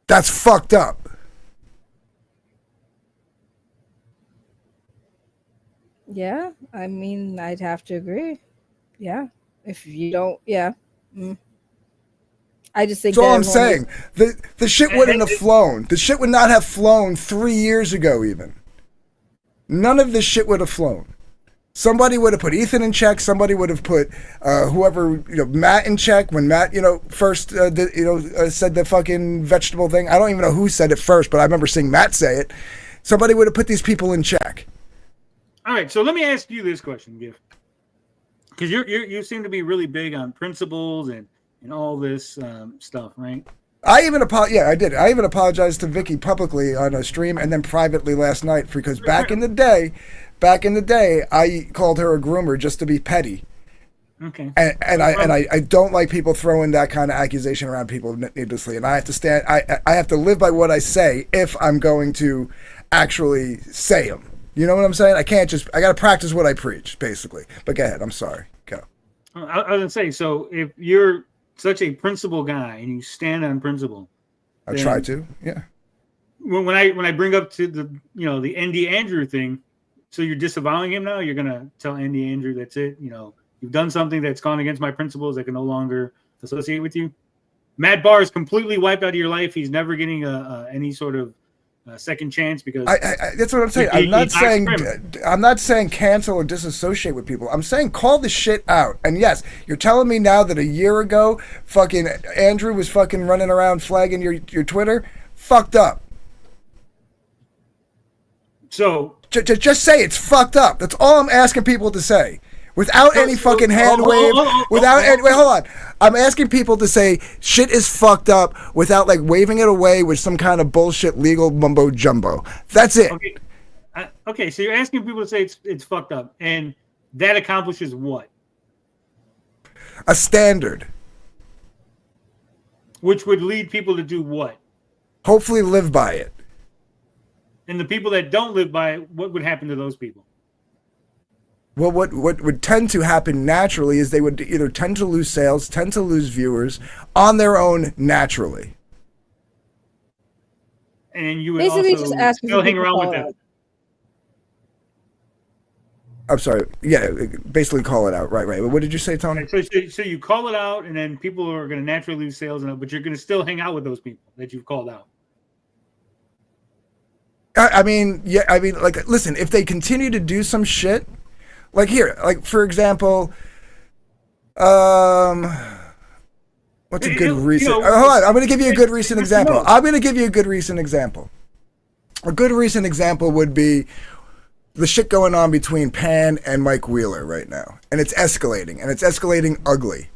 Speaker 4: That's fucked up.
Speaker 2: Yeah, I mean, I'd have to agree. Yeah, if you don't, yeah. I just think
Speaker 4: that's all I'm saying. The shit wouldn't have flown. The shit would not have flown 3 years ago, even. None of this shit would have flown. Somebody would have put Ethan in check. Somebody would have put whoever, Matt in check when Matt, first, said the fucking vegetable thing. I don't even know who said it first, but I remember seeing Matt say it. Somebody would have put these people in check.
Speaker 9: All right, so let me ask you this question, Giff, because you seem to be really big on principles and all this stuff, right?
Speaker 4: I even I did. I even apologized to Vicky publicly on a stream and then privately last night, because back in the day, I called her a groomer just to be petty.
Speaker 9: Okay.
Speaker 4: And I don't like people throwing that kind of accusation around people needlessly, and I have to stand. I have to live by what I say if I'm going to actually say them. You know what I'm saying? I can't I got to practice what I preach, basically. But go ahead. I'm sorry. Go.
Speaker 9: I was gonna say, so if you're such a principle guy and you stand on principle,
Speaker 4: I try to, yeah.
Speaker 9: When I bring up to the Andy Andrew thing, so you're disavowing him now. You're gonna tell Andy Andrew that's it. You've done something that's gone against my principles. I can no longer associate with you. Matt Bahr is completely wiped out of your life. He's never getting any sort of second chance, because
Speaker 4: that's what I'm saying. I'm not saying cancel or disassociate with people. I'm saying call the shit out. And yes, you're telling me now that a year ago, fucking Andrew was fucking running around flagging your Twitter. Fucked up.
Speaker 9: So
Speaker 4: just say it's fucked up. That's all I'm asking people to say. Without any fucking hand wave, wait, hold on. I'm asking people to say shit is fucked up without like waving it away with some kind of bullshit legal mumbo jumbo. That's it.
Speaker 9: Okay, so you're asking people to say it's fucked up, and that accomplishes what?
Speaker 4: A standard.
Speaker 9: Which would lead people to do what?
Speaker 4: Hopefully live by it.
Speaker 9: And the people that don't live by it, what would happen to those people?
Speaker 4: Well, what would tend to happen naturally is they would either tend to lose sales, tend to lose viewers on their own naturally.
Speaker 9: And you would
Speaker 2: basically
Speaker 9: also
Speaker 2: just ask
Speaker 9: still hang around with them.
Speaker 4: I'm sorry. Yeah, basically call it out. Right. What did you say, Tony?
Speaker 9: So you call it out, and then people are going to naturally lose sales, but you're going to still hang out with those people that you've called out.
Speaker 4: I mean, like, listen, if they continue to do some shit, like here, like for example, what's a good recent? Hold on, I'm going to give you a good recent example. A good recent example would be the shit going on between Pan and Mike Wheeler right now. And it's escalating, and it's escalating ugly.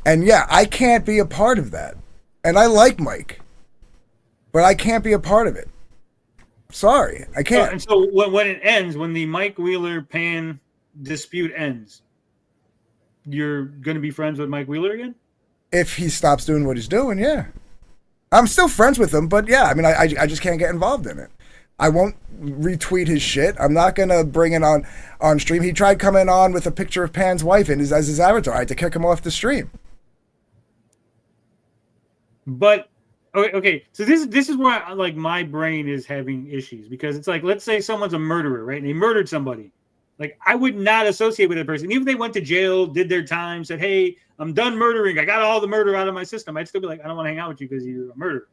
Speaker 4: And yeah, I can't be a part of that. And I like Mike, but I can't be a part of it. Sorry, I can't.
Speaker 9: And so when it ends, when the Mike Wheeler Pan dispute ends, you're going to be friends with Mike Wheeler again?
Speaker 4: If he stops doing what he's doing, yeah. I'm still friends with him, but yeah, I mean, I just can't get involved in it. I won't retweet his shit. I'm not going to bring it on stream. He tried coming on with a picture of Pan's wife as his avatar. I had to kick him off the stream.
Speaker 9: But okay, so this is where like my brain is having issues, because it's like, let's say someone's a murderer, right? And they murdered somebody. Like, I would not associate with that person. Even if they went to jail, did their time, said, hey, I'm done murdering, I got all the murder out of my system, I'd still be like, I don't want to hang out with you because you're a murderer,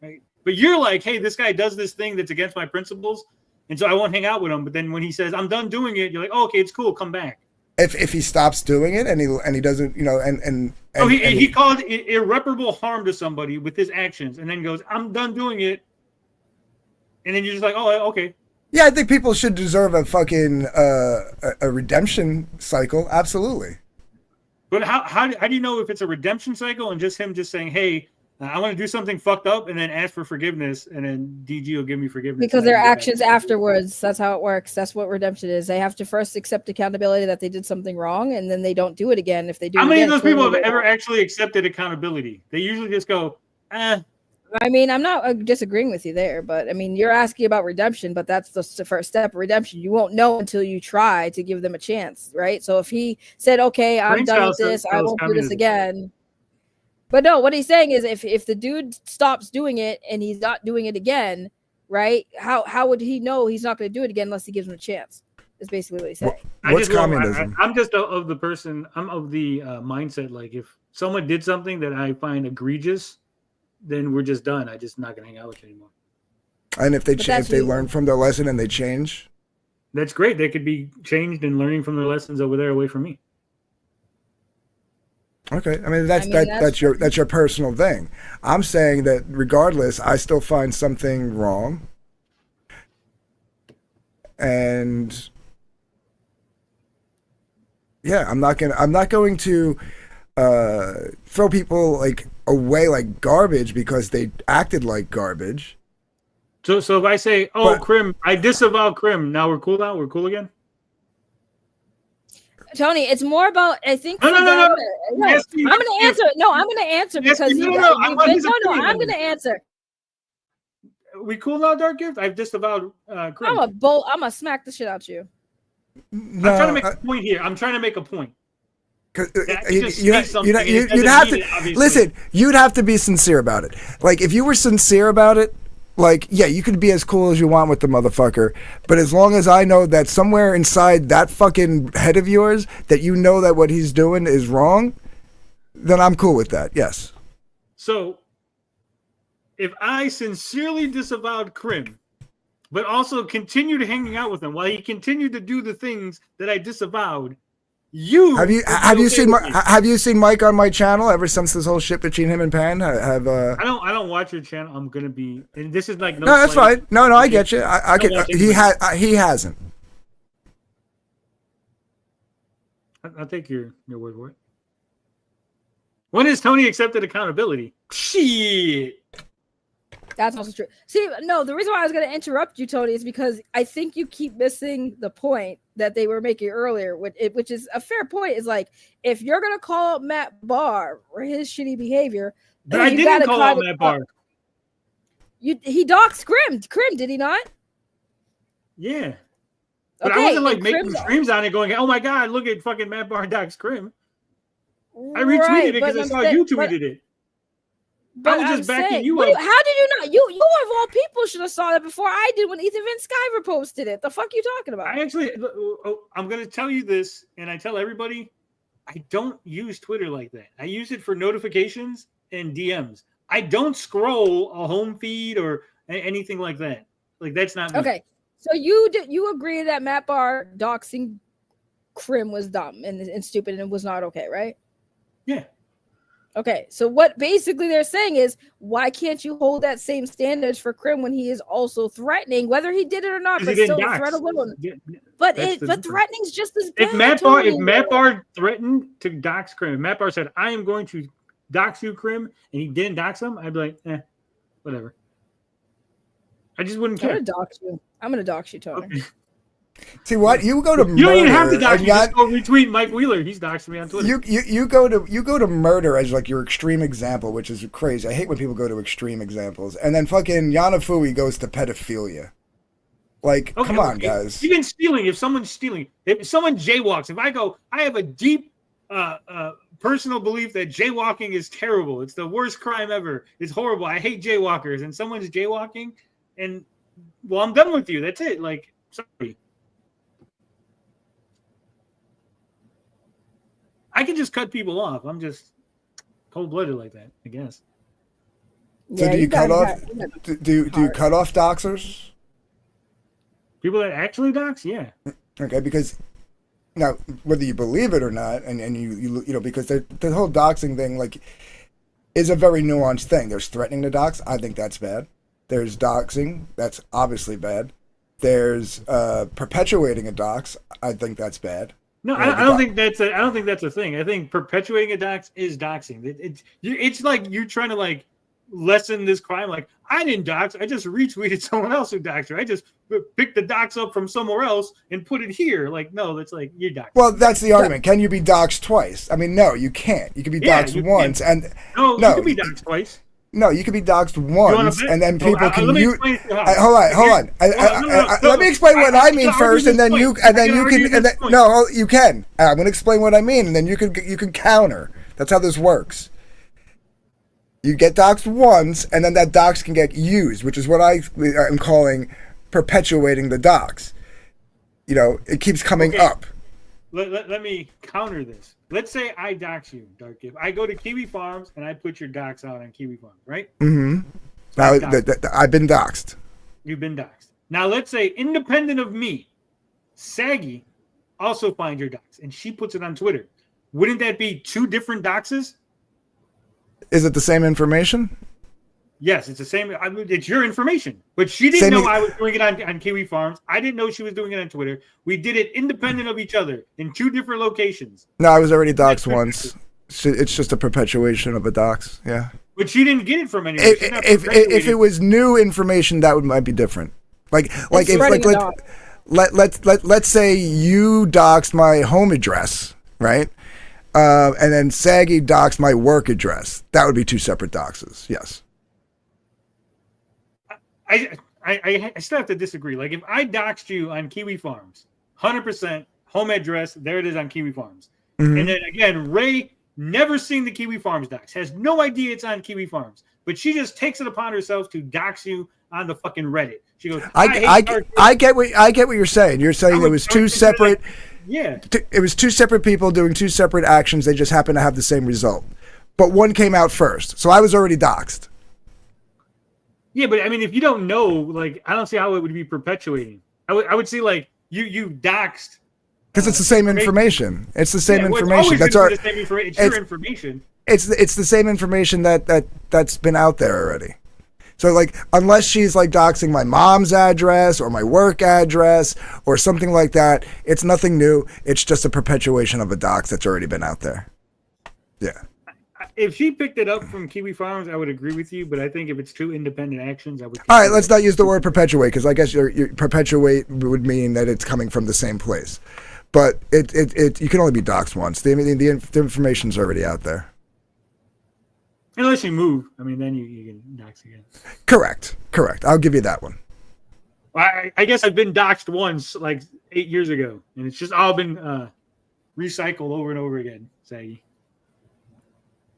Speaker 9: right? But you're like, hey, this guy does this thing that's against my principles, and so I won't hang out with him. But then when he says, I'm done doing it, you're like, oh, okay, it's cool, come back.
Speaker 4: If he stops doing it and he doesn't, you know,
Speaker 9: he caused irreparable harm to somebody with his actions, and then goes, I'm done doing it, and then you're just like, oh, okay.
Speaker 4: Yeah, I think people should deserve a fucking a redemption cycle. Absolutely.
Speaker 9: But how do you know if it's a redemption cycle and just him just saying, hey, I want to do something fucked up, and then ask for forgiveness, and then DG will give me forgiveness?
Speaker 2: Because their actions afterwards, that's how it works. That's what redemption is. They have to first accept accountability that they did something wrong, and then they don't do it again. If they do,
Speaker 9: how many
Speaker 2: of
Speaker 9: those people have ever actually accepted accountability? They usually just go,
Speaker 2: I mean, I'm not disagreeing with you there, but I mean, you're asking about redemption, but that's the first step of redemption. You won't know until you try to give them a chance, right? So if he said, okay, I'm done with this, I won't do this again. But no, what he's saying is if the dude stops doing it and he's not doing it again, right? How would he know he's not going to do it again unless he gives him a chance? Is basically what he's saying.
Speaker 4: What's communism?
Speaker 9: I'm just of the person, I'm of the mindset, like if someone did something that I find egregious, then we're just done. I'm just not going to hang out with you anymore.
Speaker 4: And if they learn from their lesson and they change?
Speaker 9: That's great. They could be changed and learning from their lessons over there away from me.
Speaker 4: Okay, I mean that's your personal thing. I'm saying that regardless, I still find something wrong, and yeah, I'm not going to throw people like away like garbage because they acted like garbage.
Speaker 9: So if I say, Crim, I disavow Crim, now we're cool now? We're cool again?
Speaker 2: Tony, it's more about, I think.
Speaker 9: No.
Speaker 2: I'm going to answer. No, I'm going to answer because I'm going to answer.
Speaker 9: We cool now, Dark Gift? I've disavowed Crim.
Speaker 2: I'm going to smack the shit out you.
Speaker 4: No,
Speaker 9: I'm trying to make a point here. I'm trying to make a point.
Speaker 4: You'd have to be sincere about it. Like, if you were sincere about it, like, yeah, you could be as cool as you want with the motherfucker, but as long as I know that somewhere inside that fucking head of yours that you know that what he's doing is wrong, then I'm cool with that, yes.
Speaker 9: So, if I sincerely disavowed Crim, but also continued hanging out with him while he continued to do the things that I disavowed, have you seen Mike on my channel ever since this whole shit between him and Pan? I don't watch your channel. I'm gonna be, and this is like
Speaker 4: no, that's fine. No, I get you. I get. He hasn't.
Speaker 9: I'll take your word for it. When has Tony accepted accountability? Shit.
Speaker 2: That's also true. See, no, the reason why I was going to interrupt you, Tony, is because I think you keep missing the point that they were making earlier, which is a fair point. Is like, if you're going to call out Matt Bahr for his shitty behavior,
Speaker 9: but I didn't call out Matt Bahr.
Speaker 2: He doxed Crim, did he not?
Speaker 9: Yeah. But I wasn't like making streams on it going, oh my God, look at fucking Matt Bahr dox Crim. I retweeted it because I saw you tweeted it.
Speaker 2: But
Speaker 9: I was just backing you up.
Speaker 2: How did you not? You of all people should have saw that before I did when Ethan Van Sciver posted it. The fuck you talking about?
Speaker 9: I'm going to tell you this, and I tell everybody, I don't use Twitter like that. I use it for notifications and DMs. I don't scroll a home feed or anything like that. Like, that's not me.
Speaker 2: Okay, so you agree that Matt Bahr doxing Crim was dumb and stupid and it was not okay, right?
Speaker 9: Yeah.
Speaker 2: Okay, so what basically they're saying is, why can't you hold that same standards for Krim when he is also threatening, whether he did it or not, but still the threat alone. But threatening's just as bad.
Speaker 9: If Matt Bahr threatened to dox Krim, Matt Bahr said, "I am going to dox you, Krim," and he didn't dox him, I'd be like, whatever. I just wouldn't care.
Speaker 2: I'm gonna dox you, Tony.
Speaker 9: Okay.
Speaker 4: See what? You go to murder.
Speaker 9: You don't even have to dox me. Just go retweet Mike Wheeler. He's doxing me on Twitter.
Speaker 4: You go to murder as like your extreme example, which is crazy. I hate when people go to extreme examples. And then fucking Yana Fui goes to pedophilia. Like, come on, guys.
Speaker 9: Even stealing, if someone's stealing, if someone jaywalks, if I go, I have a deep personal belief that jaywalking is terrible. It's the worst crime ever. It's horrible. I hate jaywalkers. And someone's jaywalking, and well, I'm done with you. That's it. Like, sorry. I can just cut people off. I'm just cold-blooded like that, I guess.
Speaker 4: So do you cut off? Do you cut off doxers?
Speaker 9: People that actually dox, yeah.
Speaker 4: Okay, because now whether you believe it or not, and you know, because the whole doxing thing like is a very nuanced thing. There's threatening to dox. I think that's bad. There's doxing. That's obviously bad. There's perpetuating a dox. I think that's bad.
Speaker 9: No, I don't think that's a thing. I think perpetuating a dox is doxing. It's like you're trying to like lessen this crime. Like, I didn't dox. I just retweeted someone else who doxed her. I just picked the dox up from somewhere else and put it here. Like, no, that's like you're doxing.
Speaker 4: Well, that's the argument. Can you be doxed twice? I mean, no, you can't. You can be doxed once, and
Speaker 9: no, you can be doxed twice.
Speaker 4: No, you can be doxxed once, and then people can use. Hold on. Let me explain what I mean first, and then you can. No, you can. I'm going to explain what I mean, and then you can counter. That's how this works. You get doxxed once, and then that dox can get used, which is what I'm calling perpetuating the dox. You know, it keeps coming up.
Speaker 9: Let me counter this. Let's say I dox you, Dark Gift. I go to Kiwi Farms and I put your dox out on Kiwi Farms, right?
Speaker 4: Mm-hmm. Now, I've been doxed.
Speaker 9: You've been doxed. Now, let's say, independent of me, Saggy also finds your dox and she puts it on Twitter. Wouldn't that be two different doxes?
Speaker 4: Is it the same information?
Speaker 9: Yes, it's the same. I mean, it's your information. But she didn't know I was doing it on Kiwi Farms. I didn't know she was doing it on Twitter. We did it independent of each other in two different locations.
Speaker 4: No, I was already doxed once. It's just a perpetuation of a dox. Yeah.
Speaker 9: But she didn't get it from anyone.
Speaker 4: If it was new information, that might be different. Let's say you doxed my home address, right? And then Saggy doxed my work address. That would be two separate doxes. Yes.
Speaker 9: I still have to disagree. Like, if I doxed you on Kiwi Farms, 100% home address, there it is on Kiwi Farms. Mm-hmm. And then again, Ray never seen the Kiwi Farms dox, has no idea it's on Kiwi Farms, but she just takes it upon herself to dox you on the fucking Reddit. She goes,
Speaker 4: I get what you're saying. You're saying it was two separate.
Speaker 9: Yeah.
Speaker 4: It was two separate people doing two separate actions. They just happen to have the same result, but one came out first. So I was already doxed.
Speaker 9: Yeah, but I mean, if you don't know, like, I don't see how it would be perpetuating. I would see, like, you doxed.
Speaker 4: Because it's the same information. It's the same information.
Speaker 9: It's your information.
Speaker 4: It's the same information that's been out there already. So, like, unless she's, like, doxing my mom's address or my work address or something like that, it's nothing new. It's just a perpetuation of a dox that's already been out there. Yeah.
Speaker 9: If she picked it up from Kiwi Farms, I would agree with you. But I think if it's two independent actions, I would.
Speaker 4: All right, let's not use the word perpetuate, because I guess your perpetuate would mean that it's coming from the same place. But it you can only be doxed once. The information's already out there.
Speaker 9: Unless you move, I mean, then you can dox again.
Speaker 4: Correct. I'll give you that one.
Speaker 9: I guess I've been doxed once, like 8 years ago, and it's just all been recycled over and over again, Saggy.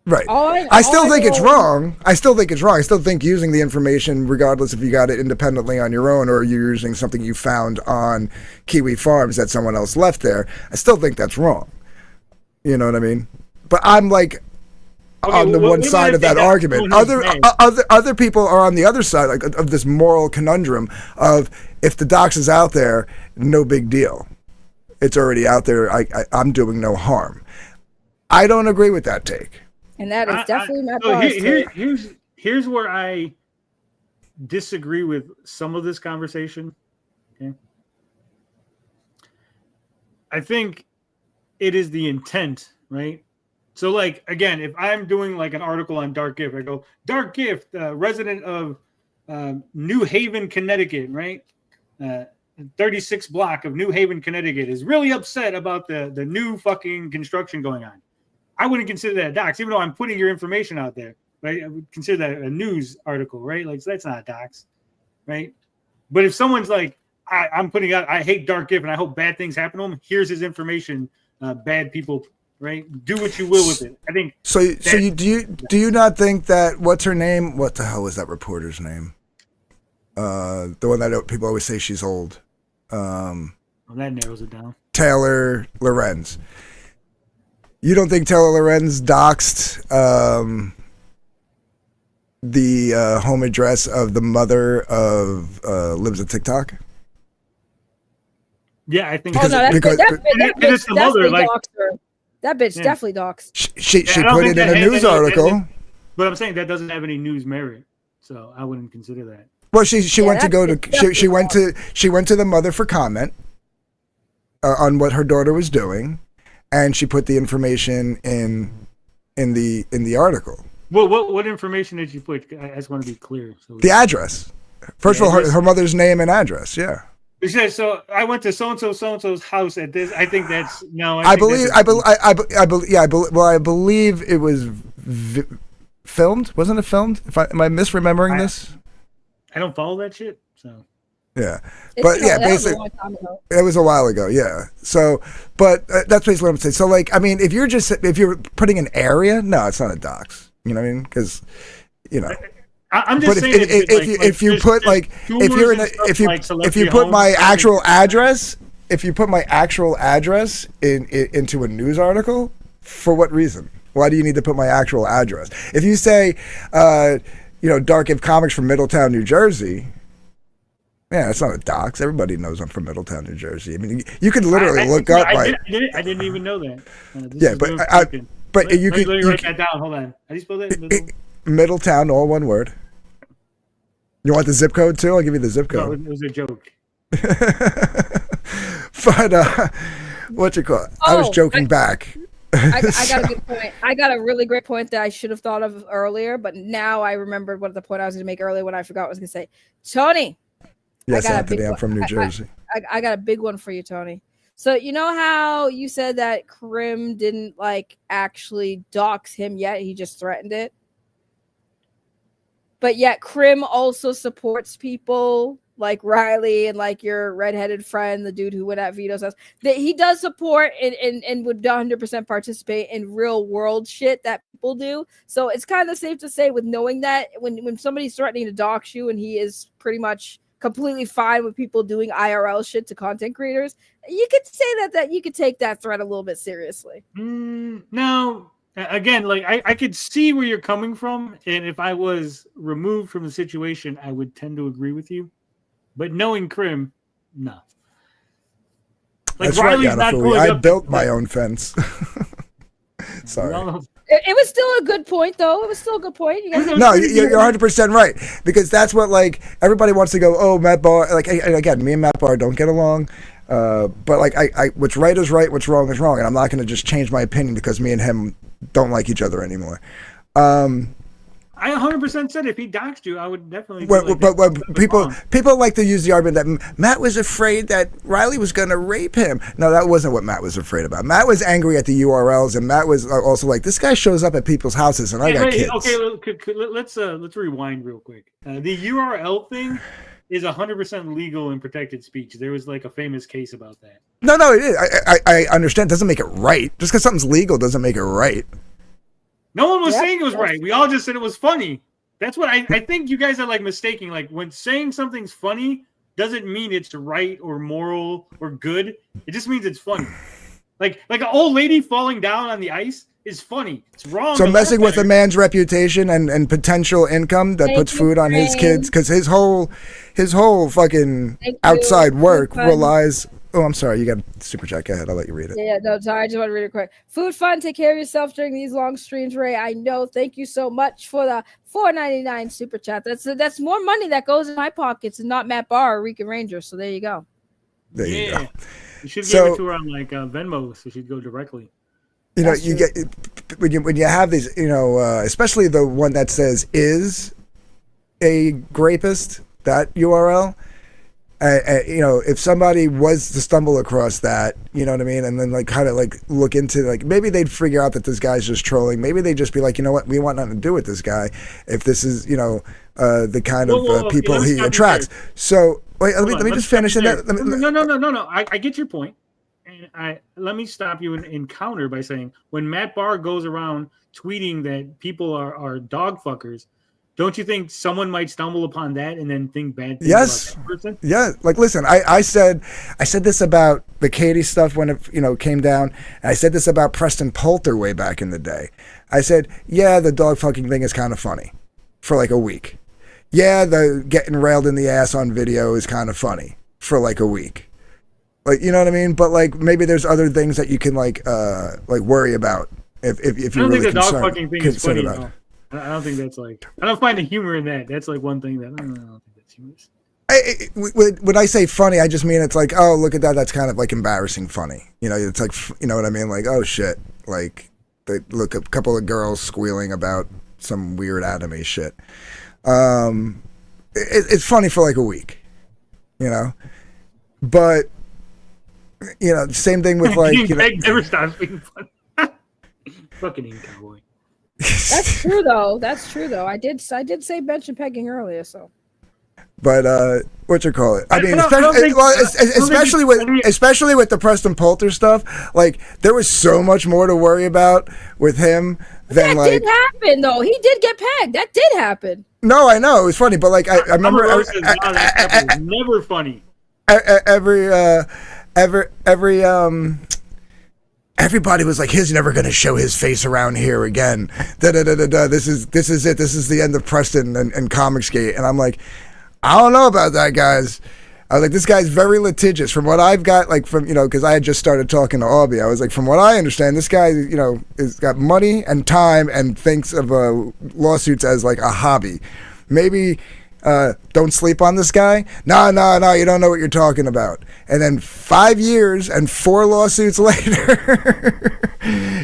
Speaker 4: Right. I still think it's wrong. I still think using the information, regardless if you got it independently on your own or you're using something you found on Kiwi Farms that someone else left there, I still think that's wrong. You know what I mean? But I'm like on the one side of that argument. Other people are on the other side, like, of this moral conundrum of, if the dox is out there, no big deal. It's already out there. I'm doing no harm. I don't agree with that take.
Speaker 2: And that is definitely Matt
Speaker 9: so
Speaker 2: Bahr's
Speaker 9: here's where I disagree with some of this conversation. Okay. I think it is the intent, right? So, like, again, if I'm doing like an article on Dark Gift, I go, Dark Gift, resident of New Haven, Connecticut, right? 36 block of New Haven, Connecticut is really upset about the new fucking construction going on. I wouldn't consider that a dox, even though I'm putting your information out there, right? I would consider that a news article, right? Like, so that's not a dox, right? But if someone's like, I'm putting out, I hate Dark Gift and I hope bad things happen to him, here's his information, bad people, right? Do what you will with it. I think.
Speaker 4: So do you not think that, what's her name? What the hell was that reporter's name? The one that people always say she's old.
Speaker 9: Well, that narrows it down.
Speaker 4: Taylor Lorenz. You don't think Taylor Lorenz doxed the home address of the mother of lives at TikTok?
Speaker 9: Yeah, I think
Speaker 2: that bitch definitely doxed her. That bitch definitely doxed.
Speaker 4: She put it in a news article.
Speaker 9: But I'm saying that doesn't have any news merit, so I wouldn't consider that.
Speaker 4: Well, she went to the mother for comment on what her daughter was doing, and she put the information in the article.
Speaker 9: Well, what information did you put? I just want to be clear. So
Speaker 4: the address. First of all, her mother's name and address. Yeah.
Speaker 9: She said, so I went to so and so's house at this. I think that's no.
Speaker 4: I believe it was filmed. Wasn't it filmed? Am I misremembering this?
Speaker 9: I don't follow that shit. So.
Speaker 4: Yeah, but yeah, basically, it was a while ago. Yeah, so, but that's basically what I'm saying. So, like, I mean, if you're putting an area, no, it's not a dox. You know what I mean? Because, you know.
Speaker 9: I'm just saying
Speaker 4: if you put my actual address, into a news article, for what reason? Why do you need to put my actual address? If you say, Dark Gift Comics from Middletown, New Jersey. Yeah, it's not a dox. Everybody knows I'm from Middletown, New Jersey. I mean, you could literally look up.
Speaker 9: I didn't even know that.
Speaker 4: But you could
Speaker 9: write that down. Hold on. How do you spell that?
Speaker 4: Middletown, all one word. You want the zip code too? I'll give you the zip code.
Speaker 9: No, it was a joke.
Speaker 4: But what you call it? I was joking back.
Speaker 2: I got a good point. I got a really great point that I should have thought of earlier, but now I remembered what the point I was going to make earlier when I forgot what I was going to say. Tony.
Speaker 4: Yes, Anthony, I'm from New Jersey.
Speaker 2: I got a big one for you, Tony. So you know how you said that Krim didn't actually dox him yet? He just threatened it. But yet Krim also supports people like Riley and like your redheaded friend, the dude who went at Vito's house. That he does support and would 100% participate in real world shit that people do. So it's kind of safe to say, with knowing that when somebody's threatening to dox you and he is pretty much completely fine with people doing IRL shit to content creators, you could say that you could take that threat a little bit seriously.
Speaker 9: No, again, I could see where you're coming from, and if I was removed from the situation, I would tend to agree with you. But knowing Krim, no.
Speaker 4: That's Riley's right, I built my own fence. Sorry.
Speaker 2: It was still a good point, though. It was still a good point.
Speaker 4: No, you're 100% right, because that's what everybody wants to go. Oh, Matt Bahr. Again, me and Matt Bahr don't get along. But what's right is right, what's wrong is wrong, and I'm not going to just change my opinion because me and him don't like each other anymore.
Speaker 9: I 100% said if he doxed you, I would definitely.
Speaker 4: People like to use the argument that Matt was afraid that Riley was going to rape him. No, that wasn't what Matt was afraid about. Matt was angry at the URLs, and Matt was also like, this guy shows up at people's houses, and I got kids.
Speaker 9: Okay, let's rewind real quick. The URL thing is 100% legal and protected speech. There was a famous case about that.
Speaker 4: No, it is. I understand. It doesn't make it right. Just because something's legal doesn't make it right.
Speaker 9: No one was saying it was right. We all just said it was funny. That's what I think you guys are mistaking. When saying something's funny doesn't mean it's right or moral or good. It just means it's funny. Like an old lady falling down on the ice is funny. It's wrong.
Speaker 4: So messing with a man's reputation and potential income that puts food on his kids, because his whole fucking outside work relies Oh, I'm sorry. You got a super chat. Go ahead. I'll let you read it.
Speaker 2: Yeah, no, sorry. I just want to read it quick. Food fun. Take care of yourself during these long streams, Ray. I know. Thank you so much for the $4.99 super chat. That's more money that goes in my pockets and not Matt Bahr or Rican Ranger. So there you go.
Speaker 4: There you go.
Speaker 9: You should give it to her on like Venmo, so she'd go directly.
Speaker 4: You know, you get when you have these, you know, especially the one that says "is a rapist," that URL. You know, if somebody was to stumble across that, you know what I mean, and then like kind of like look into like maybe they'd figure out that this guy's just trolling. Maybe they'd just be like, you know what, we want nothing to do with this guy if this is, you know, the kind of people he attracts. So wait, let me just finish. No.
Speaker 9: I get your point, and let me stop you in counter by saying when Matt Bahr goes around tweeting that people are dog fuckers. Don't you think someone might stumble upon that and then think bad things about that person?
Speaker 4: Yeah. Like, listen, I said this about the Katie stuff when it, you know, came down. And I said this about Preston Poulter way back in the day. I said, yeah, the dog fucking thing is kind of funny for like a week. Yeah, the getting railed in the ass on video is kind of funny for like a week. Like, you know what I mean? But like, maybe there's other things that you can like worry about if you're really concerned. I don't think the dog fucking thing is funny
Speaker 9: about it. I don't think that's like. I don't find the humor in that. That's like one thing that I don't think that's humorous.
Speaker 4: When I say funny, I just mean it's like, oh, look at that. That's kind of like embarrassing funny. You know, it's like, you know what I mean? Like, oh shit. Like, they look a couple of girls squealing about some weird anime shit. It's funny for like a week, you know. But you know, same thing with like.
Speaker 9: Never stops being funny. Fucking cowboy.
Speaker 2: That's true though. I did say bench and pegging earlier, so.
Speaker 4: But what you call it? I mean, especially with the Preston Poulter stuff. Like, there was so much more to worry about with him than
Speaker 2: that did happen though. He did get pegged. That did happen.
Speaker 4: No, I know it was funny, but like I remember
Speaker 9: never funny.
Speaker 4: Everybody was like, he's never going to show his face around here again. This is it. This is the end of Preston and Comicsgate. And I'm like, I don't know about that, guys. I was like, this guy's very litigious. From what I've got, like, from, you know, because I had just started talking to Aubie, I was like, from what I understand, this guy, you know, has got money and time and thinks of lawsuits as like a hobby. Maybe don't sleep on this guy. No, you don't know what you're talking about. And then 5 years and 4 lawsuits later,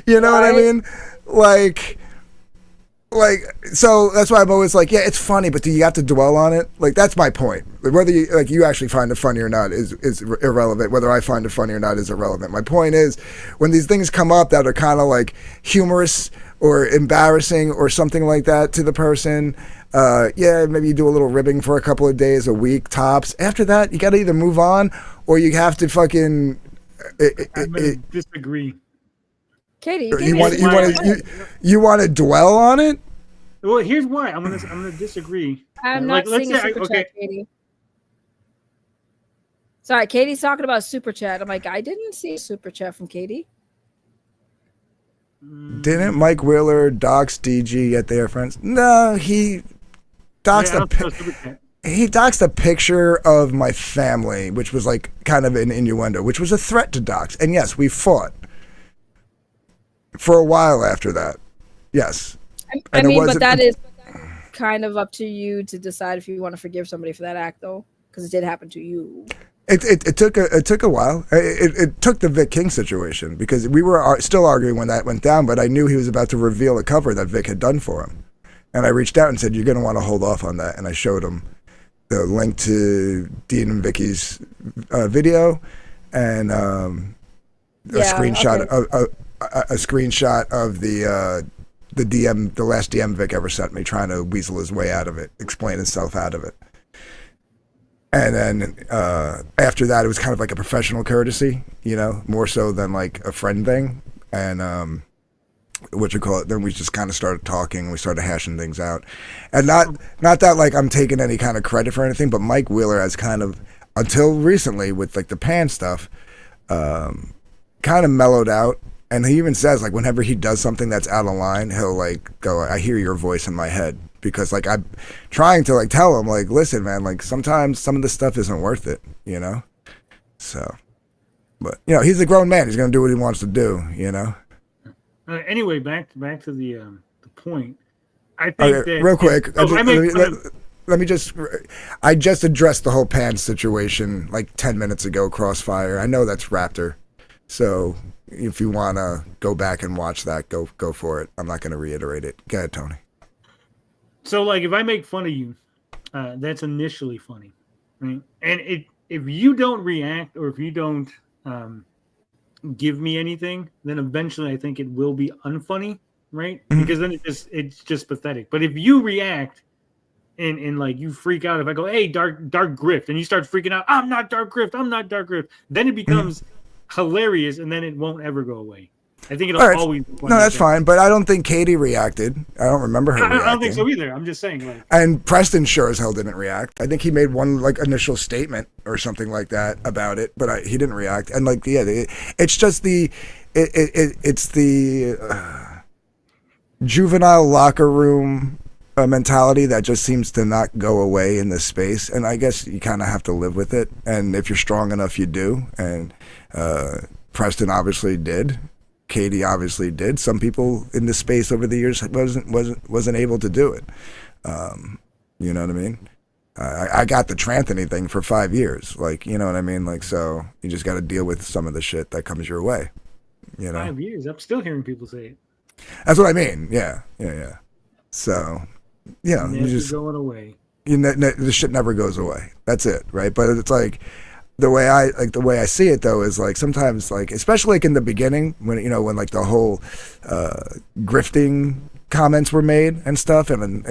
Speaker 4: you know what I mean? Like, so that's why I'm always like, yeah, it's funny, but do you have to dwell on it? Like, that's my point. Whether you actually find it funny or not is irrelevant. Whether I find it funny or not is irrelevant. My point is, when these things come up that are kind of like humorous or embarrassing or something like that to the person, yeah, maybe you do a little ribbing for a couple of days, a week tops. After that, you got to either move on or you have to fucking.
Speaker 9: I'm gonna disagree.
Speaker 2: Katie,
Speaker 4: you want to dwell on it?
Speaker 9: Well, here's why. I'm gonna disagree.
Speaker 2: I'm not seeing a super chat, Katie. Sorry, Katie's talking about super chat. I'm like, I didn't see a super chat from Katie.
Speaker 4: Didn't Mike Wheeler dox DG at their friends? No, he doxed a picture of my family, which was like kind of an innuendo, which was a threat to dox. And yes, we fought for a while after that. Yes.
Speaker 2: I mean, but that is kind of up to you to decide if you want to forgive somebody for that act, though, because it did happen to you.
Speaker 4: It took a while. It took the Vic King situation because we were still arguing when that went down, but I knew he was about to reveal a cover that Vic had done for him. And I reached out and said, you're going to want to hold off on that. And I showed him the link to Dean and Vicky's video and a screenshot of the DM, the last DM Vic ever sent me, trying to weasel his way out of it, explain himself out of it. And then after that, it was kind of like a professional courtesy, you know, more so than like a friend thing. And then we just kind of started talking. We started hashing things out. And not that like I'm taking any kind of credit for anything, but Mike Wheeler has kind of, until recently with like the Pan stuff, kind of mellowed out. And he even says, like, whenever he does something that's out of line, he'll like go, I hear your voice in my head. Because like I'm trying to like tell him, like, listen, man, like sometimes some of this stuff isn't worth it, you know? So But he's a grown man. He's gonna do what he wants to do.
Speaker 9: Anyway, back to the point. I think that
Speaker 4: real quick. I just addressed the whole pants situation like 10 minutes ago. Crossfire. I know that's Raptor. So if you want to go back and watch that, go for it. I'm not going to reiterate it. Go ahead, Tony.
Speaker 9: So, like, if I make fun of you, that's initially funny, right? And if you don't react or if you don't give me anything, then eventually I think it will be unfunny, right? Because then it's just pathetic. But if you react and like you freak out, if I go, hey, dark grift, and you start freaking out, I'm not dark grift, then it becomes hilarious, and then it won't ever go away. I think it'll always be
Speaker 4: no, that's fine, but I don't think Katie reacted. I don't remember her reacting.
Speaker 9: I don't think so either. I'm just saying. Like,
Speaker 4: and Preston sure as hell didn't react. I think he made one like initial statement or something like that about it, but he didn't react. And like, yeah, it's just it's the juvenile locker room mentality that just seems to not go away in this space. And I guess you kind of have to live with it. And if you're strong enough, you do. And Preston obviously did. Katie obviously did. Some people in this space over the years wasn't able to do it. You know what I mean? I got the Tranthony thing for 5 years. Like, you know what I mean? Like, so you just got to deal with some of the shit that comes your way.
Speaker 9: 5 years. I'm still hearing people say it.
Speaker 4: That's what I mean. Yeah. So, you just
Speaker 9: going away.
Speaker 4: The shit never goes away. That's it, right? But it's like. The way I see it though is like sometimes like especially like in the beginning when when like the whole grifting comments were made and stuff and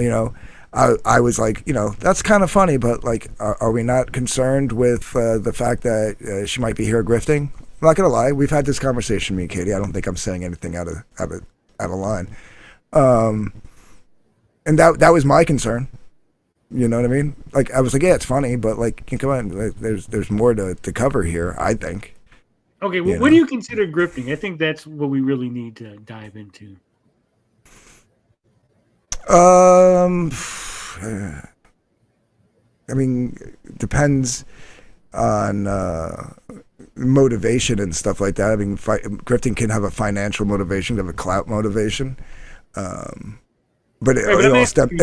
Speaker 4: I was like that's kind of funny, but like are we not concerned with the fact that she might be here grifting? I'm not gonna lie, we've had this conversation, me and Katie. I don't think I'm saying anything out of line, and that was my concern. You know what I mean? Like I was like, yeah, it's funny, but like, come on, like, there's more to cover here. I think.
Speaker 9: Okay, well, what do you consider grifting? I think that's what we really need to dive into.
Speaker 4: I mean, depends on motivation and stuff like that. I mean, grifting can have a financial motivation, can have a clout motivation. But it all stems.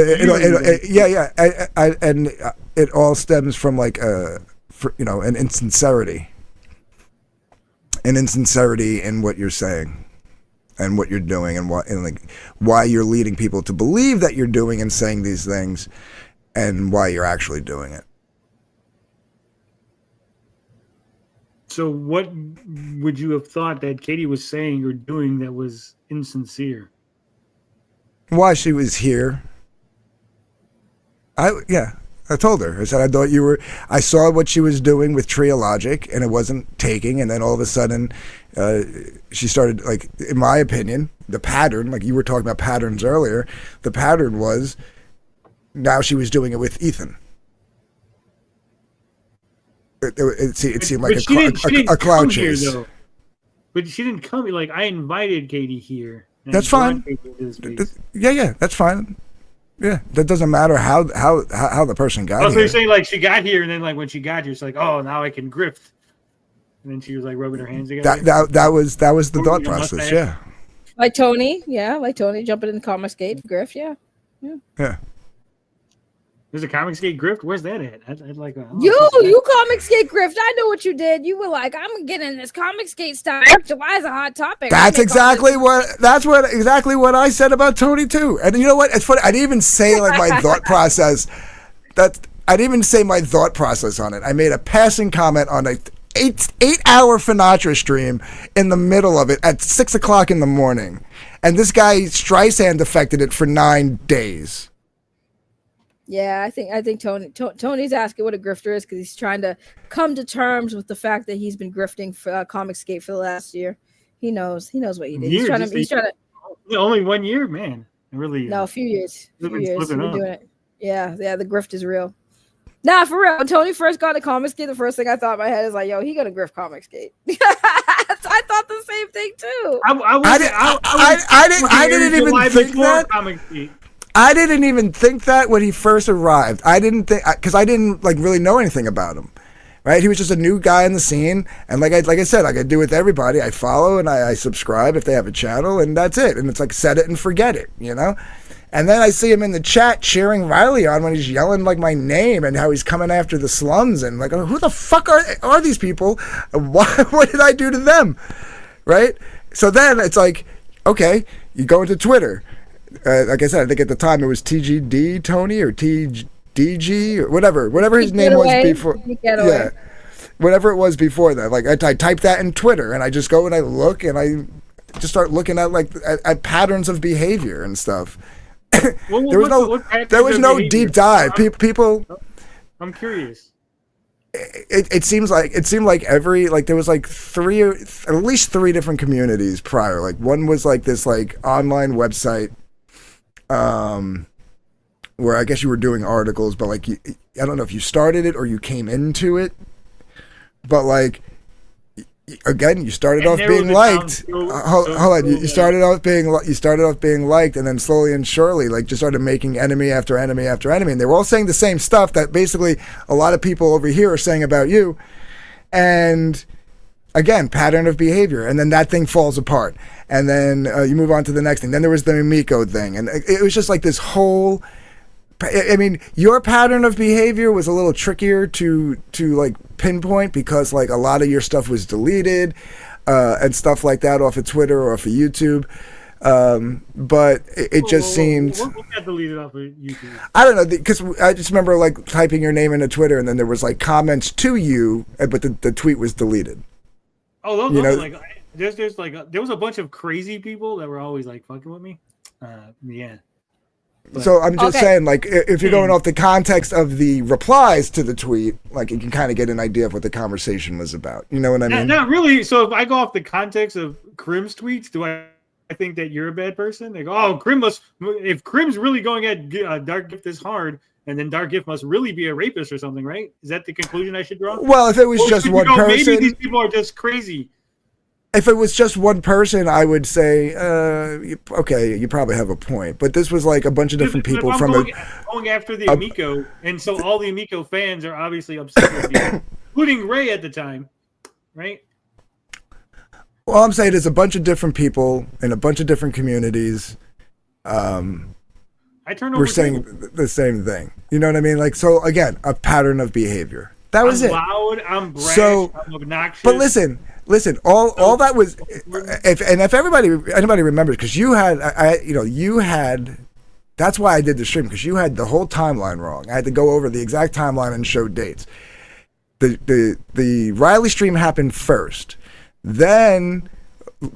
Speaker 4: And it all stems from like an insincerity in what you're saying, and what you're doing, and why you're leading people to believe that you're doing and saying these things, and why you're actually doing it.
Speaker 9: So, what would you have thought that Katie was saying or doing that was insincere?
Speaker 4: Why she was here. I told her. I said I thought you were. I saw what she was doing with Triologic, and it wasn't taking. And then all of a sudden, she started, like, in my opinion, the pattern. Like you were talking about patterns earlier. The pattern was now she was doing it with Ethan. It seemed like a cloud chase.
Speaker 9: Here, but she didn't come. Like I invited Katie here.
Speaker 4: That's fine. Yeah, that's fine. Yeah, that doesn't matter how the person got here.
Speaker 9: So you're saying like she got here, and then like when she got here, it's like, oh, now I can grift, and then she was like rubbing her hands together.
Speaker 4: That was the thought process. Yeah.
Speaker 2: Like Tony jumping in the comic skate grift. Yeah.
Speaker 9: There's a comic skate grift. Where's that at? I'd like
Speaker 2: you comic skate grift. I know what you did. You were like, I'm getting this comic skate stuff. July is a hot topic.
Speaker 4: That's exactly what I said about Tony too. And you know what? It's funny. I didn't even say like my thought process. I didn't even say my thought process on it. I made a passing comment on a 8-hour Finatra stream in the middle of it at 6:00 in the morning, and this guy Streisand affected it for 9 days.
Speaker 2: Yeah, I think Tony's asking what a grifter is because he's trying to come to terms with the fact that he's been grifting for Comic Skate for the last year. He knows what he did. He's trying to
Speaker 9: only 1 year, man. Really?
Speaker 2: No, a few years. He's been doing it. Yeah, the grift is real. Nah, for real. When Tony first got a Comic Skate, the first thing I thought in my head is like, yo, he gonna grift Comic Skate. I thought the same thing too.
Speaker 4: I didn't even think that. I didn't even think that when he first arrived. I didn't think, because I didn't like really know anything about him. right? He was just a new guy in the scene, and like I said, like I do with everybody, I follow and I subscribe if they have a channel, and that's it. And it's like set it and forget it, you know. And then I see him in the chat cheering Riley on when he's yelling like my name and how he's coming after the slums, and like, who the fuck are these people? What did I do to them, right? So then it's like, okay, you go into Twitter. Like I said, I think at the time it was TGD Tony or TDG or whatever his name was before. Yeah, whatever it was before that. Like I type that in Twitter, and I just go and I look, and I just start looking at like at patterns of behavior and stuff. There was no deep dive. People.
Speaker 9: I'm curious.
Speaker 4: It seemed like there was like at least three different communities prior. Like one was like this like online website, where I guess you were doing articles, but like I don't know if you started it or you came into it, but like again, you started off being liked. Hold on, you started off being liked, and then slowly and surely, like, just started making enemy after enemy after enemy, and they were all saying the same stuff that basically a lot of people over here are saying about you. And again, pattern of behavior, and then that thing falls apart, and then you move on to the next thing. Then there was the Miko thing, and it was just like this whole. I mean, your pattern of behavior was a little trickier to like pinpoint because like a lot of your stuff was deleted and stuff like that off of Twitter or off of YouTube. But it just seemed.
Speaker 9: What got deleted off of YouTube?
Speaker 4: I don't know, because I just remember like typing your name into Twitter, and then there was like comments to you, but the tweet was deleted.
Speaker 9: Oh, those like there's like there was a bunch of crazy people that were always like fucking with me. Yeah. But,
Speaker 4: so I'm just saying, like, if you're going off the context of the replies to the tweet, like, you can kind of get an idea of what the conversation was about. You know what I mean?
Speaker 9: Not really. So if I go off the context of Krim's tweets, do I think that you're a bad person? They go, oh, Krim must. If Krim's really going at Dark Gift this hard, and then Dark Gift must really be a rapist or something, right? Is that the conclusion I should draw?
Speaker 4: Well, if it was just one person,
Speaker 9: maybe these people are just crazy.
Speaker 4: If it was just one person, I would say, okay, you probably have a point. But this was like a bunch of different people from
Speaker 9: going after the Amico, and so all the Amico fans are obviously upset with you, including Ray at the time, right?
Speaker 4: Well, I'm saying there's a bunch of different people in a bunch of different communities. We're saying the same thing. You know what I mean? Like, so again, a pattern of behavior. That was it.
Speaker 9: Loud, I'm brash, I'm obnoxious.
Speaker 4: But listen, all that was, if anybody remembers, because you had, that's why I did the stream, because you had the whole timeline wrong. I had to go over the exact timeline and show dates. The Riley stream happened first. Then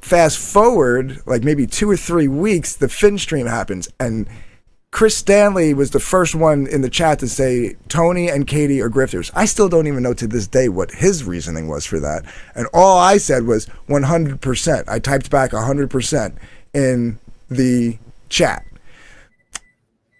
Speaker 4: fast forward, like maybe 2 or 3 weeks, the Finn stream happens, and Chris Stanley was the first one in the chat to say Tony and Katie are grifters. I still don't even know to this day what his reasoning was for that. And all I said was 100%. I typed back 100% in the chat.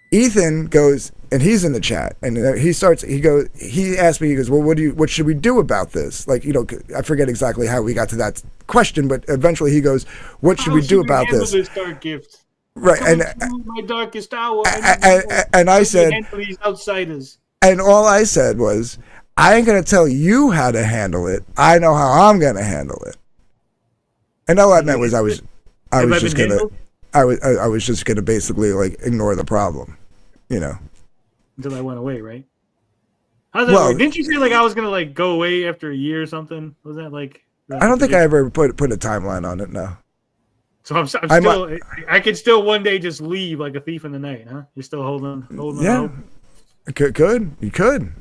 Speaker 4: Ethan goes, and he's in the chat, and he asked me, he goes, well, what should we do about this? Like, I forget exactly how we got to that question, but eventually he goes, what should we do about this?
Speaker 9: Dark Gift?
Speaker 4: Right, and
Speaker 9: my darkest hour,
Speaker 4: and I said,
Speaker 9: these outsiders.
Speaker 4: And all I said was, I ain't gonna tell you how to handle it. I know how I'm gonna handle it. And all that meant was I was just gonna basically like ignore the problem,
Speaker 9: until I went away, right? How's that work? Didn't you say like I was gonna like go away after a year or something? Was that like?
Speaker 4: I don't think I ever put a timeline on it. No.
Speaker 9: So I could still one day just leave like a thief in the night, huh? You're still holding
Speaker 4: yeah. You could.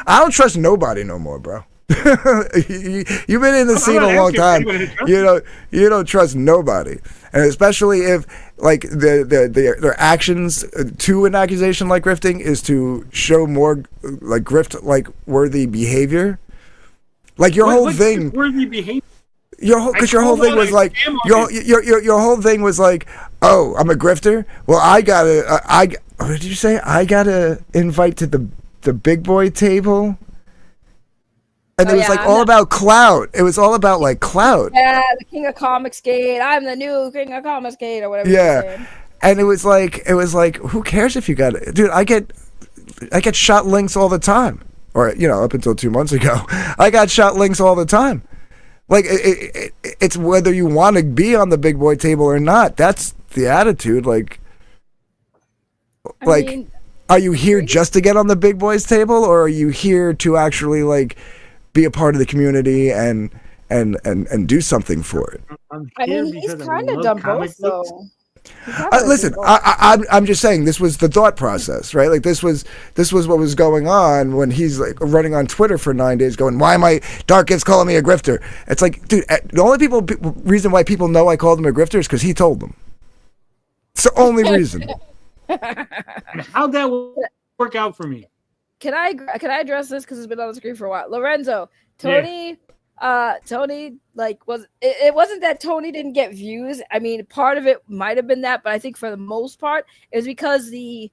Speaker 4: I don't trust nobody no more, bro. You've been in the scene a long time. You don't trust nobody, and especially if like their actions to an accusation like grifting is to show more like grift like worthy behavior. Like your whole thing.
Speaker 9: Worthy behavior.
Speaker 4: Your whole thing was like your whole thing was like, oh, I'm a grifter. Well, what did you say? I gotta invite to the big boy table. And it was all about clout. It was all about like clout.
Speaker 2: Yeah, the King of Comics Gate. I'm the new King of Comics Gate or whatever.
Speaker 4: Yeah, and it was like, who cares if you got it, dude? I get shot links all the time. or up until 2 months ago, I got shot links all the time. Like it's whether you want to be on the big boy table or not. That's the attitude. Like, are you here just to get on the big boys table, or are you here to actually like be a part of the community and do something for it?
Speaker 2: I mean, he's kind of done both, though.
Speaker 4: Listen, I'm just saying this was the thought process, right? Like this was what was going on when he's like running on Twitter for 9 days, going, "Why am I Darkins calling me a grifter?" It's like, dude, the only reason why people know I called him a grifter is because he told them. It's the only reason.
Speaker 9: How'd that work out for me?
Speaker 2: Can I address this because it's been on the screen for a while? Lorenzo, Tony. Tony, like, it wasn't that Tony didn't get views. I mean, part of it might have been that, but I think for the most part, it was because the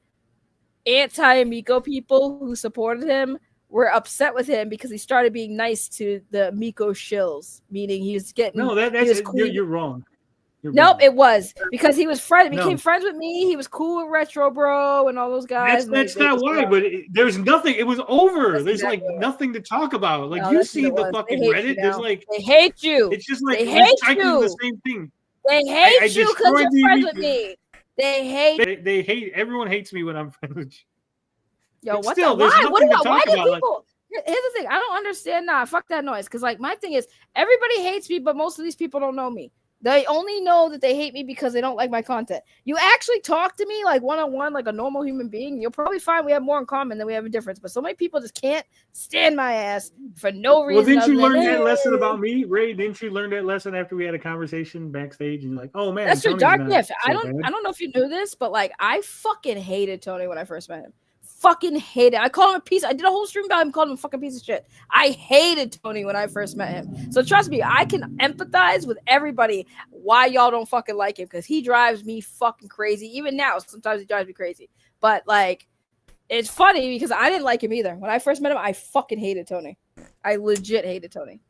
Speaker 2: anti-Miko people who supported him were upset with him because he started being nice to the Miko shills, meaning he was getting.
Speaker 9: No, that's cool. You're wrong.
Speaker 2: Nope, it was because he was became friends with me. He was cool with Retro Bro and all those guys.
Speaker 9: That's not why, but there's nothing. It was over. There's like nothing to talk about. Like you see the fucking Reddit. There's like
Speaker 2: they hate you.
Speaker 9: It's just like
Speaker 2: they hate
Speaker 9: you. The same thing.
Speaker 2: They hate you because you're friends with me. They hate.
Speaker 9: They hate. Everyone hates me when I'm friends with you.
Speaker 2: Yo, what
Speaker 9: still,
Speaker 2: the? Why? Why do
Speaker 9: about,
Speaker 2: people? Here's the thing. I don't understand. Nah, fuck that noise. Because like my thing is, everybody hates me, but most of these people don't know me. They only know that they hate me because they don't like my content. You actually talk to me like one-on-one, like a normal human being, you'll probably find we have more in common than we have a difference. But so many people just can't stand my ass for no reason.
Speaker 9: Well, didn't you learn that lesson about me, Ray? Didn't you learn that lesson after we had a conversation backstage? And you're like, oh man,
Speaker 2: that's your dark gift.
Speaker 9: So
Speaker 2: I don't know if you knew this, but like I fucking hated Tony when I first met him. Fucking hated. I called him a piece. I did a whole stream about him, called him a fucking piece of shit. I hated Tony when I first met him. So trust me, I can empathize with everybody why y'all don't fucking like him, because he drives me fucking crazy. Even now, sometimes he drives me crazy. But like, it's funny because I didn't like him either. When I first met him, I fucking hated Tony. I legit hated Tony.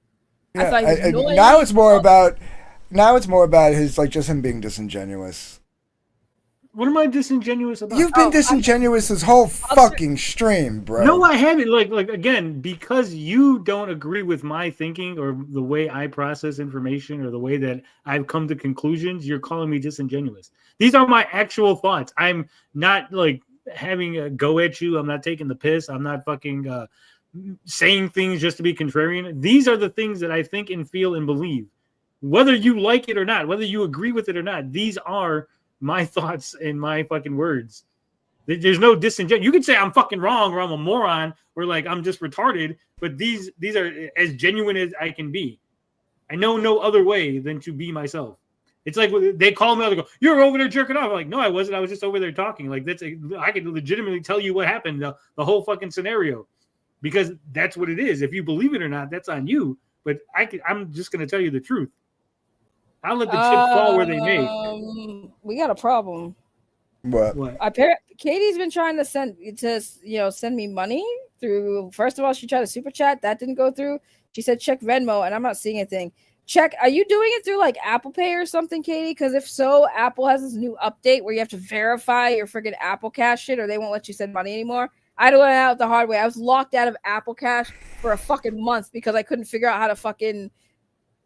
Speaker 4: Yeah, I thought he was annoying. Now it's more about his like just him being disingenuous.
Speaker 9: What am I disingenuous about?
Speaker 4: You've been disingenuous this whole fucking stream, bro.
Speaker 9: No, I haven't. Like again, because you don't agree with my thinking or the way I process information or the way that I've come to conclusions, you're calling me disingenuous. These are my actual thoughts. I'm not like having a go at you. I'm not taking the piss. I'm not fucking saying things just to be contrarian. These are the things that I think and feel and believe. Whether you like it or not, whether you agree with it or not, these are my thoughts and my fucking words. There's no disingenuous. You could say I'm fucking wrong or I'm a moron or like I'm just retarded, but these are as genuine as I can be. I know no other way than to be myself. It's like they call me out and go, "You're over there jerking off." I'm like, no, I wasn't. I was just over there talking. Like I can legitimately tell you what happened, the whole fucking scenario, because that's what it is. If you believe it or not, that's on you. But I'm just gonna tell you the truth. I'll let the chips fall where they may.
Speaker 2: We got a problem.
Speaker 4: What?
Speaker 2: Katie's been trying to send me money through. First of all, she tried to super chat. That didn't go through. She said check Venmo, and I'm not seeing anything. Are you doing it through like Apple Pay or something, Katie? Because if so, Apple has this new update where you have to verify your freaking Apple Cash shit, or they won't let you send money anymore. I learned out the hard way. I was locked out of Apple Cash for a fucking month because I couldn't figure out how to fucking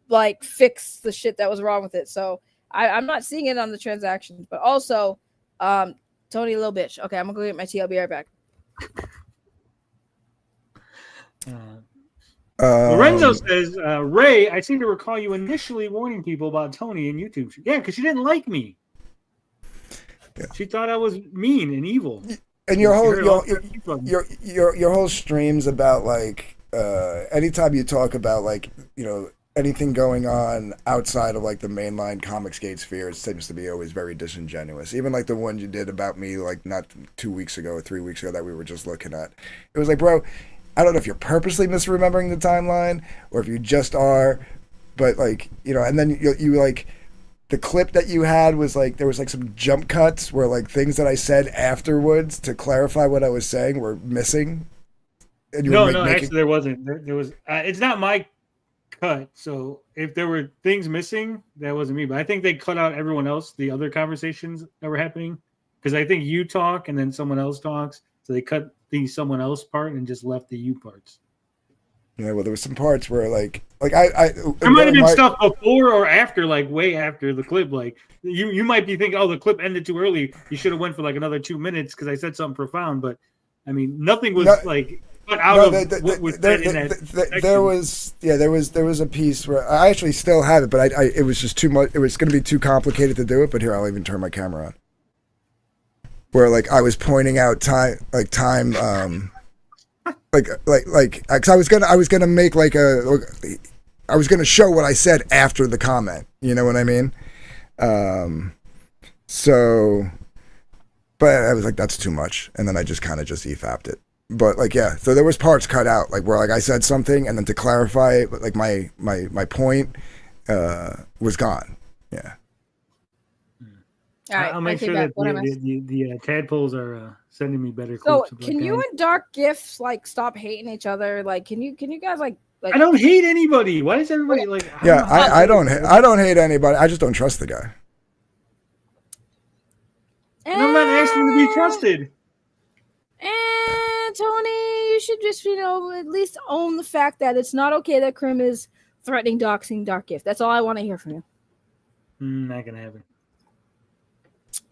Speaker 2: like fix the shit that was wrong with it. So I'm not seeing it on the transactions. But also, Tony, little bitch. Okay, I'm gonna go get my tea. I'll be right back.
Speaker 9: Lorenzo says, Ray, I seem to recall you initially warning people about Tony and YouTube. Yeah, because she didn't like me. Yeah. She thought I was mean and evil.
Speaker 4: And your whole streams about like anytime you talk about like anything going on outside of like the mainline Comicsgate sphere, it seems to be always very disingenuous. Even like the one you did about me like not 2 weeks ago or 3 weeks ago that we were just looking at. It was like, bro, I don't know if you're purposely misremembering the timeline or if you just are, but like, and then you like the clip that you had was like, there was like some jump cuts where like things that I said afterwards to clarify what I was saying were missing. And you
Speaker 9: actually there wasn't. There was, it's not my cut. So if there were things missing, that wasn't me, but I think they cut out everyone else, the other conversations that were happening. Cause I think you talk and then someone else talks. so they cut the someone else part and just left the you parts.
Speaker 4: Yeah, well, there were some parts where like I
Speaker 9: there might have been stuff before or after, like way after the clip. Like you might be thinking, oh, the clip ended too early. You should have went for like another 2 minutes because I said something profound. But I mean, nothing was like cut out of what was said in that.
Speaker 4: There was a piece where I actually still have it, but it was just too much. It was going to be too complicated to do it. But here, I'll even turn my camera on. Where like I was pointing out time. Because I was gonna make like I was gonna show what I said after the comment. You know what I mean? So, but I was like, that's too much, and then I just kind of just EFAP'd it. But like, yeah, so there was parts cut out, like where like I said something, and then to clarify it, like my point was gone. Yeah.
Speaker 2: All right,
Speaker 9: I'll make sure that the tadpoles are sending me better
Speaker 2: so
Speaker 9: clips.
Speaker 2: Can you and Dark Gifts like stop hating each other? Like, can you guys like
Speaker 9: I don't hate anybody. Why is everybody like?
Speaker 4: I don't hate anybody. I just don't trust the guy.
Speaker 9: And I'm not asking to be trusted.
Speaker 2: And Tony, you should just at least own the fact that it's not okay that Krim is threatening doxing Dark Gift. That's all I want to hear from you.
Speaker 9: Not gonna happen.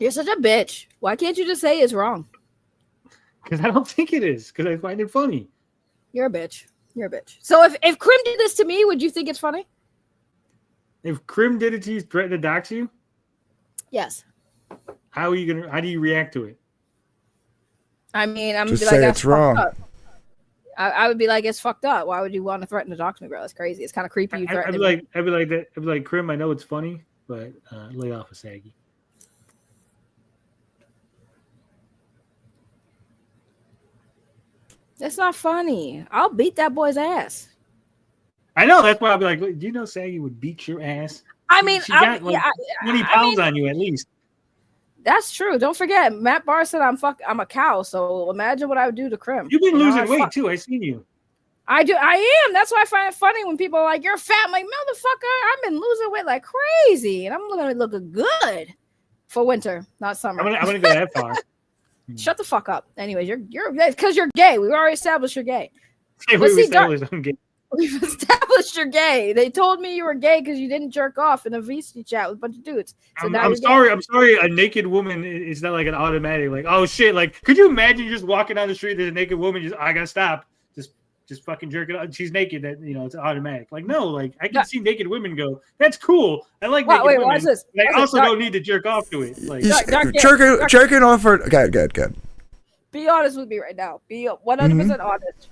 Speaker 2: You're such a bitch. Why can't you just say it's wrong?
Speaker 9: Because I don't think it is. Because I find it funny.
Speaker 2: You're a bitch. You're a bitch. So if Krim did this to me, would you think it's funny?
Speaker 9: If Krim did it to you, threaten to dox you?
Speaker 2: Yes.
Speaker 9: How do you react to it?
Speaker 2: I mean, I'm
Speaker 4: just
Speaker 2: gonna be
Speaker 4: say
Speaker 2: like,
Speaker 4: it's wrong.
Speaker 2: I would be like, it's fucked up. Why would you want to threaten to dox me, bro? That's crazy. It's kind of creepy.
Speaker 9: I'd be like, Krim, I know it's funny, but lay off a saggy.
Speaker 2: That's not funny. I'll beat that boy's ass.
Speaker 9: I know. That's why I'll be like, do you know Saggy would beat your ass?
Speaker 2: I mean,
Speaker 9: she got 20 pounds on you at least.
Speaker 2: That's true. Don't forget, Matt Bahr said I'm a cow. So imagine what I would do to Krim.
Speaker 9: You've been losing weight too. I've seen you.
Speaker 2: I do. I am. That's why I find it funny when people are like, "You're fat." I'm like, motherfucker, I've been losing weight like crazy, and I'm gonna look good for winter, not summer.
Speaker 9: I'm gonna go that far.
Speaker 2: Shut the fuck up. Anyways, you're because you're gay. We've already established you're gay.
Speaker 9: We've established I'm gay.
Speaker 2: We've established you're gay. They told me you were gay because you didn't jerk off in a VC chat with a bunch of dudes. So
Speaker 9: I'm sorry. I'm sorry. A naked woman is not like an automatic. Like, oh shit. Like, could you imagine just walking down the street? There's a naked woman. I gotta stop. Just fucking jerk it up. She's naked. That it's automatic. Like, no. Like, I can see naked women go. That's cool. I like naked women.
Speaker 2: Watch this.
Speaker 9: I also don't need to jerk off to it. Like,
Speaker 4: jerking off for. Good.
Speaker 2: Be honest with me right now. Be 100% honest.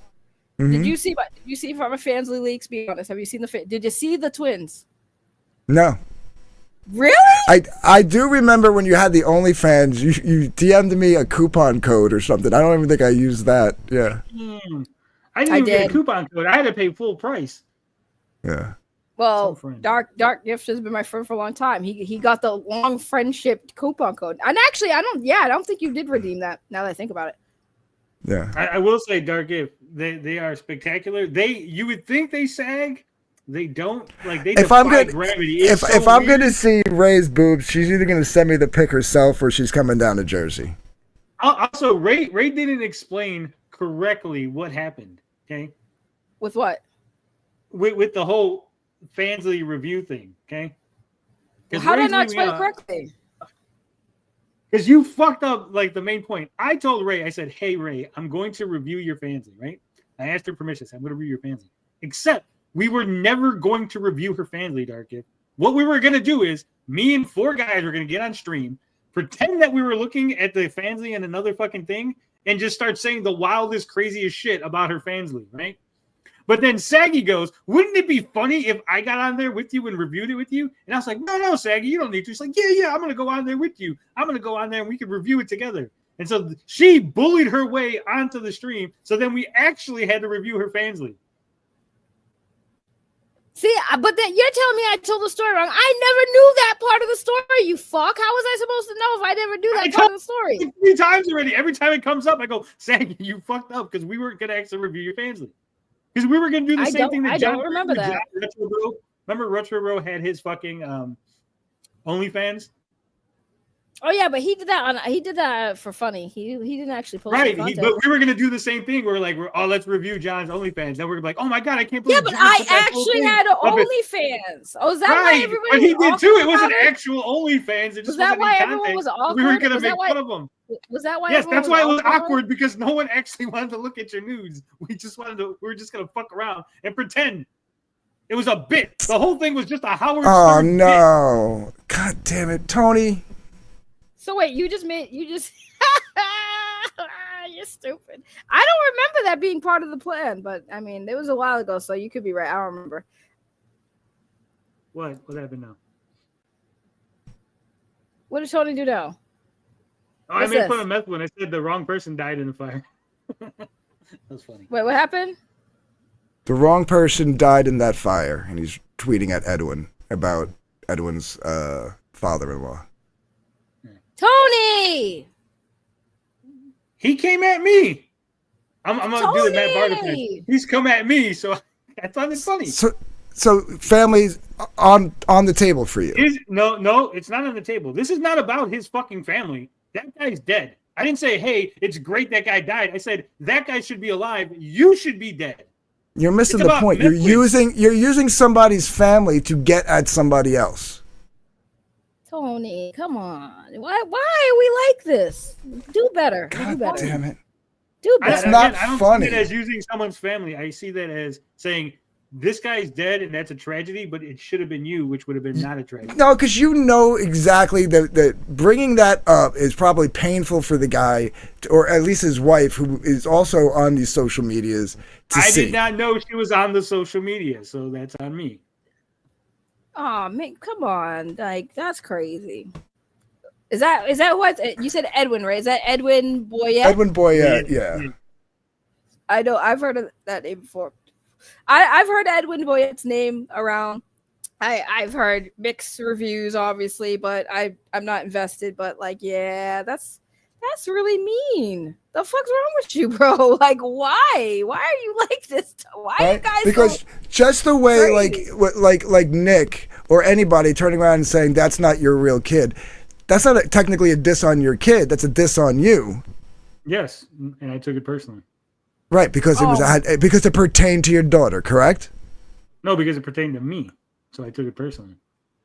Speaker 4: Mm-hmm.
Speaker 2: Did you see from a Fansly leaks? Be honest. Have you seen did you see the twins?
Speaker 4: No.
Speaker 2: Really?
Speaker 4: I do remember when you had the OnlyFans, you DM'd me a coupon code or something. I don't even think I used that. Yeah.
Speaker 9: I didn't even get a coupon code. I had to pay full price.
Speaker 4: Yeah.
Speaker 2: Well, Dark Gift has been my friend for a long time. He got the long friendship coupon code. And actually, I don't think you did redeem that now that I think about it.
Speaker 4: Yeah.
Speaker 9: I will say Dark Gift, they are spectacular. You would think they sag. They don't. Like, they defy gravity.
Speaker 4: If I'm going to see Ray's boobs, she's either going to send me the pic herself or she's coming down to Jersey.
Speaker 9: Also, Ray didn't explain correctly what happened. Okay.
Speaker 2: With what?
Speaker 9: With the whole Fansly review thing. Okay.
Speaker 2: Well, how did I not explain it correctly?
Speaker 9: Because you fucked up like the main point. I told Ray, I said, "Hey Ray, I'm going to review your Fansly." Right? I asked her permission. I said, "I'm going to review your Fansly." Except we were never going to review her Fansly, Dark Gift. What we were going to do is me and 4 guys were going to get on stream, pretend that we were looking at the Fansly and another fucking thing, and just start saying the wildest, craziest shit about her Fansly, right? But then Saggy goes, wouldn't it be funny if I got on there with you and reviewed it with you? And I was like, no, Saggy, you don't need to. She's like, yeah, I'm going to go on there with you. I'm going to go on there and we can review it together. And so she bullied her way onto the stream. So then we actually had to review her Fansly.
Speaker 2: See, but then you're telling me I told the story wrong. I never knew that part of the story, you fuck. How was I supposed to know if I never knew that part of the story?
Speaker 9: 3 times already. Every time it comes up, I go, Saggy, you fucked up because we weren't going to actually review your Fansly. Because we were going to do the same thing that
Speaker 2: I don't remember that.
Speaker 9: Retro Bro, remember Retro Bro had his fucking OnlyFans?
Speaker 2: Oh yeah, but he did that for funny. He didn't actually post
Speaker 9: Right,
Speaker 2: content.
Speaker 9: but we were gonna do the same thing. We're like, let's review John's OnlyFans. Then we're like, oh my god, I can't believe.
Speaker 2: Yeah, but I actually had an OnlyFans. Oh, is that why everybody?
Speaker 9: But he did too. It wasn't actual OnlyFans. It just
Speaker 2: was that why everyone was awkward?
Speaker 9: We were gonna make fun of him.
Speaker 2: Was that why?
Speaker 9: Yes, that's why it was awkward because no one actually wanted to look at your nudes. We were just gonna fuck around and pretend. It was a bit. The whole thing was just a Howard Stern
Speaker 4: no! Bit. God damn it, Tony.
Speaker 2: So wait, you're stupid. I don't remember that being part of the plan, but I mean, it was a while ago, so you could be right. I don't remember.
Speaker 9: What happened now?
Speaker 2: What did Tony do now?
Speaker 9: Oh, I made fun of Meth when I said the wrong person died in the fire. That was funny.
Speaker 2: Wait, what happened?
Speaker 4: The wrong person died in that fire, and he's tweeting at Edwin about Edwin's father-in-law.
Speaker 2: Tony!
Speaker 9: He came at me. I'm gonna do the Matt Bahr defense. He's come at me, so I thought it's funny.
Speaker 4: So family's on the table for you.
Speaker 9: No, it's not on the table. This is not about his fucking family. That guy's dead. I didn't say, hey, it's great that guy died. I said that guy should be alive. You should be dead.
Speaker 4: You're missing the point. You're using somebody's family to get at somebody else.
Speaker 2: Tony, come on. Why are we like this? Do better.
Speaker 4: God damn it.
Speaker 2: Do better.
Speaker 4: That's not funny.
Speaker 9: I don't see it as using someone's family. I see that as saying this guy's dead and that's a tragedy, but it should have been you, which would have been not a tragedy.
Speaker 4: No, because you know exactly that bringing that up is probably painful for the guy, or at least his wife, who is also on these social medias. I
Speaker 9: did not know she was on the social media, so that's on me.
Speaker 2: Oh man, come on! Like that's crazy. Is that what you said, Edwin? Right? Is that Edwin Boyette?
Speaker 4: Edwin Boyette, yeah.
Speaker 2: I know. I've heard of that name before. I've heard Edwin Boyette's name around. I've heard mixed reviews, obviously, but I'm not invested. But like, yeah, that's really mean. The fuck's wrong with you, bro? Like, why? Why are you like this? Why are you guys?
Speaker 4: Because just the way, like Nick or anybody turning around and saying that's not your real kid, that's not technically a diss on your kid. That's a diss on you.
Speaker 9: Yes, and I took it personally.
Speaker 4: Right, because it pertained to your daughter, correct?
Speaker 9: No, because it pertained to me, so I took it personally.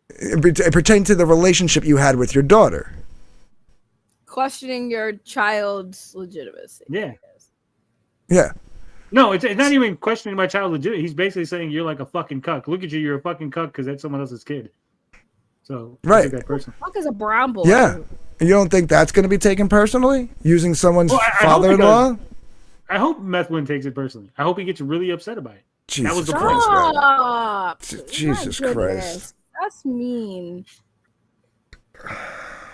Speaker 4: It pertained to the relationship you had with your daughter.
Speaker 2: Questioning your child's legitimacy.
Speaker 9: Yeah.
Speaker 4: Yeah.
Speaker 9: No, it's not even questioning my child's legitimacy. He's basically saying you're like a fucking cuck. Look at you, you're a fucking cuck because that's someone else's kid. So
Speaker 4: right.
Speaker 9: That person.
Speaker 2: Fuck is a brown boy.
Speaker 4: Yeah. And you don't think that's going to be taken personally? Using someone's father-in-law?
Speaker 9: I hope Methwin takes it personally. I hope he gets really upset about it.
Speaker 4: Jesus
Speaker 9: that was the
Speaker 4: Christ,
Speaker 2: point.
Speaker 4: Jesus Christ.
Speaker 2: That's mean.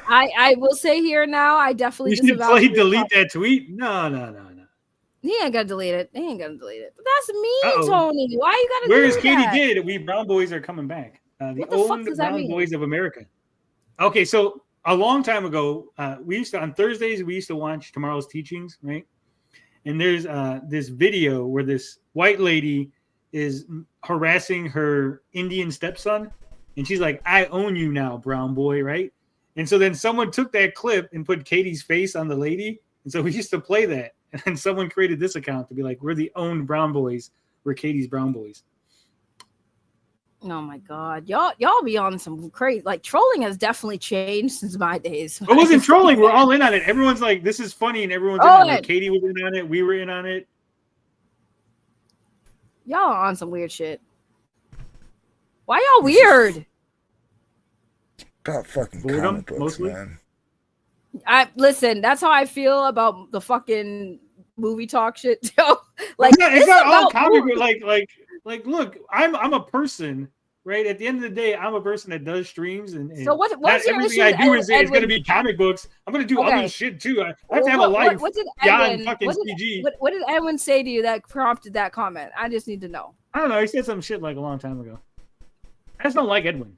Speaker 2: I will say here now, I definitely
Speaker 9: delete that tweet. No.
Speaker 2: He ain't gonna delete it. But that's mean, Tony. Why you gotta?
Speaker 9: Where is Katie Did? We Brown Boys are coming back. The old Brown Boys of America. Okay, so a long time ago, we used to on Thursdays we used to watch Tomorrow's Teachings, right? And there's this video where this white lady is harassing her Indian stepson, and she's like, "I own you now, brown boy," right? And so then someone took that clip and put Katie's face on the lady. And so we used to play that. And then someone created this account to be like, we're the owned brown boys. We're Katie's brown boys.
Speaker 2: Oh my God. Y'all be on some crazy, like trolling has definitely changed since my days.
Speaker 9: It wasn't trolling. We're all in on it. Everyone's like, this is funny. And everyone's in on it. Katie was in on it. We were in on it.
Speaker 2: Y'all on some weird shit. Why y'all weird?
Speaker 4: About fucking comic books, mostly. Man.
Speaker 2: Listen, that's how I feel about the fucking movie talk shit. Like
Speaker 9: it's not all comic book. Like, look, I'm a person, right? At the end of the day, I'm a person that does streams, and
Speaker 2: so what's your
Speaker 9: everything I do is going to be comic books. I'm going to do other shit too. I have to have a life. What did
Speaker 2: Edwin say to you that prompted that comment? I just need to know.
Speaker 9: I don't know. He said some shit like a long time ago. I just don't like Edwin.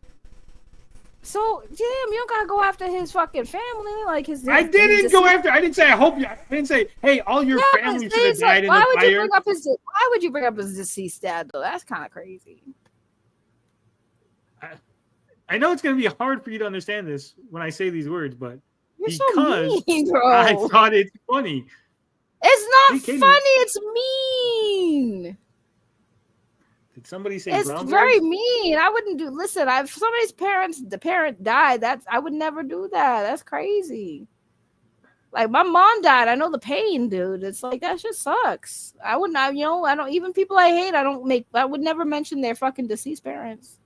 Speaker 2: So, damn, you don't gotta go after his fucking family, like his.
Speaker 9: I didn't go after. I didn't say I hope you. I didn't say, hey, all your family should have died in the fire.
Speaker 2: Why would you bring up his deceased dad though? That's kind of crazy.
Speaker 9: I know it's gonna be hard for you to understand this when I say these words, but
Speaker 2: You're
Speaker 9: because
Speaker 2: so mean, bro.
Speaker 9: I thought it's funny.
Speaker 2: It's not funny. It's mean.
Speaker 9: Did somebody say
Speaker 2: it's very mean? I wouldn't do. Listen, if somebody's the parent died. I would never do that. That's crazy. Like my mom died. I know the pain, dude. It's like that just sucks. I would not. I don't even people I hate. I would never mention their fucking deceased parents.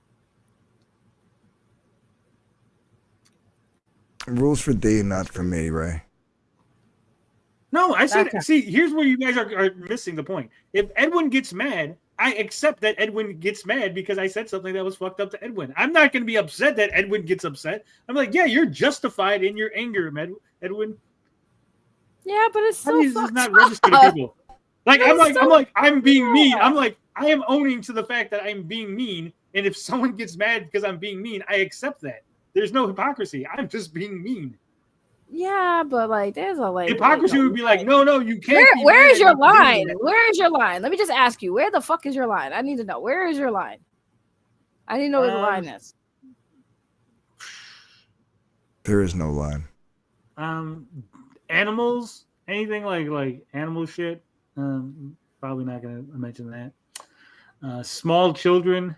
Speaker 4: Rules for D, not for me, Ray.
Speaker 9: No, I said, see, here's where you guys are missing the point. If Edwin gets mad, I accept that Edwin gets mad because I said something that was fucked up to Edwin. I'm not going to be upset that Edwin gets upset. I'm like, yeah, you're justified in your anger, Edwin.
Speaker 2: Yeah, but it's so
Speaker 9: fucked up. Not registered to people. Like, I'm being mean. I'm like, I am owning to the fact that I'm being mean. And if someone gets mad because I'm being mean, I accept that. There's no hypocrisy. I'm just being mean.
Speaker 2: Yeah, but like, there's a
Speaker 9: hypocrisy would be like, no, you can't.
Speaker 2: Where is your line? Where is your line? Let me just ask you, where the fuck is your line? I need to know. Where is your line? I need to know where the line is.
Speaker 4: There is no line.
Speaker 9: Animals, anything like animal shit. Probably not gonna mention that. Small children,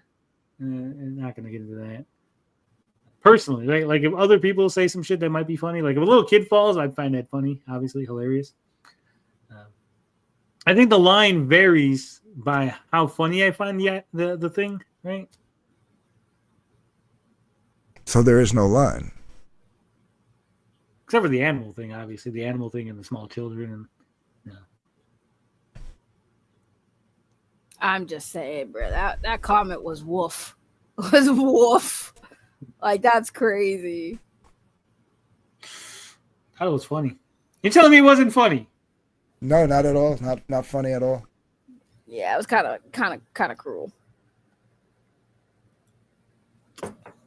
Speaker 9: not gonna get into that. Personally, right? Like if other people say some shit that might be funny, like if a little kid falls, I'd find that funny, obviously hilarious. I think the line varies by how funny I find the thing, right?
Speaker 4: So there is no line.
Speaker 9: Except for the animal thing, obviously. The animal thing and the small children. And
Speaker 2: I'm just saying, bro, that comment was woof. Was woof. Like, that's crazy.
Speaker 9: I thought it was funny. You're telling me it wasn't funny?
Speaker 4: No, not at all. Not funny at all.
Speaker 2: Yeah, it was kind of cruel.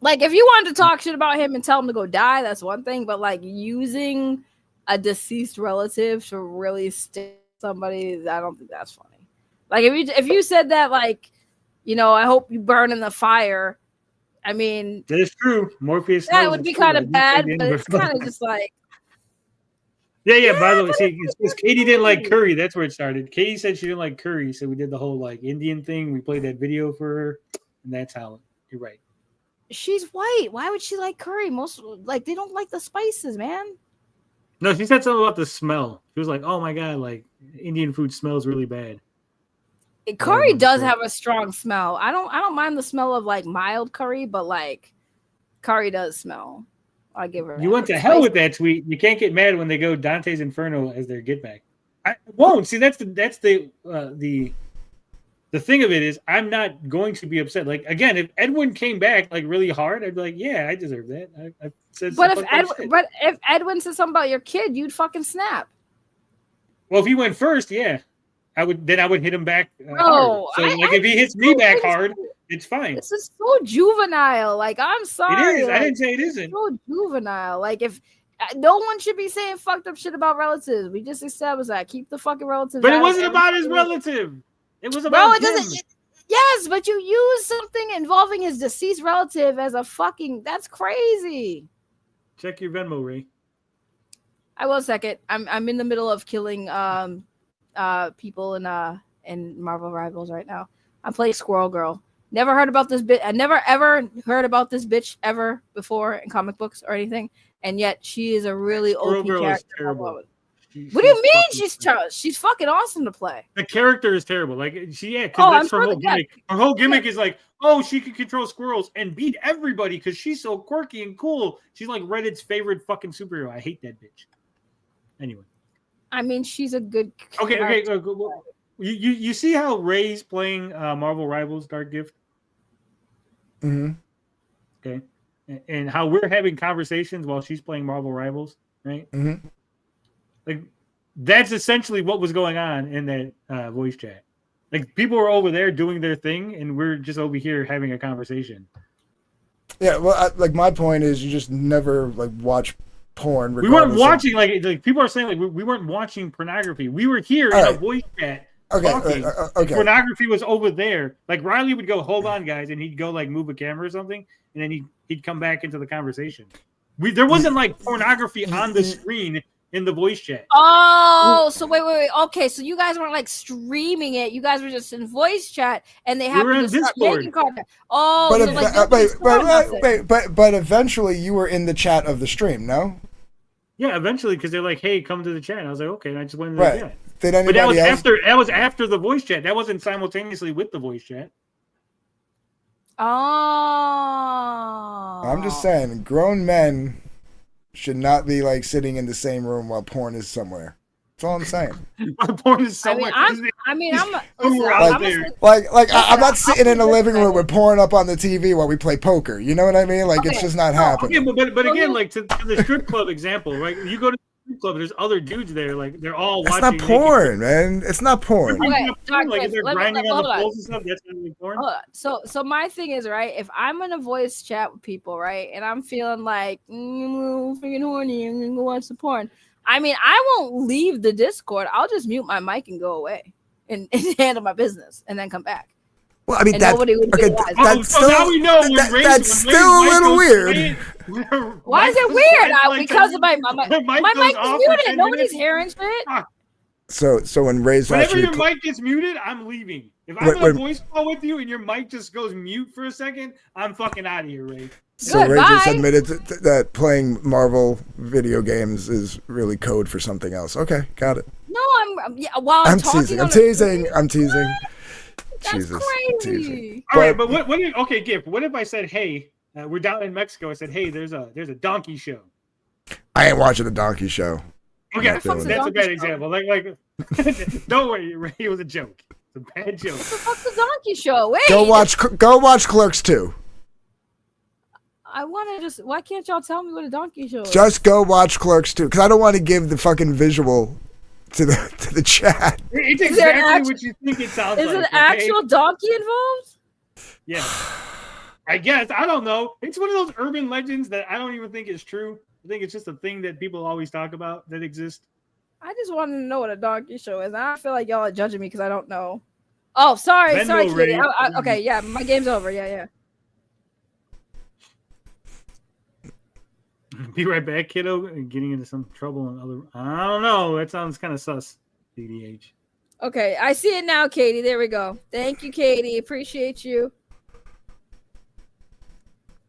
Speaker 2: Like, if you wanted to talk shit about him and tell him to go die, that's one thing. But like using a deceased relative to really stick somebody, I don't think that's funny. Like if you said that, like, I hope you burn in the fire. I mean,
Speaker 9: that is true. Morpheus.
Speaker 2: That would be kind of bad, but it's kind of just like.
Speaker 9: Yeah. By the way, see, because Katie didn't like curry. That's where it started. Katie said she didn't like curry, so we did the whole like Indian thing. We played that video for her, and that's how. You're right.
Speaker 2: She's white. Why would she like curry? Most they don't like the spices, man.
Speaker 9: No, she said something about the smell. She was like, "Oh my god, like Indian food smells really bad."
Speaker 2: Curry does have a strong smell. I don't mind the smell of like mild curry, but like curry does smell. I'll give her.
Speaker 9: You went to hell with that tweet. You can't get mad when they go Dante's Inferno as their get back. I won't. See, that's the thing of it is I'm not going to be upset. Like again, if Edwin came back like really hard, I'd be like, yeah, I deserve that. I said.
Speaker 2: But if Edwin said something about your kid, you'd fucking snap.
Speaker 9: Well, if he went first, yeah. I would hit him back hard. So if he hits me back hard, it's fine.
Speaker 2: This is so juvenile. Like, I'm sorry.
Speaker 9: It is.
Speaker 2: Like,
Speaker 9: I didn't say it isn't.
Speaker 2: So juvenile. Like, if no one should be saying fucked up shit about relatives. We just established that. Keep the fucking relatives.
Speaker 9: But it wasn't about his relative. It was about him.
Speaker 2: Yes, but you use something involving his deceased relative as a fucking. That's crazy.
Speaker 9: Check your Venmo, Ray.
Speaker 2: I will second. I'm in the middle of killing people in Marvel Rivals right now. I'm playing Squirrel Girl. Never heard about this bitch. I never ever heard about this bitch ever before in comic books or anything, and yet she is a really OP character. What do you mean she's fucking awesome to play?
Speaker 9: The character is terrible. Like because that's her whole gimmick. Her whole gimmick is like, oh, she can control squirrels and beat everybody because she's so quirky and cool. She's like Reddit's favorite fucking superhero. I hate that bitch. Anyway.
Speaker 2: I mean, she's a good.
Speaker 9: Okay. You see how Ray's playing Marvel Rivals Dark Gift?
Speaker 4: Mm-hmm.
Speaker 9: Okay, and how we're having conversations while she's playing Marvel Rivals, right?
Speaker 4: Mm-hmm.
Speaker 9: Like that's essentially what was going on in that voice chat. Like people were over there doing their thing, and we're just over here having a conversation.
Speaker 4: Yeah, well, my point is, you just never watch porn.
Speaker 9: We weren't watching like people are saying like we weren't watching pornography. We were here in a voice chat. Okay. Pornography was over there. Like Riley would go, "Hold on, guys," and he'd go like move a camera or something, and then he'd come back into the conversation. There wasn't like pornography on the screen in the voice chat.
Speaker 2: Oh, so wait. Okay, so you guys weren't like streaming it. You guys were just in voice chat, and they happened to start making content. Oh,
Speaker 4: but eventually you were in the chat of the stream, no?
Speaker 9: Yeah, eventually, because they're like, "Hey, come to the chat." And I was like, "Okay," and I just went into the chat.
Speaker 4: Did anybody else?
Speaker 9: That was after the voice chat. That wasn't simultaneously with the voice chat.
Speaker 2: Oh,
Speaker 4: I'm just saying, grown men should not be like sitting in the same room while porn is somewhere. That's all I'm saying.
Speaker 9: Porn is somewhere.
Speaker 2: I'm
Speaker 4: not sitting in the living room with porn up on the TV while we play poker. You know what I mean? Like it's just not happening.
Speaker 9: Okay, but again, like to the strip club example, right? You go to the strip club, there's other dudes there, like they're all watching.
Speaker 4: It's not porn, man. It's not porn.
Speaker 2: Okay,
Speaker 9: like if they're grinding on the poles and stuff, that's not really porn.
Speaker 2: So my thing is, right, if I'm in a voice chat with people, right, and I'm feeling like freaking horny, I'm gonna go watch the porn. I mean, I won't leave the Discord. I'll just mute my mic and go away and handle my business and then come back.
Speaker 4: Well, I mean, that's still a little weird.
Speaker 2: Why is it weird? Because of my mic is muted. Nobody's hearing shit.
Speaker 4: So when Ray's
Speaker 9: whenever your mic gets muted, I'm leaving. If I'm in a voice call with you and your mic just goes mute for a second, I'm fucking out of here, Ray.
Speaker 4: So Ray just admitted that playing Marvel video games is really code for something else. Okay, got it.
Speaker 2: No, I'm
Speaker 4: teasing. I'm teasing.
Speaker 2: That's
Speaker 4: Jesus,
Speaker 2: crazy.
Speaker 9: All right, but what if, okay, Gift, what if I said, hey, we're down in Mexico. I said, hey, there's a donkey show.
Speaker 4: I ain't watching a donkey show.
Speaker 9: Okay, that's a bad example. Like, don't worry, Ray, it was a joke. It's a bad joke.
Speaker 2: What the fuck's the donkey show? Wait.
Speaker 4: Go watch Clerks 2.
Speaker 2: I want to just. Why can't y'all tell me what a donkey show is?
Speaker 4: Just go watch Clerks 2, because I don't want to give the fucking visual to the chat.
Speaker 9: It's exactly what you think it sounds like.
Speaker 2: Is an actual donkey involved?
Speaker 9: Yeah. I guess. I don't know. It's one of those urban legends that I don't even think is true. I think it's just a thing that people always talk about that exists.
Speaker 2: I just wanted to know what a donkey show is. I feel like y'all are judging me because I don't know. Oh, sorry, Kitty. Okay, yeah, my game's over. Yeah.
Speaker 9: Be right back, kiddo. And getting into some trouble and other. I don't know. That sounds kind of sus. DDH.
Speaker 2: Okay, I see it now, Katie. There we go. Thank you, Katie. Appreciate you.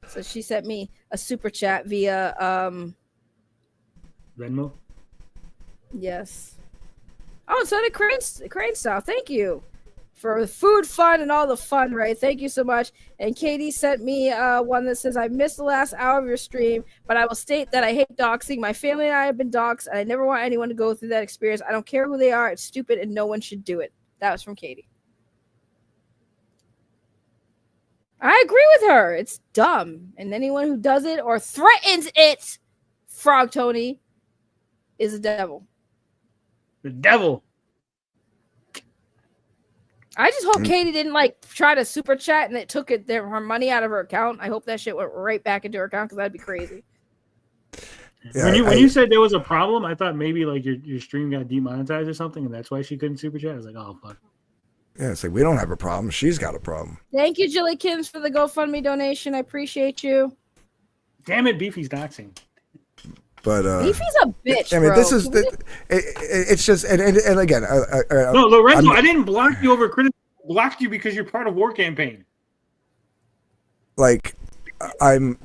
Speaker 2: So she sent me a super chat via
Speaker 9: Venmo.
Speaker 2: Yes. Oh, so did Crane Style. Thank you for the food, fun, and all the fun, Ray. Thank you so much. And Katie sent me one that says, I missed the last hour of your stream, but I will state that I hate doxing. My family and I have been doxed, and I never want anyone to go through that experience. I don't care who they are. It's stupid, and no one should do it. That was from Katie. I agree with her. It's dumb. And anyone who does it or threatens it, Frog Tony, is a devil.
Speaker 9: The devil.
Speaker 2: I just hope Katie didn't try to super chat and it took her money out of her account. I hope that shit went right back into her account because that'd be crazy.
Speaker 9: Yeah, when you said there was a problem, I thought maybe your stream got demonetized or something, and that's why she couldn't super chat. I was like, oh fuck.
Speaker 4: Yeah, it's like we don't have a problem. She's got a problem.
Speaker 2: Thank you, Jilly Kims, for the GoFundMe donation. I appreciate you.
Speaker 9: Damn it, Beefy's doxing.
Speaker 4: But
Speaker 2: Beefy's a bitch.
Speaker 4: I mean,
Speaker 2: bro.
Speaker 4: this is it's just and again.
Speaker 9: No, Lorenzo, I didn't block you over criticism. I blocked you because you're part of War Campaign.
Speaker 4: Like, I'm.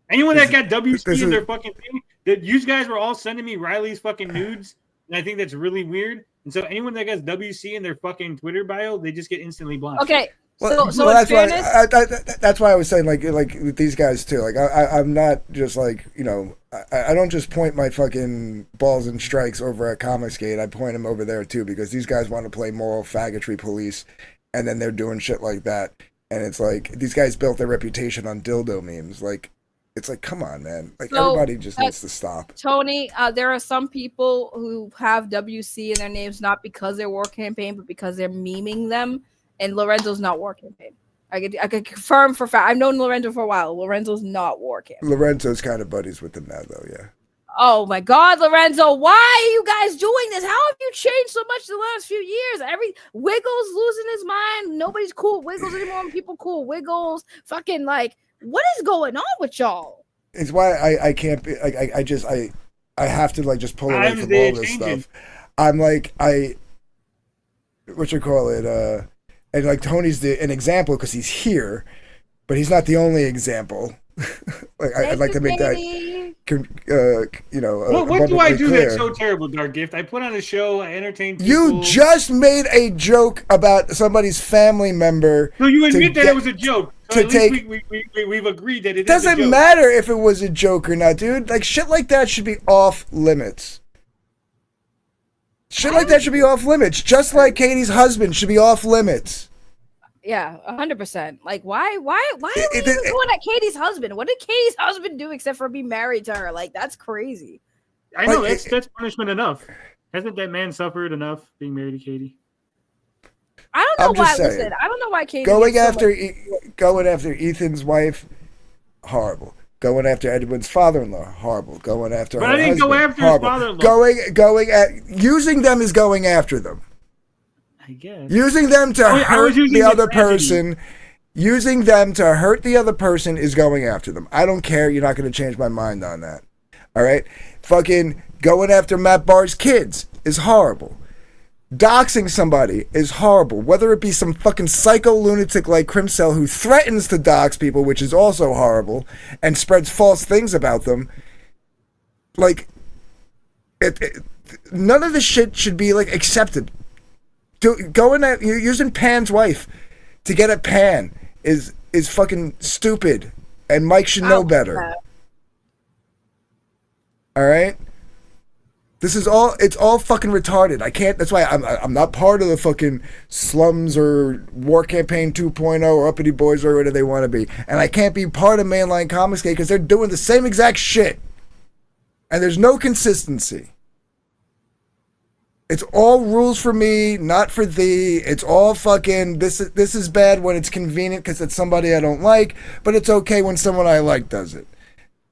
Speaker 9: Anyone that got WC in their fucking thing, that you guys were all sending me Riley's fucking nudes, and I think that's really weird. And so anyone that gets WC in their fucting Twitter bio, they just get instantly blocked.
Speaker 2: Okay.
Speaker 4: So that's why I was saying like with these guys too. Like I'm not just like, you know, I don't just point my fucking balls and strikes over at Comicsgate. I point them over there too because these guys want to play moral faggotry police, and then they're doing shit like that. And it's like these guys built their reputation on dildo memes. Like it's like, come on, man. Like everybody just needs to stop.
Speaker 2: Tony, there are some people who have WC in their names not because they're War Campaign, but because they're memeing them. And Lorenzo's not War Campaign. I could confirm for fact. I've known Lorenzo for a while. Lorenzo's not War Campaign.
Speaker 4: Lorenzo's kind of buddies with them now, though. Yeah.
Speaker 2: Oh my God, Lorenzo! Why are you guys doing this? How have you changed so much in the last few years? Wiggles losing his mind. Nobody's cool with Wiggles anymore. People cool with Wiggles. Fucking what is going on with y'all?
Speaker 4: It's why I can't be. I have to like just pull away from all this stuff. I'm like what you call it? And like Tony's an example because he's here, but he's not the only example. Like I'd like to make that,
Speaker 9: what do I do that's so terrible, Dark Gift? I put on a show, I entertain people.
Speaker 4: You just made a joke about somebody's family member.
Speaker 9: No, you admit that it was a joke. So we've agreed that it
Speaker 4: doesn't matter if it was a joke or not, dude. Like shit like that should be off limits. Shit like that should be off limits. Just like Katie's husband should be off limits.
Speaker 2: Yeah, 100%. Like, why are we even going at Katie's husband? What did Katie's husband do except for be married to her? Like, that's crazy.
Speaker 9: I know that's punishment enough. Hasn't that man suffered enough being married to Katie?
Speaker 2: I don't know why. Listen, I don't know why Katie
Speaker 4: going after Ethan's wife, horrible. Going after Edwin's father-in-law, horrible. Going after.
Speaker 9: But I didn't go after his father-in-law.
Speaker 4: Going at using them is going after them.
Speaker 9: I guess.
Speaker 4: Using them to hurt the other person. Using them to hurt the other person is going after them. I don't care. You're not going to change my mind on that. All right? Fucking going after Matt Bahr's kids is horrible. Doxing somebody is horrible. Whether it be some fucking psycho lunatic like Crimcell who threatens to dox people, which is also horrible, and spreads false things about them. Like, none of this shit should be, like, accepted. Going at using Pan's wife to get at Pan is fucking stupid, and Mike should know better. All right, it's all fucking retarded. I can't. That's why I'm not part of the fucking slums or War Campaign 2.0 or Uppity Boys or whatever they want to be, and I can't be part of Mainline Comics because they're doing the same exact shit, and there's no consistency. It's all rules for me, not for thee. It's all fucking, this is bad when it's convenient because it's somebody I don't like, but it's okay when someone I like does it.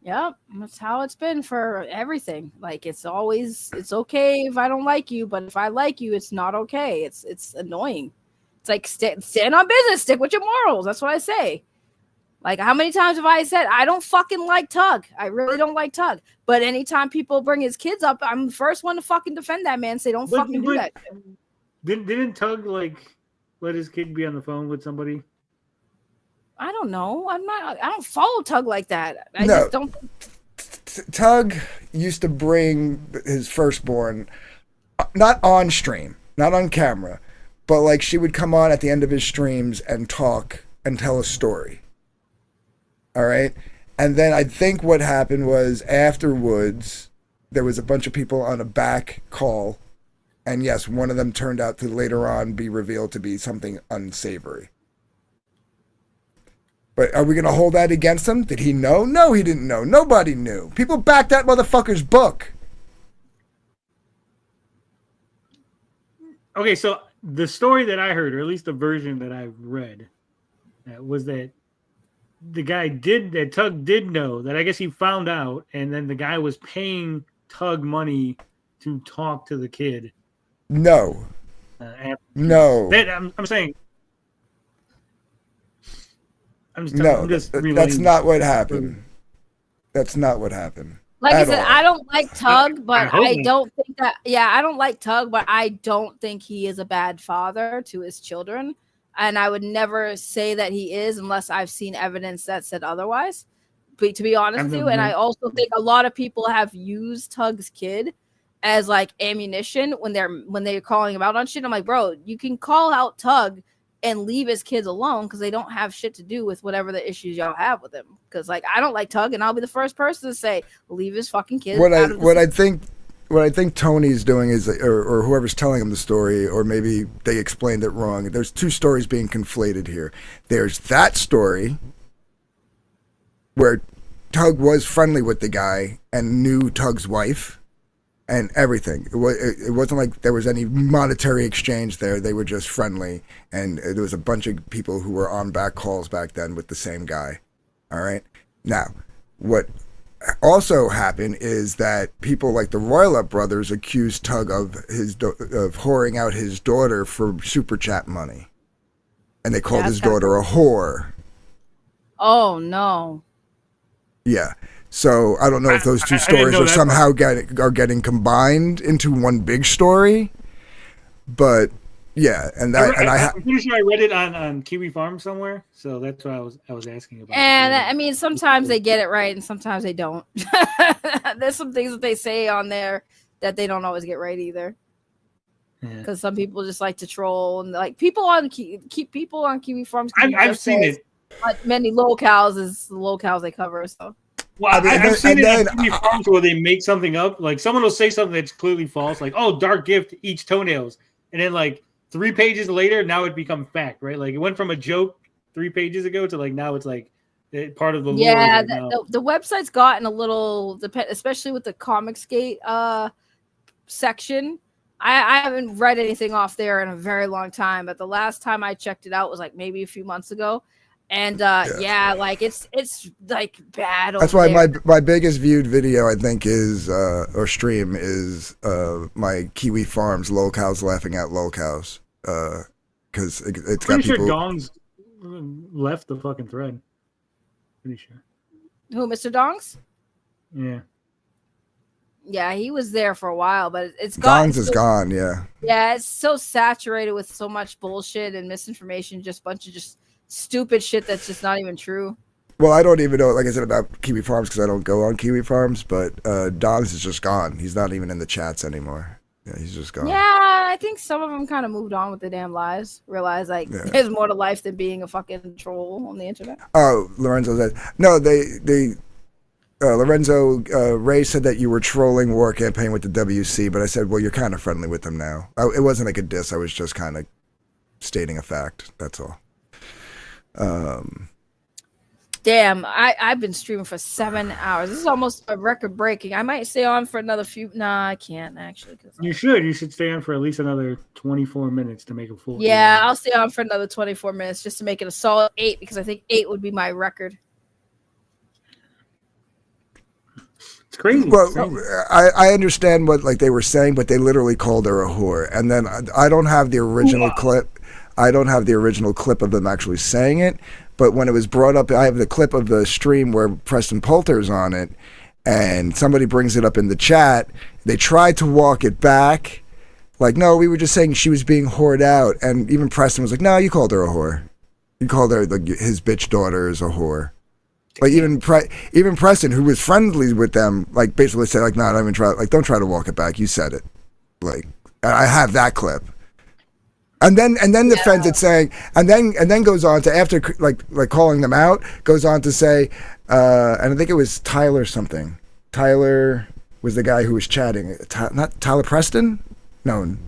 Speaker 2: Yep, that's how it's been for everything. Like, it's okay if I don't like you, but if I like you, it's not okay. It's annoying. It's like, stand on business, stick with your morals. That's what I say. Like, how many times have I said, I don't fucking like Tug. I really don't like Tug. But anytime people bring his kids up, I'm the first one to fucking defend that man. Say, don't fucking do that.
Speaker 9: Didn't Tug, like, let his kid be on the phone with somebody?
Speaker 2: I don't know. I don't follow Tug like that. I just don't.
Speaker 4: Tug used to bring his firstborn, not on stream, not on camera, but, like, she would come on at the end of his streams and talk and tell a story. All right. And then I think what happened was afterwards, there was a bunch of people on a back call. And yes, one of them turned out to later on be revealed to be something unsavory. But are we going to hold that against him? Did he know? No, he didn't know. Nobody knew. People backed that motherfucker's book.
Speaker 9: Okay, so the story that I heard, or at least the version that I've read, was that the guy Tug did know, that I guess he found out, and then the guy was paying Tug money to talk to the kid.
Speaker 4: No. No.
Speaker 9: I'm saying. I'm just
Speaker 4: that's not what happened. That's not what happened.
Speaker 2: Like I said, I don't like Tug, but I don't think that. Yeah, I don't like Tug, but I don't think he is a bad father to his children. And I would never say that he is unless I've seen evidence that said otherwise, to be honest with you. And I also think a lot of people have used Tug's kid as like ammunition when they're calling him out on shit. I'm like, bro, you can call out Tug and leave his kids alone because they don't have shit to do with whatever the issues y'all have with him. Because like, I don't like Tug, and I'll be the first person to say, leave his fucking kids.
Speaker 4: What I think Tony's doing is, or whoever's telling him the story, or maybe they explained it wrong. There's two stories being conflated here. There's that story where Tug was friendly with the guy and knew Tug's wife and everything. It wasn't like there was any monetary exchange there. They were just friendly, and there was a bunch of people who were on back calls back then with the same guy. All right. Now, what also happened is that people like the Royal-Up brothers accused Tug of whoring out his daughter for super chat money, and they called his daughter a whore.
Speaker 2: Oh no.
Speaker 4: Yeah. So I don't know if those two stories are somehow getting combined into one big story. But yeah, I'm
Speaker 9: pretty sure I read it on Kiwi Farm somewhere, so that's what I was asking about.
Speaker 2: And I mean, sometimes they get it right, and sometimes they don't. There's some things that they say on there that they don't always get right either. Because some people just like to troll, and like people on Kiwi Farms.
Speaker 9: I've seen it.
Speaker 2: Many locales is the locales they cover. So.
Speaker 9: Well, I've seen it on Kiwi Farms where they make something up. Like someone will say something that's clearly false, like "Oh, dark gift eats toenails," and then like 3 pages later, now it becomes fact, right? Like it went from a joke 3 pages ago to like now it's like part of the lore.
Speaker 2: Yeah, the website's gotten a little especially with the Comicsgate section. I haven't read anything off there in a very long time, but the last time I checked it out was like maybe a few months ago. And like it's like bad.
Speaker 4: That's why my biggest viewed video I think is or stream is my Kiwi Farms locals laughing at locals because it's got people.
Speaker 9: Sure Dong's left the fucking thread. Pretty sure.
Speaker 2: Who, Mr. Dongs?
Speaker 9: Yeah.
Speaker 2: Yeah, he was there for a while, but it's gone.
Speaker 4: Dongs is gone. Yeah.
Speaker 2: Yeah, it's so saturated with so much bullshit and misinformation, just bunch of just stupid shit that's just not even true.
Speaker 4: Well, I don't even know, like I said, about Kiwi Farms because I don't go on Kiwi Farms, but Dongs is just gone. He's not even in the chats anymore. Yeah, he's just gone.
Speaker 2: Yeah, I think some of them kind of moved on with their damn lives. Realize there's more to life than being a fucking troll on the internet.
Speaker 4: Oh, Lorenzo said no. Lorenzo Ray said that you were trolling War Campaign with the WC, but I said, well, you're kind of friendly with them now. It wasn't like a diss. I was just kind of stating a fact. That's all.
Speaker 2: Damn, I've been streaming for 7 hours. This is almost a record breaking. I might stay on for another few. Nah, I can't actually.
Speaker 9: You should stay on for at least another 24 minutes to make a full.
Speaker 2: Yeah, I'll stay on for another 24 minutes just to make it a solid 8 because I think 8 would be my record.
Speaker 9: It's crazy.
Speaker 4: Well, I understand what like they were saying, but they literally called her a whore. And then I don't have the original clip. I don't have the original clip of them actually saying it. But when it was brought up, I have the clip of the stream where Preston Poulter's on it, and somebody brings it up in the chat. They tried to walk it back, like, no, we were just saying she was being whored out. And even Preston was like, no, you called her a whore. You called her like his bitch daughter is a whore. Like even Preston, who was friendly with them, like basically said like, no, don't even try. Like, don't try to walk it back. You said it. Like, I have that clip. And then defends it saying, and then goes on to after like calling them out, goes on to say, and I think it was Tyler something. Tyler was the guy who was chatting. Not Tyler Preston? No,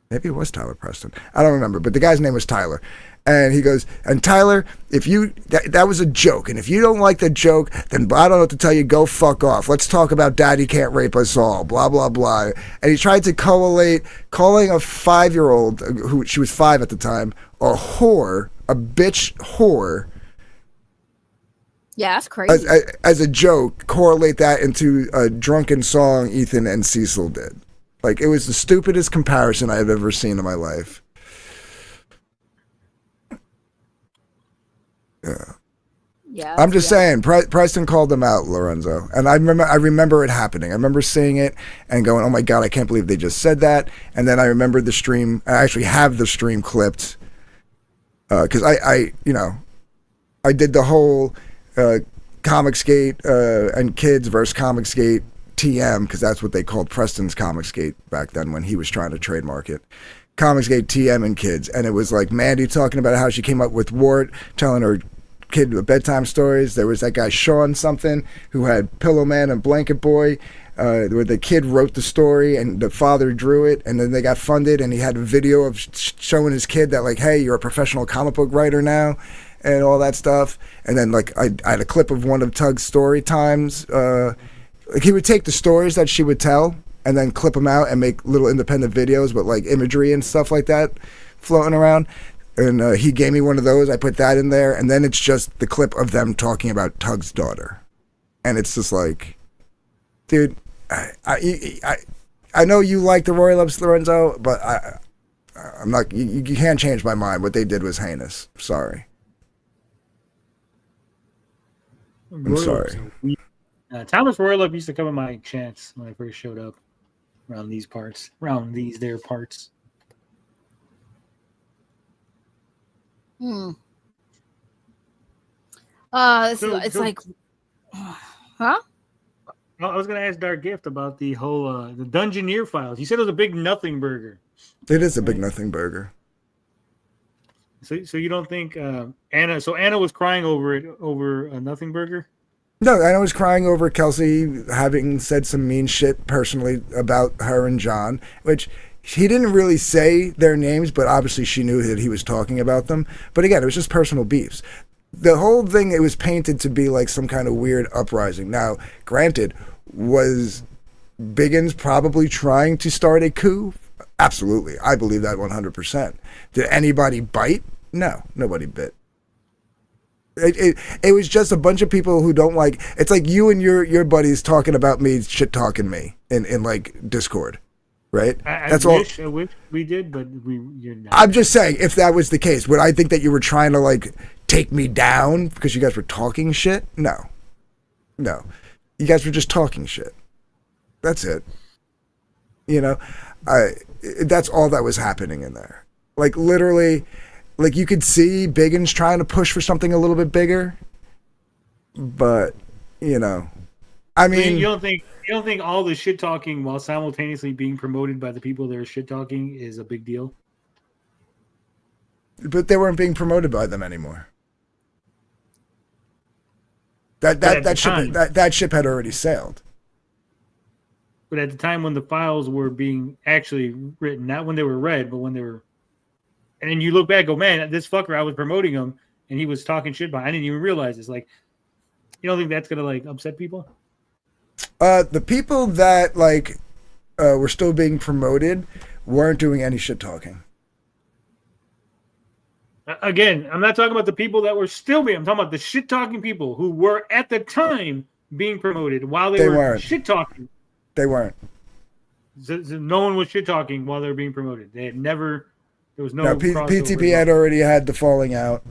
Speaker 4: maybe it was Tyler Preston. I don't remember, but the guy's name was Tyler. And he goes, and Tyler, if you that was a joke, and if you don't like the joke, then I don't know what to tell you. Go fuck off. Let's talk about Daddy can't rape us all. Blah blah blah. And he tried to collate calling a 5-year-old who she was 5 at the time a whore, a bitch whore.
Speaker 2: Yeah, that's crazy.
Speaker 4: As a joke, correlate that into a drunken song Ethan and Cecil did. Like it was the stupidest comparison I've ever seen in my life. Yeah, I'm just saying. Preston called them out, Lorenzo, and I remember it happening. I remember seeing it and going, "Oh my god, I can't believe they just said that." And then I remembered the stream. I actually have the stream clipped because I did the whole Comicsgate and kids versus Comicsgate TM because that's what they called Preston's Comicsgate back then when he was trying to trademark it. Comicsgate TM and kids, and it was like Mandy talking about how she came up with Wart, telling her kid bedtime stories. There was that guy Sean something who had Pillow Man and Blanket Boy, where the kid wrote the story and the father drew it, and then they got funded, and he had a video of showing his kid that like, hey, you're a professional comic book writer now, and all that stuff. And then like I had a clip of one of Tug's story times. Like he would take the stories that she would tell and then clip them out and make little independent videos with like imagery and stuff like that floating around. And he gave me one of those. I put that in there, and then it's just the clip of them talking about Tug's daughter, and it's just like, dude, I know you like the Royal Ups, Lorenzo, but I'm not. You can't change my mind. What they did was heinous. Sorry. I'm sorry.
Speaker 9: Thomas Royal used to come in my chats when I first showed up around these parts, their parts.
Speaker 2: It's like, huh?
Speaker 9: I was gonna ask Dark Gift about the whole the Dungeoneer files. You said it was a big nothing burger.
Speaker 4: It is a big nothing burger.
Speaker 9: So you don't think Anna? So Anna was crying over a nothing burger.
Speaker 4: No, I was crying over Kelsey having said some mean shit personally about her and John, which he didn't really say their names, but obviously she knew that he was talking about them. But again, it was just personal beefs. The whole thing, it was painted to be like some kind of weird uprising. Now, granted, was Biggins probably trying to start a coup? Absolutely. I believe that 100%. Did anybody bite? No, nobody bit. It was just a bunch of people who don't like. It's like you and your buddies talking about me, shit talking me in like Discord, right?
Speaker 9: I wish we did, but you're not.
Speaker 4: I'm just saying, if that was the case, would I think that you were trying to like take me down because you guys were talking shit? No, you guys were just talking shit. That's it. You know, that's all that was happening in there. Like literally. Like you could see Biggins trying to push for something a little bit bigger, but I mean,
Speaker 9: you don't think all the shit talking while simultaneously being promoted by the people that are shit talking is a big deal?
Speaker 4: But they weren't being promoted by them anymore. That ship had already sailed.
Speaker 9: But at the time when the files were being actually written, not when they were read, but when they were. And then you look back, go, man, this fucker, I was promoting him, and he was talking shit about. I didn't even realize this. Like, you don't think that's gonna like upset people?
Speaker 4: The people that like were still being promoted weren't doing any shit talking.
Speaker 9: Again, I'm not talking about the people that were still being. I'm talking about the shit talking people who were at the time being promoted while they were shit talking.
Speaker 4: They weren't.
Speaker 9: So no one was shit talking while they were being promoted. They had never. There was no
Speaker 4: PTP had already had the falling out.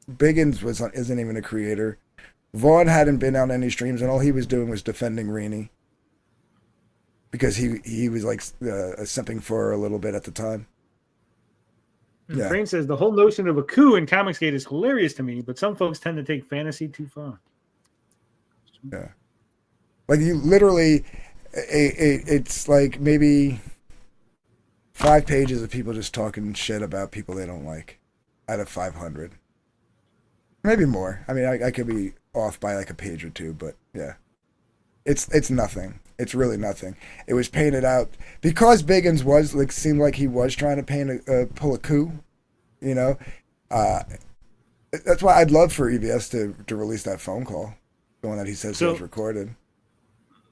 Speaker 4: Biggins isn't even a creator. Vaughn hadn't been on any streams, and all he was doing was defending Reenie because he was like simping for her a little bit at the time.
Speaker 9: Yeah. Crane says the whole notion of a coup in Comicsgate is hilarious to me, but some folks tend to take fantasy too far.
Speaker 4: Yeah, like you literally, it's like maybe 5 pages of people just talking shit about people they don't like out of 500. Maybe more. I mean, I could be off by like a page or two, but yeah. It's nothing. It's really nothing. It was painted out because Biggins was like seemed like he was trying to pull a coup, that's why I'd love for EBS to release that phone call, the one that he says was recorded.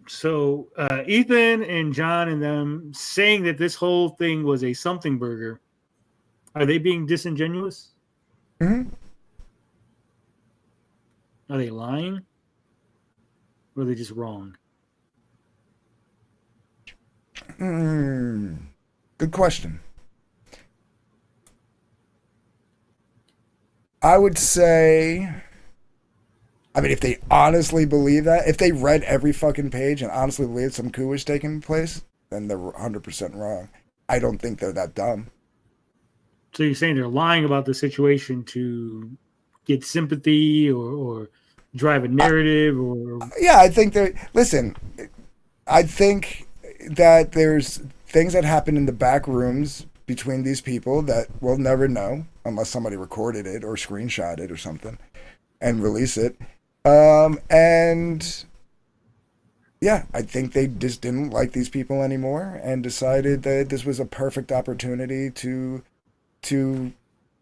Speaker 9: So Ethan and John and them saying that this whole thing was a something burger, are they being disingenuous?
Speaker 4: Mm-hmm.
Speaker 9: Are they lying? Or are they just wrong?
Speaker 4: Good question. I would say... I mean, if they honestly believe that, if they read every fucking page and honestly believe some coup was taking place, then they're 100% wrong. I don't think they're that dumb.
Speaker 9: So you're saying they're lying about the situation to get sympathy or drive a narrative or...
Speaker 4: Yeah, I think listen, I think that there's things that happen in the back rooms between these people that we'll never know unless somebody recorded it or screenshot it or something and release it. And yeah, I think they just didn't like these people anymore and decided that this was a perfect opportunity to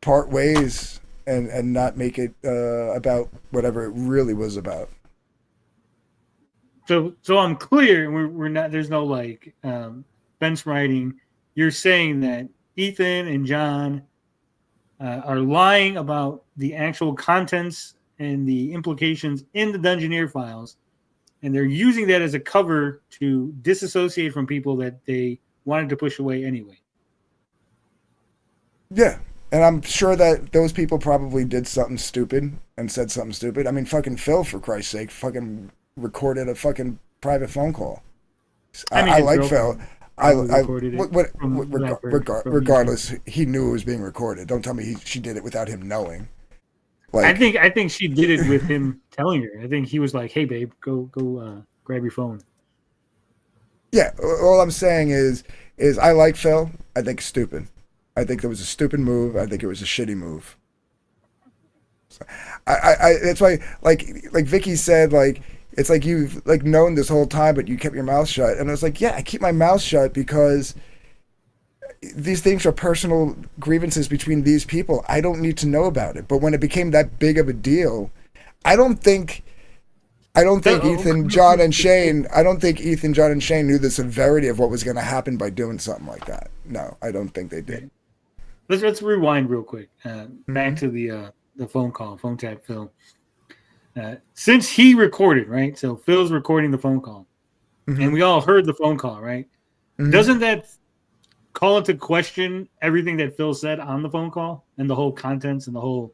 Speaker 4: part ways and not make it about whatever it really was about.
Speaker 9: So I'm clear. We're not. There's no like fence riding. You're saying that Ethan and John are lying about the actual contents and the implications in the Dungeoneer files, and they're using that as a cover to disassociate from people that they wanted to push away anyway.
Speaker 4: Yeah, and I'm sure that those people probably did something stupid and said something stupid. I mean, fucking Phil, for Christ's sake, fucking recorded a fucking private phone call.
Speaker 9: I mean,
Speaker 4: I like Phil.
Speaker 9: Regardless,
Speaker 4: he knew it was being recorded. Don't tell me she did it without him knowing. Like,
Speaker 9: I think she did it with him telling her. I think he was like, "Hey, babe, go grab your phone."
Speaker 4: Yeah, all I'm saying is I like Phil. I think it's stupid. I think it was a stupid move. I think it was a shitty move. So, that's why, like Vicky said, like, it's like you've like known this whole time, but you kept your mouth shut. And I was like, yeah, I keep my mouth shut because these things are personal grievances between these people. I don't need to know about it. But when it became that big of a deal, I don't think Ethan, John, and Shane knew the severity of what was going to happen by doing something like that. No, I don't think they did.
Speaker 9: Let's rewind real quick. Back to the phone tap Phil. Since he recorded, right? So Phil's recording the phone call, and we all heard the phone call, right? Doesn't that call into question everything that Phil said on the phone call and the whole contents and the whole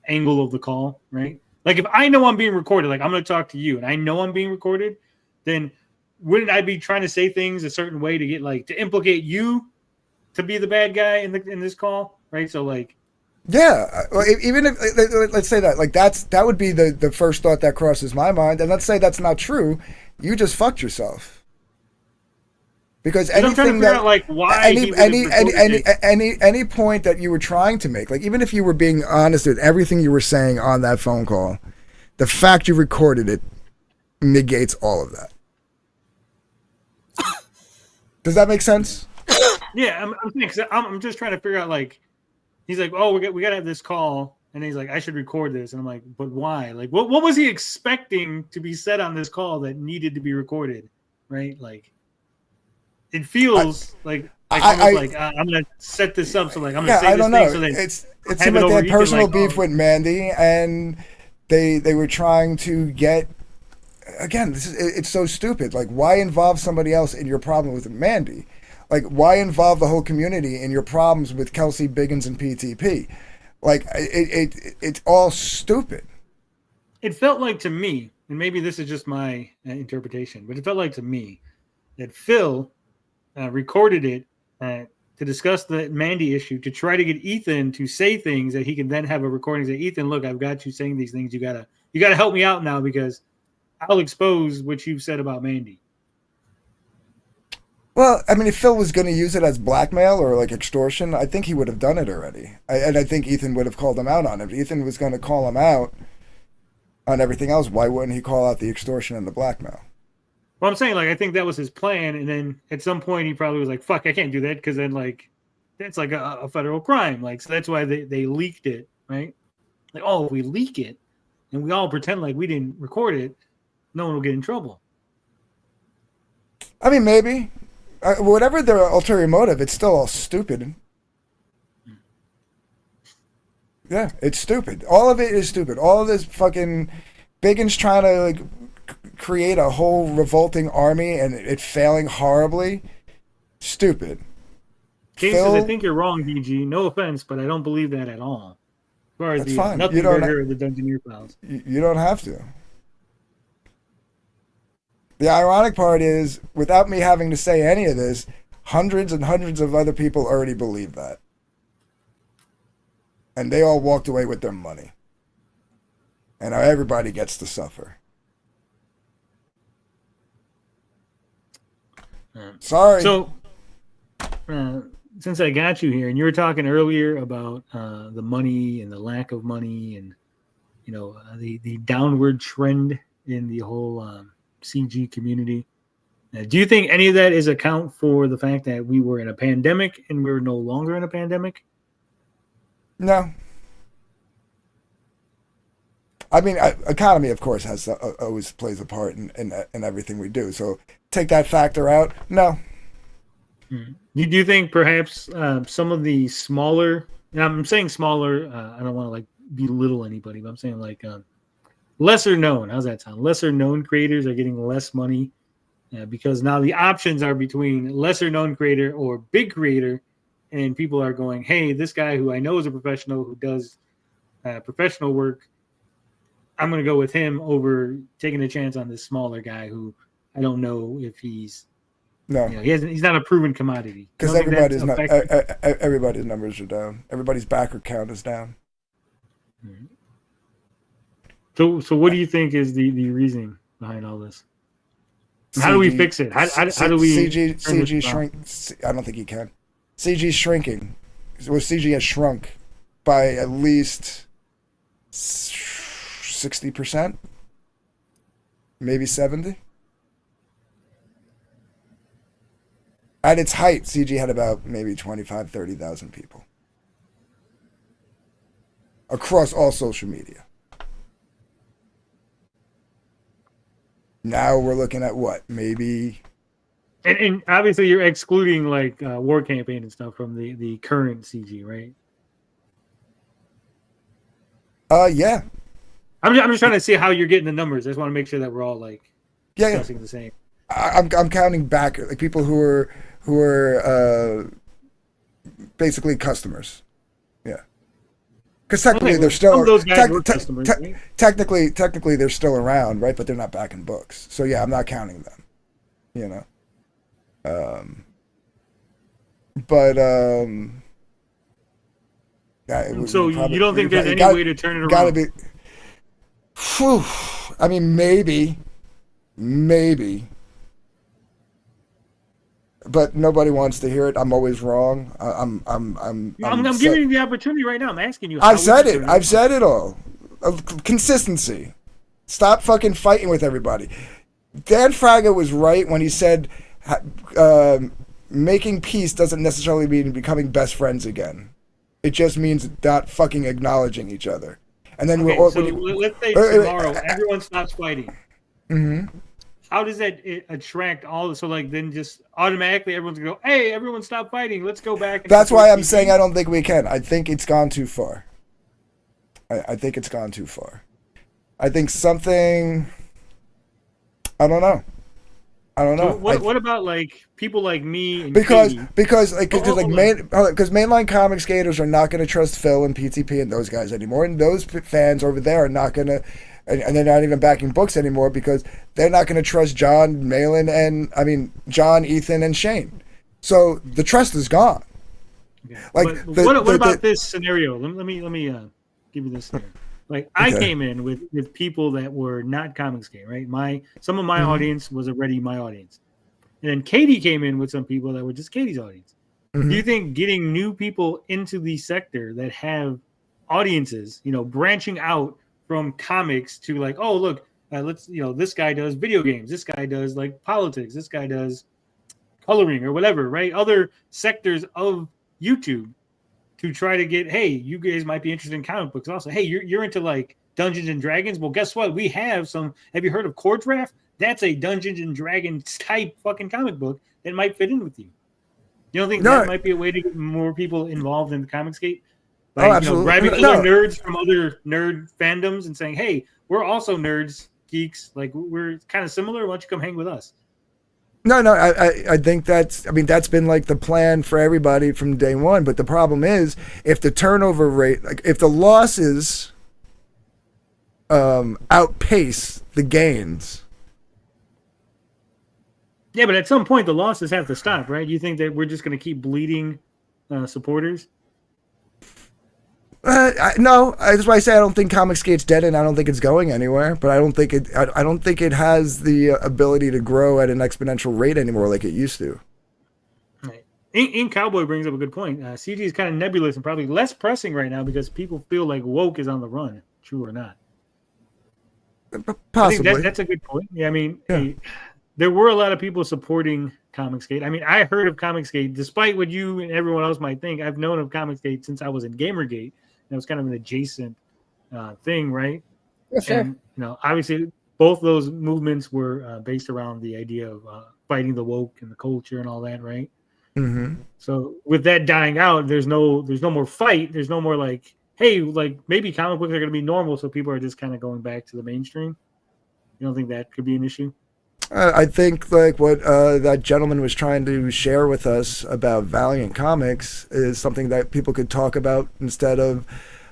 Speaker 9: angle of the call, right? Like, if I know I'm being recorded, like I'm going to talk to you and I know I'm being recorded, then wouldn't I be trying to say things a certain way to get like to implicate you to be the bad guy in this call, right? So like,
Speaker 4: yeah, even if let's say that like that would be the first thought that crosses my mind, and let's say that's not true, you just fucked yourself. Because anything that
Speaker 9: out, like, why
Speaker 4: any point that you were trying to make, like even if you were being honest with everything you were saying on that phone call, the fact you recorded it negates all of that. Does that make sense?
Speaker 9: Yeah, I'm just trying to figure out, like, he's like, oh, we got to have this call, and he's like, I should record this, and I'm like, but why? Like, what was he expecting to be said on this call that needed to be recorded, right? Like, it feels like I'm gonna set this up, so like I'm gonna say this thing so that
Speaker 4: it seemed like they had personal beef with Mandy, and they were trying to get. Again, it's so stupid. Like, why involve somebody else in your problem with Mandy? Like, why involve the whole community in your problems with Kelsey Biggins and PTP? Like, it's all stupid.
Speaker 9: It felt like to me, and maybe this is just my interpretation, but it felt like to me that Phil recorded it to discuss the Mandy issue to try to get Ethan to say things that he can then have a recording. Say, Ethan, look, I've got you saying these things. You gotta help me out now because I'll expose what you've said about Mandy.
Speaker 4: Well, I mean, if Phil was going to use it as blackmail or like extortion, I think he would have done it already. And I think Ethan would have called him out on it. If Ethan was going to call him out on everything else, why wouldn't he call out the extortion and the blackmail?
Speaker 9: Well, I'm saying, like, I think that was his plan. And then at some point he probably was like, fuck, I can't do that. Because then, like, that's like a federal crime. Like, so that's why they leaked it, right? Like, oh, if we leak it and we all pretend like we didn't record it, no one will get in trouble.
Speaker 4: I mean, maybe. Whatever their ulterior motive, it's still all stupid. Yeah, it's stupid. All of it is stupid. All of this fucking Biggins trying to like create a whole revolting army and it failing horribly. Stupid.
Speaker 9: Kane says, I think you're wrong, DG. No offense, but I don't believe that at all. As far as
Speaker 4: that's fine.
Speaker 9: Nothing burger or the Dungeoneer files.
Speaker 4: You don't have to. The ironic part is, without me having to say any of this, hundreds and hundreds of other people already believe that. And they all walked away with their money. And now everybody gets to suffer. Sorry.
Speaker 9: So, since I got you here, and you were talking earlier about the money and the lack of money and, you know, the downward trend in the whole CG community. Do you think any of that is account for the fact that we were in a pandemic and we're no longer in a pandemic?
Speaker 4: No. I mean, economy, of course, has always plays a part in everything we do. So take that factor out. No.
Speaker 9: Do you think perhaps some of the smaller, and I'm saying smaller, I don't want to like belittle anybody, but I'm saying like lesser known, how's that sound? Lesser known creators are getting less money because now the options are between lesser known creator or big creator, and people are going, hey, this guy who I know is a professional who does professional work, I'm going to go with him over taking a chance on this smaller guy who I don't know if he's.
Speaker 4: No,
Speaker 9: he's not a proven commodity.
Speaker 4: Because everybody's numbers are down. Everybody's backer count is down.
Speaker 9: So what do you think is the reasoning behind all this? How do we fix it? How do we
Speaker 4: CG shrink? I don't think he can. CG's shrinking. Well, CG has shrunk by at least 60%, maybe 70%. At its height, CG had about maybe 25,000, 30,000 people across all social media. Now we're looking at what? Maybe.
Speaker 9: And obviously you're excluding like War Campaign and stuff from the current CG, right?
Speaker 4: Yeah.
Speaker 9: I'm just trying to see how you're getting the numbers. I just want to make sure that we're all like discussing the same.
Speaker 4: I'm counting back like people who are basically customers. Yeah. Because technically they're still technically they're still around, right? But they're not back in books. So yeah, I'm not counting them. You know.
Speaker 9: So you don't think there's any way to turn it around?
Speaker 4: Gotta be. Whew, I mean, maybe, but nobody wants to hear it. I'm always wrong. I'm
Speaker 9: giving you the opportunity right now. I'm asking you.
Speaker 4: I've said it all. Consistency. Stop fucking fighting with everybody. Dan Fraga was right when he said making peace doesn't necessarily mean becoming best friends again. It just means not fucking acknowledging each other. And then
Speaker 9: let's say tomorrow everyone stops fighting.
Speaker 4: Mm-hmm.
Speaker 9: How does that attract all? So like then just automatically everyone's gonna go, hey, everyone stop fighting. Let's go back.
Speaker 4: That's why I'm saying I don't think we can. I think it's gone too far. I think it's gone too far. I think something. I don't know.
Speaker 9: So what about like people like me? And
Speaker 4: because mainline comic skaters are not going to trust Phil and PTP and those guys anymore, and those fans over there are not going to, and they're not even backing books anymore because they're not going to trust John, John, Ethan, and Shane. So the trust is gone.
Speaker 9: Okay. Like, what about this scenario? Let me give you this scenario. Like I came in with people that were not Comicsgate, right? Some of my audience was already my audience. And then Katie came in with some people that were just Katie's audience. Mm-hmm. Do you think getting new people into the sector that have audiences, branching out from comics to like, oh, look, this guy does video games, this guy does like politics, this guy does coloring or whatever, right? Other sectors of YouTube to try to get, hey, you guys might be interested in comic books also. Hey, you're into like Dungeons and Dragons. Well, guess what? We have some. Have you heard of Core Draft? That's a Dungeons and Dragons type fucking comic book that might fit in with you. You don't think that might be a way to get more people involved in the Comicsgate? Like,
Speaker 4: absolutely.
Speaker 9: Grabbing other nerds from other nerd fandoms and saying, hey, we're also nerds, geeks. Like we're kind of similar. Why don't you come hang with us?
Speaker 4: No, I think that's been like the plan for everybody from day one. But the problem is if the turnover rate, like if the losses outpace the gains.
Speaker 9: Yeah, but at some point the losses have to stop, right? You think that we're just going to keep bleeding supporters?
Speaker 4: No, that's why I say I don't think Comicsgate's dead, and I don't think it's going anywhere. But I don't think it has the ability to grow at an exponential rate anymore like it used to.
Speaker 9: Right. Ink Cowboy brings up a good point. CG is kind of nebulous and probably less pressing right now because people feel like woke is on the run. True or not?
Speaker 4: Possibly.
Speaker 9: I think that's a good point. Yeah, hey, there were a lot of people supporting Comicsgate. I heard of Comicsgate, despite what you and everyone else might think. I've known of Comicsgate since I was in Gamergate. It was kind of an adjacent thing, right?
Speaker 2: Sure.
Speaker 9: And, obviously, both those movements were based around the idea of fighting the woke and the culture and all that, right?
Speaker 4: Mm-hmm.
Speaker 9: So with that dying out, there's no more fight. There's no more like, hey, like maybe comic books are going to be normal, so people are just kind of going back to the mainstream. You don't think that could be an issue?
Speaker 4: I think like what that gentleman was trying to share with us about Valiant Comics is something that people could talk about instead of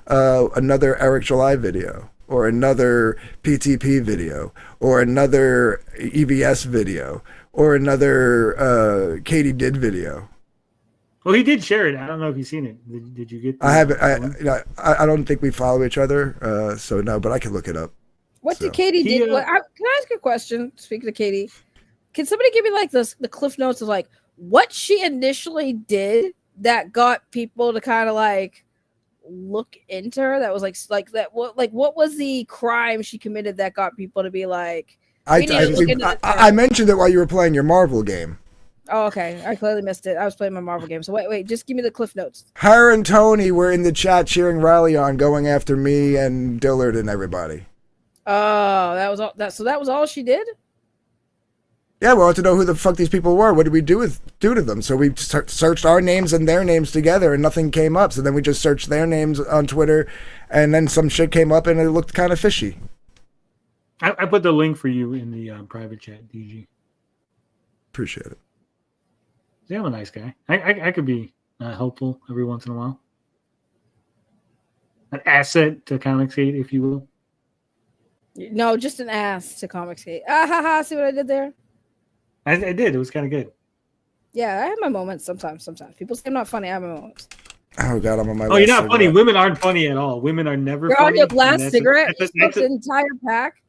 Speaker 4: another Eric July video or another PTP video or another EVS video or another Katie did video.
Speaker 9: Well, he did share it. I don't know if you've seen it. Did you get?
Speaker 4: I haven't. I don't think we follow each other, so no. But I can look it up.
Speaker 2: What did Katie did? Can I ask a question? Speaking of Katie, can somebody give me like the cliff notes of like what she initially did that got people to kind of like look into her? That was like that. What was the crime she committed that got people to be like?
Speaker 4: I mentioned it while you were playing your Marvel game.
Speaker 2: Oh, okay. I clearly missed it. I was playing my Marvel game. So wait. Just give me the cliff notes.
Speaker 4: Her and Tony were in the chat cheering Riley on, going after me and Dillard and everybody.
Speaker 2: Oh, that was all. So that was all she did.
Speaker 4: Yeah, we wanted to know who the fuck these people were. What did we do to them? So we searched our names and their names together, and nothing came up. So then we just searched their names on Twitter, and then some shit came up, and it looked kind of fishy.
Speaker 9: I put the link for you in the private chat, DG.
Speaker 4: Appreciate it.
Speaker 9: Yeah, I'm a nice guy. I could be helpful every once in a while. An asset to Comicsgate, if you will.
Speaker 2: No, just an ass to Comicsgate. Ah ha ha! See what I did there?
Speaker 9: I did. It was kind of good.
Speaker 2: Yeah, I have my moments sometimes. People say I'm not funny. I have my moments.
Speaker 4: Oh God, I'm on my.
Speaker 9: Oh, you're not funny. Women aren't funny at all. Women are never.
Speaker 2: You're
Speaker 9: funny.
Speaker 2: on your last cigarette. You smoked
Speaker 9: an
Speaker 2: an entire pack.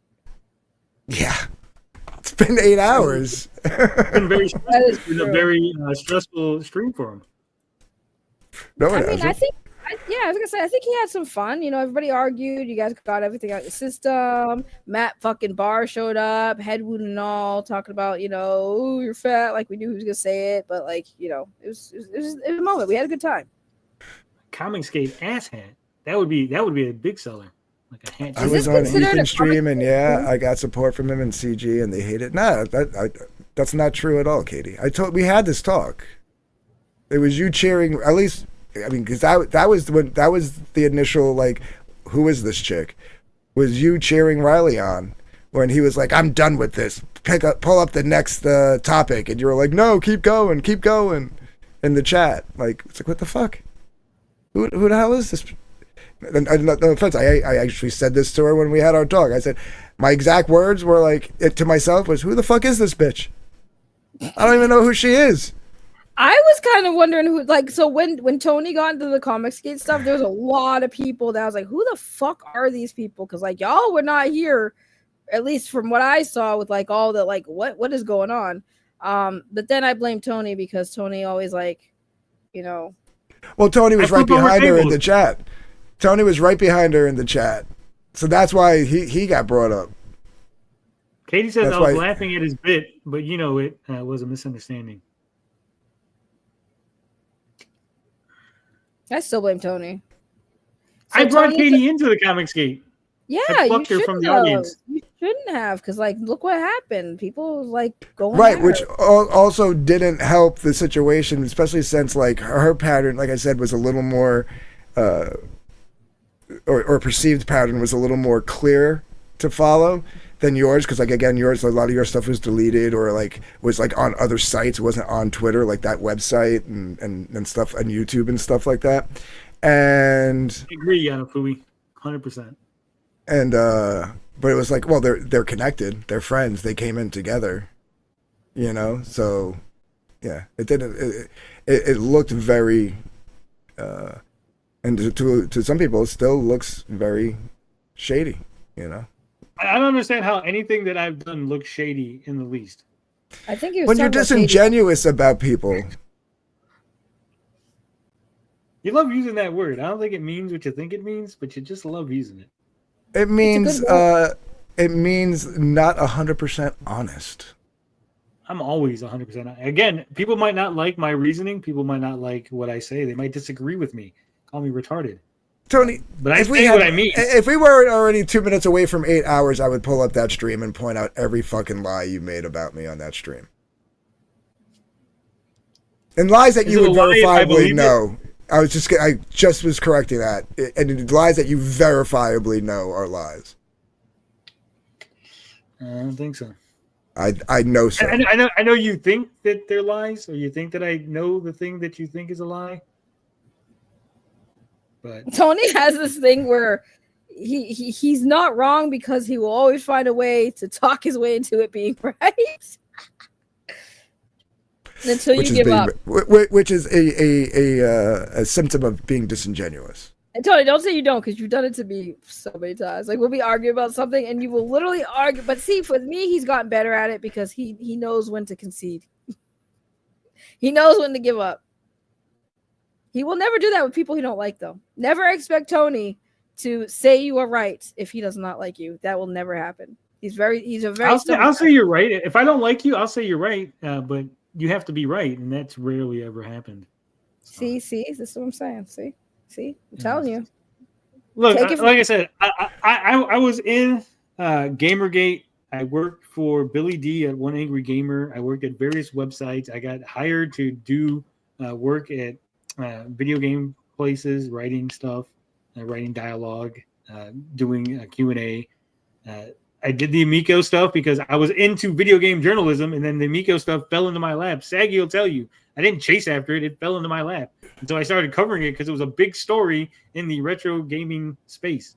Speaker 4: Yeah, it's been 8 hours.
Speaker 9: It's been very stressful. It's been a very stressful stream for him.
Speaker 4: No,
Speaker 2: I mean, I was gonna say, I think he had some fun. You know, everybody argued. You guys got everything out of the system. Matt fucking Bahr showed up, head wound and all, talking about, you know, ooh, you're fat. Like we knew he was gonna say it, but like, you know, it was a moment. We had a good time.
Speaker 9: Comicsgate ass hat. That would be a big seller. Like a hat.
Speaker 4: I was on Ethan's stream, and yeah, I got support from him and CG, and they hate it. No, that's not true at all, Katie. We had this talk. It was you cheering, at least. I mean, because that was the initial like, who is this chick? Was you cheering Riley on when he was like, I'm done with this. Pull up the next topic, and you were like, no, keep going in the chat. Like, it's like, what the fuck? Who the hell is this? And no offense, I actually said this to her when we had our talk. I said, my exact words were like to myself was, who the fuck is this bitch? I don't even know who she is.
Speaker 2: I was kind of wondering who, like, so when Tony got into the Comicsgate stuff, there was a lot of people that I was like, who the fuck are these people? Because like y'all were not here, at least from what I saw, with like all the like what is going on. But then I blame Tony because Tony always like, you know.
Speaker 4: Well, Tony was right behind her in the chat. Tony was right behind her in the chat, so that's why he got brought up.
Speaker 9: Katie says I was laughing at his bit, but you know it was a misunderstanding.
Speaker 2: I still blame Tony.
Speaker 9: So I brought Katie into the Comicsgate.
Speaker 2: Yeah,
Speaker 9: I plucked her from the audience.
Speaker 2: You shouldn't have, because like, look what happened. People like going
Speaker 4: right, which also didn't help the situation, especially since like her pattern, like I said, was a little more, or perceived pattern was a little more clear to follow than yours, because like again, yours, a lot of your stuff was deleted or like was like on other sites. It wasn't on Twitter, like that website and stuff, and YouTube and stuff like that. And
Speaker 9: I agree, Yanafui, 100%.
Speaker 4: And but it was like, well, they're connected, they're friends, they came in together, you know. So yeah, it didn't. It looked very, and to some people, it still looks very shady, you know.
Speaker 9: I don't understand how anything that I've done looks shady in the least.
Speaker 2: I think you're
Speaker 4: when you're disingenuous about people.
Speaker 9: You love using that word. I don't think it means what you think it means, but you just love using it.
Speaker 4: It means not 100% honest.
Speaker 9: I'm always 100%. Again, people might not like my reasoning. People might not like what I say. They might disagree with me. Call me retarded.
Speaker 4: Tony,
Speaker 9: but I say what I mean.
Speaker 4: If we were already 2 minutes away from 8 hours, I would pull up that stream and point out every fucking lie you made about me on that stream. And lies that you would verifiably know. I just was correcting that. And lies that you verifiably know are lies.
Speaker 9: I don't think so.
Speaker 4: I know so.
Speaker 9: I know you think that they're lies, or you think that I know the thing that you think is a lie. But
Speaker 2: Tony has this thing where he's not wrong because he will always find a way to talk his way into it being right. Until you give up.
Speaker 4: Which is a symptom of being disingenuous.
Speaker 2: And Tony, don't say you don't, because you've done it to me so many times. Like, we'll be arguing about something, and you will literally argue. But see, for me, he's gotten better at it because he knows when to concede. He knows when to give up. He will never do that with people he don't like, though. Never expect Tony to say you are right if he does not like you. That will never happen. He's a very.
Speaker 9: I'll say you're right. If I don't like you, I'll say you're right. But you have to be right, and that's rarely ever happened.
Speaker 2: See, this is what I'm saying. See, I'm telling you.
Speaker 9: Look, like I said, I was in Gamergate. I worked for Billy D at One Angry Gamer. I worked at various websites. I got hired to do work at video game places, writing stuff, writing dialogue, doing Q&A. I did the Amico stuff because I was into video game journalism, and then the Amico stuff fell into my lap. Saggy will tell you, I didn't chase after it. It fell into my lap. And so I started covering it because it was a big story in the retro gaming space.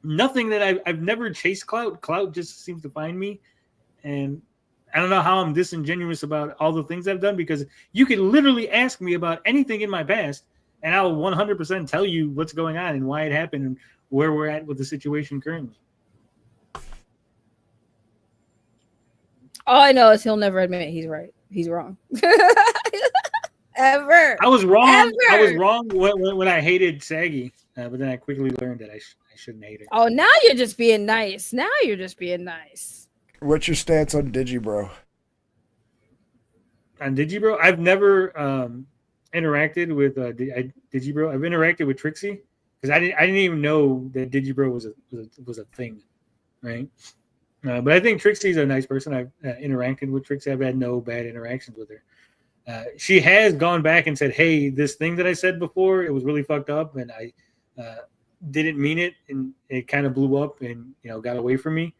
Speaker 9: Nothing that I've never chased clout. Clout just seems to find me. And I don't know how I'm disingenuous about all the things I've done, because you can literally ask me about anything in my past, and I'll 100% tell you what's going on and why it happened and where we're at with the situation currently.
Speaker 2: All I know is he'll never admit he's right. He's wrong. Ever.
Speaker 9: I was wrong.
Speaker 2: Ever.
Speaker 9: I was wrong when I hated Saggy, but then I quickly learned that I shouldn't hate her.
Speaker 2: Oh, now you're just being nice.
Speaker 4: What's your stance on Digibro?
Speaker 9: On Digibro, I've never interacted with Digibro. I've interacted with Trixie because I didn't even know that Digibro was a thing, right? But I think Trixie's a nice person. I've interacted with Trixie. I've had no bad interactions with her. She has gone back and said, hey, this thing that I said before, it was really fucked up, and I didn't mean it, and it kind of blew up and got away from me,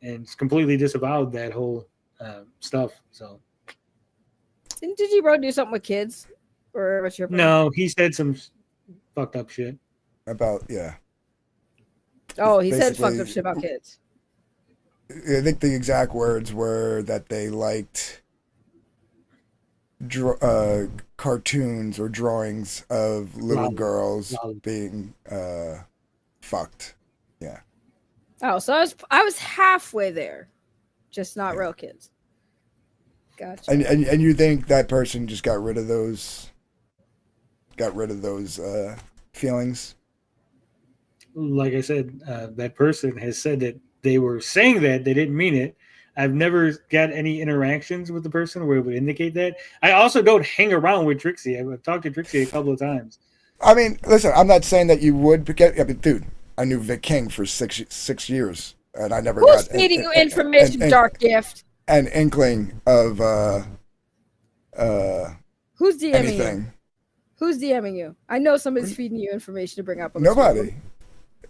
Speaker 9: and it's completely disavowed that whole stuff. So
Speaker 2: didn't Digibro do something with kids? Or what's your point?
Speaker 9: No, he said some fucked up shit.
Speaker 4: About, yeah.
Speaker 2: Oh, he said fucked up shit about kids.
Speaker 4: I think the exact words were that they liked cartoons or drawings of little girls being fucked. Yeah.
Speaker 2: Oh, so I was halfway there, just not real kids. Gotcha.
Speaker 4: And you think that person just got rid of those feelings?
Speaker 9: Like I said, that person has said that they were saying that they didn't mean it. I've never got any interactions with the person where it would indicate that. I also don't hang around with Trixie. I've talked to Trixie a couple of times.
Speaker 4: I mean, listen, I'm not saying that you would get. I mean, dude, I knew Vic King for six years, and I never
Speaker 2: Who's feeding you information, Dark Gift?
Speaker 4: An inkling of
Speaker 2: who's DMing
Speaker 4: anything.
Speaker 2: you? Who's DMing you? I know somebody's feeding you information to bring up. On
Speaker 4: Nobody.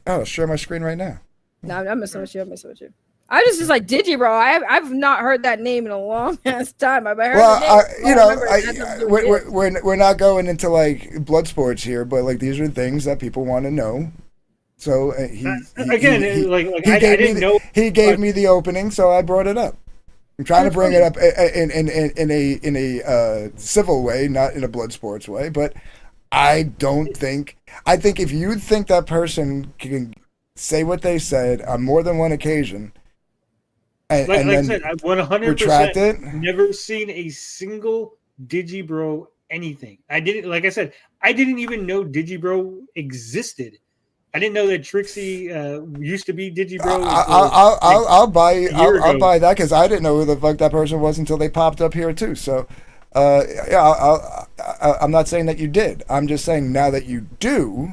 Speaker 4: I'll share my screen right now.
Speaker 2: No, I'm messing with you. I just like Digibro. I've not heard that name in a long ass time. I've heard the name.
Speaker 4: We're not going into like blood sports here, but like these are things that people want to know. So he gave me the opening, so I brought it up. I'm trying to bring it up in a civil way, not in a blood sports way. But I think if you think that person can say what they said on more than one occasion, and then
Speaker 9: I said, I've 100% never seen a single Digibro anything. I didn't even know Digibro existed. I didn't know that Trixie used to be Digibro.
Speaker 4: I'll buy that because I didn't know who the fuck that person was until they popped up here too. So, I'm not saying that you did. I'm just saying now that you do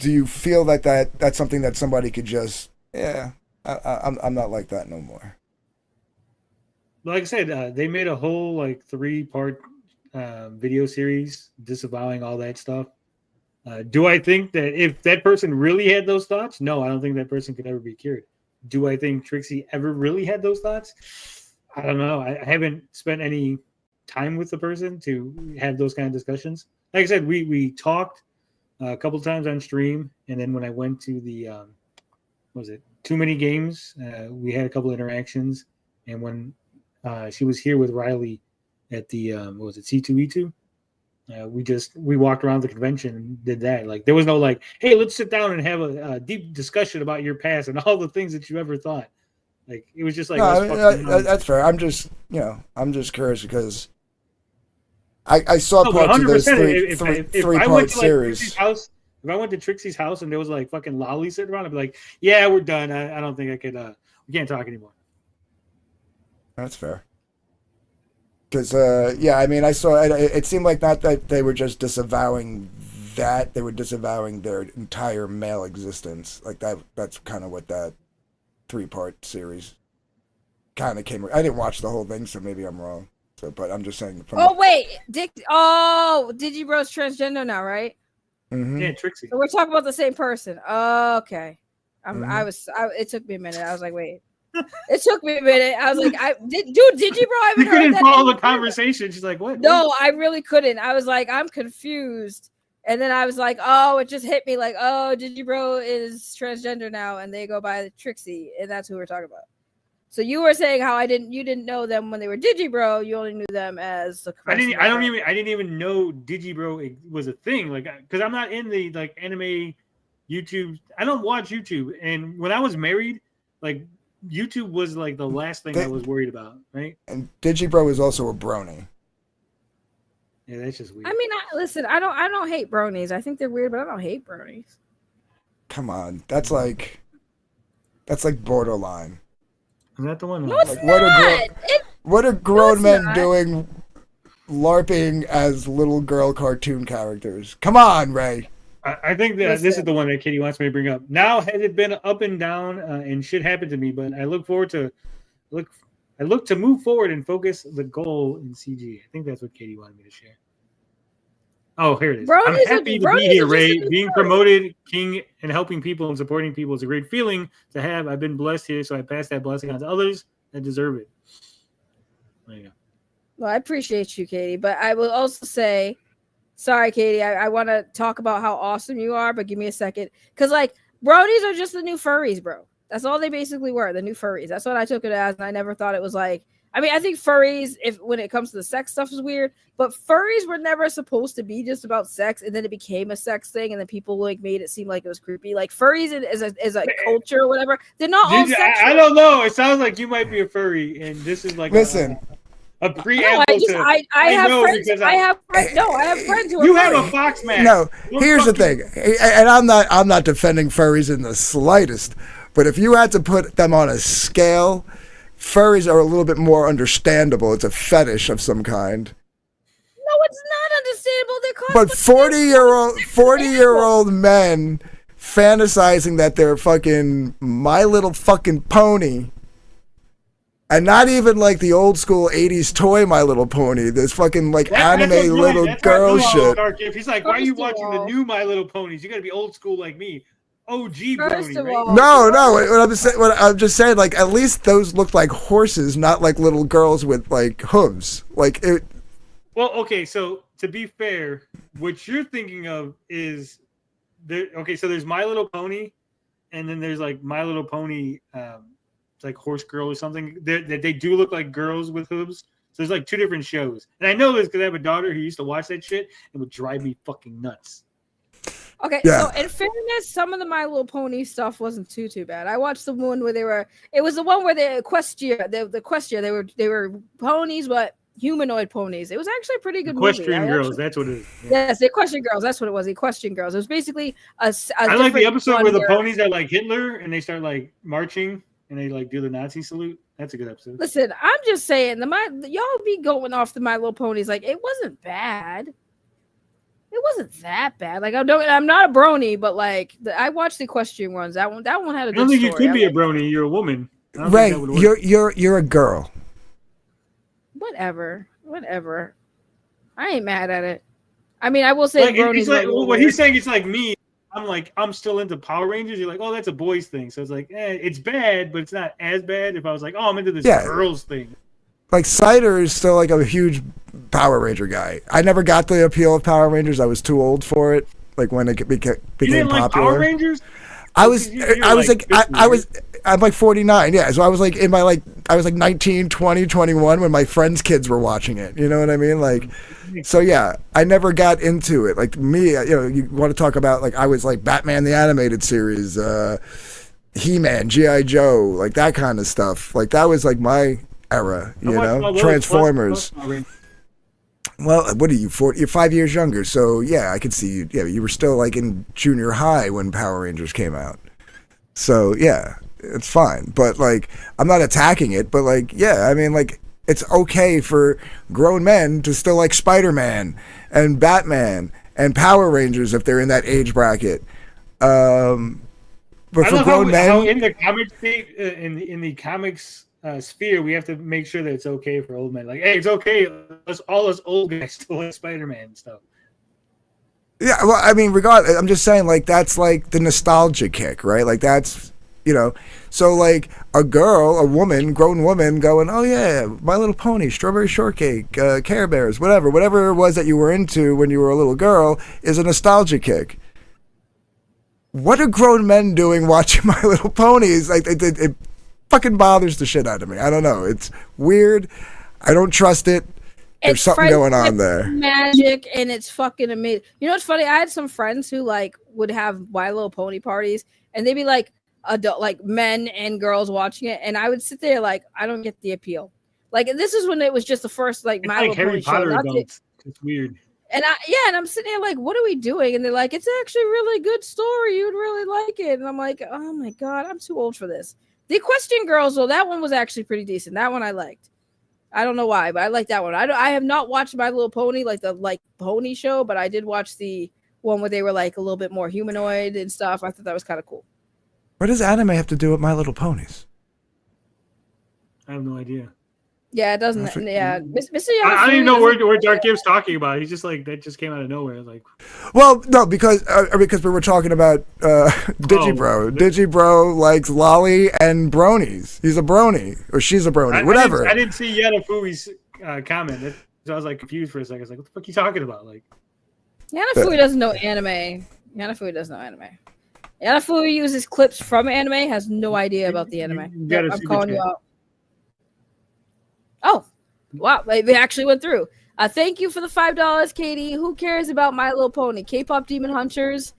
Speaker 4: you feel like that's something that somebody could just I'm not like that no more.
Speaker 9: Like I said, they made a whole 3-part video series disavowing all that stuff. Do I think that if that person really had those thoughts? No, I don't think that person could ever be cured. Do I think Trixie ever really had those thoughts? I don't know. I haven't spent any time with the person to have those kind of discussions. Like I said, we talked a couple times on stream, and then when I went to the was it Too Many Games, we had a couple interactions, and when she was here with Riley at the what was it C2E2. We walked around the convention and did that. Like there was no like, hey, let's sit down and have a deep discussion about your past and all the things that you ever thought. Like it was just like
Speaker 4: that's fair. I'm just curious because I saw parts of this three-part series.
Speaker 9: House, if I went to Trixie's house and there was like fucking lolly sitting around, I'd be like, yeah, we're done. I don't think I could. We can't talk anymore.
Speaker 4: That's fair. Because, I mean, I saw it seemed like not that they were just disavowing that, they were disavowing their entire male existence. Like that's kind of what that three-part series kind of came. I didn't watch the whole thing, so maybe I'm wrong. So, but I'm just saying.
Speaker 2: Digibro's transgender now, right?
Speaker 4: Mm-hmm.
Speaker 9: Yeah, Trixie.
Speaker 2: So we're talking about the same person. Okay. It took me a minute. I was like, wait. It took me a minute. I was like, Digibro, I haven't
Speaker 9: you
Speaker 2: heard
Speaker 9: couldn't
Speaker 2: that
Speaker 9: follow the conversation. She's like, what?
Speaker 2: No, I really couldn't. I was like, I'm confused. And then I was like, oh, it just hit me like, oh, Digibro is transgender now, and they go by Trixie, and that's who we're talking about. So you were saying how you didn't know them when they were Digibro, you only knew them as the
Speaker 9: I didn't even know Digibro was a thing. Like, because I'm not in the like anime YouTube. I don't watch YouTube. And when I was married, like YouTube was like the last thing I was worried about, right?
Speaker 4: And Digibro is also a brony.
Speaker 9: Yeah, that's just weird.
Speaker 2: I mean, listen, I don't hate bronies. I think they're weird, but I don't hate bronies.
Speaker 4: Come on, that's like borderline.
Speaker 9: Is that the one?
Speaker 2: No, it's
Speaker 4: like,
Speaker 2: not.
Speaker 4: What are grown men doing LARPing as little girl cartoon characters? Come on, Ray.
Speaker 9: I think that this is the one that Katie wants me to bring up. Now has it been up and down and shit happened to me, but I look to move forward and focus the goal in CG. I think that's what Katie wanted me to share. Oh, here it is. I'm happy to be here, Ray. Being promoted king and helping people and supporting people is a great feeling to have. I've been blessed here, so I pass that blessing on to others that deserve it. There you go.
Speaker 2: Well, I appreciate you, Katie, but I will also say, sorry, Katie, I want to talk about how awesome you are, but give me a second. Because, like, bronies are just the new furries, bro. That's all they basically were, the new furries. That's what I took it as, and I never thought it was like, I mean, I think furries, when it comes to the sex stuff, is weird, but furries were never supposed to be just about sex, and then it became a sex thing, and then people like made it seem like it was creepy. Like furries is a culture or whatever. They're not all sexual.
Speaker 9: I don't know. It sounds like you might be a furry, and this is like a preamble.
Speaker 2: I have friends who are
Speaker 9: you
Speaker 2: furry.
Speaker 9: have a fox mask.
Speaker 4: No, here's the thing, and I'm not defending furries in the slightest, but if you had to put them on a scale, furries are a little bit more understandable. It's a fetish of some kind.
Speaker 2: No, it's not understandable.
Speaker 4: But 40-year-old men fantasizing that they're fucking My Little fucking Pony, and not even like the old school 80s toy My Little Pony, this fucking like anime little girl shit.
Speaker 9: He's like, why are you watching the new My Little Ponies? You gotta be old school like me. OG brony, right?
Speaker 4: No. What I'm just saying, like, at least those looked like horses, not like little girls with like hooves. Like it.
Speaker 9: Well, okay. So to be fair, what you're thinking of is there. Okay, so there's My Little Pony, and then there's like My Little Pony, it's like Horse Girl or something. They do look like girls with hooves. So there's like two different shows, and I know this because I have a daughter who used to watch that shit. It would drive me fucking nuts.
Speaker 2: Okay, so in fairness, some of the My Little Pony stuff wasn't too bad. I watched the one where it was the one where the Equestria, they were ponies, but humanoid ponies. It was actually a pretty good
Speaker 9: Equestrian
Speaker 2: movie.
Speaker 9: Girls, that's what it is.
Speaker 2: Yeah. Yes, the Equestrian Girls, that's what it was. The Equestrian Girls. It was basically a
Speaker 9: I like the episode where the ponies are like Hitler and they start like marching and they like do the Nazi salute. That's a good episode.
Speaker 2: Listen, I'm just saying y'all be going off the My Little Ponies like it wasn't bad. It wasn't that bad. Like I'm not a brony, but like I watched the Equestrian ones. That one had a good story.
Speaker 9: I don't think you could be a brony. You're a woman.
Speaker 4: Right. You're a girl.
Speaker 2: Whatever. I ain't mad at it. I mean, I will say bronies.
Speaker 9: Like, what he's saying, it's like me. I'm still into Power Rangers. You're like, oh, that's a boys thing. So it's like, it's bad, but it's not as bad. If I was like, oh, I'm into this girls thing.
Speaker 4: Like Cider is still like a huge Power Ranger guy. I never got the appeal of Power Rangers. I was too old for it. like when it
Speaker 9: You
Speaker 4: became
Speaker 9: didn't like
Speaker 4: popular.
Speaker 9: Power Rangers?
Speaker 4: I was
Speaker 9: You're
Speaker 4: I'm like 49. Yeah. So I was like I was like 19, 20, 21 when my friends' kids were watching it. You know what I mean? Like, so yeah, I never got into it. Like me, you want to talk about like I was like Batman the Animated Series, He-Man, G.I. Joe, like that kind of stuff. Like that was like my era, Transformers. Well, what are you, 40? You're 5 years younger, so yeah, I could see you. Yeah, you were still like in junior high when Power Rangers came out. So yeah, it's fine. But like, I'm not attacking it, but like, yeah, I mean, like, it's okay for grown men to still like Spider-Man and Batman and Power Rangers if they're in that age bracket. But for grown men,
Speaker 9: how in the comics, in the comics sphere, we have to make sure that it's okay for old men. Like, hey, it's okay. All us old guys still like Spider-Man and stuff.
Speaker 4: Yeah, well, I mean, regardless, I'm just saying, like, that's like the nostalgia kick, right? Like, that's, so like a grown woman going, oh yeah, My Little Pony, Strawberry Shortcake, Care Bears, whatever it was that you were into when you were a little girl is a nostalgia kick. What are grown men doing watching My Little Ponies? Like, it fucking bothers the shit out of me. I don't know. It's weird. I don't trust it. There's something going on there.
Speaker 2: Magic, and it's fucking amazing. You know what's funny? I had some friends who like would have My Little Pony parties, and they'd be like adult, like men and girls watching it, and I would sit there like, I don't get the appeal. Like, this is when it was just the first like
Speaker 9: it's
Speaker 2: My
Speaker 9: like
Speaker 2: Little
Speaker 9: Harry
Speaker 2: Pony
Speaker 9: Potter
Speaker 2: show.
Speaker 9: adults. It's weird.
Speaker 2: And I'm sitting there like, what are we doing? And they're like, it's actually a really good story. You'd really like it. And I'm like, oh my God, I'm too old for this. The Equestrian Girls, though, that one was actually pretty decent. That one I liked. I don't know why, but I like that one. I have not watched My Little Pony, like the pony show, but I did watch the one where they were like a little bit more humanoid and stuff. I thought that was kind of cool.
Speaker 4: What does anime have to do with My Little Ponies?
Speaker 9: I have no idea.
Speaker 2: Yeah, it doesn't. Yeah, Mr.
Speaker 9: I don't even know where Dark Gibb's talking about. He's just like, that just came out of nowhere. Like,
Speaker 4: well, no, because we were talking about Digibro. Digibro likes lolly and bronies. He's a brony, or she's a brony, whatever.
Speaker 9: I didn't see Yanafui's comment. So I was like confused for a second. I was like, what the fuck are you talking about? Like,
Speaker 2: Yanafui doesn't know anime. Yanafui doesn't know anime. Yanafui uses clips from anime, has no idea about the anime. I'm calling you out. Oh, wow. They actually went through. Thank you for the $5, Katie. Who cares about My Little Pony? K-pop Demon Hunters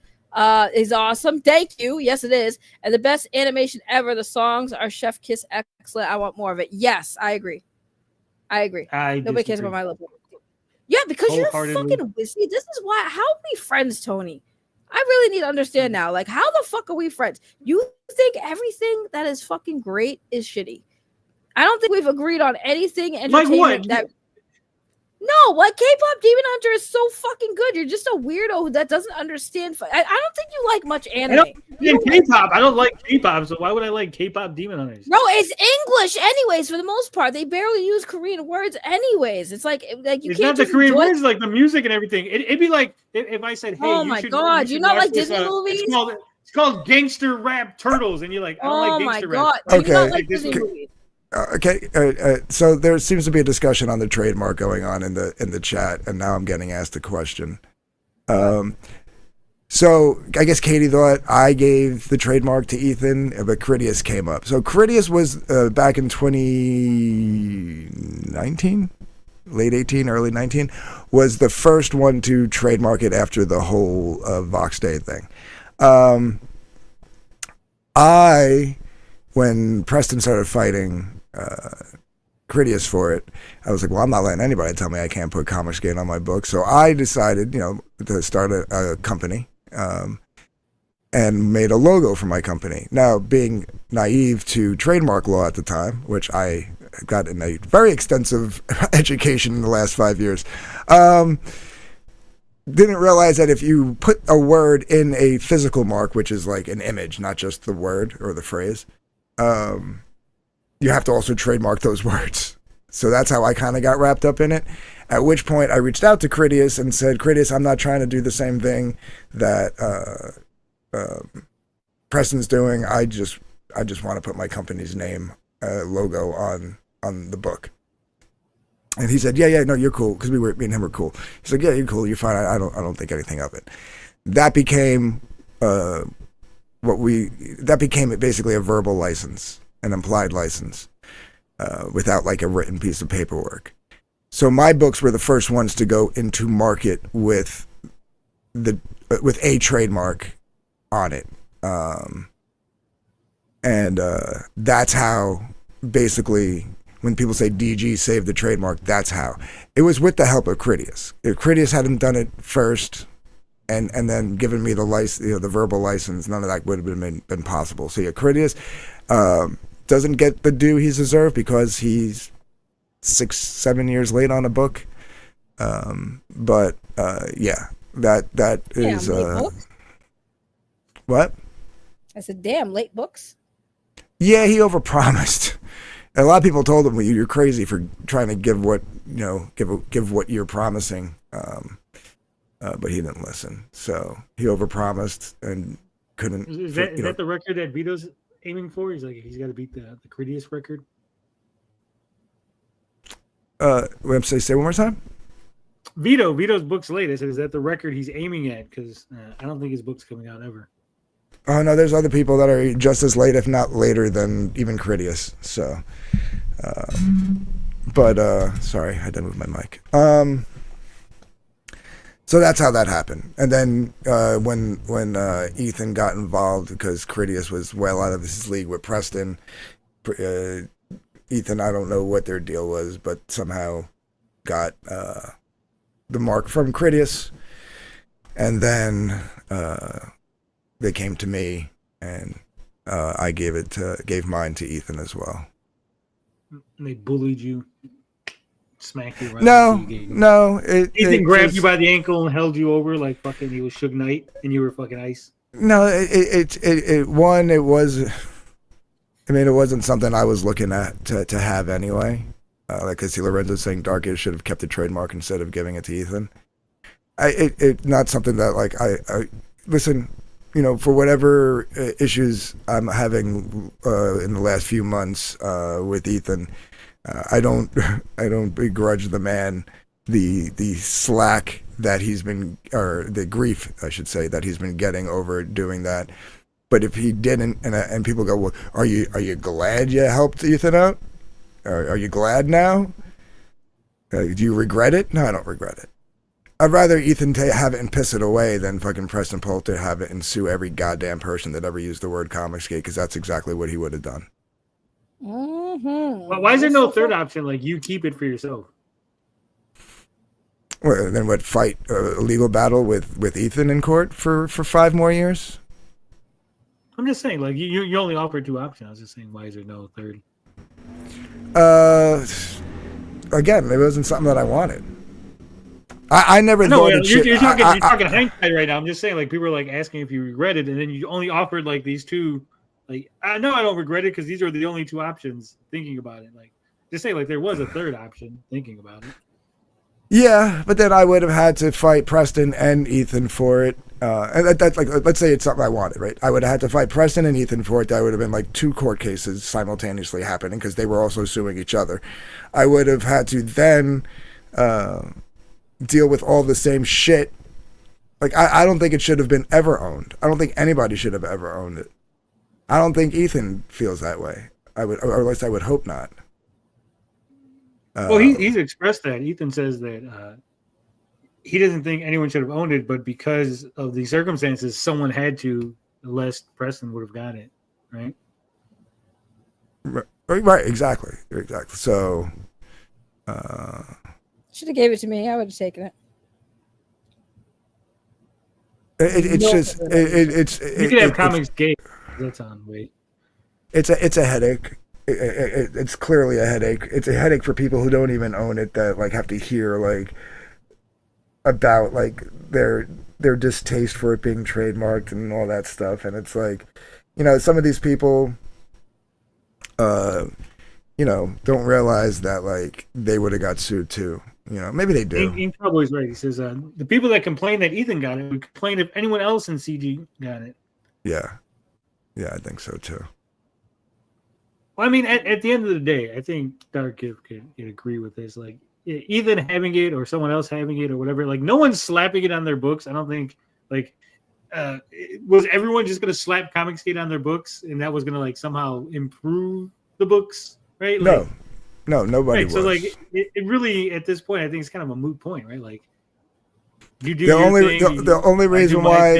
Speaker 2: is awesome. Thank you. Yes, it is. And the best animation ever. The songs are Chef Kiss excellent. I want more of it. Yes, I agree. Nobody cares about My Little Pony. Yeah, because you're fucking whiskey. This is why. How are we friends, Tony? I really need to understand now. Like, how the fuck are we friends? You think everything that is fucking great is shitty. I don't think we've agreed on anything entertainment No, like K-pop Demon Hunter is so fucking good. You're just a weirdo that doesn't understand. I don't think you like much anime.
Speaker 9: K-pop. I don't like K-pop, so why would I like K-pop Demon Hunters?
Speaker 2: No, it's English anyways. For the most part, they barely use Korean words anyways. It's like you
Speaker 9: it's
Speaker 2: can't.
Speaker 9: Not the Korean words, like the music and everything. It'd be like if I said, "Hey,
Speaker 2: oh my god, you not like Disney movies?
Speaker 9: It's called Gangster Rap Turtles," and you're like, "I don't like gangster rap."
Speaker 2: Okay. You not like Disney movies?
Speaker 4: So there seems to be a discussion on the trademark going on in the chat, and now I'm getting asked a question. So I guess Katie thought I gave the trademark to Ethan, but Critias came up. So Critias was back in 2019, late 18, early 19, was the first one to trademark it after the whole Vox Day thing. When Preston started fighting Critias for it, I was like, well, I'm not letting anybody tell me I can't put Comics Gate on my book. So I decided, to start a company and made a logo for my company. Now, being naive to trademark law at the time, which I got in a very extensive education in the last 5 years, didn't realize that if you put a word in a physical mark, which is like an image, not just the word or the phrase, you have to also trademark those words. So that's how I kind of got wrapped up in it. At which point I reached out to Critias and said, Critias, I'm not trying to do the same thing that Preston's doing. I just want to put my company's name logo on the book. And he said, yeah, no, you're cool, because me and him were cool. He's like, yeah, you're cool, you're fine. I don't think anything of it. that became basically a verbal license, an implied license, without like a written piece of paperwork. So my books were the first ones to go into market with a trademark on it, and that's how basically when people say DG saved the trademark, that's how. It was with the help of Critias. If Critias hadn't done it first and then given me the license, the verbal license, none of that would have been possible. So yeah, Critias doesn't get the due he's deserved because he's 6-7 years late on a book. But yeah, that is what?
Speaker 2: I said, damn, late books.
Speaker 4: Yeah, he overpromised. A lot of people told him, well, "You're crazy for trying to give what give what you're promising." But he didn't listen, so he overpromised and couldn't.
Speaker 9: Is that the record that Vito's aiming for? He's got to beat the Critias record.
Speaker 4: Say one more time.
Speaker 9: Vito's book's late. I said, is that the record he's aiming at? Because I don't think his book's coming out ever.
Speaker 4: Oh no, there's other people that are just as late, if not later, than even Critias. So, sorry, I didn't move my mic. So that's how that happened. And then when Ethan got involved, because Critias was well out of his league with Preston, Ethan, I don't know what their deal was, but somehow got the mark from Critias, and then they came to me, and I gave mine to Ethan as well.
Speaker 9: And they bullied you, smacked you. Right
Speaker 4: No.
Speaker 9: Ethan grabbed you by the ankle and held you over like fucking he was Suge Knight, and you were fucking ice.
Speaker 4: No, it wasn't something I was looking at to have anyway. Like I see Lorenzo saying Darkest should have kept the trademark instead of giving it to Ethan. It's not something that like I listen. For whatever issues I'm having in the last few months with Ethan, I don't begrudge the man the slack that he's been, or the grief I should say, that he's been getting over doing that. But if he didn't, and people go, well, are you glad you helped Ethan out? Are you glad now? Do you regret it? No, I don't regret it. I'd rather Ethan have it and piss it away than fucking Preston Poulter have it and sue every goddamn person that ever used the word Comicsgate, because that's exactly what he would have done.
Speaker 2: Mm-hmm.
Speaker 9: Well, why is there no third option? Like, you keep it for yourself.
Speaker 4: Well, then what? Fight a legal battle with Ethan in court for 5 more years?
Speaker 9: I'm just saying, like, you only offered 2 options. I was just saying, why is there no third?
Speaker 4: Again, it wasn't something that I wanted. I never thought
Speaker 9: you're talking hindsight right now. I'm just saying, like, people are like asking if you regret it, and then you only offered like these 2. Like, I know I don't regret it because these are the only 2 options. Thinking about it, like, just say like there was a third option. Thinking about it.
Speaker 4: Yeah, but then I would have had to fight Preston and Ethan for it. And that's like, let's say it's something I wanted, right? I would have had to fight Preston and Ethan for it. That would have been like 2 court cases simultaneously happening because they were also suing each other. I would have had to then deal with all the same shit. Like, I don't think it should have been ever owned. I don't think anybody should have ever owned it. I don't think Ethan feels that way. Or at least I would hope not.
Speaker 9: Well, he's expressed that. Ethan says that he doesn't think anyone should have owned it, but because of the circumstances, someone had to, lest Preston would have got it, right?
Speaker 4: Right, exactly. So,
Speaker 2: should have gave it to me. I would have taken it.
Speaker 9: You could have Comicsgate. That's on. Wait.
Speaker 4: It's a headache. It's clearly a headache. It's a headache for people who don't even own it, that like have to hear like about like their distaste for it being trademarked and all that stuff. And it's like, some of these people don't realize that like they would have got sued too. Maybe they do.
Speaker 9: Ian Cowboy's right. He says the people that complain that Ethan got it would complain if anyone else in CG got it.
Speaker 4: Yeah, I think so too.
Speaker 9: Well, I mean, at the end of the day, I think Dark Gift could agree with this. Like, Ethan having it or someone else having it or whatever, like, no one's slapping it on their books. I don't think, like, was everyone just going to slap Comicsgate on their books, and that was going to like somehow improve the books, right? Like,
Speaker 4: no, nobody was.
Speaker 9: So like, it really at this point, I think it's kind of a moot point, right? Like, you do
Speaker 4: the only reason why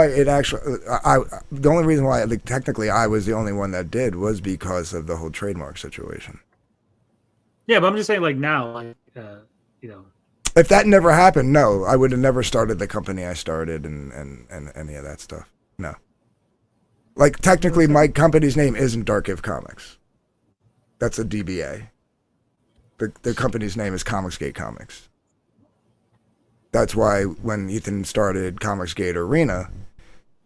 Speaker 4: it actually the only reason why like, technically I was the only one that did was because of the whole trademark situation.
Speaker 9: Yeah, but I'm just saying, like now, like you know.
Speaker 4: If that never happened, no, I would have never started the company I started and any of that stuff. No. Like, technically, my company's name isn't Dark If Comics. That's a DBA. The company's name is Comicsgate Comics. That's why when Ethan started Comicsgate Arena,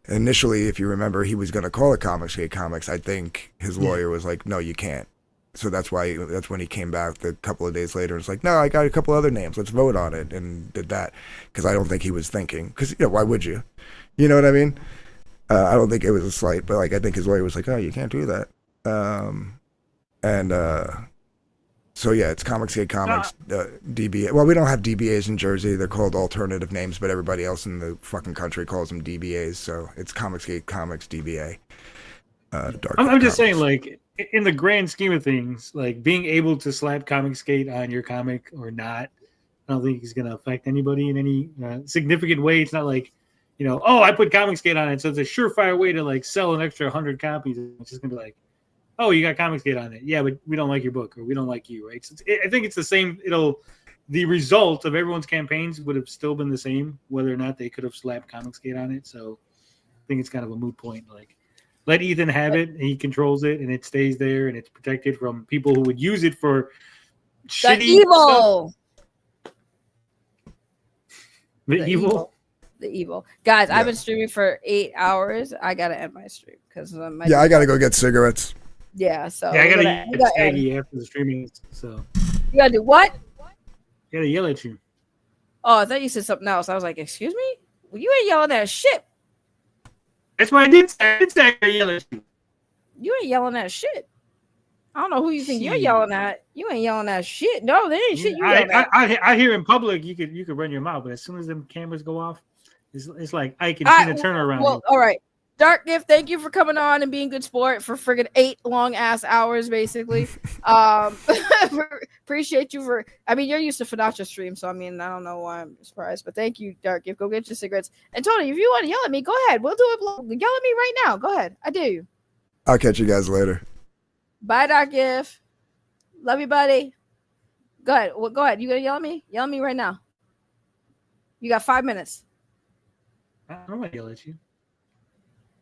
Speaker 4: initially, if you remember, he was going to call it Comicsgate Comics. I think his lawyer was like, no, you can't. So that's when he came back a couple of days later. It's like, no, I got a couple other names. Let's vote on it, and did that because I don't think he was thinking. Because why would you? You know what I mean? I don't think it was a slight, but like I think his lawyer was like, oh, you can't do that. So yeah, it's Comicsgate Comics DBA. Well, we don't have DBAs in Jersey. They're called alternative names, but everybody else in the fucking country calls them DBAs. So it's Comicsgate Comics DBA.
Speaker 9: I'm just saying, like, in the grand scheme of things, like being able to slap Comicsgate on your comic or not, I don't think it's going to affect anybody in any significant way. It's not like, oh, I put Comicsgate on it, so it's a surefire way to like sell an extra 100 copies. It's just going to be like, oh, you got Comicsgate on it. Yeah, but we don't like your book, or we don't like you, right? So I think it's the same. The result of everyone's campaigns would have still been the same, whether or not they could have slapped Comicsgate on it. So I think it's kind of a moot point. Like, let Ethan have it. He controls it, and it stays there, and it's protected from people who would use it for shitty
Speaker 2: evil.
Speaker 9: Stuff. The evil.
Speaker 2: The evil. Guys, I've been streaming for 8 hours. I gotta end my stream because
Speaker 4: I gotta go get cigarettes.
Speaker 2: Yeah, so
Speaker 9: I gotta get Saggy after the streaming. So
Speaker 2: you gotta do what?
Speaker 9: You gotta yell at you.
Speaker 2: Oh, I thought you said something else. I was like, excuse me? Well, you ain't yelling at shit.
Speaker 9: That's why I did say I yell at you.
Speaker 2: You ain't yelling at shit. I don't know who you think you're yelling at. You ain't yelling at shit. No, there ain't shit you yelling at.
Speaker 9: I hear in public you could run your mouth, but as soon as them cameras go off, it's like I can see the turnaround.
Speaker 2: Well, all right. Dark Gift, thank you for coming on and being good sport for friggin' 8 long ass hours, basically. Appreciate you for. I mean, you're used to Fanacha stream, so I mean, I don't know why I'm surprised, but thank you, Dark Gift. Go get your cigarettes. And Tony, if you want to yell at me, go ahead. We'll do it. Yell at me right now. Go ahead. I dare you.
Speaker 4: I'll catch you guys later.
Speaker 2: Bye, Dark Gift. Love you, buddy. Go ahead. Well, go ahead. You gonna yell at me? Yell at me right now. You got 5 minutes.
Speaker 9: I don't want to yell at you.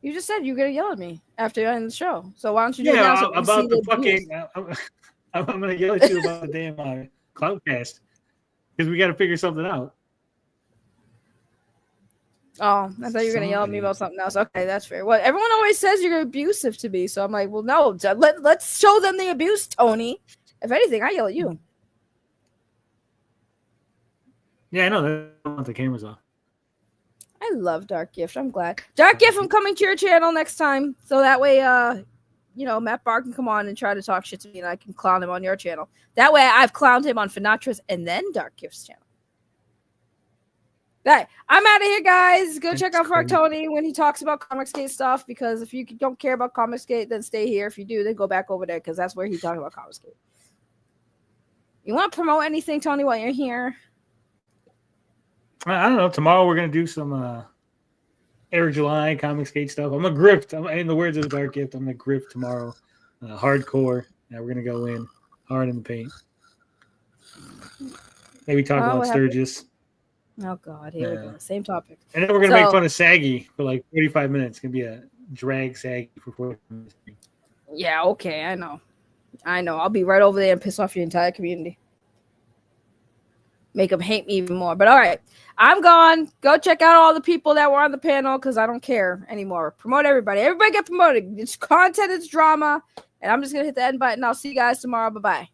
Speaker 2: You just said you're gonna yell at me after I end the show. So why don't you do it now?
Speaker 9: So about the fucking. I'm gonna yell at you about the damn Cloudcast because we got to figure something out.
Speaker 2: Oh, I thought you were gonna yell at me about something else. Okay, that's fair. Well, everyone always says you're abusive to me, so I'm like, well, no. Let's show them the abuse, Tony. If anything, I yell at you.
Speaker 9: Yeah, I know. They don't want the cameras off.
Speaker 2: I love Dark Gift. I'm glad. Dark Gift, I'm coming to your channel next time. So that way, Matt Bahr can come on and try to talk shit to me and I can clown him on your channel. That way I've clowned him on Finatra's and then Dark Gift's channel. Right. I'm out of here, guys. Go check out Fark Tony when he talks about Comicsgate stuff, because if you don't care about Comicsgate, then stay here. If you do, then go back over there because that's where he talks about Comicsgate. You want to promote anything, Tony, while you're here?
Speaker 9: I don't know. Tomorrow we're gonna do some Eric July Comicsgate stuff. I'm a grift. In the words of the Dark Gift, I'm gonna grift tomorrow. Hardcore. Now we're gonna go in hard in the paint. Maybe talk about Sturgis.
Speaker 2: Oh God, here we go. Same topic.
Speaker 9: And then we're gonna make fun of Saggy for like 45 minutes. It's gonna be a drag Saggy for 45 minutes.
Speaker 2: Yeah, okay, I know. I'll be right over there and piss off your entire community. Make them hate me even more. But all right, I'm gone. Go check out all the people that were on the panel because I don't care anymore. Promote everybody. Everybody get promoted. It's content, it's drama. And I'm just going to hit the end button. I'll see you guys tomorrow. Bye-bye.